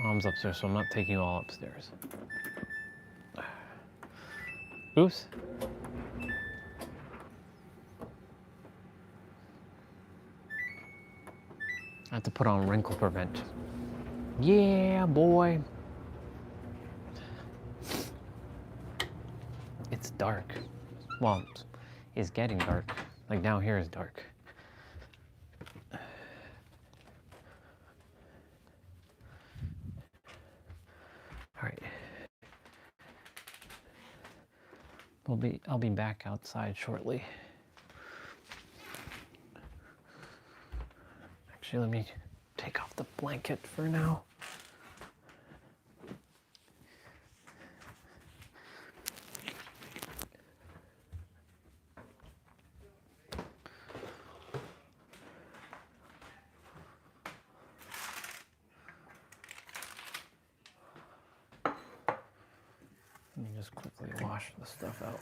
Mom's upstairs, so I'm not taking you all upstairs. Oops. I have to put on wrinkle prevent. Yeah, boy. It's dark. Well, it's getting dark. Like down here is dark. All right. I'll be back outside shortly. Actually, let me take off the blanket for now. Let me just quickly wash the stuff out.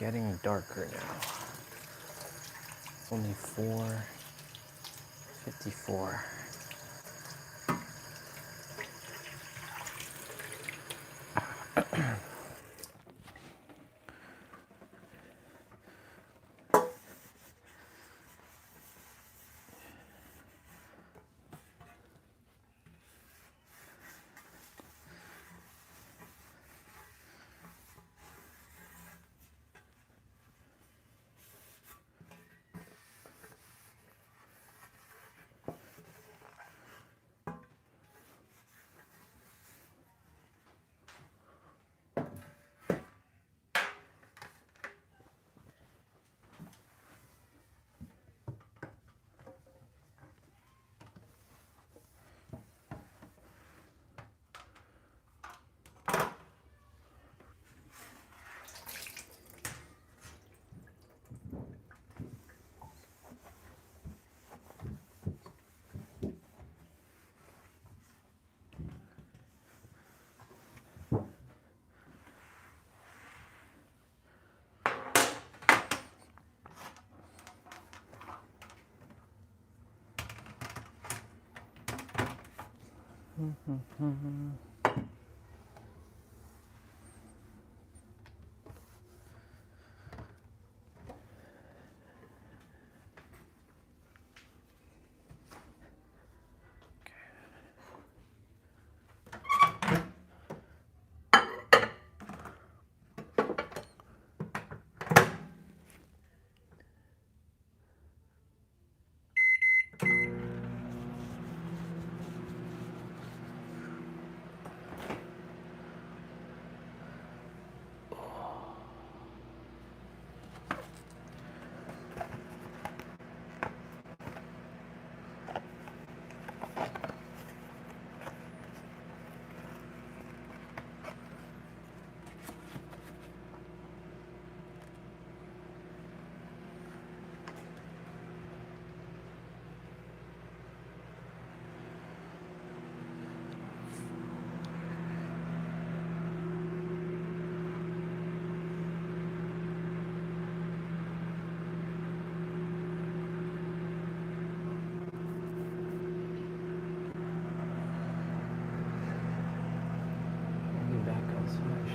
getting darker now. It's only 4:54.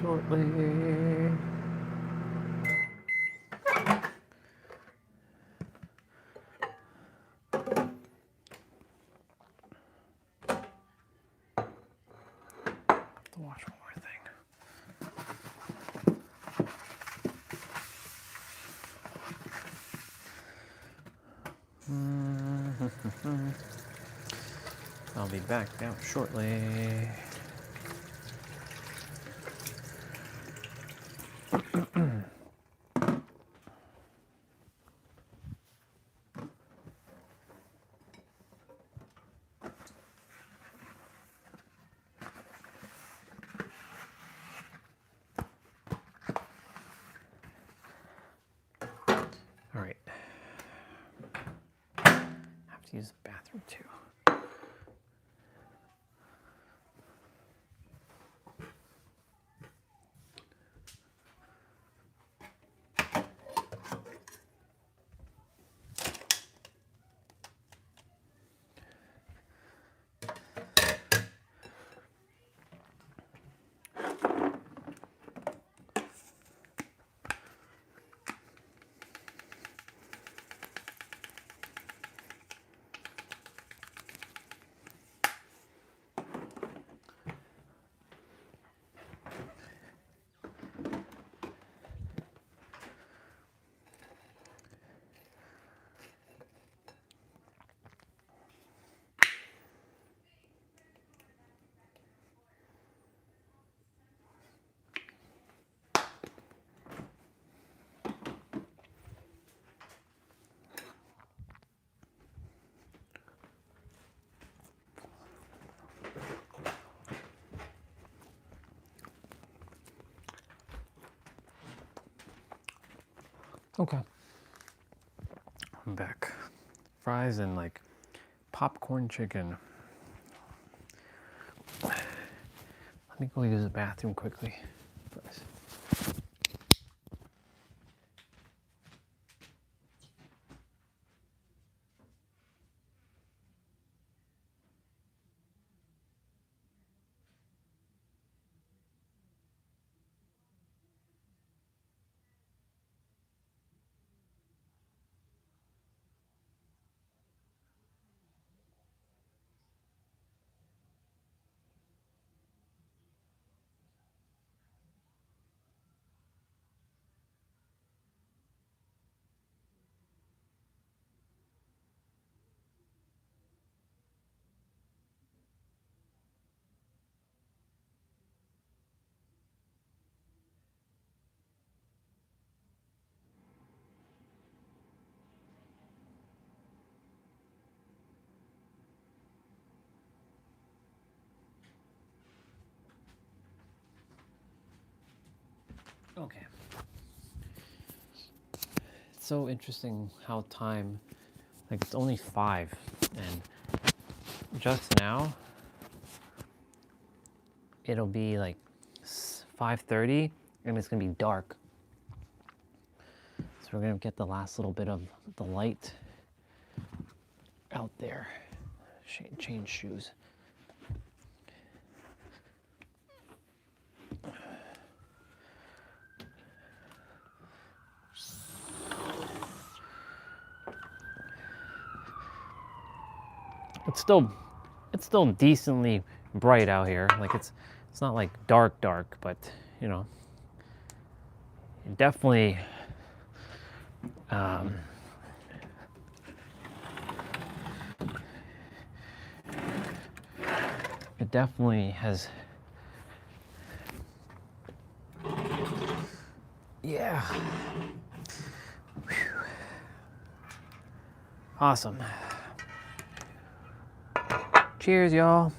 Shortly. To wash one more thing. I'll be back now shortly. All right. I have to use the bathroom too. Okay. I'm back. Fries and like popcorn chicken. Let me go use the bathroom quickly. so interesting how time, like it's only 5, and just now it'll be like 5:30 and it's gonna be dark. So we're gonna get the last little bit of the light out there. Change shoes. It's still decently bright out here. Like it's not like dark, but you know, it definitely it definitely has, yeah. Whew. Awesome. Cheers, y'all.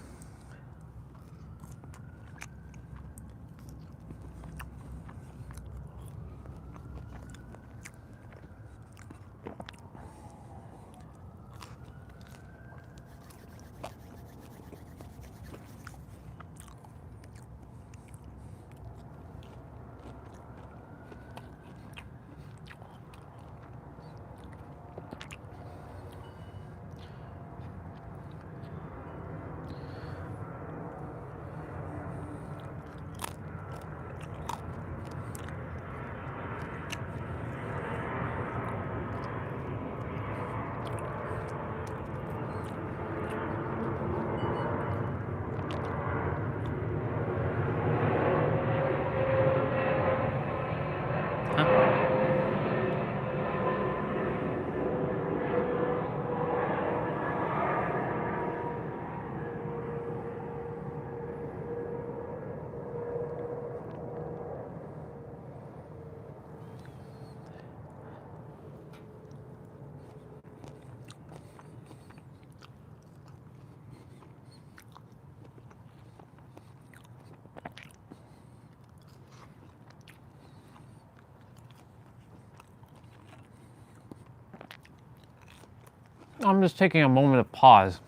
I'm just taking a moment of pause.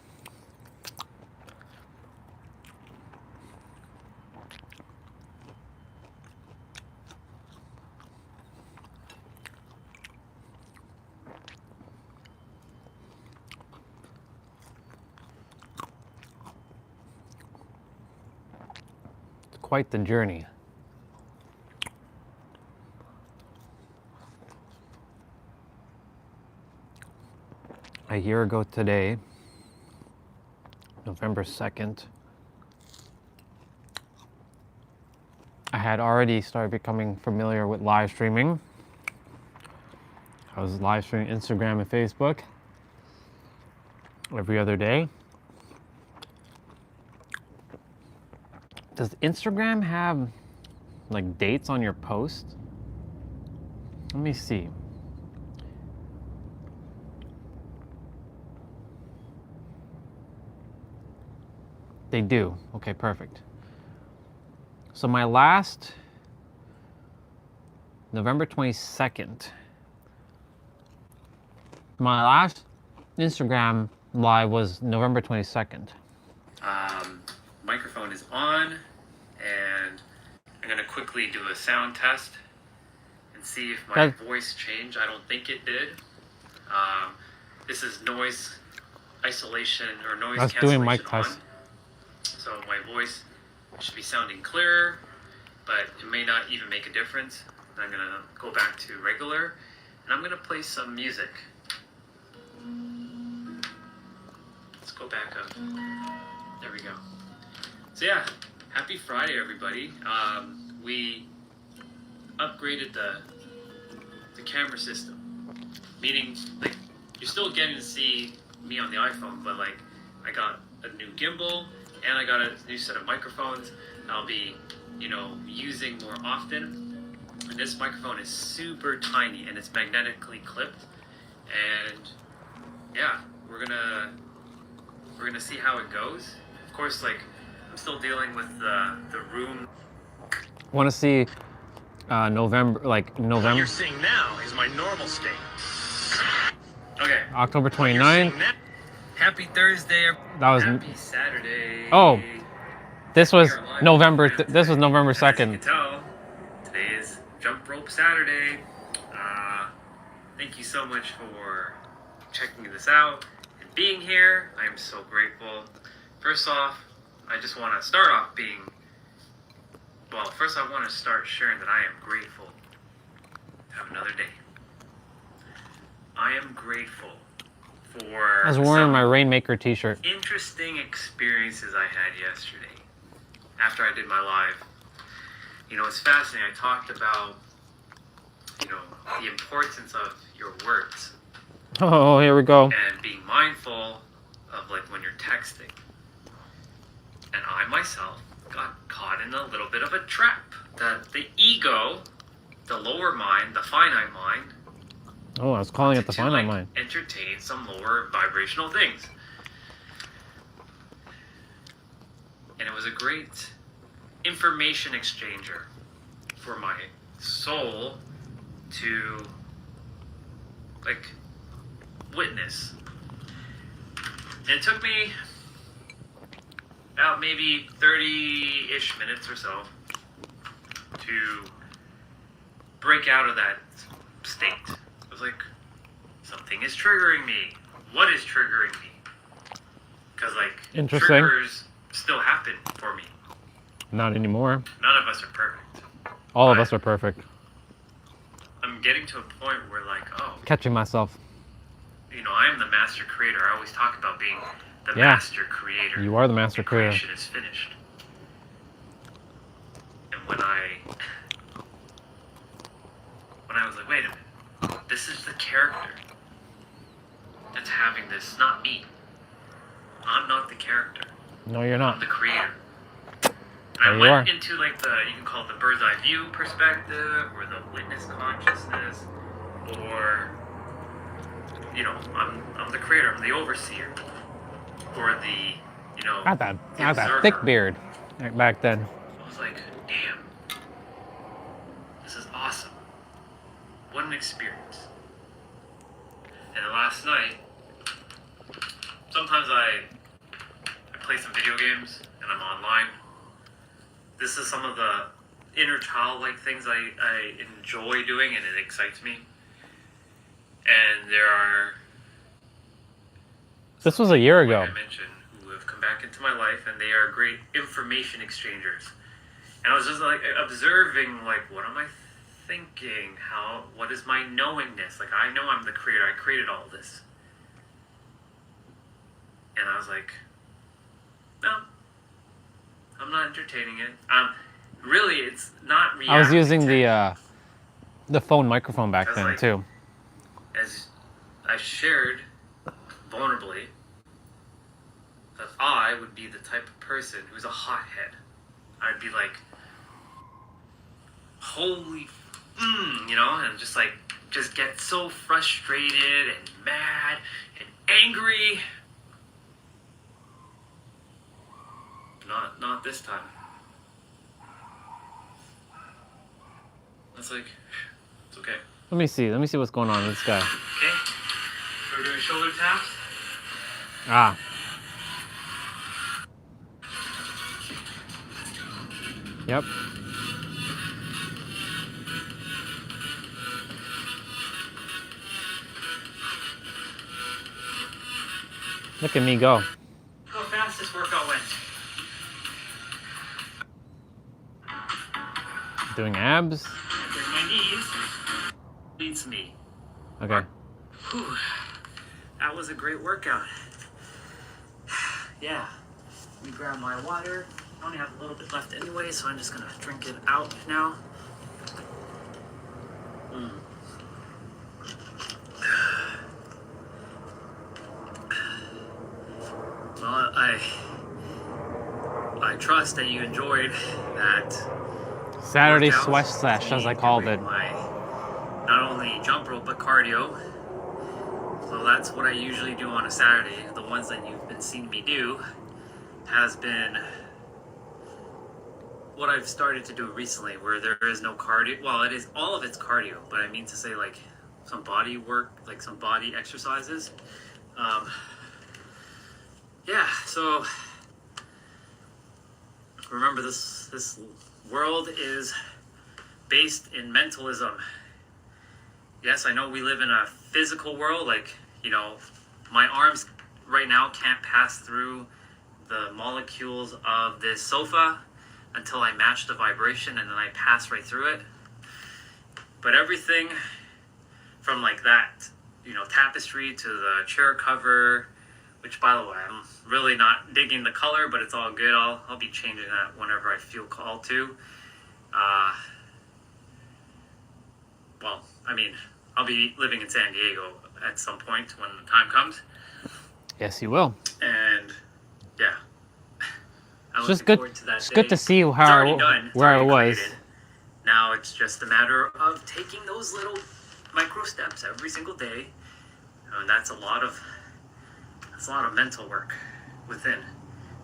It's quite the journey. A year ago today, November 2nd, I had already started becoming familiar with live streaming. I was live streaming Instagram and Facebook every other day. Does Instagram have like dates on your post? Let me see. They do. Okay, perfect. So my last November 22nd. My last Instagram live was November 22nd. Microphone is on, and I'm gonna quickly do a sound test and see if my voice changed. I don't think it did. This is noise isolation or noise cancellation doing mic test. So my voice should be sounding clearer, but it may not even make a difference. I'm gonna go back to regular, and I'm gonna play some music. Let's go back up. There we go. So yeah, happy Friday, everybody. We upgraded the camera system, meaning like you're still getting to see me on the iPhone, but like I got a new gimbal and I got a new set of microphones I'll be, you know, using more often. And this microphone is super tiny and it's magnetically clipped. And yeah, we're gonna see how it goes. Of course, like I'm still dealing with the room. Want to see November, like What November, you're seeing now is my normal state. Okay. October What you're seeing 29th. now- Happy Thursday. That was. Happy Saturday. Oh, this was We are live November. with friends This was November As you 2nd. can tell, today is Jump Rope Saturday. Thank you so much for checking this out and being here. I am so grateful. First off, I just want to start off being, well, first I want to start sharing that I am grateful to have another day. I am grateful for I was wearing some my Rainmaker t-shirt. interesting experiences I had yesterday after I did my live. You know, it's fascinating. I talked about, you know, the importance of your words Oh, here we go. and being mindful of, like, when you're texting. And I myself got caught in a little bit of a trap that the ego, the lower mind, the finite mind, Oh, I was calling it the to, finite like, mind. entertain some lower vibrational things. And it was a great information exchanger for my soul to, like, witness. And it took me about maybe 30-ish minutes or so to break out of that state. I was like, something is triggering me. What is triggering me? Because, like, Interesting. triggers still happen for me. Not anymore. None of us are perfect. All of us are perfect. I'm getting to a point where, like, oh, Catching myself. you know, I am the master creator. I always talk about being the Yeah. master creator. You are the master creator. Creation is finished. And when I was like, wait a minute, this is the character that's having this, not me. I'm not the character. No, you're I'm not. the creator. And There I you went are. into, like, the, you can call it the bird's eye view perspective, or the witness consciousness, or, you know, I'm the creator, I'm the overseer, or the, you know, Got that observer. thick beard back then. I was like, damn, this is awesome. What an experience. And then last night, sometimes I play some video games and I'm online. This is some of the inner child-like things I enjoy doing, and it excites me. And there are, This was a year like ago. I mentioned, who have come back into my life, and they are great information exchangers. And I was just, like, observing, like, what am I thinking? What is my knowingness? Like, I know I'm the creator. I created all this. And I was like, no, I'm not entertaining it. Really, it's not reacting. I was using the phone microphone back Because, then like, too. as I shared vulnerably, that I would be the type of person who's a hothead. I'd be like, holy, you know, and just get so frustrated and mad and angry. Not this time. It's like, it's okay. Let me see what's going on with this guy. Okay? We're doing shoulder taps. Ah. Yep. Look at me go. How fast this workout went. Doing abs. Bring my knees. Beats me. Okay. Whew. That was a great workout. Yeah. Let me grab my water. I only have a little bit left anyway, so I'm just gonna drink it out now. Well, I trust that you enjoyed that Saturday workout. sweat sesh, as I called it. My not only jump rope but cardio. So that's what I usually do on a Saturday. The ones that you've been seeing me do has been what I've started to do recently, where there is no cardio. Well, it is all of it's cardio, but I mean to say like some body work, like some body exercises. Yeah. So remember, this world is based in mentalism. Yes, I know we live in a physical world. Like, you know, my arms right now can't pass through the molecules of this sofa until I match the vibration, and then I pass right through it. But everything from like that, you know, tapestry to the chair cover, which by the way, I'm really not digging the color, but it's all good. I'll be changing that whenever I feel called to. Well, I mean, I'll be living in San Diego at some point when the time comes. Yes, you will. And yeah, It's just good. It's good to see where I was. Now it's just a matter of taking those little micro steps every single day, and that's a lot of mental work within,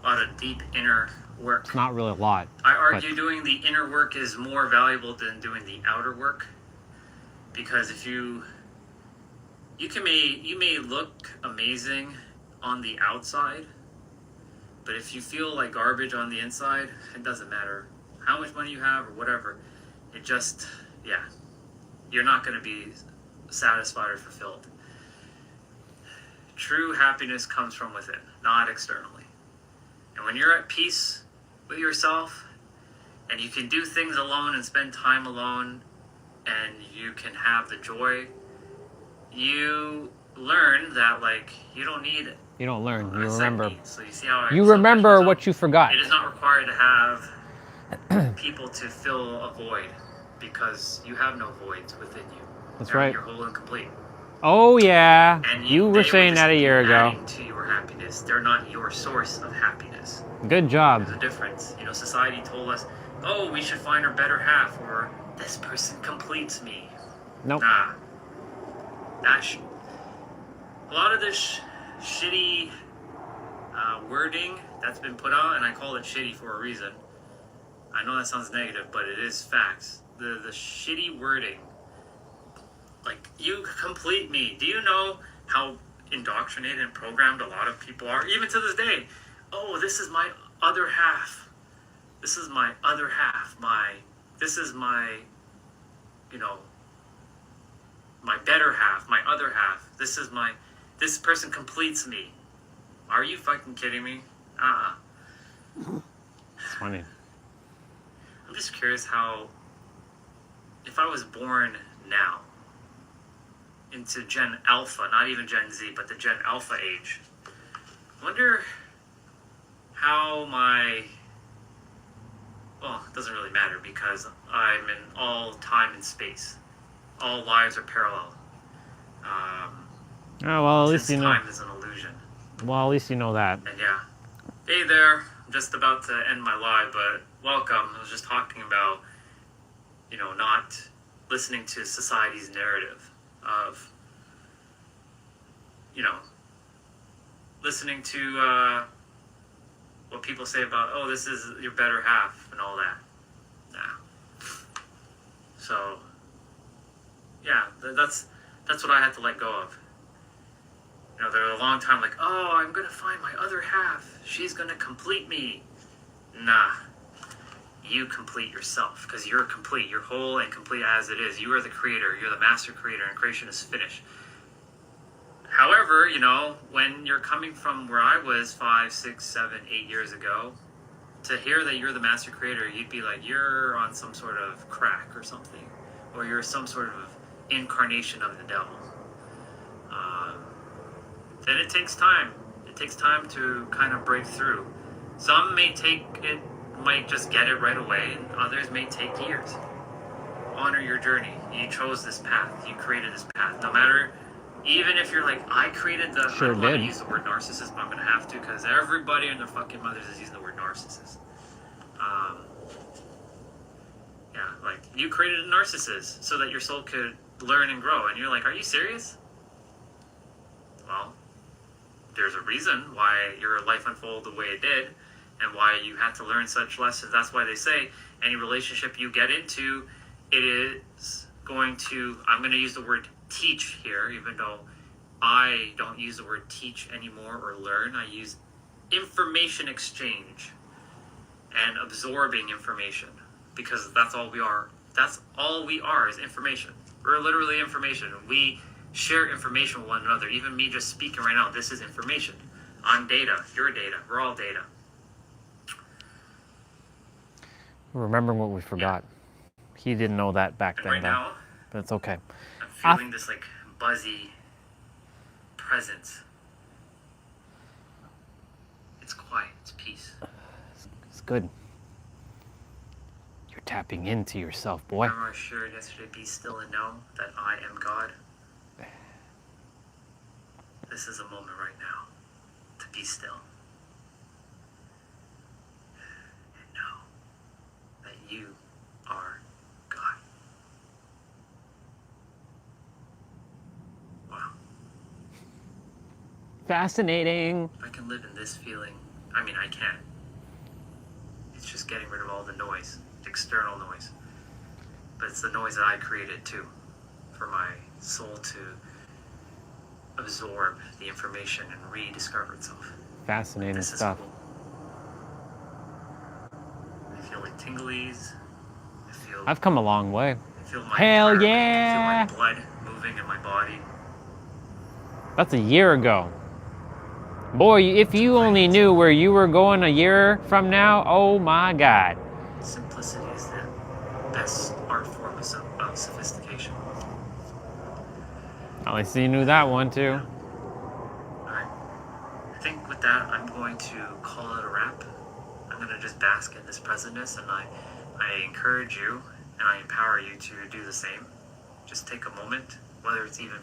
a lot of deep inner work. It's not really a lot. I argue doing the inner work is more valuable than doing the outer work, because if you may look amazing on the outside, but if you feel like garbage on the inside, it doesn't matter how much money you have or whatever. It just, yeah, you're not going to be satisfied or fulfilled. True happiness comes from within, not externally. And when you're at peace with yourself, and you can do things alone and spend time alone, and you can have the joy, you learn that, like, you don't need it. You don't learn. You remember. So you see how You remember what you forgot. It is not required to have people to fill a void, because you have no voids within you. That's right. You're whole and complete. Oh yeah, And you were saying that a year ago. Adding to your happiness. They're not your source of happiness. Good job. There's a difference. You know, society told us, oh, we should find our better half, or this person completes me. Nope. Nah. A lot of this shitty wording that's been put out, and I call it shitty for a reason. I know that sounds negative, but it is facts. The shitty wording, like, you complete me. Do you know how indoctrinated and programmed a lot of people are, even to this day? Oh, this is my other half. This is my other half. This is my, you know, my better half, my other half. This person completes me. Are you fucking kidding me? It's funny. I'm just curious how, if I was born now into Gen Alpha, not even Gen Z, but the Gen Alpha age, I wonder how well, it doesn't really matter, because I'm in all time and space. All lives are parallel. Oh, well, at least you know. Time is an illusion. Well, at least you know that. And yeah. Hey there. I'm just about to end my live, but welcome. I was just talking about, you know, not listening to society's narrative of, you know, listening to what people say about, oh, this is your better half and all that. Nah. So, yeah, that's what I had to let go of. You know, there was a long time like, oh, I'm going to find my other half. She's going to complete me. Nah. You complete yourself, because you're complete. You're whole and complete as it is. You are the creator. You're the master creator, and creation is finished. However, you know, when you're coming from where I was 5, 6, 7, 8 years ago, to hear that you're the master creator, you'd be like, you're on some sort of crack or something. Or you're some sort of incarnation of the devil. Then it takes time. It takes time to kind of break through. Some might just get it right away, and others may take years. Honor your journey. You chose this path. You created this path. No matter, even if you're like, I created the... Sure I don't want to did. use the word narcissist, but I'm going to have to, because everybody and their fucking mothers is using the word narcissist. Yeah, like, you created a narcissist so that your soul could learn and grow. And you're like, are you serious? Well, there's a reason why your life unfolded the way it did. and why you have to learn such lessons. That's why they say any relationship you get into, it is going to, I'm going to use the word teach here, even though I don't use the word teach anymore or learn. I use information exchange and absorbing information, because that's all we are. That's all we are, is information. We're literally information. We share information with one another. Even me just speaking right now, this is information. I'm data. You're data. We're all data. Remembering what we forgot. He didn't know that back then, Right now, but it's okay. I'm feeling this like buzzy presence. It's quiet. It's peace. It's good. You're tapping into yourself, boy. Remember I shared yesterday, be still and know that I am God. This is a moment right now to be still and know that you are God. Wow. Fascinating. If I can live in this feeling, I mean, I can. It's just getting rid of all the noise, external noise. But it's the noise that I created too, for my soul to absorb the information and rediscover itself. Fascinating This is stuff. cool. I feel like tinglies. I feel, I've come a long way. I feel my Hell environment. yeah! I feel my blood moving in my body. That's a year ago. Boy, if you only knew where you were going a year from now, oh my God. Simplicity is the best art form of sophistication. At least you knew that one too. Alright. I think with that, I'm going to call it a wrap. I'm going to just bask in this presentness, and I encourage you and I empower you to do the same. Just take a moment, whether it's even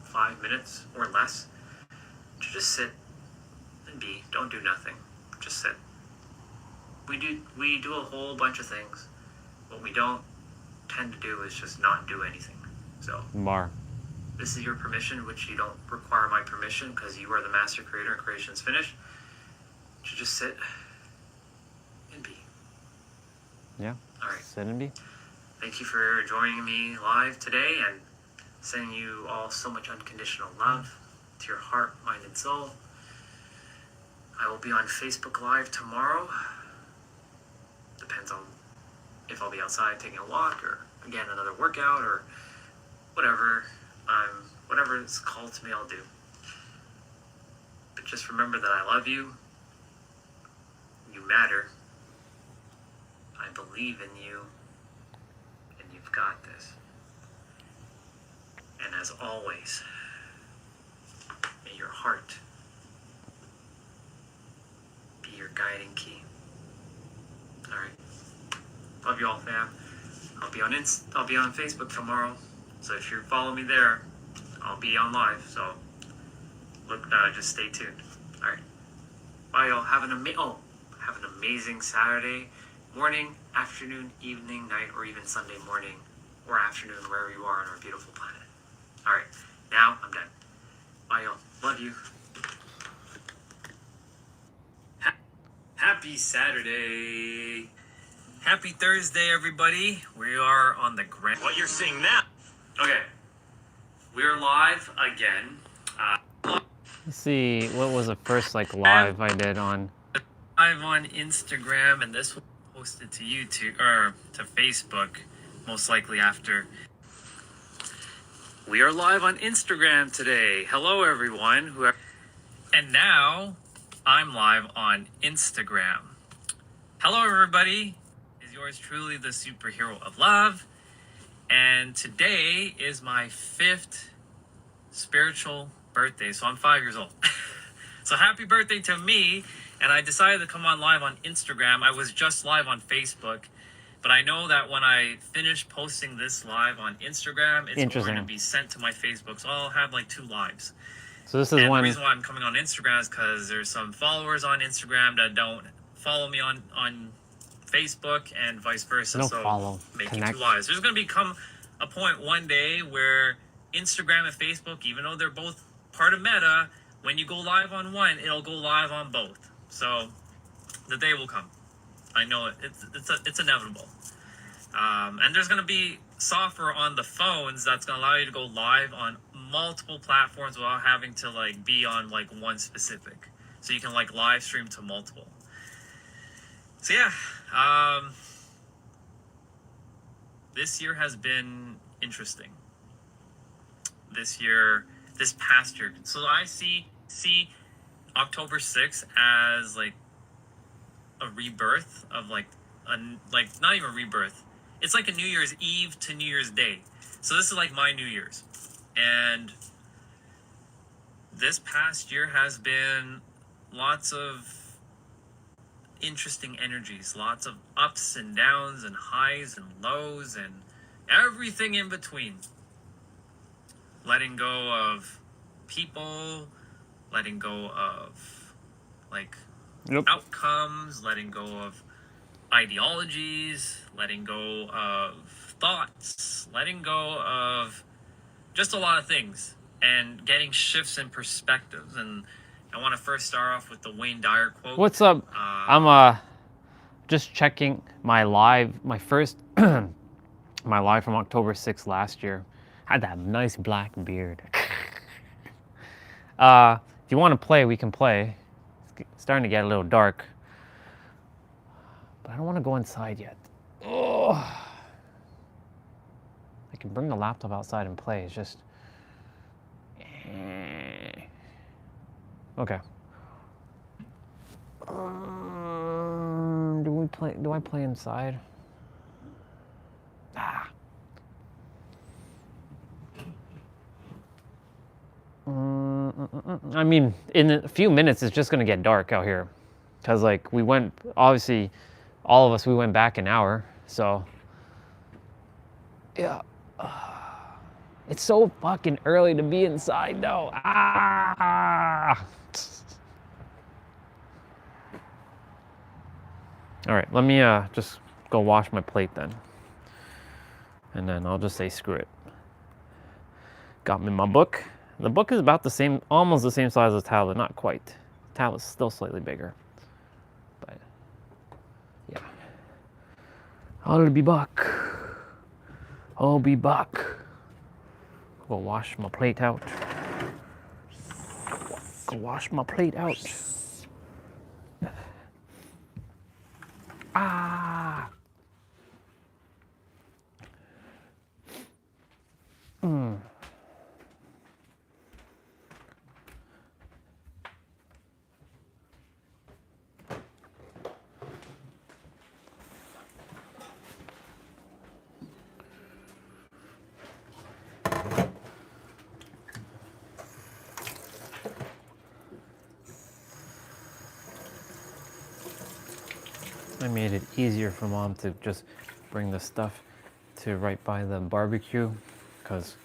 5 minutes or less, to just sit and be. Don't do nothing. Just sit. We do a whole bunch of things. What we don't tend to do is just not do anything. So Bar. this is your permission, which you don't require my permission because you are the master creator and creation's finished. To just sit and be. Yeah. All right. Sit and be. Thank you for joining me live today, and sending you all so much unconditional love to your heart, mind, and soul. I will be on Facebook Live tomorrow. Depends on if I'll be outside taking a walk, or again another workout, or whatever is called to me, I'll do. But just remember that I love you. You matter. I believe in you, and you've got this. And as always, may your heart be your guiding key. All right. Love you all, fam. I'll be on Facebook tomorrow. So if you follow me there, I'll be on live. So just stay tuned. All right. Bye, y'all. Have an amazing Saturday morning, afternoon, evening, night, or even Sunday morning or afternoon, wherever you are on our beautiful planet. All right. Now I'm done. Bye, y'all. Love you. Happy Saturday. Happy Thursday, everybody. We are on the grand. What you're seeing now. Okay. We are live again. Let's see, what was the first live I did on? Live on Instagram, and this was posted to YouTube or to Facebook, most likely after. We are live on Instagram today. Hello, everyone. And now I'm live on Instagram. Hello, everybody. Is yours truly the superhero of love? And today is my 5th spiritual birthday. So I'm 5 years old. So happy birthday to me. And I decided to come on live on Instagram. I was just live on Facebook. But I know that when I finish posting this live on Instagram, it's going to be sent to my Facebook. So I'll have 2 lives. So this is The reason why I'm coming on Instagram is because there's some followers on Instagram that don't follow me on Facebook, and vice versa. Don't so follow. making Connect. 2 lives. There's going to become a point one day where Instagram and Facebook, even though they're both part of Meta, when you go live on one, it'll go live on both. So The day will come. I know it. It's inevitable. And there's going to be software on the phones that's going to allow you to go live on multiple platforms without having to like be on like one specific. So you can like live stream to multiple. So yeah, this year has been interesting. This past year. So I see October 6th as like a rebirth of like not even rebirth. It's like a New Year's Eve to New Year's Day. So this is like my New Year's. And this past year has been lots of interesting energies, lots of ups and downs and highs and lows and everything in between. Letting go of people, letting go of like outcomes, letting go of ideologies, letting go of thoughts, letting go of just a lot of things, and getting shifts in perspectives. And I want to first start off with the Wayne Dyer quote. What's up? I'm just checking my first my live from October 6th last year. I had that nice black beard. If you want to play, we can play. It's starting to get a little dark. But I don't want to go inside yet. Oh. I can bring the laptop outside and play. It's just... Okay. Do I play inside? Ah. I mean, in a few minutes, it's just gonna get dark out here. Cause like obviously, all of us, we went back an hour, so. Yeah. It's so fucking early to be inside though. Ah! All right, let me just go wash my plate then. And then I'll just say screw it. Got me my book. The book is about the same, almost the same size as the tablet, not quite. The tablet's still slightly bigger. But yeah. I'll be back. I'll be back. Go wash my plate out. Go wash my plate out. Ah. I made it easier for Mom to just bring the stuff to right by the barbecue because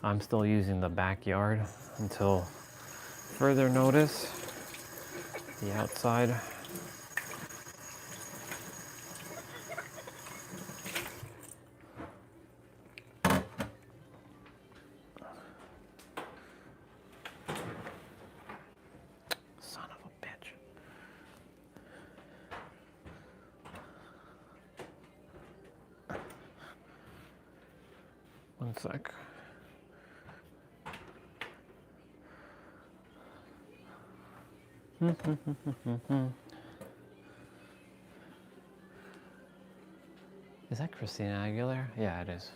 I'm still using the backyard until further notice. The outside. Son of a bitch. One sec. Is that Christina Aguilera? Yeah, it is.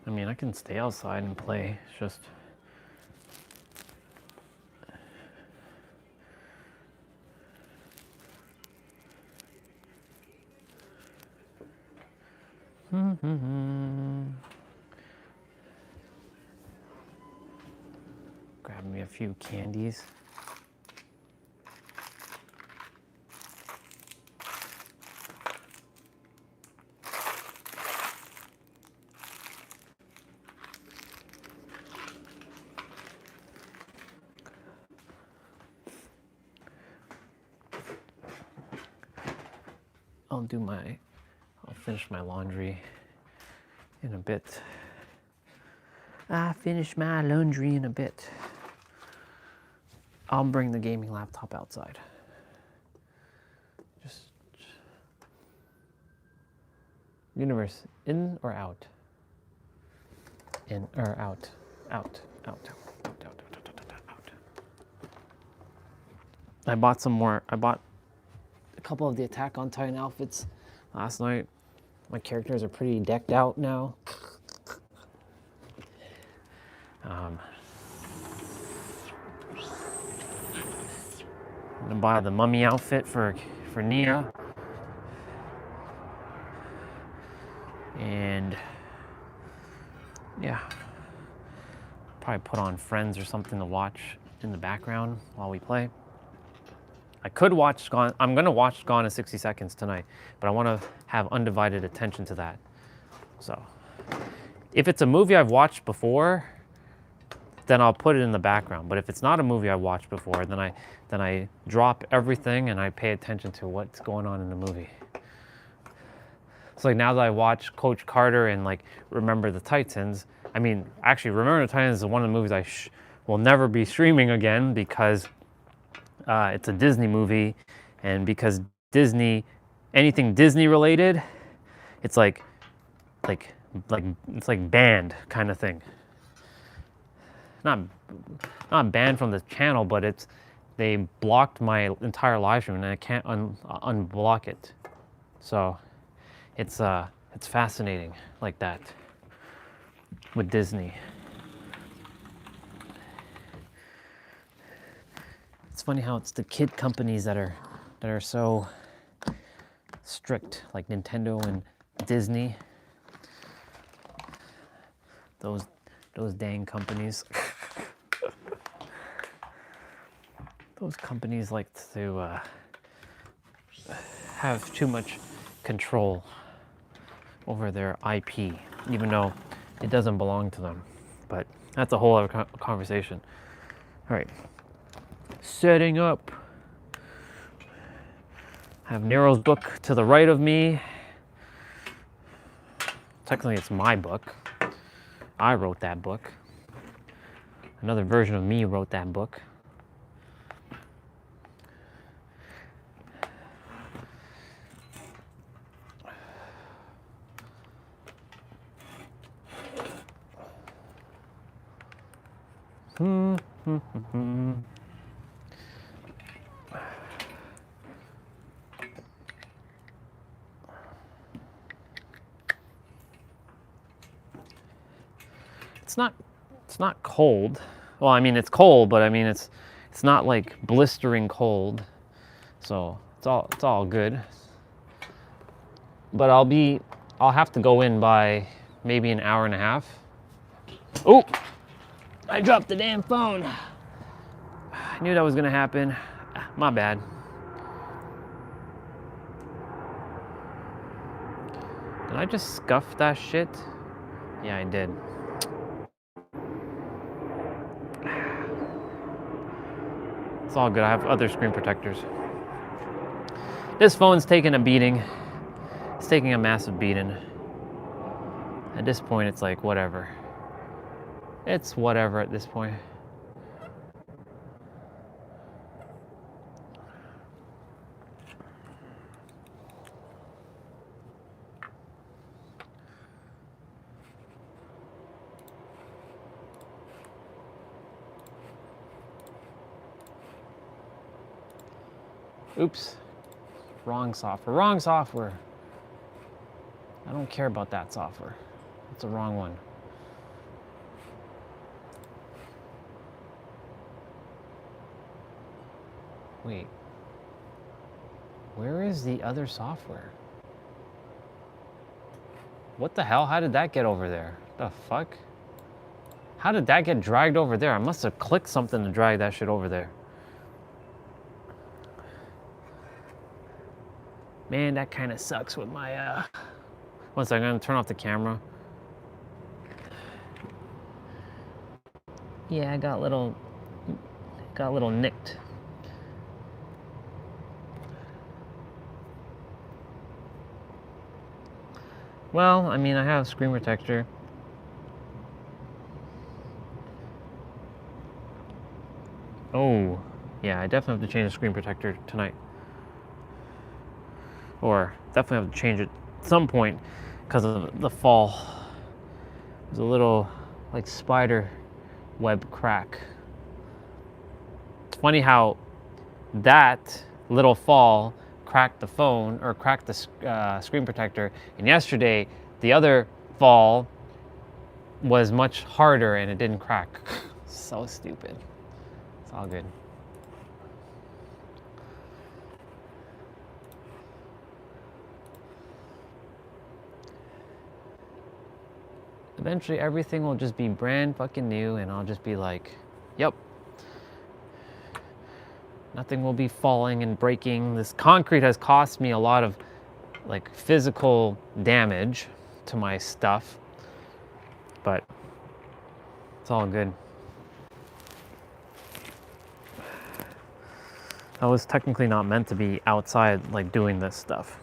I mean, I can stay outside and play. It's just... Grab me a few candies. I'll finish my laundry in a bit. I finish my laundry in a bit. I'll bring the gaming laptop outside. Just universe, in or out? In or out? Out, out, out, out, out, out, out, out. I bought some more. I bought a couple of the Attack on Titan outfits last night. My characters are pretty decked out now. I'm gonna buy the mummy outfit for Nia. And yeah, probably put on Friends or something to watch in the background while we play. I could watch Gone. I'm gonna watch Gone in 60 Seconds tonight, but I want to have undivided attention to that. So, if it's a movie I've watched before, then I'll put it in the background. But if it's not a movie I've watched before, then I drop everything and I pay attention to what's going on in the movie. So like now that I watch Coach Carter and like Remember the Titans, I mean, actually Remember the Titans is one of the movies I will never be streaming again because it's a Disney movie, and because Disney, anything Disney related, it's like banned kind of thing. Not banned from the channel, but they blocked my entire live stream and I can't unblock it. So it's fascinating like that with Disney. It's funny how it's the kid companies that are so strict, like Nintendo and Disney. Those dang companies. Those companies like to have too much control over their IP, even though it doesn't belong to them. But that's a whole other conversation. All right. Setting up. Have Nero's book to the right of me. Technically, it's my book. I wrote that book. Another version of me wrote that book. It's not cold. Well, I mean it's cold, but I mean it's not like blistering cold. So it's all good. But I'll have to go in by maybe an hour and a half. Oh, I dropped the damn phone. I knew that was gonna happen. My bad. Did I just scuff that shit? Yeah, I did. It's all good. I have other screen protectors. This phone's taking a beating. It's taking a massive beating. At this point, it's like, whatever. It's whatever at this point. Oops. Wrong software. Wrong software. I don't care about that software. It's the wrong one. Wait. Where is the other software? What the hell? How did that get over there? The fuck? How did that get dragged over there? I must have clicked something to drag that shit over there. Man, that kind of sucks with my, one second, I'm gonna turn off the camera. Yeah, I got a little nicked. Well, I mean, I have screen protector. Oh, yeah, I definitely have to change the screen protector tonight. Or definitely have to change it at some point because of the fall. There's a little like spider web crack. It's funny how that little fall cracked the phone or cracked the screen protector, and yesterday the other fall was much harder and it didn't crack. So stupid. It's all good. Eventually everything will just be brand fucking new and I'll just be like, yep. Nothing will be falling and breaking. This concrete has cost me a lot of like physical damage to my stuff, but it's all good. I was technically not meant to be outside like doing this stuff.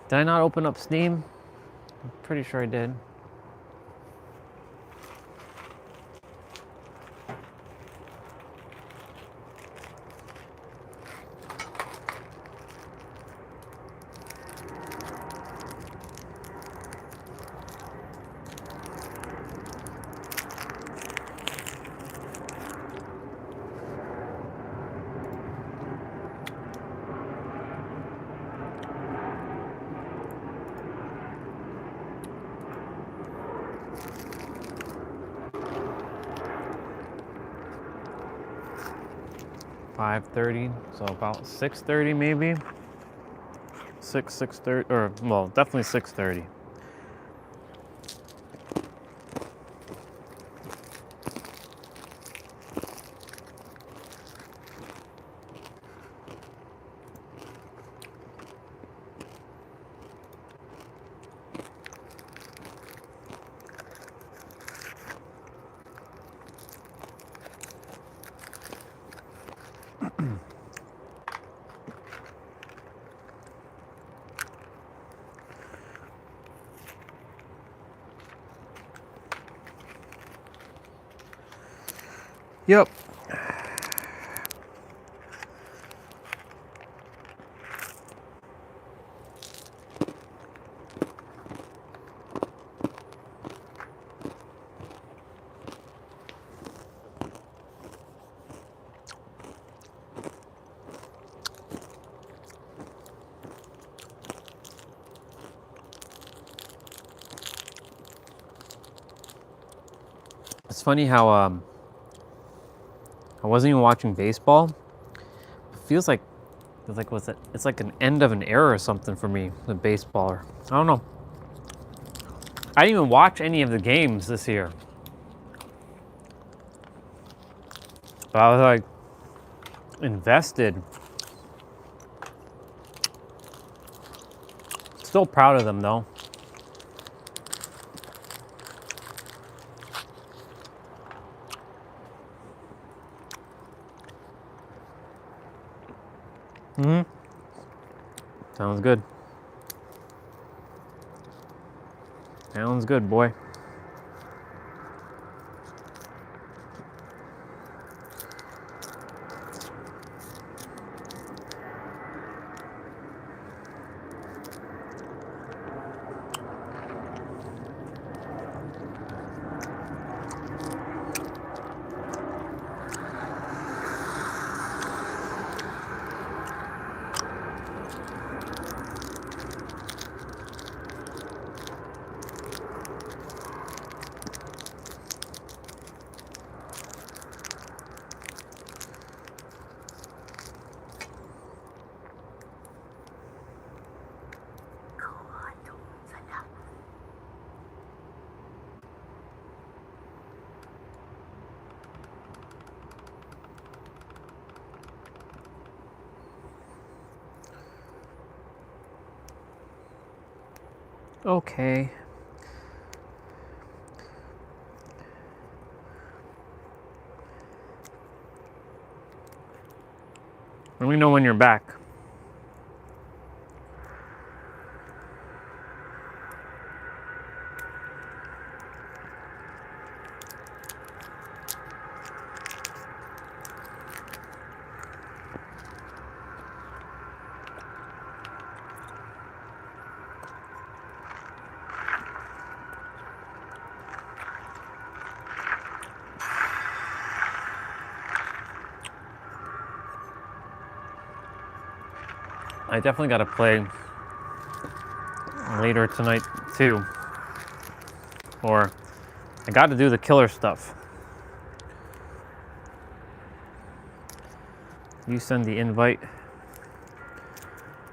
Did I not open up Steam? I'm pretty sure I did. .30, so about 6:30 maybe. 6:30, or well, definitely 6:30. Yep. It's funny how I wasn't even watching baseball. It feels like what's it? It's like an end of an era or something for me with baseball. Or, I don't know. I didn't even watch any of the games this year. But I was like invested. Still proud of them though. Sounds good. Sounds good, boy. Okay. me know when you're back. I definitely got to play later tonight too. Or I got to do the killer stuff. You send the invite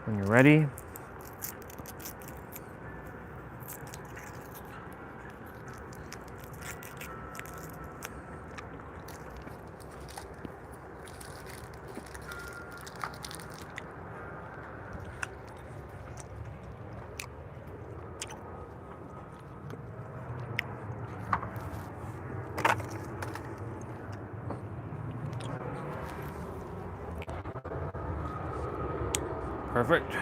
when you're ready. Perfect.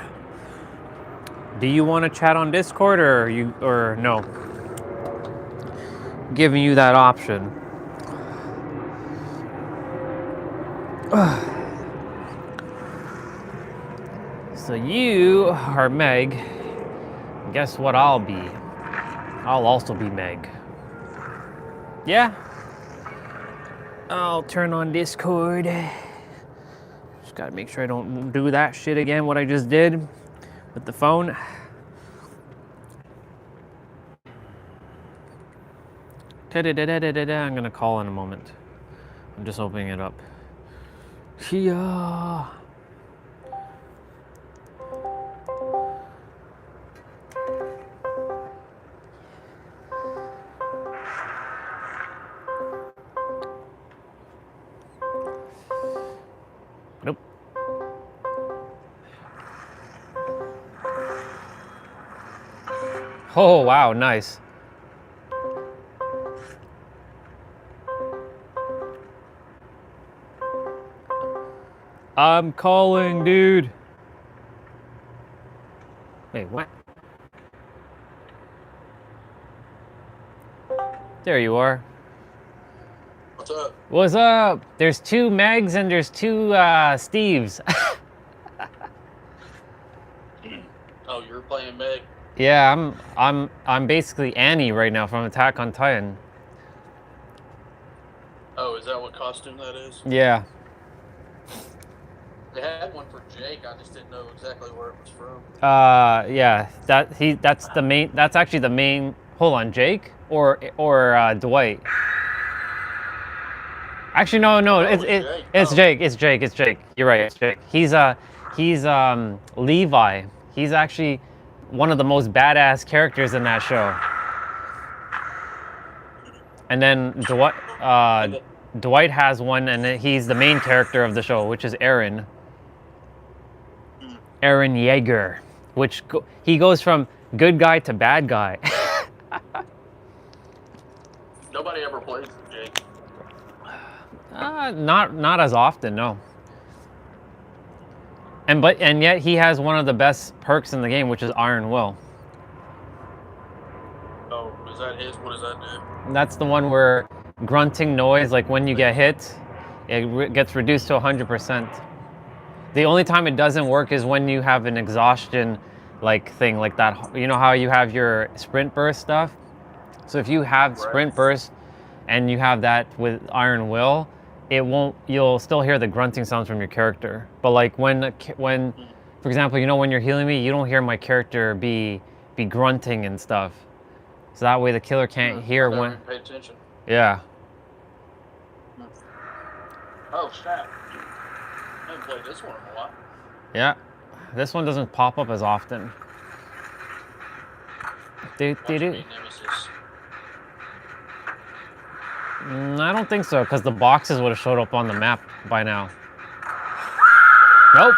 Do you want to chat on Discord or no? Giving you that option. So you are Meg. Guess what I'll be? I'll also be Meg. Yeah? I'll turn on Discord. Just gotta make sure I don't do that shit again, what I just did with the phone. I'm gonna call in a moment. I'm just opening it up. Yeah. Nope. Oh, wow, nice. I'm calling, dude. Wait, what? There you are. What's up? What's up? There's 2 Megs and there's 2 Steves. Oh, you're playing Meg? Yeah, I'm basically Annie right now from Attack on Titan. Oh, is that what costume that is? Yeah. They had one for Jake. I just didn't know exactly where it was from. Yeah. That's the main. That's actually the main. Hold on, Jake or Dwight. Actually, no. It's Jake. It's Jake. You're right. It's Jake. He's Levi. He's actually one of the most badass characters in that show. And then Dwight has one, and he's the main character of the show, which is Aaron. Aaron Yeager, he goes from good guy to bad guy. Nobody ever plays Jake. Not as often, no. And yet he has one of the best perks in the game, which is Iron Will. Oh, is that his? What does that do? That's the one where grunting noise, like when you get hit, it gets reduced to 100%. The only time it doesn't work is when you have an exhaustion thing like that. You know how you have your sprint burst stuff? So if you have sprint burst and you have that with Iron Will, you'll still hear the grunting sounds from your character. But like when for example, when you're healing me, you don't hear my character be grunting and stuff. So that way the killer can't hear when. Pay attention. Yeah. Oh snap! I haven't played this one in a while. Yeah. This one doesn't pop up as often. I don't think so, because the boxes would have showed up on the map by now. Nope.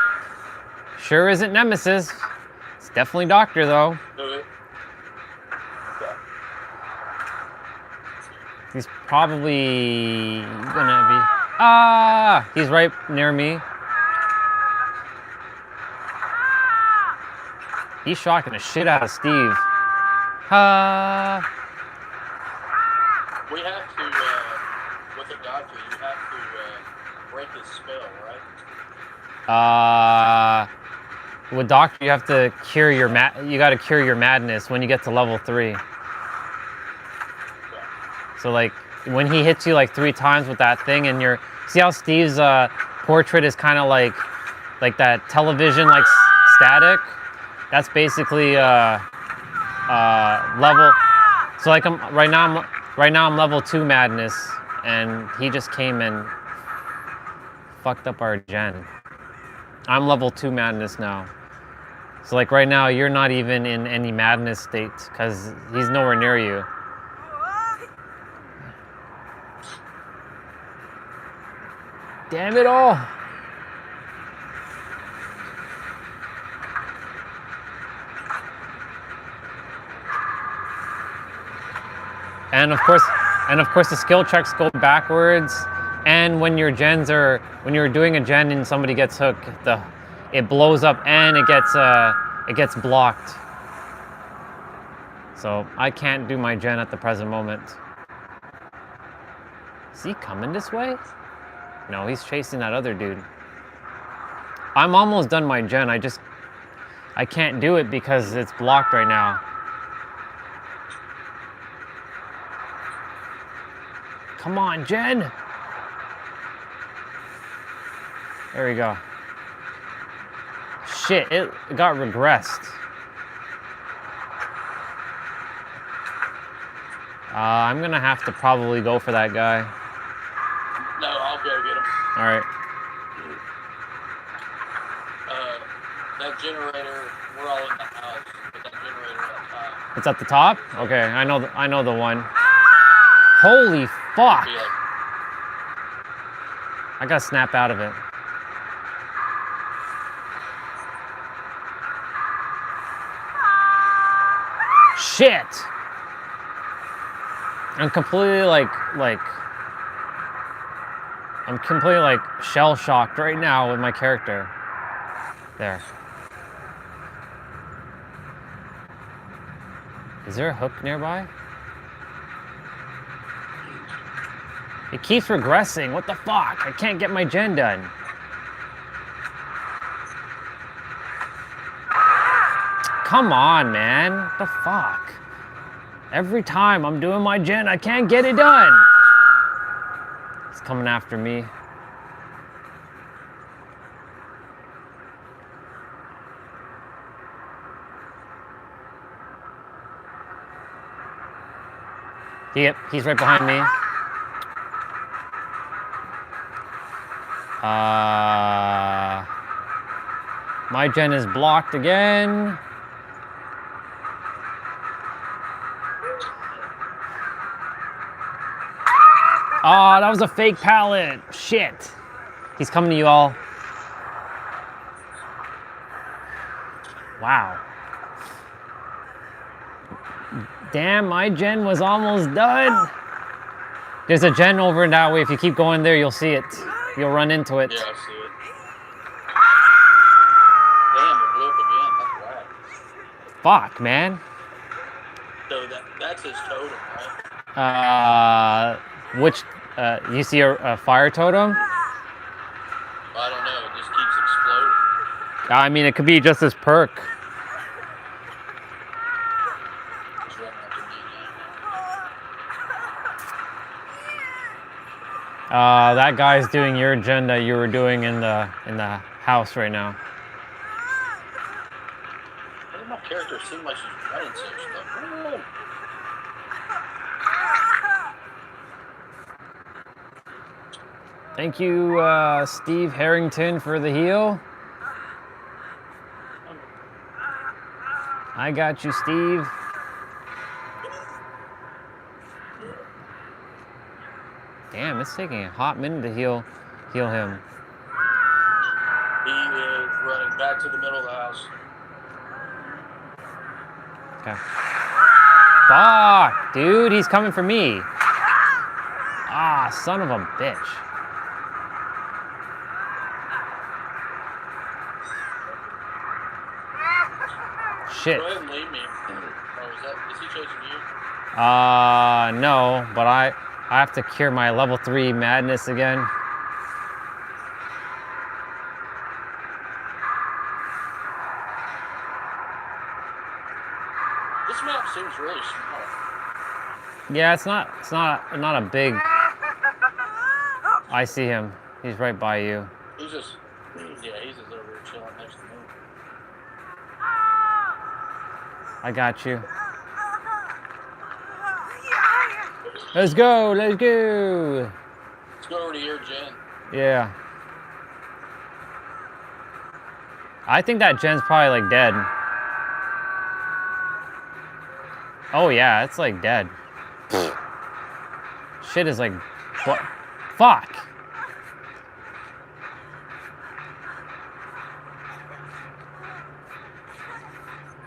Sure isn't Nemesis. It's definitely Doctor, though. He's probably gonna be... he's right near me. He's shocking the shit out of Steve. We have to, with the doctor, you have to break his spell, right? With Doctor, you have to cure your you got to cure your madness when you get to level 3. So like when he hits you like 3 times with that thing, and you're see how Steve's portrait is kind of like that television like static. That's basically level. So like right now I'm level 2 madness, and he just came and fucked up our gen. I'm level 2 madness now. So like right now you're not even in any madness state because he's nowhere near you. Damn it all. And of course the skill checks go backwards. And when your gens are, when you're doing a gen and somebody gets hooked, it blows up and it gets blocked. So I can't do my gen at the present moment. Is he coming this way? No, he's chasing that other dude. I'm almost done my gen. I can't do it because it's blocked right now. Come on, Jen. There we go. Shit, it got regressed. I'm gonna have to probably go for that guy. No, I'll go get him. All right. That generator, we're all in the house, but that generator up top. It's at the top? Okay, I know the one. Holy fuck! I gotta snap out of it. Shit! I'm completely I'm completely like shell shocked right now with my character. There. Is there a hook nearby? It keeps regressing. What the fuck? I can't get my gen done. Come on, man. What the fuck? Every time I'm doing my gen, I can't get it done. It's coming after me. Yep, he's right behind me. My gen is blocked again. Oh, that was a fake pallet. Shit. He's coming to you all. Wow. Damn, my gen was almost done. There's a gen over in that way. If you keep going there, you'll see it. You'll run into it. Yeah, I see it. Damn, it blew up again. That's whack. Fuck, man. So that's his totem, right? Which, you see a fire totem? I don't know. It just keeps exploding. I mean, it could be just this perk. That guy's doing your agenda you were doing in the house right now. Why does my character seem like she's running so slow? Thank you, Steve Harrington, for the heal. I got you, Steve. Damn, it's taking a hot minute to heal him. He is running back to the middle of the house. Okay. Fuck, dude, he's coming for me. Ah, son of a bitch. shit. Go ahead and leave me. Oh, is he chasing you? No, but I have to cure my level 3 madness again. This map seems really small. Yeah, it's not a big. I see him. He's right by you. He's just, yeah, he's just over here chilling next to me. I got you. Let's go, let's go. Let's go over to your gen. Yeah. I think that gen's probably like dead. Oh yeah, it's like dead. Shit is like, what? Fuck.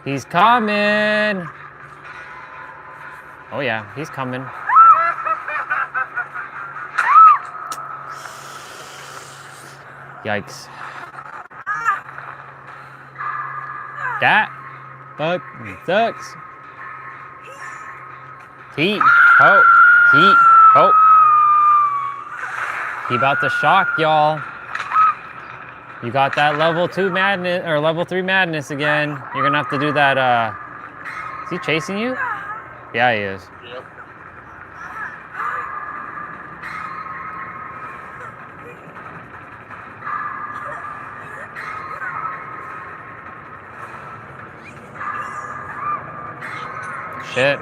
He's coming. Oh yeah, he's coming. Yikes. That fucking sucks. Heat, ho, heat, ho. He about to shock y'all. You got that level 2 madness, or level 3 madness again. You're gonna have to do that, is he chasing you? Yeah, he is. Yep. Shit.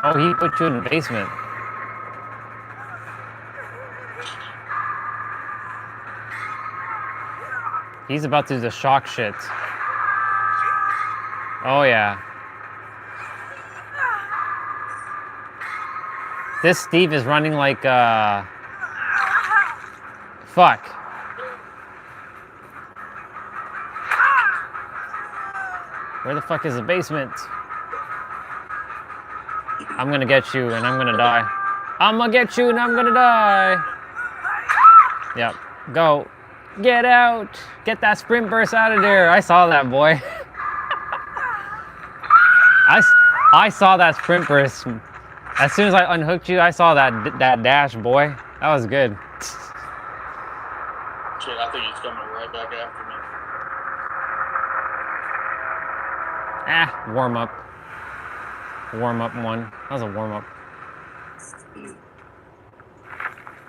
Oh, he put you in the basement. He's about to do the shock shit. Oh yeah. This Steve is running like, fuck. Where the fuck is the basement? I'm gonna get you and I'm gonna die. I'm gonna get you and I'm gonna die. Yep, go. Get out. Get that sprint burst out of there. I saw that, boy. I saw that sprint burst. As soon as I unhooked you, I saw that dash, boy. That was good. Shit, I think he's coming right back after me. Warm up. Warm up one. That was a warm up.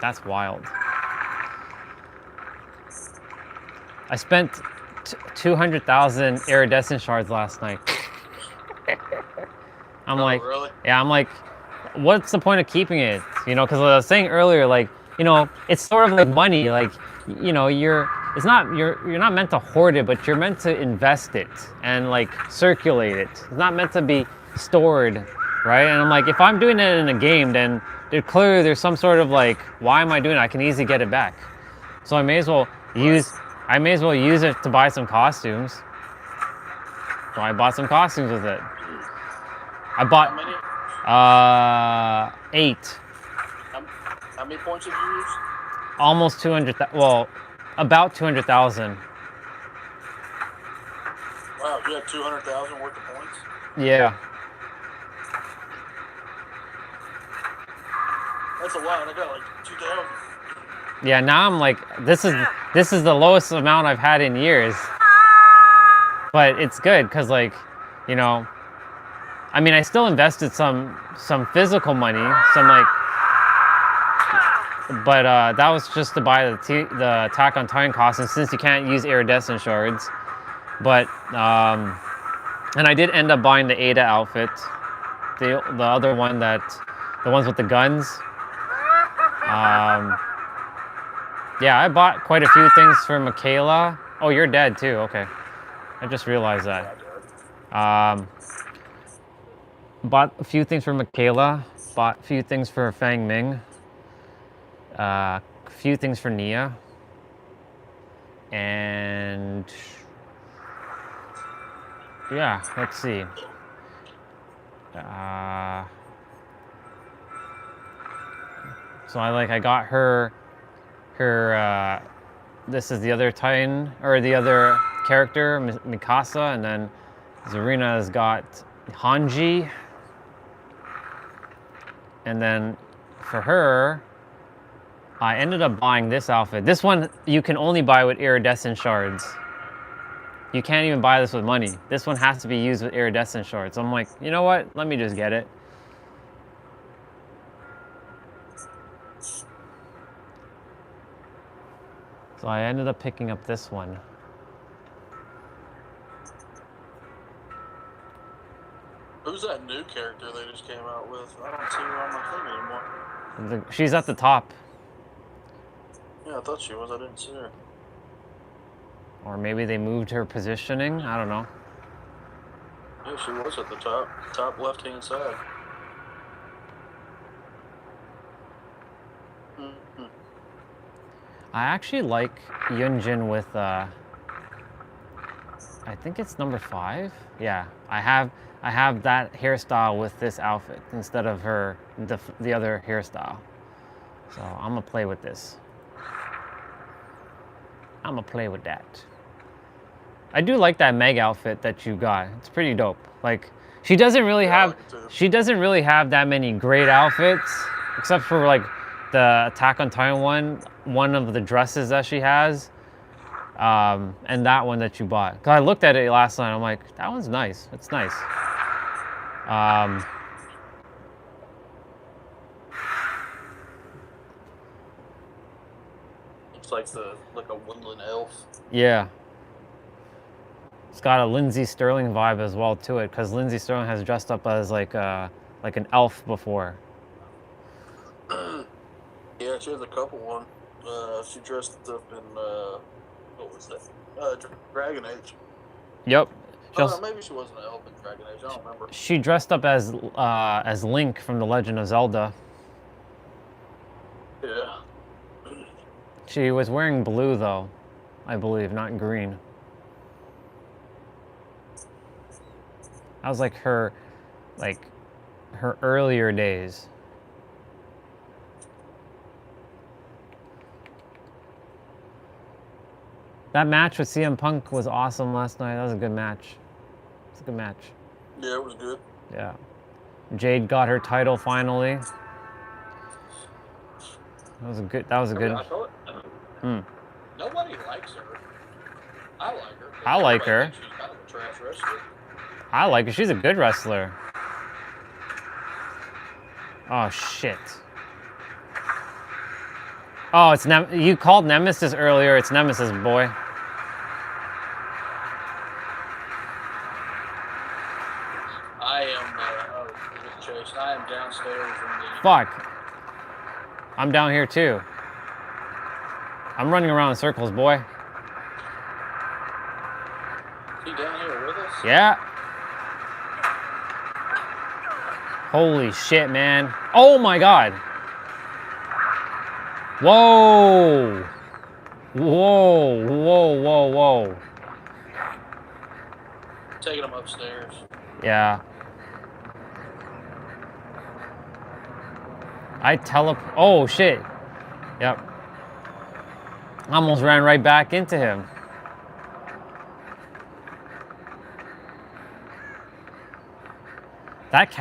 That's wild. I spent 200,000 iridescent shards last night. I'm like, really? Yeah, I'm like, what's the point of keeping it? You know, because I was saying earlier, like, you know, it's sort of like money. Like, you know, you're not meant to hoard it, but you're meant to invest it and like circulate it. It's not meant to be stored, right? And I'm like, if I'm doing it in a game, then clearly there's some sort of like, why am I doing it? I can easily get it back. So I may as well use it to buy some costumes. So I bought some costumes with it. I bought 8. How many points have you used? Almost 200,000. Well, about 200,000. Wow, you had 200,000 worth of points? Yeah. That's a lot. I got like 2,000. Yeah, now I'm like, this is the lowest amount I've had in years. But it's good because, like, you know, I mean, I still invested some physical money, some like, but that was just to buy the Attack on Titan costume since you can't use iridescent shards. But and I did end up buying the Ada outfit, the other one the ones with the guns. Yeah, I bought quite a few things for Michaela. Oh, you're dead too. Okay, I just realized that. Bought a few things for Michaela. Bought a few things for Fang Ming. A few things for Nia. And yeah, let's see. So I got her, this is the other Titan, or the other character, Mikasa, and then Zarina has got Hanji. And then for her, I ended up buying this outfit. This one you can only buy with iridescent shards. You can't even buy this with money. This one has to be used with iridescent shards. So I'm like, you know what? Let me just get it. So I ended up picking up this one. Who's that new character they just came out with? I don't see her on my thing anymore. She's at the top. Yeah, I thought she was. I didn't see her. Or maybe they moved her positioning. I don't know. Yeah, she was at the top left-hand side. Mm-hmm. I actually like Yunjin with, I think it's number 5. Yeah, I have that hairstyle with this outfit instead of her, the other hairstyle. So I'm gonna play with this. I'm gonna play with that. I do like that Meg outfit that you got. It's pretty dope. Like, she doesn't really have that many great outfits, except for like the Attack on Titan one of the dresses that she has, and that one that you bought. Cause I looked at it last night. I'm like, that one's nice. It's nice. Looks like a woodland elf. Yeah. It's got a Lindsay Sterling vibe as well to it, because Lindsay Sterling has dressed up as like an elf before. Yeah, she has a couple one. She dressed up in what was that? Dragon Age. Yep. Maybe she wasn't an elf in Dragon Age. I don't remember. She dressed up as Link from The Legend of Zelda. Yeah. She was wearing blue though, I believe, not green. That was like her earlier days. That match with CM Punk was awesome last night. That was a good match. It's a good match. Yeah, it was good. Yeah. Jade got her title finally. That was a good. Nobody likes her. I like her. I like her. She's kind of a trash wrestler. I like her. She's a good wrestler. Oh shit. Oh, it's you called Nemesis earlier. It's Nemesis, boy. I am Chase. I am downstairs in the. Fuck. I'm down here too. I'm running around in circles, boy. Is he down here with us? Yeah. Holy shit, man. Oh my god. Whoa. Whoa, whoa, whoa, whoa. Taking him upstairs. Yeah. Oh shit. Yep. I almost ran right back into him. That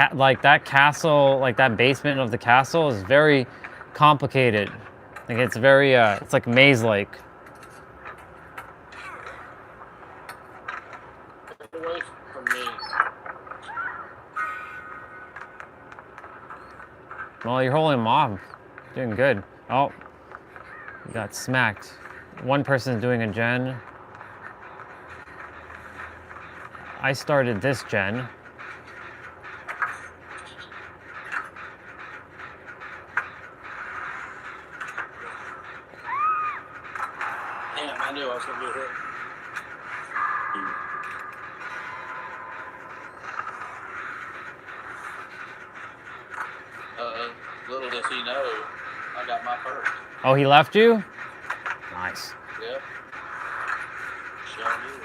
castle, like that basement of the castle is very complicated. Like it's very, it's like maze-like. Get away from me. Well, you're holding him off. Doing good. Oh, you got smacked. One person's doing a gen. I started this gen. Damn, I knew I was gonna get hit. Little does he know, I got my first. Oh, he left you? Nice. Yep. Sure did.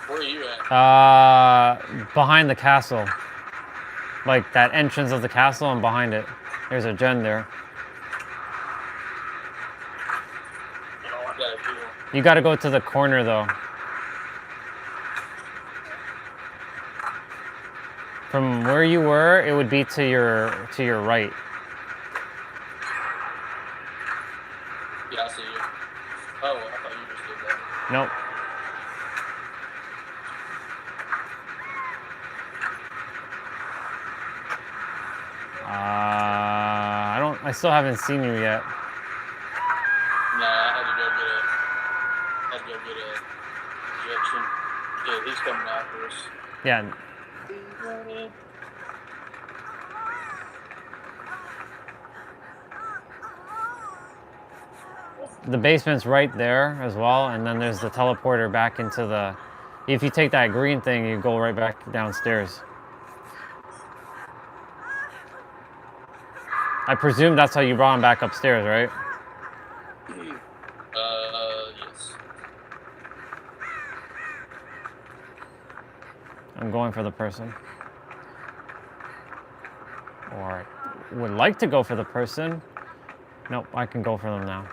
Where are you at? Behind the castle. Like that entrance of the castle and behind it. There's a gen there. You gotta go to the corner though. From where you were, it would be to your right. Yeah, I see you. Oh, I thought you just did that. Nope. I still haven't seen you yet. Nah, I had to go get a injection. Yeah, he's coming after us. Yeah. The basement's right there as well, and then there's the teleporter back into the... If you take that green thing, you go right back downstairs. I presume that's how you brought him back upstairs, right? Yes. I'm going for the person. Or would like to go for the person. Nope, I can go for them now.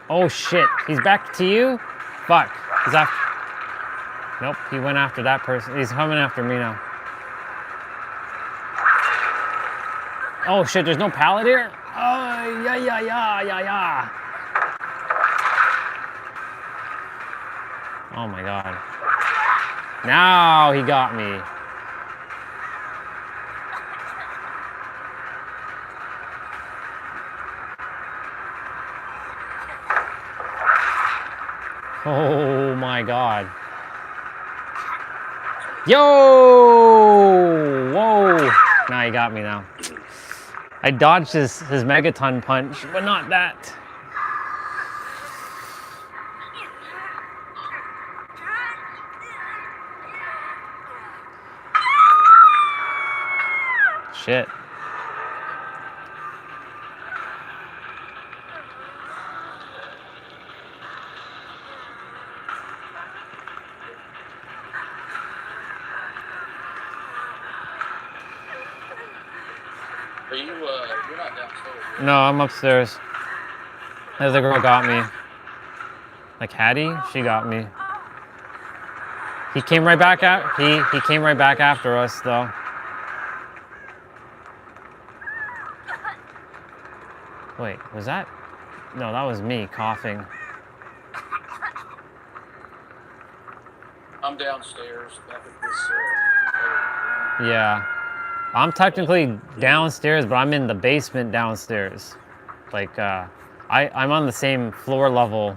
Oh shit, he's back to you? Fuck, he's after... Nope, he went after that person. He's coming after me now. Oh shit, there's no pallet here? Oh, yeah. Oh my god. Now he got me. Oh my god. Yo! Whoa! Nah, he got me now. I dodged his megaton punch, but not that. Shit. Are you, you're not downstairs? No, I'm upstairs. The other girl got me. Like Hattie, she got me. He came right back he came right back after us though. Wait, was that? No, that was me coughing. I'm downstairs back at this Yeah. I'm technically downstairs, but I'm in the basement downstairs. Like, I'm on the same floor level,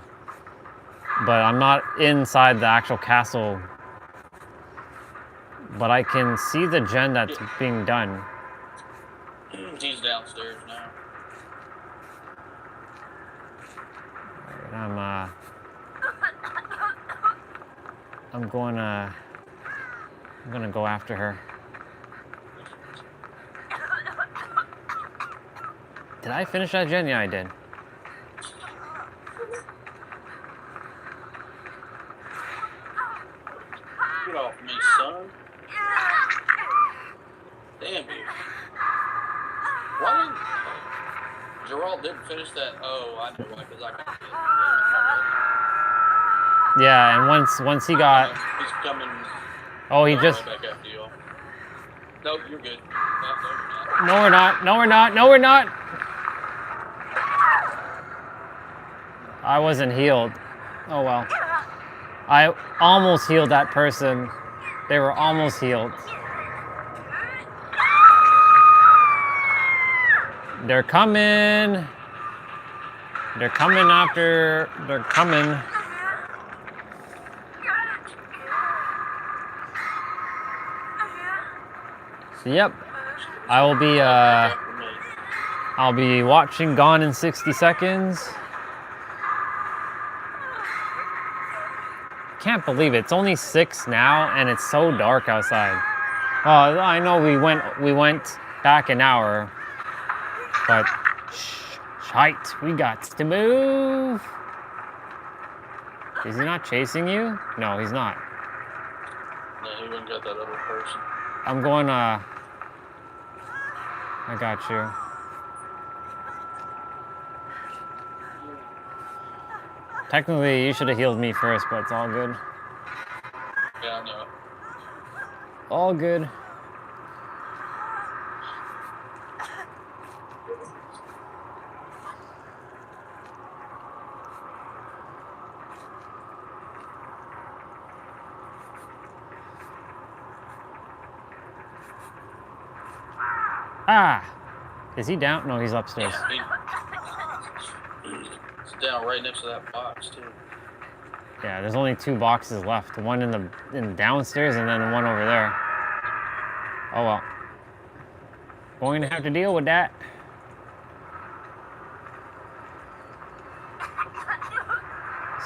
but I'm not inside the actual castle. But I can see the gen that's being done. He's downstairs now. I'm gonna go after her. Did I finish that gen? Yeah, I did. Get off me, son. Damn you. Why didn't... Gerald didn't finish that. Oh, I know why, because I got it. Yeah, and once he got... He's coming... Oh, he just... Right back after you all. Nope, you're good. No, we're not. No, we're not. No, we're not. I wasn't healed. Oh, well. I almost healed that person. They were almost healed. They're coming. They're coming after. They're coming. So, yep. I'll be watching Gone in 60 Seconds. Can't believe it. It's only 6 now, and it's so dark outside. I know we went back an hour, but shite, we got to move. Is he not chasing you? No, he's not. No, he went and got that other person. I'm going, I got you. Technically, you should have healed me first, but it's all good. Yeah, I know. All good. Ah! Is he down? No, he's upstairs. It's down right next to that box, too. Yeah, there's only 2 boxes left. One in the downstairs and then one over there. Oh well. Going to have to deal with that.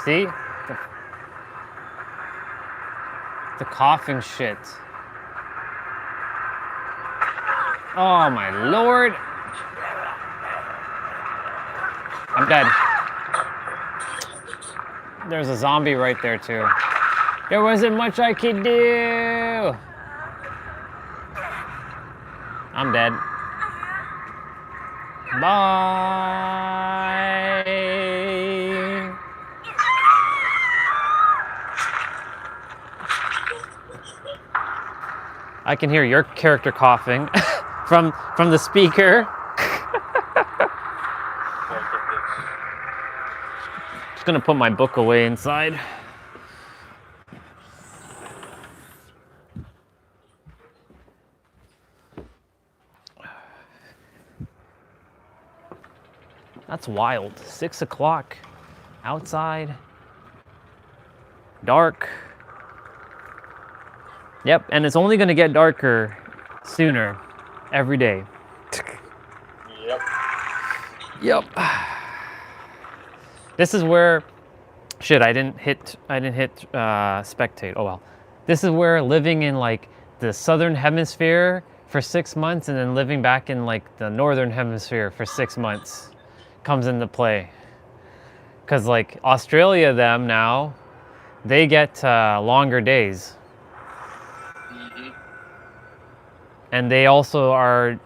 See? The coughing shit. Oh my lord. I'm dead. There's a zombie right there too. There wasn't much I could do. I'm dead. Bye. I can hear your character coughing from the speaker. Just gonna put my book away inside. That's wild. 6 o'clock outside. Dark. Yep, and it's only gonna get darker sooner every day. Yep. Yep. This is where, shit, I didn't hit spectate. Oh well. This is where living in like the southern hemisphere for 6 months and then living back in like the northern hemisphere for 6 months comes into play. Cause like Australia, them now, they get longer days. And they also are,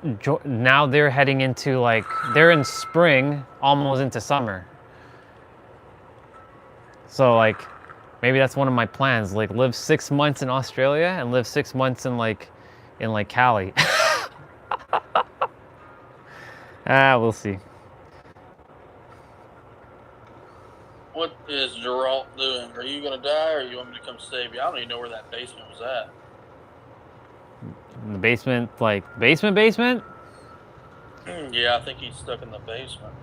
now they're heading into like, they're in spring, almost into summer. So like, maybe that's one of my plans, like live 6 months in Australia and live 6 months in Cali. We'll see. What is Geralt doing? Are you going to die or you want me to come save you? I don't even know where that basement was at. In the basement, like basement? Yeah, I think he's stuck in the basement.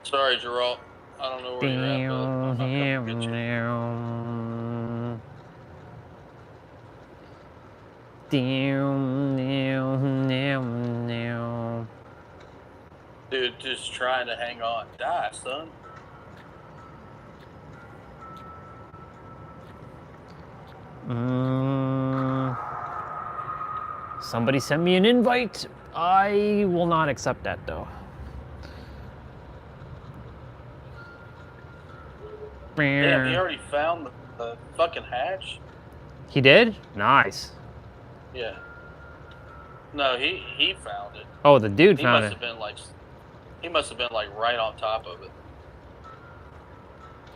Sorry, Geralt. I don't know where you're at, but I'm not coming to get you. Dude, just trying to hang on. Die, son. Somebody sent me an invite. I will not accept that though. Damn, he already found the fucking hatch? He did? Nice. Yeah. No, he found it. Oh, the dude found it. He must have been like right on top of it.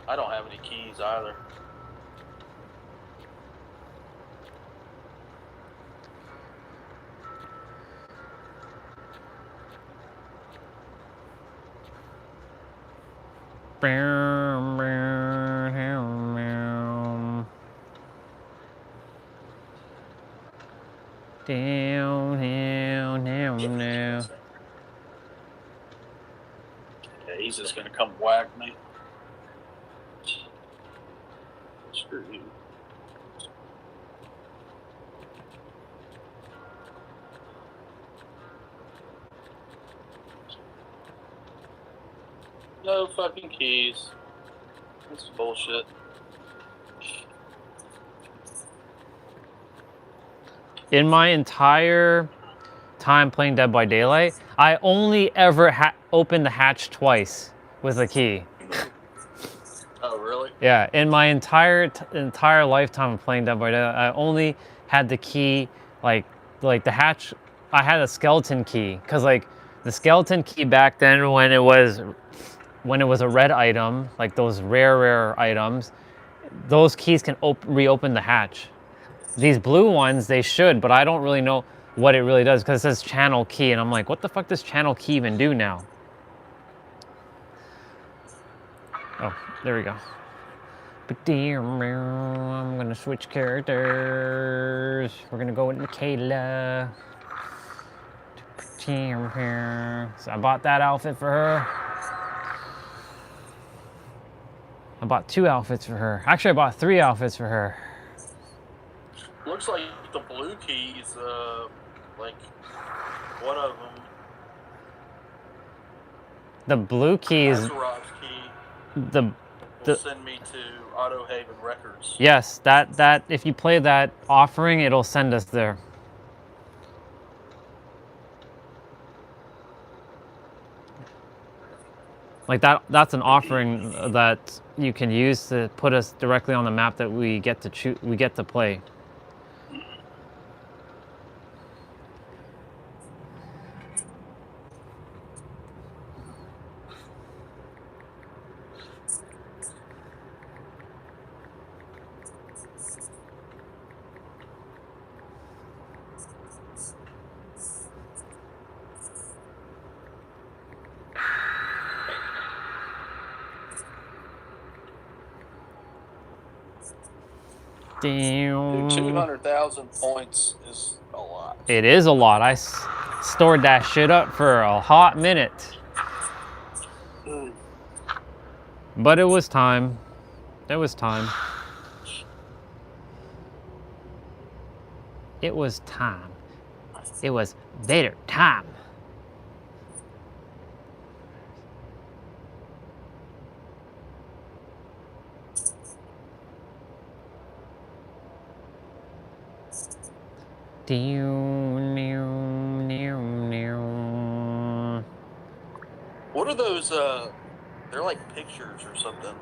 I don't have any keys either. Down. Yeah, he's just gonna come whack me. Screw you. No fucking keys. This is bullshit. In my entire time playing Dead by Daylight, I only ever opened the hatch twice with a key. Oh, really? Yeah, in my entire lifetime of playing Dead by Daylight, I only had the key, like the hatch. I had a skeleton key, cause like the skeleton key back then, when it was a red item, like those rare items, those keys can reopen the hatch. These blue ones, they should, but I don't really know what it really does, because it says channel key, and I'm like, what the fuck does channel key even do now? Oh, there we go. I'm gonna switch characters. We're gonna go with Michaela. So I bought that outfit for her. I bought 2 outfits for her. Actually, I bought 3 outfits for her. Looks like the blue keys, like one of them. The blue keys. Azeroth's key. Will send me to Auto Haven Records. Yes, that if you play that offering, it'll send us there. Like that's an offering that you can use to put us directly on the map that we get to play. Dude, 200,000 points is a lot. It is a lot. I stored that shit up for a hot minute. But it was time. It was time. It was time. It was Vader time. What are those, they're like pictures or something.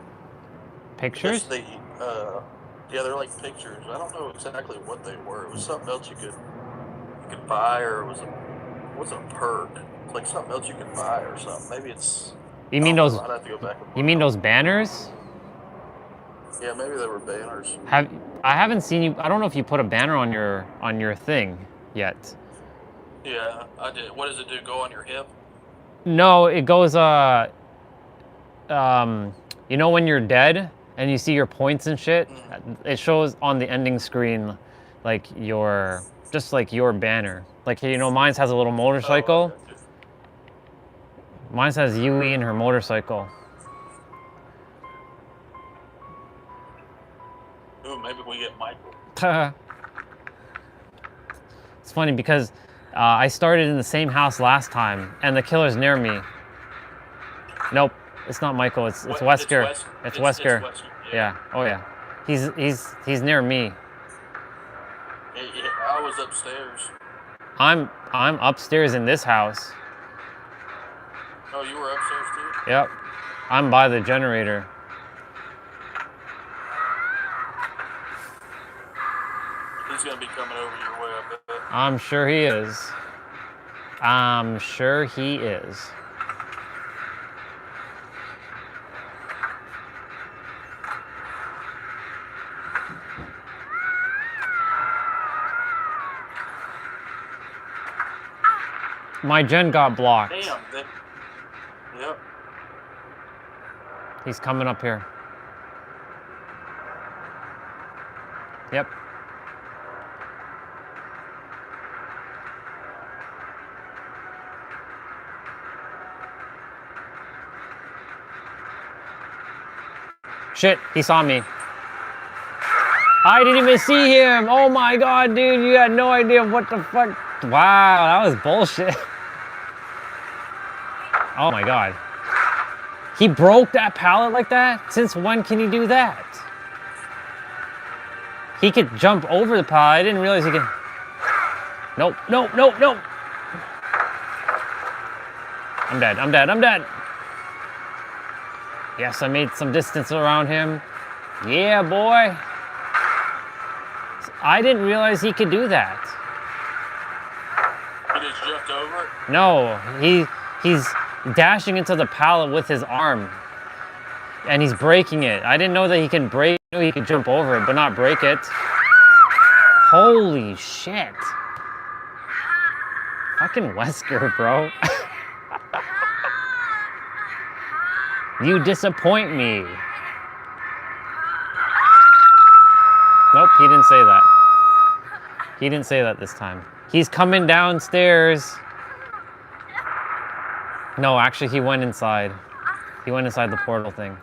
Pictures? Yeah, they're like pictures. I don't know exactly what they were. It was something else you could buy, or it was a perk. It's like something else you could buy or something. Maybe it's... You mean those... I'd have to go back and look. You mean those banners? Yeah, maybe they were banners. I haven't seen you... I don't know if you put a banner on your thing yet. Yeah, I did. What does it do? Go on your hip? No, it goes, you know when you're dead and you see your points and shit? It shows on the ending screen, like just like your banner. Like, you know, mine has a little motorcycle. Mine says Yui and her motorcycle. Ooh, maybe we get Michael. It's funny because I started in the same house last time, and the killer's near me. Nope, it's not Michael. It's Wesker. It's Wesker. Yeah. Oh yeah. He's near me. Yeah, I was upstairs. I'm upstairs in this house. Oh, you were upstairs too? Yep. I'm by the generator. He's gonna be coming over your way, I bet. I'm sure he is. I'm sure he is. My gen got blocked. Damn. Yep. He's coming up here. Yep. Shit, he saw me. I didn't even see him. Oh my god, dude, you had no idea what the fuck. Wow, that was bullshit. Oh my god. He broke that pallet like that? Since when can he do that? He could jump over the pallet. I didn't realize he could. Nope, nope, nope, nope. I'm dead, I'm dead, I'm dead. Yes, I made some distance around him. Yeah, boy. I didn't realize he could do that. He just jumped over it? No, he's dashing into the pallet with his arm. And he's breaking it. I didn't know that he can break. I knew he could jump over it, but not break it. Holy shit. Fucking Wesker, bro. You disappoint me. Nope, he didn't say that. He didn't say that this time. He's coming downstairs. No, actually, he went inside. He went inside the portal thing.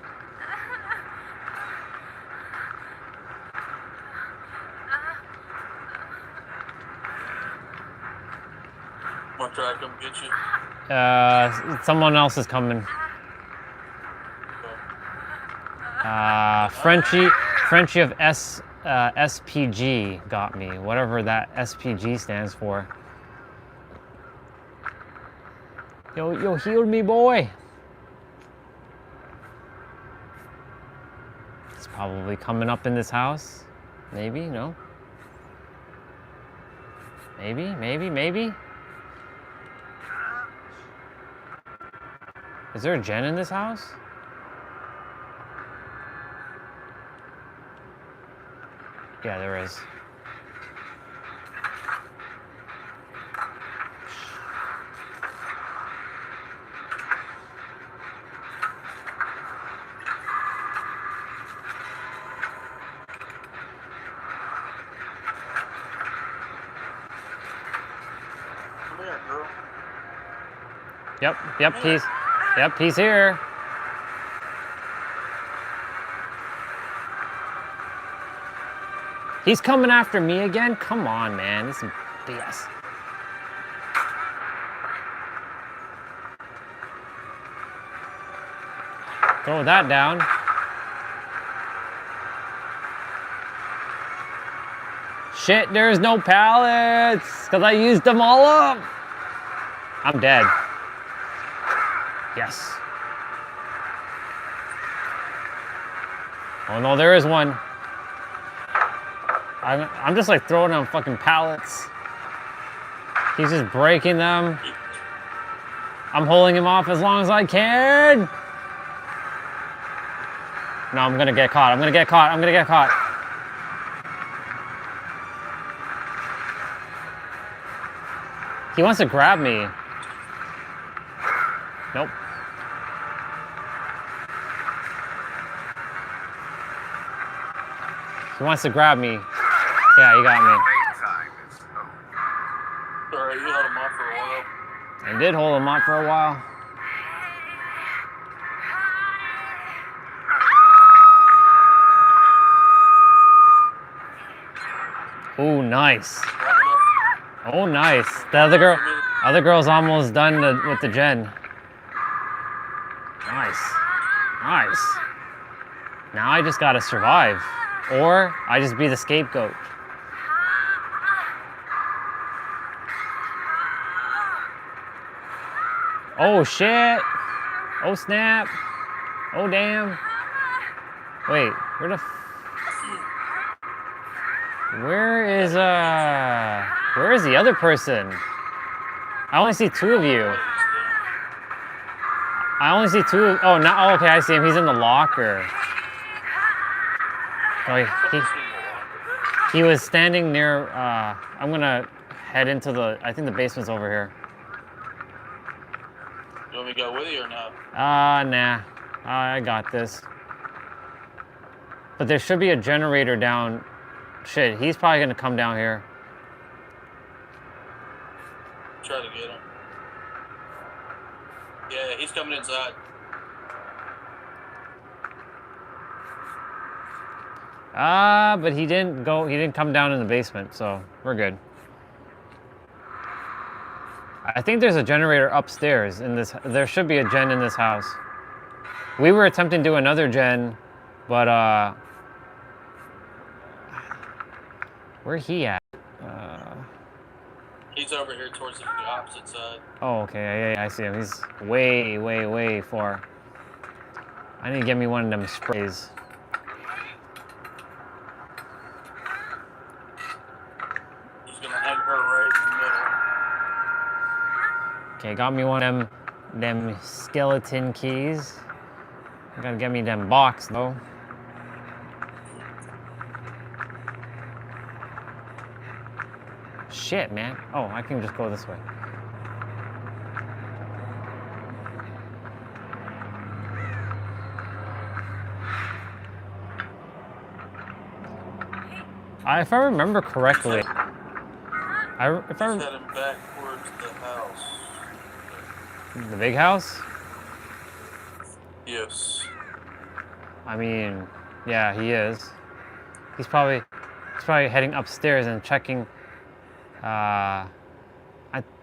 Want to try to come get you? Someone else is coming. Frenchie of SPG got me. Whatever that SPG stands for. Yo, heal me, boy. It's probably coming up in this house. Maybe, no? Maybe? Is there a gen in this house? Yeah, there is. Come here, girl. Yep, he's here. He's coming after me again? Come on, man. This is BS. Throw that down. Shit, there's no pallets, because I used them all up. I'm dead. Yes. Oh no, there is one. I'm just like throwing on fucking pallets. He's just breaking them. I'm holding him off as long as I can. No, I'm gonna get caught. I'm gonna get caught. He wants to grab me. Nope. He wants to grab me. Yeah, he got me. Sorry, you held him off for a while. I did hold him off for a while. Oh, nice. Oh, nice. The other girl's almost done with the gen. Nice. Now I just gotta survive. Or I just be the scapegoat. Oh shit! Oh snap! Oh damn! Wait, where is the other person? I only see two of you. Oh, now, oh, okay, I see him. He's in the locker. Oh, he was standing near, I'm gonna head into I think the basement's over here. You want me to go with you or no? Nah. I got this. But there should be a generator down. Shit, he's probably gonna come down here. Try to get him. Yeah, he's coming inside. But he didn't come down in the basement, so we're good. I think there's a generator upstairs in this. There should be a gen in this house. We were attempting to do another gen, but where's he at? He's over here towards the opposite side. Oh, okay, yeah, I see him. He's way, way, way far. I need to get me one of them sprays. He's gonna hang her right in the middle. Okay, got me one of them skeleton keys. I gotta get me them box though. Shit, man. Oh, I can just go this way. If I remember correctly, He's heading back towards the house. The big house? Yes. I mean, yeah, he is. He's probably heading upstairs and checking. I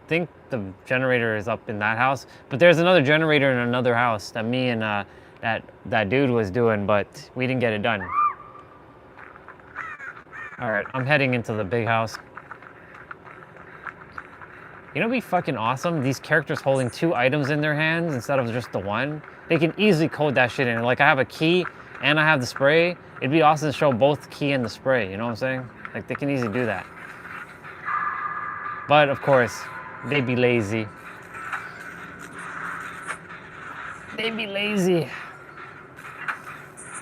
think the generator is up in that house, but there's another generator in another house that me and that dude was doing, but we didn't get it done. All right, I'm heading into the big house. You know what'd be fucking awesome? These characters holding 2 items in their hands instead of just the one. They can easily code that shit in. Like I have a key and I have the spray. It'd be awesome to show both the key and the spray, you know what I'm saying? Like they can easily do that. But of course, they be lazy. They be lazy.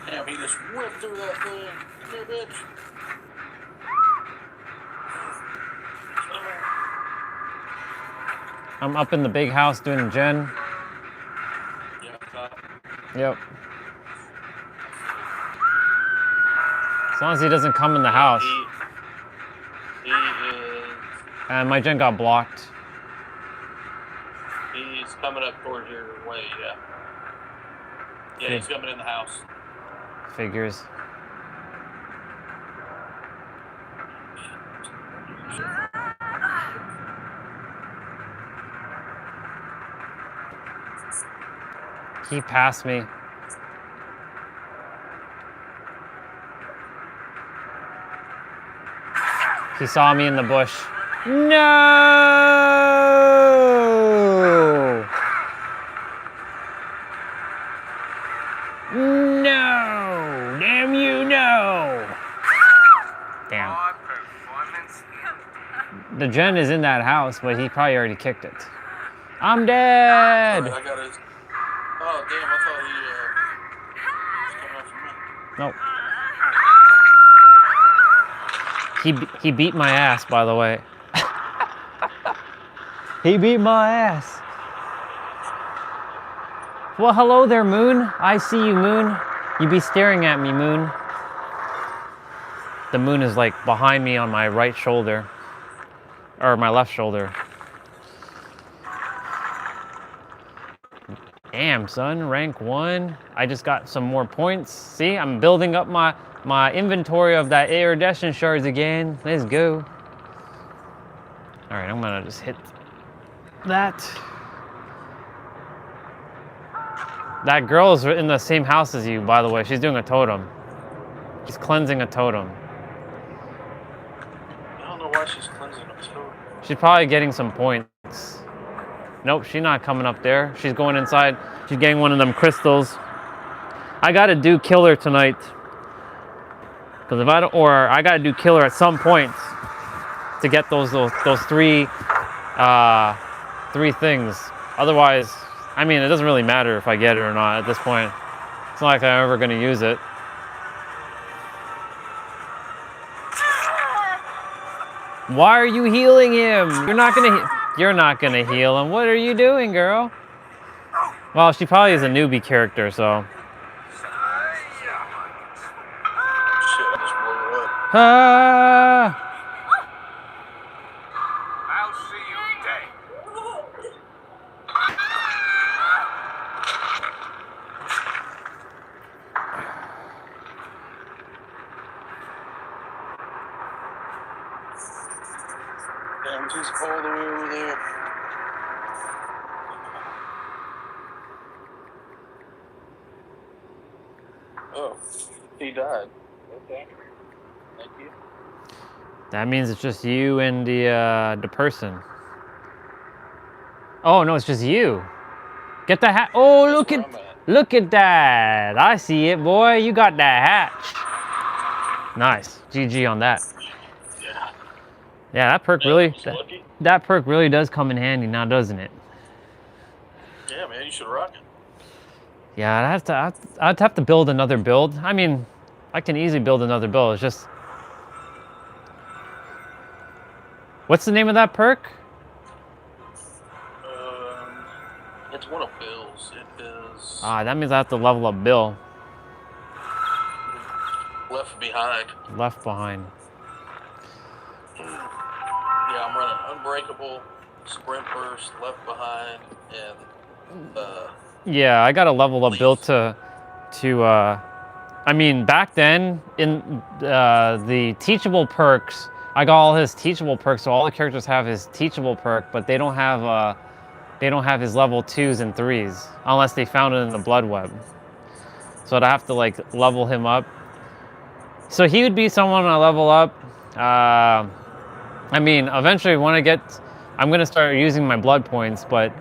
Damn, he just whipped through that thing. Come here, bitch. I'm up in the big house doing the gen. Yep. As long as he doesn't come in the house. He is. And my gen got blocked. He's coming up towards your way, yeah. Yeah, he's coming in the house. Figures. He passed me. He saw me in the bush. No! No! Damn you, no! Damn. The gen is in that house, but he probably already kicked it. I'm dead! I got his... Oh, damn, I thought he was coming after me. Nope. He beat my ass, by the way. He beat my ass. Well, hello there, Moon. I see you, Moon. You be staring at me, Moon. The moon is like behind me on my right shoulder. Or my left shoulder. Damn, son, rank 1. I just got some more points. See, I'm building up my inventory of that iridescent shards again. Let's go. All right, I'm gonna just hit that. That girl is in the same house as you, by the way. She's doing a totem. She's cleansing a totem. I don't know why she's cleansing a totem. She's probably getting some points. Nope, she's not coming up there. She's going inside. She's getting one of them crystals. I gotta do killer tonight. Because if I don't, or I gotta do killer at some point to get those 3 things. Otherwise, I mean, it doesn't really matter if I get it or not at this point. It's not like I'm ever gonna use it. Why are you healing him? You're not gonna heal him. What are you doing, girl? Well, she probably is a newbie character, so. Ah! I'll see you dead. Damn, she's all the way over there. he died. Okay. Thank you. That means it's just you and the person. Oh no, it's just you. Get the hat. Oh, look at that. I see it, boy. You got that hatch. Nice. GG on that. Yeah. Yeah, that perk that perk really does come in handy now, doesn't it? Yeah, man, you should rock it. Yeah, I'd have to build another build. I mean, I can easily build another build. It's just, what's the name of that perk? It's one of Bill's. It is Ah, that means I have to level up Bill. Left Behind. Left Behind. Yeah, I'm running Unbreakable, Sprint Burst, Left Behind, and Yeah, I got a level up Bill to I mean, back then in the teachable perks, I got all his teachable perks, so all the characters have his teachable perk, but they don't have his level 2s and 3s unless they found it in the blood web. So I'd have to like level him up. So he would be someone I level up. I mean, eventually I'm gonna start using my blood points, but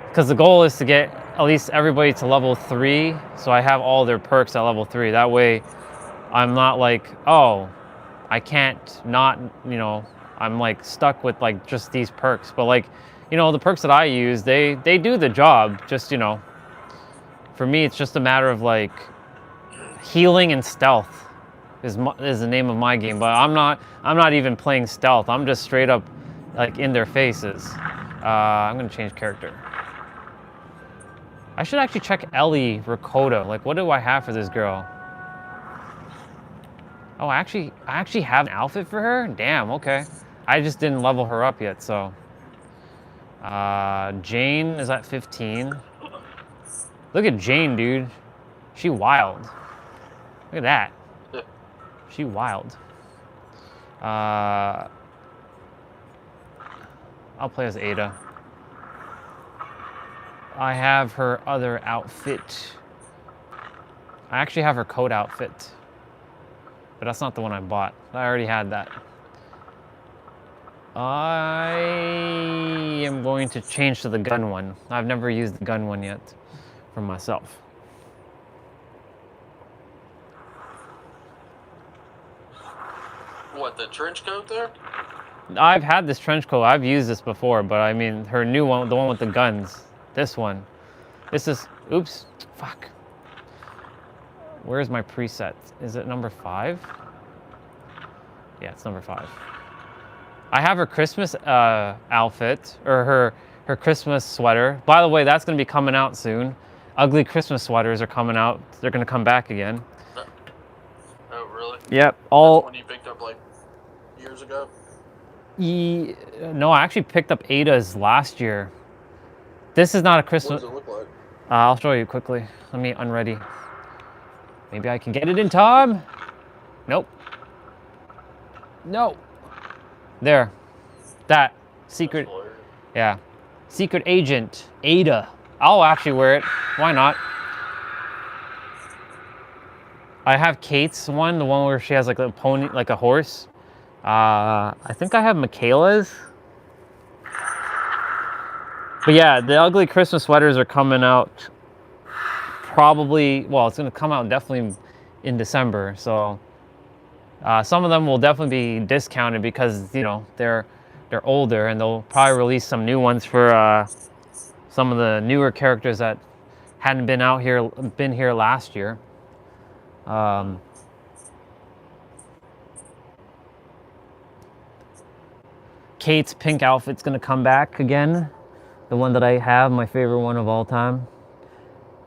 because the goal is to get at least everybody to level 3, so I have all their perks at level 3. That way, I'm not like, oh, I can't not, you know, I'm like stuck with like just these perks. But like, you know, the perks that I use, they do the job. Just, you know, for me, it's just a matter of like healing and stealth is the name of my game. But I'm not even playing stealth. I'm just straight up like in their faces. I'm gonna change character. I should actually check Ellie Ricotta. Like, what do I have for this girl? Oh, I actually have an outfit for her? Damn, okay. I just didn't level her up yet, so. Jane is at 15. Look at Jane, dude. She wild. Look at that. She wild. I'll play as Ada. I have her other outfit. I actually have her coat outfit. But that's not the one I bought. I already had that. I am going to change to the gun one. I've never used the gun one yet for myself. What, the trench coat there? I've had this trench coat. I've used this before, but I mean, her new one, the one with the guns. This one. This is, oops, fuck. Where's my preset? Is it number 5? Yeah, it's number 5. I have her Christmas outfit, or her Christmas sweater. By the way, that's gonna be coming out soon. Ugly Christmas sweaters are coming out. They're gonna come back again. Oh, really? Yep, That's one you picked up like years ago? No, I actually picked up Ada's last year. This is not a Christmas. What does it look like? I'll show you quickly. Let me unready. Maybe I can get it in time. Nope. No. There. That. Secret. Yeah. Secret Agent. Ada. I'll actually wear it. Why not? I have Kate's one, the one where she has like a pony, like a horse. I think I have Michaela's. But yeah, the ugly Christmas sweaters are coming out probably, well, it's gonna come out definitely in December. So some of them will definitely be discounted because, you know, they're older, and they'll probably release some new ones for some of the newer characters that hadn't been here last year. Kate's pink outfit's gonna come back again. The one that I have, my favorite one of all time.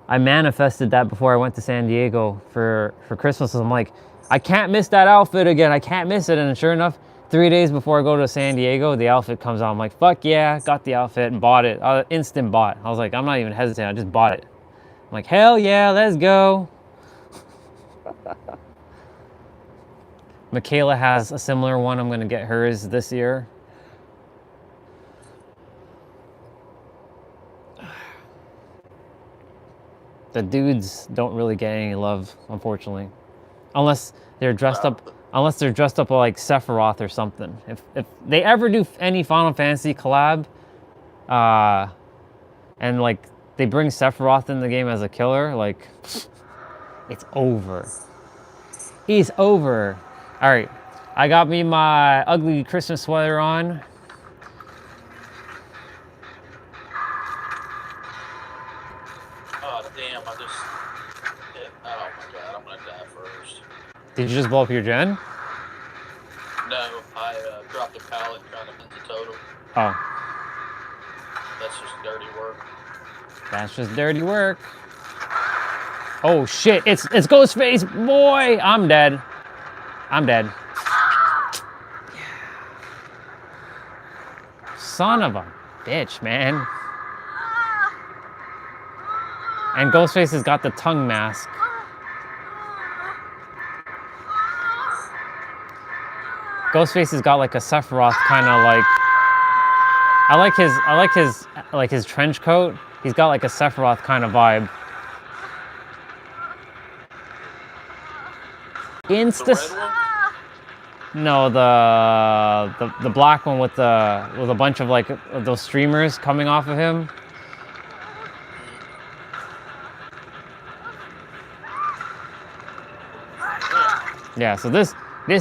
I manifested that before I went to San Diego for Christmas. I'm like, I can't miss that outfit again. I can't miss it. And sure enough, 3 days before I go to San Diego, the outfit comes out. I'm like, fuck yeah, got the outfit and bought it. Instant bought. I was like, I'm not even hesitating. I just bought it. I'm like, hell yeah, let's go. Michaela has a similar one. I'm gonna get hers this year. The dudes don't really get any love, unfortunately. Unless they're dressed up like Sephiroth or something. If they ever do any Final Fantasy collab, and like they bring Sephiroth in the game as a killer, like it's over. It's over. All right, I got me my ugly Christmas sweater on. Oh damn! I just. Oh my god! I'm gonna die first. Did you just blow up your gen? No, I dropped a pallet trying to hit the total. Oh. That's just dirty work. That's just dirty work. Oh shit, it's Ghostface, boy! I'm dead. I'm dead. Son of a bitch, man. And Ghostface has got the tongue mask. Ghostface has got like a Sephiroth kind of like. I like his trench coat. He's got like a Sephiroth kind of vibe. No, the black one with a bunch of like those streamers coming off of him. Yeah, so this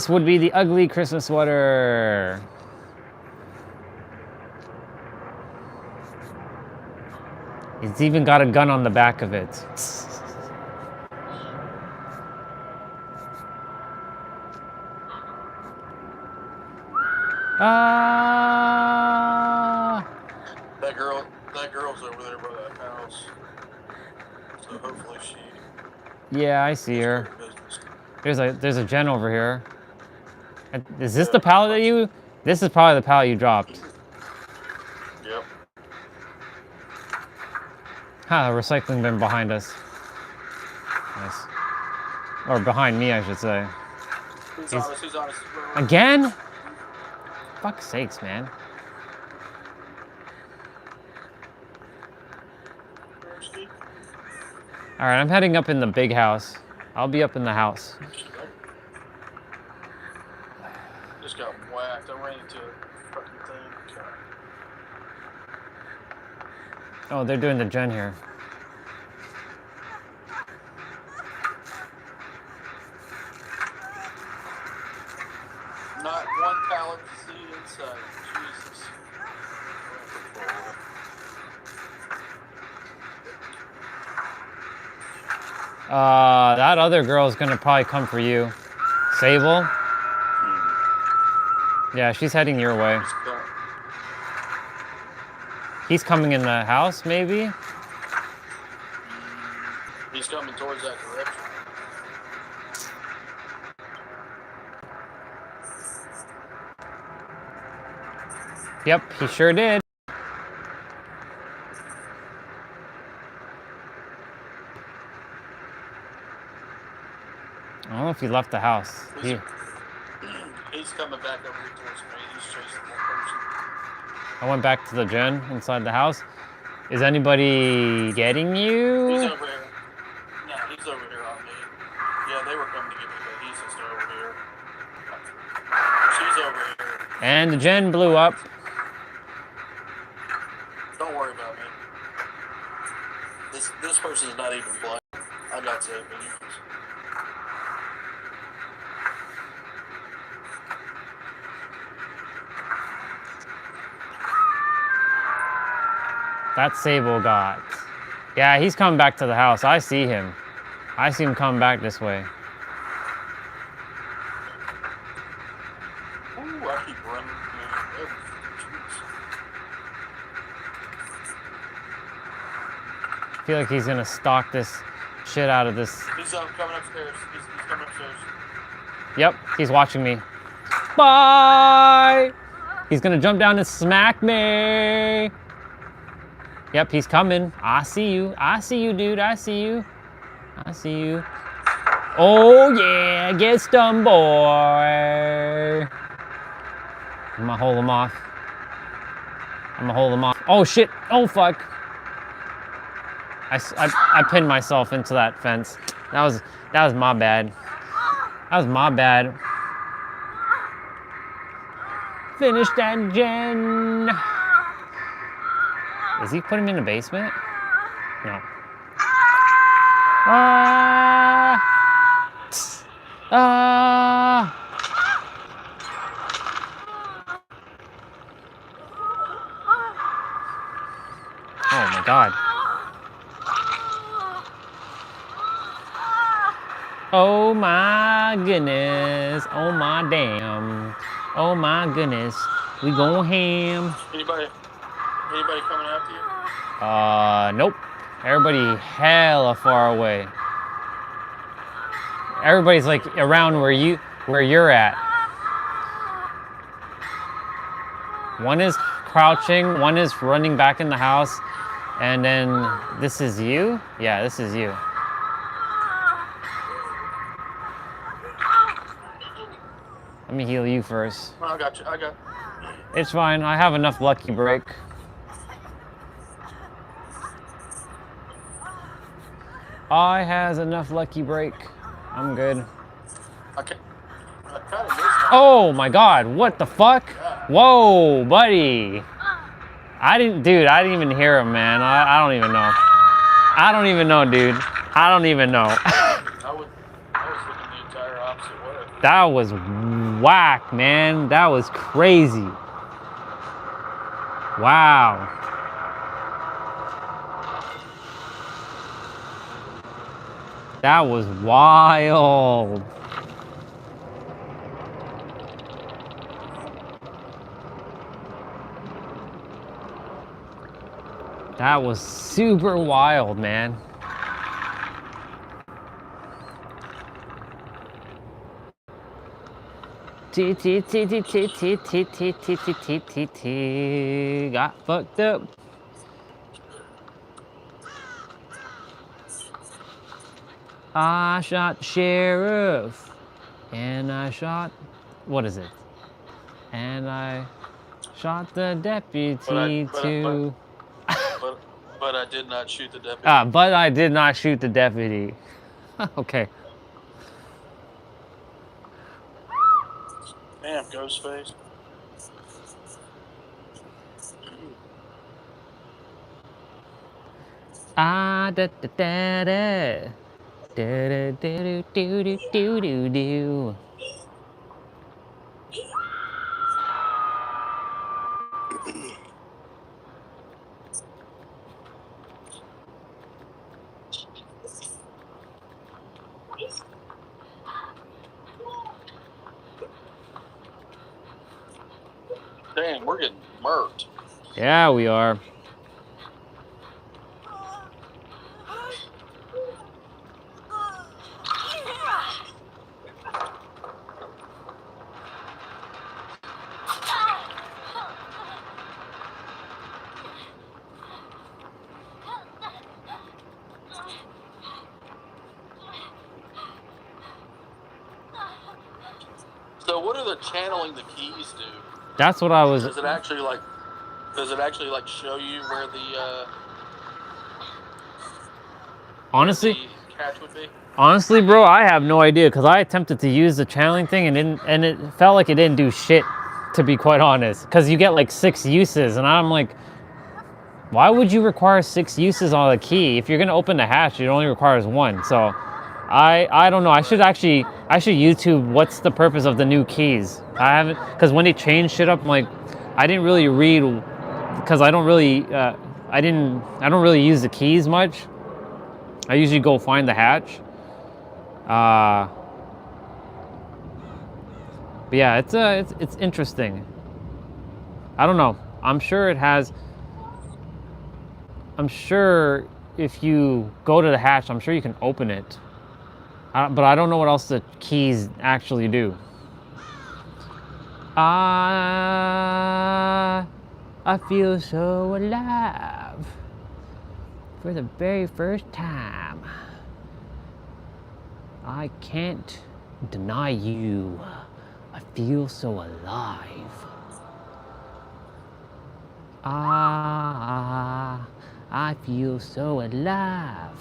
would be the ugly Christmas sweater. It's even got a gun on the back of it. That girl's over there by that house. So hopefully she. Yeah, I see her. There's a gen over here. Is this the pallet that you? This is probably the pallet you dropped. Yep. Ha, the recycling bin behind us. Nice. Or behind me, I should say. Who's honest? Again? Fuck's sakes, man. Alright, I'm heading up in the big house. I'll be up in the house. Just got whacked. I ran into a fucking thing. Oh, they're doing the gen here. Not one pallet to see inside. Jesus. That other girl is gonna probably come for you. Sable? Yeah, she's heading your way. He's coming in the house, maybe? He's coming towards that direction. Yep, he sure did. I don't know if he left the house. He's coming back over here towards me. He's chasing that person. I went back to the gen inside the house. Is anybody getting you? He's over here. No, he's over here on me. Yeah, they were coming to get me, but he's just over here. She's over here. And the gen blew up. Don't worry about me. This person's not even blind. I got safe anyways. That Sable got. Yeah, he's coming back to the house. I see him. I see him coming back this way. Ooh, I keep running. I feel like he's gonna stalk this shit out of this. He's coming upstairs. He's coming upstairs. Yep, he's watching me. Bye! He's gonna jump down and smack me. Yep, he's coming. I see you. I see you, dude. I see you. I see you. Oh, yeah. Get stung, boy. I'm gonna hold him off. I'm gonna hold him off. Oh, shit. Oh, fuck. I pinned myself into that fence. That was my bad. That was my bad. Finish that gen. Is he putting me in the basement? No. Ah! Ah! Oh my god. Oh my goodness. Oh my damn. Oh my goodness. We going ham. Anybody coming after you? Nope. Everybody hella far away. Everybody's like around where you're at. One is crouching, one is running back in the house, and then this is you? Yeah, this is you. Let me heal you first. No, I got you. I got. It's fine. I have enough lucky break. I has enough lucky break. I'm good. Okay. Oh my god, what the fuck? Whoa, buddy. I didn't even hear him, man. I don't even know. I don't even know, dude. I don't even know. I was looking the entire opposite way. That was whack, man. That was crazy. Wow. That was wild. That was super wild, man. Got fucked up. I shot the sheriff, and I shot, what is it? And I shot the deputy too. But I did not shoot the deputy. But I did not shoot the deputy. Okay. Damn, Ghostface. Ah da da da da. Da da da do do do do do. Damn, we're getting murked. Yeah, we are. So what are the channeling the keys do? That's what I was. Does it actually like show you where the Honestly, catch would be? honestly, bro, I have no idea because I attempted to use the channeling thing and it felt like it didn't do shit, to be quite honest. Because you get like 6 uses, and I'm like, why would you require 6 uses on a key? If you're gonna open the hatch, it only requires 1. So, I don't know. I should YouTube what's the purpose of the new keys. I haven't, because when they change shit up, I'm like, I didn't really read, because I don't really use the keys much. I usually go find the hatch. But yeah, it's interesting. I don't know. I'm sure if you go to the hatch, I'm sure you can open it. But I don't know what else the keys actually do. I feel so alive for the very first time. I can't deny you. I feel so alive. I feel so alive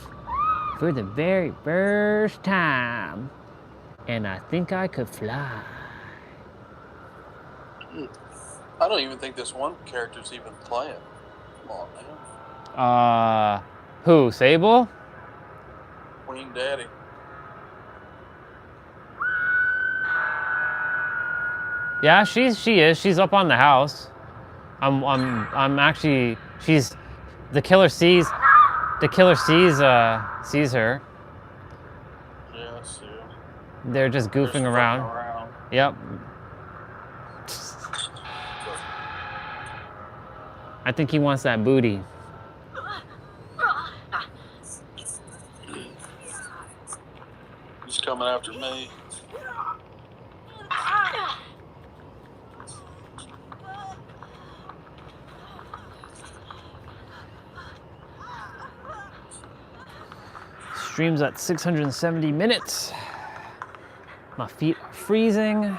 for the very first time. And I think I could fly. I don't even think this one character's even playing. Come on, man. Who? Sable? Queen Daddy. Yeah, she is. She's up on the house. I'm actually, she's, the killer sees her. Yeah, I see. They're just goofing around. Yep. I think he wants that booty. He's coming after me. Stream's at 670 minutes. My feet are freezing.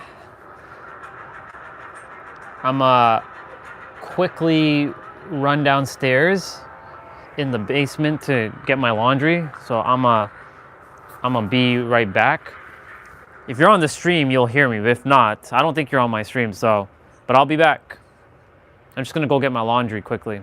I'm quickly run downstairs in the basement to get my laundry. So I'm gonna be right back. If you're on the stream, you'll hear me. But if not, I don't think you're on my stream, so, but I'll be back. I'm just gonna go get my laundry quickly.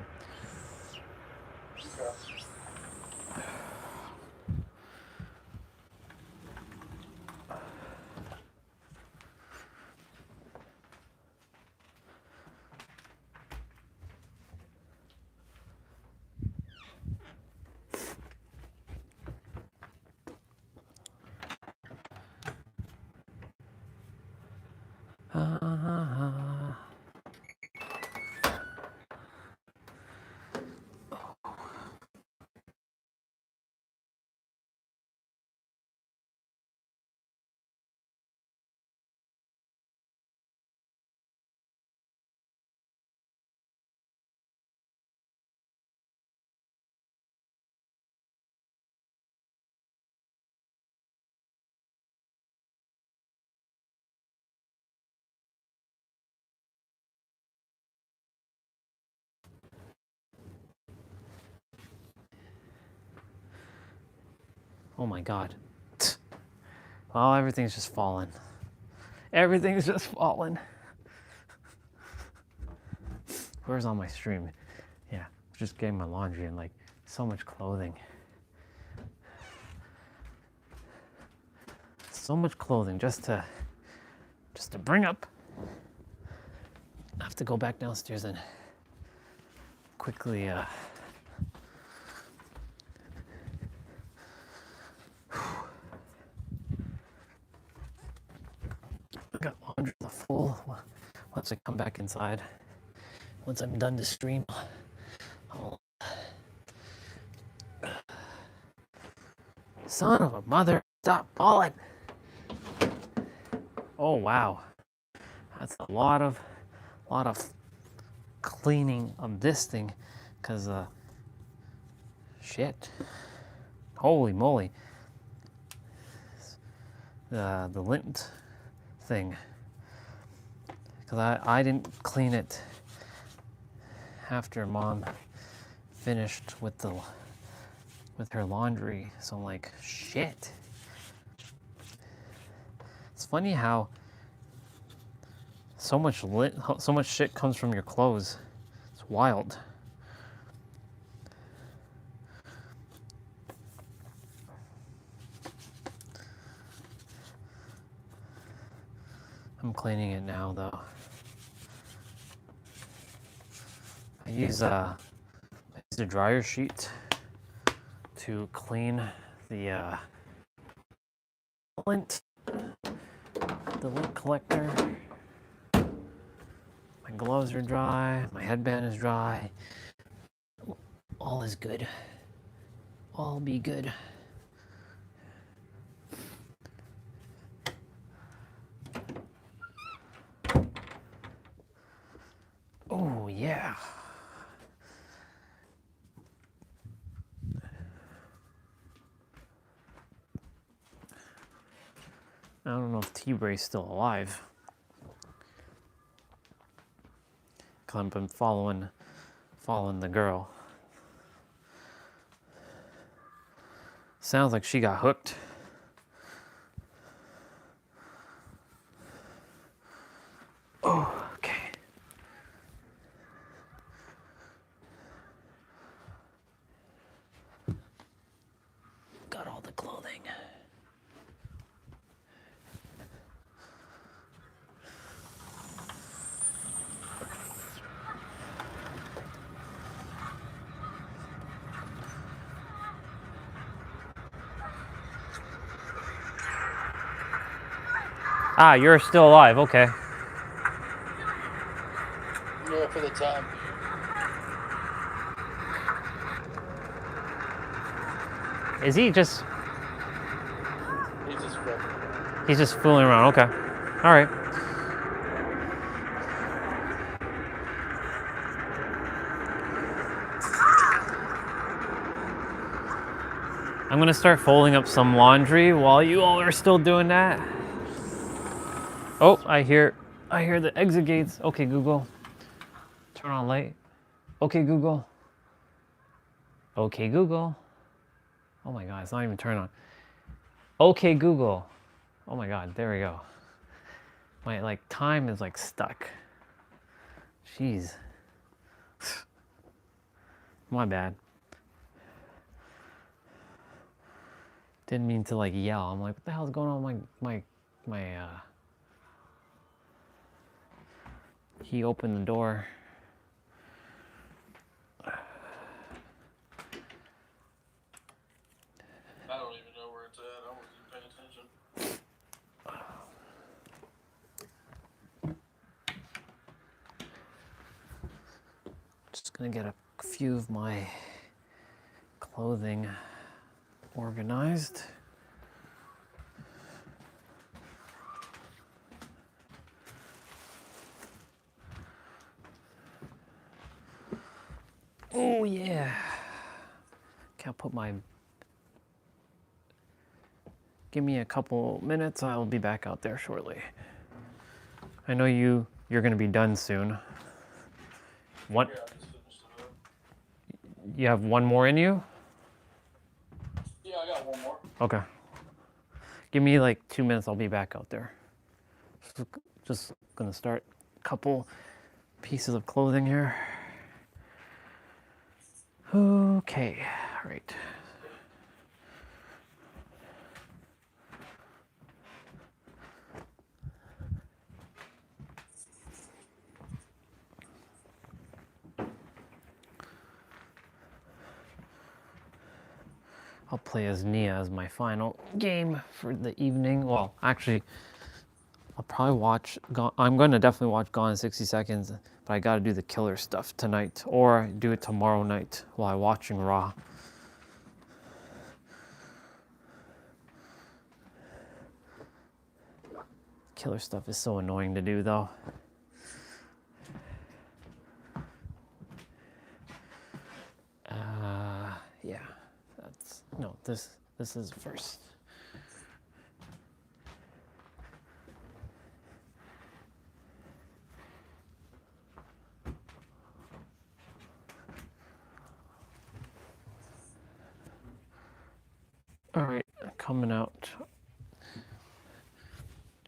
Oh my God. Well, everything's just fallen. Everything's just fallen. Where's all my stream? Yeah, just getting my laundry and like so much clothing. So much clothing just to bring up. I have to go back downstairs and quickly I got laundry the full. Once I come back inside, once I'm done to stream, son of a mother, stop falling. Oh wow, that's a lot of cleaning of this thing, cause shit, holy moly, the lint thing, because I didn't clean it after Mom finished with her laundry, so I'm like, shit. It's funny how so much shit comes from your clothes. It's wild. I'm cleaning it now, though. I use a dryer sheet to clean the lint collector. My gloves are dry. My headband is dry. All is good. All be good. Oh, yeah. I don't know if T-Bray's still alive. Cause I've been following the girl. Sounds like she got hooked. Ah, you're still alive. Okay. Yeah, for the time being. Is he just... He's just fucking around. He's just fooling around. Okay. All right. I'm gonna start folding up some laundry while you all are still doing that. Oh, I hear the exit gates. Okay, Google. Turn on light. Okay, Google. Okay, Google. Oh my God, it's not even turned on. Okay, Google. Oh my God, there we go. My like time is like stuck. Jeez. My bad. Didn't mean to like yell. I'm like, what the hell's going on with my he opened the door. I don't even know where it's at. I wasn't even paying attention. Just gonna get a few of my clothing organized. Oh yeah. Can't put my... Give me a couple minutes, I'll be back out there shortly. I know you're gonna be done soon. What? Yeah, I just finished it up. You have one more in you? Yeah, I got one more. Okay. Give me like 2 minutes, I'll be back out there. Just gonna start a couple pieces of clothing here. Okay, all right. I'll play as Nia as my final game for the evening. Well, actually, I'll probably watch, I'm gonna definitely watch Gone in 60 Seconds, but I gotta do the killer stuff tonight, or do it tomorrow night while I'm watching Raw. Killer stuff is so annoying to do though. Yeah, that's, no, this is first. All right, coming out.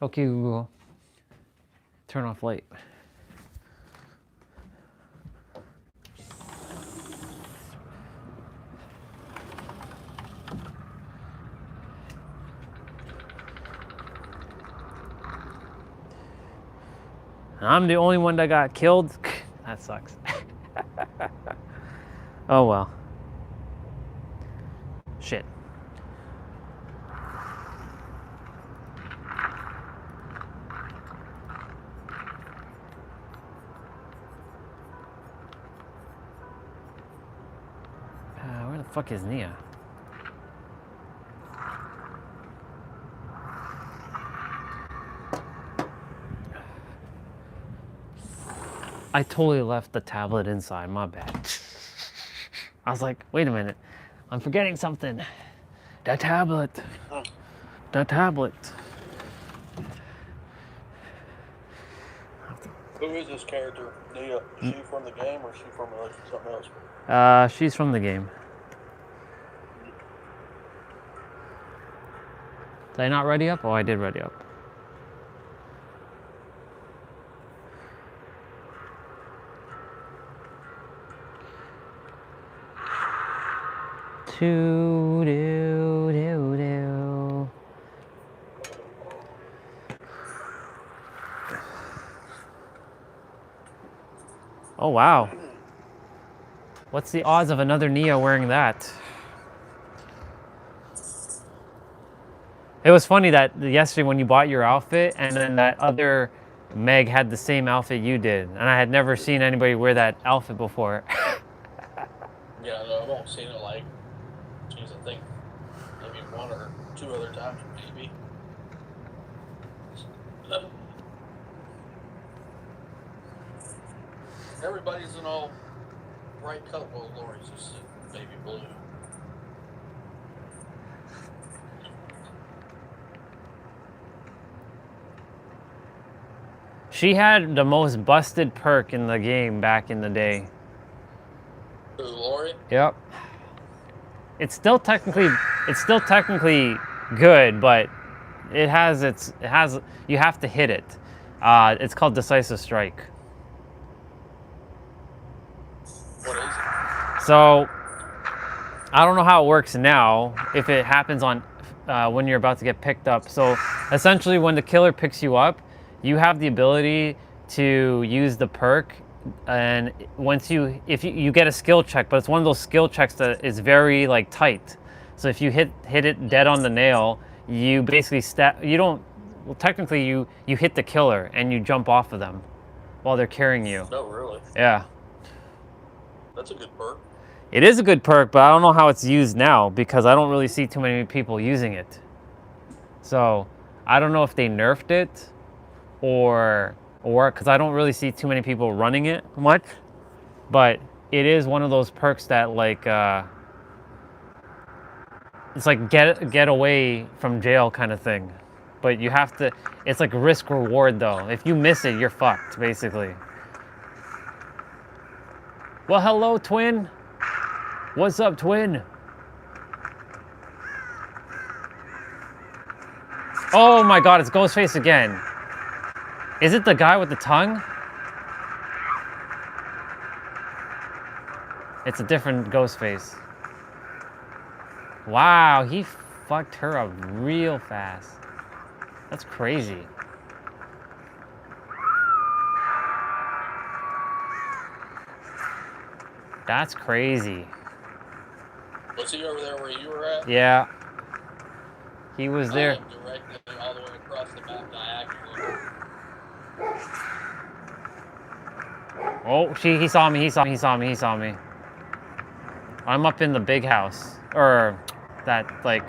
Okay, Google, turn off light. I'm the only one that got killed. That sucks. Oh well. Shit. Where the fuck is Nia? I totally left the tablet inside, my bad. I was like, wait a minute, I'm forgetting something. The tablet. The tablet. Who is this character? Nia? Is she from the game or is she from something else? She's from the game. Did I not ready up? Oh, I did ready up. Do, do, do, do. Oh, wow. What's the odds of another Nia wearing that? It was funny that yesterday when you bought your outfit and then that other Meg had the same outfit you did. And I had never seen anybody wear that outfit before. Yeah, no, I've only seen it like, geez, I think maybe 1 or 2 other times, maybe. Everybody's in all bright color. Well, Lori's just baby blue. She had the most busted perk in the game back in the day. Who, Lori? Yep. It's still technically good, but you have to hit it. It's called Decisive Strike. What is it? So I don't know how it works now, if it happens on when you're about to get picked up. So essentially when the killer picks you up, you have the ability to use the perk, and once if you get a skill check, but it's one of those skill checks that is very like tight. So if you hit it dead on the nail, you basically technically you hit the killer and you jump off of them while they're carrying you. Oh, really? Yeah. That's a good perk. It is a good perk, but I don't know how it's used now because I don't really see too many people using it. So I don't know if they nerfed it or because I don't really see too many people running it much. But it is one of those perks that like it's like get away from jail kind of thing. But you have to, it's like risk reward though. If you miss it, you're fucked basically. Well, hello, twin. What's up, twin? Oh my god, it's Ghostface again. Is it the guy with the tongue? It's a different Ghostface. Wow, he fucked her up real fast. That's crazy. That's crazy. Was he over there where you were at? Yeah. He was there. I am directly all the way across the map diagonally. Oh, he saw me, he saw me, he saw me, he saw me. I'm up in the big house. Or that, like...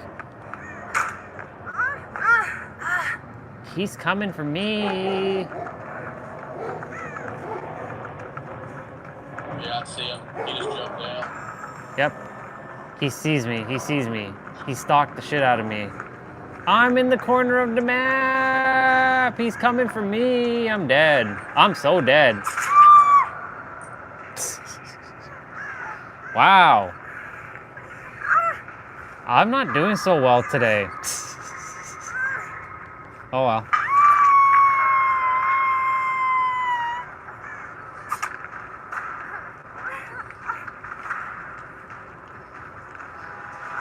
He's coming for me. Yeah, I see him. He just jumped down. Yep. He sees me, he sees me. He stalked the shit out of me. I'm in the corner of the map. He's coming for me. I'm dead. I'm so dead. Wow. I'm not doing so well today. Oh well.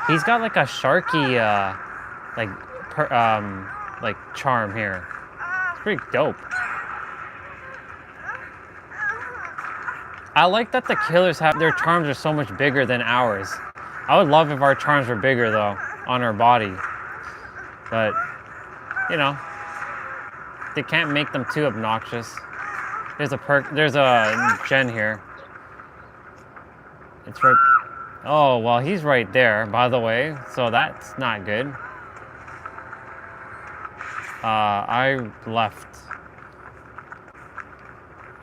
He's got like a Sharky, like charm here. It's pretty dope. I like that the killers have their charms are so much bigger than ours. I would love if our charms were bigger though on our body, but you know, they can't make them too obnoxious. There's a gen here. It's right. Oh, well, he's right there, by the way, so that's not good. I left.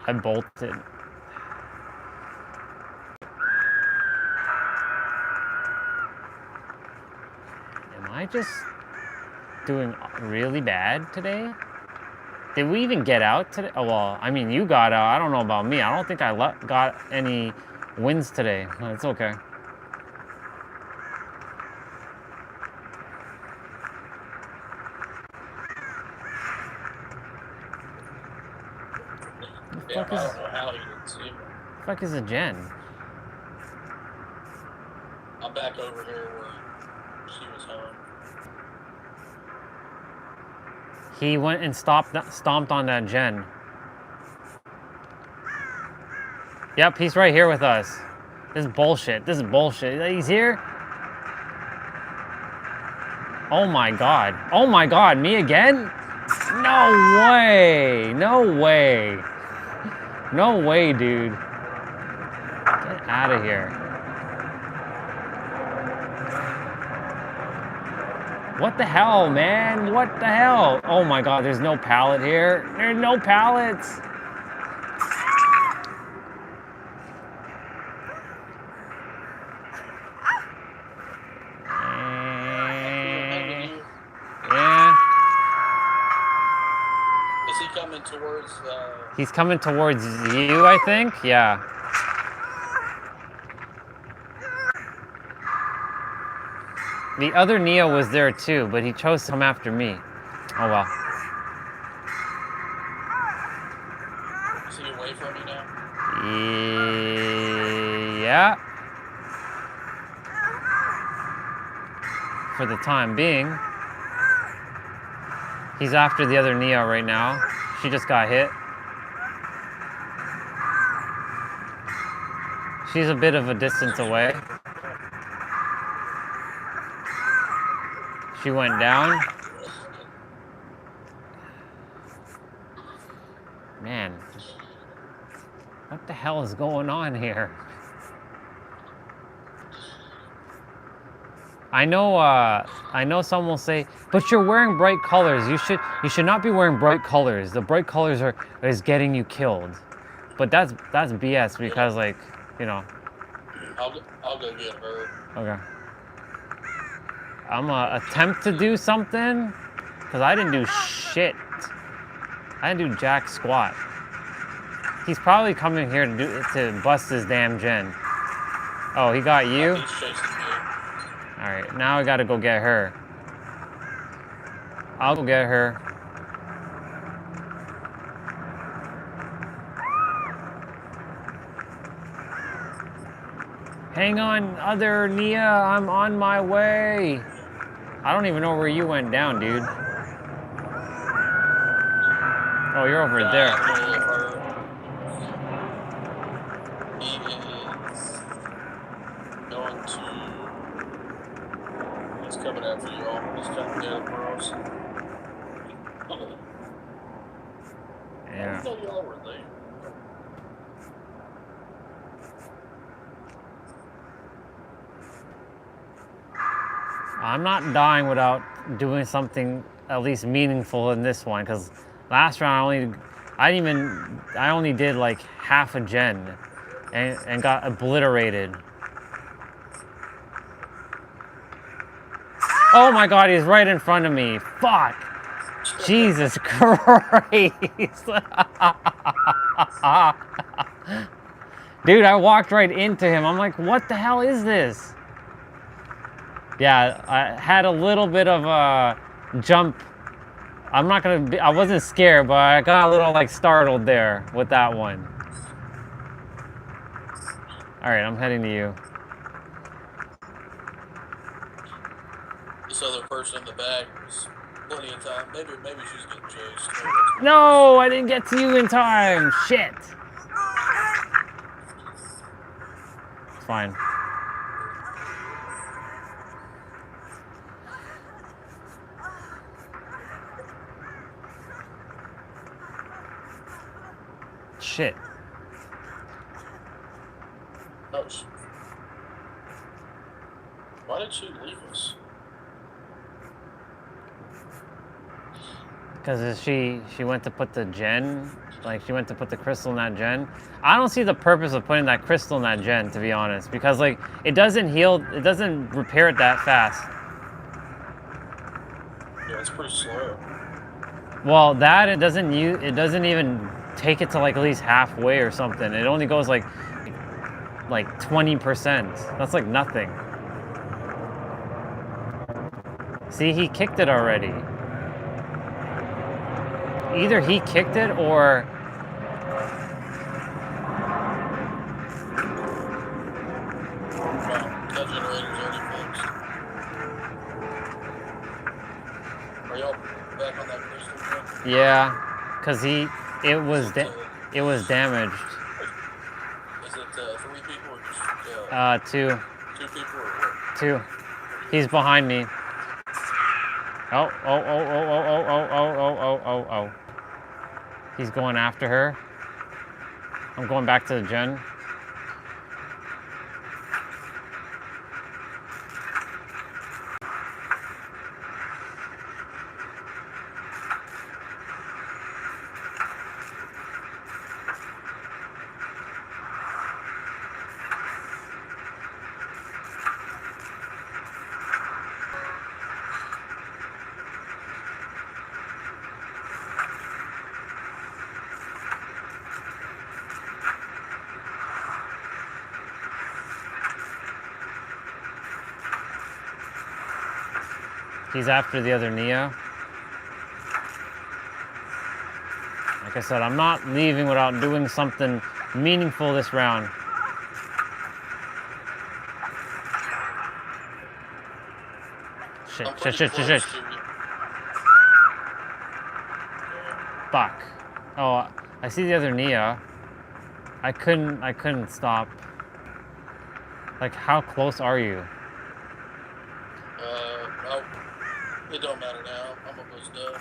I bolted. Am I just doing really bad today? Did we even get out today? Oh, well, I mean, you got out. I don't know about me. I don't think I got any wins today. It's okay. Yeah, I don't know how you didn't see him. The fuck is a gen? I'm back over here where she was home. He went and stomped on that gen. Yep, he's right here with us. This is bullshit. This is bullshit. He's here? Oh my god. Oh my god, me again? No way. No way. No way, dude. Get out of here. What the hell, man? What the hell? Oh my god, there's no pallet here. There's no pallets. Yeah. Is he coming towards? He's coming towards you, I think. Yeah. The other Neo was there too, but he chose to come after me. Oh well. Is he away from you now? Yeah. For the time being. He's after the other Neo right now. She just got hit. She's a bit of a distance away. She went down. Man. What the hell is going on here? I know some will say, but you're wearing bright colors. You should not be wearing bright colors. The bright colors is getting you killed. But that's BS because, like, you know. I'll go get her. Okay. I'm gonna attempt to do something because I didn't do shit. I didn't do jack squat. He's probably coming here to bust his damn gen. Oh, he got you? He's chasing me. Alright, now I gotta go get her. I'll go get her. Hang on, other Nia, I'm on my way. I don't even know where you went down, dude. Oh, you're over there. He is going to. He's coming after you all. He's coming down across. Yeah. I thought y'all were late. I'm not dying without doing something at least meaningful in this one, because last round I only did like half a gen and got obliterated. Oh my god, he's right in front of me. Fuck. Jesus Christ. Dude, I walked right into him. I'm like, what the hell is this? Yeah, I had a little bit of a jump. I wasn't scared, but I got a little like startled there with that one. All right, I'm heading to you. This other person in the back was plenty of time. Maybe she's getting chased. No, I didn't get to you in time. Shit. It's fine. Shit. Oh, why did she leave us? Because she went to put the gen, like she went to put the crystal in that gen. I don't see the purpose of putting that crystal in that gen, to be honest, because like it doesn't heal, it doesn't repair it that fast. Yeah, it's pretty slow. Well, that it doesn't even take it to like at least halfway or something. It only goes like 20%. That's like nothing. See, he kicked it already. Either he kicked it or That generator's already fixed. Are y'all back on that crystal gen? yeah, because it was damaged. Is it 3 people or just 2. Two people or what? 2. He's behind me. Oh, oh, oh, oh, oh, oh, oh, oh, oh, oh, oh, oh. He's going after her. I'm going back to the gen. He's after the other Nia. Like I said, I'm not leaving without doing something meaningful this round. Shit, shit, shit, shit, shit. Fuck. Oh, I see the other Nia. I couldn't stop. Like, how close are you? It don't matter now. I'm almost done.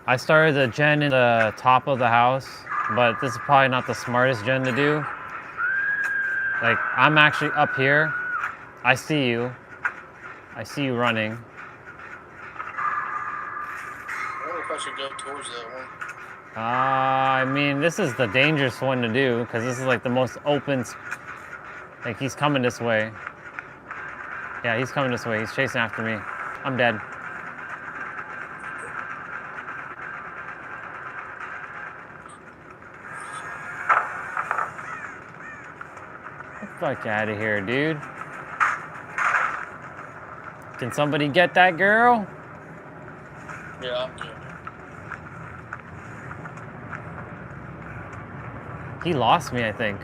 I started the gen in the top of the house, but this is probably not the smartest gen to do. Like, I'm actually up here. I see you. I see you running. I wonder if I should go towards that one. I mean, this is the dangerous one to do, because this is like the most open. Like, he's coming this way. Yeah, he's coming this way. He's chasing after me. I'm dead. Get the fuck out of here, dude. Can somebody get that girl? Yeah, I'm doing it. He lost me, I think.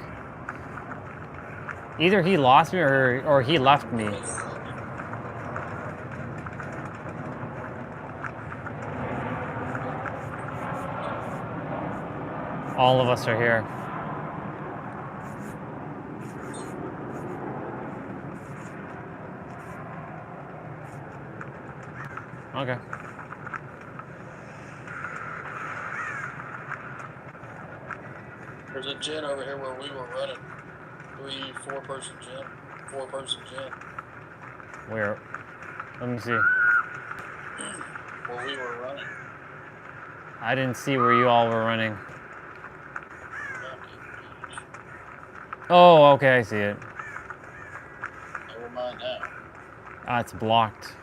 Either he lost me or he left me. All of us are here. Okay. There's a gen over here where we were running. 4-person gen. 4-person gen. Where? Let me see. Where we were running. I didn't see where you all were running. Oh, okay, I see it. Never mind now. Ah, it's blocked.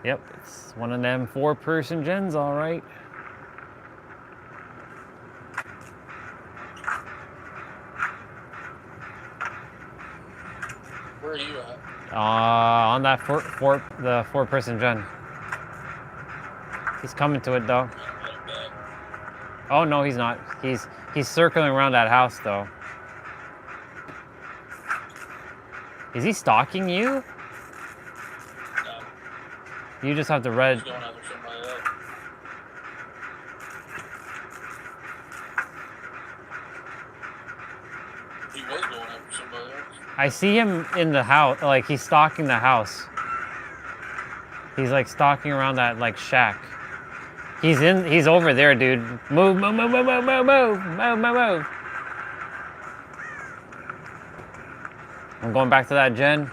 Yep, it's one of them 4-person gens, all right. Where are you at? On that the 4-person gen. He's coming to it though. Oh no, he's not. He's circling around that house though. Is he stalking you? No. You just have the red. He's going after somebody else. He was going after somebody else. I see him in the house, like he's stalking the house. He's like stalking around that like shack. He's over there, dude. Move, move, move, move, move, move, move, move, move, move. I'm going back to that gen.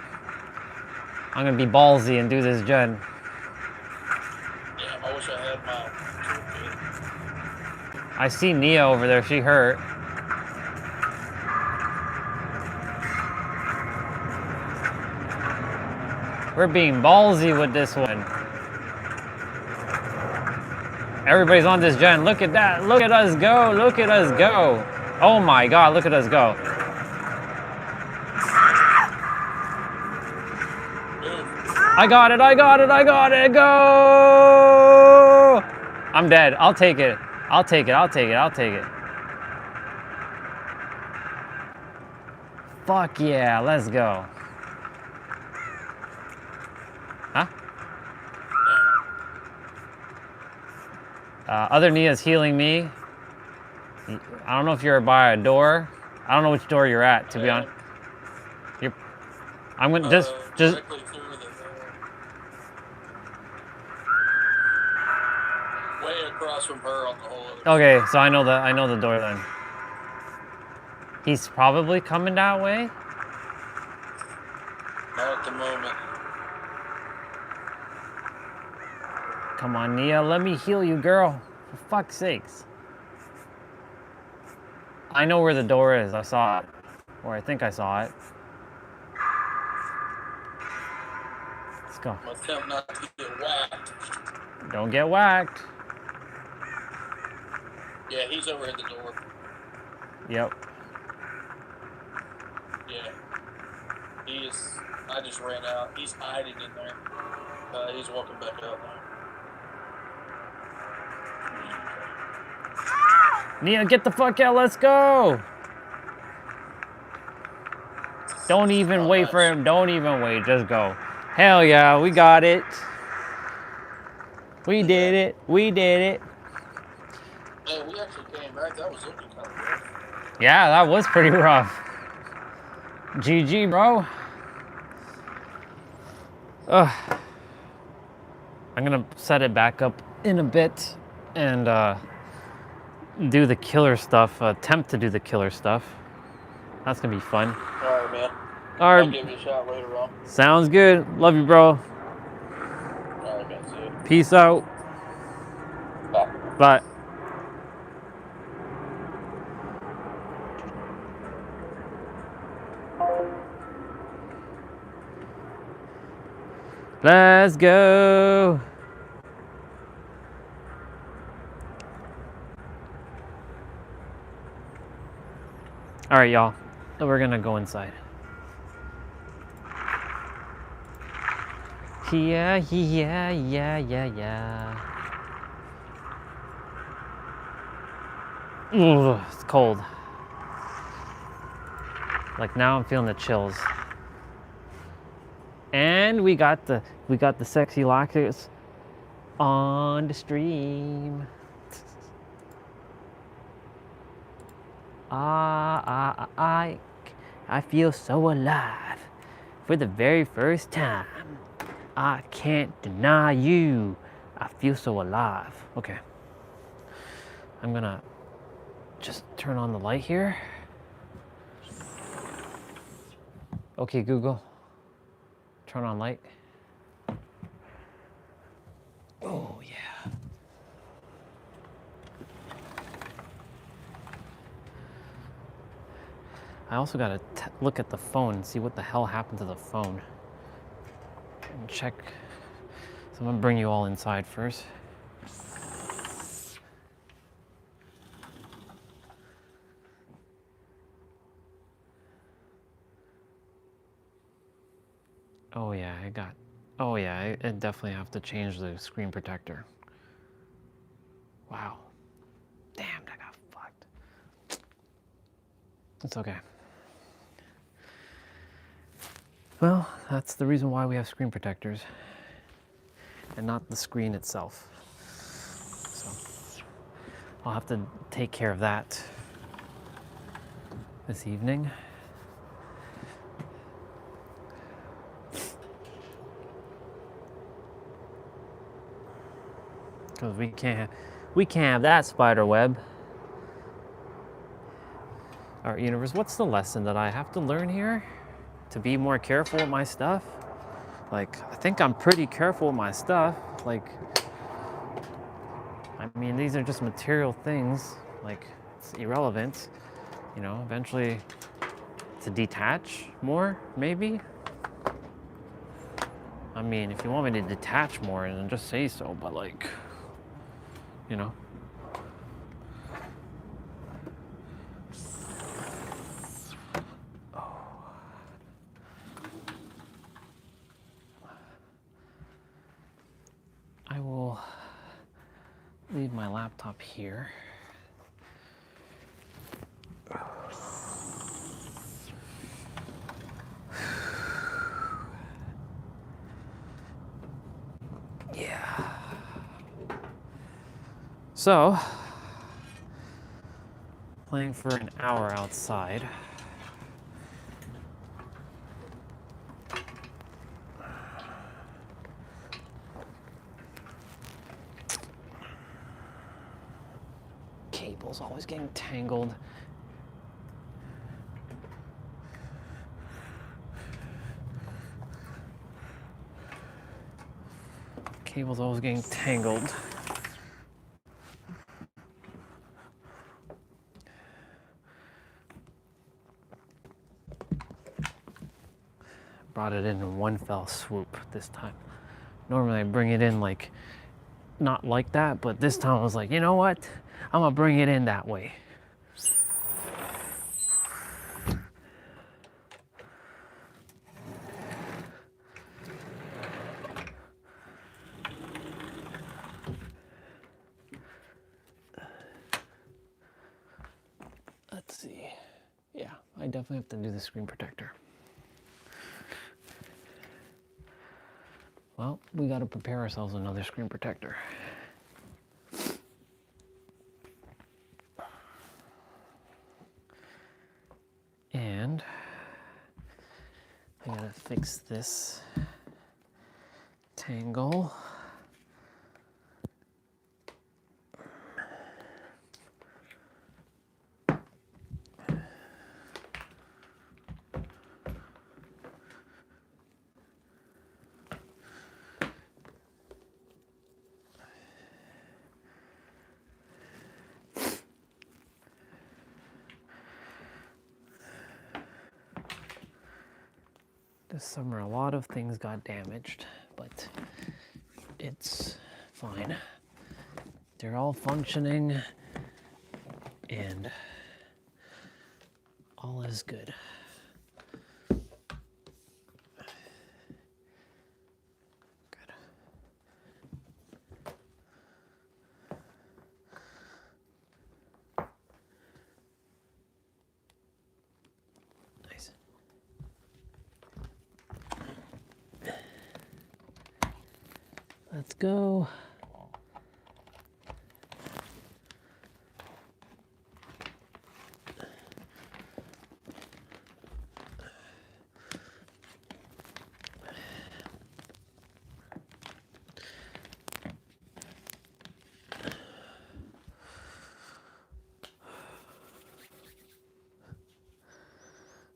I'm gonna be ballsy and do this gen. Damn, I wish I had my toolkit. I see Nia over there, she hurt. We're being ballsy with this one. Everybody's on this gen. Look at that. Look at us go. Look at us go. Oh my God, look at us go. I got it. I got it. I got it. Go. I'm dead. I'll take it. I'll take it. I'll take it. I'll take it. Fuck yeah. Let's go. Huh? Other Nia's healing me. I don't know if you're by a door. I don't know which door you're at, to be honest. I'm gonna just her on the whole other Okay, so I know the door then. He's probably coming that way. Not at the moment. Come on, Nia, let me heal you, girl. For fuck's sakes. I know where the door is. I saw it. Or I think I saw it. Let's go. I'm attempt not to get whacked. Don't get whacked. Yeah, he's over at the door. Yep. Yeah. He is. I just ran out. He's hiding in there. He's walking back out now. Nia, get the fuck out. Let's go. Don't even wait for him. Don't even wait. Just go. Hell yeah, we got it. We did it. We did it. Hey, we actually came back. That was looking kind of rough. Yeah, that was pretty rough. GG, bro. Ugh. I'm gonna set it back up in a bit and do the killer stuff. Attempt to do the killer stuff. That's gonna be fun. All right, man. All right. I'll give you a shot later on. Sounds good. Love you, bro. All right, man. See you. Peace out. Bye. Bye. Let's go. All right, y'all. So we're gonna go inside. Yeah. Ooh, it's cold. Like now I'm feeling the chills. And we got the sexy lockers on the stream. I feel so alive for the very first time. I can't deny you. I feel so alive. Okay. I'm gonna just turn on the light here. Okay, Google. Turn on light. Oh, yeah. I also gotta look at the phone and see what the hell happened to the phone. And check. So I'm gonna bring you all inside first. Oh yeah, I definitely have to change the screen protector. Wow. Damn, that got fucked. It's okay. Well, that's the reason why we have screen protectors and not the screen itself. So I'll have to take care of that this evening. Because we can't have that spider web. All right, universe, what's the lesson that I have to learn here? To be more careful with my stuff? Like, I think I'm pretty careful with my stuff. Like, I mean, these are just material things. Like, it's irrelevant. You know, eventually to detach more, maybe? I mean, if you want me to detach more, then just say so, but like, you know. I will leave my laptop here. Yeah. So, playing for an hour outside. cable's always getting tangled. Cable's always getting tangled. Brought it in one fell swoop this time. Normally I bring it in like, not like that, but this time I was like, you know what? I'm gonna bring it in that way. Let's see. Yeah, I definitely have to do the screen protector. Well, we got to prepare ourselves another screen protector. And I gotta fix this tangle. This summer, a lot of things got damaged, but it's fine. They're all functioning, and all is good. Good. Nice. Let's go.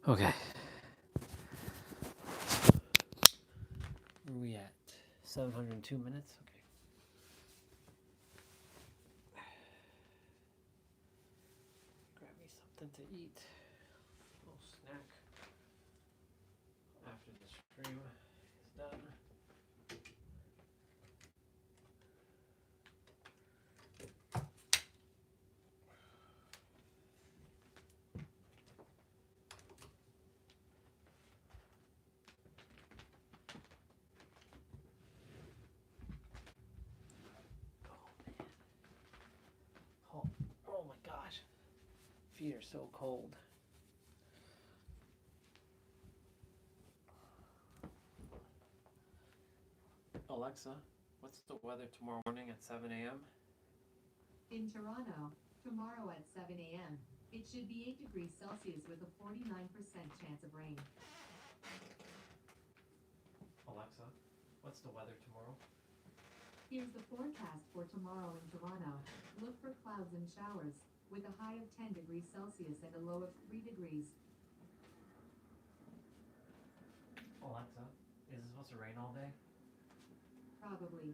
Okay. Where are we at? 702 minutes? Okay. Grab me something to eat. A little snack after the stream is done. Oh my gosh. Feet are so cold. Alexa, what's the weather tomorrow morning at 7 a.m.? In Toronto, tomorrow at 7 a.m., it should be 8 degrees Celsius with a 49% chance of rain. Alexa, what's the weather tomorrow? Here's the forecast for tomorrow in Toronto. Look for clouds and showers, with a high of 10 degrees Celsius and a low of 3 degrees. Alexa, is it supposed to rain all day? Probably.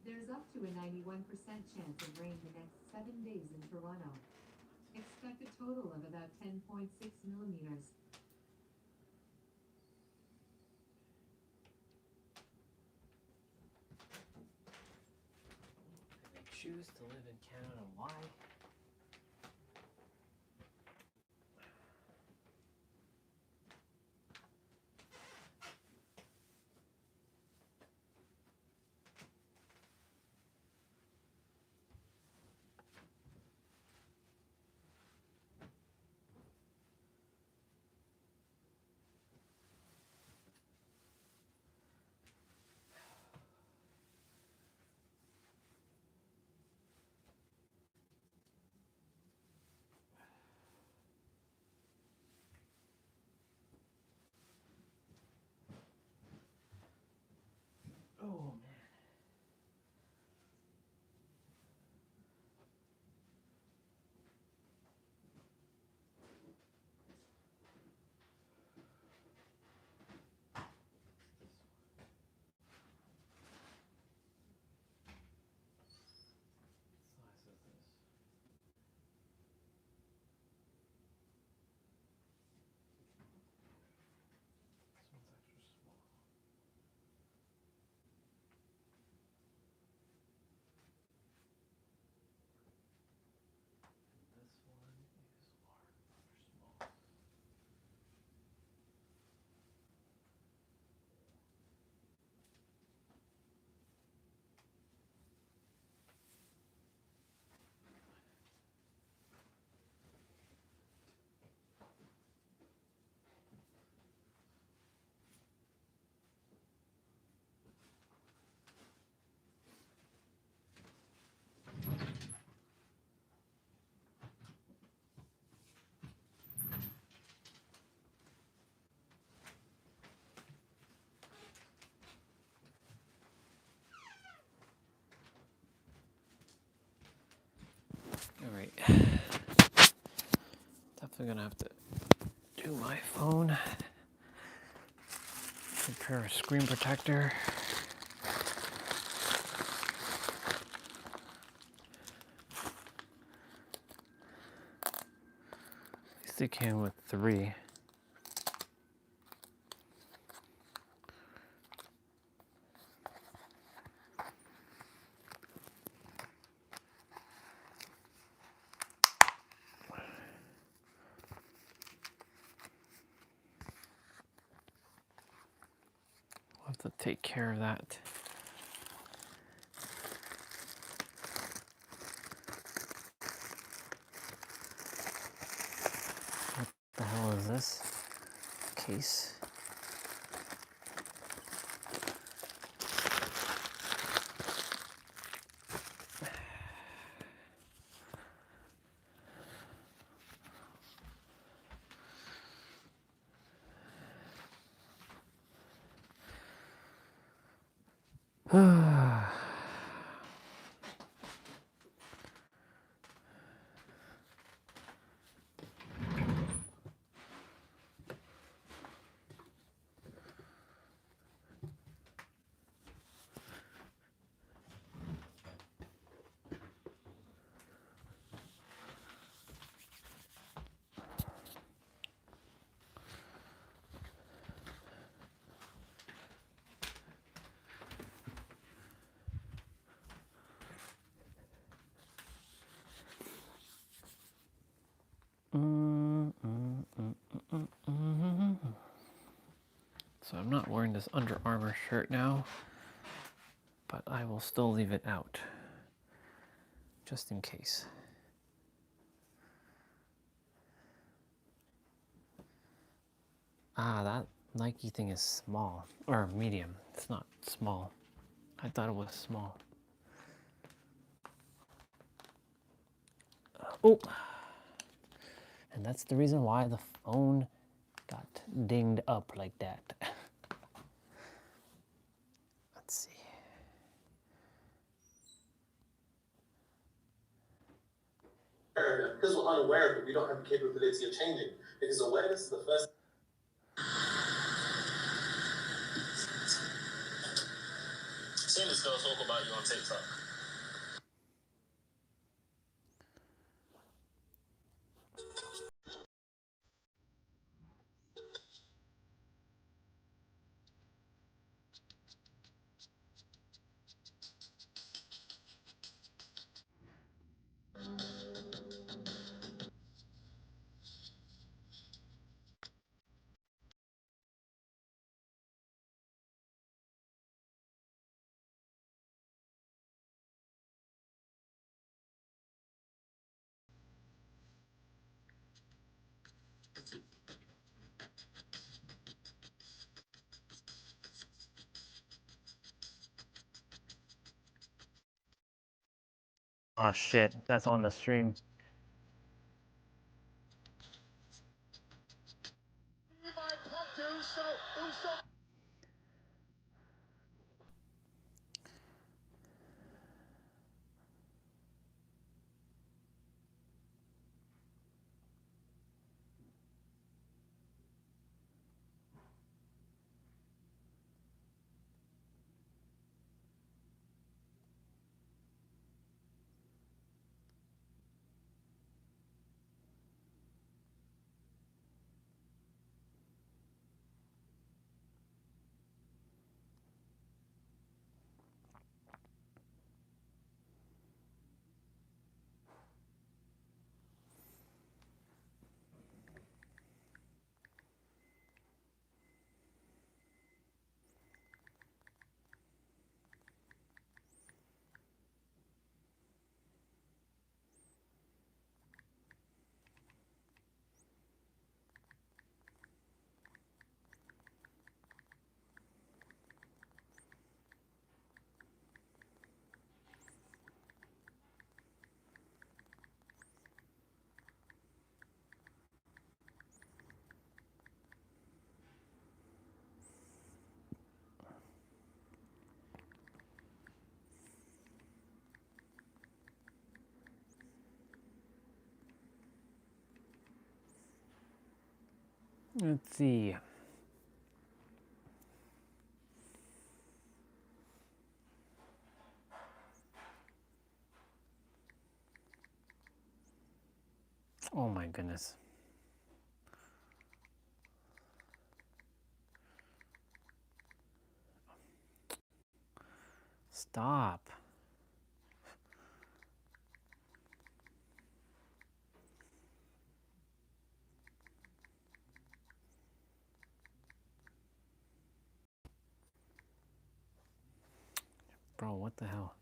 There's up to a 91% chance of rain the next 7 days in Toronto. Expect a total of about 10.6 millimeters. I choose to live in Canada. Why? Definitely gonna have to do my phone. Prepare a screen protector. At least they came with 3. We'll have to take care of that. What the hell is this? Case. So I'm not wearing this Under Armour shirt now, but I will still leave it out, just in case. Ah, that Nike thing is small, or medium. It's not small. I thought it was small. Oh, and that's the reason why the phone got dinged up like that. Let's see. Because we're unaware of it, we don't have the capability of changing. Because awareness is the first. Seen this girl talk about you on TikTok. Oh shit, that's on the stream. Let's see. Oh my goodness. Stop. Bro, what the hell?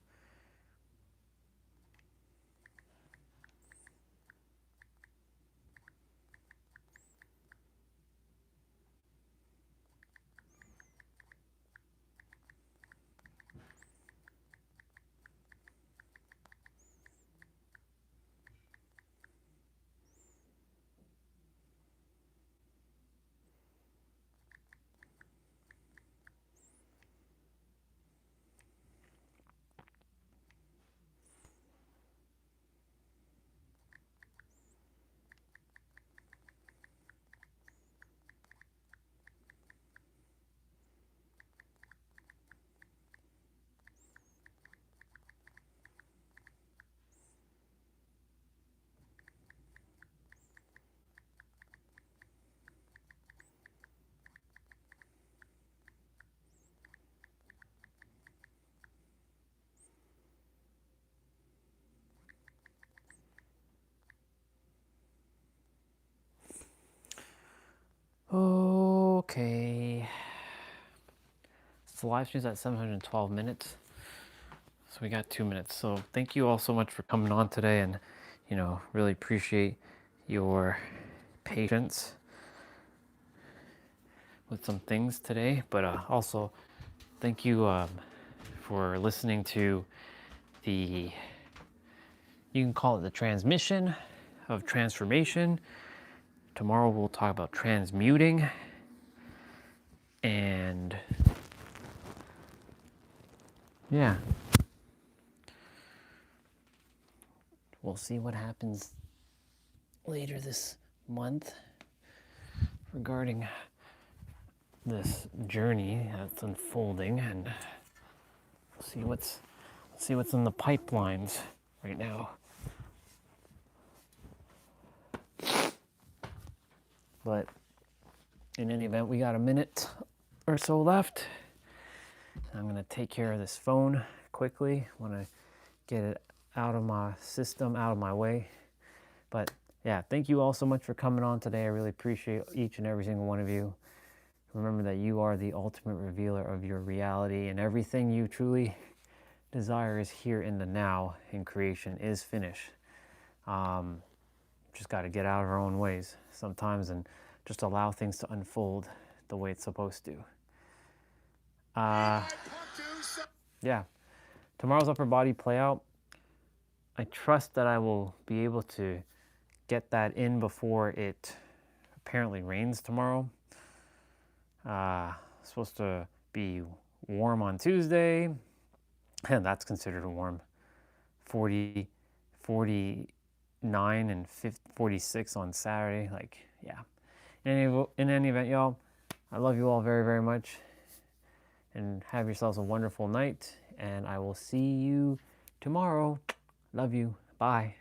Okay. So the live stream's at 712 minutes. So we got 2 minutes. So thank you all so much for coming on today, and really appreciate your patience with some things today. But also thank you for listening to you can call it the transmission of transformation. Tomorrow we'll talk about transmuting, and yeah, we'll see what happens later this month regarding this journey that's unfolding, and we'll see what's in the pipelines right now. But in any event, we got a minute or so left. I'm going to take care of this phone quickly. I want to get it out of my system, out of my way. But yeah, thank you all so much for coming on today. I really appreciate each and every single one of you. Remember that you are the ultimate revealer of your reality, and everything you truly desire is here in the now, and creation is finished. Just got to get out of our own ways sometimes and just allow things to unfold the way it's supposed to. Yeah, tomorrow's upper body play out. I trust that I will be able to get that in before it apparently rains tomorrow. It's supposed to be warm on Tuesday, and that's considered warm. 40, 49 and 46 on Saturday. Like, yeah. In any event, y'all, I love you all very, very much, and have yourselves a wonderful night, and I will see you tomorrow. Love you. Bye.